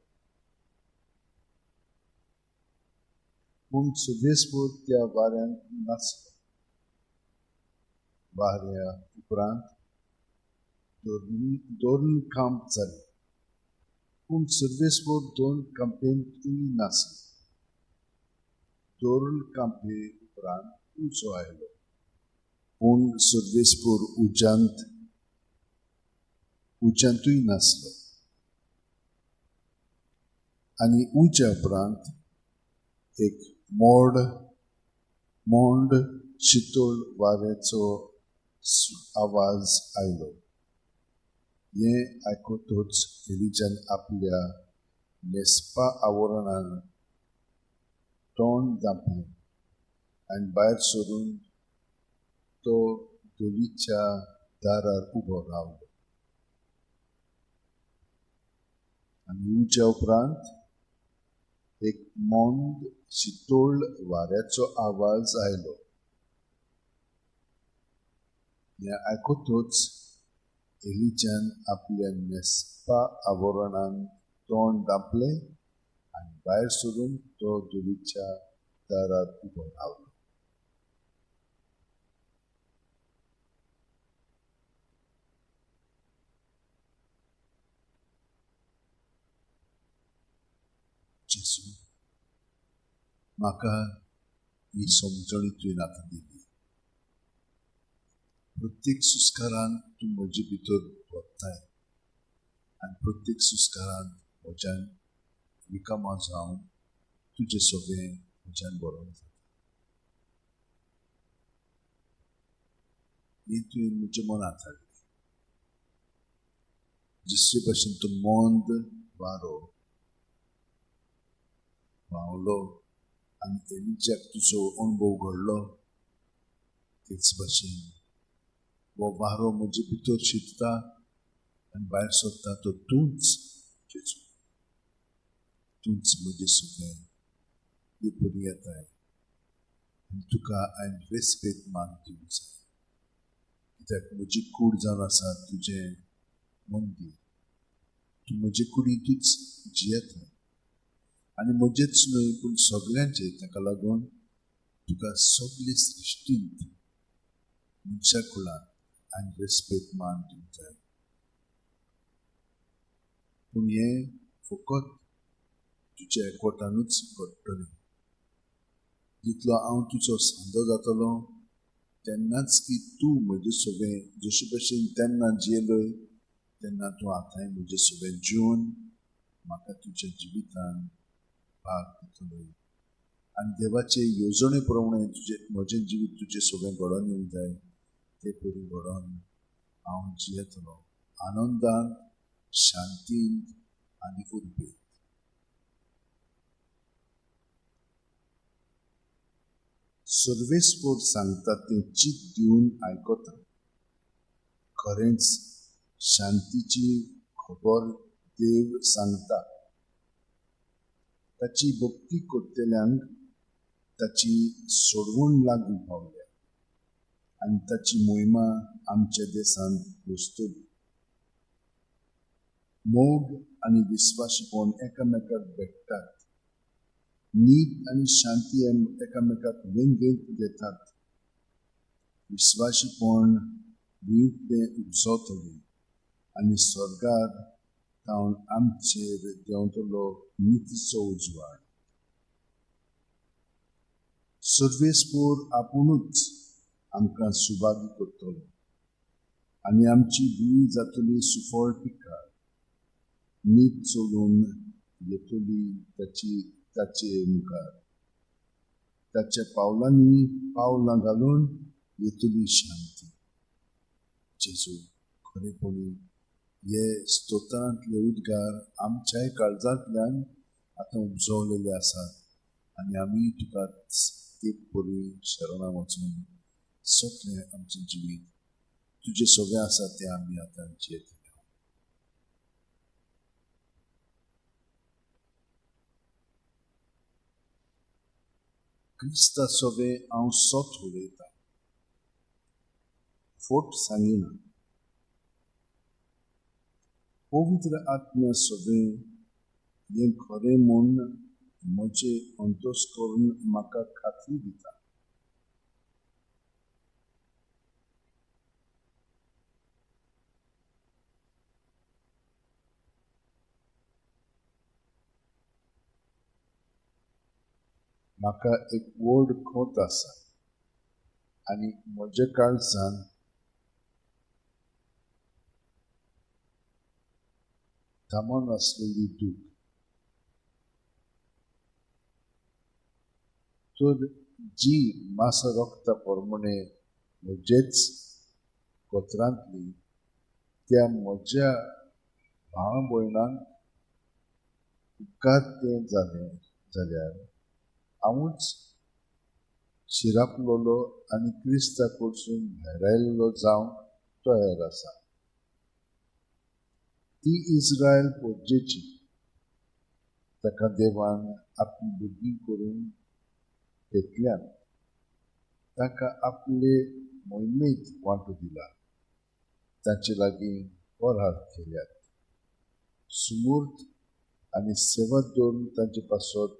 पूण सर्वेस्पर त्या वाऱ्यान नासलो. वाऱ्या उपरांत दोन कांप जाली. पूण सर्वेस्पर दोन कांपेंतूय नासलो. दोन कांपे उपरांत उजो आयलो. पूण सर्वेस्पर उज्यांतूय नासलो. आनी उज्या उपरांत एक मोंड शीतळ वाऱ्याचो आवाज आयलो. हें आयकूतच एलिजान आपल्या न्हेसपा आवरणान तोंड धांपलें आनी भायर सरून तो दोलीच्या दारार उबो रावलो. आनी उज्या उपरांत एक मोंद शितोळ वाऱ्याचो आवाज आयलो. हें आयकूतच एलिजान आपल्या न्हेसपा आवरणान तोंड धांपलें आनी भायर सरून तो दोलीच्या दारार उबो रावलो. जेजू, म्हाका ही समजणी तुवें आतां दिली. प्रत्येक सुस्कारान तूं म्हजे भितर वताय आनी प्रत्येक सुस्कारान म्हज्यान रिकामो जावन तुजें सगळें म्हज्यान बरोवन जाता. हें तुवें म्हज्या मनांत हाडलें. जशे भाशेन तो मोंद वारो व्हांवलो आनी एलिजाक तुजो अणभव घडलो, तेच भाशेन हो वारो म्हजे भितर शिरता आनी भायर सरता तो तूंच जेजू. तूंच म्हजें सगळें हे परी येताय आनी तुका हांवें रेस्पेद मान दिवंक जाय. कित्याक म्हजी कूड जावन आसा तुजें मंदीर. तूं म्हजे कुडींतूच जियेता आनी म्हजेच न्हय पूण सगळ्यांचें. ताका लागून तुका सगळे सृश्टींत मनशा कुळान हांवें रेस्पेद मान दिवंक जाय. पूण हें फकत तुज्या एकवटानूच घडटलें. जितलो हांव तुजो सांदो जातलो तेन्नाच की तूं म्हजें सगळें जशे भशेन तेन्ना जियेलोय तेन्ना तूं आतांय म्हजें सगळें जिवन म्हाका तुज्या जिवितान भाग दितलो. आनी देवाचे येवजणे प्रमाणे म्हजें जिवीत तुजें सगळें घडोवन येवंक जाय. ते परी घडोवन हांव जियेतलो आनंदान, शांतीन आनी उर्बेत. सर्वेस्पर सांगता तें चित दिवन आयकता. खरेंच शांतीची खबर देव सांगता. ताची भक्ती करतल्यांक ताची सोडवण लागीं पावल्या आनी ताची मोहिमा आमच्या देशांत पोसतली. मोग आनी विस्वाशीपण एकामेकाक भेटतात. नीत आनी शांती एकामेकाक वेंगेत घेतात. विस्वाशीपण भितलें उपजतलें आनी स्वर्गार तावन आमचेर देंवतलो नितीचो उजवाड. सर्वेस्पर आपुणूच आमकां सुभागी करतलो आनी आमची भूंय जातली सुफळ पिकाळ. नीत सोडून येतली ताचे मुखार. ताच्या पावलांनी पावलां घालून येतली शांती. जेजू, खरेपणी हे स्तोत्रांतले उद्गार आमच्याय काळजांतल्यान आतां उपजवलेले आसात आनी आमी तुकाच एक परी शरणां वचून सगळें आमचें जिवीत तुजें सगळें आसा तें आमी आतां जियेतले. क्रिस्ता सगळें हांव सोत उलयतां, फोट सांगिना. पवित्र आत्म्या सगळें हें खरें म्हूण म्हजें अंतस्करण म्हाका खात्री दिता. म्हाका एक व्हड खोत आसा आनी म्हज्या काळजान थांबोन आसलेली दूख. तर जी मासा रोखता प्रमाणे म्हजेच कोतरांतली त्या म्हज्या भाव भयणांक उपकार तें जालें जाल्यार हांवूच शिरापलोलो आनी क्रिस्ता कडसून भायरायल्लो जावंक तयार आसा. ती इस्रायल पोरजेची ताका देवान आपली भुरगीं करून घेतल्यान ताका आपले मोहिमेंत वांटो दिला. ताचे लागीं वरात केल्यात. सुमूर्त आनी सेवा दवरून तांचे पासत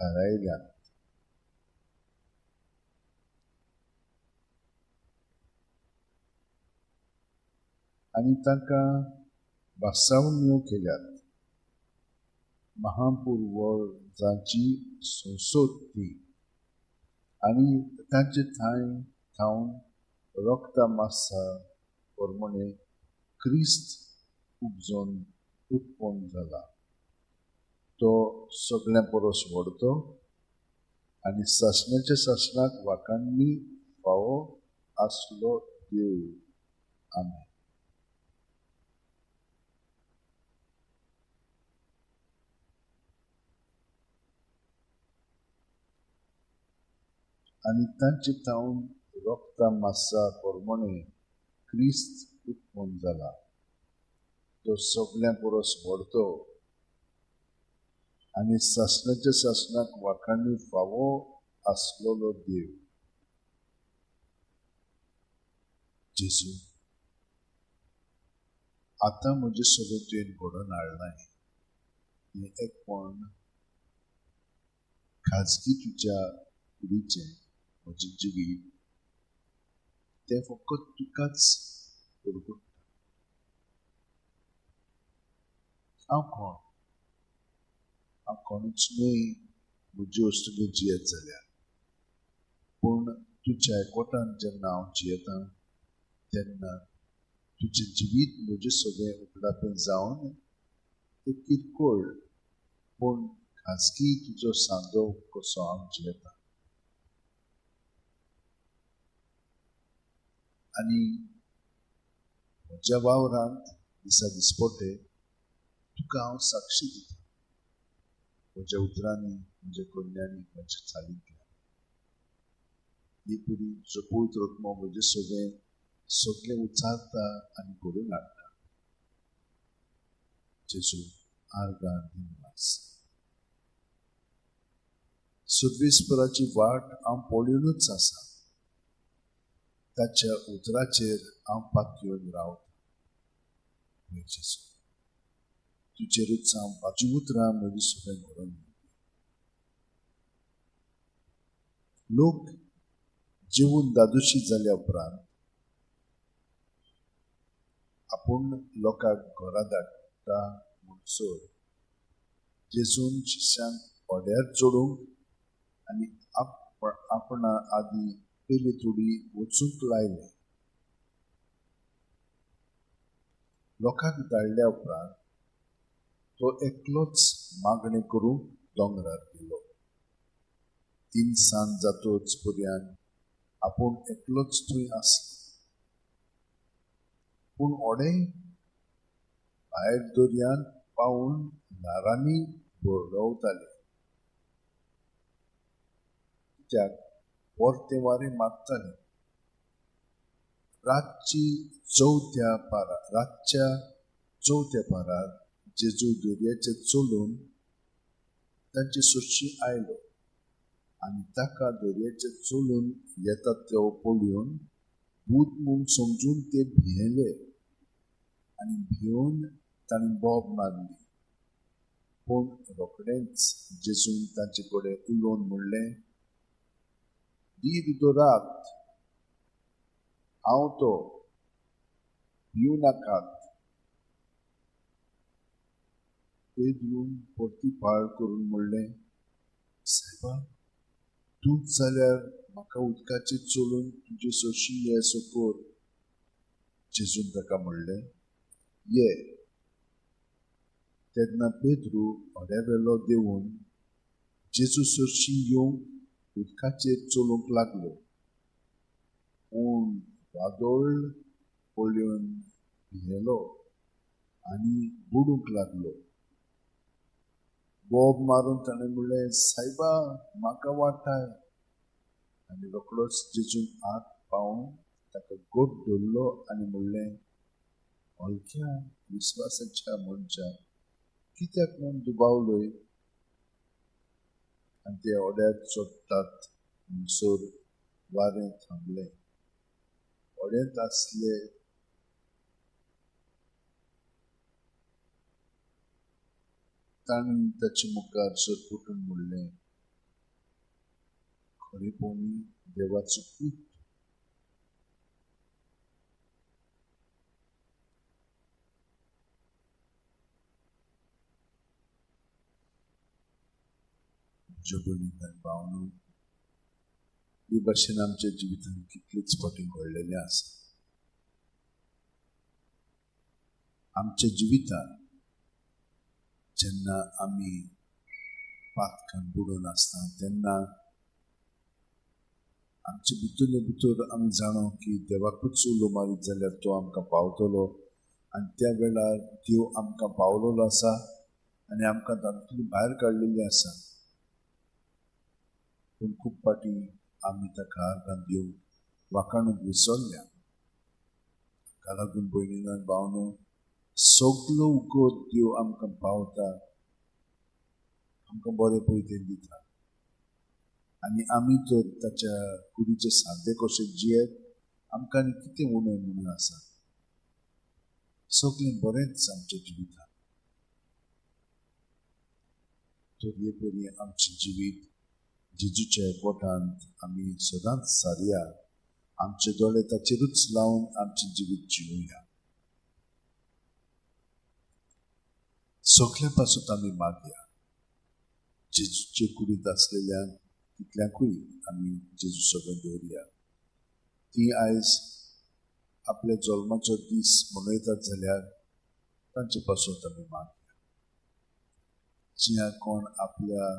थारायल्यान. आनी तांकां भासावण्यो केल्यात. महापुर्वजांची संसद ती आनी तांचे थावन रोगता मासा प्रमाणे क्रिस्त उपजोन उत्पन्न जाला. तो सगळ्यां परस व्हडतो आनी सासणाच्या सासणाक वाखाणणी फावो आसलो देव. आमेन. आनी तांचे थावन रोगता मासा प्रमाणे क्रिस्त उत्पन्न जाला. तो सगळ्यां परस व्हडतो आनी सासणाच्या सासणाक वाखाणणी फावो आसलोलो देव. जेजू, आतां म्हजे सगळे तुवें घडोवन हाडलाय. हें एकपण खाजगी तुज्या कुडीचें म्हजें जिवीत तें फकत तुकाच परगट्टा. हांव कोण? हांव कोणूच न्हय म्हज्यो वस्तुंनी जियेत जाल्यार. पूण तुज्या एकवटान जेन्ना हांव जियेतां तेन्ना तुजें जिवीत म्हजें सगळें उगडापें जावन एक किरकोळ पूण खाजगी तुजो सांदो कसो हांव जियेतां. आनी म्हज्या वावरांत दिसा दिसपटे तुका हांव साक्षी दितां. म्हज्या उतरांनी, म्हज्या कन्यांनी, म्हज्या चालींतल्यान. ही पुरी तुजो पवित्र आत्मो म्हजें सगळें उचारता आनी घडोवन हाडटा. जेजू, आर्गां दिवनास. सर्वेस्पराची वाट हांव पळोवनूच आसा. ताच्या उतराचेर हांव पातयेवन रावतां. जेजू, तुजेरूच हांव म्हाजी उतरां म्हजें सगळें घडोवन दिता. लोक जेवून दादोशी जाल्या उपरांत आपूण लोकांक घरा धाडटा म्हणसर जेजून शिश्यांक ओड्यार चडोवंक आनी आपणा आदी पयली थोडी वचूंक लायलें. लोकांक धाडल्या उपरांत तो एकलोच मागणें करूंक दोंगरार गेलो. 3 सांज जातोच पर्यंत आपूण एकलोच थंय आसलो. पूण ओडेय भायर दर्यांत पावून ल्हारांनी भरगवताले. कित्याक परतें वारें मारतालें. रातच्या चवथ्या पारार जेजू दर्याचेर चलून तांचे सुरशी आयलो आनी ताका दर्याचेर चलून येता तो पळोवन भूत म्हूण समजून ते भियेले आनी भिवन तांणी बोब मारली. पूण रोखडेंच जेजून तांचे कडेन उलोवन म्हणलें, दीद दोरात, हांव तो, भिवू नाकात. पेद्रून परतीफाळ करून म्हणलें, सायबा, तूंच जाल्यार म्हाका उदकाचेर चलून तुजे सोशी येसो कर. जेजून ताका म्हणलें, ये. तेन्ना पेद्रू ओड्यावेलो देंवून जेजू सोशी येवंक उदकाचेर चलूंक लागलो. पूण वादोळ पळोवन भियेलो आनी बुडूंक लागलो. बोब मारून ताणें म्हणलें, सायबा म्हाका वाटाय. आनी रोखडोच जेजून आत पावून ताका गोट धरलो आनी म्हणलें, हलक्या विस्वासाच्या मनशा, कित्याक म्हूण दुबावलोय? आनी ते ओड्यार चोडटात म्हणसोर वारें थांबलें. ओड्यांत आसले ताणें ताचे मुखार सरपुटून म्हणलें, खरेपणी देवाचो पूत. भयणीं आनी भावनो, ही भाशेन आमच्या जिवितांत कितलीच फावटी घडलेलें आसा. आमच्या जिवितांत जेन्ना आमी पातकान बुडून आसता तेन्ना आमचे भितरले भितर आमी जाणो की देवाकूच उलो मारीत जाल्यार तो आमकां पावतलो. आनी त्या वेळार देव आमकां पावलेलो आसा आनी आमकां तातूंतली भायर काडलेली आसा. पूण खूब फावटी आमी ताका आर्गां दिवंक वाखाणूंक विसरल्या. हाका लागून भयणीं आनी भावनो, सगलो उगोत देव आमकां पावता, आमकां बरें पयतें दिता. आनी आमी तर ताच्या कुडीचे साद्दे कशें जियेत, आमकां आनी कितें उणें म्हणून आसा. सगलें बरेंच आमच्या जिवितांत. तर हे परी आमचें जिवीत जेजूच्या एकवटांत आमी सदांच सारया. आमचे दोळे ताचेरूच लावन आमचें जिवीत जिवुया. सगल्या पासून आमी मागया. जेजूचे कुडींत आसलेल्या तितल्यांकूय आमी जेजू सगळें दवरया. ती आयज आपल्या जल्माचो दीस मनयतात जाल्यार तांचे पासून आमी मागया. जिया कोण आपल्या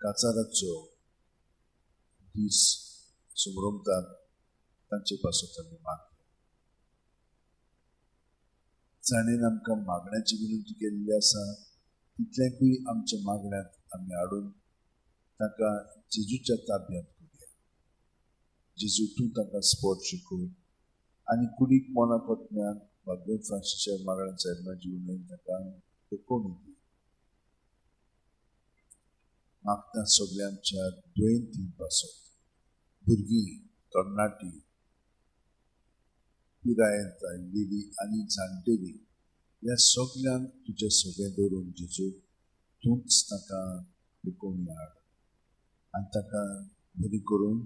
काचाराचो दीस संभ्रमतात तांचे पासून आमी मागया. जाणेन आमकां मागण्याची विनंती केल्ली आसा तितल्यांकूय आमच्या मागण्यांत आमी हाडून ताका जेजूच्या ताब्यांत करुया. जेजू तूं ताका स्पर्श कर आनी कुडीक मना कोतम्यान भाग्य फ्रांसिसाच्या मागण्यांच्या जिवनान ताका तेकोवणी दी. मागता सगळ्यांच्या दुयेंतीं पासून, भुरगीं, तरणाटी, पिरायेंत आयिल्लीं आनी जाणटेलीं ह्या सगल्यांक तुजें सगळें दवरून जेजू तूंच ताका तेकोवणी हाड आनी ताका बरी करून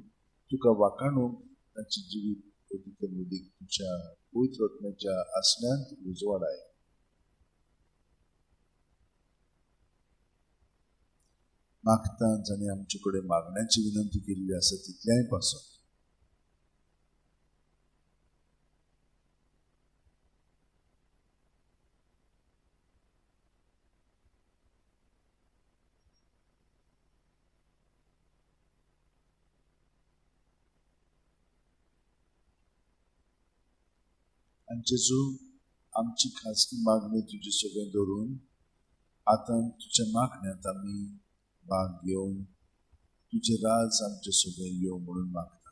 तुका वाखाणूंक ताचें जिवीत अदीक अदीक तुज्या पवित्र आत्म्याच्या आसण्यांत उजवाडाय. मागता जाणें आमचे कडेन मागण्याची विनंती केल्ली आसा तितल्याय पासून. आनी जेजू आमची खासगी मागणी तुजें सगळें धरून आतां तुज्या मागण्यांत आमी भाग घेवन तुजें राज आमचें सगळें येवं म्हणून मागता.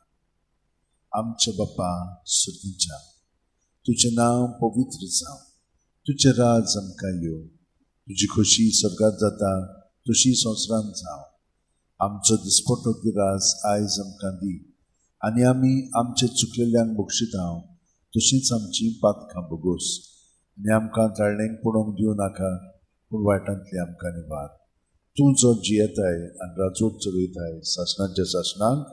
आमच्या बापा सुर्गीच्या, तुजें नांव पवित्र जावं, तुजें राज आमकां येवं, तुजी खोशी स्वर्गांत जाता तशी संवसारांत जावं. आमचो दिसपट्टो गिरास आयज आमकां दी आनी आमी आमचे चुकलेल्यांक बक्षिता तशींच आमची पातकां बोगोस. आनी आमकां ताळणेक पडोवंक दिवं नाका, पूण वायटांतली आमकां निवार. तूं जो जियेताय आनी राजवट चलयताय सासणाच्या सासणांक.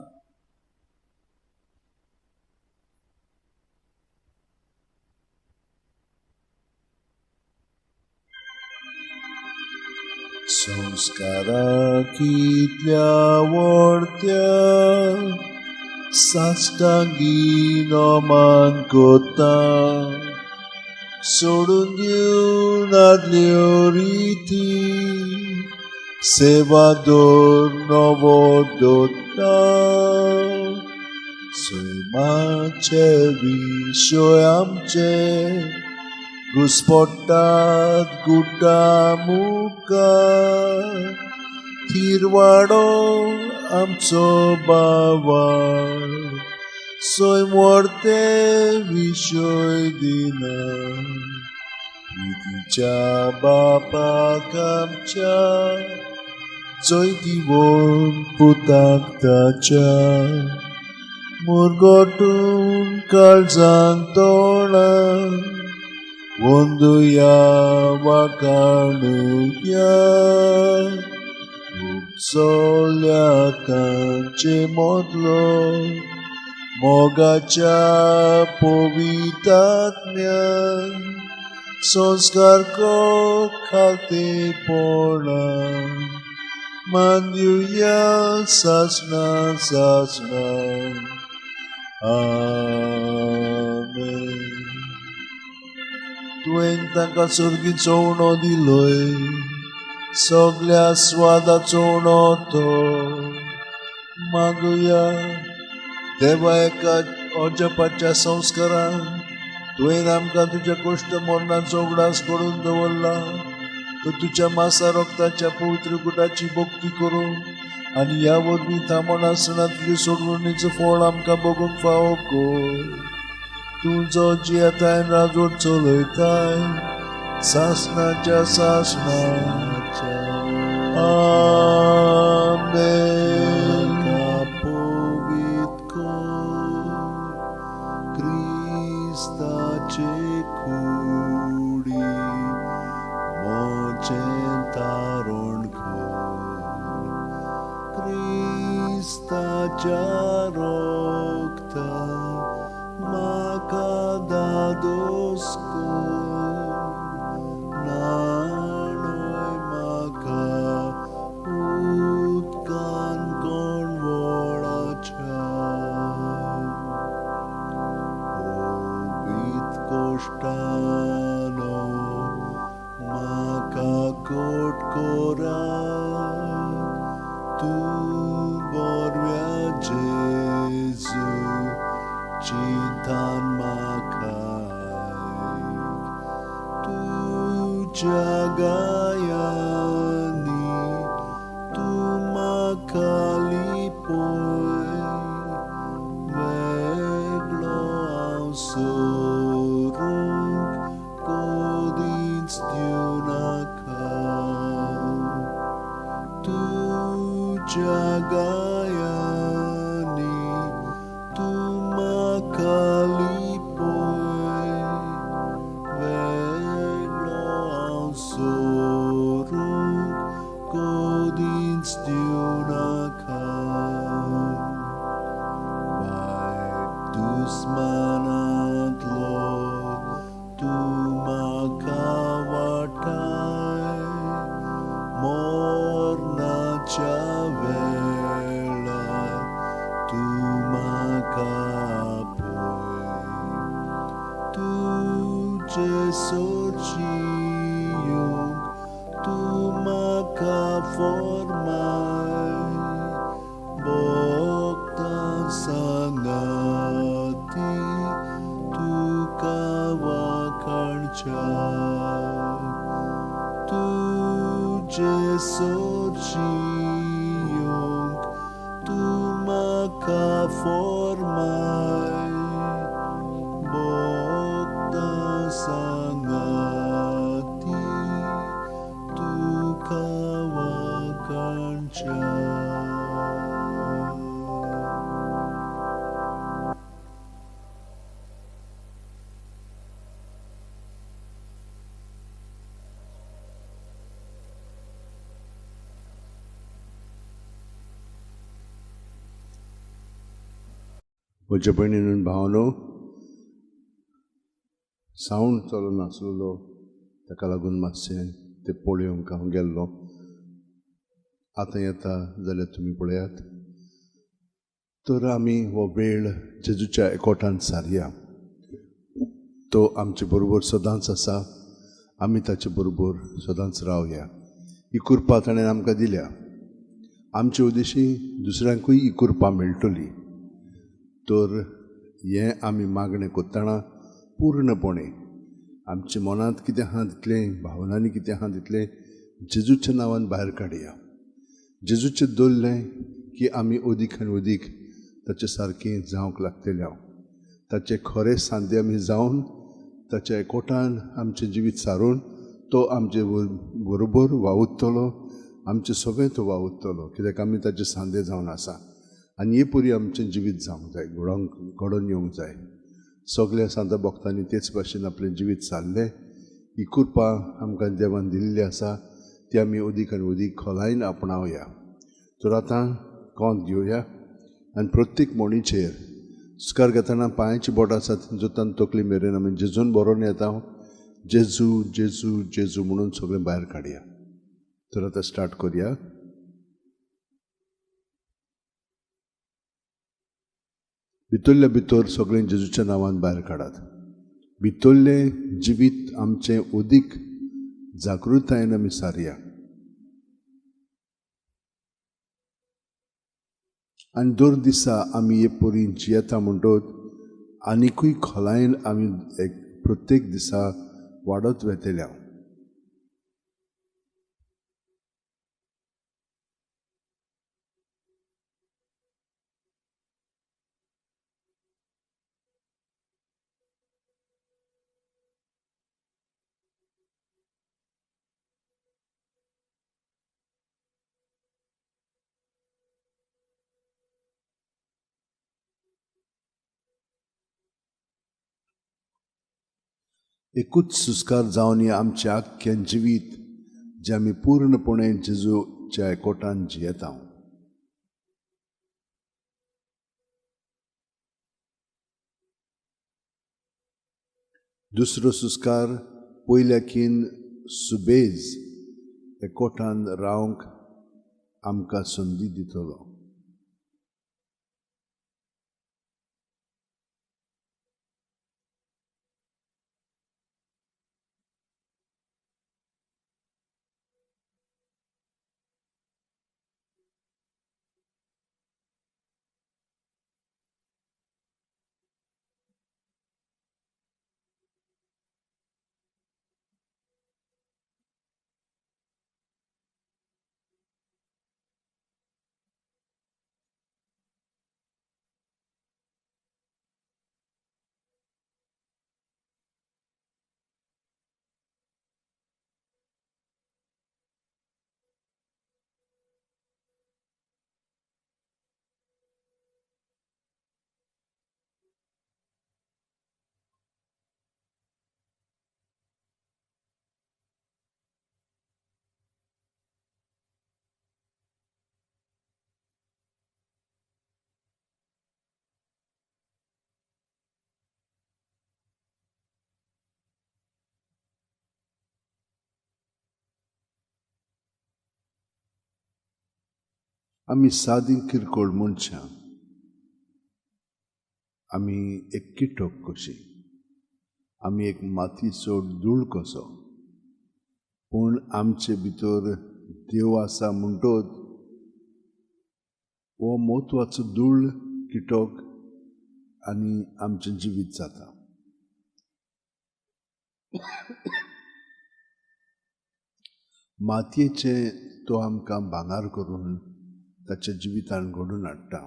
संस्काराक इतल्या व्हडत्या साश्टांगी नोमान कोता सोडून दिवन आदल्यो रिती सेवादोर नवो दोता. सैमाचे विशय आमचे घुस्पट्टात गुड्डा मुखार थिरवाडो आमचो बावार सोय मोडते विशय दिना प्रितीच्या बापाक आमच्या चैतीवोन पुताक ताच्या मुरगोटून काळजांक तोंडां वंदुया वाकाणुया उपसोल्या तांचे मोदलो मोगाच्या पवित्रात्म्यान संस्कार को खातेपणान मांदिया सासना सासना आमेन. तुवें तांकां सर्गीचो उणो दिलोय सगळ्या स्वादाचो उणो तो मागुया. देवा एका अजपाच्या संस्कारान तुवें आमकां तुज्या कश्ट मरणाचो उगडास करून दवरला. तो तुज्या मासा रक्ताच्या पवित्र गुटाची भक्ती करून आनी ह्या वरवीं थांबून आसतना तुजे सोडवणीचो फळ आमकां बगूंक फावो कर. तूं जो जियेताय राजवट चलयताय सासणाच्या सासणाच्या आमेन. पवित कर क्रिस्ताचे कुडी मोचें तारण कर क्रिस्ताच्या रोगता म्हाका दादोस कर नाणय म्हाका उदकान कोणवळाच्या पवित कोश्टानो म्हाका कोट कोराक तूं बरव्या जेजू चिंतान म्हाकाय तुज्या गायांनी तूं म्हाका लिपय वेगळो हांव सोरूंक कोदींच दिवनाका. तुज्या गायांनी तूं म्हाका लिपय वेगळो हांव सोरूंक कोदींच दिवनाका. वायट दुस्मानांतलो तूं म्हाका वाटाय मोरणाच्या वेळार तूं म्हाका पळय. तुजे सोडचियोंक तूं म्हाका फॉर्माय भोगतां सांगाती तुका वाखाणच्या. तुजे सोडचियोंक तूं म्हाका फॉर्माय भोगतां सांगाती तुका वाखाणच्या. म्हज्या भयणीन भावनो सावंड चलो नासलेलो ताका लागून मातशें तें पळोवंक हांव गेल्लो. आतां येता जाल्यार तुमी पळयात. तर आमी हो वेळ जेजूच्या एकवटान सारया. तो आमचे बरोबर सदांच आसा. आमी ताचे बरोबर सदांच रावया. ही कृपा ताणें आमकां दिल्या. आमचे उद्देशी दुसऱ्यांकूय ही कृपा मेळटली. तर हें आमी मागणें करतना पूर्णपणे आमच्या मनांत कितें आहा तितलें भावनांनी कितें आहा तितलें जेजूच्या नांवान भायर काडया. जेजूचें दवरलें की आमी अदीक आनी अदीक ताचे सारकें जावंक लागतलें हांव. ताचे खरें सांदे आमी जावन ताच्या एकवटान आमचें जिवीत सारून तो आमचे बरोबर वावुरतलो, आमचें सगळें तो वावुरतलो, कित्याक आमी ताचे सांदे जावन आसा. आनी हे परी आमचें जिवीत जावंक जाय, घडोवन येवंक जाय. सगळ्या सांता भक्तांनी तेच भाशेन आपलें जिवीत सारलें. ही कृपा आमकां देवान दिल्ली आसा, ती आमी अदीक आनी अदीक खोलायेन आपणावया. तर आतां कोंत घेवया आनी प्रत्येक मोणीचेर सुस्कार घेतना पांयाची बोटां आसा जोतान तकली मेरेन आमी जेजून बरोवन येता. जेजू जेजू जेजू म्हणून सगळें भायर काडया. तर आतां स्टार्ट करया. भितरल्या भितर सगळें जेजूच्या नांवान भायर काडात. भितरलें जिवीत आमचें अदीक जागृतायेन आमी सारया. आनी दर दिसा आमी हे परी जियेता म्हणटोच आनिकूय खोलायेन आमी एक प्रत्येक दिसा वाडत वेतल्या. एकूच सुस्कार जावन आमचें आख्खें जिवीत जें आमी पूर्णपणे जेजूच्या एकवटान जियेता. दुसरो सुस्कार पयल्याकीन सुबेज एकवटान रावंक आमकां संदी दितलो. आमी सादी किरकोळ मनशां, आमी एक किटोक कशी, आमी एक मातयेचो धूळ कसो. पूण आमचे भितर देव आसा म्हणटोच हो म्हत्वाचो धूळ किटोक आनी आमचें जिवीत जाता. मातयेचे तो आमकां भांगार करून ताच्या जिवितान घडोवन हाडटा.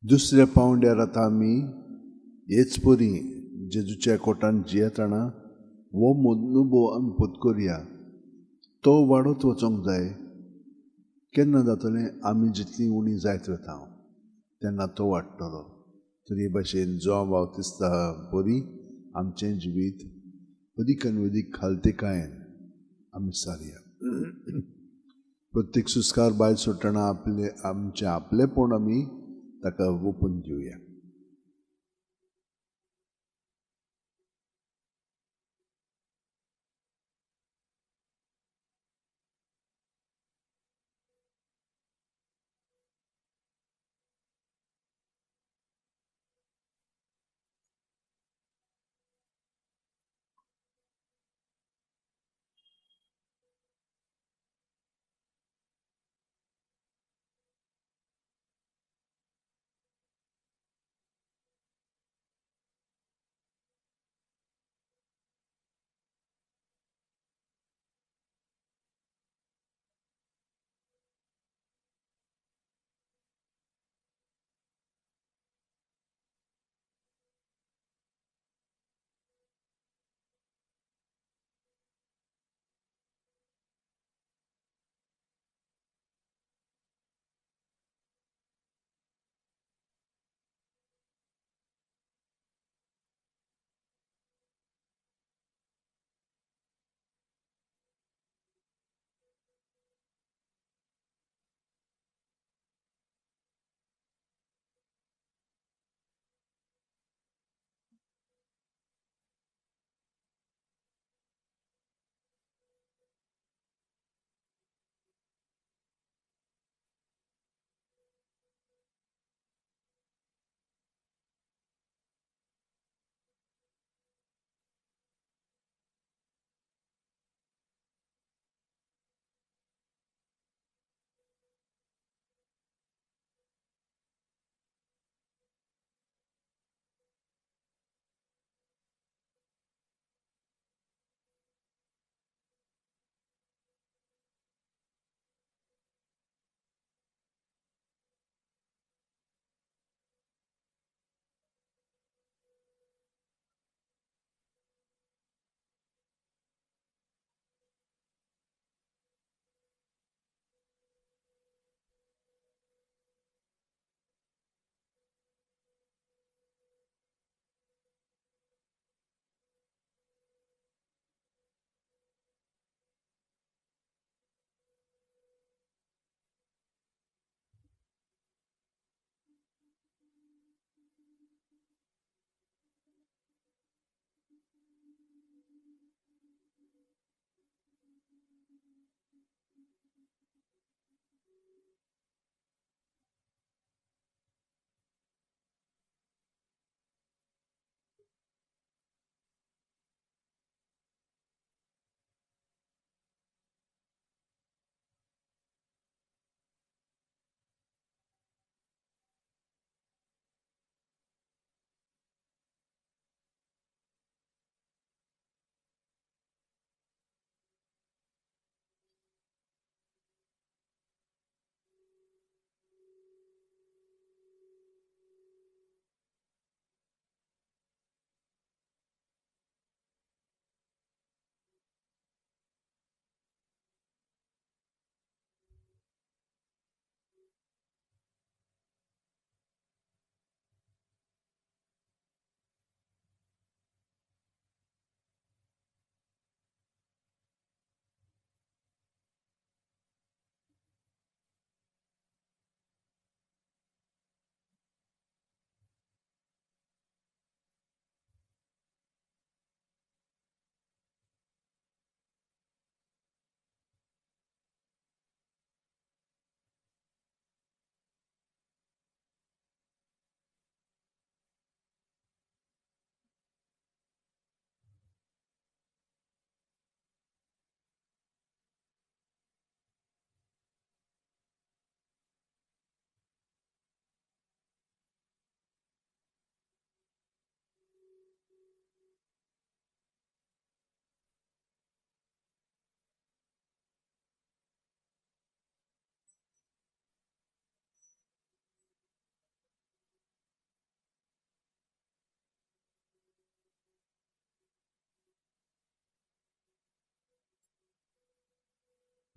दुसऱ्या पावंड्यार आतां आमी हेच परी जेजूच्या कोटान जियेताना हो अनुभव आमी पत्करुया. तो वाडत वचोंक जाय. केन्ना जातलें आमी जितली उणी जायत वता तेन्ना तो वाडटलो. तर हे भाशेन जो हांव दिसता बरी आमचें जिवीत अदीक आनी अदीक खालतेकायेन आमी सारया. प्रत्येक सुस्कार भायर सुट्टना आमचें आपलेपण आमी ताका ओपून दिवया.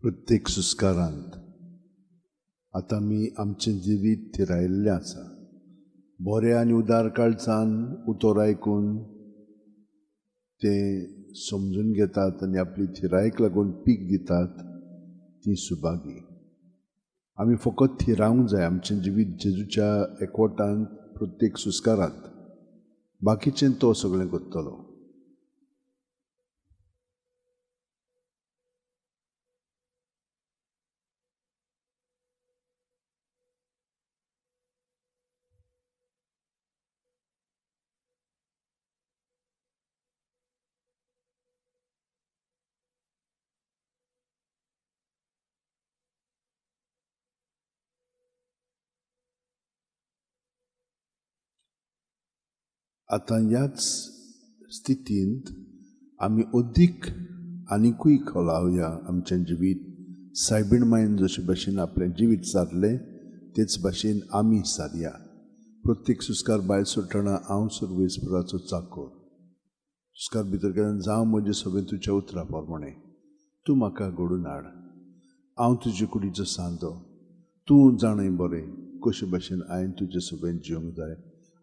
प्रत्येक सुस्कारांत आतां आमी आमचें जिवीत थिरायिल्लें आसा. बरे आनी उदार काळजान उतर आयकून ते समजून घेतात आनी आपली थिरायेक लागून पीक दितात ती सुभागी. आमी फकत थिरावंक जाय आमचें जिवीत जेजूच्या एकवटांत प्रत्येक सुस्कारांत. बाकीचें तो सगळें करतलो. आतां ह्याच स्थितींत आमी अदीक आनिकूय खोलावया आमचें जिवीत. सायबीण मायन जशे भाशेन आपलें जिवीत सारलें तेच भाशेन आमी सारया. प्रत्येक सुस्कार भायर सरतना हांव सर्वेस्पराचो चाकर. सुस्कार भितर गेल्यान जावं म्हजे सगळें तुज्या उतरा प्रमाणें. तूं म्हाका घडोवन हाड. हांव तुजे कुडीचो सांदो. तूं जाणय बरें कशे भाशेन हांवें तुजे सगळें जिवंक जाय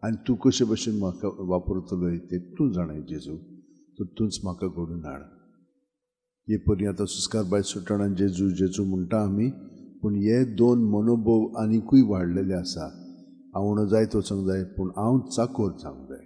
आनी तूं कशे भाशेन म्हाका वापरतलोय तें तूं जाणय जेजू. तर तूंच म्हाका घडोवन हाड. हे परी आतां सुस्कार भायर सुटना जेजू जेजू म्हणटा आमी, पूण हे दोन मनोभव आनिकूय वाडलेले आसा. हांव उणो जायत वचूंक जाय पूण हांव चाकर जावंक जाय.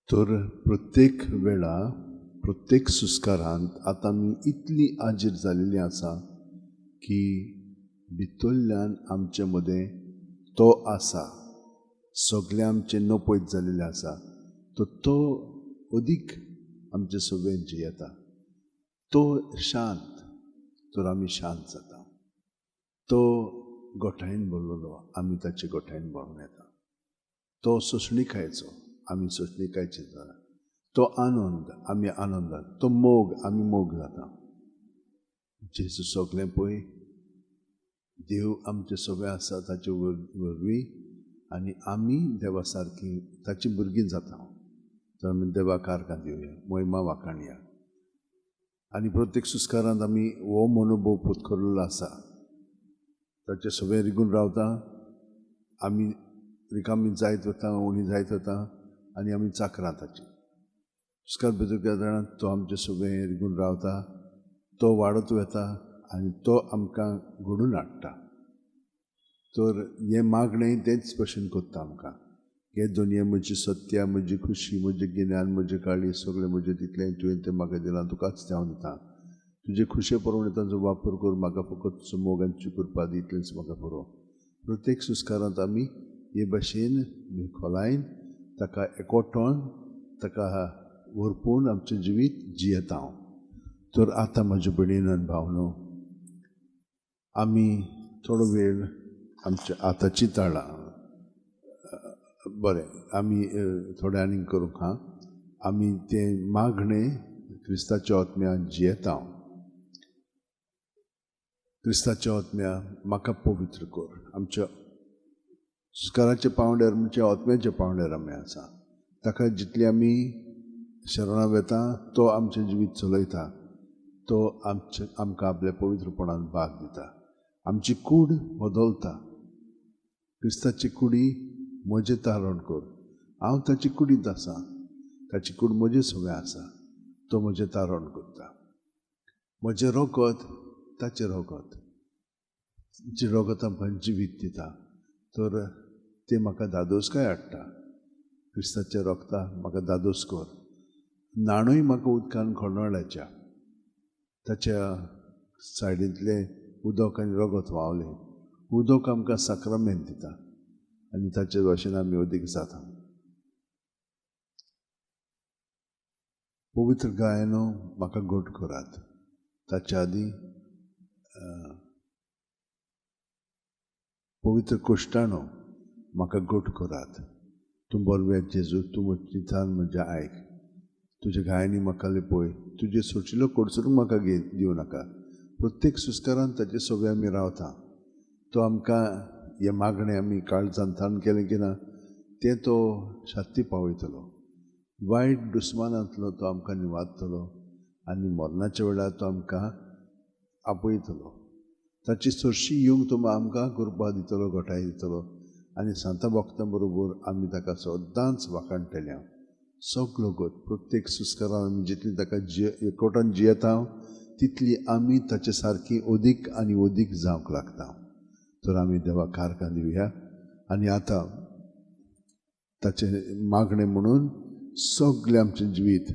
तर प्रत्येक वेळा प्रत्येक सुस्कारांत आतां आमी इतली आजीर जालेली आसा की भितरल्यान आमचे मदें तो आसा, सगळे आमचे नपयत जालेले आसा, तो अदीक आमचे सगळें जियेता. तो शांत, तर आमी शांत जाता. तो गोठायन भरलेलो, आमी ताचे गोठायन भरून येता. तो सोंसणीकायेचो, आमी सोंसणीकायेचे जाता. तो आनंद, आमी आनंदात. तो मोग, आमी मोग जाता. जेजू सगळें पळय, देव आमचे सगळें आसा ताचे वरवीं, आनी आमी देवा सारकीं ताची भुरगीं जाता. तर आमी देवाक कारकां दिवया, महिमा वाखाणया. आनी प्रत्येक सुस्कारांत आमी हो मनोभव पत्करलेलो आसा. ताचे सगळें रिगून रावता, आमी रिकामी जायत वता, उणी जायत वता, आनी आमी चाकरां ताची. सुस्कार भितर घेतना तो आमचे सगळें रिगून रावता, तो वाडत वता, आनी तो आमकां घडून हाडटा. तर हें मागणें तेच भशेन कोत्ता आमकां. हे दुनिये म्हजी सत्या, म्हजी खुशी, म्हजें गिन्यान, म्हजें काळी, सगळें म्हजें तितलें तुवें तें म्हाका दिलां, तुकाच तें हांव दितां. तुजे खुशे परवणेताचो वापर कर, म्हाका फकत तुजो मोग आनी तुजी कृपा दी, इतलेंच म्हाका पुरो. प्रत्येक सुस्कारांत आमी हे भाशेन खोलायन ताका एकवटोन ताका व्हरपून आमचें जिवीत जियेता हांव. तर आतां म्हज्या भयणीन आनी भावनो, आमी थोडो वेळ आमच्या आतांची ताळां बरें आमी थोडे आनीक करूंक हा. आमी तें मागणें क्रिस्ताच्या आत्म्यान जियेता हांव. क्रिस्ताच्या आत्म्या म्हाका पवित्र कर. आमच्या सुस्काराचे पावंड्यार म्हणजे आत्म्याच्या पावंड्यार आमी आसा. ताका जितली आमी शरणां वेता, तो आमचें जिवीत चलयता. तो आमकां आपल्या पवित्रपणान भाग दिता. आमची कूड बदलता. क्रिस्ताची कुडी म्हजें तारण कर. हांव ताची कुडींत आसा, ताची कूड म्हजें सगळें आसा. तो म्हजें तारण करता. म्हजें रगत ताचें रगत, जी रगत आमकां जिवीत दिता. तर तें म्हाका धादोसकाय हाडटा. क्रिस्ताचें रगता म्हाका धादोस कर. नाणूय म्हाका उदकान खणोळ्याच्या, ताच्या सायडींतलें उदक आनी रगत व्हांवलें. उदक आमकां साक्रमेंत दिता, आनी ताचे भाशेन आमी अदीक जाता. पवित्र गायनो म्हाका घट करात. ताच्या आदी पवित्र कोश्टाणो म्हाका घट करात. तूं बरवें जेजू, तूं म्हज्या म्हज्या आयक. तुजे गायनी म्हाका लिपय. तुजे सोचिल्लो कडसरूंक म्हाका दिवं नाका. प्रत्येक सुस्कारांत ताचे सगळें आमी रावता. तो आमकां हे मागणें आमी काळजांतान केलें की ना, तें तो शात्ती पावयतलो. वायट दुस्मानांतलो तो आमकां निवारतलो, आनी मरणाच्या वेळार तो आमकां आपयतलो. ताची चडशी येवंक तो आमकां कृपा दितलो, घोटाय दितलो. आनी सांता भक्तां बरोबर आमी ताका सदांच वाखाणटले. सगलो गत प्रत्येक सुस्कारान आमी जितली ताका एकवटान जियेता, तितली आमी ताचे सारकी अदीक आनी अदीक जावंक लागता. तर आमी देवाक कारकां दिवया. आनी आतां ताचे मागणें म्हणून सगळें आमचें जिवीत,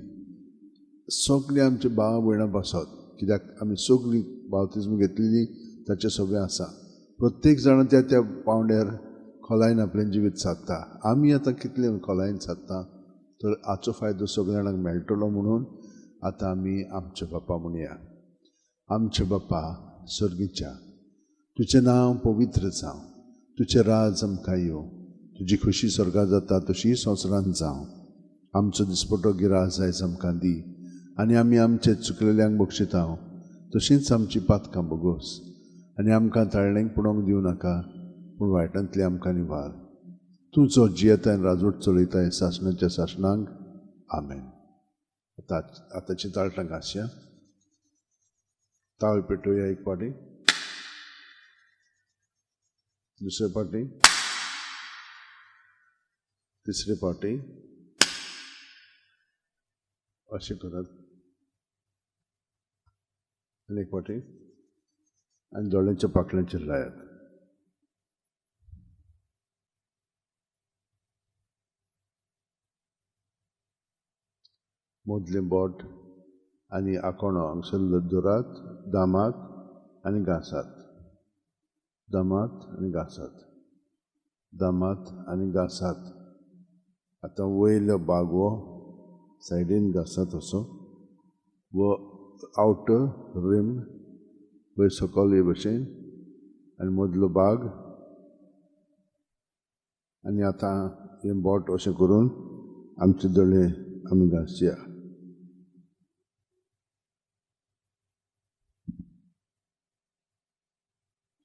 सगळें आमचे भाव भयणां बसत, कित्याक आमी सगळीं बावतिजम घेतलेली, ताचें सगळें आसा. प्रत्येक जाण त्या त्या पावंड्यार खोलायन आपलें जिवीत सादता. आमी आतां कितलें खोलायन सादता, तर हाचो फायदो सगळ्या जाणांक मेळटलो. म्हणून आतां आमी आमचे बापा म्हणया. आमचे बापा सर्गीच्या, तुजें नांव पवित्र जावं. तुजें राज आमकां येवं. तुजी खुशी स्वर्गांत जाता तशी संवसारांत जावं. आमचो दिसपटो गिरास आयज आमकां दी, आनी आमी आमचे चुकलेल्यांक बक्षिता तशींच आमची पातकां बोगोस. आनी आमकां ताळणेक पडोवंक दिवं नाका, पूण वायटांतली आमकां निवार. तूं जो जियेताय आनी राजवट चलयताय सासणाच्या सासणांक. आमेन. आतांची ताळटां घासया. ताळ पेटोवया एक पाटी, दुसरे पाटी, तिसरे पाटी. अशें करात. आनी एक पाटी, आनी दोळ्यांच्या पाकळ्यांचेर लायात. मदलें बोट आनी आकोणो हांगसर दोरात, दामात आनी घासात. दामात आनी घासात. दामात आनी घासात. आतां वयलो भाग वो सायडीन घासात असो वो आउटर रिम वयर सकयल हे भशेन आनी मदलो भाग आनी आतां हें बोट अशें करून आमचे दोळे आमी घासया.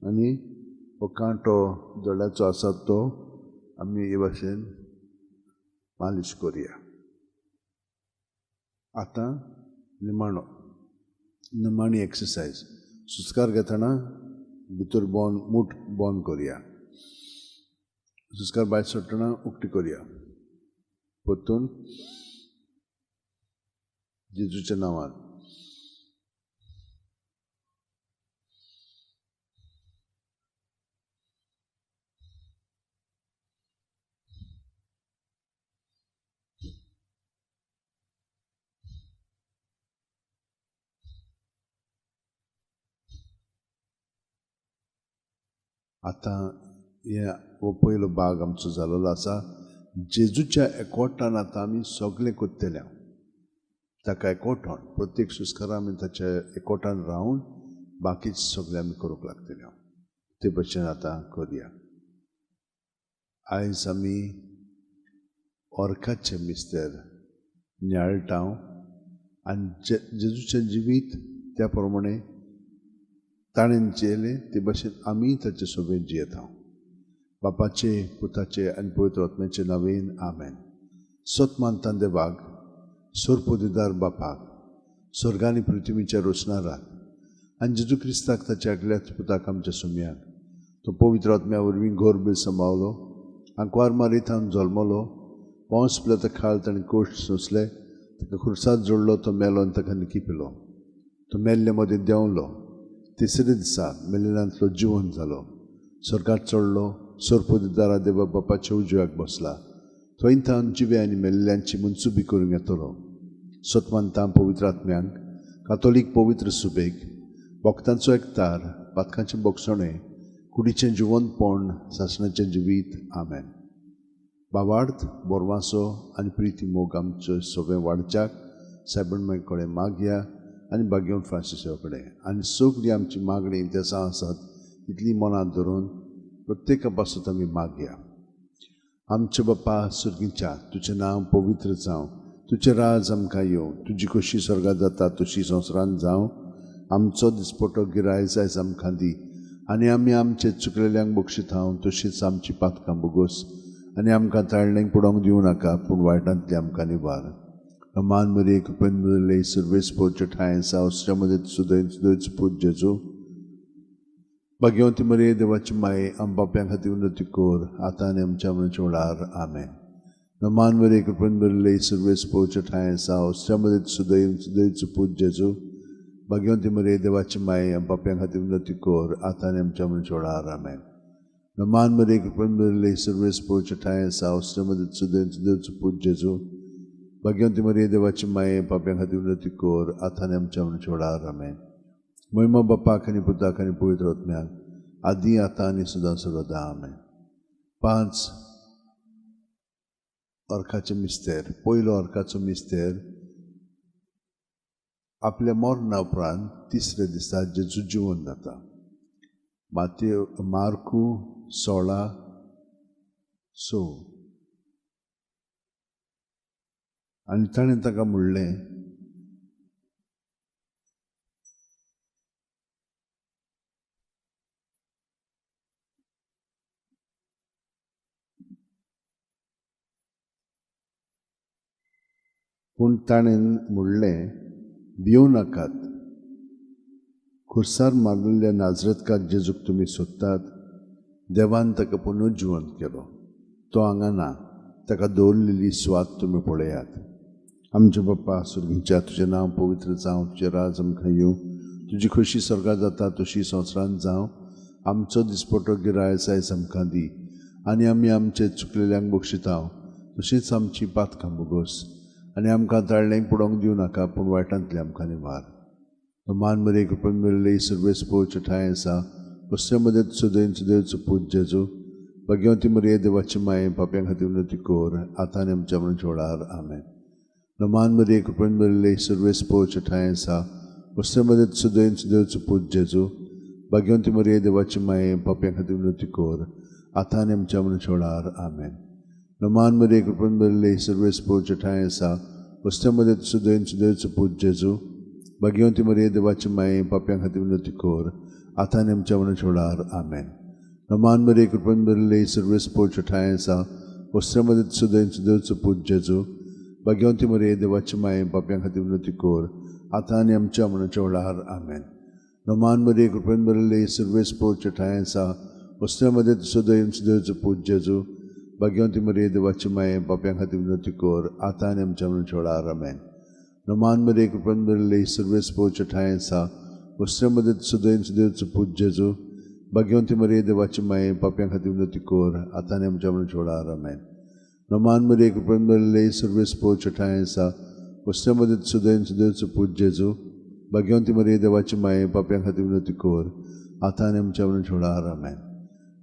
आनी हो कांटो दोळ्याचो आसा तो आमी हे भाशेन मालिश करुया. आतां निमाणी एक्सरसायज. सुस्कार घेतना भितर मूठ बंद करुया. सुस्कार भायर सोडटना उक्ती करुया. परतून जेजूच्या नांवान. आतां हो पयलो भाग आमचो जाल्लो आसा. जेजूच्या एकवटान आतां आमी सगळें करतले. ताका एकवटान प्रत्येक सुस्कारा आमी ताच्या एकवटान रावन बाकीचे सगळें आमी करूंक लागतले. ते भशेन आतां करुया. आयज आमी ऑर्काचे मिस्तेर नियाळटाव आनी जेजूचें जिवीत त्या प्रमाणे ताणें जियेलें ते भशेन आमी ताचे सोबेत जियेता. बापाचे, पुताचे आनी पवित्र आत्म्याचे नांवेन आमेन. सोत मानतां देवाक, सोरपोदीदार बापाक, स्वर्ग आनी पृथ्वीच्या रोशनाराक आनी जेजू क्रिस्ताक ताच्या एकल्याच पुताक आमच्या सुमयाक तो पवित्र आत्म्या वरवीं घोर सांबाळलो. आंकवार मारीत हांव जल्मलो. पावस पिलो खाळ ताणें कोश्ट सोंसले. ताका खुर्साद जोडलो. तो मेलो आनी ताका निखिपिलो. तो मेल्ले मदीं देंवलो. तिसरे दिसा मेलिल्ल्यांतलो जिवन जालो. स्वर्गात चडलो. सोरपोदीदारा देवा बापाच्या उजव्याक बसला. थंय तावन जिवे आनी मेल्ल्यांची मनसुबी करूंक येतलो. सोतमानतां पवित्र आत्म्यांक, कातोलीक पवित्र सुबेक, भक्तांचो एकतार, पातकांचें बोगसणें, कुडीचें जिवंतपण, सासणाचें जिवीत. आमेन. बावार्थ, बोरवासो आनी प्रिती मोग आमचें सोबें वाडच्याक सायबण कडेन मागया आनी बागेवन फ्रांसिसा कडेन. आनी सगळी आमची मागणी देसां आसात तितली मनांत धरून प्रत्येका पासून आमी मागया. आमचे बापा सुर्गीच्या, तुजें नांव पवित्र जावं. तुजें राज आमकां येवं. तुजी खोशी स्वर्गांत जाता तशी संवसारांत जावं. आमचो दिसपटो गिराय आयज आमकां दी आनी आमी आमचे चुकलेल्यांक बक्षितांव तशीच आमची पातकां बोगोस आनी आमकां ताळणेक पडोवंक दिवं नाका पूण वायटांतली आमकां निवार. मान मरी कृपेन मुरले सर्वेस पोरचे ठाय सावसच्या मध्ये सुदैच पूज जेजू. भाग्यवंती मरे देवाची माये आम बाप्यां खातीर उन्नती कोर आतां आनी आमच्या मनाच्या वेळार. आमेन. मान मरे कृपेन मुरले सर्वेस पोरचे ठाय सावसच्या मध्ये सुदैच पूज जेजू. भाग्यवंती मरे देवाची माये आम बाप्यां खातीर उन्नती कोर आतां आनी आमच्या मनाच्या वेळार. आमेन. मान मरे कृपेन मुरले सर्वेस पोरचे ठाय सावसच्या मध्ये सुदैच पूज जेजू. भाग्यवंती मरी देवाची माये पाप्यां खातीर उन्नती कोर आतां आनी आमच्या मनाच्या वेळार. आमेन. महिमा बापाक आनी पुताक आनी पवित्र आत्म्याक आदी आतां आनी सदां सर्वदा. आमेन. 5 ऑर्काचे मिस्तेर. पयलो ऑर्काचो मिस्तेर. आपल्या मरणा उपरांत तिसरे दिसा जेजू जिवन जाता. मार्कू 16:6. आनी ताणें ताका म्हणलें, पूण ताणें म्हणलें, भिवू नाकात. खुर्सार मारलेल्या नाजरेतकाक जेजूक तुमी सोदतात. देवान ताका पुनर्जिवंत केलो. तो हांगा ना. ताका दवरलेली स्वात तुमी पळयात. आमचे बाप्पा सुर्गीच्या, तुजें नांव पवित्र जावं. तुजें राज आमकां येवं. तुजी खोशी स्वर्गांत जाता तशी संवसारांत जावं. आमचो दिसपटो गिराय आयज आमकां दी आनी आमी आमचे चुकलेल्यांक बक्षितांव तशीच आमची पातकां बोगोस आनी आमकां ताळ्ळेंक पडोवंक दिवं नाका पूण वायटांतली आमकां निवार. मान मरे कृपण मेळिल्ले सर्वेस पोवचे ठांय आसा कसले मदत सुदैंच देवचो पूज जेजू भगवंती मरे देवाची माये पाप्यां खातीर विनंती कोर आतां आनी आमच्या मरणच्या वेळार आमेन. मान मरे कृपण मेळिल्ले सर्वेस पोवचे ठांय आसा कसले मदत सुदैंच देवचो पूज जेजू भगवंती मरे देवाची माये पाप्यां खातीर विनंती कोर आतां आनी आमच्या मरणच्या वेळार आमेन. मान मरे कृपण मेळिल्ले सर्वेस पोवचे ठांय आसा कसले मदत सुदैंच देवचो पूज जेजू भगवंती मरे देवाची माये पाप्यां खातीर विनंती कोर आतां आनी आमच्या मरणच्या वेळार आमेन. मान मरे कृपण मेळिल्ले सर्वेस पोवचे ठांय आसा कसले मदत सुदैंच देवचो पूज जेजू भगवंती मरे देवाची माये पाप्यां खातीर विनंती कोर आतां आनी आमच्या मरणच्या वेळार आमेन. मान मरे कृपण मेळिल्ले सर्वेस पोवचे ठांय आसा कसले मदत सुदैंच देवचो पूज जेजू भगवंती मरे देवाची माये पाप्यां खातीर विनंती कोर आतां आनी आमच्या मरणच्या वेळार आमेन. मान मरे कृपण मेळिल्ले सर्वेस पोवचे ठांय आसा कसले मदत सुदैंच देवचो पूज जेजू भगवंती मरे देवाची माये पाप्यां खातीर विनंती कोर आतां आनी आमच्या मरणच्या वेळार आमेन. मान मरे कृपण मेळिल्ले सर्वेस पोवचे ठांय आसा कसले मदत सुदैंच देवचो पूज जेजू भगवंती मरे देवाची माये पाप्यां खातीर विनंती कोर आतां आनी आमच्या मरणच्या वेळार आमेन.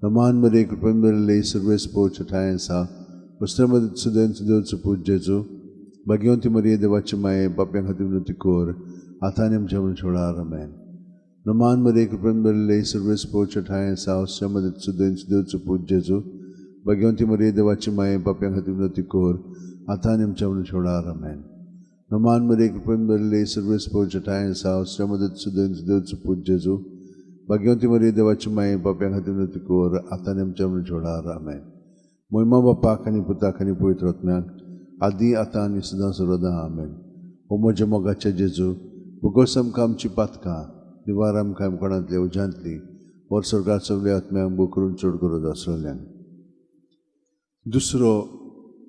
मान मरे कृपण मेळिल्ले सर्वेस पोवचे ठांय आसा कसले मदत सुदैंच देवचो पूज जेजू भगवंती मरे देवाची माये पाप्यां खातीर विनंती कोर आतां आनी आमच्या मरणच्या वेळार आमेन. मान मरे कृपण मेळिल्ले सर्वेस पोवचे ठांय आसा कसले मदत सुदैंच देवचो पूज जेजू भगवंती मरे देवाची माये पाप्यां खातीर विनंती कोर आतां आनी आमच्या मरणच्या वेळार आमेन. मान मरे कृपण मेळिल्ले सर्वेस पोवचे ठांय आसा कसले मदत सुदैंच देवचो पूज जेजू भगवंती मरे देवाची माये पाप्यां खातीर विनंती कोर आतां आनी आमच्या मरणच्या वेळार आमेन. महिमा बापाक आनी पुताक आनी पवित्र आत्म्याक आदी आतां आनी सदां सर्वदां आमेन. हो म्हज्या मोगाचें जेजू भुगोस आमकां आमची पातकां निवार आमकां कोणांतली उज्यांतली वर स्वर्गार सगळ्या आत्म्यांक बू करून चड गरज आसलेल्यांक. दुसरो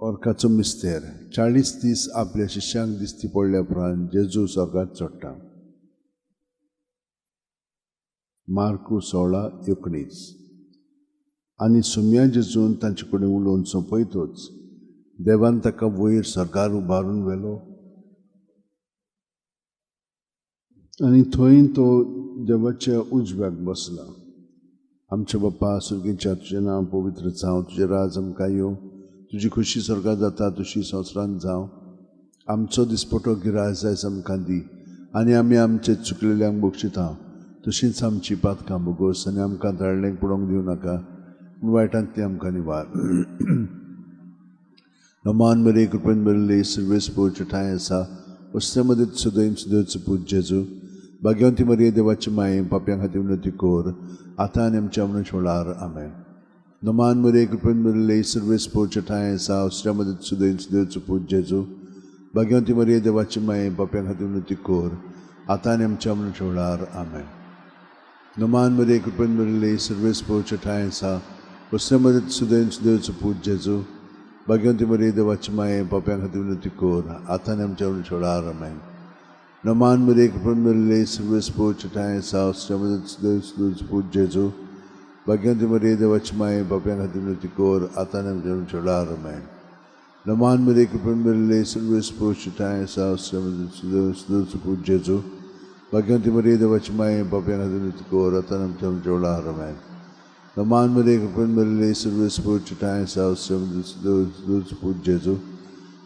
ऑर्काचो मिस्तेर 40 दीस आपल्या शिश्यांक दिसती पडल्या उपरांत जेजू स्वर्गांत चडटा. मार्कू 16:19. आनी सुम्या जेजून तांचे कडेन उलोवन सोंपयतूच देवान ताका वयर स्वर्गार उबारून व्हेलो आनी थंय तो देवाच्या उजव्याक बसला. आमचे बाप्पा सुर्गेच्या तुजें नांव पवित्र जावं, तुजें राज आमकां येवं, तुजी खुशी स्वर्गांत जाता तशी संवसारांत जावं. आमचो दिसपटो गिराय जायज आमकां दी आनी आमी आमचे चुकलेल्यांक बक्षिता तशींच आमची पातकां भोगोस आनी आमकां ताळ्ळेंक पडोवंक दिवं नाका पूण वायटांतली आमकां निवार. मान मरे कृपण मेळिल्ले सर्वेस पोवचे ठांय आसा कसले मदत सुदैंच देवचो पूज जेजू भगवंती मरे देवाची माये पाप्यां खातीर विनंती कोर आतां आनी आमच्या मरणच्या वेळार आमेन. मान मरे कृपण मेळिल्ले सर्वेस पोवचे ठांय आसा कसले मदत सुदैंच देवचो पूज जेजू भगवंती मरे देवाची माये पाप्यां खातीर विनंती कोर आतां आनी आमच्या मरणच्या वेळार आमेन. मान मरे कृपण मेळिल्ले सर्वेस पोवचे ठांय आसा कसले मदत सुदैंच देवचो पूज जेजू भगवंती मरे देवाची माये पाप्यां खातीर विनंती कोर आतां आनी आमच्या मरणच्या वेळार आमेन. मान मरे कृपण मेळिल्ले सर्वेस पोवचे ठांय आसा कसले मदत सुदैंच देवचो पूज जेजू भगवंती मरे देवाची माये पाप्यां खातीर विनंती कोर आतां आनी आमच्या मरणच्या वेळार आमेन. मान मरे कृपण मेळिल्ले सर्वेस पोवचे ठांय आसा कसले मदत सुदैंच देवचो पूज जेजू भगवंती मरे देवाची माये पाप्यां खातीर विनंती कोर आतां आनी आमच्या मरणच्या वेळार आमेन. मान मरे कृपण मेळिल्ले सर्वेस पोवचे ठांय आसा कसले मदत देवचो पूज जेजू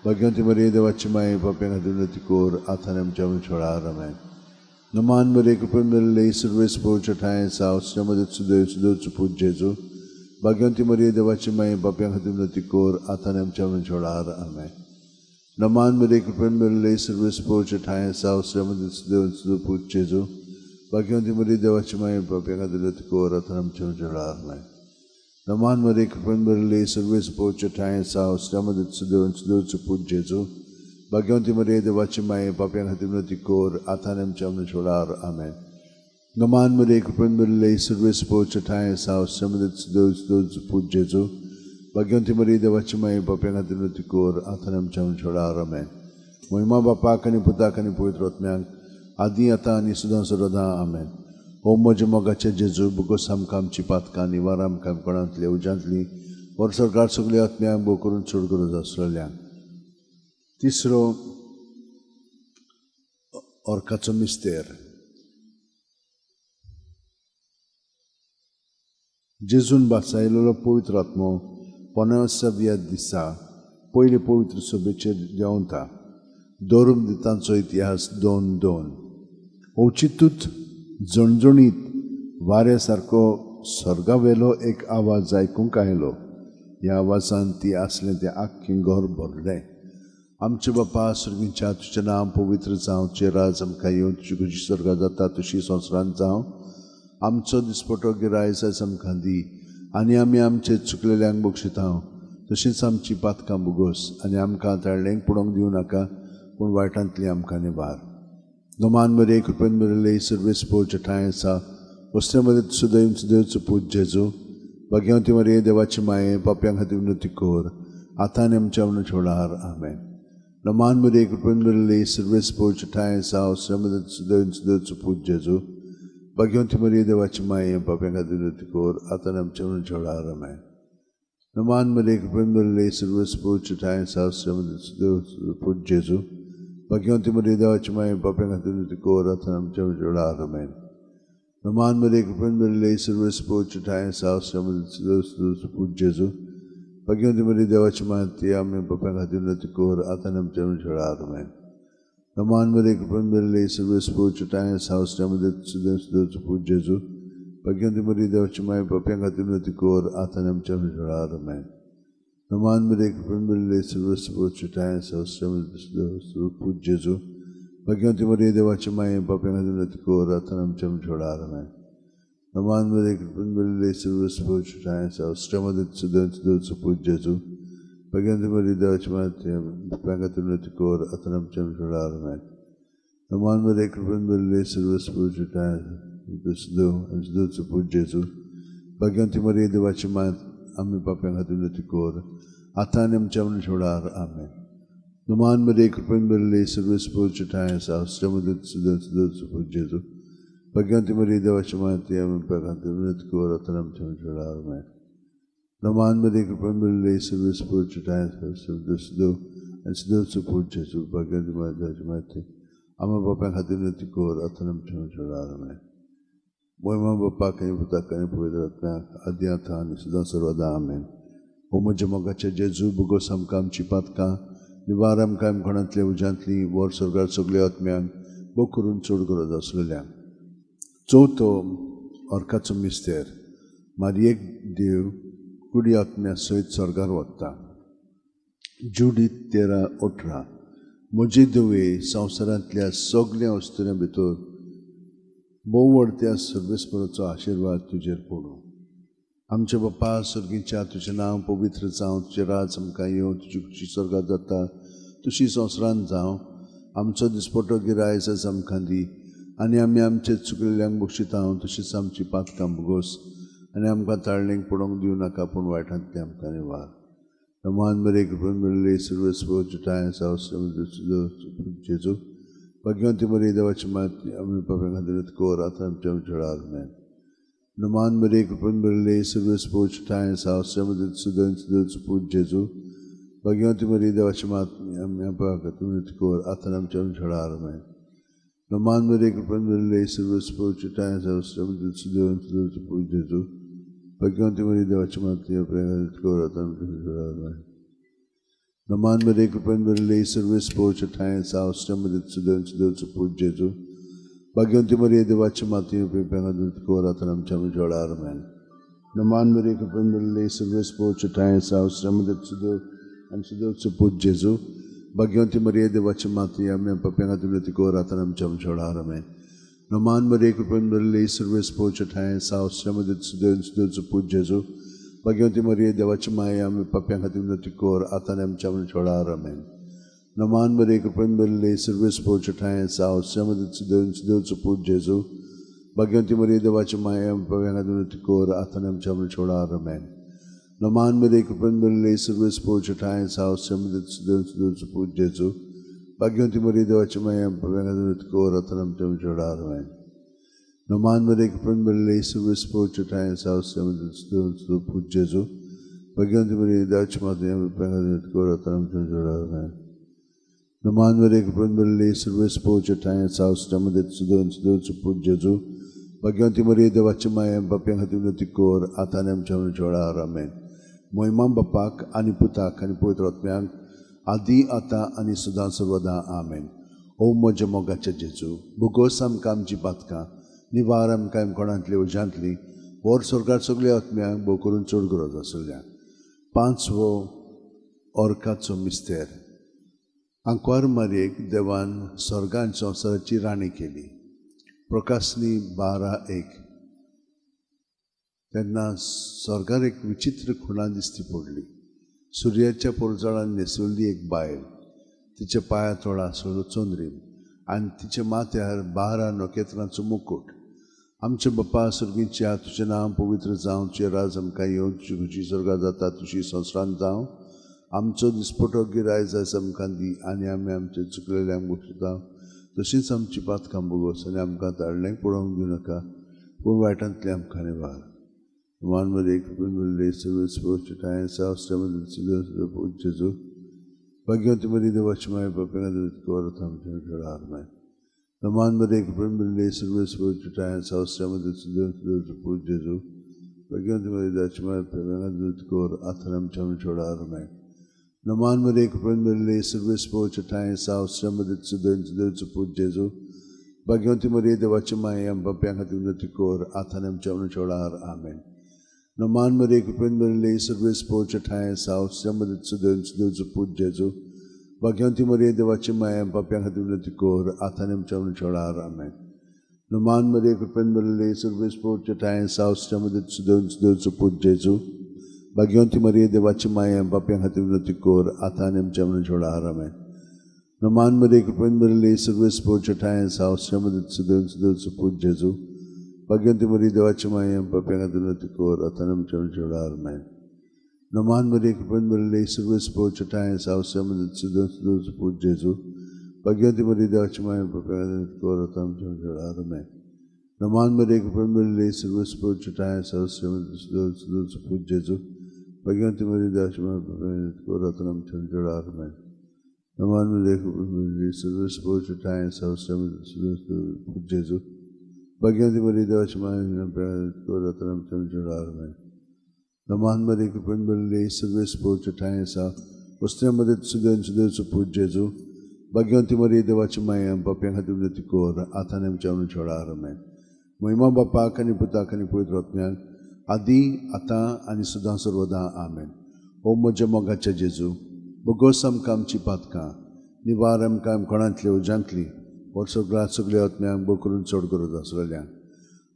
भगवंती मरे देवाची माये पाप्यां खातीर विनंती कोर आतां आनी आमच्या मरणच्या वेळार आमेन. मान मरे कृपण मेळिल्ले सर्वेस पोवचे ठांय आसा कसले मदत सुदैंच देवचो पूज जेजू भगवंती मरे देवाची माये पाप्यां खातीर विनंती कोर आतां आनी आमच्या मरणच्या वेळार आमेन. मान मरे कृपण मेळिल्ले सर्वेस पोवचे ठांय आसा कसले मदत सुदैंच देवचो पूज जेजू भगवंती मरे देवाची माये पाप्यां खातीर विनंती कोर आतां आनी आमच्या मरणच्या वेळार आमेन. मान मरे कृपण मेळिल्ले सर्वेस पोवचे ठांय आसा कसले मदत सुदैंच देवचो पूज जेजू भगवंती मरे देवाची माये पाप्यां खातीर विनंती कोर आतां आनी आमच्या मरणच्या वेळार आमेन. मान मरे कृपण मेळिल्ले सर्वेस पोवचे ठांय आसा कसले मदत सुदैंच देवचो पूज जेजू भगवंती मरे देवाची माये पाप्यां खातीर विनंती कोर आतां आनी आमच्या मरणच्या वेळार आमेन. महिमा बापाक आनी पुताक आनी पवित्र आत्म्याक आदी आतां आनी सदां सर्वदां आमेन. हो म्हज्या मोगाचें जेजू भुगोस आमकां आमची पातकां निवार आमकां कोणांतली उज्यांतली वर स्वर्गार सगळ्या आत्म्यांक बो करून चड गरज आसलेल्यांक. तिसरो ऑर्काचो मिस्तेर. जेजून बासायलेलो पवित्र आत्मो 50व्या दिसा पयले पवित्र सभेचेर देंवता. दवरून दितांचो इतिहास 2:2. ओचितूच जणजणीत वाऱ्या सारको स्वर्गावेलो एक आवाज आयकूंक आयलो. ह्या आवाजान ती आसलें तें आख्खें घर भरलें. आमचे बापा सुर्गीच्या तुजें नांव पवित्र जावं, तुजें राज आमकां येवं, तुजी कशी स्वर्गां जाता तशी संवसारांत जावं. आमचो दिसपटो गिरायज आयज आमकां दी, आनी आमी आमचे चुकलेल्यांक बक्षिता. तशींच आमची पातकां बुगोस, आनी आमकां ताळ्ळेंक पडोवंक दिवं नाका, पूण वायटांतली आमकां निबार. नोमान मरे कृपेन बरयले सर्वेस पोवचे ठांय आसा. वस्त्रे मध्ये सुदैवचो पूज जेजू. भाग्यवंती मरे देवाची माये, पाप्यां खातीर विनंती कोर, आतां आनी आमच्या मरणाच्या आमेन. नोमान मरे कृपेन बरयले सर्वेस पोवचे ठांय आसा. वस्त्रे मध्ये सुदैवचो पूज जेजू. भाग्यवंती मरे देवाची माये, पाप्यां खातीर विनंती कोर, आतां आनी आमच्या मरणाच्या आमेन. नोमान मरे कृपेन बरयले सर्वेस पोवचे ठांय आसा. वस्त्रे मध्ये सुदैवचो पूज जेजू. भाग्यवंती मरे देवाची माये, पाप्यां खातीर विनंती कोर, आतां आमच्या मरणाच्या आमेन. नोमान मरे कृपेन बरयले सर्वेस पोवचे ठांय आसा. वस्त्रे मध्ये सुदैवचो पूज जेजू. भाग्यवंती मरे देवाची माये, आमी पाप्यां खातीर विनंती कोर, आतां आनी आमच्या मरणाच्या आमेन. नोमान मरे कृपेन बरयले सर्वेस पोवचे ठांय आसा. वस्त्रे मध्ये सुदैवचो पूज जेजू. भाग्यवंती मरे देवाची माये, पाप्यां खातीर विनंती कोर, आतां आनी आमच्या मरणाच्या आमेन. नोमान मरे कृपेन बरयले सर्वेस पोवचे ठांय आसा. वस्त्रे मध्ये सुदैवचो पूज जेजू. भाग्यवंती मरे देवाची माये, पाप्यां खातीर विनंती कोर, आतां आनी आमच्या मरणाच्या आमेन. नोमान मरे कृपेन बरयले सर्वेस पोवचे ठांय आसा. वस्त्रे मध्ये सुदैवचो पूज जेजू. भाग्यवंती मरे देवाची माये, पाप्यां खातीर विनंती कोर, आतां आनी आमच्या मरणाच्या आमेन. नोमान मरे कृपेन बरयले सर्वेस पोवचे ठांय आसा. सुदैवचो पूज जेजू. भाग्यवंती मरे देवाची माये, आमी पाप्यां खातीर विनंती कोर, आतां आनी आमच्या मरणाच्या आमेन. नोमान मरे कृपेन बरयले सर्वेस पोवचे ठांय आसा. वस्त्रे मध्ये सुदैवचो पूज जेजू. भाग्यवंती मरे देवाची माये, आमी पाप्यां खातीर विनंती कोर, आतां आनी आमच्या मरणाच्या आमेन. नोमान मरे कृपेन बरयले सर्वेस पोवचे ठांय आसा. सुदैवचो पूज जेजू. भाग्यवंती मरे देवाची माये, आमी पाप्यां खातीर विनंती कोर, आतां आनी आमच्या मरणाच्या आमेन. महिमा बापाक आनी पुताक आनी पवित्र आत्म्याक, आदी आतां आनी सदां सर्वदा आमेन. ओ म्हज्या मोगाचे जेजू, बुगोस आमकां आमची पातकां, निवार आमकां आमकोणांतले उज्यांतली, वर स्वर्गार सगळ्या आत्म्यांक, बो करून चड गरज आसलेल्यांक. चवथो ऑर्काचो मिस्तेर. मारयेक देव कुडी आत्म्या सयत स्वर्गार वता. जुडीत 13:18. म्हजे धवे, संवसारांतल्या सगळ्या वस्तुऱ्यां भितर भोव व्हड त्या सर्वेस्पराचो आशिर्वाद तुजेर पडूं. आमचे बापा सुर्गीच्या तुजें नांव पवित्र जावं, तुजें राज आमकां येवं, तुजी कशी स्वर्गांत जाता तशी संवसारांत जावं. आमचो दिसपटो गिरायज आयज आमकां दी, आनी आमी आमचे चुकलेल्यांक बक्षिता. तशीच आमची पातकां बुगोस, आनी आमकां ताळ्ळेंक पडोवंक दिवं नाका, पूण वायटांतली आमकां निवार. नोमान मरे कृपेन बरयले सर्वेस पोवचे ठांय आसा. वस्त्रे मध्ये सुदैवचो पूज जेजू. भाग्यवंती मरे देवाची माये, आमी पाप्यां खातीर विनंती कोर, आतां आमच्या मरणाच्या आमेन. नोमान मरे कृपेन बरयले सर्वेस पोवचे ठांय आसा. वस्त्रे मध्ये सुदैवचो पूज जेजू. भाग्यवंती मरे देवाची माये, आमी पाप्यां खातीर विनंती कोर, आतां आनी आमच्या मरणाच्या आमेन. नोमान मरे कृपेन बरयले सर्वेस पोवचे ठांय आसा. वस्त्रे मध्ये सुदैवचो पूज जेजू. भाग्यवंती मरे देवाची माये, पाप्यां खातीर विनंती कोर, आतां आनी आमच्या मरणाच्या आमेन. नोमान मरे कृपेन बरयले सर्वेस पोवचे ठांय आसा. वस्त्रे मध्ये सुदैवचो पूज जेजू. भाग्यवंती मरे देवाची माये, पाप्यां खातीर विनंती कोर, आतां आनी आमच्या मरणाच्या आमेन. नोमान मरे कृपेन बरयले सर्वेस पोवचे ठांय आसा. वस्त्रे मध्ये सुदैवचो पूज जेजू. भाग्यवंती मरे देवाची माये, आमी पाप्यां खातीर विनंती कोर, आतां आनी आमच्या मरणाच्या आमेन. नोमान मरे कृपेन बरयले सर्वेस पोवचे ठांय आसा. वस्त्रे मध्ये सुदैवचो पूज जेजू. भाग्यवंती मरे देवाची माये, आमी पाप्यां खातीर विनंती कोर, आतां आनी आमच्या मरणाच्या आमेन. नोमान मरे कृपेन बरयले सर्वेस पोवचे ठांय आसा. वस्त्रे मध्ये सुदैवचो पूज जेजू. भाग्यवंती मरे देवाची माये, आमी पाप्यां खातीर विनंती कोर, आतां आनी आमच्या मरणाच्या आमेन. नोमान मरे कृपेन बरयले सर्वेस पोवचे ठांय आसा. वस्त्रे मध्ये सुदैवचो पूज जेजू. भाग्यवंती मरे देवाची माये, आमी पाप्यां खातीर विनंती कोर, आतां आनी आमच्या मरणाच्या आमेन. नोमान मरे कृपेन बरयले सर्वेस पोवचे ठांय आसा. वस्त्रे मध्ये सुदैवचो पूज जेजू. भाग्यवंती मरे देवाची माये, आमी पाप्यां खातीर विनंती कोर, आतां आनी आमच्या मरणाच्या आमेन. Naman mereka pembeli service poja tanya saus sama det sudah seput Jesu. Bagian timur dia baca mayam bapiang hati meniti kor atanem jamu jola ramen. Moimam bapak ani putak ani putrot meang adi ata ani sudan sarvada amen. O moja mogacha Jesu. Bugosam kam jibatka nivaram kaim konantli ujantli. Vor sorgar sogle atmeang bokurun churguro dasulya. Pansvo orkatso mister. Ankwar Mariek देवान स्वर्गान संसाराची राणी केली प्रकाशनी 12:1 त्यांना स्वर्गार एक विचित्र खुणा दिसती पडली सूर्याच्या पोरजळान नेसवल्ली एक बायल तिच्या पायातोळा सोलो चोंदरीम आणि तिच्या माथ्यार 12 नखेत्रांचो मुकुट आमचे बाप्पा सुर्गीच्या तुझे नाम पवित्र जावं तुझे राज आमकां येवं तुजी खुशी स्वर्गात जाता तुझी संवसारांत जावं आमचो दिसपटो गिराय जाय आमकां दी आनी आमी आमचे चुकलेल्यांक बक्षिता तशीच आमची पातकां बोगोस आनी आमकां ताळण्यांक पडोवंक दिवं नाका पूण वायटांतली आमकां निवार मान मध्ये एक मेले सर्विस टायम साफ जेजू भाग्यवती मरी देवाची माय बापेंगा कोरत आमच्या खेळार माय नमान मध्ये एक मेले सर्विस टायम साफ जेजू भाग्यवती मरी देवाची माय बापेंगा कोर आथर आमच्या खेळार माय नमान मध्ये एक मेले सर्विस टायम साफ जेजू भाग्यवती मरी देवाची माय बापेंगा कोर आथर आमच्या खेळार आमेन Naman Maria Kupendale Service Pocha Thai South Samadit Sudans Duzaput Jesu Bhagyanti Maria Devachimaya and Papian Hatimutikor Athanim Chavan Cholar Amen. Naman Maria Kupendale Service Pocha Thai South Samadit Sudans Duzaput Jesu Bhagyanti Maria Devachimaya and Papian Hatimutikor Athanim Chavan Cholar Amen. Naman Maria Kupendale Service Pocha Thai South Samadit Sudans Duzaput Jesu Bhagyanti Mari Devachi Mayam Papianga Dunati Kor Athanam Chamcholar Man. Naman Mari Kupan Mari Service Pocha Time South Samadit Sudans Put Jesu. Bhagyanti Mari Devachi Mayam Papianga Dunati Kor Athanam Chamcholar Man. Naman Mari Kupan Mari Service Pocha Time South Samadit Sudans Put Jesu. Bhagyanti Mari Devachi Mayam Papianga Dunati Kor Athanam Chamcholar Man. Naman Mari Kupan Mari Service Pocha Time South Samadit Sudans Put Jesu. Bhagyanti Mari Devachi Mayam Koratanam Chamcholar Man. Naman Mari Kupan Mari Service Pocha Time South Vastramadit Sudan Sudaput Jesu. Bhagyanti Mari Devachi Mayam Papiang Hatimnati Kor Athanem Chamcholar Man. Moima Bapa Kani Puta Kani Putrotmyan Adi Ata Ani Sudan Sarvada Amen. O Mojamogacha Jesu. Bogosam Kam Chipatka. Nivaram Kam Konantli Ujantli. वर्षभरात सगळे आत्म्यांक बोकरून चड करत आसलेल्यांक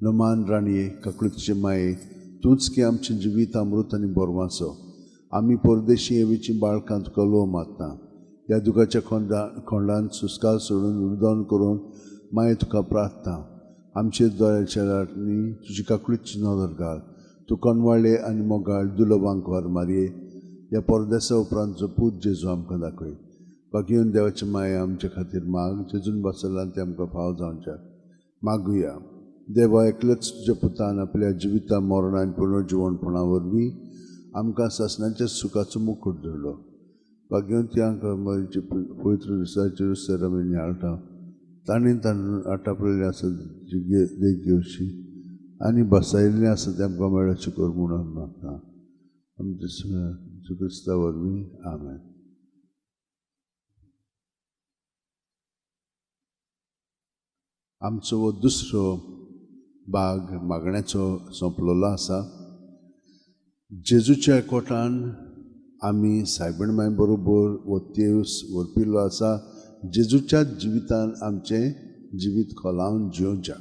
नमान राणये काकुळीचे माये तूंच की आमचें जिवीत अमृत आनी बोरवांचो आमी परदेशी येवीची बाळकां तुका लो मारता ह्या दुखाच्या खोंडांत सुस्काल सोडून उदोन करून माये तुका प्रार्थना आमचे दोळ्याच्या लाटणी तुजी काकुळीची नदर घाल तूं कनवाळे आनी मोगाळ दुलोबांक वार मारये ह्या परदेसा उपरांत जो पूत जेजू आमकां दाखय Bhagyan Devachi Maya आमच्या खातीर माग जेजून बसलां ते आमकां फाव जावच्या मागुया देवा एकलेच तुज्या पुतान आपल्या जिविता मरणान पुनर्जीवनपणा वरवीं आमकां सासणाच्या सुखाचो मुकुट धरलो भाग्यवंती आमकां मरीची पवित्र दिसाची रुसर आमी नियाळटा तांणी तांदूळ आटापलेली आसा जी देख घेवची आनी बसायिल्लीं आसा ते आमकां मेळची कर म्हणून मागता आमच्या क्रिस्ता वरवीं आमेन. आमचो वो दुसरो भाग मागण्याचो सोंपलेलो आसा जेजूच्या एकवटान आमी सायबण माय बरोबर वो तेवस व्हरपिल्लो आसा जेजूच्या जिवितान आमचें जिवीत खोलावन जिवच्या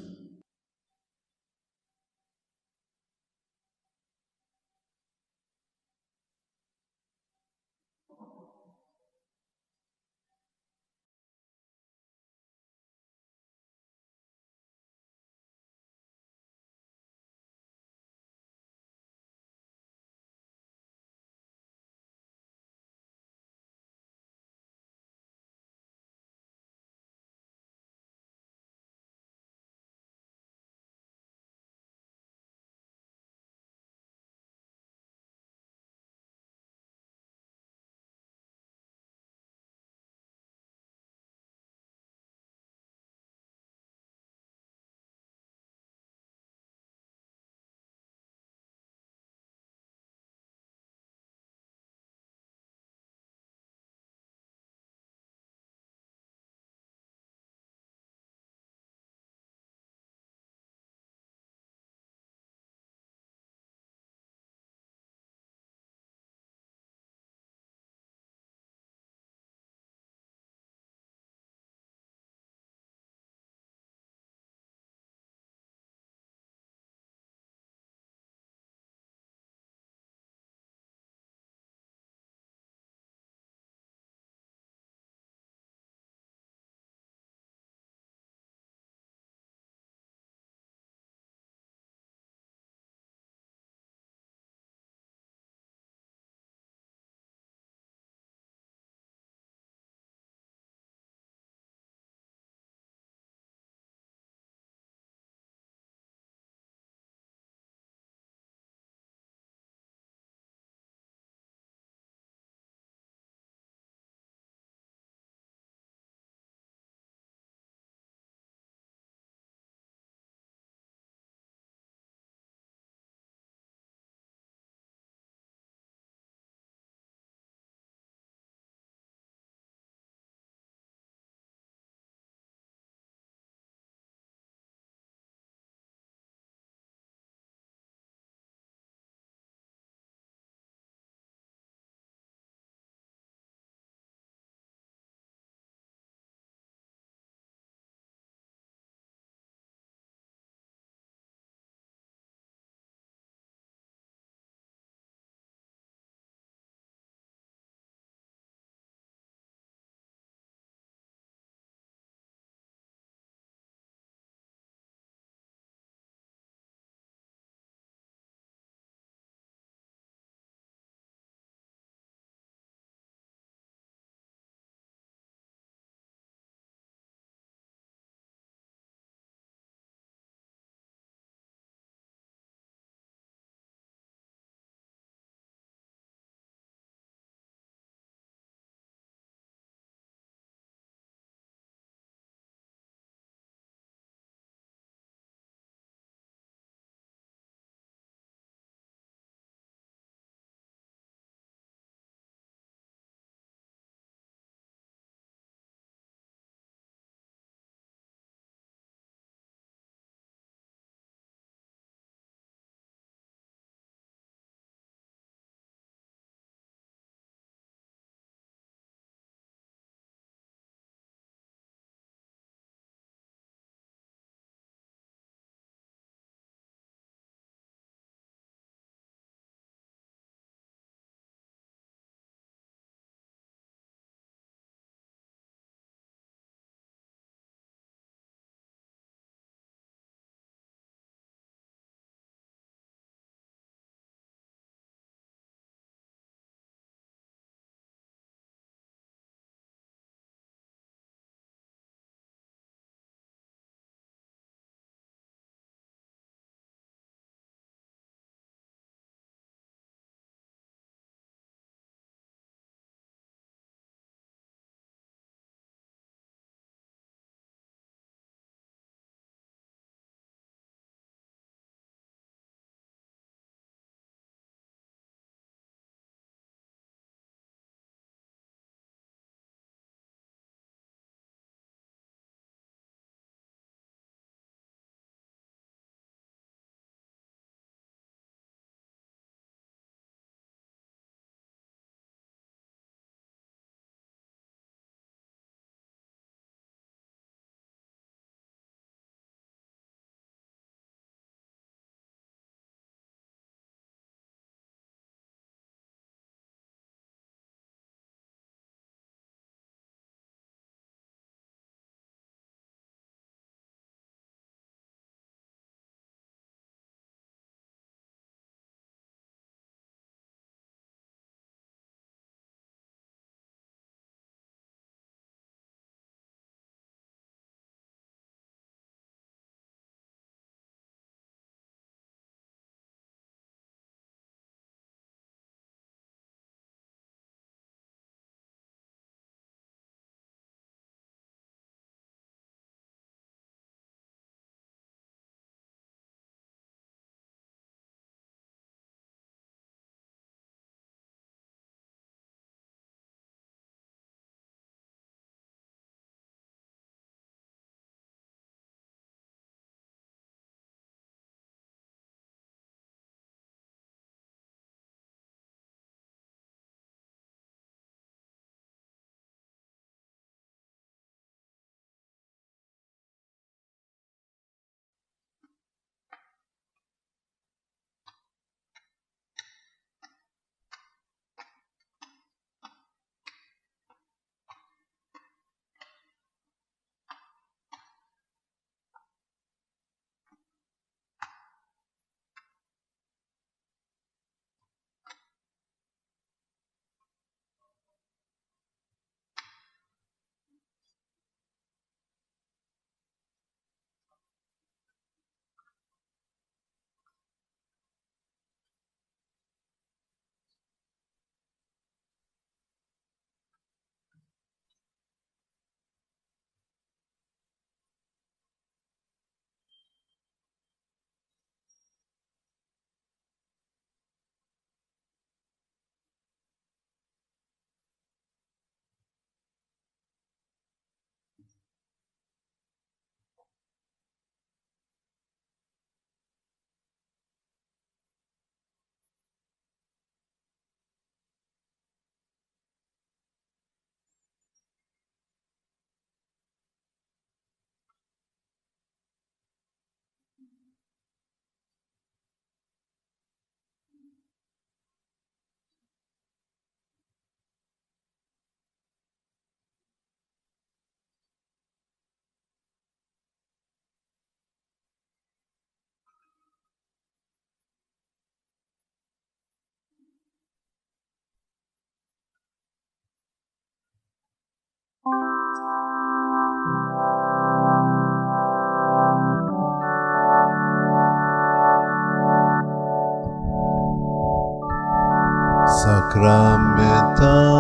Sacramental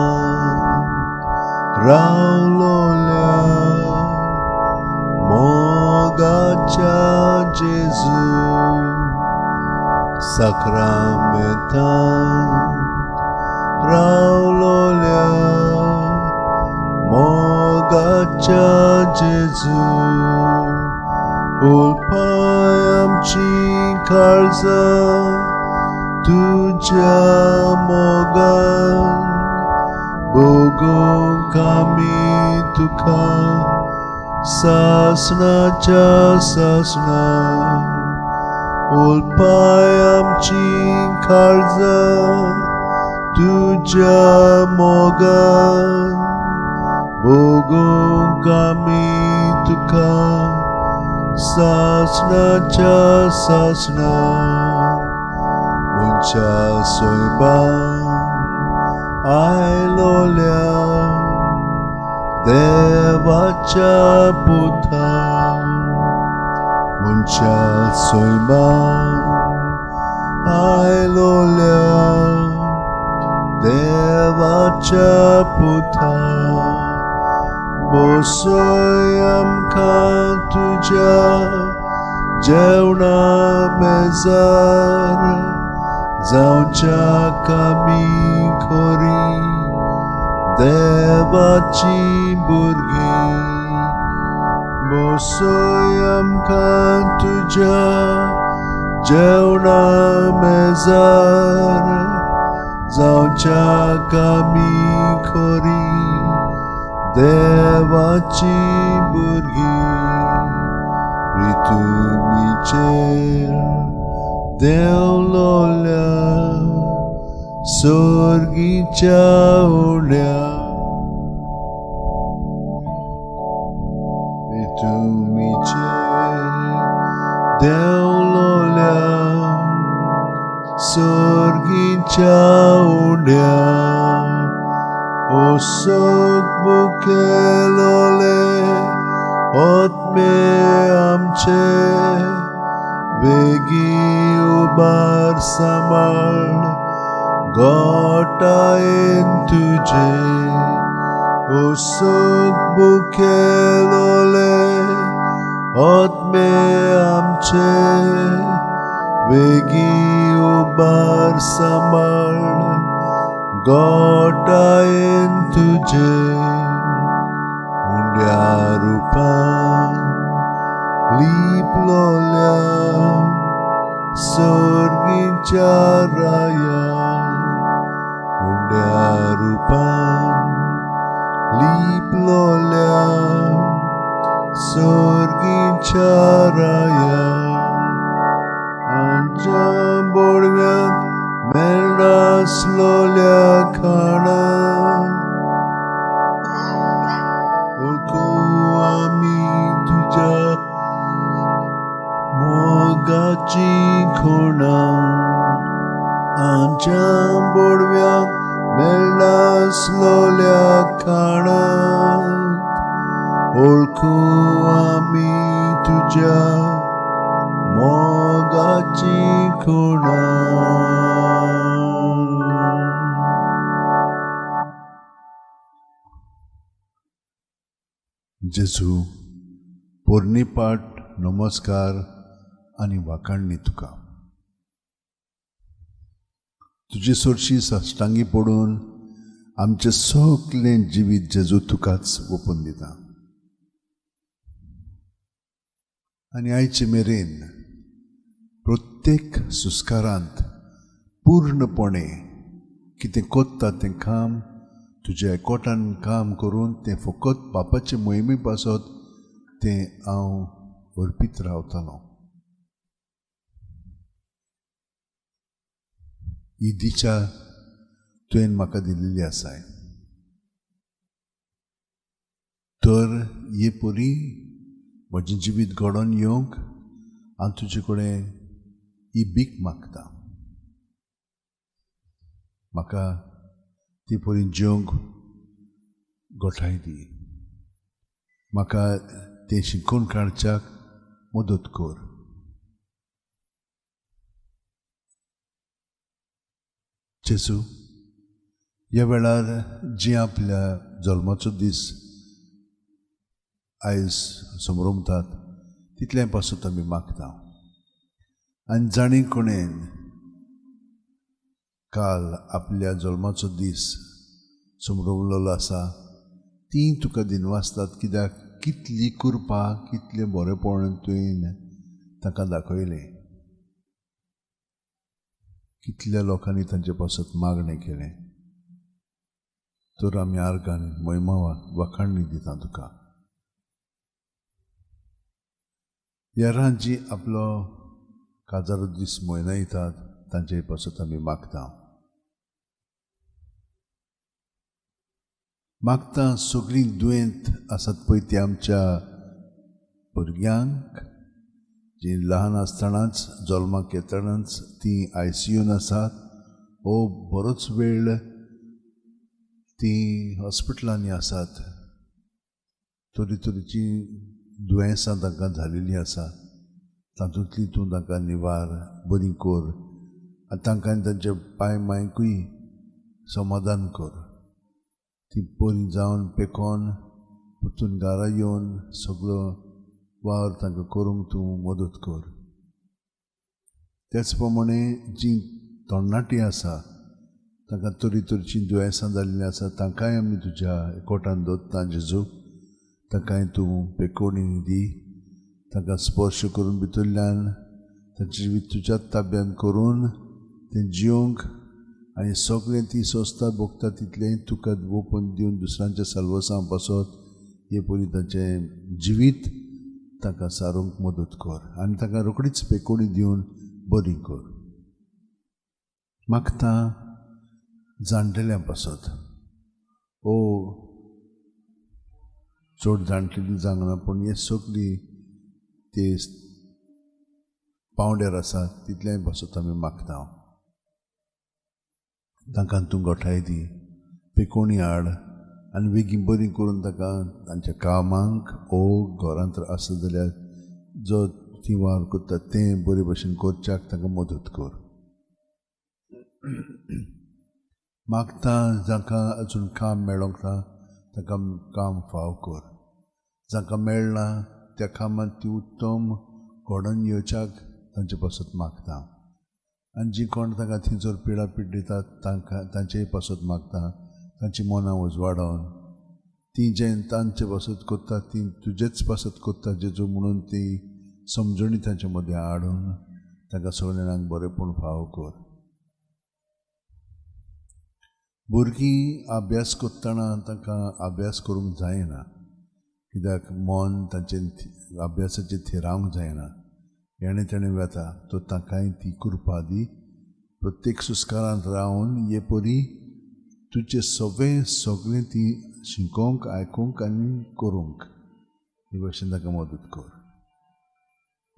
रावलोल्या मोगाच्या जेजू Sacramental रावलोल्या मोगाच्या जेजू उलपाय आमची काळजां तुझ्या मोगान भोगूंक आमी तुका सासणाच्या सासणां उलपाय आमची काळजां तुझ्या मोगान भोगूंक आमी तुका सासणाच्या सासणां मुंच्या सोयबान आयलोल्या देवाच्या पुतां मुंच्या सोयबान आयलोल्या देवाच्या पुतां बसोय आमकां तुज्या जेवणा मेजार जावच्या कामी खोरी देवाची भुरगीं बसोय आमकां तुज्या जेवणा मेजार जावच्या कामी खोरी देवाची भुरगीं रितुमीचेर देवलोल्या सोर्गीच्या उड्या रितुमीचेर देवलोल्या सोर्गीच्या उड्या ओसोक बुकेलोले ओतमे आमचे वेगी उबार सांबाळ गोटायेन तुजे ओसोक बुकेलोले ओतमे आमचे वेगी उबार सांबाळ गोटायेन तुजे मुंड्या रुपान लिपलोल्या सोर्गीच्या राया मुंड्या रुपान लिपलोल्या सोर्गीच्या राया आमच्या बोडव्यात मेळनासलोल्या खाणा ओळखू आमी तुज्या मोगाची खोणां आमच्या बोडव्याक मेळनासलोल्या खाणांत ओळखू आमी तुज्या मोगाची खोणां जेजू पोरनीपाट नमस्कार आनी वाखाणणी तुका तुजी सोरशी साश्टांगी पडून आमचे सगळें जिवीत जेजू तुकाच ओपून दिता आनी आयचे मेरेन प्रत्येक सुस्कारांत पूर्णपणे कितें कोत्ता तें काम तुज्या एकवटान काम करून तें फकत बापाचे मोहिमे पासत तें हांव अर्पीत रावतालो ही दिशा तुवें म्हाका दिल्ली आसाय तर हे परी म्हजें जिवीत घडोवन येवंक हांव तुजे कडेन ही भीक मागता म्हाका ती परी जेवंक गोठाय दी म्हाका तें शिकून काडच्याक मदत कर जेजू ह्या वेळार जी आपल्या जल्माचो दीस आयज समरुमतात तितले पासून आमी मागता. आनी जाणी कोणेन काल आपल्या जल्माचो दीस समरुमलेलो आसा ती तुका दिनवासतात, कित्याक कितली कृपा कितले बरेपण तुवें ताका दाखयलें, कितल्या लोकांनी तांचे पासत मागणें केलें. तर आमी आर्गान महिमा वखाणणी दिता तुका. हेरां जी आपलो काजारो दीस मनयतात तांचे पासत आमी मागता. सगळीं दुयेंत आसात पळय ती आमच्या भुरग्यांक जी ल्हान आसतनाच जल्माक येतनाच ती ICUन आसात, हो बरोच वेळ ती हॉस्पिटलांनी आसात. तरेतरेची दुयेंसां तांकां जालेलीं आसा. तातूंतली तूं तांकां निवार बरी कर आनी तांकां तांचे पांय मांयकूय समाधान कर. ती बरी जावन पेकोन परतून घरा येवन सगळो वावर तांकां करूंक तूं मदत कर. तेच प्रमाणे जी तरणाटीं आसा तांकां तरेतरेचीं दुयेंसां जाल्लीं आसा तांकांय आमी तुज्या एकवटान दवरता. जेजू तांकांय तूं पेकोवणी दी, तांकां स्पर्श करून भितरल्यान तांचें जिवीत तुज्याच ताब्यान करून तें जिवंक आनी सगळें ती सोंसता भोगता तितलें तुका ओपन दिवन दुसऱ्यांच्या साल्वसां पासत हे पयलीं तांचें जिवीत तांकां सारूंक मदत कर आनी तांकां रोखडीच पेकोवणी दिवन बरी कर. मागता जाणटेल्यां पासत, ओ चड जाणटेलीं जावना पूण हे सगळीं ते पावंड्यार आसात तितल्याय पासत आमी मागता. तांकां तूं गोठाय दी, पेकोवणी हाड आनी बेगीन बरी करून ताका तांच्या कामांक ओ घरांत आसा जाल्यार जो ती वावर करता तें बरे भशेन करच्याक तांकां मदत कर. मागता जांकां अजून काम मेळोंक ना तांकां काम फाव कर. जांकां मेळना त्या कामांत ती उत्तम घडोवन येवच्याक तांचे पासत मागता. आनी जी कोण तांकां थंयसर पिडापीड दितात तांकां तांचेय पासत मागता. तांची मनां उजवाडोन ती जें तांचे पासत करता ती तुजेच पासत करता जेजू म्हणून ती समजणी तांचे मदें हाडून तांकां सगळ्यांक बरेंपण फाव कर. भुरगीं अभ्यास करतना तांकां अभ्यास करूंक जायना, कित्याक मन तांचें अभ्यासाचेर थिरावंक जायना. हेणें तेणें वेता तो तांकांय ती कृपा दी. प्रत्येक सुस्कारांत रावन हे परी तुजें सगळें ती शिकोवंक आयकूंक आनी करूंक हे भशेन तांकां मदत कर.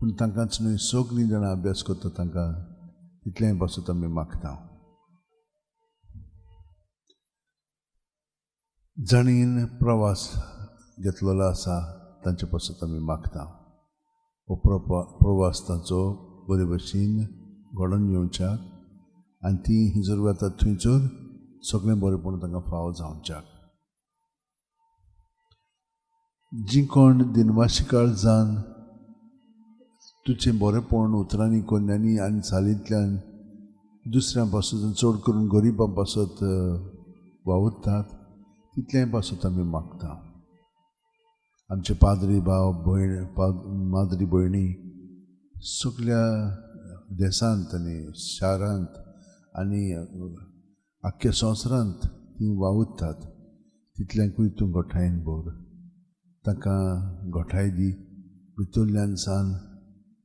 पूण तांकांच न्हय सगळीं जाणां अभ्यास करता तांकां तितलेंय पासत आमी मागता. जाणीन प्रवास घेतलेलो आसा तांचे पासत आमी मागता. हो प्रवास तांचो बरे भशेन घडोवन येवच्याक आनी ती जर वतात थंयसर सगळें बरेंपण तांकां फाव जावच्याक. जी कोण दिनवाशी काळ जावन तुजें बरेंपण उतरांनी कोन्यांनी आनी चालींतल्यान दुसऱ्यां पासत चड करून गरिबां पासत वावुरतात तितलेंय पासत आमी मागता. आमचे पाद्री भाव माद्री भयणी सगळ्या देशांत आनी शारांत आनी आख्ख्या संवसारांत ती वावुरतात तितल्यांकूय तूं गोठायन भर. तांकां गोठाय दी. भितरल्यान सान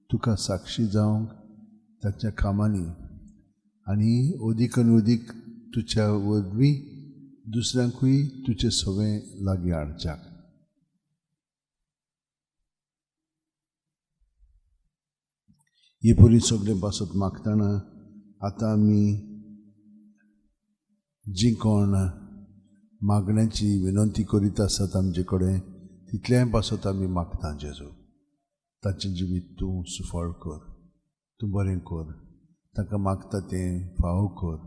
तुका साक्षी जावंक ताच्या कामांनी आनी अदीक आनी अदीक तुज्या वरवीं दुसऱ्यांकूय तुजें सवें लागीं हाडच्याक. हे परी सगळें पासत मागतना आतां आमी जी कोण मागण्याची विनंती करीत आसात आमचे कडेन तितल्याय पासत आमी मागता. जेजू ताचें जिवीत तूं सुफळ कर, तूं बरें कर, ताका मागता तें फावो कर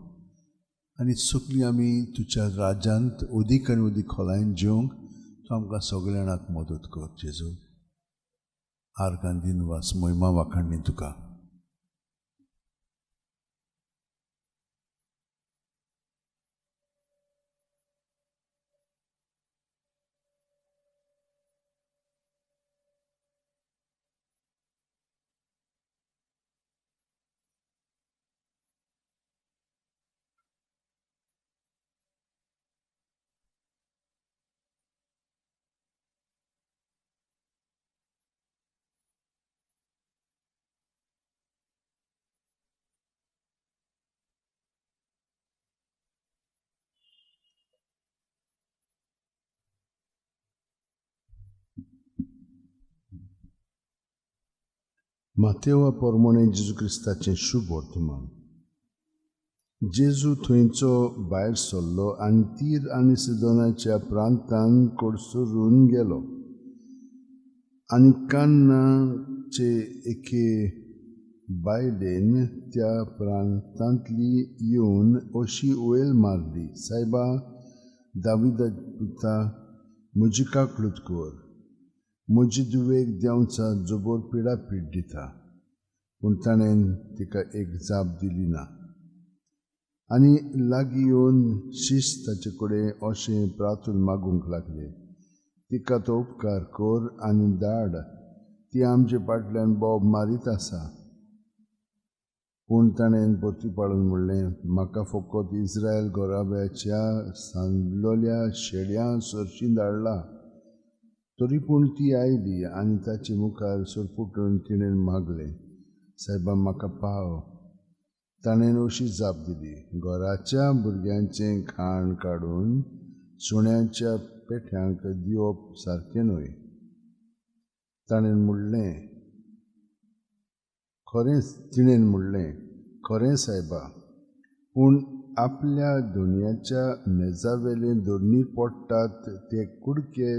आनी सगळीं आमी तुज्या राज्यांत उदीक आनी उदीक खोलायन जिवंक तूं आमकां सगळ्या जाणांक मदत कर जेजू. आर्गांदीन वास मोहिमा वाखाणणी तुका. मातेवा पोरमोणे जेजू क्रिस्ताचें शुभ वर्तमान. जेजू थंयचो भायर सरलो आनी तीर आनी सिदोनाच्या प्रांतांत कोडसरून गेलो. आनी कान्नाचे एके बायलेन त्या प्रांतांतली येवन अशी उयल मारली, सायबा दाविदा पुता, म्हजी काकूट कर. म्हजी दुवेक देंवचा जोबोर पिडापीड दिता. पूण ताणें तिका एक जाप दिली ना. आनी लागीं येवन शिश ताचे कडेन अशें प्रार्थून मागूंक लागले, तिका तो उपकार कर आनी धाड, ती आमचे फाटल्यान बोब मारीत आसा. पूण ताणें परतीपाळून म्हणलें, म्हाका फकत इस्रायल घोराब्याच्या सांदलोल्या शेड्या सरशीं धाडला. तरी पूण ती आयली आनी ताचे मुखार सरपुटून तिणें मागलें, सायबा म्हाका पाव. ताणें अशी जाप दिली, घोराच्या भुरग्यांचें खाण काडून सुण्याच्या पेट्यांक दिवप सारकें न्हय. तिणें म्हणलें, खरें सायबा, पूण आपल्या दोनयाच्या मेजावेले दोनी पडटात ते कुडके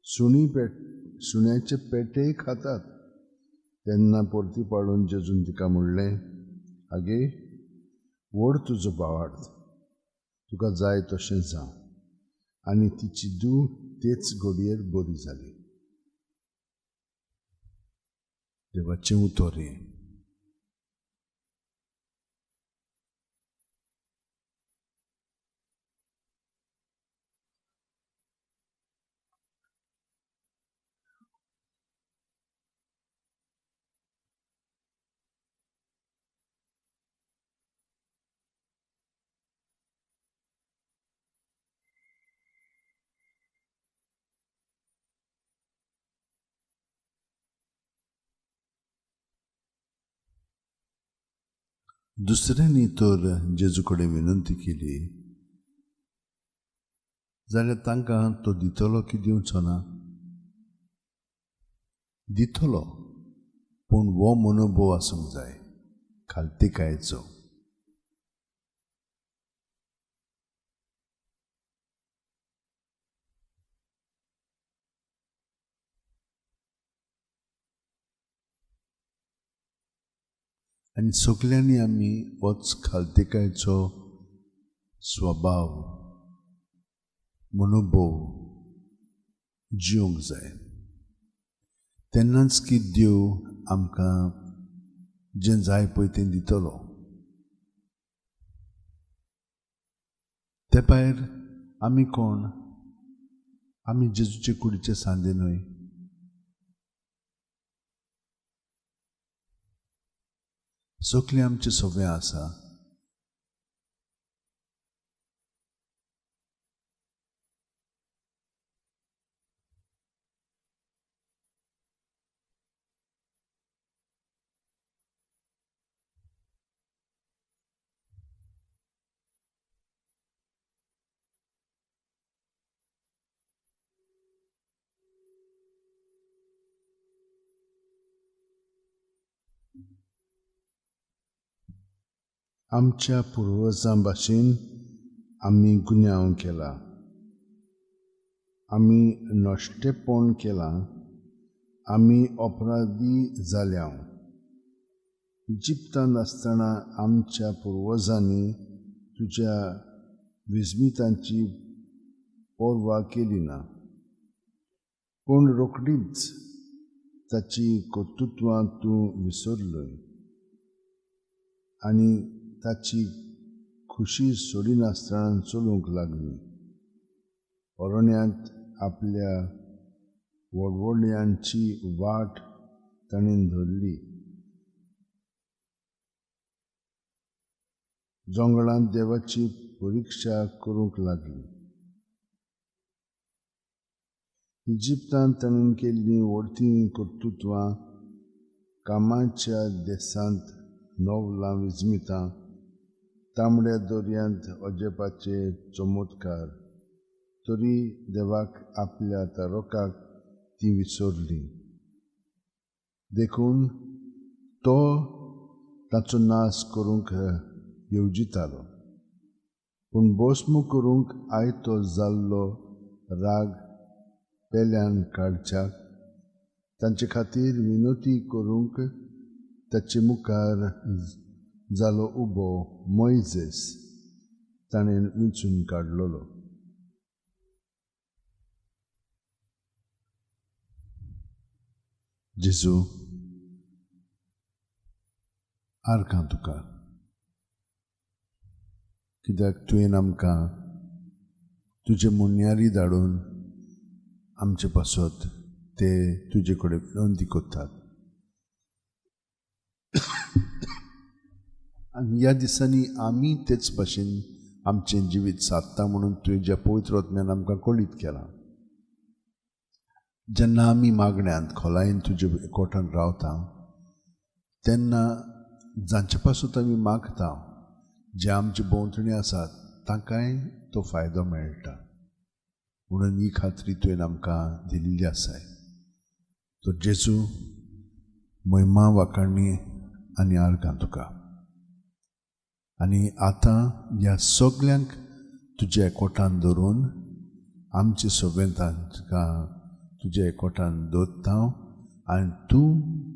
सुण्याचे पेटेय खातात. तेन्ना परतीपाळून जेजून तिका म्हणलें, आगे व्हड तुजो भावार्थ, तुका जाय तशें जावं. आनी तिची धूव तेच घडयेर बरी जाली. देवाचें उतर हें. दुसऱ्यांनी तर जेजू कडेन विनंती केली जाल्यार तांकां तो दितलो की दिवचो ना? दितलो, पूण हो मनोभव आसूंक जाय, खालतिकायेचो. आनी सगल्यांनी आमी होच खालतिकायेचो स्वभाव मनोभव जिवंक जाय. तेन्नाच की देव आमकां जें जाय पळय तें दितलो. ते भायर आमी कोण? आमी जेजूचे कुडीचे सांदे न्हय. सगळें आमचें सवें आसा. आमच्या पुर्वजां भाशेन आमी गुन्यांव केला, आमी नश्टेपण केलां, आमी अपराधी जाल्यांव. इजिप्तांत आसतना आमच्या पुर्वजांनी तुज्या विस्मितांची पर्वा केली ना, पूण रोखडीच ताची कर्तृत्वां तूं विसरलोय आनी ताची खुशी सोडिनासतना चलूंक लागली. अरण्यांत आपल्या व्हडवडल्यांची वाट ताणें धरली. जंगलांत देवाची परिक्षा करूंक लागली. इजिप्तांत ताणें केल्लीं व्हडलीं कर्तृत्वां, कामाच्या देसांत 9 विस्मितां, तांबड्या दर्यांत अजेपाचे चमत्कार, तरी देवाक आपल्या तारकाक ती विसरली. देखून तो ताचो नाश करूंक येवजितालो, पूण भस्म करूंक आयतो जाल्लो राग पेल्यान काडच्याक तांचे खातीर विनोती करूंक ताचे मुखार जालो उबो मोइजेस ताणें विंचून काडलोलो. जेजू, आर्कां तुका, कित्याक तुवें आमकां तुजे मुन्यारी धाडून आमचे पासत ते तुजे कडेन विनंती करतात. आनी ह्या दिसांनी आमी तेच भाशेन आमचें जिवीत सादता म्हणून तुवें पवित्र आत्म्यान आमकां कळीत केलां. जेन्ना आमी मागण्यांत खोलायेन तुजे एकवटान रावता तेन्ना जांचे पासून आमी मागता, जे आमचे भोंवतणी आसात तांकांय तो फायदो मेळटा म्हणून ही खात्री तुवें आमकां दिल्ली आसाय. तो जेजू, महिमा वाखाणणी आनी आर्गां तुका. आनी आतां ह्या सगल्यांक तुज्या एकवटान दवरून आमचे सगळें तांकां तुज्या एकवटान दवरता आनी तूं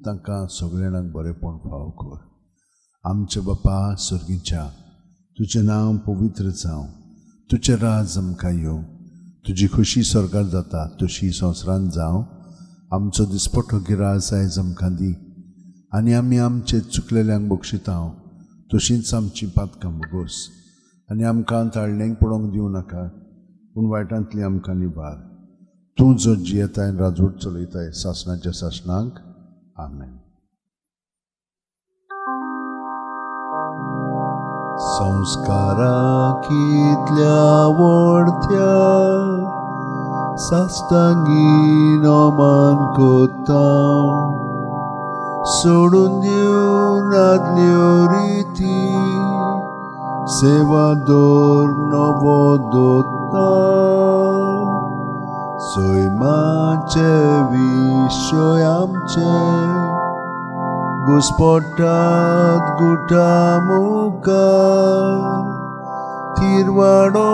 तांकां सगळ्यांक बरेंपण फावो कर. आमचे बापा सर्गीच्या, तुजें नांव पवित्र जावं, तुजें राज आमकां येवं, तुजी खुशी स्वर्गार जाता तशी संवसारांत जावं. आमचो दिसपट्टो गिरास आयज आमकां दी आनी आमी आमचे चुकलेल्यांक बक्षिता तशींच आमची पातकां भोगोस आनी आमकां ताळणेक पडोवंक दिवं नाका, पूण वायटांतली आमकां निबार. तूं जो जियेताय राजवट चलयताय सासणाच्या सासणाक. आमेन. संस्कारां कितल्या व्हडत्या साश्टांगी नोमान कोत्ता, सोडून दिवन आदल्यो रिती सेवा दोर नवो दोत्ता. सैमाचे विशय आमचे घुस्पट्टात गुटा मुखार, थिरवाडो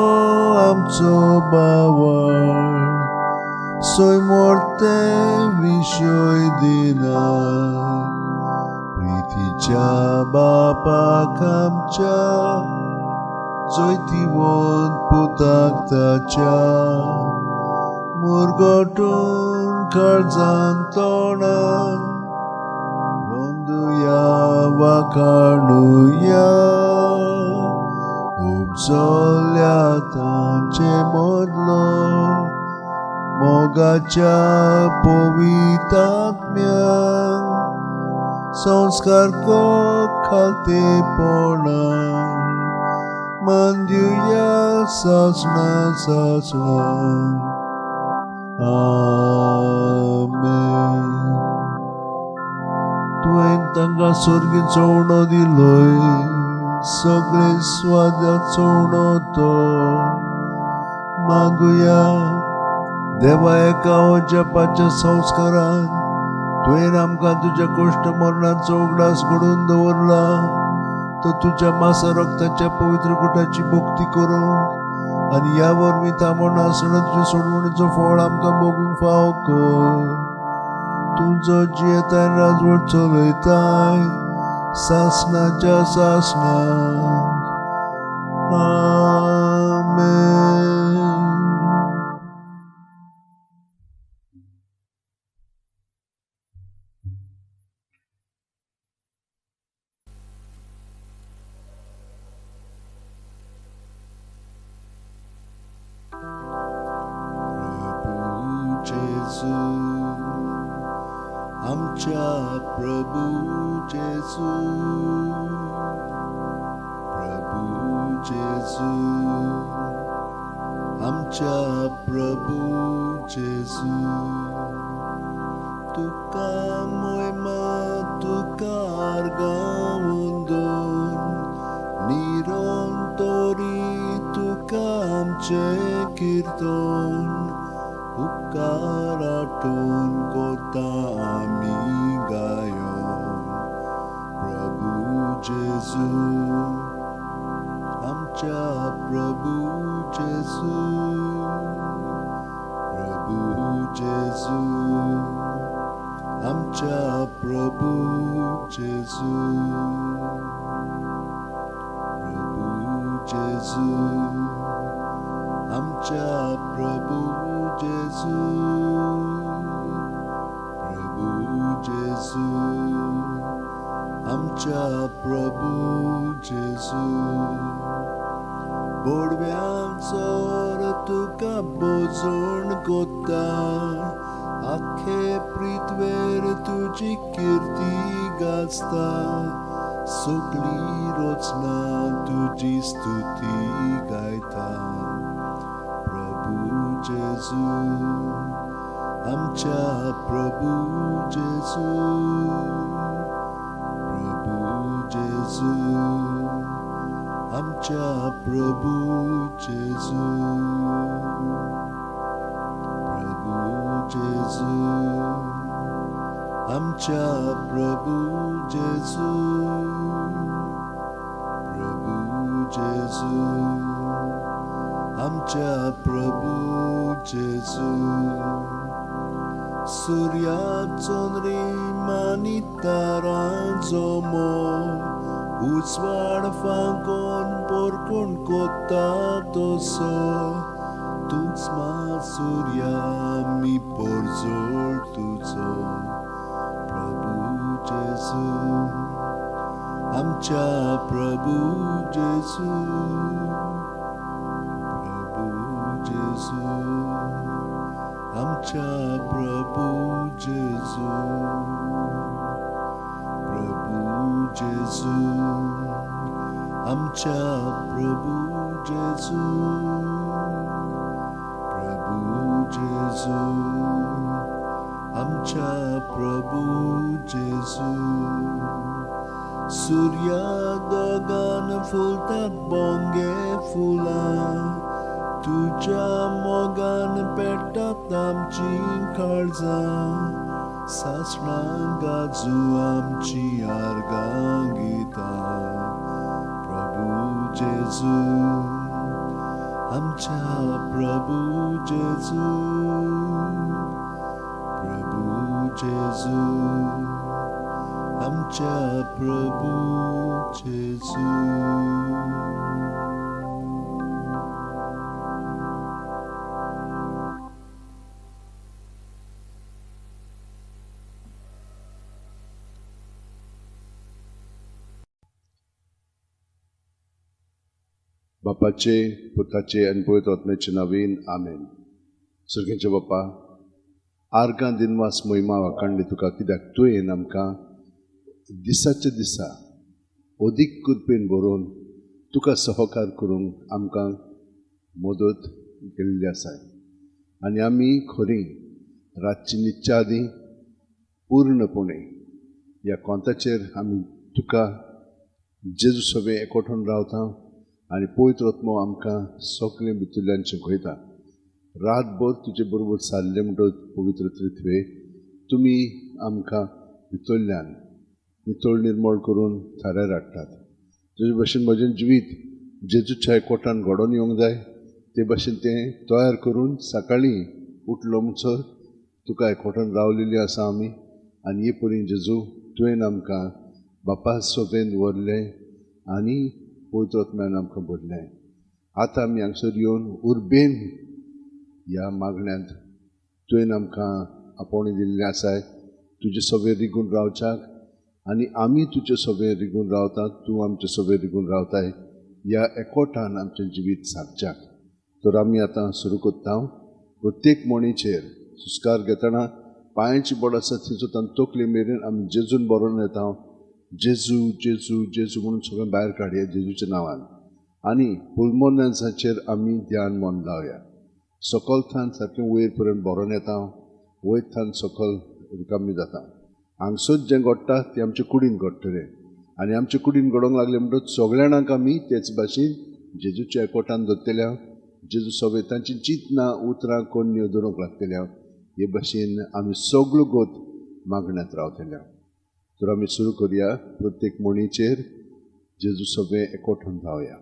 आमचो बावाळ सैमोरते विशय दिना. प्रितीच्या बापाक आमच्या जैतिवंत पुताक ताच्या मुरगोटून काळजान तोंडान वंदुया वाखाणुया. उपजल्या तांचे मदलो मोगाच्या पवित्र आत्म्यान संस्कार को खालतेपणान मान दिवया सासणा सासणान. आमेन. तुवें तांकां सर्गीचो उणो दिलोय, सगळे स्वादाचो उणो तो मागुया. देवा एका जपाच्या संस्कारान तुवें आमकां तुज्या कश्ट मरणाचो उगडास घडोवन दवरला. तो तुज्या मासा रक्ताच्या पवित्र कुटाची भक्ती करूंक आनी ह्या वरवीं थांबून आसतना तुज्या सोडवणीचो फळ आमकां भोगूंक फावो कर. तूं जो जियेताय राजवट चलयताय सासणाच्या सासणाक. जेजू आमच्या प्रभू जेजू जेजू आमच्या प्रभू जेजू तुका मोहिमा तुका आर्गावून निरंतरी तुका आमचे कीर्तन उपकार आठवून कोता आमी गायोन प्रभू जेजू आमच्या प्रभू जेजू आमच्या प्रभू जेजू आमच्या प्रभू जेजू आमच्या प्रभू जेजू बोडव्यांचोर तुका बोजोण कोत्ता आखे पृथ्वेर तुजी कीर्ती गाजता सगळी रोचना तुजी स्तुती गायता प्रभू जेजू आमच्या प्रभू जेजू आमच्या प्रभू जेजू आमच्या प्रभू जेजू आमच्या प्रभू जेजू सूर्याचो रेम आनी तारांचो मोग उजवाड फांकोन पोरकोण कोत्ता तसो तूच मा सूर्या आमी पोरजोळ तुजो प्रभू जेजू आमच्या प्रभू जेजू आमच्या प्रभू जेजू आमच्या प्रभू जेजू आमच्या प्रभू जेजू सूर्या दोगान फुलतात बोंगे फुलां तुझ्या मोगान पेटतात आमची काळजां सासणां गाजू आमची आर्गां गितां प्रभू जेजू आमच्या प्रभू जेजू आमच्या प्रभू जेजू बापाचे पुताचे आनी पवित्र आत्म्याचे नांवेन आमेन. सुर्गेचे बापा आर्गां दिनवास मोहिमा वाखाणली तुका कित्याक तुवें आमकां दिसाचे दिसा अदीक कृपेन बरोवन तुका सहकार करूंक आमकां मदत केल्ली आसा आनी आमी खरी रातची न्हिदच्या आदीं पूर्णपणे ह्या कोंताचेर आमी तुका जेजू सगळे एकवटून रावता आनी पवित्र आत्मो आमकां सगळे भितरल्यान शिकयता. रातभर तुजे बरोबर सारले म्हणटच पवित्र त्रित्वे तुमी आमकां भितरल्यान नितळ निर्मळ करून थाऱ्यार हाडटात. तुजे भशेन म्हजें जिवीत जेजूच्या एकवटान घडोवन येवंक जाय ते भशेन तें तयार करून सकाळीं उठलो म्हणसर तुका एकवटान रावलेली आसा आमी आनी हे परी जेजू तुवें आमकां बापा सोबेन व्हरलें आनी पवित्र आत्म्यान आमकां भरलें. आतां आमी हांगसर येवन उर्बेन ह्या मागण्यांत तुवें आमकां आपोवणी दिल्लें आसाय तुजे सवेर रिगून रावच्याक, आनी आमी तुजे सवेर रिगून रावतात, तूं आमचे सवेर रिगून रावताय ह्या एकवटान आमचें जिवीत सारच्याक. तर आमी आतां सुरू कोत्ता. प्रत्येक मणीचेर सुस्कार घेतना पांयाची बोट आसा तिचो तान तकले मेरेन आमी जेजून बरोवन येता. जेजू जेजू जेजू म्हणून सगळें भायर काडया जेजूच्या नांवान. आनी पुल्मोनासाचेर आमी ध्यान मन लावया. सकल थान सारकें वयर पर्यंत बरोवन येता. वयर थान सकल रिकामी जाता. हांगसर जें घडटा तें आमचे कुडीन घडटलें. आनी आमचे कुडीन घडोवंक लागलें म्हणटच सगळ्यांक आमी तेच भाशेन जेजूच्या एकवटान धरतल्या. जेजू सगळे तांची चिंतना उतरां कोन्यो धरूंक लागतल्या. हे भाशेन आमी सगळो गोत मागण्यांत रावतल्या. तर आमी सुरू करुया. प्रत्येक मणीचेर जेजू सगळे एकवटान रावया.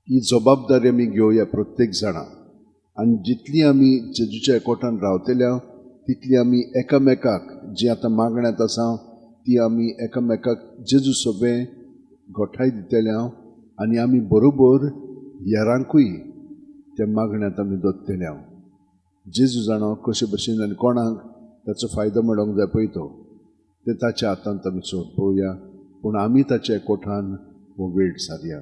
ही जबाबदारी आमी घेवया प्रत्येक जाणां. आनी जितली आमी जेजूच्या एकवटान रावतल्या तितली आमी एकामेकाक जी आतां मागण्यांत आसा ती आमी एकामेकाक जेजू सगळें घोठाय दितल्या. आनी आमी बरोबर हेरांकूय त्या मागण्यांत आमी दोत्तल्या. जेजू जाणो कशे भशेन आनी कोणाक ताचो फायदो मेळोंक जाय पळय तो तें ताच्या हातांत आमी सोंपोवया. पूण आमी ताच्या एकवटान हो वेळ सारया.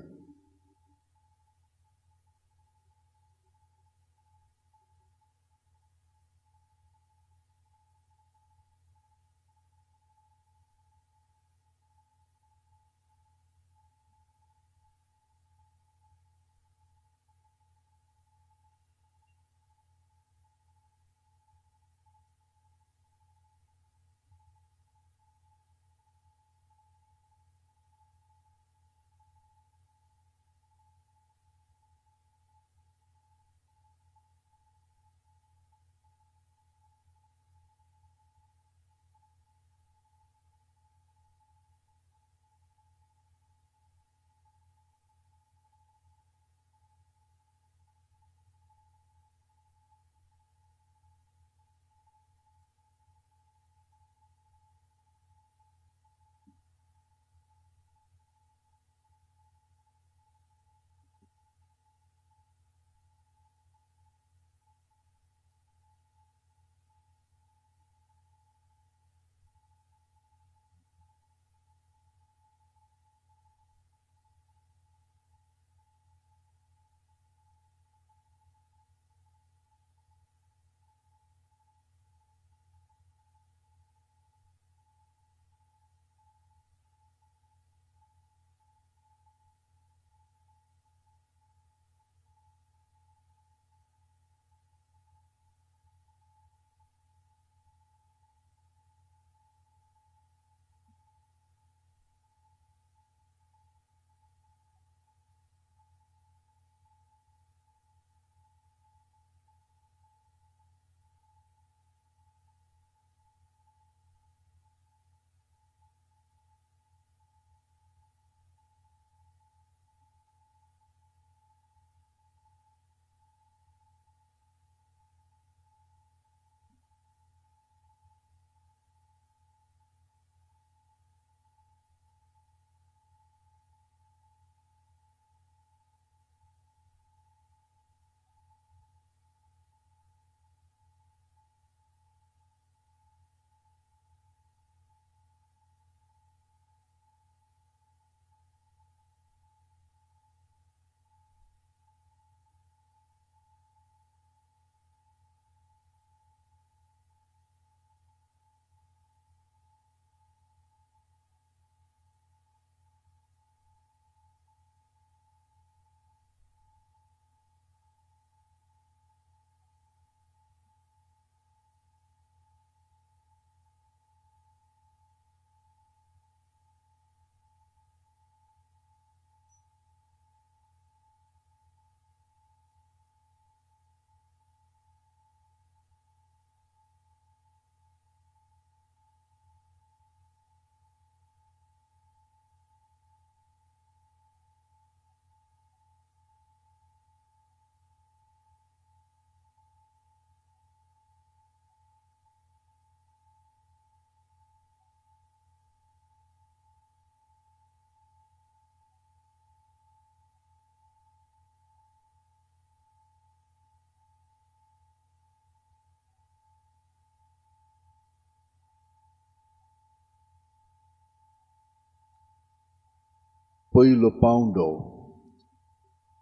पयलो पावंडो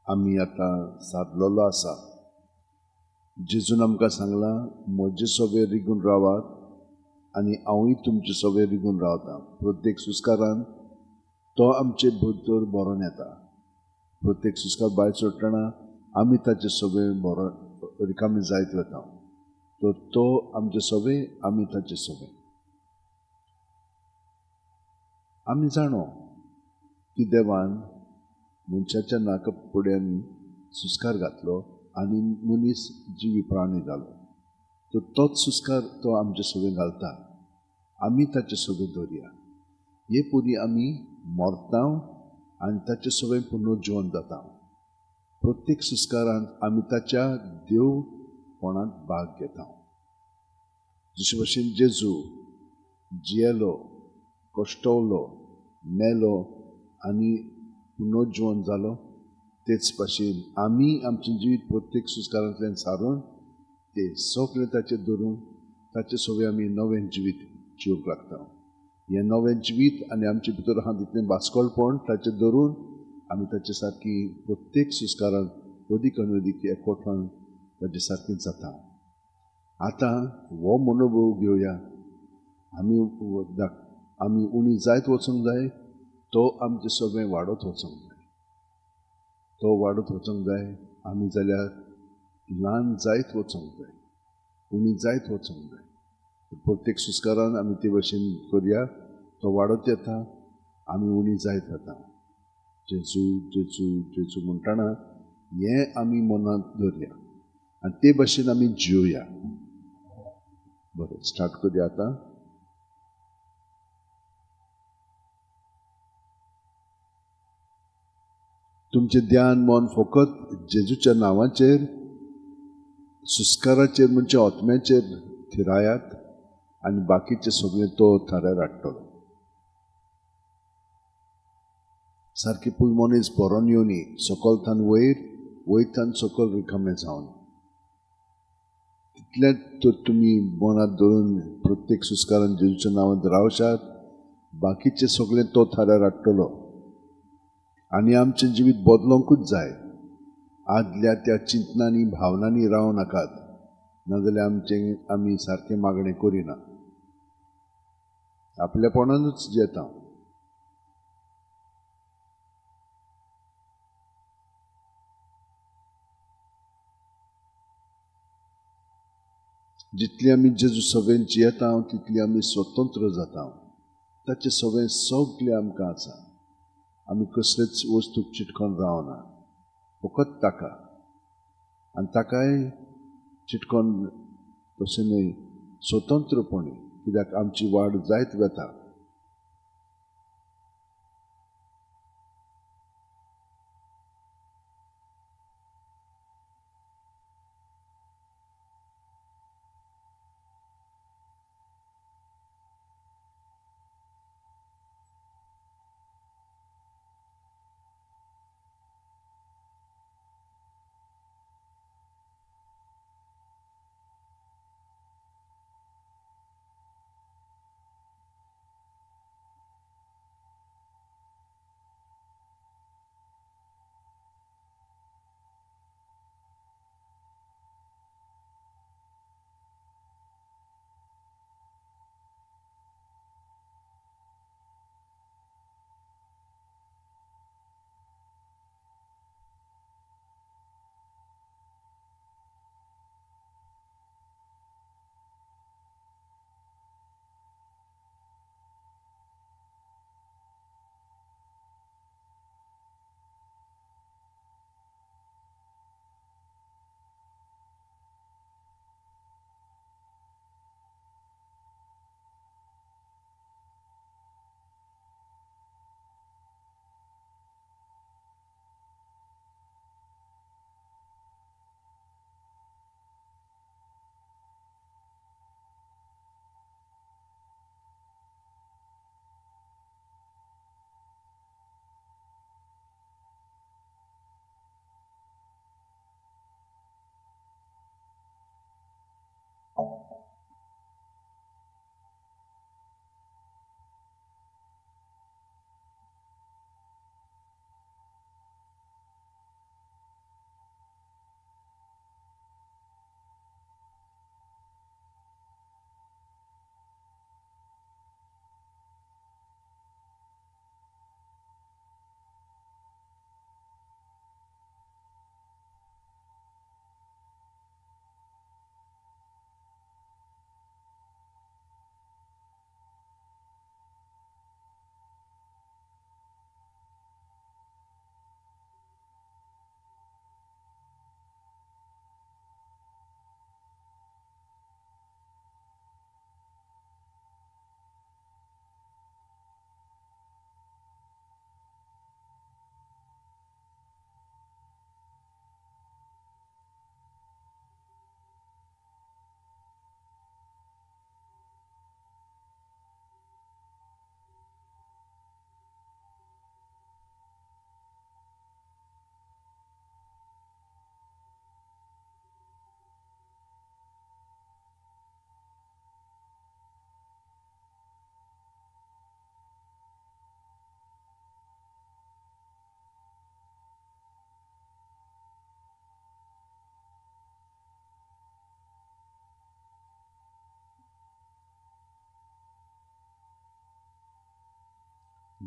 आमी आतां सारलेलो आसा. जेजून आमकां सांगलां, म्हजे सोबे रिगून रावात आनी हांवूय तुमचे सोबे रिगून रावता. प्रत्येक सुस्कारान तो आमचे भितर बरोन येता. प्रत्येक सुस्कार भायर सोडटना आमी ताचे सोबे बरो रिकामे जायत वता. तर तो आमचे सोबे, आमी ताचे सोबे. आमी जाणो की देवान मनशाच्या नाका फुड्यांनी सुस्कार घातलो आनी मनीस जिवी प्राणी जालो. तर तोच सुस्कार तो आमचे सोबे घालता. आमी ताचे सोबे दवरया. हे पयलीं आमी मरता आनी ताचे सोबे पुनर्जीवन जाता. प्रत्येक सुस्कारांत आमी ताच्या देवपणांत भाग घेता. जशे भशेन जेजू जियेलो, कश्टवलो, मेलो आनी पुनर्जीवन जालो, तेच भाशेन आमी आमचें जिवीत प्रत्येक सुस्कारांतल्यान सारून ते सगळें ताचेर धरून ताचे सोबे आमी नवें जिवीत जिवंक लागता. हें नवें जिवीत आनी आमचे भितर आहा तितलें भास्कोळपण ताचेर धरून आमी ताचे सारकी प्रत्येक सुस्कारांत अदीक आनी अदीक एकवटान ताचे सारकी जाता. आतां हो मनोभव घेवया. आमी उणी जायत वचूंक जाय. तो आमचे सोबे वाडत वचूंक जाय. तो वाडत वचूंक जाय. आमी जाल्यार ल्हान जायत वचूंक जाय, उणी जायत वचूंक जाय. प्रत्येक सुस्कारान आमी ते भशेन करया. तो वाडत येता, आमी उणी जायत वता. जेजू जेजू जेजू म्हणटना हें आमी मनांत धरया आनी ते भशेन आमी जिवया. बरें, स्टार्ट करुया आतां. तुमचें ध्यान मन फकत जेजूच्या नांवाचेर, सुस्काराचेर म्हणजे आत्म्याचेर थिरायात आनी बाकीचे सगळें तो थाऱ्यार हाडटलो. सारकी पूल मनीस बरोन येवनी, सकलथान वयर, वयरथान सकल रिकामें जावन. तितलेंच तर तुमी मनांत धरून प्रत्येक सुस्कारान जेजूच्या नांवांत रावशात. बाकीचे सगळें तो थाऱ्यार हाडटलो आनी आमचें जिवीत बदलोवंकूच जाय. आदल्या त्या चिंतनांनी भावनांनी राव नाकात, नाजाल्यार आमी सारकें मागणें करिना. आपल्यापणानूच जेता. जितली आमी जेजू सोबेन जियेता तितली आमी स्वतंत्र जाता. ताचे सोबें सगळें आमकां आसा. आमी कसलेच वस्तूक चिटकोन रावना, फकत ताका. आनी ताकाय चिटकोन तशें न्हय, स्वतंत्रपणी, कित्याक आमची वाड जायत वता.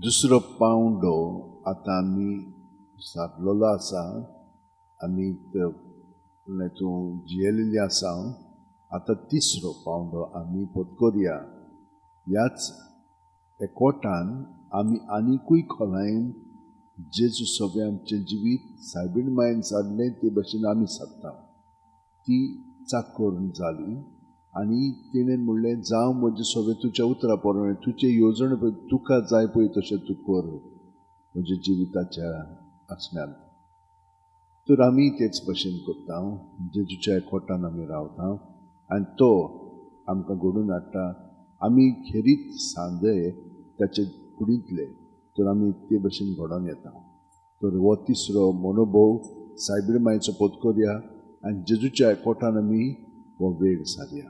दुसरो पावंडो आतां आमी सारलेलो आसा, आमी जियेलेली आसा. आतां तिसरो पावंडो आमी पत्कोरया. ह्याच एकवटान आमी आनिकूय खोलायेन जेजू सोबे आमचें जिवीत सायबीण मायन जाल्लें ते भाशेन आमी सारता. ती चाक करून जाली आनी तिणें म्हणलें, जावं म्हजे सोबे तुज्या उतरा पोरणे, तुजे येवजण पळय तुका जाय पळय तशें तूं कर म्हज्या जिविताच्या आसम्यान. तर आमी तेच भाशेन करता. जेजूच्या एकवटान आमी रावता आनी तो आमकां घडोवन हाडटा. आमी खेरीत सांजय त्याचे कुडींतले, तर आमी ते भाशेन घडोवन येता. तर हो तिसरो मनोभव सायबीण मायेचो पत्कोरया आनी जेजूच्या एकवटान आमी हो वेळ सारया.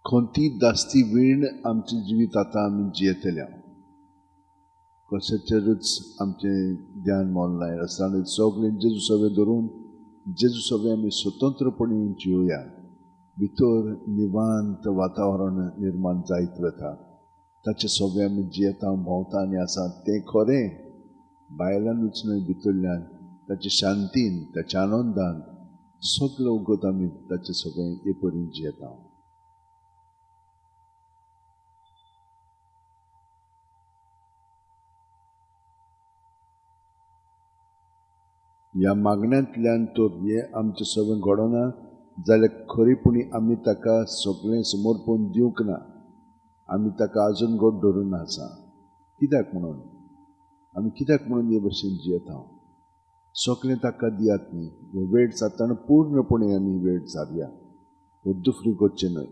कोणती जास्ती वेळ आमचे जिवीत आतां आमी जियेतल्या, कशाचेरूच आमचें ध्यान मोडलां आसता. सगळें जेजू सोबे धरून जेजू सोबे आमी स्वतंत्रपणी जिवया. भितर निवांत वातावरण निर्माण जायत वता. ताचे सोबे आमी जियेता, भोंवता आनी आसा तें खरें भायल्यानूच न्हय, भितरल्यान ताचे शांतीन, ताच्या आनंदान सगळो वगत आमी ताचे सोबे हे परीन जियेता. ह्या मागण्यांतल्यान तर हे आमचे सगळें घडोना जाल्यार खरीपणी आमी ताका सगळें समर्पण दिवंक ना. आमी ताका आजून घट धरून आसा. कित्याक म्हणून आमी हे भशेन जियेता? सगळें ताका दियात न्ही. हो वेळ जाताना पूर्णपणी आमी वेळ जावया, दुफरी करचें न्हय.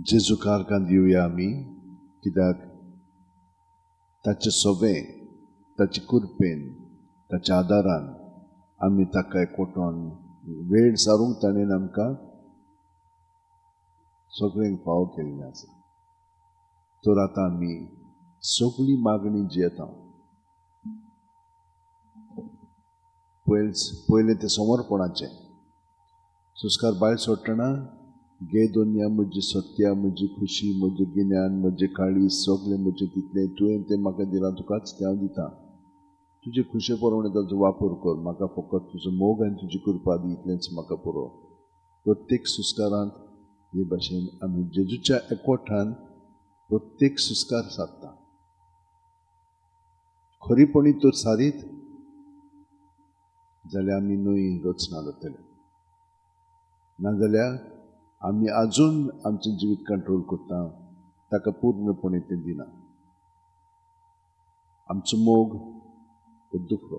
जेजू कारकान दिवया आमी, कित्याक ताचे सोबें, ताचे कुरपेन, ताच्या आदारान आमी ताका एकवटोन वेळ सारूंक ताणें आमकां सगळ्यांक फावो केल्लें आसा. तर आतां आमी सगळी मागणी जी येता पयलें तें समर्पणाचें. सुस्कार भायर सोडटना गे दोनिया म्हजी सत्या, म्हजी खुशी, म्हजें गिन्यान, म्हजें काळीज, सगळें म्हजें तितलें तुवें तें म्हाका दिलां, तुकाच तें हांव दितां. तुजे खुशे प्रमाणे ताचो वापर कर. म्हाका फकत तुजो मोग आनी तुजी कृपा दी, इतलेंच म्हाका पुरो. प्रत्येक सुस्कारांत हे भाशेन आमी जेजूच्या एकवटान प्रत्येक सुस्कार सादता. खरीपणी तर सारीत जाल्यार आमी न्हय रचना जातले, नाजाल्यार आमी आजून आमचें जिवीत कंट्रोल करता, ताका पूर्णपणी तें दिना. आमचो मोग दुखरो.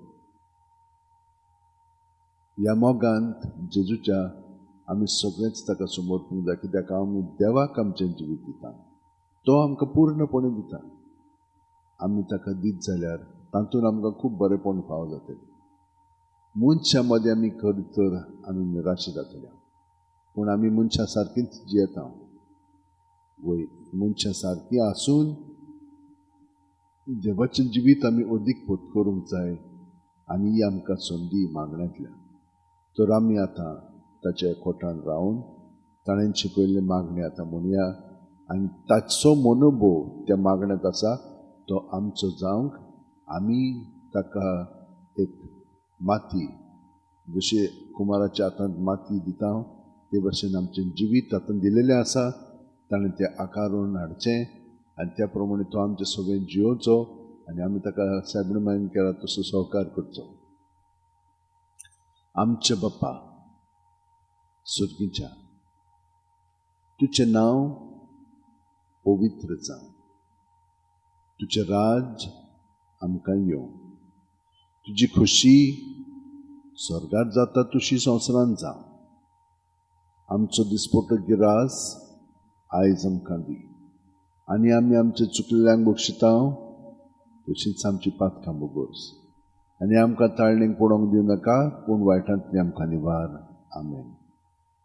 ह्या मोगांत जेजूच्या आमी सगळेंच ताका समर्पूंक जाय, कित्याक आमी देवाक आमचें जिवीत दिता, तो आमकां पूर्णपणी दिता. आमी ताका दीत जाल्यार तातूंत आमकां खूब बरेंपण फावो जातलें. मनशा मदें आमी खरें तर आमी निराशी जातले, पूण आमी मनशा सारकींच जियेता. वय मनशा सारकीं आसून देवाचें जिवीत आमी अदीक पत्करूंक जाय, आनी ही आमकां संदी मागण्यांतल्यान. तर आमी आतां ताच्या एकवटान रावन ताणें शिकयल्ले मागणे आतां म्हणया, आनी ताचो मनोभव त्या मागण्यांत आसा तो आमचो जावंक. आमी ताका एक माती, जशे कुमाराच्या हातांत माती दिता ते भाशेन आमचें जिवीत तातूंत दिलेलें आसा. ताणें तें आकारून हाडचें आनी त्या प्रमाणे तो आमचें सगळें जियोचो, आनी आमी ताका साबण मागीर केला तसो सहकार करचो. आमचे बाप्पा सुर्गीच्या, तुजें नांव पवित्र जावं, तुजें राज आमकां येवं, तुजी खुशी स्वर्गांत जाता तशी संवसारांत जावं. आमचो दिसपट्टो गिरास आयज आमकां दी, आनी आमी आमचे चुकलेल्यांक बक्षिता तशींच आमची पातकां बोगोस. आनी आमकां ताळणेक पडोवंक दिवं नाका, पूण वायटांतली आमकां निवार. आमेन.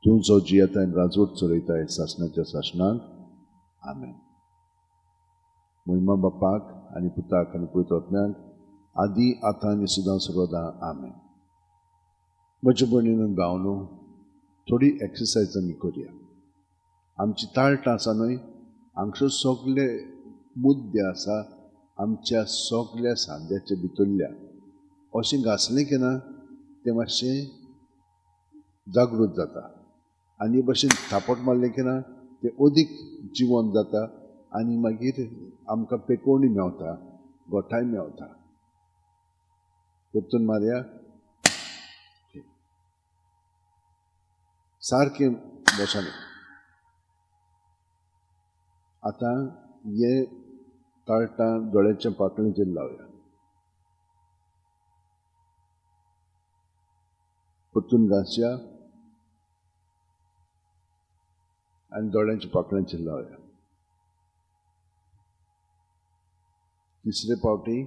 तूं जो जियेता आनी राजवट चलयता सासणाच्या सासणाक. आमेन. महिमा बापाक आनी पुताक आनी पवित्र आत्म्याक, आदी आतां आनी सदां सर्वदा. आमेन. म्हज्या भयणीन भावनो, थोडी एक्सरसायज आमी करया. आमची ताळटां आसा न्हय, हांगसर सगळे मुद्दे आसा आमच्या सगळ्या सांद्याच्या भितरल्या. अशें घासलें की ना तें मातशें जागृत जाता, आनी भाशेन थापट मारलें की ना तें अदीक जिवंत जाता, आनी मागीर आमकां पेकोवणी मेवता, गोठाय मेवता. परतून मारया. सारकें बसांनी. आतां हे ताळटां दोळ्याच्या पाकळेचेर लावया. परतून घासया आनी दोळ्याच्या पाकळ्यांचेर लावया. तिसरे पावटी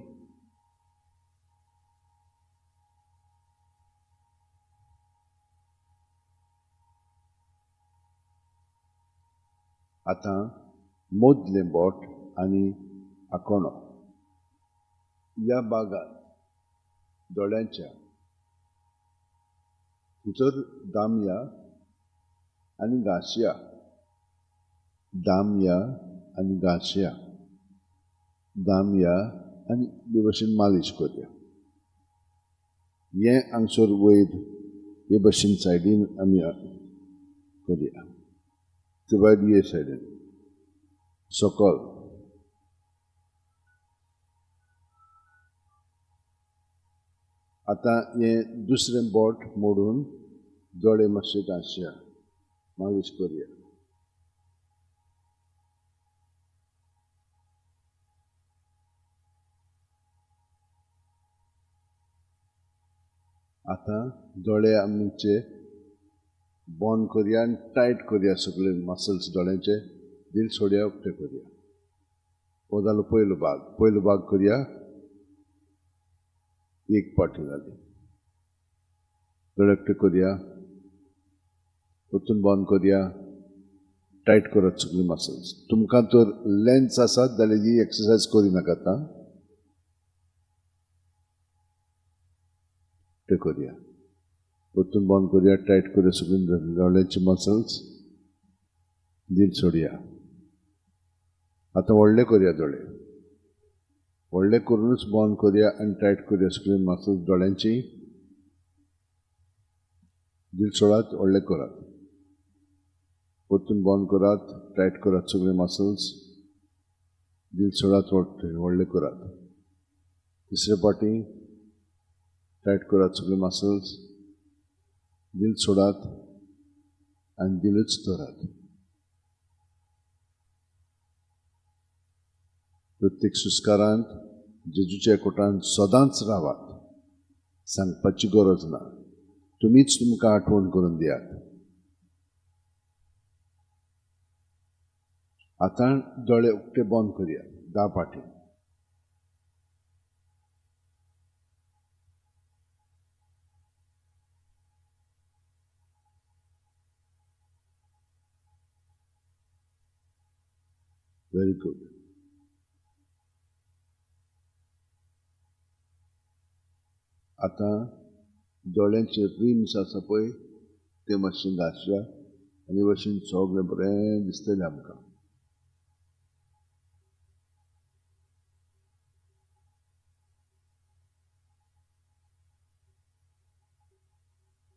आतां मोदलें बोट आनी आकोणो ह्या भागात दोळ्यांच्या भितर दामया आनी घासया, दामया आनी घासया, दामया आनी हे भाशेन मालिश करया. हे हांगसर वयर हे भाशेन सायडीन आमी करया. ते भायर हे सायडीन सकयल. आतां हे दुसरें बोट मोडून दोळे मातशे घासया, मालिश करया. आतां दोळे आमचे बंद करया आनी टायट करया सगळे मसल्स दोळ्याचे. दिल सोडया उक्ते करया. हो जालो पयलो भाग करया. एक पाटी जाली. दोळे उक्ते करया. ओतून बंद करया. टायट करत सगळी मसल्स. तुमकां तर लेन्स आसात जाल्यार ही एक्सरसाइज करिनाका आतां. ते करया. ओतून बंद करया. टायट करया सगळी दोळ्यांची मसल्स. दिल सोडया. आतां व्हडले करया दोळे. व्हडले करूनच बंद करया आनी टायट करया सगळी मसल्स दोळ्यांची. दिल सोडात. व्हडले करात. ओतून बंद करात. टायट करात सगळे मसल्स. दिल सोडात. व्हडले करात. तिसरे पाटी टायट करात सगळे मसल्स. दिल सोडात आनी दिलूच दवरात. प्रत्येक सुस्कारांत जेजूच्या एकवटांत सदांच रावात. सांगपाची गरज ना. तुमीच तुमकां आठवण करून दियात. आतां दोळे उक्ते बंद करया 10 पाटी. Very good. आतां दोळ्यांचे रिम्स आसा पळय ते मातशें घांसया आनी भाशेन सगळें बरें दिसतलें आमकां.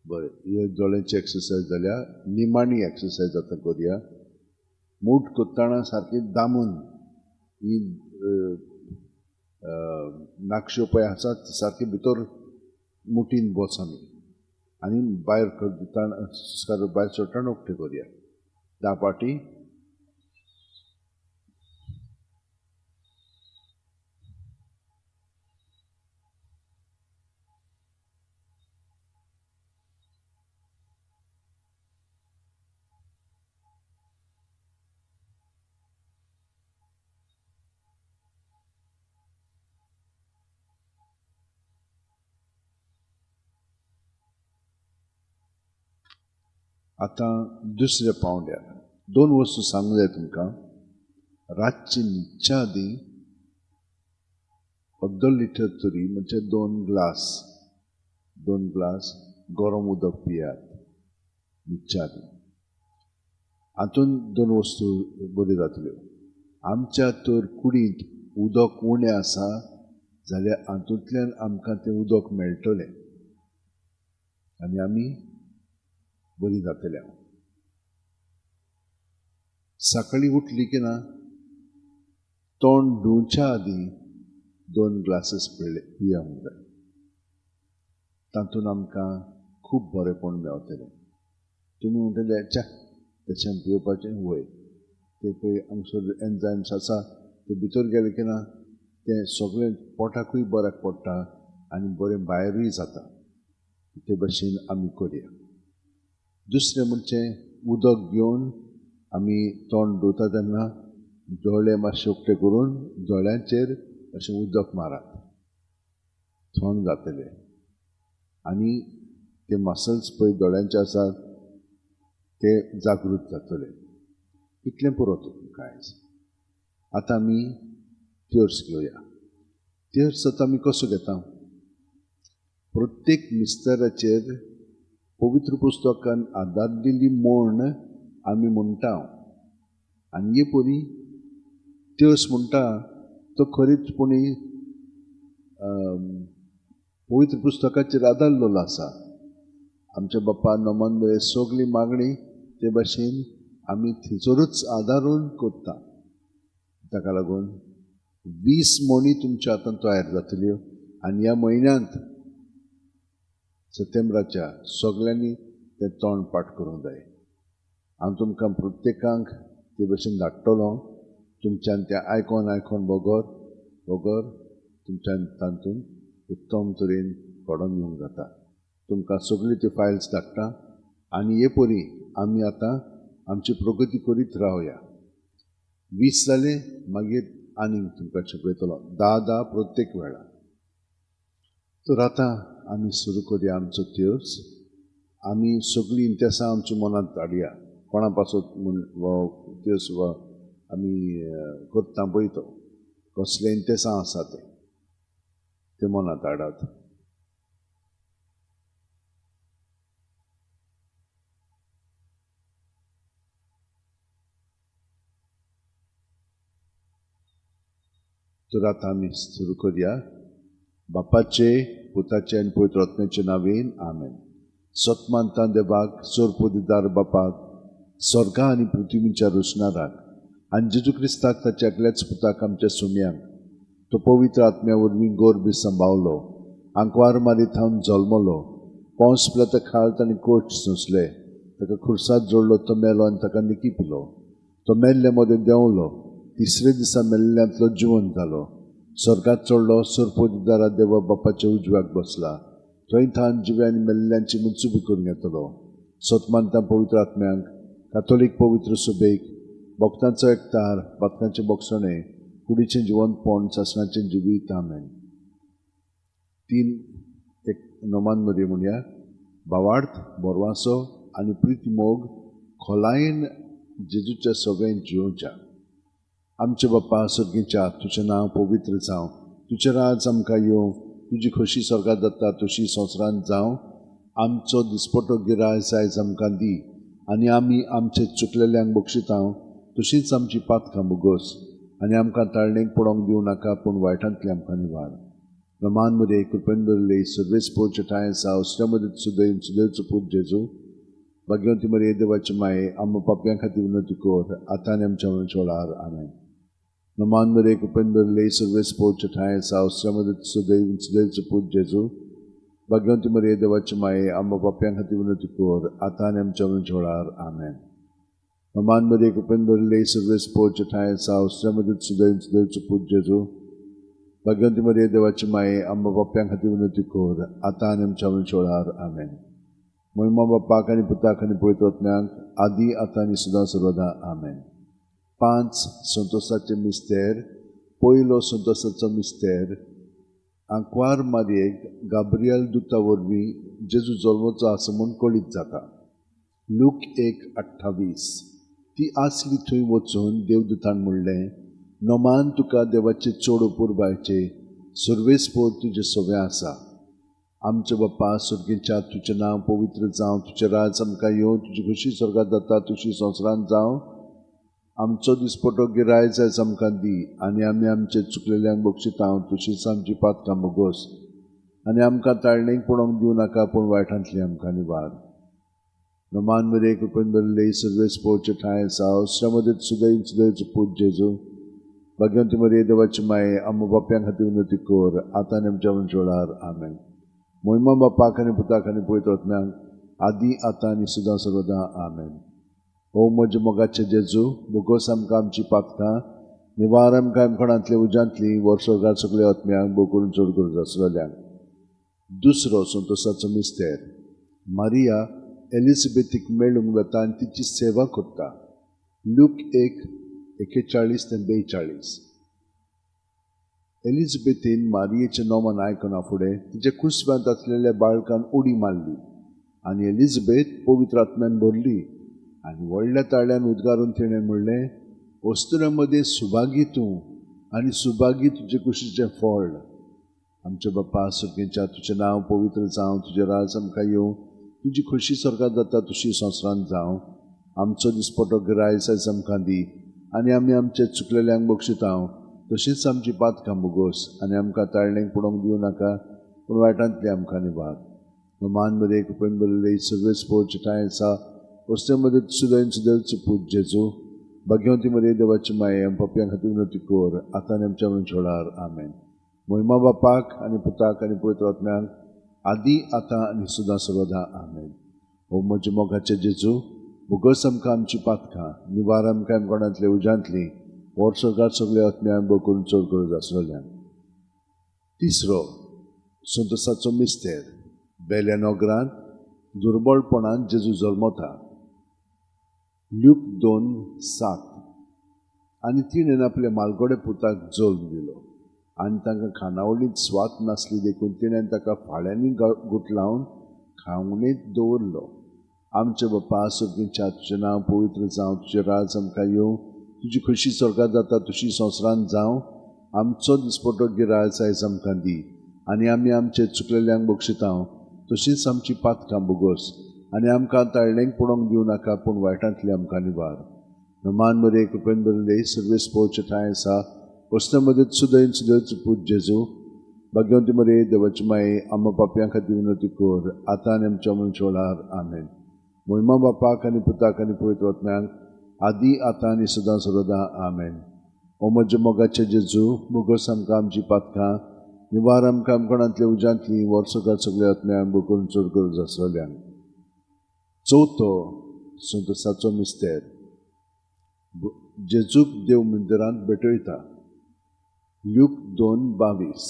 बरें. ही दोळ्यांची एक्सरसाइज जाल्या. निमाणी एक्सरसाइज आतां करया. मूठ कोत्ताना सारकी दामून ही नाक्षो पळय आसात सारकी भितर मुठीन बसोन आनी भायर दिताना सुस्कार भायर सोडटाना उक्ते करया 10 पाटी. आतां दुसऱ्या पावंड्यार 2 वस्तू सांगूंक जाय तुमकां. रातची न्हिदच्या आदीं अर्दो लिटर तरी म्हणजे 2 ग्लास गरम उदक पियात न्हिदच्या आदीं. हातून 2 वस्तू बऱ्यो जातल्यो. आमच्या तर कुडींत उदक उणें आसा जाल्यार हातूंतल्यान आमकां तें उदक मेळटलें आनी आमी बरी जातल्या. सकाळीं उठली की ना तोंड धुवच्या आदीं 2 ग्लासेस पियांक जाय. तातूंत आमकां खूब बरेंपण मेळटलें. तुमी म्हणटले च्या तशें पिवपाचें वय ते पळय हांगसर एन्जायम्स आसा ते भितर गेले की ना तें सगळें पोटाकूय बऱ्याक पडटा आनी बरें भायरूय जाता. ते भाशेन आमी करया. दुसरें म्हणजे उदक घेवन आमी तोंड धुता तेन्ना दोळे मातशे उक्ते करून दोळ्यांचेर अशें उदक मारात. थंड जातलें आनी ते मसल्स पळय दोळ्यांचे आसात ते जागृत जातले. इतलें पुरो तुमकां आयज. आतां आमी तेर्स घेवया. तेर्स आतां आमी कसो घेता. प्रत्येक मिस्तेराचेर पवित्र पुस्तकान आदारलेली म्हण आमी म्हणटा आनी हे परी तेर्स म्हणटा तो खरीचपणी पवित्र पुस्तकाचेर आदारलेलो आसा. आमच्या बाप्पा नमन मेळे सगळी मागणी ते भाशेन आमी थंयसरूच आदारून करता. ताका लागून 20 म्हणी तुमच्या हातांत तयार जातल्यो आनी ह्या म्हयन्यांत सप्टेंबराच्या सगळ्यांनी तें तोंड पाठ करूंक जाय. हांव तुमकां प्रत्येकांक ते भाशेन धाडटलो. तुमच्यान तें आयकोन बगर तुमच्यान तातूंत उत्तम तरेन घडोवन येवंक जाता. तुमकां सगळी त्यो फायल्स धाडटा आनी हे परी आमी आतां आमची प्रगती करीत रावया. 20 जाले मागीर आनीक तुमकां शिकयतलो 10 प्रत्येक वेळा. तर आतां आमी सुरू करुया आमचो तिर्स. आमी सगळीं इंतेसां आमच्या मनांत धाडया. कोणा पासून हो तिर्स हो आमी करता पळय तो कसले इंतेसां आसा ते मनांत हाडात. तर आतां आमी सुरू करुया. बापाचे, पुताचे आनी पवित्र आत्म्याचे नांवेन आमेन. सतमानता देवाक, सोरपोदिदार बापाक, स्वर्गा आनी पृथ्वीच्या रुसणाराक आनी जेजू क्रिस्ताक ताच्या एकल्याच पुताक आमच्या सुम्यांक तो पवित्र आत्म्या वरवीं गोरबी सांबावलो, आंकवार मारीत हांव जल्मलो, पोंस पिलाते खाळत आनी कोट सोंसले, ताका खुर्सात जोडलो, तो मेलो आनी ताका निकिपिलो, तो मेल्ले मदें देंवलो, तिसरे दिसा मेल्ल्यांतलो जिवंत जालो, स्वर्गात चडलो, सोरपोदिदारा देवा बापाच्या उजव्याक बसला, थंय थान जिवे आनी मेल्ल्यांची मुनसुबी करून येतलो. सतमानता पवित्र आत्म्यांक, कातोलीक पवित्र सुबेक, भक्तांचो एकतार, भक्तांचे बोगसणे, कुडीचें जिवंतपण, सासणाचें जिवीत. आमेन. 3 एक नोमांमध्ये म्हणया. भावार्थ, बोरवासो आनी प्रीती मोग खोलायेन जेजूच्या सवेन जिवच्या. आमचे बाप्पा सर्गीच्या, तुजें नांव पवित्र जावं, तुजें राज आमकां येवं, तुजी खोशी स्वर्गात जाता तशी संवसारांत जावं. आमचो दिसपटो गिराय आयज आमकां दी आनी आमी आमचे चुकलेल्यांक बक्षितांव, तशींच आमची पातकां बुगोस आनी आमकां ताळणेक पडोंक दिवं नाका, पूण वायटांतली आमकां निवार. नमान मध्ये कृपेन भरले सर्वेस पोवचे ठाय आसा, उसऱ्या मदीं सुदैव सुदैवचो पूत जेजू, भाग्यवंती मरे देवाची माये, आमकां पापयां खातीर विनंती कर, आतां आनी आमच्या मरणाच्या वेळार. आमेन. नमान मध्ये कृपेन भरले सर्वेस पोवचे ठाय आसा, उसऱ्या मदीं सुदैव सुदैवचो पूत जेजू, भाग्यवंती मरे देवाची माये, आमकां पापयां खातीर विनंती कर, आतां आनी आमच्या मरणाच्या वेळार. आमेन. नमान मध्ये कृपेन भरले सर्वेस पोवचे ठाय आसा, उसऱ्या मदीं सुदैव सुदैवचो पूत जेजू, भाग्यवंती मरे देवाची माये, आमकां पापयां खातीर विनंती कर, आतां आनी आमच्या मरणाच्या वेळार. आमेन. महिमा बापाक आनी पुताक आनी पवित्र आत्म्यांक, आदी आतां आनी सदां सर्वदा. आमेन. 5 संतोसाचे मिस्तेर. पयलो संतोसाचो मिस्तेर. आंकवार मारयेक गाब्रियल दुता वरवीं जेजू जल्मोचो आसा म्हूण कळीत जाता. लूक 1:28. ती आसली थंय वचून देवदूतान म्हणलें, नोमान तुका देवाचे चोडू पुरबायचे, सर्वेस पोर तुजे सवें आसा. आमचे बाप्पा सुर्गेच्या, तुजें नांव पवित्र जावं, तुजें राज आमकां येवं, तुजी खोशी स्वर्गात जाता तशी संवसारांत जावं. आमचो दिसपटो गिराय आयज आमकां दी आनी आमी आमचे चुकलेल्यांक बक्षितांव, तशींच आमची पातकां बोगोस आनी आमकां ताळणेक पडोंक दिवं नाका, पूण वायटांतली आमकां निवार. नमान मेरे कृपेन भरले सर्वेस पोवचे ठाय आसा, उसऱ्या मदीं सुदैव सुदैवचो पूत जेजू, भाग्यवंती मरे देवाची माये, आमकां पापयां खातीर विनंती कर, आतां आनी आमच्या मरणाच्या वेळार. आमेन. महिमा बापाक आनी पुताक आनी पवित्र आत्म्यांक, आदी आतां आनी सदां सर्वदा. आमेन. ओ म्हजे मोगाचे जेजू, बोगोस आमकां आमची पातकां, निवार आमकां आमकोणांतली उज्यांतली, वर स्वर्गांत सगळे आत्म्यांक बो करून चड करून आसलेल्यांक. दुसरो संतोसाचो मिस्तेर. मारिया एलिझाबेथीक मेळूंक वता आनी तिची सेवा करता. लूक 1:41-42. एलिझाबेथीन मारियेचें नोमान आयकना फुडें तिचे कुसब्यांत आसलेल्या बाळकान उडी मारली आनी एलिझाबेथ पवित्र आत्म्यान भरली आनी व्हडल्या ताळ्यान उद्गारून तिणें म्हणलें, वस्तुऱ्यां मदें सुभागी तूं आनी सुभागी तुजे कुशीचें फळ. आमचे बाप्पा सुर्गेच्या, तुजें नांव पवित्र जावं, तुजें राज आमकां येवं, तुजी खोशी स्वर्गात जाता तशी संवसारांत जावं. आमचो दिसपटो गिराय आयज आमकां दी आनी आमी आमचे चुकलेल्यांक बक्षितांव, तशींच आमची पातकां बोगोस आनी आमकां ताळणेक पडोंक दिवं नाका, पूण वायटांतली आमकां निवार. नमान मध्ये कृपेन भरले सर्वेस पोवचे ठाय आसा, उसऱ्या मदीं सुदैव सुदैवचो पूत जेजू, भाग्यवंती मरे देवाची माये, आमकां पापयां खातीर विनंती कर, आतां आनी आमच्या मरणाच्या वेळार. आमेन. महिमा बापाक आनी पुताक आनी पवित्र आत्म्यांक, आदी आतां आनी सदां सर्वदा. आमेन. ओ म्हजे मोगाचे जेजू, बोगोस आमकां आमची पातकां, निवार आमकां आमकोणांतले उज्यांतली, वर स्वर्गांत सगळे आत्म्यांक बो करून चड करून आसलेल्यांक. तिसरो संतोसाचो मिस्तेर. बेल्या नोगरांत दुर्बळपणान जेजू जल्मता. लूक 2:7. आनी तिणेन आपल्या मालगोडे पुताक जोल्म दिलो आनी तांकां खानावळींत स्वात नासली देखून तिणेन ताका फाळ्यांनी गुटलावन खावणीत दवरलो. आमचे बापा सुर्गीच्या तुजें नांव पवित्र जावं, तुजें राज आमकां येवं, तुजी खुशी स्वर्गांत जाता तशी संवसारांत जावं. आमचो दिसपटो गिराय आयज आमकां दी आनी आमी आमचे चुकलेल्यांक बक्षितांव तशींच आमची पातकां बुगोस आनी आमकां ताळणेक पडोवंक दिवं नाका पूण वायटांतली आमकां निवार. नमान मरे कृपेन बरले सर्वेस पोवचे ठांय आसा वस्ते मदत सुदैन सुदैच पूज जेजू. भाग्यवंती मरे देवाची माये आम्हा पापयां खातीर विनंती कर आतां आनी आमच्या मनशा वेळार. आमेन. महिमा बापाक आनी पुताक आनी पवित्र आत्म्यांक आदी आतां आनी सदां सर्वदा. आमेन. ओ म्हज्या मोगाचे जेजू, मुगोस आमकां आमची पातकां निवार आमकां आमकोणांतल्या उज्यांतली वर्सकाळ सगळ्या आत्म्यांक बुकून चड गरज आसलेल्यांक. चवथो संतोसाचो मिस्तेर. जेजूक देव मंदिरांत भेटयता. ल्यूक 2:22.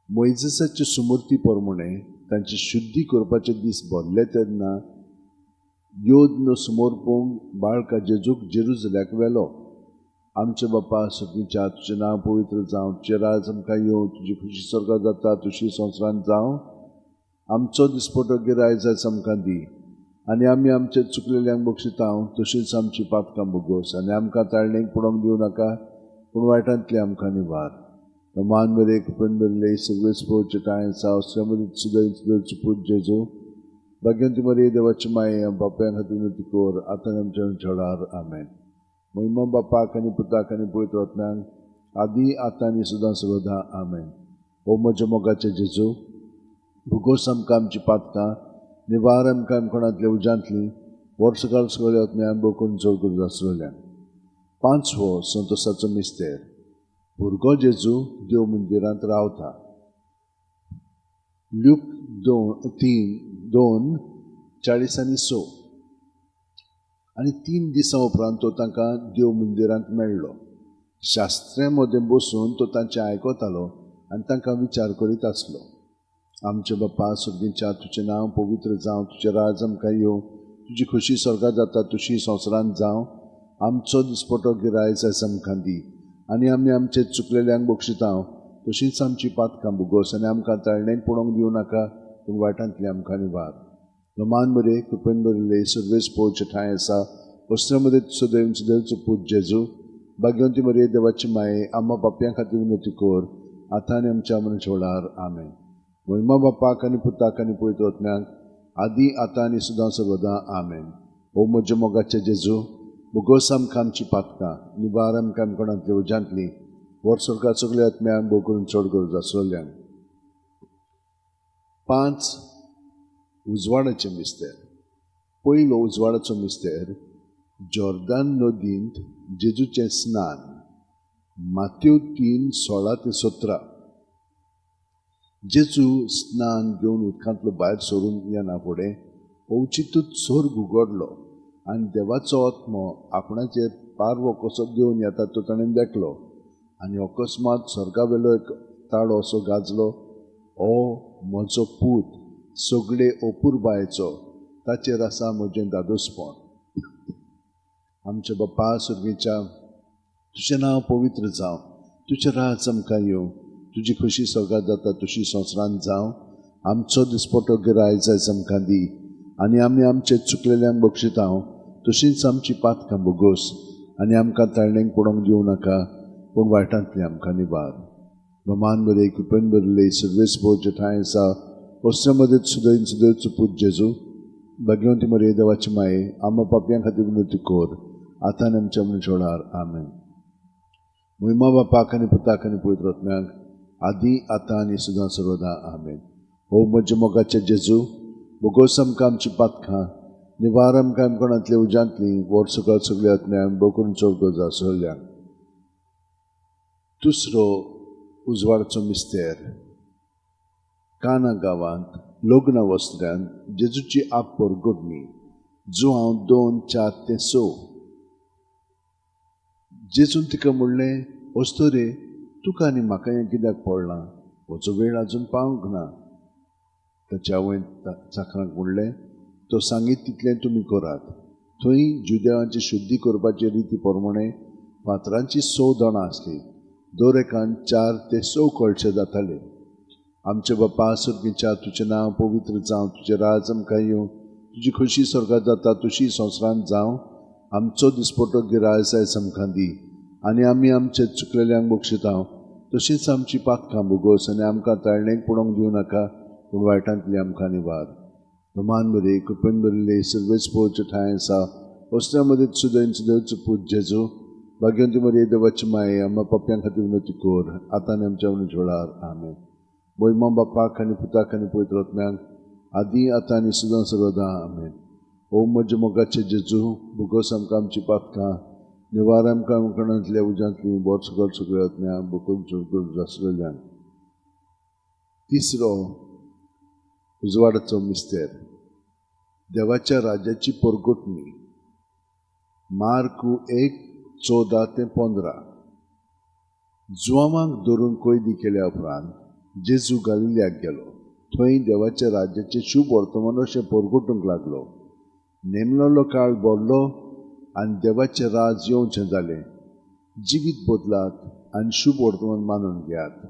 मोइजेसाचे सुमूर्ती प्रमाणे तांचे शुद्धी करपाचे दीस भरले तेन्ना योद्न समोर पळोवंक बाळका जेजूक जेरुसलेमाक व्हेलो. आमचे बापा सुर्गीच्या तुजें नांव पवित्र जावं, तुजें राज आमकां येवं, तुजी खुशी स्वर्गांत जाता तशी संवसारांत जावं. आमचो दिसपटो गिराय आयज आमकां दी आनी आमी आमचे चुकलेल्यांक बक्षितांव तशींच आमची पातकां बुगोस आनी आमकां ताळणेक पडोवंक दिवं नाका पूण वायटांतली आमकां निवार. मान मेरे कृपेन बरले सर्वेस पोवचे ठांय आसा वस्त्या मदीं सुदैन सुदैच पूज जेजू. भाग्यवंती मरे देवाची माये बापयां खातीर विनंती कर आतां आमच्या वेळार. आमेन. महिमा बापाक आनी पुताक आनी पवित्र आत्म्यांक आदी आतां आनी सदां सर्वदा. आमेन. ओ म्हज्या मोगाचे जेजू, भुगोस आमकां आमची पातकां निवार आमकां आमकोणांतल्या उज्यांतली वर्सकाळ सगळ्या आत्म्यांक बकून चड गरज आसलेल्यांक. पांचवो संतोसाचो मिस्तेर. भुरगो जेजू देव मंदिरांत रावता. ल्यूक 2:40-6. आनी 3 दिसां उपरांत तो तांकां देव मंदिरांत मेळ्ळो. शास्त्रे मदें बसून तो तांचें आयकतालो आनी तांकां विचार करीत आसलो. आमचे बापा सुर्गीच्या तुजें नांव पवित्र जावं, तुजें राज आमकां येवं, तुजी खुशी स्वर्गांत जाता तशी संवसारांत जावं. आमचो दिसपटो गिराय आयज आमकां दी आनी आमी आमचे चुकलेल्यांक बक्षितांव तशींच आमची पातकां बुगोस आनी आमकां ताळणेक पडोवंक दिवं नाका पूण वायटांतली आमकां निवार. मान मरे कृपेन बरले सर्वेस पोवचे ठांय आसा वस्त्या मदीं सुदैन सुदैच पूज जेजू. भाग्यवंती मरे देवाची माये आम्हा पापयां खातीर विनंती कर आतां आनी आमच्या मनशा वेळार. आमेन. महिमा बापाक आनी पुताक आनी पवित्र आत्म्यांक आदी आतां आनी सदां सर्वदा. आमेन. ओ म्हज्या मोगाचे जेजू, मुगोस आमकां आमची पातकां निवार आमकां आमकोणांतल्या उज्यांतली वर्सकाळ सगळ्या आत्म्यांक बकून चड गरज आसलेल्यांक. 5 उजवाडाचें मिस्तेर. पयलो उजवाडाचो मिस्तेर जॉर्दान नदींत जेजूचें स्नान. माथ्यू 3:16-17. जेजू स्नान घेवन उदकांतलो भायर सरून येना फुडें अवचितूच सोर्ग उगडलो आनी देवाचो आत्मो आपणाचेर पारवो कसो घेवन येता तो ताणें देखलो. आनी अकस्मात स्वर्गावेलो एक ताळो असो गाजलो. ओ म्हजो पूत, सगळे ओपूर बायचो, ताचेर आसा म्हजें दादोसपण. आमचे बापा सुर्गीच्या तुजें नांव पवित्र जावं, तुजें राज आमकां येवं, तुजी खुशी स्वर्गांत जाता तशी संवसारांत जावं. आमचो दिसपटो गिराय आयज आमकां दी आनी आमी आमचे चुकलेल्यांक बक्षितांव तशींच आमची पातकां बुगोस आनी आमकां ताळणेक पडोवंक दिवं नाका पूण वायटांतली आमकां निवार. मान बरे कृपेन बरले सर्वेस पोवचे ठांय आसा वस्त्या मदीं सुदैन सुदैच पूज जेजू. भाग्यवंती मरे देवाची माये आम्हा पापयां खातीर विनंती कर आतां आनी आमच्या मनशा वेळार. आमेन. महिमा बापाक आनी पुताक आनी पवित्र आत्म्यांक आदी आतां आनी सदां सर्वदा. आमेन. ओ म्हज्या मोगाचे जेजू, मुगोस आमकां आमची पातकां निवार आमकां आमकोणांतल्या उज्यांतली वर्सकाळ सगळ्या आत्म्यांक बकून चड गरज आसलेल्यांक. दुसरो उजवाडाचो मिस्तेर. काना गांवांत लग्न वस्त्र्यान जेजूची आप्पोर घडणी. जुआंव 2:4-6. जेजून तिका म्हणलें, वस्तो रे, तुका आनी म्हाका हें कित्याक पडलां? म्हजो वेळ आजून पावंक ना. ताच्या आवयन चाकरांक म्हणलें, तो सांगीत तितलें तुमी करात. थंय जुदेवांची शुद्धी करपाची रिती प्रमाणे फातरांची 6 दोणां आसली. दर एकान 4 ते 6 कळशे जाताले. आमचे बापा सुर्गीच्या तुजें नांव पवित्र जावं, तुजें राज आमकां येवं, तुजी खोशी स्वर्गांत जाता तशी संवसारांत जावं. आमचो दिसपटो गिराय जायज आमकां दी, आनी आमी आमचे चुकलेल्यांक बक्षितांव. तशींच आमची पातकां बुगोस, आनी आमकां ताळणेक पडोवंक दिवं नाका, पूण वायटांतली आमकां निवार. मान बरी कृपेन बरिल्ले सर्वेच पोवचे ठांय आसा, असल्या मदीं सुदैन सुदैवचो पूत जेजू, भाग्यवंती मरी देवाची माये, आम्हा पप्प्यां खातीर विनंती कर, आतां आनी आमच्या वेळार. आमेन. महिमा बापाक आनी पुताक आनी पवित्र आत्म्याक, आदी आतां आनी सदां सर्वदा. आमेन. ओ म्हजे मोगाचे जेजू, बुगोस आमकां आमची पातकां, निवार आमकां कोणांतल्या उज्यांतली, बोर सकट सगळ्या आत्म्याक बुकून चुरकून आसलेल्यांक. तिसरो उजवाडाचो मिस्तेर, देवाच्या राज्याची परगटणी. मार्क 1:14-15. जुआमांक धरून कैदी केल्या उपरांत जेजू गालिल्याक गेलो. थंय देवाच्या राज्याचे शुभ वर्तमान अशें परगटूंक लागलो. नेमलेलो काळ भरलो आनी देवाचें राज येवचें जालें. जिवीत बदलात आनी शुभ वर्तमान मानून घेयात.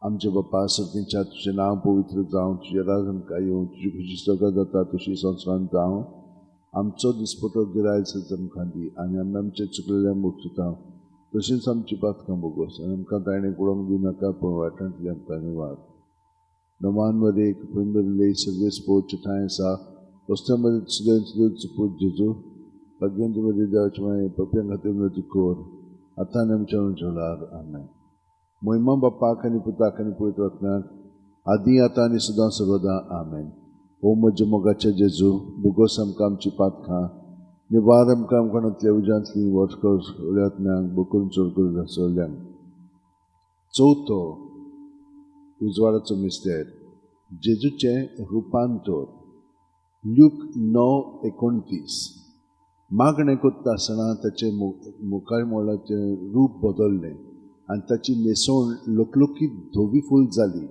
आमचे बापा सर्तीच्या तुजें नांव पवित्र जावं, तुजें राज आमकां येवं, तुजी खुशी स्वर्गांत जाता तशी संवसारांत जावं. आमचो दिसपटो गिराय जायज आमकां दी, आनी आमी आमचे चुकलेल्यांक बक्षितांव. तशींच आमची पातकां बुगोस, आनी आमकां ताळणेक पडोवंक दिवं नाका, पूण वायटांतली आमकां निवार. नमान मध्ये कृपेन बरिल्ले सर्वेस पोवचे ठांय आसा, असल्या मदीं सुदैन सुदैवचो पूत जेजू, भाग्यवंती मरी देवाची माये, पप्प्यां खातीर विनंती कर, आतां आनी आमच्या वेळार. आमेन. महिमा बापाक आनी पुताक आनी पवित्र आत्म्याक, आदी आतां आनी सदां सर्वदा. आमेन. ओ म्हजे मोगाचे जेजू, बुगोस आमकां आमची पातकां, निवार आमकां कोणांतल्या उज्यांतली, वर्सकर आत्म्याक बुकून चुरकून आसलेल्यांक. चवथो उजवाडाचो मिस्तेर, जेजूचें रुपांतर. ल्यूक 9:29. मागणें करता आसतना ताचें मुखारमोळाचें रूप बदल्लें आनी ताची न्हेसवण लोकलोकीत धवी फूल जाली.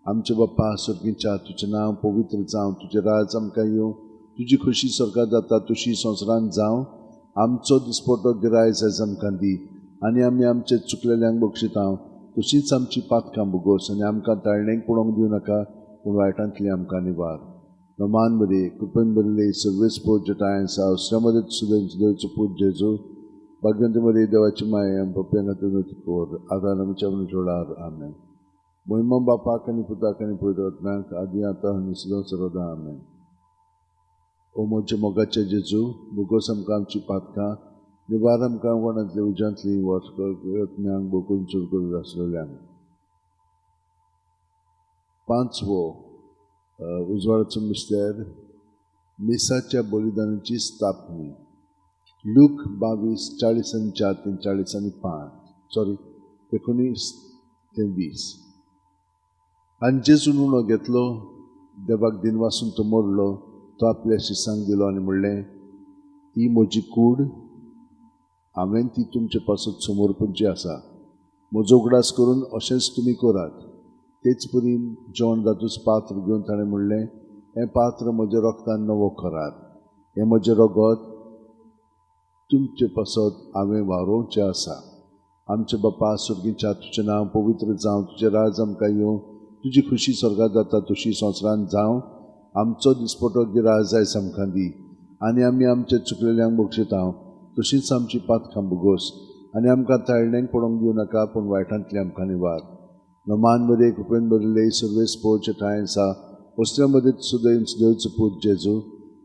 आमचे बापा सर्गीच्या तुजें नांव पवित्र जावं, तुजें राज आमकां येवं, तुजी खुशी स्वर्गांत जाता तशी संवसारांत जावं. आमचो दिसपटो गिराय जायज आमकां दी, आनी आमी आमचे चुकलेल्यांक बक्षितांव. तशींच आमची पातकां बुगोस, आनी आमकां ताळणेक पडोवंक दिवं नाका, पूण वायटांतली आमकां निवार. नमान बरी कृपेन बरिल्ले सर्वेस पोवचे ठांय आसा, असल्या मदीं सुदैन सुदैवचो पूत जेजू, भाग्यवंती मरी देवाची माये, आमी पप्प्यां खातीर विनंती कर, आतां आमच्या वेळार. आमेन. महिमा बापाक आनी पुताक आनी पवित्र आत्म्याक, आदी आतां आनी सदां सर्वदा. आमेन. ओ म्हजे मोगाचे जेजू, बुगोस आमकां आमची पातकां, निवार आमकां कोणांतल्या उज्यांतली, वर्सकर आत्म्याक बुकून चुरकून आसलेल्यांक. पांचवो उजवाडाचो मिस्तेर, मिसाच्या बलिदानाची स्थापनी. लूक 22:40-45. 19-20. आनी जेजू उणो घेतलो, देवाक दिनवासून तो मोडलो, तो आपल्या शिसांक दिलो आनी म्हणलें, ही म्हजी कूड, हांवें ती तुमचे पासत समर्पणची आसा. म्हजो उगडास करून अशेंच तुमी करात. तेच परीन जेवण जातूच पात्र घेवन ताणें म्हणलें, हें पात्र म्हज्या रगतान नवो करात. हें म्हजें रगत तुमचे पासत हांवें वारोवचें आसा. आमचे बापा सुर्गीच्या तुजें नांव पवित्र जावं, तुजें राज आमकां येवं, तुजी खुशी स्वर्गांत जाता तशी संवसारांत जावं. आमचो दिसपटो गिराय जायज आमकां दी, आनी आमी आमचे चुकलेल्यांक बक्षितांव. तशींच आमची पातकां बुगोस, आनी आमकां ताळणेक पडोवंक दिवं नाका, पूण वायटांतली आमकां निवार. नमान मध्ये कृपेन बरिल्ले सर्वेस पोवचे ठांय आसा, असल्या मदीं सुदैन सुदैवचो पूत जेजू,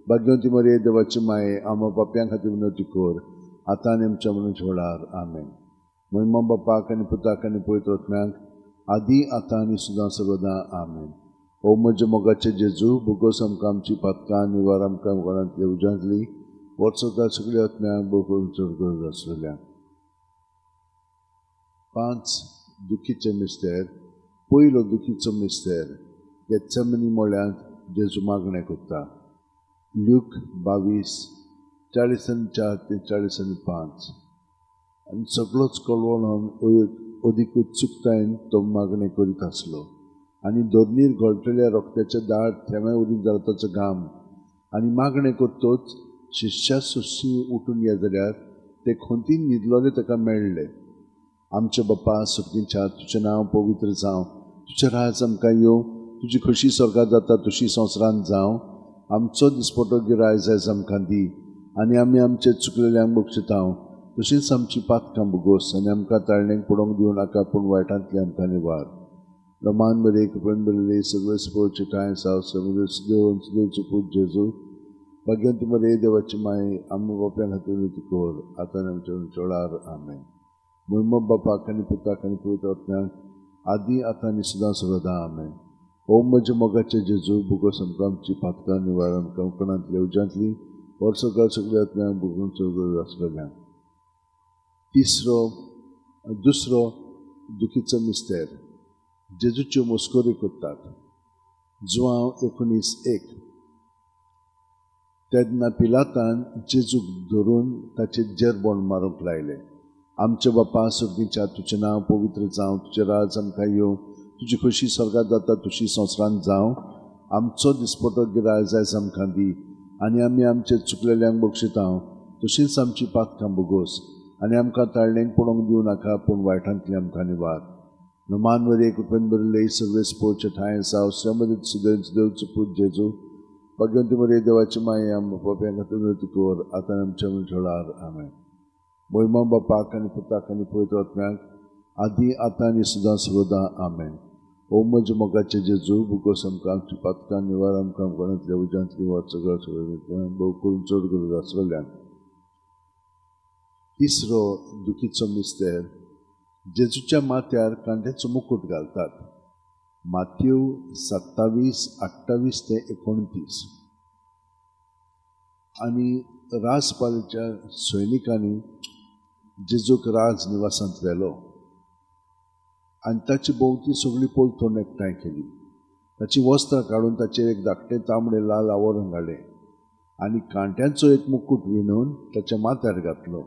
भाग्यवंती मरी देवाची माये, आम्हा पप्प्यां खातीर विनंती कर, आतां आनी आमच्या वेळार. आमेन. महिमा बापाक आनी पुताक आनी पवित्र आत्म्याक, आदी आतां आनी सदां सर्वदा. आमेन. ओ म्हजे मोगाचे जेजू, बुगोस आमकां आमची पातकां, निवार आमकां कोणांतल्या उज्यांतली, वर्सकार सगळ्या आत्म्याक बुकून चुरकून आसलेल्यांक. 5. दुखीचे मिस्तेर. पयलो दुखीचो मिस्तेर, गेत्सेमनी मोळ्यांत जेजू मागणें करता. ल्यूक 22:40-45. आनी सगळोच कळवळोन अदीक उत्सुकतायेन तो मागणें करीत आसलो. आनी दोरनीर घोळटलेल्या रोगत्याचे दाळ थेंबे उरीत जाता ताचो घाम, आनी मागणें करतोच शिश्या सुशी उठून या जाल्यार ते खोंतीन न्हिदलोले ताका मेळ्ळे. आमचे बाप्पा सुर्गीच्या तुजें नांव पवित्र जावं, तुजें राज आमकां येवं, तुजी खोशी स्वर्गांत जाता तशी संवसारांत जावं. आमचो दिसपटो गिरायज आयज आमकां दी, आनी आमी आमचे चुकलेल्यांक बक्षितांव, तशींच आमची पातकां बुगोस, आनी आमकां ताळणेक पडोवंक दिवं नाका, पूण वायटांतली आमकां निवार. रमान बरे कृपेन बरयले सगळे स्पोर्टचे टाय समुद्र देवचो पूत जेजू, भाग्यवंत मरे देवाची माय, आमी बाप्यां खातीर कोर, आतां आमच्या चोडार आमेन. महिमा बापाक आनी पुताक आनी पवित्र आत्म्याक, आदी आतां आनी सदां सर्वदा आमेन. ओम म्हजे मोगाचे जेजू, बुगोस आमकां आमची पातकां निवार, आमकां कोणांतली उज्यांतली वर्सकाळ सगळ्या आत्म्याक बुगून चड आसलेल्यांक. दुसरो दुखीचो मिस्तेर, जेजूच्यो मस्कोरी करतात. जुवांव 19:1. तेन्ना पिलातान जेजूक धरून ताचे जेरबोण मारूंक लायले. आमचे बापा सुर्गीच्या तुजें नांव पवित्र जावं, तुजें राज आमकां येवं, तुजी खोशी स्वर्गांत जाता तशी संवसारांत जावं. आमचो दिसपटो गिरायज आयज आमकां दी, आनी आमी आमचे चुकलेल्यांक बक्षितांव, तशींच आमची पातकां बुगोस, आनी आमकां ताळणेक पडोवंक दिवं नाका, पूण वायटांतली आमकां निवार. नमान वरे कृपेन बरयले सगळे स्पोर्टचे ठाय सावस्रामदीत देवचो पूत जेजू, भाग्यवंत मरे देवाची माय, आम बाप्यां खातीर कोर, आतां आमच्या चोडार आमेन. महिमा बापाक आनी पुताक आनी पवित्र आत्म्याक, आदी आतां आनी सदां सर्वदा आमेन. ओम म्हजे मोगाचे जेजू, बुगोस आमकां आमची पातकां निवार, आमकां कोणांतल्या उज्यांतली वा सगळ्या भोव करून चड गरज आसलेल्यांक. तिसरो दुखीचो मिस्तेर, जेजूच्या माथ्यार कांट्याचो मुकुट घालतात. माथ्यू 27:28-29. आनी राजपालाच्या सैनिकांनी जेजूक राज निवासांत व्हेलो, आनी ताची भोंवती सगळी पोलतोन एकठांय केली. ताची वस्त्रां काडून ताचेर एक धाकटें तांबडें लाल आवरण घालें, आनी कांट्यांचो एक मुकुट विणून ताच्या माथ्यार घातलो,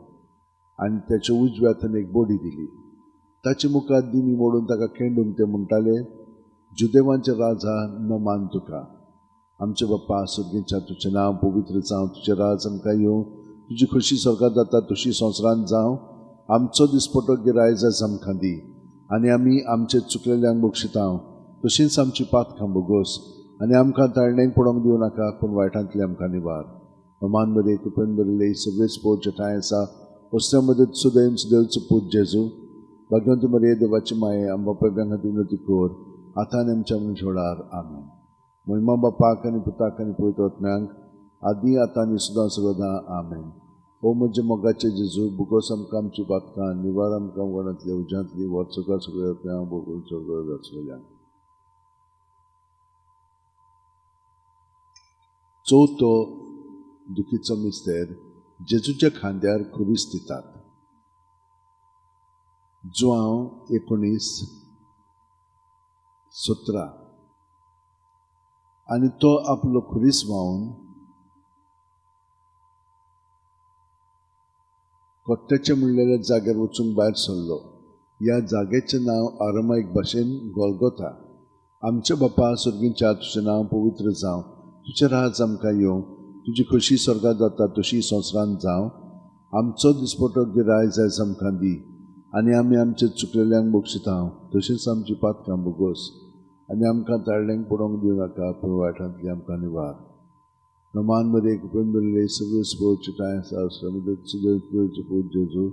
आनी ताच्या उजव्या हातान एक बडी दिली. ताचे मुखार दिमी मोडून ताका खेंडूंक ते म्हणटाले, जुदेवांचे राजा न मान तुका. आमचे बाप्पा सुर्गीच्या तुजें नांव पवित्र जावं, तुजें राज आमकां येवं, तुजी खोशी स्वर्गांत जाता तशी संवसारांत जावं. आमचो दिसपटो गिरायज आयज आमकां दी, आनी आमी आमचे चुकलेल्यांक बक्षितांव, तशींच आमची पातकां बुगोस, आनी आमकां ताळणेक पडोवंक दिवं नाका, पूण वायटांतली आमकां निवार. नमान बरे कृपेन बरयले सगळे स्पोर्टचे ठाय आसा वस्त्या मदत सुदैव देवचो पूत जेजू, भाग्यवंत मरे देवाची माये, आम बाप्यां खातीर कोर, आतां आनी आमच्या चोडार आमेन. महिमा बापाक आनी पुताक आनी पवित्र आत्म्याक, आदी आतां आनी सदां सर्वदा आमेन. ओ म्हजे मोगाचे जेजू, बुगोस आमकां आमची पातकां निवार, आमकां कोणांतल्या उज्यांतली वर्सकाळ सगळ्या आत्म्याक बुगून चड गरज आसलेल्यांक. चवथो दुखीचो मिस्तेर, जेजूच्या खांद्यार खुरीस दितात. जुवांव 19:17. आनी तो आपलो खुरीस व्हांवन कोट्ट्याचे म्हणलेल्या जाग्यार वचूंक भायर सरलो. ह्या जागेचें नांव आरामायक भाशेन गोल्गोथा. आमचे बापा सुर्गीच्या तुजें नांव पवित्र जावं, तुजें राज आमकां येवं, तुजी खोशी स्वर्गांत जाता तशी संवसारांत जावं. आमचो दिसपटो गिरायज आयज आमकां दी, आनी आमी आमचे चुकलेल्यांक बक्षितांव, तशींच आमची पातकां बुगोस, आनी आमकां ताळणेक पडोवंक दिवं नाका, पूण वायटांतली आमकां निवार. नमान मरे कृपेन बरयले सगळे स्पोर्टचे टाय समुद्र देवचो पूत जेजू,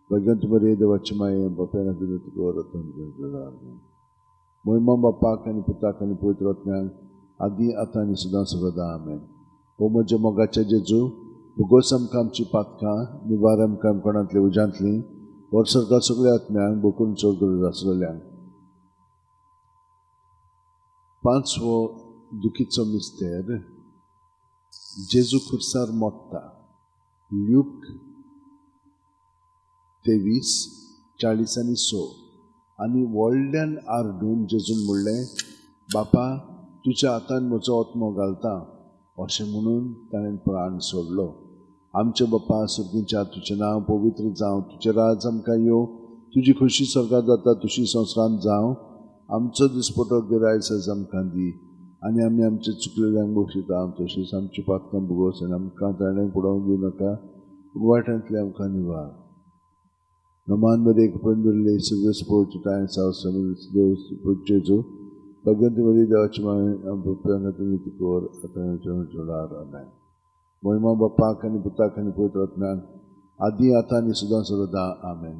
भाग्यवंत मरे देवाची माये, बाप्यां खातीर कोर, आतां महिमा बापाक आनी पुताक आनी पवित्र आत्म्याक, आदी आतां आनी सदां सर्वदा आमेन. ओ म्हजे मोगाचे जेजू, बुगोस आमकां आमची पातकां निवार, आमकां कोणांतल्या उज्यांतली वर्सकाळ सगळ्या आत्म्यांक बुकून चड गरज आसलेल्यांक. पांचवो दुखीचो मिस्तेर, जेजू खुर्सार मोडटा. ल्यूक 23:40-6. आनी व्हडल्यान आरडून जेजून म्हणलें, बापा, तुज्या हातान म्हजो आत्मो घालता. अशें म्हणून ताणें प्राण सोडलो. आमचे बापा सुर्गीच्या तुजें नांव पवित्र जावं, तुजें राज आमकां येवं, तुजी खोशी स्वर्गांत जाता तशी संवसारांत जावं. आमचो दिसपटो गिरायज आयज आमकां दी, आनी आमी आमचे चुकलेल्यांक बक्षिता तशीच आमची पातकां भोगोस आनी आमकां ताळण्यांक पडोवंक दिवं नाका वायटांतले आमकां निवार नमान मध्ये एक पंदरले सगळे स्पोर्ट टायम्स हाऊस जेजू भगवंती मरी देवाची मागणी आमच्या कोर आतां जोडार आमेन महिमा बापाक आनी पुताक आनी पवित्र आत्म्याक आदी आतां आनी सुद्दां सदां आमेन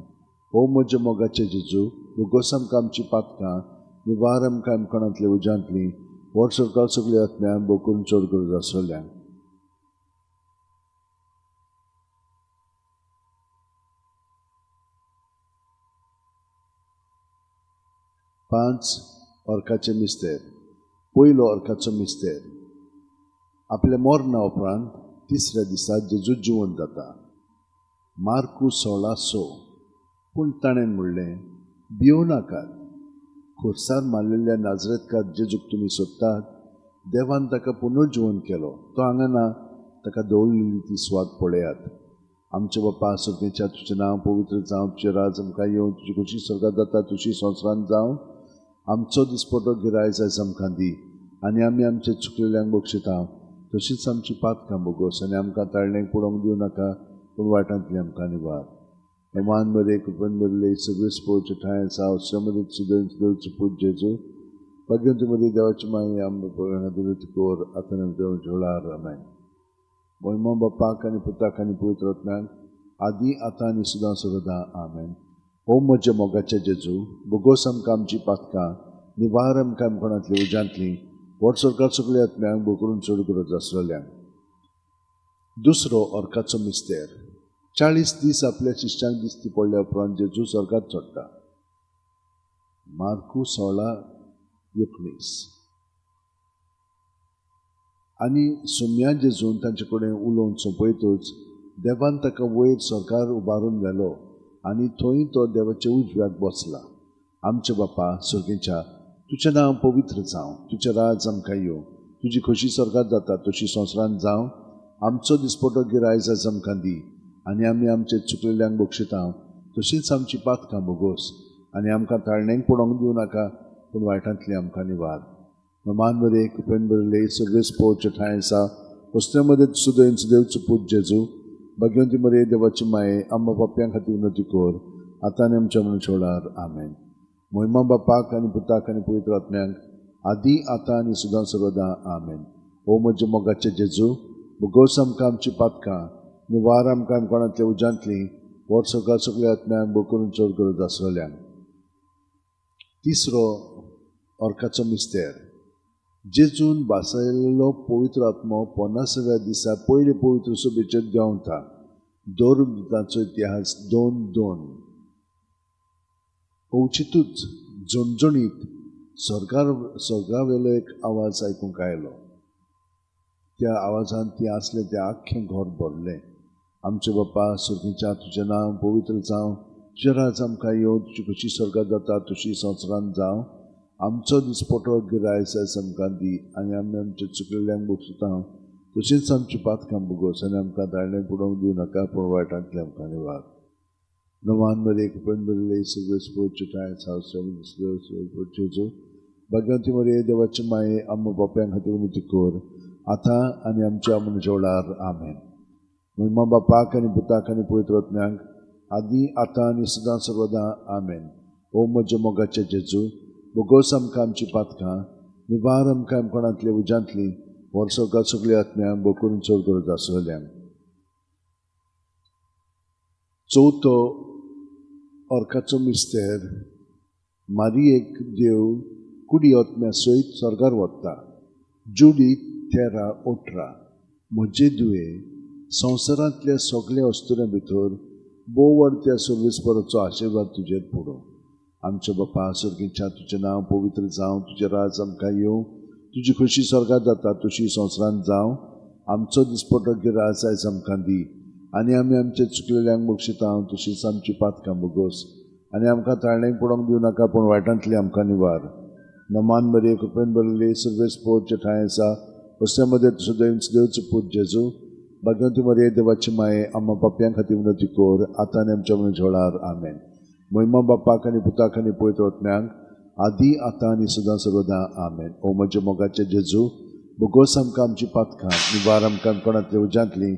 हो म्हजे मोगाचे जेजू भोगोस आमकां आमची पातकां निवार आमकां आमकाणांतले उज्यांतली व्हड सरकार सगळी आत्म्याक भोग करून चड गरज आसलेल्यांक पांच अर्काचे मिस्तेर पयलो अर्काचो मिस्तेर आपल्या मोरणा उपरांत तिसऱ्या दिसा जेजू जिवंत जाता मार्कू 16:6 पूण ताणें म्हणलें भियो नाकात खुर्सार मारलेल्या नाजरेतकार जेजूक तुमी सोदतात देवान ताका पुनर्जिवंत केलो तो हांगा ना ताका दवरलेली ती स्वाद पळयात आमचे बापा सुर्गेच्या तुजें नांव पवित्र जावं तुजें राज आमकां येवं तुजी खुशी स्वर्गांत जाता तुजी संवसारांत जावं आमचो दिसपटो गिराय जायज आमकां दी आनी आमी आमचे चुकलेल्यांक बक्षिता तशीच आमची पातकां भोगोस आनी आमकां ताळण्यांक पडोवंक दिवं नाका पूण वायटांतली आमकां निवार नमान मध्ये कृपण भरले सगळे स्पोर्टचे ठाय सावस्यामध्ये सुदैवचे पूज जेजू भगवंतीमध्ये देवाची माई आमच्या कोर आतां जोडार आमेन महिमा बापाक आनी पुताक आनी पवित्र आत्म्याक आदी आतां आनी सुद्दां सदां आमेन ओ म्हजे मोगाचे जेजू भोगोस आमकां आमची पातकां निवार आमकां आमकाणांतली उज्यांतली व्हड सरकार सगळे आत्म्यांक भोग करून चड गरज आसलेल्यांक दुसरो अर्काचो मिस्तेर 40 दीस आपल्या शिश्यांक दिसती पडल्या उपरांत जेजू स्वर्गांत चडटा मार्कू 16:19 आनी सुम्या जेजून तांचे कडेन उलोवन सोंपयतूच देवान ताका वयर सरकार उबारून व्हेलो आनी थंय तो देवाच्या उजव्याक बसला आमचे बापा सुर्गेच्या तुजें नांव पवित्र जावं तुजें राज आमकां येवं तुजी खोशी स्वर्गांत जाता तशी संवसारांत जावं आमचो दिसपटो गिराय जायज आमकां दी आनी आमी आमचे चुकलेल्यांक बक्षिता तशीच आमची पातकां भोगोस आनी आमकां ताळण्यांक पडोवंक दिवं नाका पूण वायटांतली आमकां निवार नमान मध्ये कुपेन बरले सगळे स्पोर्टचे ठाय आसा वस्त्यामध्ये सुदैवचो पूज जेजू भगवंती मरे देवाची माये आम्मा बाप्यां खातीर उन्नती कोर आतां आनी आमच्या मनशोळार आमेन महिमा बापाक आनी पुताक आनी पवित्र आत्म्यांक आदी आतां आनी सुद्दां सदां आमेन ओ म्हजे मोगाचे जेजू भोगोस आमकां आमची पातकां निवार आमकां आमकाणांतल्या उज्यांतली व्हड सरकार सगळ्या आत्म्यांक भोग करून चड गरज आसलेल्यांक तिसरो अर्काचो मिस्तेर जेजून बासयलेलो पवित्र आत्मो 50व्या दिसा पयले पवित्र सभेचेर देंवता दौरदूताचो इतिहास 2:2 अवचितूच झणझणीत स्वर्गावेलो एक आवाज आयकूंक आयलो त्या आवाजान ती आसले ते आख्खें घर भरलें आमचे बापा सुर्गेच्या तुजें नांव पवित्र जावं तुजें राज आमकां येवं तुजी कशी स्वर्गांत जाता तशी संवसारांत जावं आमचो दिसपटो गिराय जायज आमकां दी आनी आमी आमचे चुकलेल्यांक बक्षिता तशीच आमची पातकां भोगोस आनी आमकां ताळण्यांक पडोवंक दिवं नाका पूण वायटांतले आमकां निवार नमान मध्ये कुपेन बरले सगळे स्पोर्टचे ठाय जेजू भगवंती मरे देवाची माये आम्मा बाप्यां खातीर उन्नती कोर आतां आनी आमच्या मनशोळार आमेन महिमा बापाक आनी पुताक आनी पवित्र आत्म्यांक आदी आतां आनी सुद्दां सर्वदां आमेन ओ म्हजे मोगाचे जेजू भोगोस आमकां आमची पातकां निवार आमकां आमकाणांतले उज्यांतली व्हड सरकार सगळ्या आत्म्यांक भोग करून चड गरज आसलेल्यांक चवथो अर्काचो मिस्तेर मारयेक देव कुडी आत्म्या सयत स्वर्गार वता जुडी 13:18 म्हजे दुये संवसारांतल्या सगळ्या वस्तुऱ्यां भितर बोवड त्या सर्वेस्पराचो आशिर्वाद तुजेर पडो आमच्या बापा सुर्गेच्या तुजें नांव पवित्र जावं तुजें राज आमकां येवं तुजी खोशी स्वर्गांत जाता तशी संवसारांत जावं आमचो दिसपटो गिराय जायज आमकां दी आनी आमी आमचे चुकलेल्यांक बक्षिता तशीच आमची पातकां भोगोस आनी आमकां ताळण्यांक पडोवंक दिवं नाका पूण वायटांतली आमकां निवार नमान बरे कृपेन बरले सर्वे स्पोर्टचे ठाय आसा वस्त्यामध्ये सुदैवचो पूज जेजू भगवंती मरे देवाची माये आम्मा बाप्यां खातीर उन्नती कोर आतां आनी आमच्या मनशोळार आमेन महिमा बापाक आनी पुताक आनी पवित्र आत्म्यांक आदी आतां आनी सदां सर्वदा आमेन. ओ म्हज्या मोगाचे जेजू, बोगोस आमकां आमची पातकां निवार आमकां कोणांतल्या उज्यांतली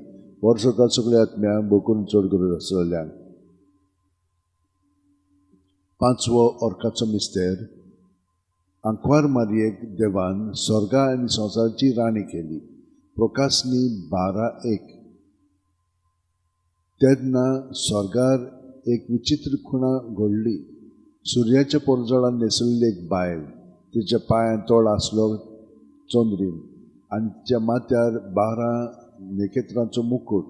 वर्सोता सगळ्या आत्म्या बोकून चड गरज आसलेल्यांक. पांचवो ओर्काचो मिस्तेर. आंकवार मारयेक देवान स्वर्गा आनी संवसाराची राणी केली. प्रकाशनी 12:1. तेन्ना स्वर्गार एक विचित्र खुणा घडली. सुर्याच्या पोरजोळान न्हेसलेली एक बायल, तिच्या पांयां तोळ आसलो चोंदरीन आनी तिच्या माथ्यार 12 नखेत्रांचो मुकुट.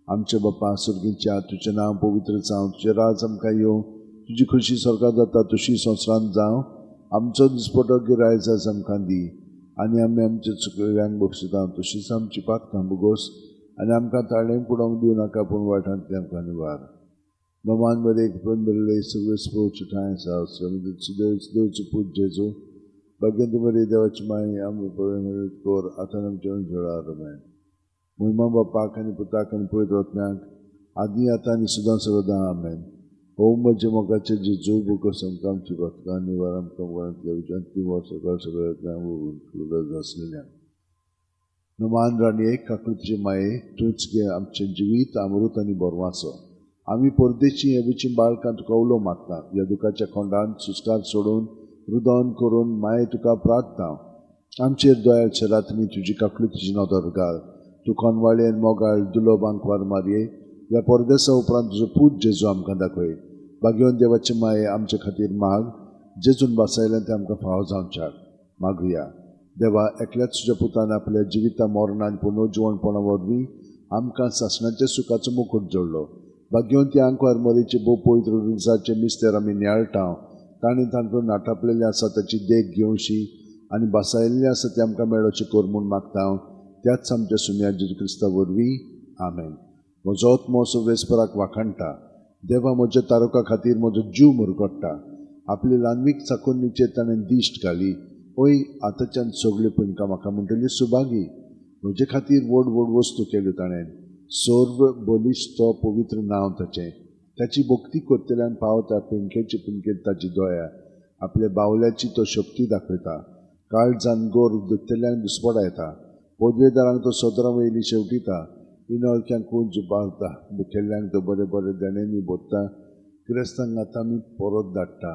आमचे बापा सुर्गीच्या, तुजें नांव पवित्र जावं, तुजें राज आमकां येवं, तुजी खुशी स्वर्गात जाता तशी संवसारांत जावं. आमचो दिसपटो गिरायज आज आमकां दी, आनी आमी आमच्या चुकलेल्यांक बक्षिता तशीच आमची पातकां बुगोस, आनी आमकां ताळें पडोवंक दिवं नाका, पूण वायटांतल्यान आमकां निवार. नोमान बरें एक पण बरयले सगळे स्पोर्ट्स टायम्स देवची पूज जेजू. भगवंत बरे देवाची माय आमी पळय कोर आतां आमच्या अंजळार मेळ. महिमा बापाक आनी पुताक आनी पवित्र आत्म्याक आदी आतां आनी सदां सर्वदा आमेन. ओ म्हज्या मोगाचे जेजू, बोगोस आमकां आमची पातकां निवार आमकां गोंयांतल्या उज्यांतली वर्सोकार सगळ्या आसलेल्या. नोमान राणी एक काकुळीचे माये, तूंच घे आमचें जिवीत, अमृत आनी बोरवासो. आमी परदेशी हेवेची बाळकां तुका उलो मागता. ह्या दुखाच्या खोंडांत सुस्कार सोडून रुदन करून माये तुका प्रार्थना. आमचेर दोयाच्या रातनी तुजी काकुळीची नदर घाल. तूं कोनवाळी आनी मोगाळ दुलोब आंकवार मारये, ह्या परदेसा उपरांत तुजो पूज जेजू आमकां दाखय. भाग्यवन देवाचे माये आमचे खातीर माग, जेजून बसयलें तें आमकां फावो जावच्याक. मागुया देवा, एकल्याच तुज्या पुतान आपल्या जिविता मोरणा आनी पुनर्जिवणपणा वरवीं आमकां सासणाच्या सुखाचो मुकुट जोडलो. भाग्यवन त्या आंकवार मरीचे भोव पवित्र रुजाचे मिस्तेर आमी नियाळटाव. ताणें तांतून नाटापलेलें आसा ताची देख घेवशी आनी बसायल्लें आसा तें आमकां मेळोवचें कर म्हूण मागता. त्याच आमच्या सुन्या जेजू क्रिस्ता वरवीं आमेन. म्हजो आत्मो वेस्पराक वाखणटा. देवा, म्हज्या तारका खातीर म्हजो जीव मुरगडटा. आपली ल्हानवीक चाकोन्नीचेर ताणें दिश्ट घाली. ओय, आतांच्यान सगळ्यो पिणकां म्हाका म्हणटली सुभागी. म्हजे खातीर व्हड व्हड वस्तू केल्यो ताणें. सोर्व बलिश्ट तो पवित्र नांव ताचें. ताची भक्ती करतल्यान पावता पिणकेचे पिणकेत ताची दोया. आपल्या बावल्याची तो शक्ती दाखयता. काळजान गोर दुखतल्यांक दुस्पडा येता. पदवेदारांक तो सदरां वयली शेवटिता. इनळक्यांक कुंज बारता. मुखेल्ल्यांक तो बरे बरे देण्यांनी बोत्ता. क्रिस्तांक आतां आमी परत धाडटा.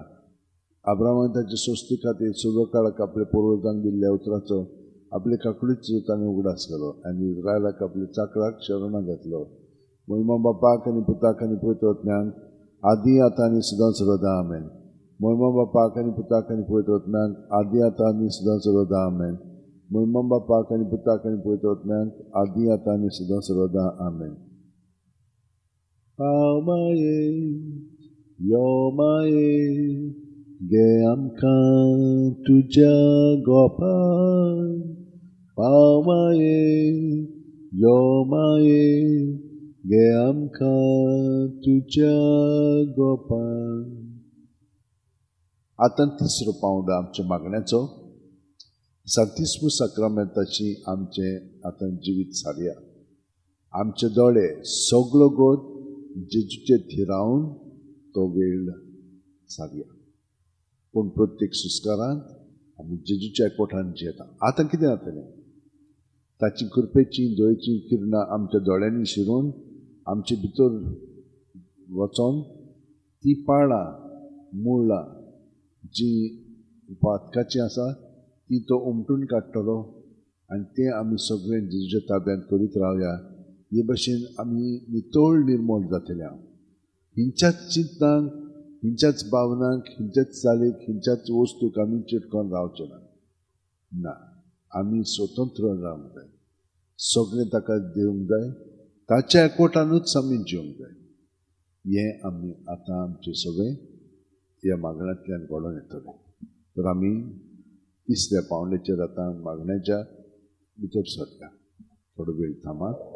अब्रामान ताचे सोस्ती खातीर सगळो काळाक आपल्या पुर्वजांक दिल्ल्या उतराचो आपले काकुळीचो ताणें उगडास केलो आनी इस्रायलाक आपल्या चाकराक शरणां घेतलो. महिमा बापाक आनी पुताक आनी पवित्र आत्म्यांक आदी आतां आनी सदां सर्वदा आमेन. महिमा बापाक आनी पुताक आनी पवित्र आत्म्यांक आदी आतां आनी सदां सर्वदा आमेन. महिमा बापाक आनी पुताक आनी पवित्र आत्म्यांक आदी आतां आनी सदां सर्वदा आमेन. हांव माये यो माये, गे आमकां तुज्या गोपान. हांव माये यो माये, गे आमकां तुज्या गोपान. आतां तिसरो पावंड आमच्या मागण्याचो. सांतिस्मू साक्रामेंताची आमचें आतां जिवीत सारया. आमचे दोळे सगळो गोत जेजूचे थिरावन तो वेळ सारया. पूण प्रत्येक सुस्कारांत आमी जेजूच्या एकवटान जियेता. आतां कितें जातलें? ताची कृपेची दोयेची किरणां आमच्या दोळ्यांनी शिरून आमचे भितर वचोन ती पाळां मुळां जी पातकाची आसा ती तो उमटून काडटलो आनी तें आमी सगळें जेजूच्या ताब्यांत करीत रावया. हे भशेन आमी नितळ निर्मळ जातल्या. हिंच्याच चिंतनांक, हिंच्याच भावनांक, हिंच्याच चालीक, हिंच्याच वस्तूक आमी चिटकोन रावचे ना. आमी स्वतंत्र रावंक जाय. सगळें ताका दिवंक जाय. ताच्या एकवटानूच आमी जिवंक जाय. हें आमी आतां आमचें सगळें ह्या मागण्यांतल्यान घडोवन येतलें. तर आमी तिसऱ्या पावंड्याचेर आतां मागण्याच्या भितर सरया. थोडो वेळ थांबात.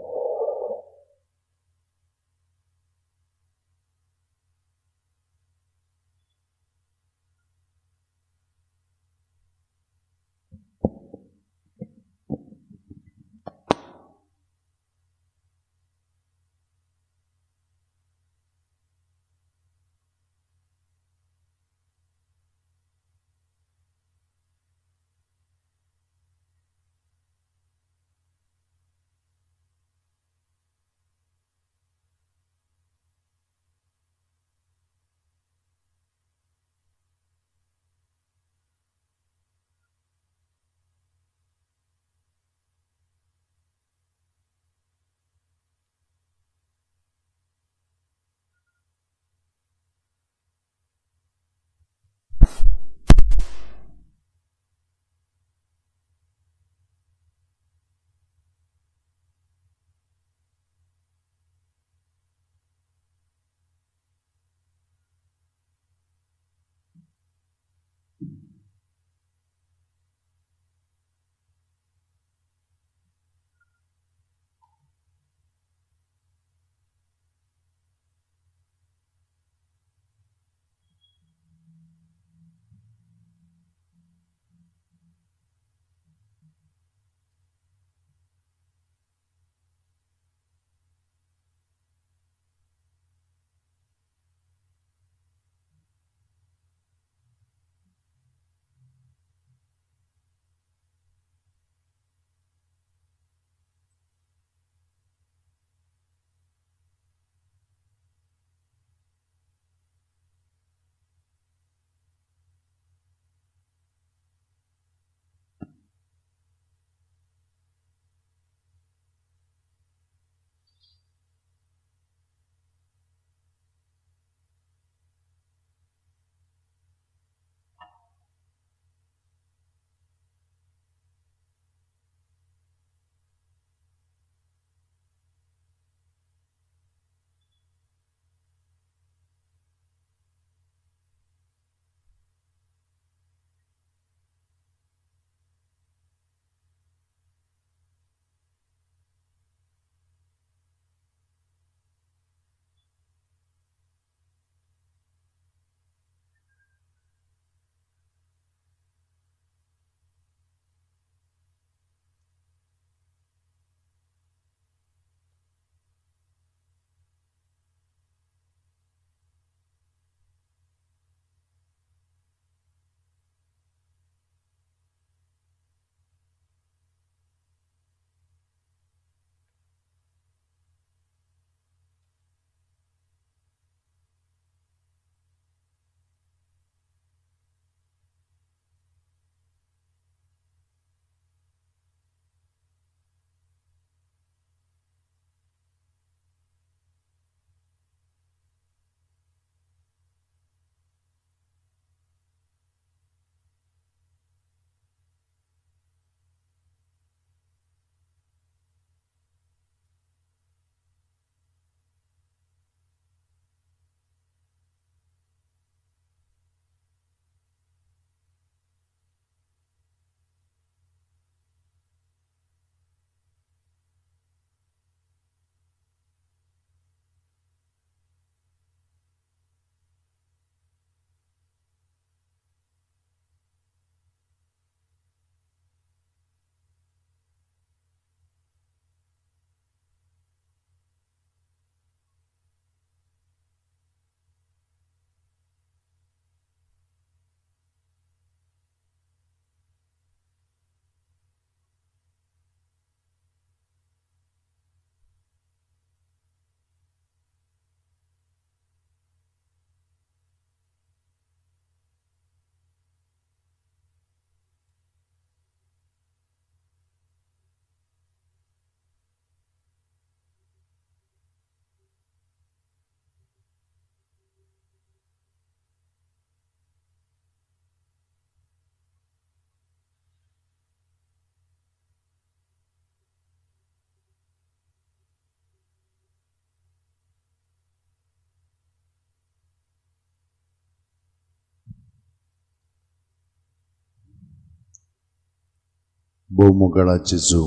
भोवमोगाळा जेजू,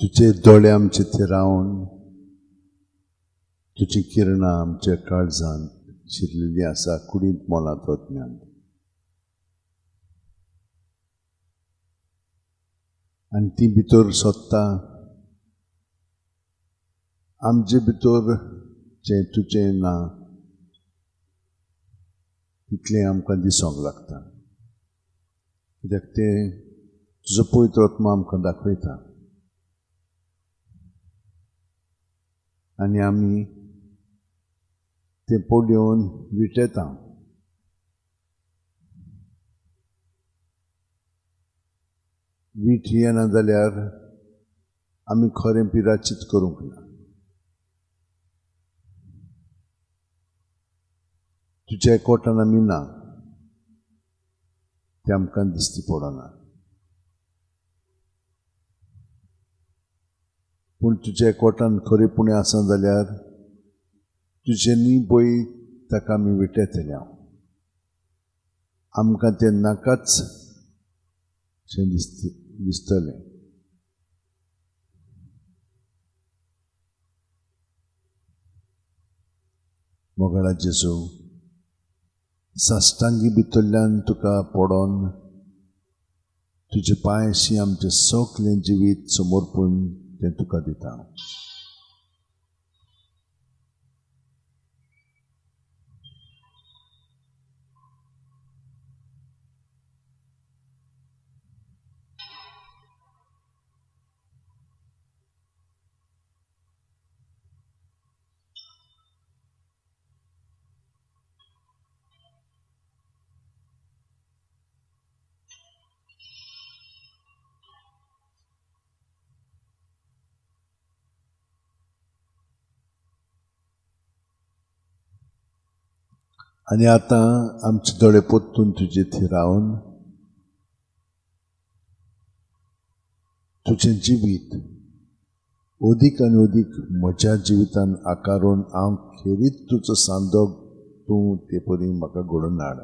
तुझे दोळे आमचे थंय रावन तुझी किरणां आमच्या काळजांत शिरलेली आसा कुडींत मोलांत वतम्यान. आनी ती भितर सोदता आमचे भितर जें तुजें ना तितलें आमकां दिसोंक लागता, कित्याक तें तुजो पवित्र आत्मा आमकां दाखयता. आनी आमी तें पळोवन विटेता. वीट येना जाल्यार आमी खरें पिराचीत करूंक ना. तुज्या एकवटान आमी ना तें आमकां दिसती पडना. पूण तुज्या एकवटान खरेपणी आसा जाल्यार तुजें पळय ताका आमी विटयतले. आमकां तें नाकाच शें दिसतलें. मोगाळा जेजू, साश्टांगी भितरल्यान तुका पडोन तुजे पांयशी आमचें सगळें जिवीत समर्पण तें तुका दिता. आनी आतां आमचे दोळे पोत्तून तुजे थंय रावन तुजें जिवीत अदीक आनी अदीक म्हज्या जिवितान आकारून हांव खेरीत तुजो सांदोक तूं ते परी म्हाका घडोवन हाड.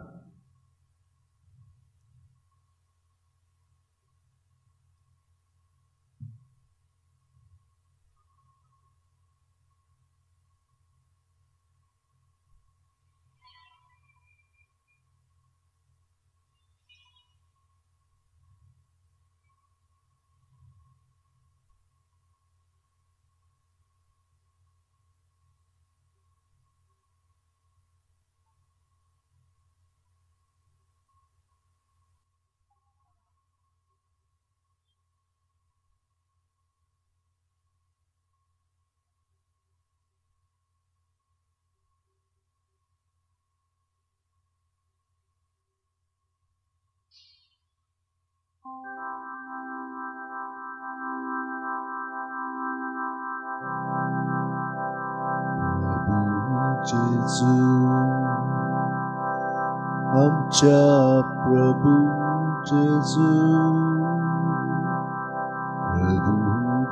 जेजू, आमच्या प्रभू जेजू, प्रभू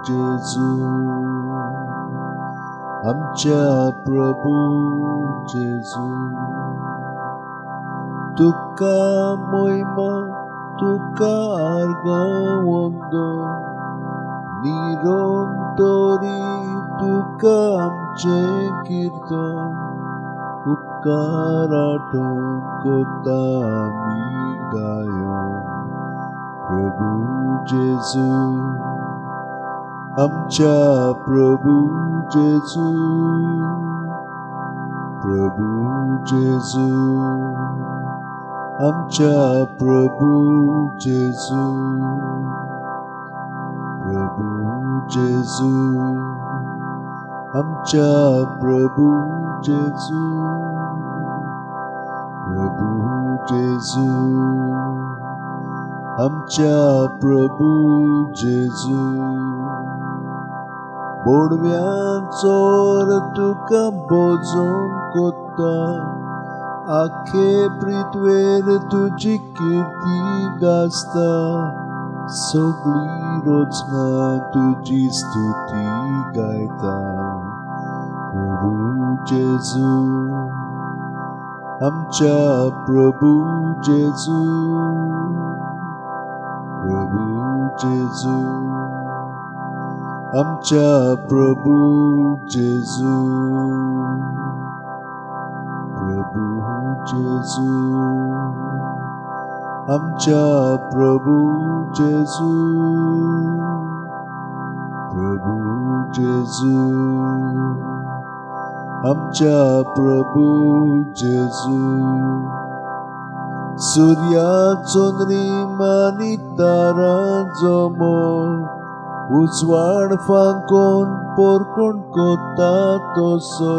जेजू, आमच्या प्रभू जेजू, तुका महिमा, तुका आर्गावंदो निरंतरी, तुका आमचे कीर्तन, उपकार आठवण कोता आमी गायन. प्रभू जेजू, आमच्या प्रभू जेजू, प्रभू जेजू, आमच्या प्रभू जेजू, प्रभू जेजू, आमच्या प्रभू जेजू, प्रभू जेजू, आमच्या प्रभू जेजू. बोडव्यांचोर तुका भोजन कोत्ता, आखे पृथ्वेर तुजी कीर्ती गाजता, सगळी रोचना तुजी स्तुती गायता. प्रभू जेजू, आमच्या प्रभू जेजू, प्रभू जेजू, आमच्या प्रभू जेजू, प्रभू जेजू, आमच्या प्रभू जेजू, प्रभू जेजू, आमच्या प्रभू जेजू. सूर्याचो नेम आनी तारांचो मोग उजवाड फांकोन पोरकोण कोता तसो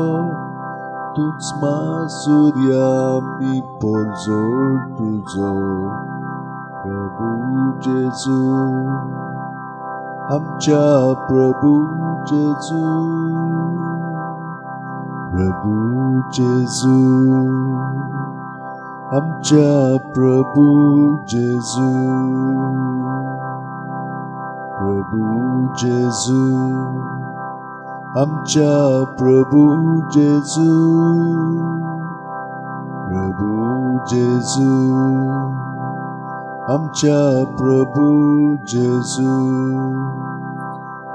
तूच मा सूर्या मी पोरजोड तुजो प्रभू जेजू, आमच्या प्रभू जेजू, प्रभू जेजू, आमच्या प्रभू जेजू, प्रभू जेजू, आमच्या प्रभू जेजू, प्रभू जेजू, आमच्या प्रभू जेजू.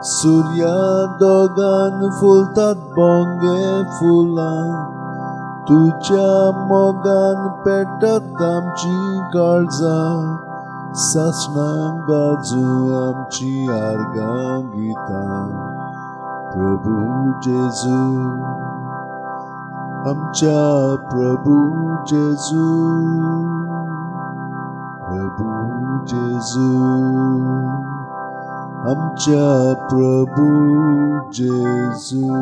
सूर्या दोगान फुलतात बोंगे फुलां, तुझ्या मोगान पेटत आमची काळजां, सासणां गाजू आमची आर्गां गितां प्रभू जेजू, आमच्या प्रभू जेजू, प्रभू जेजू, आमच्या प्रभू जेजू.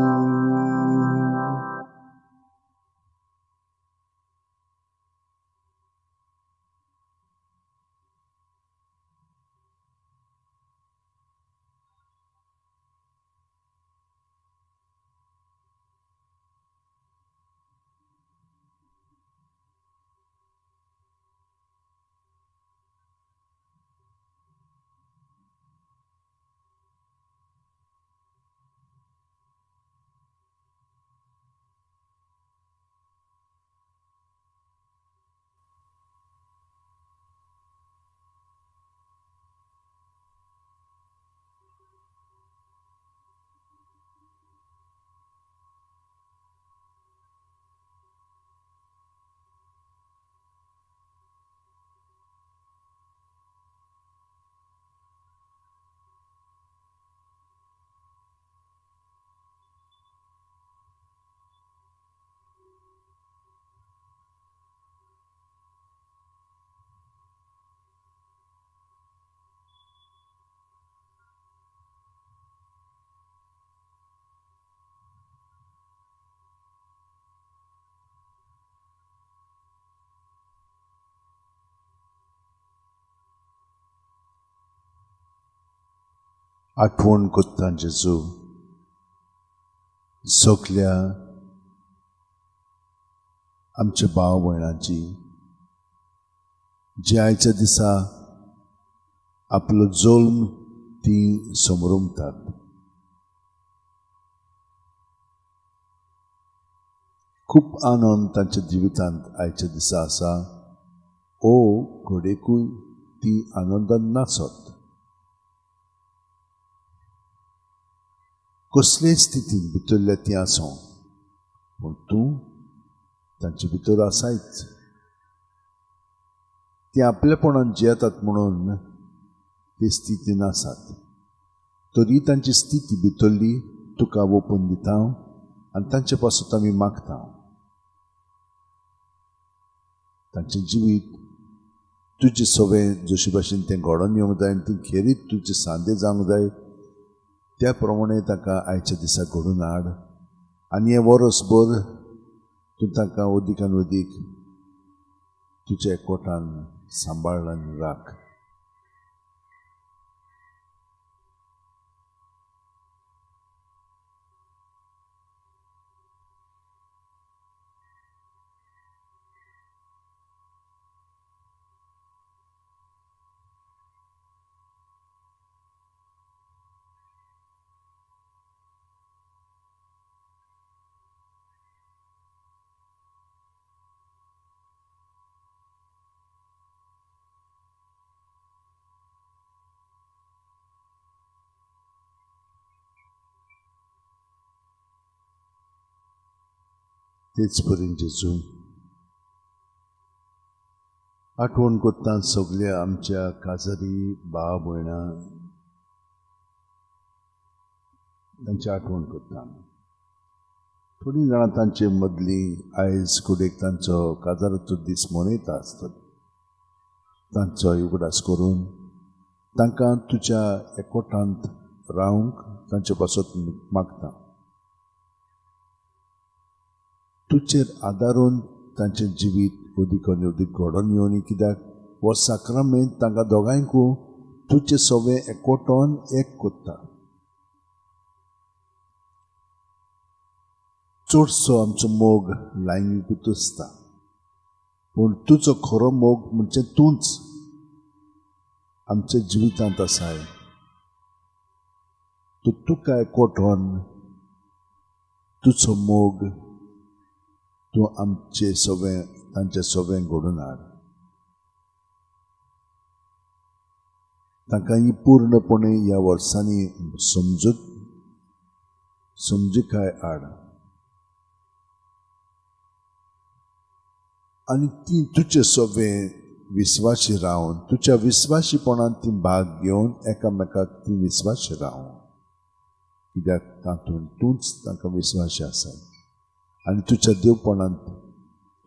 आठवण कोत्ता जेजू सगल्या आमच्या भाव भयणांची जे आयच्या दिसा आपलो जोल्म ती समरुमतात. खूप आनंद तांच्या जिवितांत आयच्या दिसा आसा. ओ घोडेकूय ती आनंदान नाचत. कसलेय स्थितीन भितरल्या ती आसूं पूण तूं तांचे भितर आसायच. ती आपलेपणान जियेतात म्हणून ते स्थितीन आसात. तरी तांची स्थिती भितरली तुका ओपून दिता आनी तांचे पासून आमी मागता. तांचे जिवीत तुजे सवें जशे भाशेन तें घडोवन येवंक जाय आनी ती खेरीत तुजे सांदे जावंक जाय त्या प्रमाणे ताका आयच्या दिसा घडोवन हाड. आनी हे वर्सभर तूं ताका अदीकान अदीक तुज्या एकवटान सांबाळ आनी राख. तेच परीन जेजू आठवण करता सगळ्या आमच्या काजारी भाव भयणां तांची आठवण करता. थोडीं जाणां तांचे मदलीं आयज कुडीक तांचो काजाराचो दीस मनयता आसतले. तांचोय उगडास करून तांकां तुज्या एकवटांत रावंक तांचे पासत मागता. तुजेर आदारून तांचें जिवीत उदीक घडोवन येवनी, कित्याक हो साक्रामेंत तांकां दोगांयकू तुजें सवें एकवटोन एक कोत्ता. चडसो आमचो मोग लायंगीकूच आसता, पूण तुजो खरो मोग म्हणजे तूंच आमच्या जिवितांत आसाय. तुका एकवटोन तुजो मोग तूं आमचे सवें तांचें सवें घडोवन हाड. तांकां ही पूर्णपणे ह्या वर्सांनी समजुकाय हाड आनी ती तुजें सवें विस्वाशी रावन तुज्या विस्वाशीपणान ती भाग घेवन एकामेकाक ती विस्वाशी राव, कित्याक तातूंत तूंच तांकां विस्वाशी आसाय आनी तुज्या देवपणांत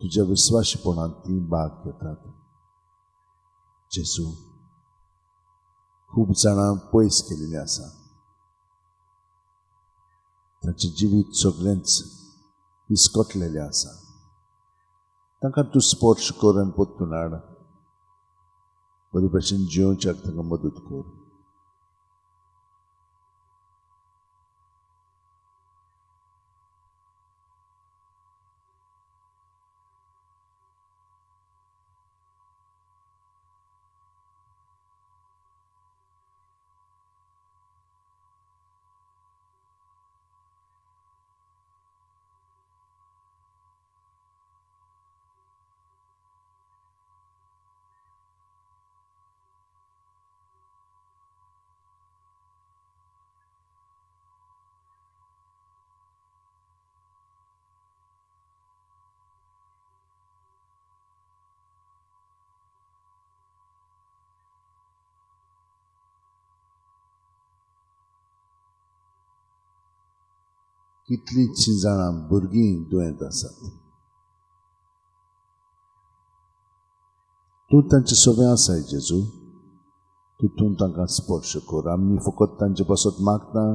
तुज्या विस्वाशीपणांत ती भाग घेतात. जेजू, खूब जाणां पयस गेलेलीं आसा. तांचें जिवीत सगळेंच विस्कटलेलें आसा. तांकां तूं स्पर्श कर आनी परतून हाड. बरे भशेन जियोवच्याक तांकां मदत कर. कितलींशीं जाणां भुरगीं दुयेंत आसात. तूं तांचें सवें आसाय जेजू. तितून तांकां स्पर्श कर. आमी फकत तांचे पासत मागता,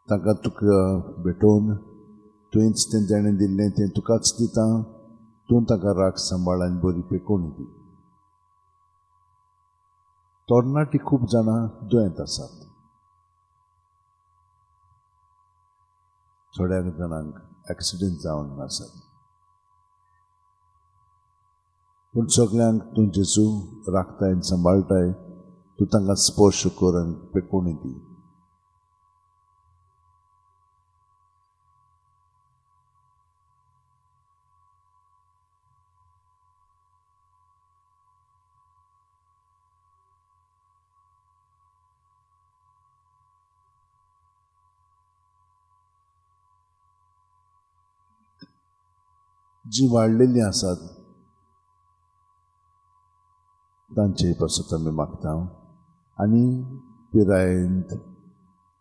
तांकां तुका भेटोवन तुवेंच तें देणें दिल्लें तें तुकाच दिता. तूं तांकां राख सांबाळ आनी बरी पेकोवणी दी. तरणाटीं खूब जाणां दुयेंत आसात. थोड्या जाणांक एक्सिडेंट जावन आसात. पूण सगळ्यांक तूं जेजू राखताय आनी सांबाळटाय. तूं तांकां स्पर्श कर आनी पेकोवणी दी. जीं वाडलेलीं आसात तांचे पासत आमी मागता. आनी पिरायेंत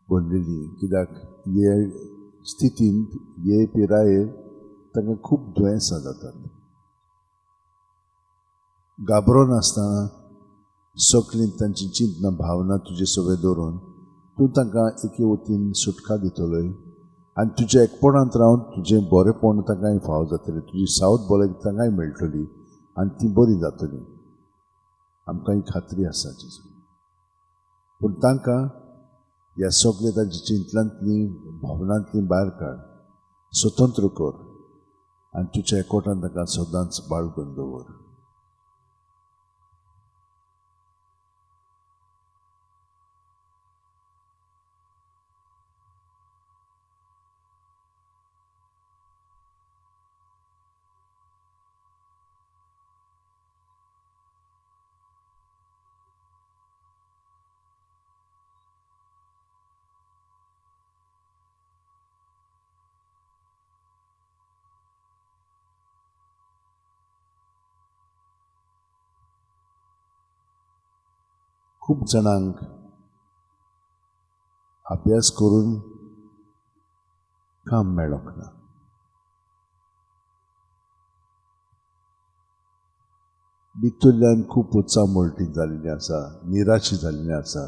भरलेलीं, कित्याक हे स्थितींत हे पिरायेर तांकां खूब दुयेंसां जातात. घाबरोन आसतना सगळीं तांची चिंतना भावना तुजे सवें दवरून तूं तांकां एके वतीन सुटका दितलोय आनी तुज्या एकपणांत रावन तुजें बरेंपण तांकांय फाव जातलें. तुजी सावत भलायकी तांकांय मेळटली आनी ती बरी जातली. आमकां ही खात्री आसा जेजू. पूण तांकां ह्या सगळ्या तांच्या चिंतनांतलीं भावनांतलीं भायर काड, स्वतंत्र कर आनी तुज्या एकवटान तांकां सदांच बाळगून दवर. खूब जाणांक अभ्यास करून काम मेळोंक ना. भितरल्यान खूब उत्साह जाल्लीं आसा, निराशी जाल्लीं आसा,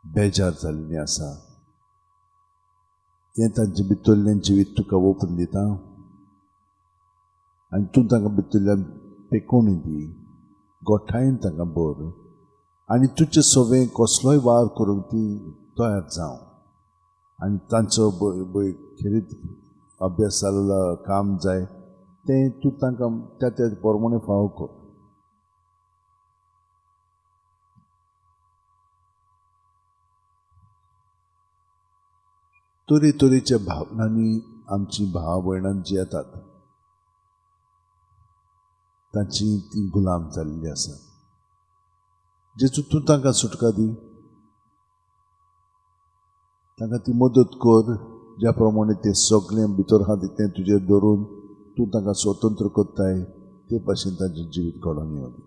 बेजार जाल्लीं आसा. हें तांचे भितरलें जिवीत तुका ओपून दिता आनी तूं तांकां भितरल्यान पेकोवणी दी, गोठायन तांकां भर आनी तुजे सोबें कसलोय वार करूंक ती तयार जावं आनी तांचो खेरीत अभ्यास जाल्लो काम जाय तें तूं तांकां त्या प्रमाणे फावो कर. तरेतरेच्या भावनांनी आमची भाव भयणां जी येतात तांची ती गुलाम जाल्ली आसा. जेचू तूं तांकां सुटका दी, तांकां ती मदत कर, ज्या प्रमाणे तें सगळें भितर आहा तें तुजेर धरून तूं तांकां स्वतंत्र करताय ते भाशेन तांचें जिवीत घडोवन येवंदी.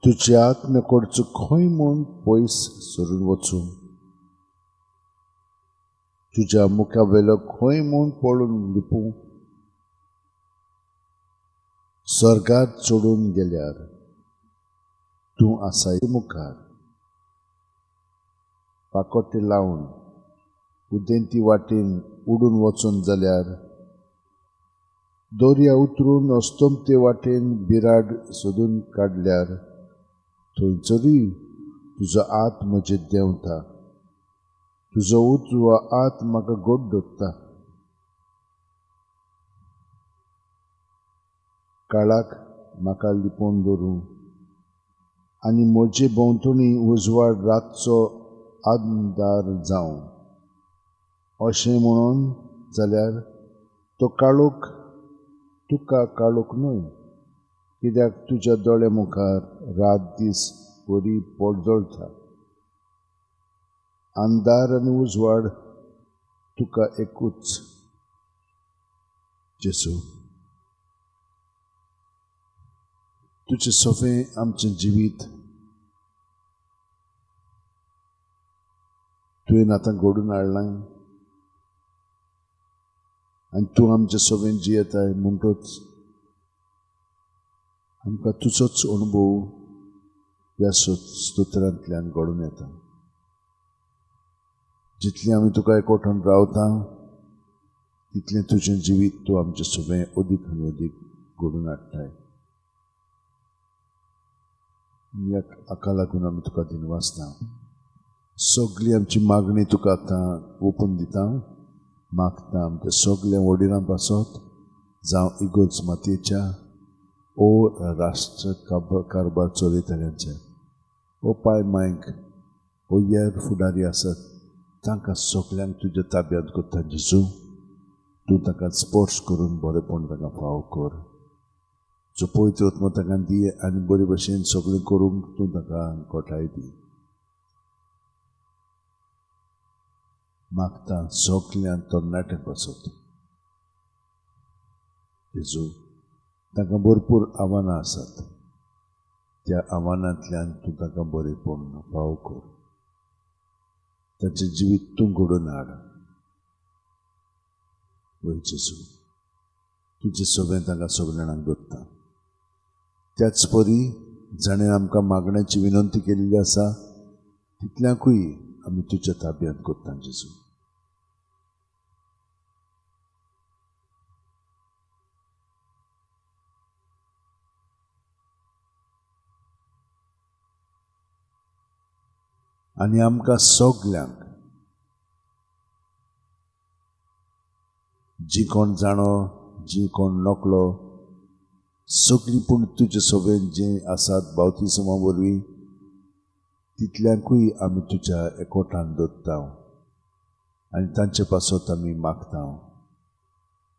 तुजे आत्म्य कडचो खंय म्हूण पयस सरून वचूं, तुज्या मुखा वेलो खंय म्हूण पळून लिपूं, स्वर्गांत चडून गेल्यार तूं आसाय मुखार. पाकोटे लावन उदेंती वाटेन उडून वचून जाल्यार दर्या उतरून अस्तंते वाटेन बिराड सोदून काडल्यार थंयसरूय तुजो आत्म म्हजें देंवता, तुजो उजवो आत्म म्हाका घोट धरता. काळाक म्हाका लिपोवन दवरूं आनी म्हजे भोंवतणी उजवाड रातचो अंधार जावं अशें म्हणून जाल्यार तो काळोख तुका काळोख न्हय, कित्याक तुज्या दोळे मुखार रात दीस बरी पडजळटा. अंधार आनी उजवाड तुका एकूच. जेसू, तुजें सोबें आमचें जिवीत तुवें आतां घडून हाडलां आनी तूं आमचे सोबें जियेताय म्हणटच आमकां तुजोच अणभव ह्या स्तोत्रांतल्यान घडून येता. जितलें आमी तुका एकवटान रावता तितलें तुजें जिवीत तूं आमचे सोबें अदीक आनी अदीक घडून हाडटाय. हाका लागून आमी तुका दिनवासता. सगळी आमची मागणी तुका आतां ओपून दिता. मागता आमच्या सगळ्या वडिलां पासत जावं इगोर्ज मातयेच्या ओ राष्ट्र कारबार चलयतल्यांचे ओ पाय मायक ओ येर फुडारी आसात तांकां सगल्यांक तुज्या ताब्यांत कोत्ता जेजू तूं ताका स्पर्श करून बरेपण ताका फाव कर जो पवित्र आत्मा ताका दी आनी बरे भशेन सगळें करूंक तूं ताका घोटाय दी मागता सगळ्यां तरणाट्यांक वचत जेजू ताका भरपूर आव्हानां आसात त्या आव्हानांतल्यान तूं ताका बरेपण फाव कर ताचें जिवीत तूं घडोवन हाड वय जेजू तुजें सगळें ताका सगळ्या जाणांक दोत्ता त्याच परी जाणें आमकां मागण्याची विनंती केल्ली आसा तितल्याकूय आमी तुज्या ताब्यांत कोत्ता जेजू आनी आमकां सगल्यांक जी कोण जाणो जी कोण नकलो सगळीं पूण तुजे सोबेन जें आसात बावतिस्मा वरवीं तितल्यांकूय आमी तुज्या एकवटान दोत्ता आनी तांचे पासत आमी मागता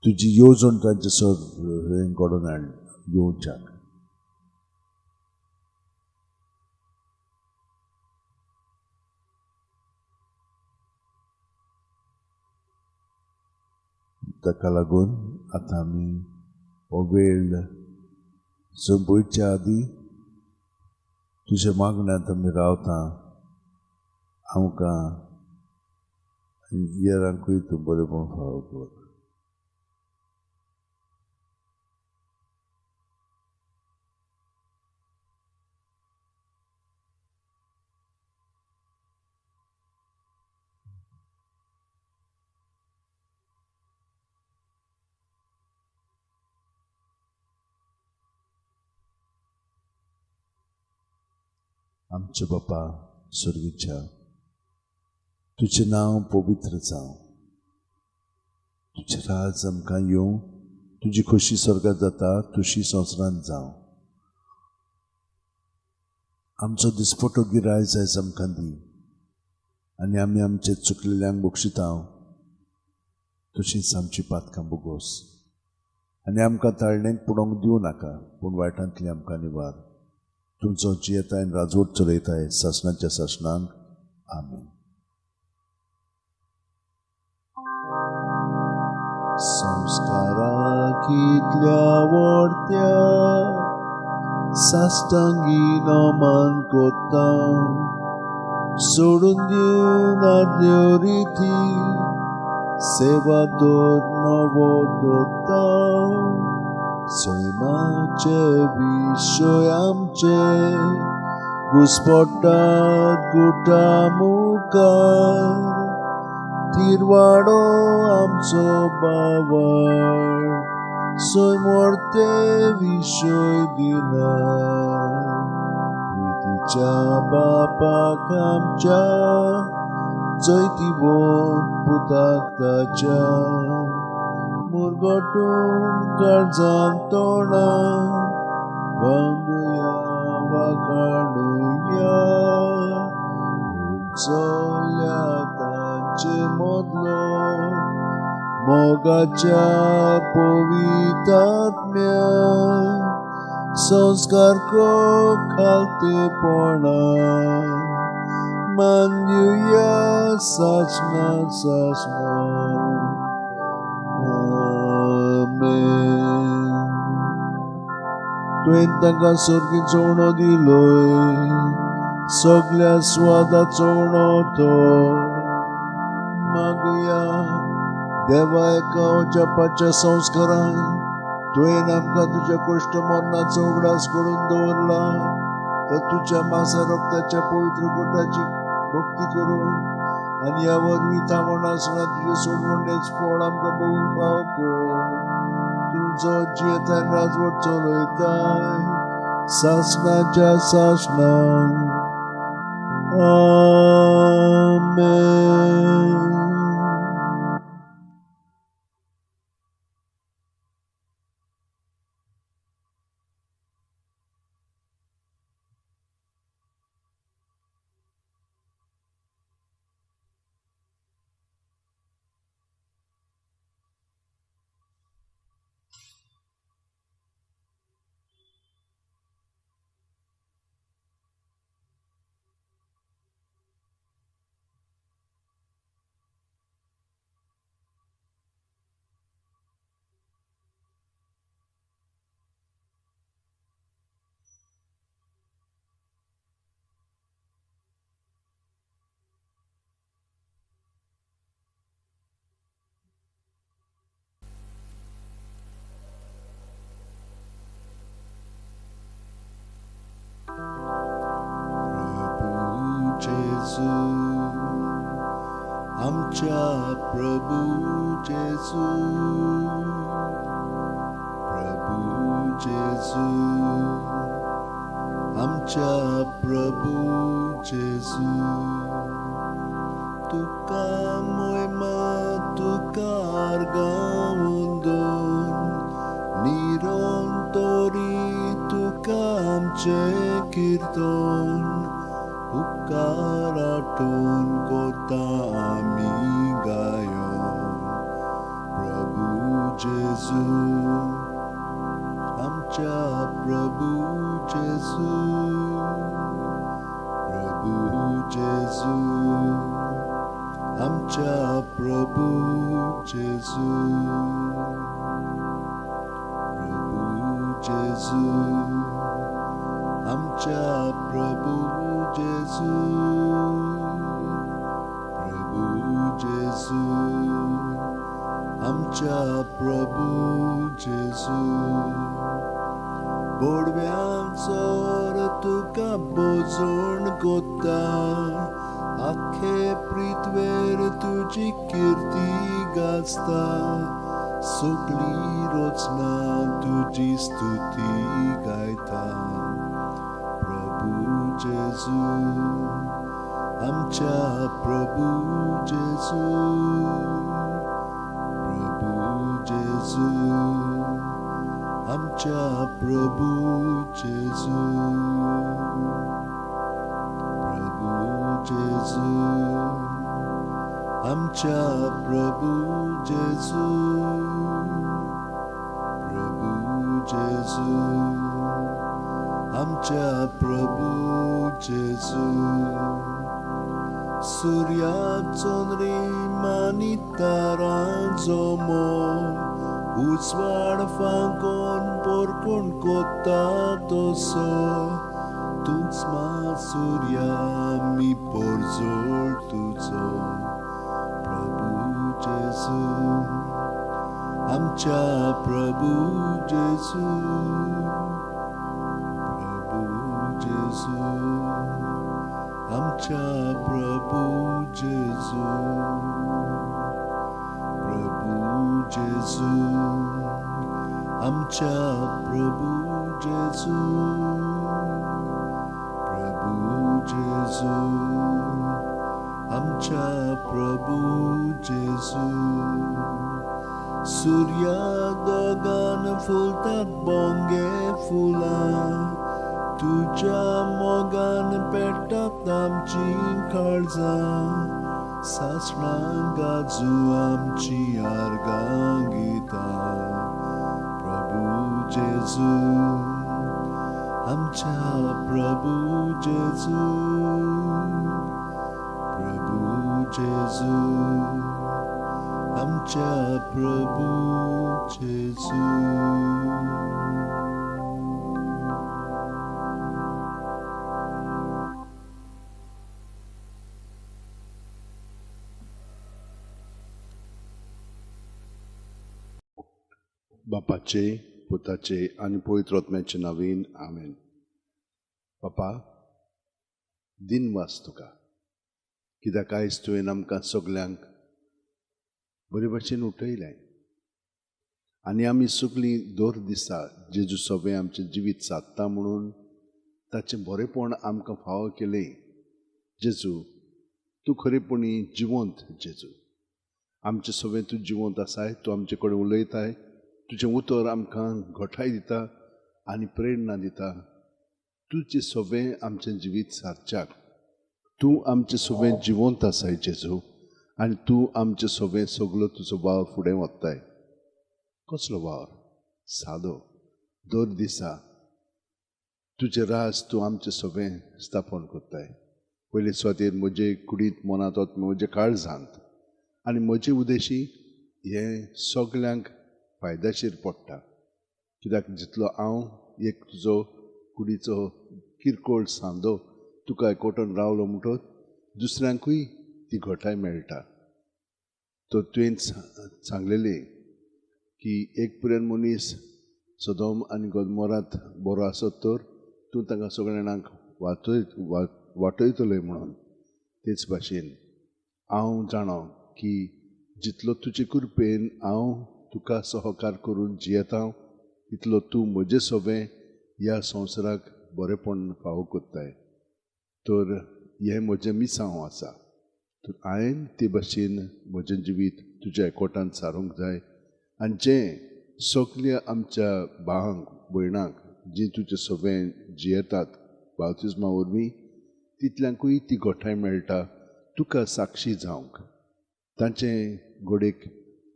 तुजी येवजण तांचे सगळें घडोवन हाड येवच्याक ताका लागून आतां आमी हो वेळ संपयच्या आदी तुज्या मागण्यांत आमी रावता आमकां येरांकूय तूं बरेपण फाव कर आमचे बापा स्वर्गीच्या तुजें नांव पवित्र जावं तुजें राज आमकां येवं तुजी खोशी स्वर्गांत जाता तुशी संवसारांत जावं आमचो दिसपटो गिराय आयज आमकां दी आनी आमी आमचे चुकलेल्यांक बक्षिता तशींच आमची पातकां बोगोस आनी आमकां ताळणेक पडोवंक दिवं नाका पूण वायटांतली आमकां निवार तुमचो जियेताय आनी राजवट चलयताय सासणाच्या सासणांक आमेन संस्काराक इतल्या व्हडत्या साश्टांगी नमन कोत्ता सोडून दिवन आदल्यो रिती सेवा दोर नवो दोत्ता सैमाचे विशय आमचे घुसपट्टात गुटा मुखार तिरवाडो आमचो बावार सैमोरते विशय दिला प्रितीच्या बापाक आमच्या चैती बोन पुताक ताच्या मुरगोटून काळजान तोणा वांगुया वाखाणुया उंचोल्या तांचे मोदलो मोगाच्या पवित्रात्म्या संस्कार को खालतेपणा मान्युया सासना सासना तुवें तांकां सर्गीचो उणो दिलोय सगळ्या स्वादाचो उणो तो मागुया देवा एका जपाच्या संस्कारान तुवें आमकां तुज्या कश्ट मरणाचो उगडास करून दवरला तर तुज्या मासा रक्ताच्या पवित्र गोठाची भक्ती करून आनी ह्या वरवीं थांबण आसना तुजें सोडवणेच फळ आमकां बघून फाव कर तुजो जियेताय राजवट चलयताय सासणाच्या सासणांक आमेन. जेजू आमच्या प्रभू जेजू जेजू आमच्या प्रभू जेजू तुका मोहिमा तुका आर्गावंदोन निरंतरी तुका आमचे कीर्तन उपकार आठवून कोता आमी गायोन प्रभू जेजू आमच्या प्रभू जेजू आमच्या प्रभू जेजू आमच्या प्रभू जेजू आमच्या प्रभू जेजू बोडव्यांचोर तुका बोजोण कोत्ता आखे पृथ्वेर तुजी कीर्ती गाजता सगळी रोचना तुजी स्तुती गायता प्रभू जेजू आमच्या प्रभू जेजू आमच्या प्रभू जेजू आमच्या प्रभू जेजू आमच्या प्रभू जेजू सूर्याचो रिमानी तारांचो मोग उजवाड फांकोन पोरकोण कोत्ता तसो तूच मा सूर्या मी पोरजोळ तुजो प्रभू जेजू आमच्या प्रभू जेजू आमच्या प्रभू जेजू आमच्या प्रभू जेजू आमच्या प्रभू जेजू सूर्या दोगान फुलतात बोंगे फुलां तुझ्या मोगान पेटतात आमची काळजां सासणां गाजू आमची आर्गां गितां प्रभू जेजू आमच्या प्रभू जेजू आमच्या प्रभू जेजू बापाचे पुताचे आनी पवित्र आत्म्याचे नांवान आमेन. बापा दिनवास तुका कित्याक आयज तुवें आमकां सगल्यांक बरे भशेन उठयलें आनी आमी सगळीं दर दिसा जेजू सोबे आमचें जिवीत सादता म्हणून ताचें बरेपण आमकां फावो केलें. जेजू तूं खरेपणी जिवंत जेजू आमचे सोबे तूं जिवंत आसाय तूं आमचे कडेन उलयताय तुजें उतर आमकां घोटाय दिता आनी प्रेरणा दिता. तुजें सोबें आमचें जिवीत सारच्याक तूं आमचे सोबें जिवंत आसाय जेजू आनी तूं आमचे सोबें सगलो तुजो वावर फुडें व्हरताय. कसलो वावर? सादो. दर दिसा तुजें राज तूं आमचे सोबें स्थापन करताय. पयले सुवातेर म्हजे कुडींत मनांत वता म्हजे काळजांत आनी म्हजे उदेशी हे सगल्यांक फायद्याचेर पडटा कित्याक जितलो हांव एक तुजो कुडीचो किरकोळ सांदो तुका एकवटून रावलो म्हणटच दुसऱ्यांकूय ती घोटाय मेळटा. तो तुवें सांगलेलें की एक पर्यंत मनीस सदोम आनी गोमोरांत बरो आसत तर तूं तांकां सगळ्या जाणांक वाटयतलें म्हणून तेच भाशेन हांव जाणो की जितलो तुजे कृपेन हांव तुका सहकार करून जियेता तितलो तूं म्हजें सोबें ह्या संवसाराक बरेपण फावो कोत्ताय. तर हें म्हजें मिसांव आसा. तर हांवें ते भाशेन म्हजें जिवीत तुज्या एकवटान सारूंक जाय. आनी जें सगल्या आमच्या भावांक भयणांक जीं तुजें सोबें जियेतात बावतिजमा वरवीं तितल्यांकूय ती घोटाय मेळटा तुका साक्षी जावंक. तांचे घोडेक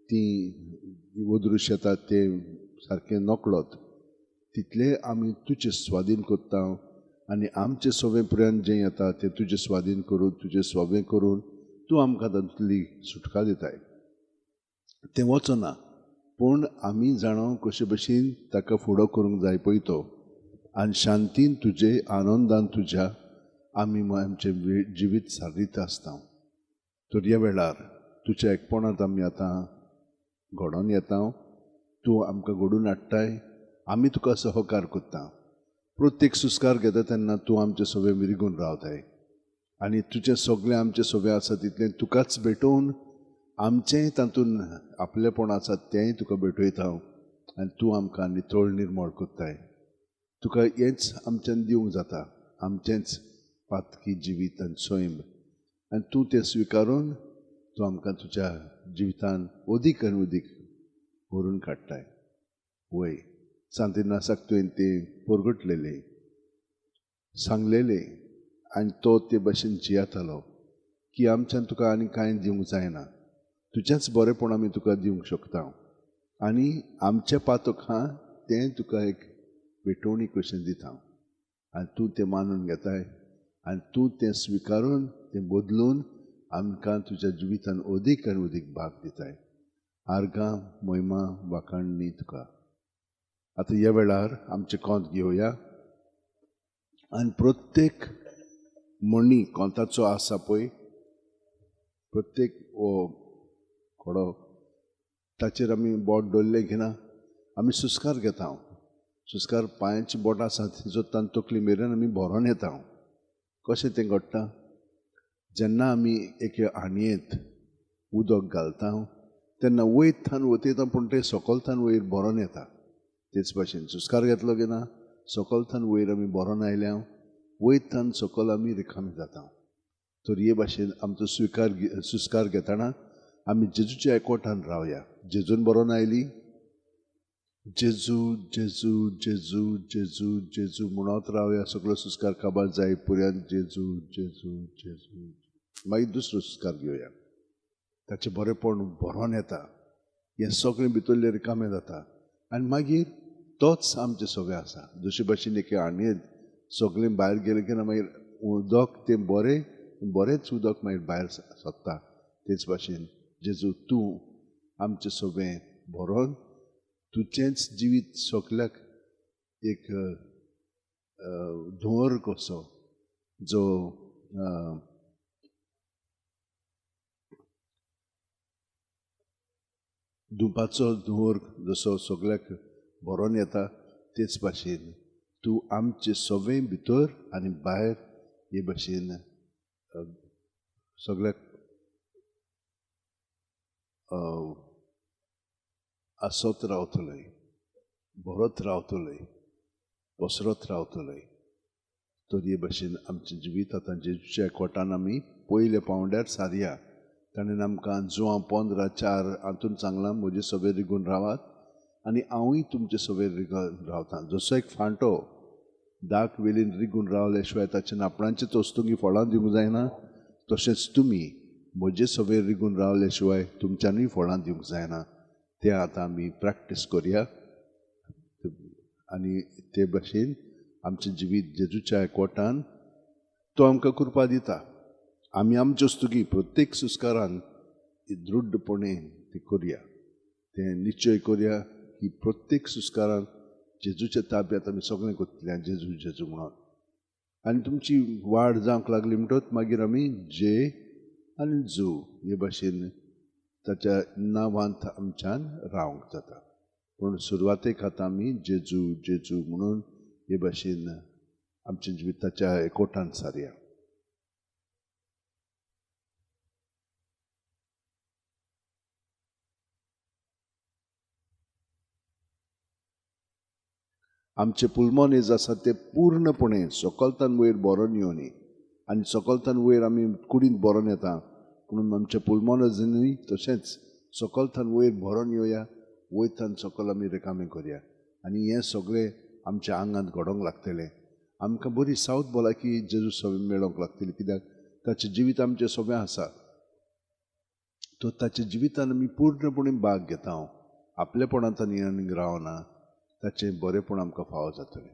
तीं वदरूश येतात ते सारकें नकळत तितले आमी तुजें स्वाधीन कोत्ता आनी आमचे सोबेपर्यंत जें येता तें तुजें स्वाधीन करून तुजें सोबें करून तूं आमकां तातूंतली सुटका दिताय. तें वचना पूण आमी जाणो कशे भशेन ताका फुडो करूंक जाय पळय तो आनी शांतीन तुजे आनंदान तुज्या आमी आमचें जिवीत सारीत आसता. तर ह्या वेळार तुज्या एकपणांत आमी आतां घडोवन येता. तूं आमकां घडोवन हाडटाय. आमी तुका सहकार कोत्ता. प्रत्येक सुस्कार घेता तेन्ना तूं आमचे सोबे विरगून रावताय आनी तुजें सगळें आमचें सोबें आसा तितलें तुकाच भेटोवन आमचेंय तातूंत आपलेपण आसा तेंय तुका भेटयता आनी तूं आमकां नितळ निर्मळ कोत्ताय. तुका हेंच आमच्यान दिवंक जाता आमचेंच पातकी जिवीत आनी सैम आनी तूं तें स्विकारून तूं आमकां तुज्या जिवितान अदीक आनी अदीक व्हरून काडटाय. वय सांतिनासाक तुवें तें परगटलेलें सांगलेलें आनी तो ते भाशेन जियेतालो की आमच्यान तुका आनी कांय दिवंक जायना. तुजेंच बरेपण आमी तुका दिवंक शकता आनी आमचें पातक आहा तें तुका एक भेटवणी कशें दिता आनी तूं तें मानून घेताय आनी तूं तें स्विकारून तें बदलून आमकां तुज्या जिवितान अदीक आनी अदीक भाग दिताय. आर्गां महिमा वाखाणणी तुका. आतां ह्या वेळार आमचें कोंत घेवया आनी प्रत्येक मणी कोंताचो आसा पळय प्रत्येक खडो ताचेर आमी बोट दवरलें घेना आमी सुस्कार घेता. सुस्कार पांयाची बोटां आसा तिजो तान तकली मेरेन आमी भरोन येता. कशें तें घडटा जेन्ना आमी एके आणयेंत उदक घालता तेन्ना वयर थान वतयता पूण तें सकयल वयर भरोन येता. तेच भाशेन सुस्कार घेतलो की ना सकयल वयर आमी भरोन आयल्या वयर सकयल आमी रिकामी जाता. तर हे भाशेन आमचो सुस्कार घेतना आमी जेजूच्या एकवटान रावया. जेजून भरोन आयली जेजू जेजू जेजू जेजू जेजू म्हणत रावया. सगळो सुस्कार काबार जाय पर्यंत जेजू जेजू जेजू. मागीर दुसरो सुस्कार घेवया. ताचें बरेपण भरोन येता. हें सगळें भितरलें रिकामें जाता आनी मागीर तोच आमचें सगळें आसा. जशे भाशेन एके आणयेंत सगळें भायर गेलें की ना मागीर उदक तें बरेंच उदक मागीर भायर सोदता. तेच भाशेन जेजू तूं आमचें सगळें भरोन तुजेंच जिवीत सगल्याक एक धुंवर कसो जो धुपाचो धुंवर जसो सगल्याक भरोन येता तेच भाशेन तूं आमचे सगळें भितर आनी भायर हे भाशेन सगल्याक आसत रावतलें भरत रावतलें पसरत रावतलें. तर हे भाशेन आमचें जिवीत आतां जेजूच्या एकवटान आमी पयले पावंड्यार सारया. ताणें आमकां जुवां 15:4 हातून सांगलां म्हजे सोबे रिगून रावात आनी हांवूय तुमचे सोबे रिगून रावतां. जसो एक फांटो दाक वेलीन रिगून रावले शिवाय ताच्या आपणाचेच वस्तूंकी फळां दिवंक जायना तशेंच तुमी म्हजे सोबे रिगून रावले शिवाय तुमच्यांनीय फळां दिवंक जायना. तें आतां आमी प्रॅक्टीस करया आनी ते भाशेन आमचें जिवीत जेजूच्या एकवटान तो आमकां कृपा दिता. आमी आमचे वस्तुकी प्रत्येक सुस्कारान दृढपणें ती करया. तें निश्चय करया की प्रत्येक सुस्कारान जेजूच्या ताब्यांत आमी सगळें कोत्तलें जेजू जेजू म्हणोन. आनी तुमची वाड जावंक लागली म्हणटच मागीर आमी जे आनी जू हे भाशेन ताच्या नांवांत आमच्यान रावंक जाता. पूण सुरवातेक आतां आमी जेजू जेजू म्हणून हे भाशेन आमच्या जिविताच्या एकवटान सारया. आमचे पुल्मोनीज आसा ते पूर्णपणे सकलतान वयर बरोन येवनी आनी सकलतान वयर आमी कुडींत बरोन येता म्हणून आमच्या पुल्मोनजूय तशेंच सकलतान वयर बरोन येवया वयतान सकल आमी रिकामें करया आनी हें सगळें आमच्या आंगांत घडोवंक लागतलें आमकां बरी सावथ भलायकी जेजू सगळें मेळोवंक लागतली कित्याक ताचें जिवीत आमचें सगळें आसा तो ताच्या जिवितान आमी पूर्णपणे भाग घेता हांव आपलेपणांतन आनी रावना ताचें बरेंपण आमकां फावो जातलें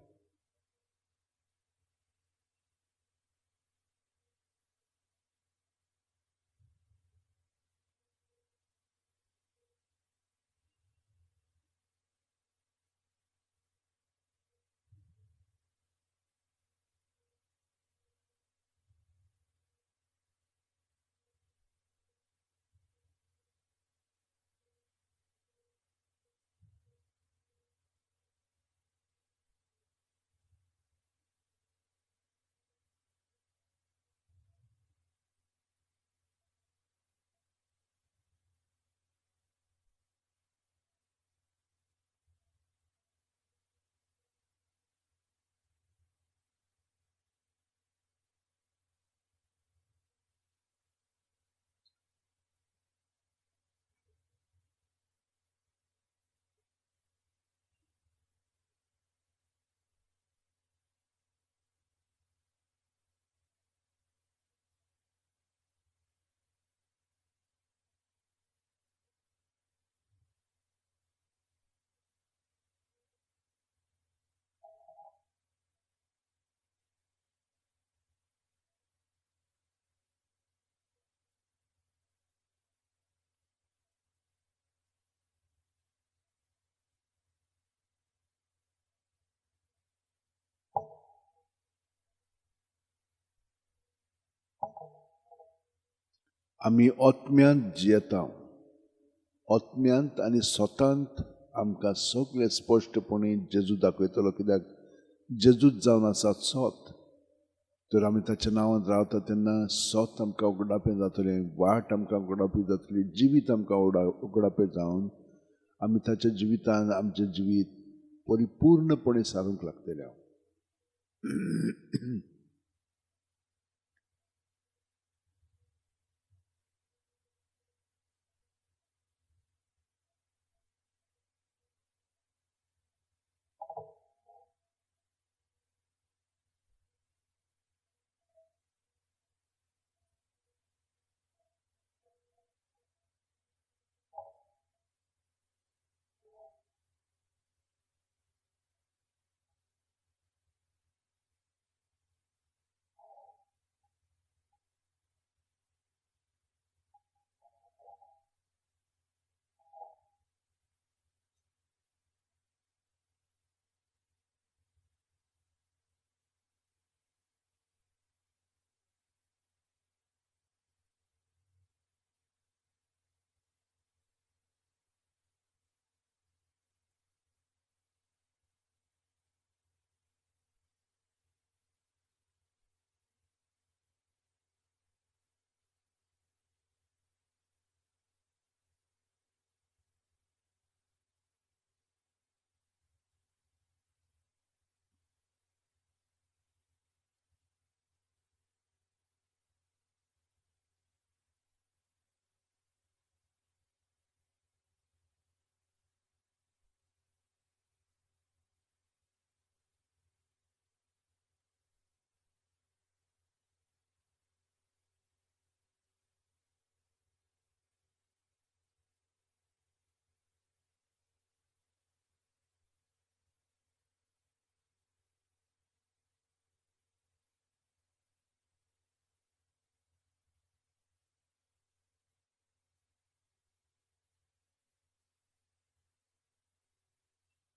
आमी ओतम्यांत जियेता ओतम्यांत आनी स्वतांत आमकां सगळें स्पश्टपणी जेजू दाखयतलो कित्याक जेजूच जावन आसा सोत तर आमी ताच्या नांवांत रावता तेन्ना सोत आमकां उगडापें जातलें वाट आमकां उगडापी जातली जिवीत आमकां उगडापें जावन आमी ताच्या जिवितान आमचें जिवीत परिपूर्णपणे सारूंक लागतलें हांव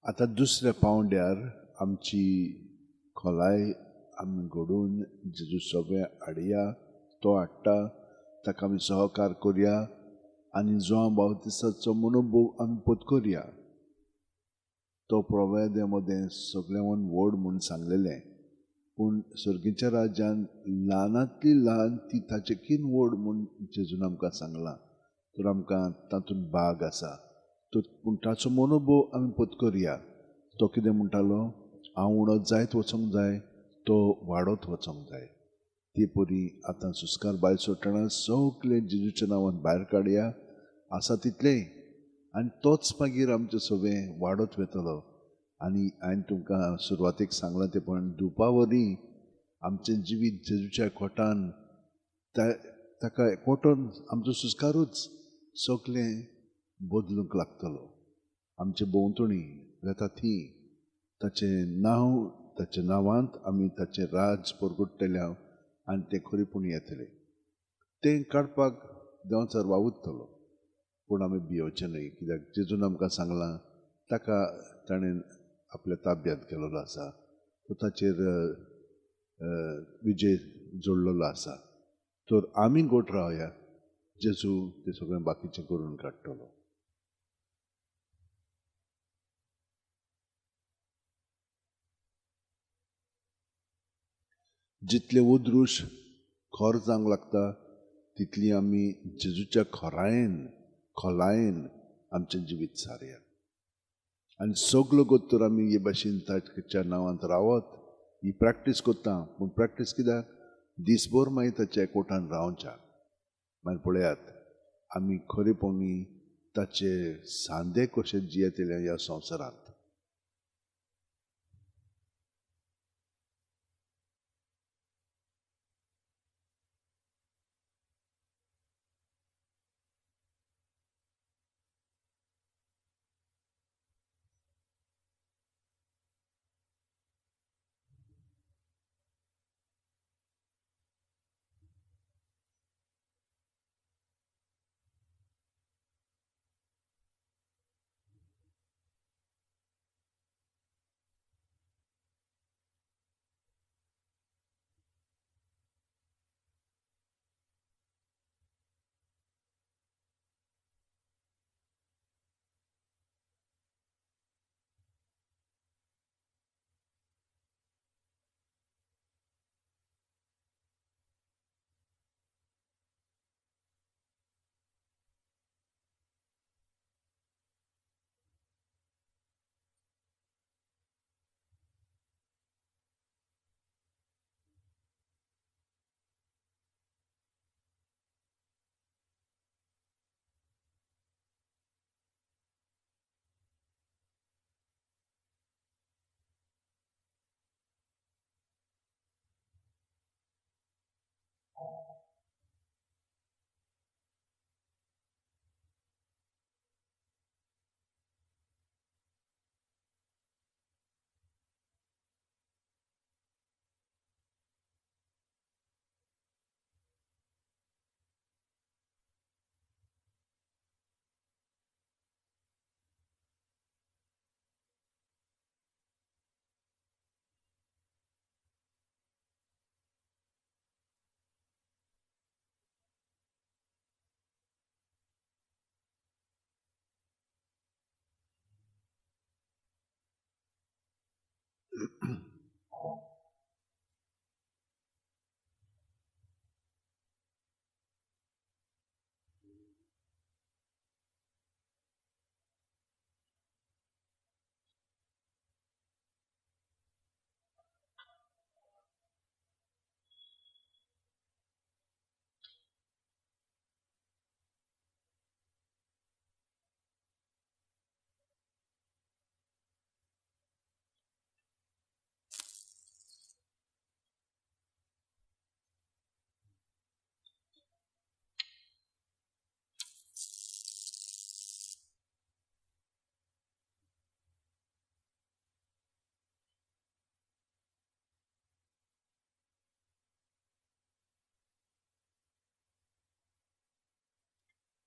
आतां दुसऱ्या पावंड्यार आमची खोलाय आमी घडोवन जेजू सगळें हाडया तो हाडटा ताका आमी सहकार करया आनी जो बावतिसाचो मनोभोव आमी पत्करया तो प्रवेद मदें सगळ्यान व्हड म्हूण सांगलेलें पूण सर्गीच्या राज्यान ल्हानांतली ल्हान ती ताचेकीन व्हड म्हूण जेजून आमकां सांगलां तर आमकां तातूंत भाग आसा पूण ताचो मनोभोव आमी पत्करया तो कितें म्हणटालो हांव उणो जायत वचोंक जाय तो वाडत वचोंक जाय ती परी आतां सुस्कार भायर सोडटना सगळे जेजूच्या नांवान भायर काडया आसा तितलें आनी तोच मागीर आमचें सगळें वाडत वेतलो आनी हांवें तुमकां सुरवातेक सांगलां तें पण दुपावरी आमचें जिवीत जेजूच्या एकवटान ताका एकवटून आमचो सुस्कारूच सगळें बदलूंक लागतलो आमचे भोंवतणी जाता ती ताचें नांव ताच्या नांवांत आमी ताचें राज परगटतल्या आनी तें खरेपण येतलें तें काडपाक देंवचार वावुरतलो पूण आमी भियोवचें न्हय कित्याक जेजून आमकां सांगलां ताका ताणें आपल्या ताब्यांत केलेलो आसा तो ताचेर विजय जोडलेलो आसा तर आमी गोट रावया जेजू तें सगळें बाकीचें करून काडटलो जितले उद्रुश खोर जावंक लागता तितली आमी जेजूच्या खोलायेन आमचें जिवीत सारया आनी सगळो गोत्तर आमी हे भाशेन ताच्या नांवांत रावत ही प्रॅक्टीस करता पूण प्रॅक्टीस कित्याक दिसभर मागीर ताच्या एकवटान रावच्या मागीर पळयात आमी खरेपणी ताचे सांदे कशे जियेतले ह्या संवसारांत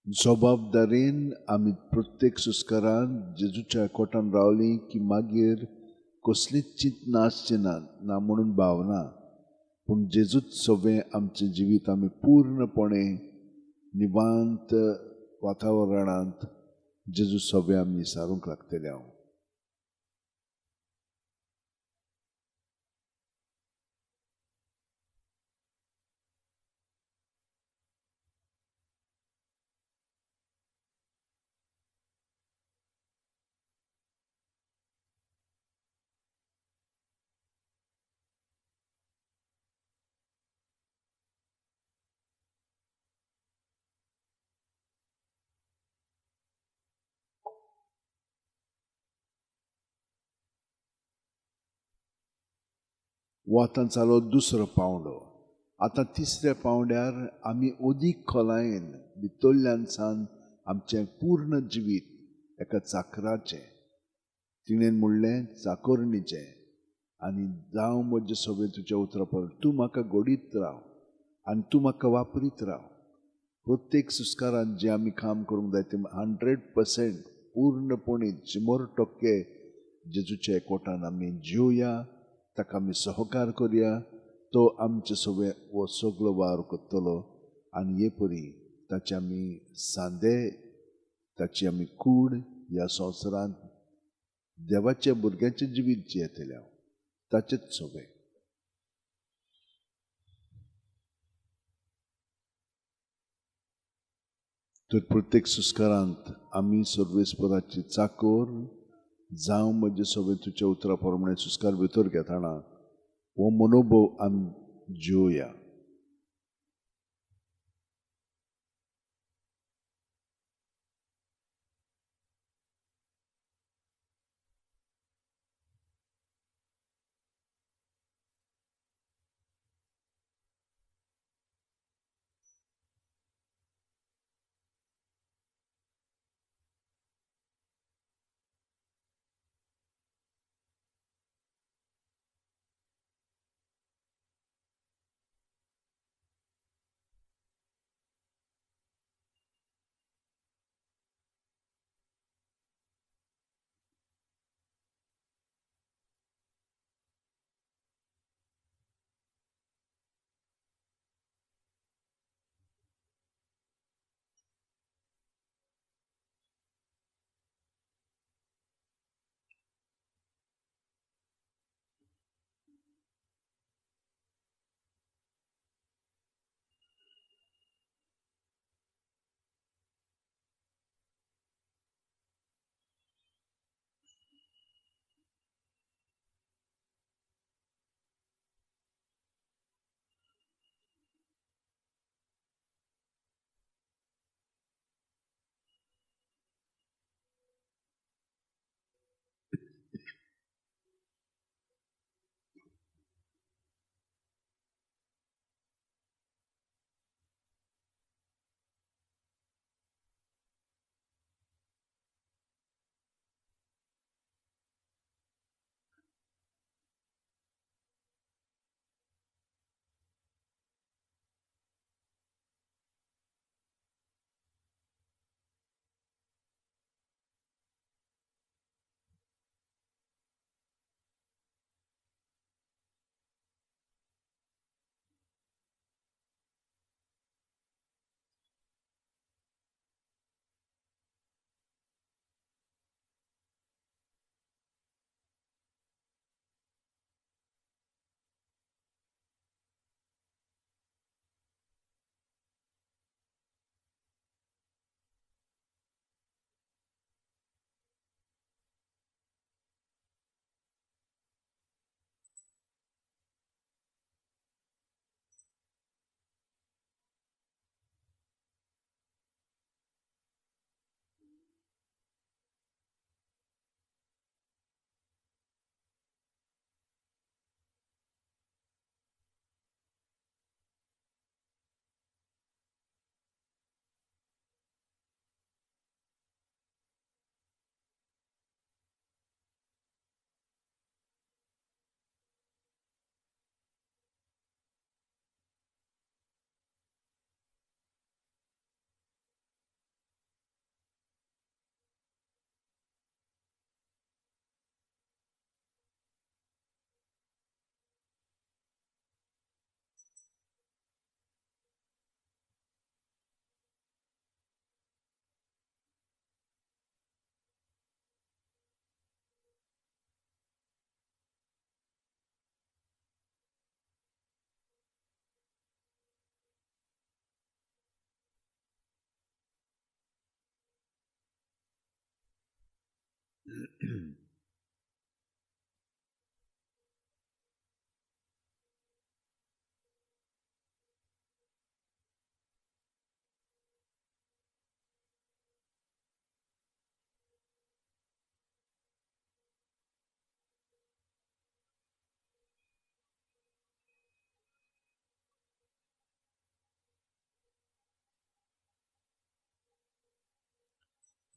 जबाबदारेन आमी प्रत्येक सुस्कारान जेजूच्या एकवटान रावलीं की मागीर कसलीच चिंत नासची ना म्हणून भावना पूण जेजूच सगळें आमचें जिवीत आमी पूर्णपणे निवांत वातावरणांत जेजू सगळें आमी सारूंक लागतले हांव वतां जालो दुसरो पावंडो. आतां तिसऱ्या पावंड्यार आमी ओदीक खोलायेन भितरल्यान सावन आमचें पूर्ण जिवीत एका चाकराचें, तिणेन म्हणलें चाकोरणीचें, आनी जावं म्हजे सोबे तुज्या उतरापर तूं म्हाका घोडीत राव आनी तूं म्हाका वापरीत राव. प्रत्येक सुस्कारान जें आमी काम करूंक जाय तें 100% पूर्णपणी 100% जेजूच्या एकवटान आमी जिवया, ताका आमी सहकार करया. तो आमचे सोबे हो सगळो वार करतलो आनी हे परी ताचे आमी सांदे, ताची आमी कूड ह्या संवसारांत देवाच्या भुरग्यांचें जिवीत जियेतले हांव ताचेच सोबे. तर प्रत्येक सुस्कारांत आमी सर्वेस्पराची चाकोर जावं म्हजे सोबे तुज्या उतरा प्रमाणे सुस्कार भितर घेताना हो मनोभव आमी जिवया.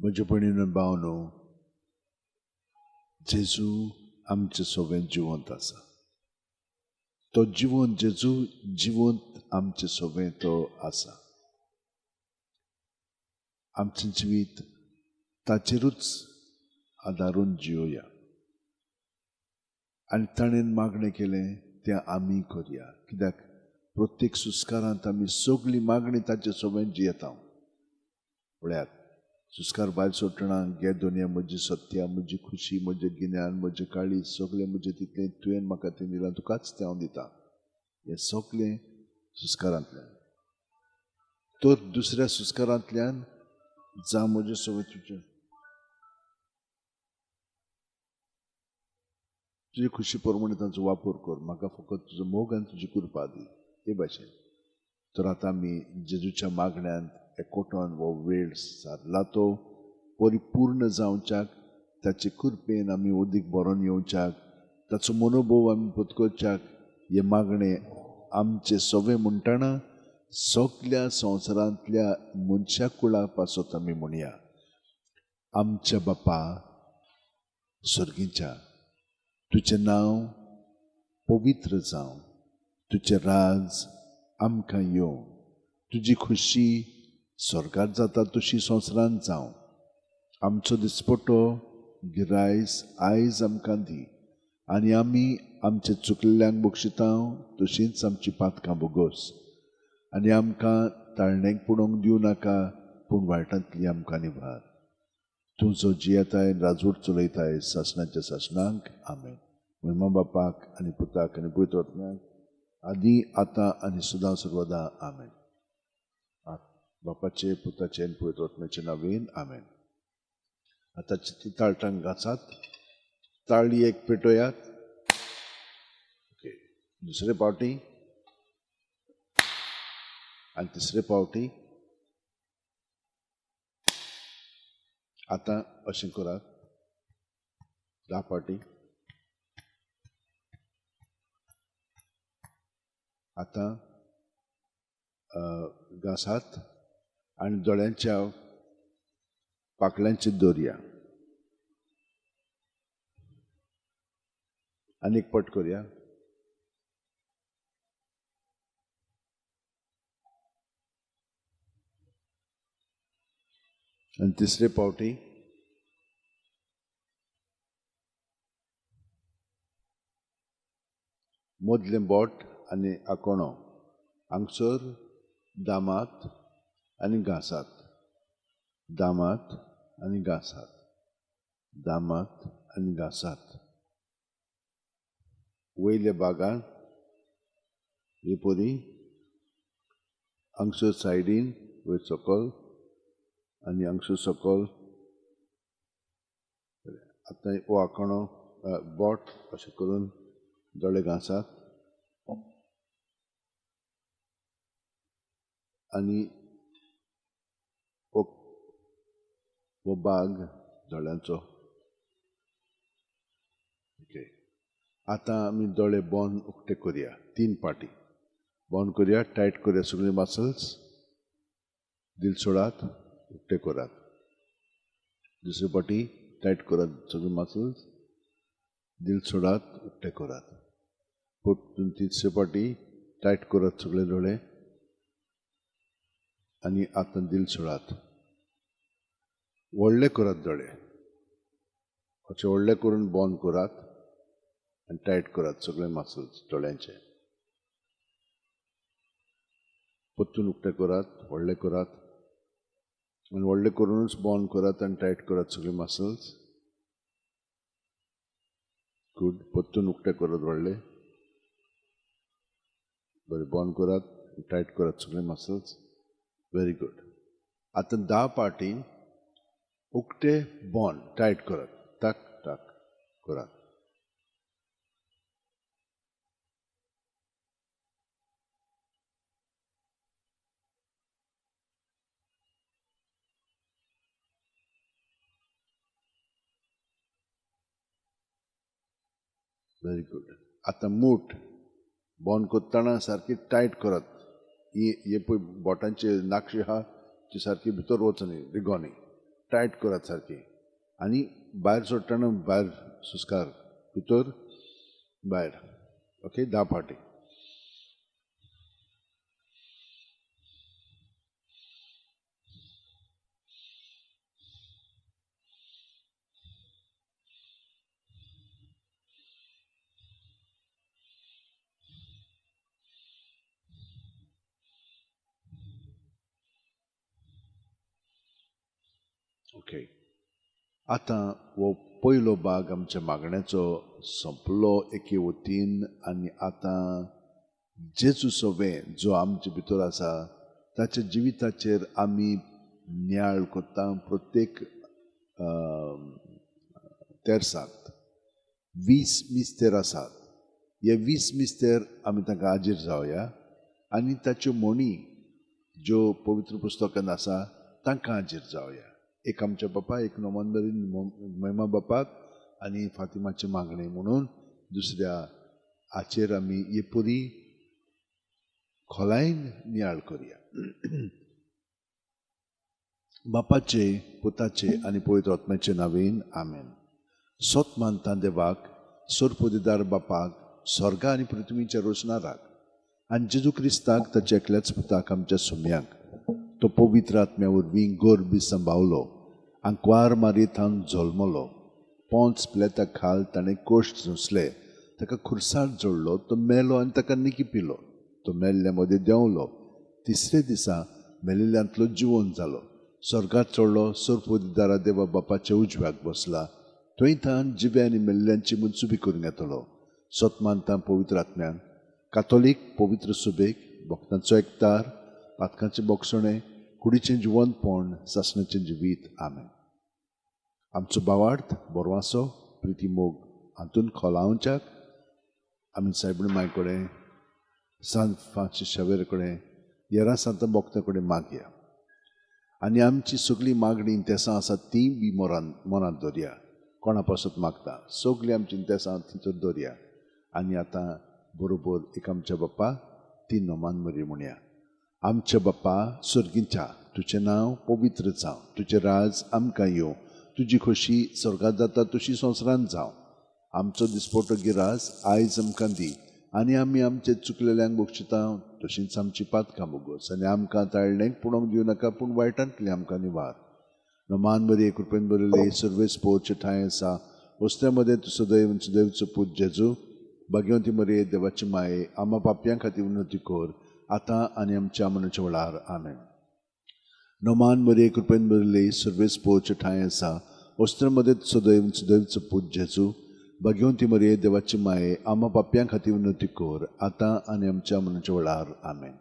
म्हजे भयणीन भावनो, जेजू आमचे सोबें जिवंत आसा. तो जिवंत जेजू जिवंत आमचे सोबें तो आसा. आमचें जिवीत ताचेरूच आदारून जिवया. आनी ताणेन मागणें केलें तें आमी करया. कित्याक प्रत्येक सुस्कारांत आमी सगळी मागणी ताचे सोबें जियेता. पळयात, सुस्कार भायर सोडटना गे दुनिया म्हजी सत्या, म्हजी खुशी, म्हजें गिन्यान, म्हजें काळीज सगळें म्हजें तितलें तुवें म्हाका तें दिलां, तुकाच तें हांव दितां. हें सगळें सुस्कारांतल्यान. तर दुसऱ्या सुस्कारांतल्यान जावं म्हजे सोबें तुजे खुशी प्रमाणे ताचो वापर कर. म्हाका फकत तुजो मोग आनी तुजी कृपा दी, हे भाशेन. तर आतां आमी जेजूच्या मागण्यांत एकवटोन हो वेळ सारला तो परिपूर्ण जावच्याक, ताचे कृपेन आमी उदीक भरोन येवच्याक, ताचो मनोभव आमी पत्करच्याक हे मागणे आमचे सोबें म्हणटना सगळ्या संवसारांतल्या मनशा कुळा पासत आमी म्हणया. आमच्या बापा स्वर्गीच्या, तुजें नांव पवित्र जावं, तुजें राज आमकां येवं, तुजी खुशी स्वर्गांत जाता तशी संवसारांत जावं. आमचो दिसपट्टो गिरायस आयज आमकां दी, आनी आमी आमचे चुकलेल्यांक बक्षिता तशींच आमची पातकां बोगोस. आनी आमकां ताळणेक पडोवंक दिवं नाका, पूण वायटांतली आमकां निभार. तूं जो जियेताय राजवट चलयताय सासणाच्या सासणांक. आमेन. महिमा बापाक आनी पुताक आनी पवित्र आत्म्याक, आदी आतां आनी सदां सर्वदा. आमेन. बापाचे, पुताचे आनी पवित्र आत्म्याचे नांवेन. आमेन. आतां चिती ताळटांक घासात, ताळी एक पेटोयात. ओके, दुसरे पावटी आनी तिसरे पावटी. आतां अशें करात, 10 पावटी. आतां घासात आनी दोळ्यांच्या पाकळ्यांचेर दवरया. आनी एक पट करया. आनी तिसरे पावटी. मदलें बोट आनी आकोणो हांगसर दामात आनी घासात. दामात आनी घासात. दामात आनी घासात. वयल्या भागांत हे परी हांगसर सायडीन वयर सकयल आनी हांगसर सकयल. आतां हो आकोणो बोट अशें करून दोळे घासात आनी हो भाग दोळ्यांचो. ओके, आतां आमी दोळे बंद उक्ते करया. 3 पाटी बंद करया. टायट करया सगळे मसल्स. दिल सोडात, उक्ते करात. दुसरे पाटी टायट करात सगळे मसल्स. दिल सोडात, उक्ते करात. परतून तिसरे पाटी टायट करात सगळे दोळे आनी आतां दिल सोडात. व्हडले करात दोळे. अशें व्हडले करून बंद करात आनी टायट करात सगळे मसल्स दोळ्यांचे. परतून उक्ते करात, व्हडले करात आनी व्हडले करूनच बंद करात आनी टायट करात सगळे मसल्स. गुड. परतून उक्ते करात व्हडले. बरें, बंद करात, टायट करात सगळे मसल्स. Very good. आतां 10 पाटी उक्ते बंद टायट करात. टाक टाक करात. Very good. आतां मूठ बंद करतना सारकी टायट करात. हे पळय बोटांचे नाक्षी आहा ती सारकी भितर वचनी, रिगोनी. टायट करात सारकी आनी भायर सोडटना भायर सुस्कार भितर भायर ओके 10 फावटी ओके आतां हो पयलो भाग आमच्या मागण्याचो संपलो एके वतीन आनी आतां जेजू सोबें जो आमचे भितर आसा ताच्या जिविताचेर आमी नियाळ कोत्ता प्रत्येक तेर्सांत 20 मिस्तेर आसात हे 20 मिस्तेर आमी तांकां हाजीर जावया आनी ताच्यो मोणी ज्यो पवित्र पुस्तकांत आसा तांकां हाजीर जावया एक आमच्या बापा एक नोमानबरी महिमा बापाक आनी फातिमाची मागणी म्हणून दुसऱ्या हाचेर आमी ही पुरी खोलायेन नियाळ करुया बापाचे पुताचे आनी पवित्र आत्म्याचे नांवेन आमेन सोत मानता देवाक सोरपोदीदार बापाक स्वर्गा आनी पृथ्वीच्या रोशनाराक आनी जेजू क्रिस्ताक ताच्या एकल्याच पुताक आमच्या सुम्याक तो पवित्र आत्म्या वरवीं गोरबी सांबावलो आंकवार मारीत हांव जल्मलो पोंच प्लेता खाल ताणें कोश्ट झुंसले ताका खुर्सार जोडलो तो मेलो आनी ताका निकी पिलो तो मेल्ल्या मदें देंवलो तिसरे दिसा मेलिल्ल्यांतलो जिवंत जालो स्वर्गात चडलो सोरपोदीदारा देवा बापाच्या उजव्याक बसला थंय तान जिबे आनी मेल्ल्यांची मनसुबी करून येतलो सोत मानता पवित्र आत्म्यान कातोलीक पवित्र सुबेक भक्तांचो एकतार पातकांचें बोगसणें कुडीचें जिवंतपण सासणाचें जिवीत आमेन आमचो बावार्थ बोरवासो प्रिती मोग हातून खोलावच्याक आमी सायबण माय कडेन सांत फांची शावेर कडेन येरा सांत भक्ता कडेन मागया आनी आमची सगळी मागणी इंतेसां आसा ती बी मनांत दवरया कोणा पासत मागता सगळीं आमची इंतेसां तितूर दवरया आनी आतां बरोबर एक आमच्या बाप्पा ती नोमान मरी म्हणया आमच्या बाप्पा स्वर्गीच्या तुजें नांव पवित्र जावं तुजें राज आमकां येवं तुजी खोशी स्वर्गांत जाता तशी संवसारांत जावं आमचो दिसपटो गिरास आयज आमकां दी आनी आमी आमचे चुकलेल्यांक बक्षिता तशींच आमची पातकां बोगोस आनी आमकां ताळणेक पुणोवंक दिवं नाका पूण वायटांतली आमकां निवार नमान बरी कृपेन बरयले सर्वेस पोवचे ठांय आसा वस्त्या मदें तुजो दैवचो पूत जेजू भाग्यवंती मरे देवाची माये आमा पापयां खातीर उन्नती कोर आतां आनी आमच्या मनाच्या वेळार आमेन नोमान बरी कृपेन बरयले सर्वेस पोवचे ठांय आसा वस्त्या मदें तुजो दैवचो पूत जेजू भाग्यवंती मरे देवाची माये आमा पापयां खातीर उन्नती कोर आतां आनी आमच्या मनाच्या वेळार आमेन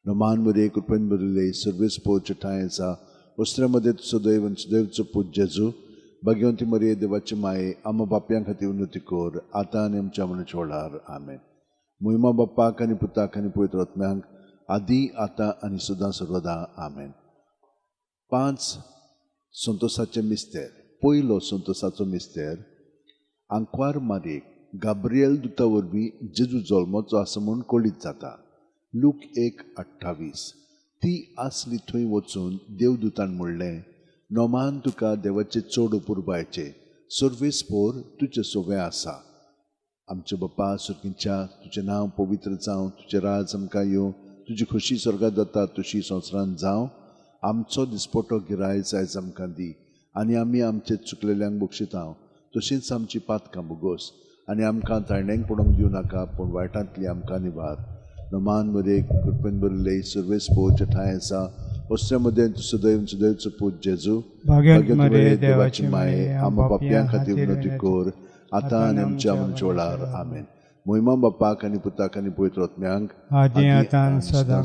नोमान बरी कृपेन बरयले सर्वेस पोवचे ठांय आसा वस्त्या मदें तुजो दैवचो पूत जेजू भाग्यवंती मरे देवाची माये आमा पापयां खातीर उन्नती कोर आतां आनी आमच्या मनाच्या वेळार आमेन महिमा बाप्पाक आनी पुताक आनी पवित्र आत्म्यांक आदी आतां आनी सदां सर्वदा आमेन 5 संतोसाचे मिस्तेर पयलो संतोसाचो मिस्तेर आंकवार मारयेक गाब्रिएल दुता वरवीं जेजू जल्माचो आसा म्हूण कळीत जाता लूक 1:28 ती आसली थंय वचून देवदूतान म्हणलें नोमान तुका देवाचे चड उपुरबायचे सर्वेस पोर तुजे सोबे आसा आमचे बाप्पा सुर्गीच्या तुजें नांव पवित्र जावं तुजें राज आमकां येवं तुजी खोशी स्वर्गांत जाता तशी संवसारांत जावं आमचो दिसपटो गिरायज आयज आमकां दी आनी आमी आमचे चुकलेल्यांक बक्षिता तशींच आमची पातकां बुगोस आनी आमकां ताळण्यांक पडोवंक दिवं नाका पूण वायटांतली आमकां निवार नमान मरे कृपेन बरयले सर्वेस पोवचे ठांय आसा वस्त्या मदें तुजो दैवचो पूत जेजू भाग्यवंती मरे देवाची माये आमा पापयां खातीर उन्नती कोर आतां आनी आमच्या मनाच्या वेळार आमेन महिमा बापाक आनी पुताक आनी पवित्र आत्म्यांक आदी आतां आनी सदां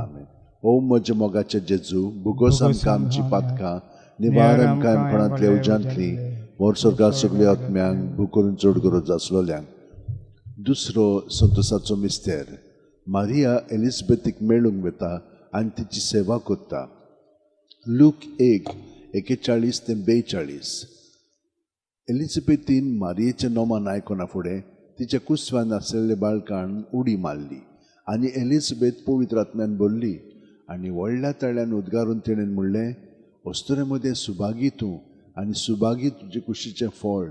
आमेन ओ म्हज्या मोगाचे जेजू बुगोस आमकां आमची पातकां निवार आमकां कोणांतल्या उज्यांतली मोर स्वर्गांत सगळ्या आत्म्यांक भूक करून चड गरज आसलेल्यांक दुसरो संतोसाचो मिस्तेर मारिया एलिझाबेथीक मेळूंक वता आनी तिची सेवा करता लूक 1:41 ते 42 एलिझाबेथीन मारियेचें नोमान आयकना फुडें तिच्या कुस्व्यान आसलेल्या बाळकान उडी मारली आनी एलिझाबेथ पवित्र आत्म्यान बोल्ली आनी व्हडल्या तळ्यान उदगारून तिणेन म्हणलें वस्तुरेमध्ये सुभागी तूं आनी सुभागी तुजे कुशीचें फळ.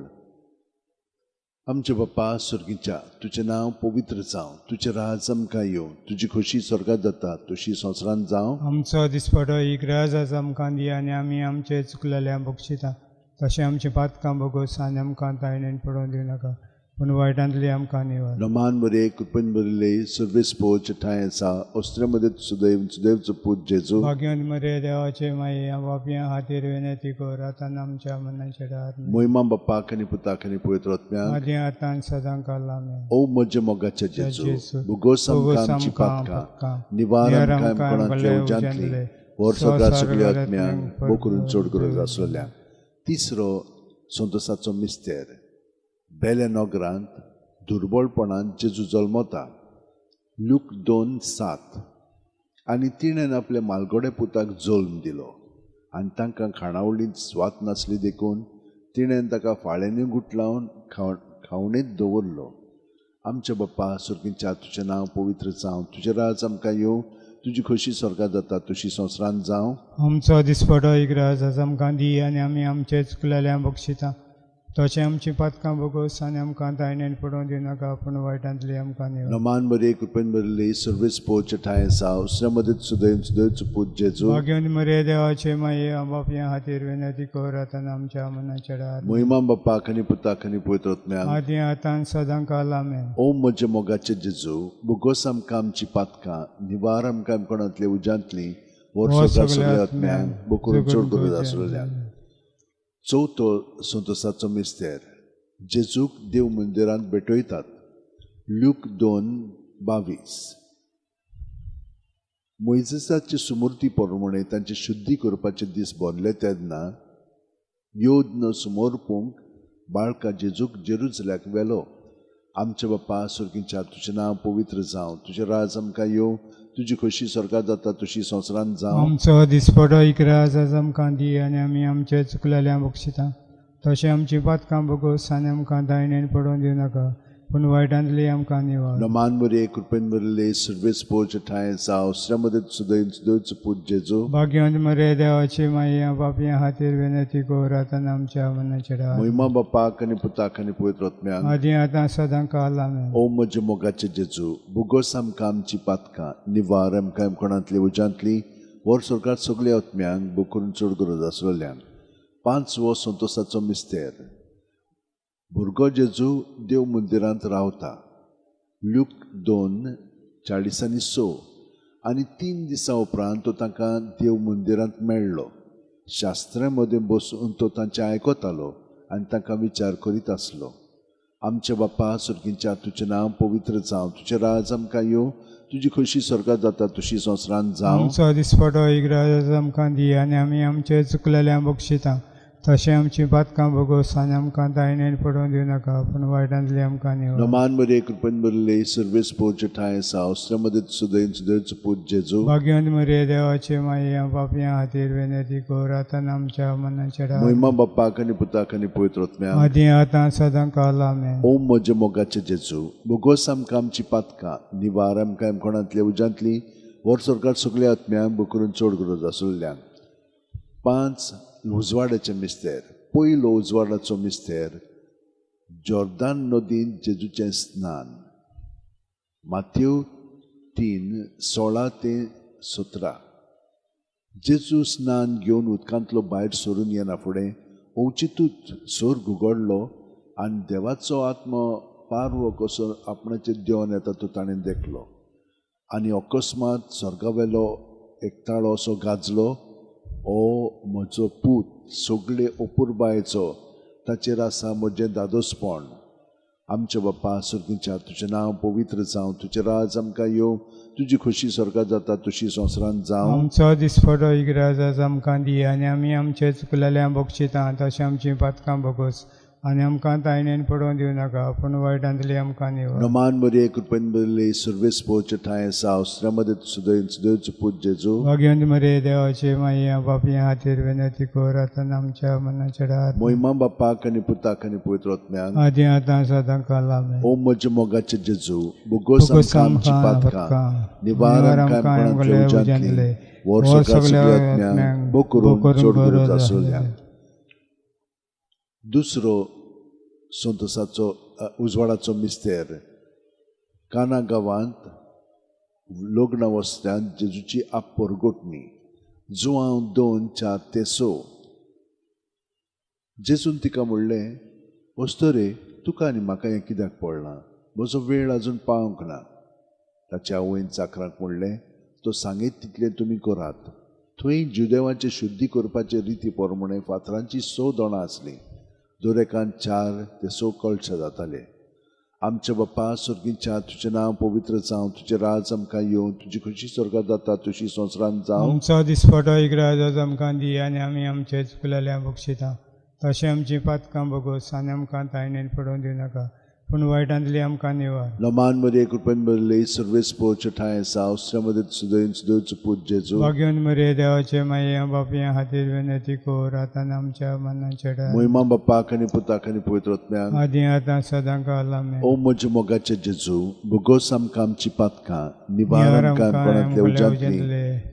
आमचे बाप्पा सुर्गीच्या, तुजें नांव पवित्र जावं, तुजें राज आमकां येवं, तुजी खोशी स्वर्गांत जाता तशी संवसारांत जावं. आमचो दिसपटो इकराज आज आमकां दी आनी आमी आमचे चुकलेल्यांक बक्षिता. तशें आमची पातकां बोगोस आनी आमकां तायणेन पडोवन दिवं नाका, पूण वायटांतली आमकां निवार. नमान बरे कृपेन बरले सर्वेस पोच ठाय आसा अस्त्रेमध्ये सुदैवचो पूत जेजू. भाग्यवंत मरे देवाचे माये बापया खातीर विनंती कर, आतां आमच्या मनाचे डार. मोहिमा बाप्पाक आनी पुताक आनी पवित्र आत्म्याक आदी आतां सदांच आमेन. ओ म्हजे मोगाचे जेजू, बुगोस आमकां आमची पातकां, निवार आमकां कोणातले उज्यांतली, वर सगळ्या सगळ्या आत्म्यांक बो करून चड गरज आसलेल्या. तिसरो संतोसाचो मिस्तेर. बेले नोगरांत दुर्बळपणांत जेजू जल्मता. लूक 2:7. आनी तिणेन आपल्या मालगोडे पुताक जल्म दिलो आनी तांकां खाणावळींत स्वात नासली देखून तिणेन ताका फाळेंनी गुटलावन खावणेंत दवरलो. आमचे बाप्पा सुर्गीच्या, तुजें नांव पवित्र जावं, तुजें राज आमकां येवं, तुजी खोशी स्वर्गांत जाता तशी संवसारांत जावं. आमचो दिसपटो इकराज आज आमकां दी आनी आमी आमचे चुकलेल्यांक बक्षिता. तशें आमची पातकां बोगोस आनी आमकां तायणेन पडोवन दिवं नाका, पूण वायटांतली आमकां निवार. नमान बरे कृपेन बरले सर्वेस पोच ठाय आसा अस्त्रेमध्ये सुदैवचो पूत जेजू. भाग्यवंत मरे देवाचे माये बापया खातीर विनंती कर, आतां आमच्या मनाचे डार. मोहिमा बाप्पाक आनी पुताक आनी पवित्र आत्म्याक आदी आतां सदांच आमेन. ओ म्हजे मोगाचे जेजू, बुगोस आमकां आमची पातकां, निवार आमकां कोणातले उज्यांतली, वर सगळ्या आत्म्यांक बो करून चड गरज आसलेल्या. चवथो संतोसाचो मिस्तेर. जेजूक देव मंदिरांत भेटयतात. लूक 2:22. मोइजेसाचे सुमूर्ती प्रमाणे तांचे शुद्धी करपाचे दीस भरले तेन्ना योद्न समोरपूंक बाळका जेजूक जेरुसल्याक व्हेलो. आमचे बाप्पा सुर्गीच्या, तुजें नांव पवित्र जावं, तुजें राज आमकां येवं, तुजी खोशी स्वर्गांत जाता तशी संवसारांत जावं. आमचो दिसपटो इकराज आज आमकां दी आनी आमी आमचे चुकलेल्यांक बक्षिता. तशें आमची पातकां बोगोस आनी आमकां तायणेन पडोवन दिवं नाका, पूण वायटांतली आमकां निवार. नमान बरे कृपेन बरले सर्वेस पोच ठाय आसा अस्त्रेमध्ये सुदैवचो पूत जेजू. भाग्यवंत मरे देवाचे माये बापया खातीर विनंती कर, आतां आमच्या मनाचे डार. मोहिमा बाप्पाक आनी पुताक आनी पवित्र आत्म्याक आदी आतां सदांच आमेन. ओ म्हजे मोगाचे जेजू, बुगोस आमकां आमची पातकां, निवार आमकां कोणातली उज्यांतली, वर स्वर्गांत सगळ्या आत्म्यांक बो करून चड गरज आसलेल्यान. 5वो संतोसाचो मिस्तेर. भुरगो जेजू देव मंदिरांत रावता. लूक 2:40-6. आनी 3 दिसां उपरांत तो तांकां देव मंदिरांत मेळ्ळो. शास्त्रे मदें बसून तो तांचें आयकतालो आनी तांकां विचार करीत आसलो. आमचे बाप्पा सुर्गीच्या, तुजें नांव पवित्र जावं, तुजें राज आमकां येवं, तुजी खोशी स्वर्गांत जाता तशी संवसारांत जावं. आमचो दिसपटो इकराज आमकां दी आनी आमी आमचे चुकलेल्यांक बक्षिता. तशें आमची पातकां बोगोस आनी आमकां तायणेन पडोवन दिवं नाका, पूण वायटांतली आमकां निवार. नमान बरे कृपेन बरले सर्वेस पोच ठाय आसा अस्त्रेमध्ये सुदैवचो पूत जेजू. भाग्यवंत मरे देवाचे माये बापया खातीर विनंती कर, आतां आमच्या मनाचे डार. मोहिमा बाप्पाक आनी पुताक आनी पवित्र आत्म्याक आदी आतां सदांच आमेन. ओ म्हजे मोगाचे जेजू, बुगोस आमकां आमची पातकां, निवार आमकां कोणातले उज्यांतली, वर स्वर्गांत सगळ्या आत्म्यांक बो करून चड गरज आसलेल्यान. 5 उजवाडाचे मिस्तेर. पयलो उजवाडाचो मिस्तेर. जॉर्दान नदींत जेजूचें स्नान. माथ्यू 3:16-17. जेजू स्नान घेवन उदकांतलो भायर सरून येना फुडें ओंचितूच स्वर्ग उगडलो आनी देवाचो आत्मो पारवो कसो आपणाचेर देंवन येता तो ताणें देखलो. आनी अकस्मात स्वर्गावेलो एकताळो असो गाजलो. ओ म्हजो पूत, सगळे अपुरबायेचो, ताचेर आसा म्हजें दादोसपण. आमचे बाप्पा सुर्गीच्या, तुजें नांव पवित्र जावं, तुजें राज आमकां येवं, तुजी खोशी स्वर्गांत जाता तशी संवसारांत जावं. आमचो दिसपटो इकराज आज आमकां दी आनी आमी आमचे चुकलेल्यांक बक्षिता. तशें आमची पातकां बोगोस आनी आमकां तायणेन पडोवन दिवं नाका, पूण वायटांतली आमकां निवार. नमान बरे कृपेन बरले सर्वेस पोच ठाय आसा अस्त्रेमध्ये सुदैवचो पूत जेजू. भाग्यवंत मरे देवाचे माये बापया खातीर विनंती कर, आतां आमच्या मनाचे डार. मोहिमा बाप्पाक आनी पुताक आनी पवित्र आत्म्याक आदी आतां सदांच आमेन. ओ म्हजे मोगाचे जेजू, बुगोस आमकां आमची पातकां, निवार आमकां कोणातले उज्यांतली, वर सगळ्या आत्म्यांक बो करून चड गरज आसलेल्या. दुसरो संतोसाचो उजवाडाचो मिस्तेर काना गांवांत लग्न वस्त्यांत जेजूची परगोटणी जुवांव 2:4-6. जेजून तिका म्हणलें, वस्तो रे, तुका आनी म्हाका हें कित्याक पडलां? म्हजो वेळ आजून पावंक ना. ताच्या आवयन चाकरांक म्हणलें, तो सांगीत तितलें तुमी करात. थंय जुदेवांचे शुद्धी करपाचे रिती प्रमाणे फातरांची 6 दोणां आसलीं. दर एकान 4 ते 6 कळश जाताले. आमचे बाप्पा स्वर्गीच्या, तुजें नांव पवित्र जावं, तुजें राज आमकां येवं, तुजी खुशी स्वर्गांत जाता तशी संवसारांत जावं. आमचो दिसपटो इकराज आज आमकां दी आनी आमी आमचे चुकलेल्यांक बक्षिता. तशें आमची पातकां बोगोस आनी आमकां तायणेन पडोवन दिवं नाका, पूण वायटांतली आमकां निवार. लमान मध्ये कृपेन भरले सर्वेस पोच ठाय आसा. अस्त्रामध्ये सुदैवचो पूत जेजू. भाग्यवन मरे देवाचे माये बापया खातीर विनंती कर, आतां आमच्या मनाचे डाळ. महिमा बाप्पाक आनी पुताक आनी पवित्र आत्म्याक. आदी आतां सदांच आमेन. ओ म्हजे मोगाचे जेजू, भुगोस आमकां आमची पातकां, निवार आमकां कोणातल्या उज्यांतली,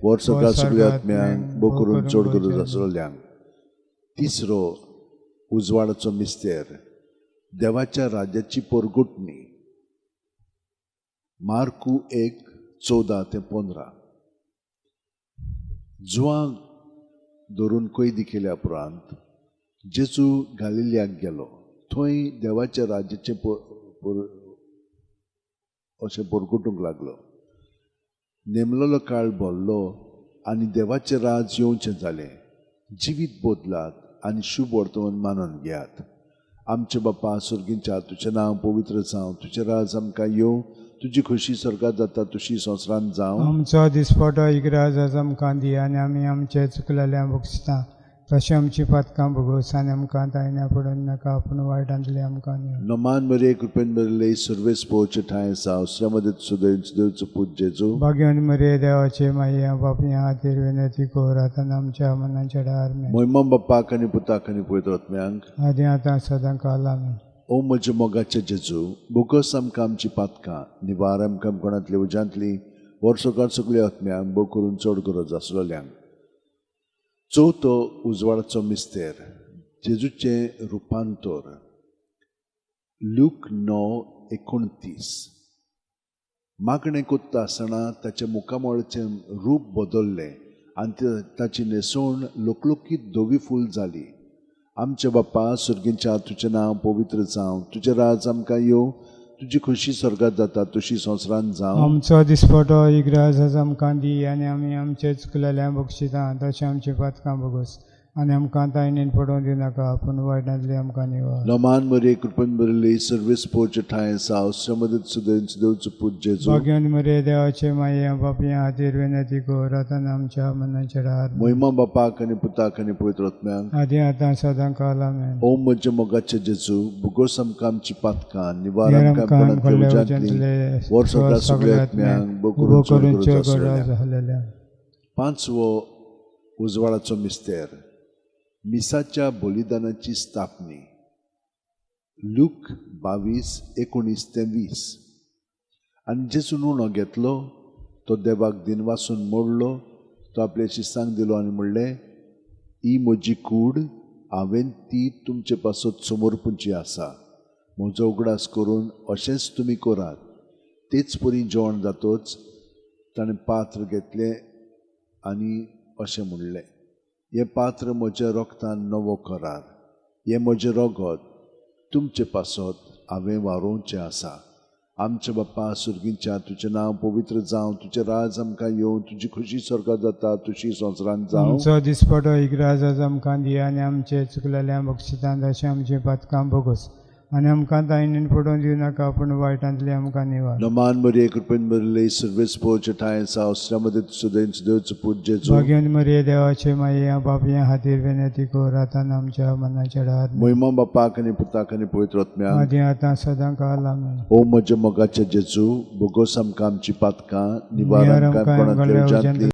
वर सगळ्या आत्म्यांक बो करून चड गरज आसलेल्यांक. तिसरो उजवाडाचो मिस्तेर देवाच्या राज्याची परगोटणी. मार्कू 1:14-15. जुवांक धरून कैदी केल्या उपरांत जेजू गालिल्याक गेलो. थंय देवाच्या राज्याचे अशें परगोटूंक लागलो. नेमलेलो काळ भरलो आनी देवाचें राज येवचें जालें. जिवीत बदलात आनी शुभ वर्तमान मानून घेयात. आमचे बाप्पा स्वर्गीच्या, तुजें नांव पवित्र जावं, तुजें राज आमकां येवं, तुजी खुशी स्वर्गांत जाता तशी संवसारांत जावं. आमचो दिसपटो इकराज आज आमकां दी आनी आमी आमचे चुकलेल्यांक बक्षिता. तशें आमची पातकां बोगोस आनी आमकां तायण्या पडोवन नाका, पूण वायटांतली आमकां निवार. नमान मरे कृपेन भरले सर्वेस पोच ठाय आसा. अस्त्रामध्ये सुदैवचो पूत जेजू. भाग्यवन मरे देवाचे माये बापया खातीर विनंती कर, आतां आमच्या मनाचे डाळ. महिमा बाप्पाक आनी पुताक आनी पवित्र आत्म्यांक. आदी आतां सदांच आमेन. ओ म्हजे मोगाचे जेजू, बोगस आमकां आमची पातकां, निवार आमकां कोणातले उज्यांतली, वर सगळ्या आत्म्यांक बो करून चड गरज आसलेल्यांक. चवथो उजवाडाचो मिस्तेर जेजूचें रुपांतर. लूक 9:29. मागणें कोत्ता आसतना ताचे मुखामळाचें रूप बदल्लें आनी ताची न्हेसवण लोकलोकीत धवी फूल जाली. आमचे बाप्पा स्वर्गीच्या, तुजें नांव पवित्र जावं, तुजें राज आमकां येवं, तुजी खुशी स्वर्गांत जाता तशी संवसारांत जावं. आमचो दिसपटो इकराज आज आमकां दी आनी आमी आमचे चुकलेल्यांक बक्षिता. तशें आमची पातकां बोगोस आनी आमकां तायणेन पडोवन दिवं नाका, पूण वायटांतली आमकां निवार. लमान मरे कृपेन भरले सर्वेस पोच ठाय आसा. अस्त्रामध्ये सुदैवचो पूत जेजू. भाग्यवन मरे देवाचे माये बापया खातीर विनंती कर, आतां आमच्या मनाचे डाळ. महिमा बाप्पाक आनी पुताक आनी पवित्र आत्म्यांक. आदी आतां सदांच आमेन. ओ म्हजे मोगाचे जेजू, भुगोस आमकां आमची पातकां, निवार आमकां कोणातल्या उज्यांतली, वर सगळ्या आत्म्यांक बो करून चड गरज आसलेल्यांक. पांचवो उजवाडाचो मिस्तेर मिसाच्या बलिदानाची स्थापनी. लूक 22:19-20. आनी जेजून उणो घेतलो, तो देवाक दिनवासून मोडलो, तो आपल्या शिसांक दिलो आनी म्हणलें, ही म्हजी कूड, हांवें ती तुमचे पासत समोर पुंची आसा. म्हजो उगडास करून अशेंच तुमी करात. तेच परी जेवण जातोच ताणें पात्र घेतलें आनी अशें म्हणलें, हें पात्र म्हज्या रोगतान नवो करार. हें म्हजें रोगत तुमचे पासत हांवें वारोवचें आसा. आमचे बाप्पा स्वर्गीच्या, तुजें नांव पवित्र जावं, तुजें राज आमकां येवं, तुजी खुशी स्वर्गांत जाता तशी संवसारांत जावं. आमचो दिसपटो इकराज आज आमकां दी आनी आमचे चुकलेल्यांक बक्षिता. तशें आमची पातकां बोगोस आनी आमकां तायणेन पडोवन दिवं नाका, पूण वायटांतली आमकां निवार. नमान मरे कृपेन भरले सर्वेस पोच ठाय आसा. अस्त्रामध्ये सुदैवचो पूत जेजू. भाग्यवन मरे देवाचे माये बापया खातीर विनंती कर, आतां आमच्या मनाचे डाळ. महिमा बाप्पाक आनी पुताक आनी पवित्र आत्म्यांक. आदी आतां सदांच आमेन. ओ म्हजे मोगाचे जेजू, बोगोस आमकां आमची पातकां, निवार आमकां कोणातल्या उज्यांतली,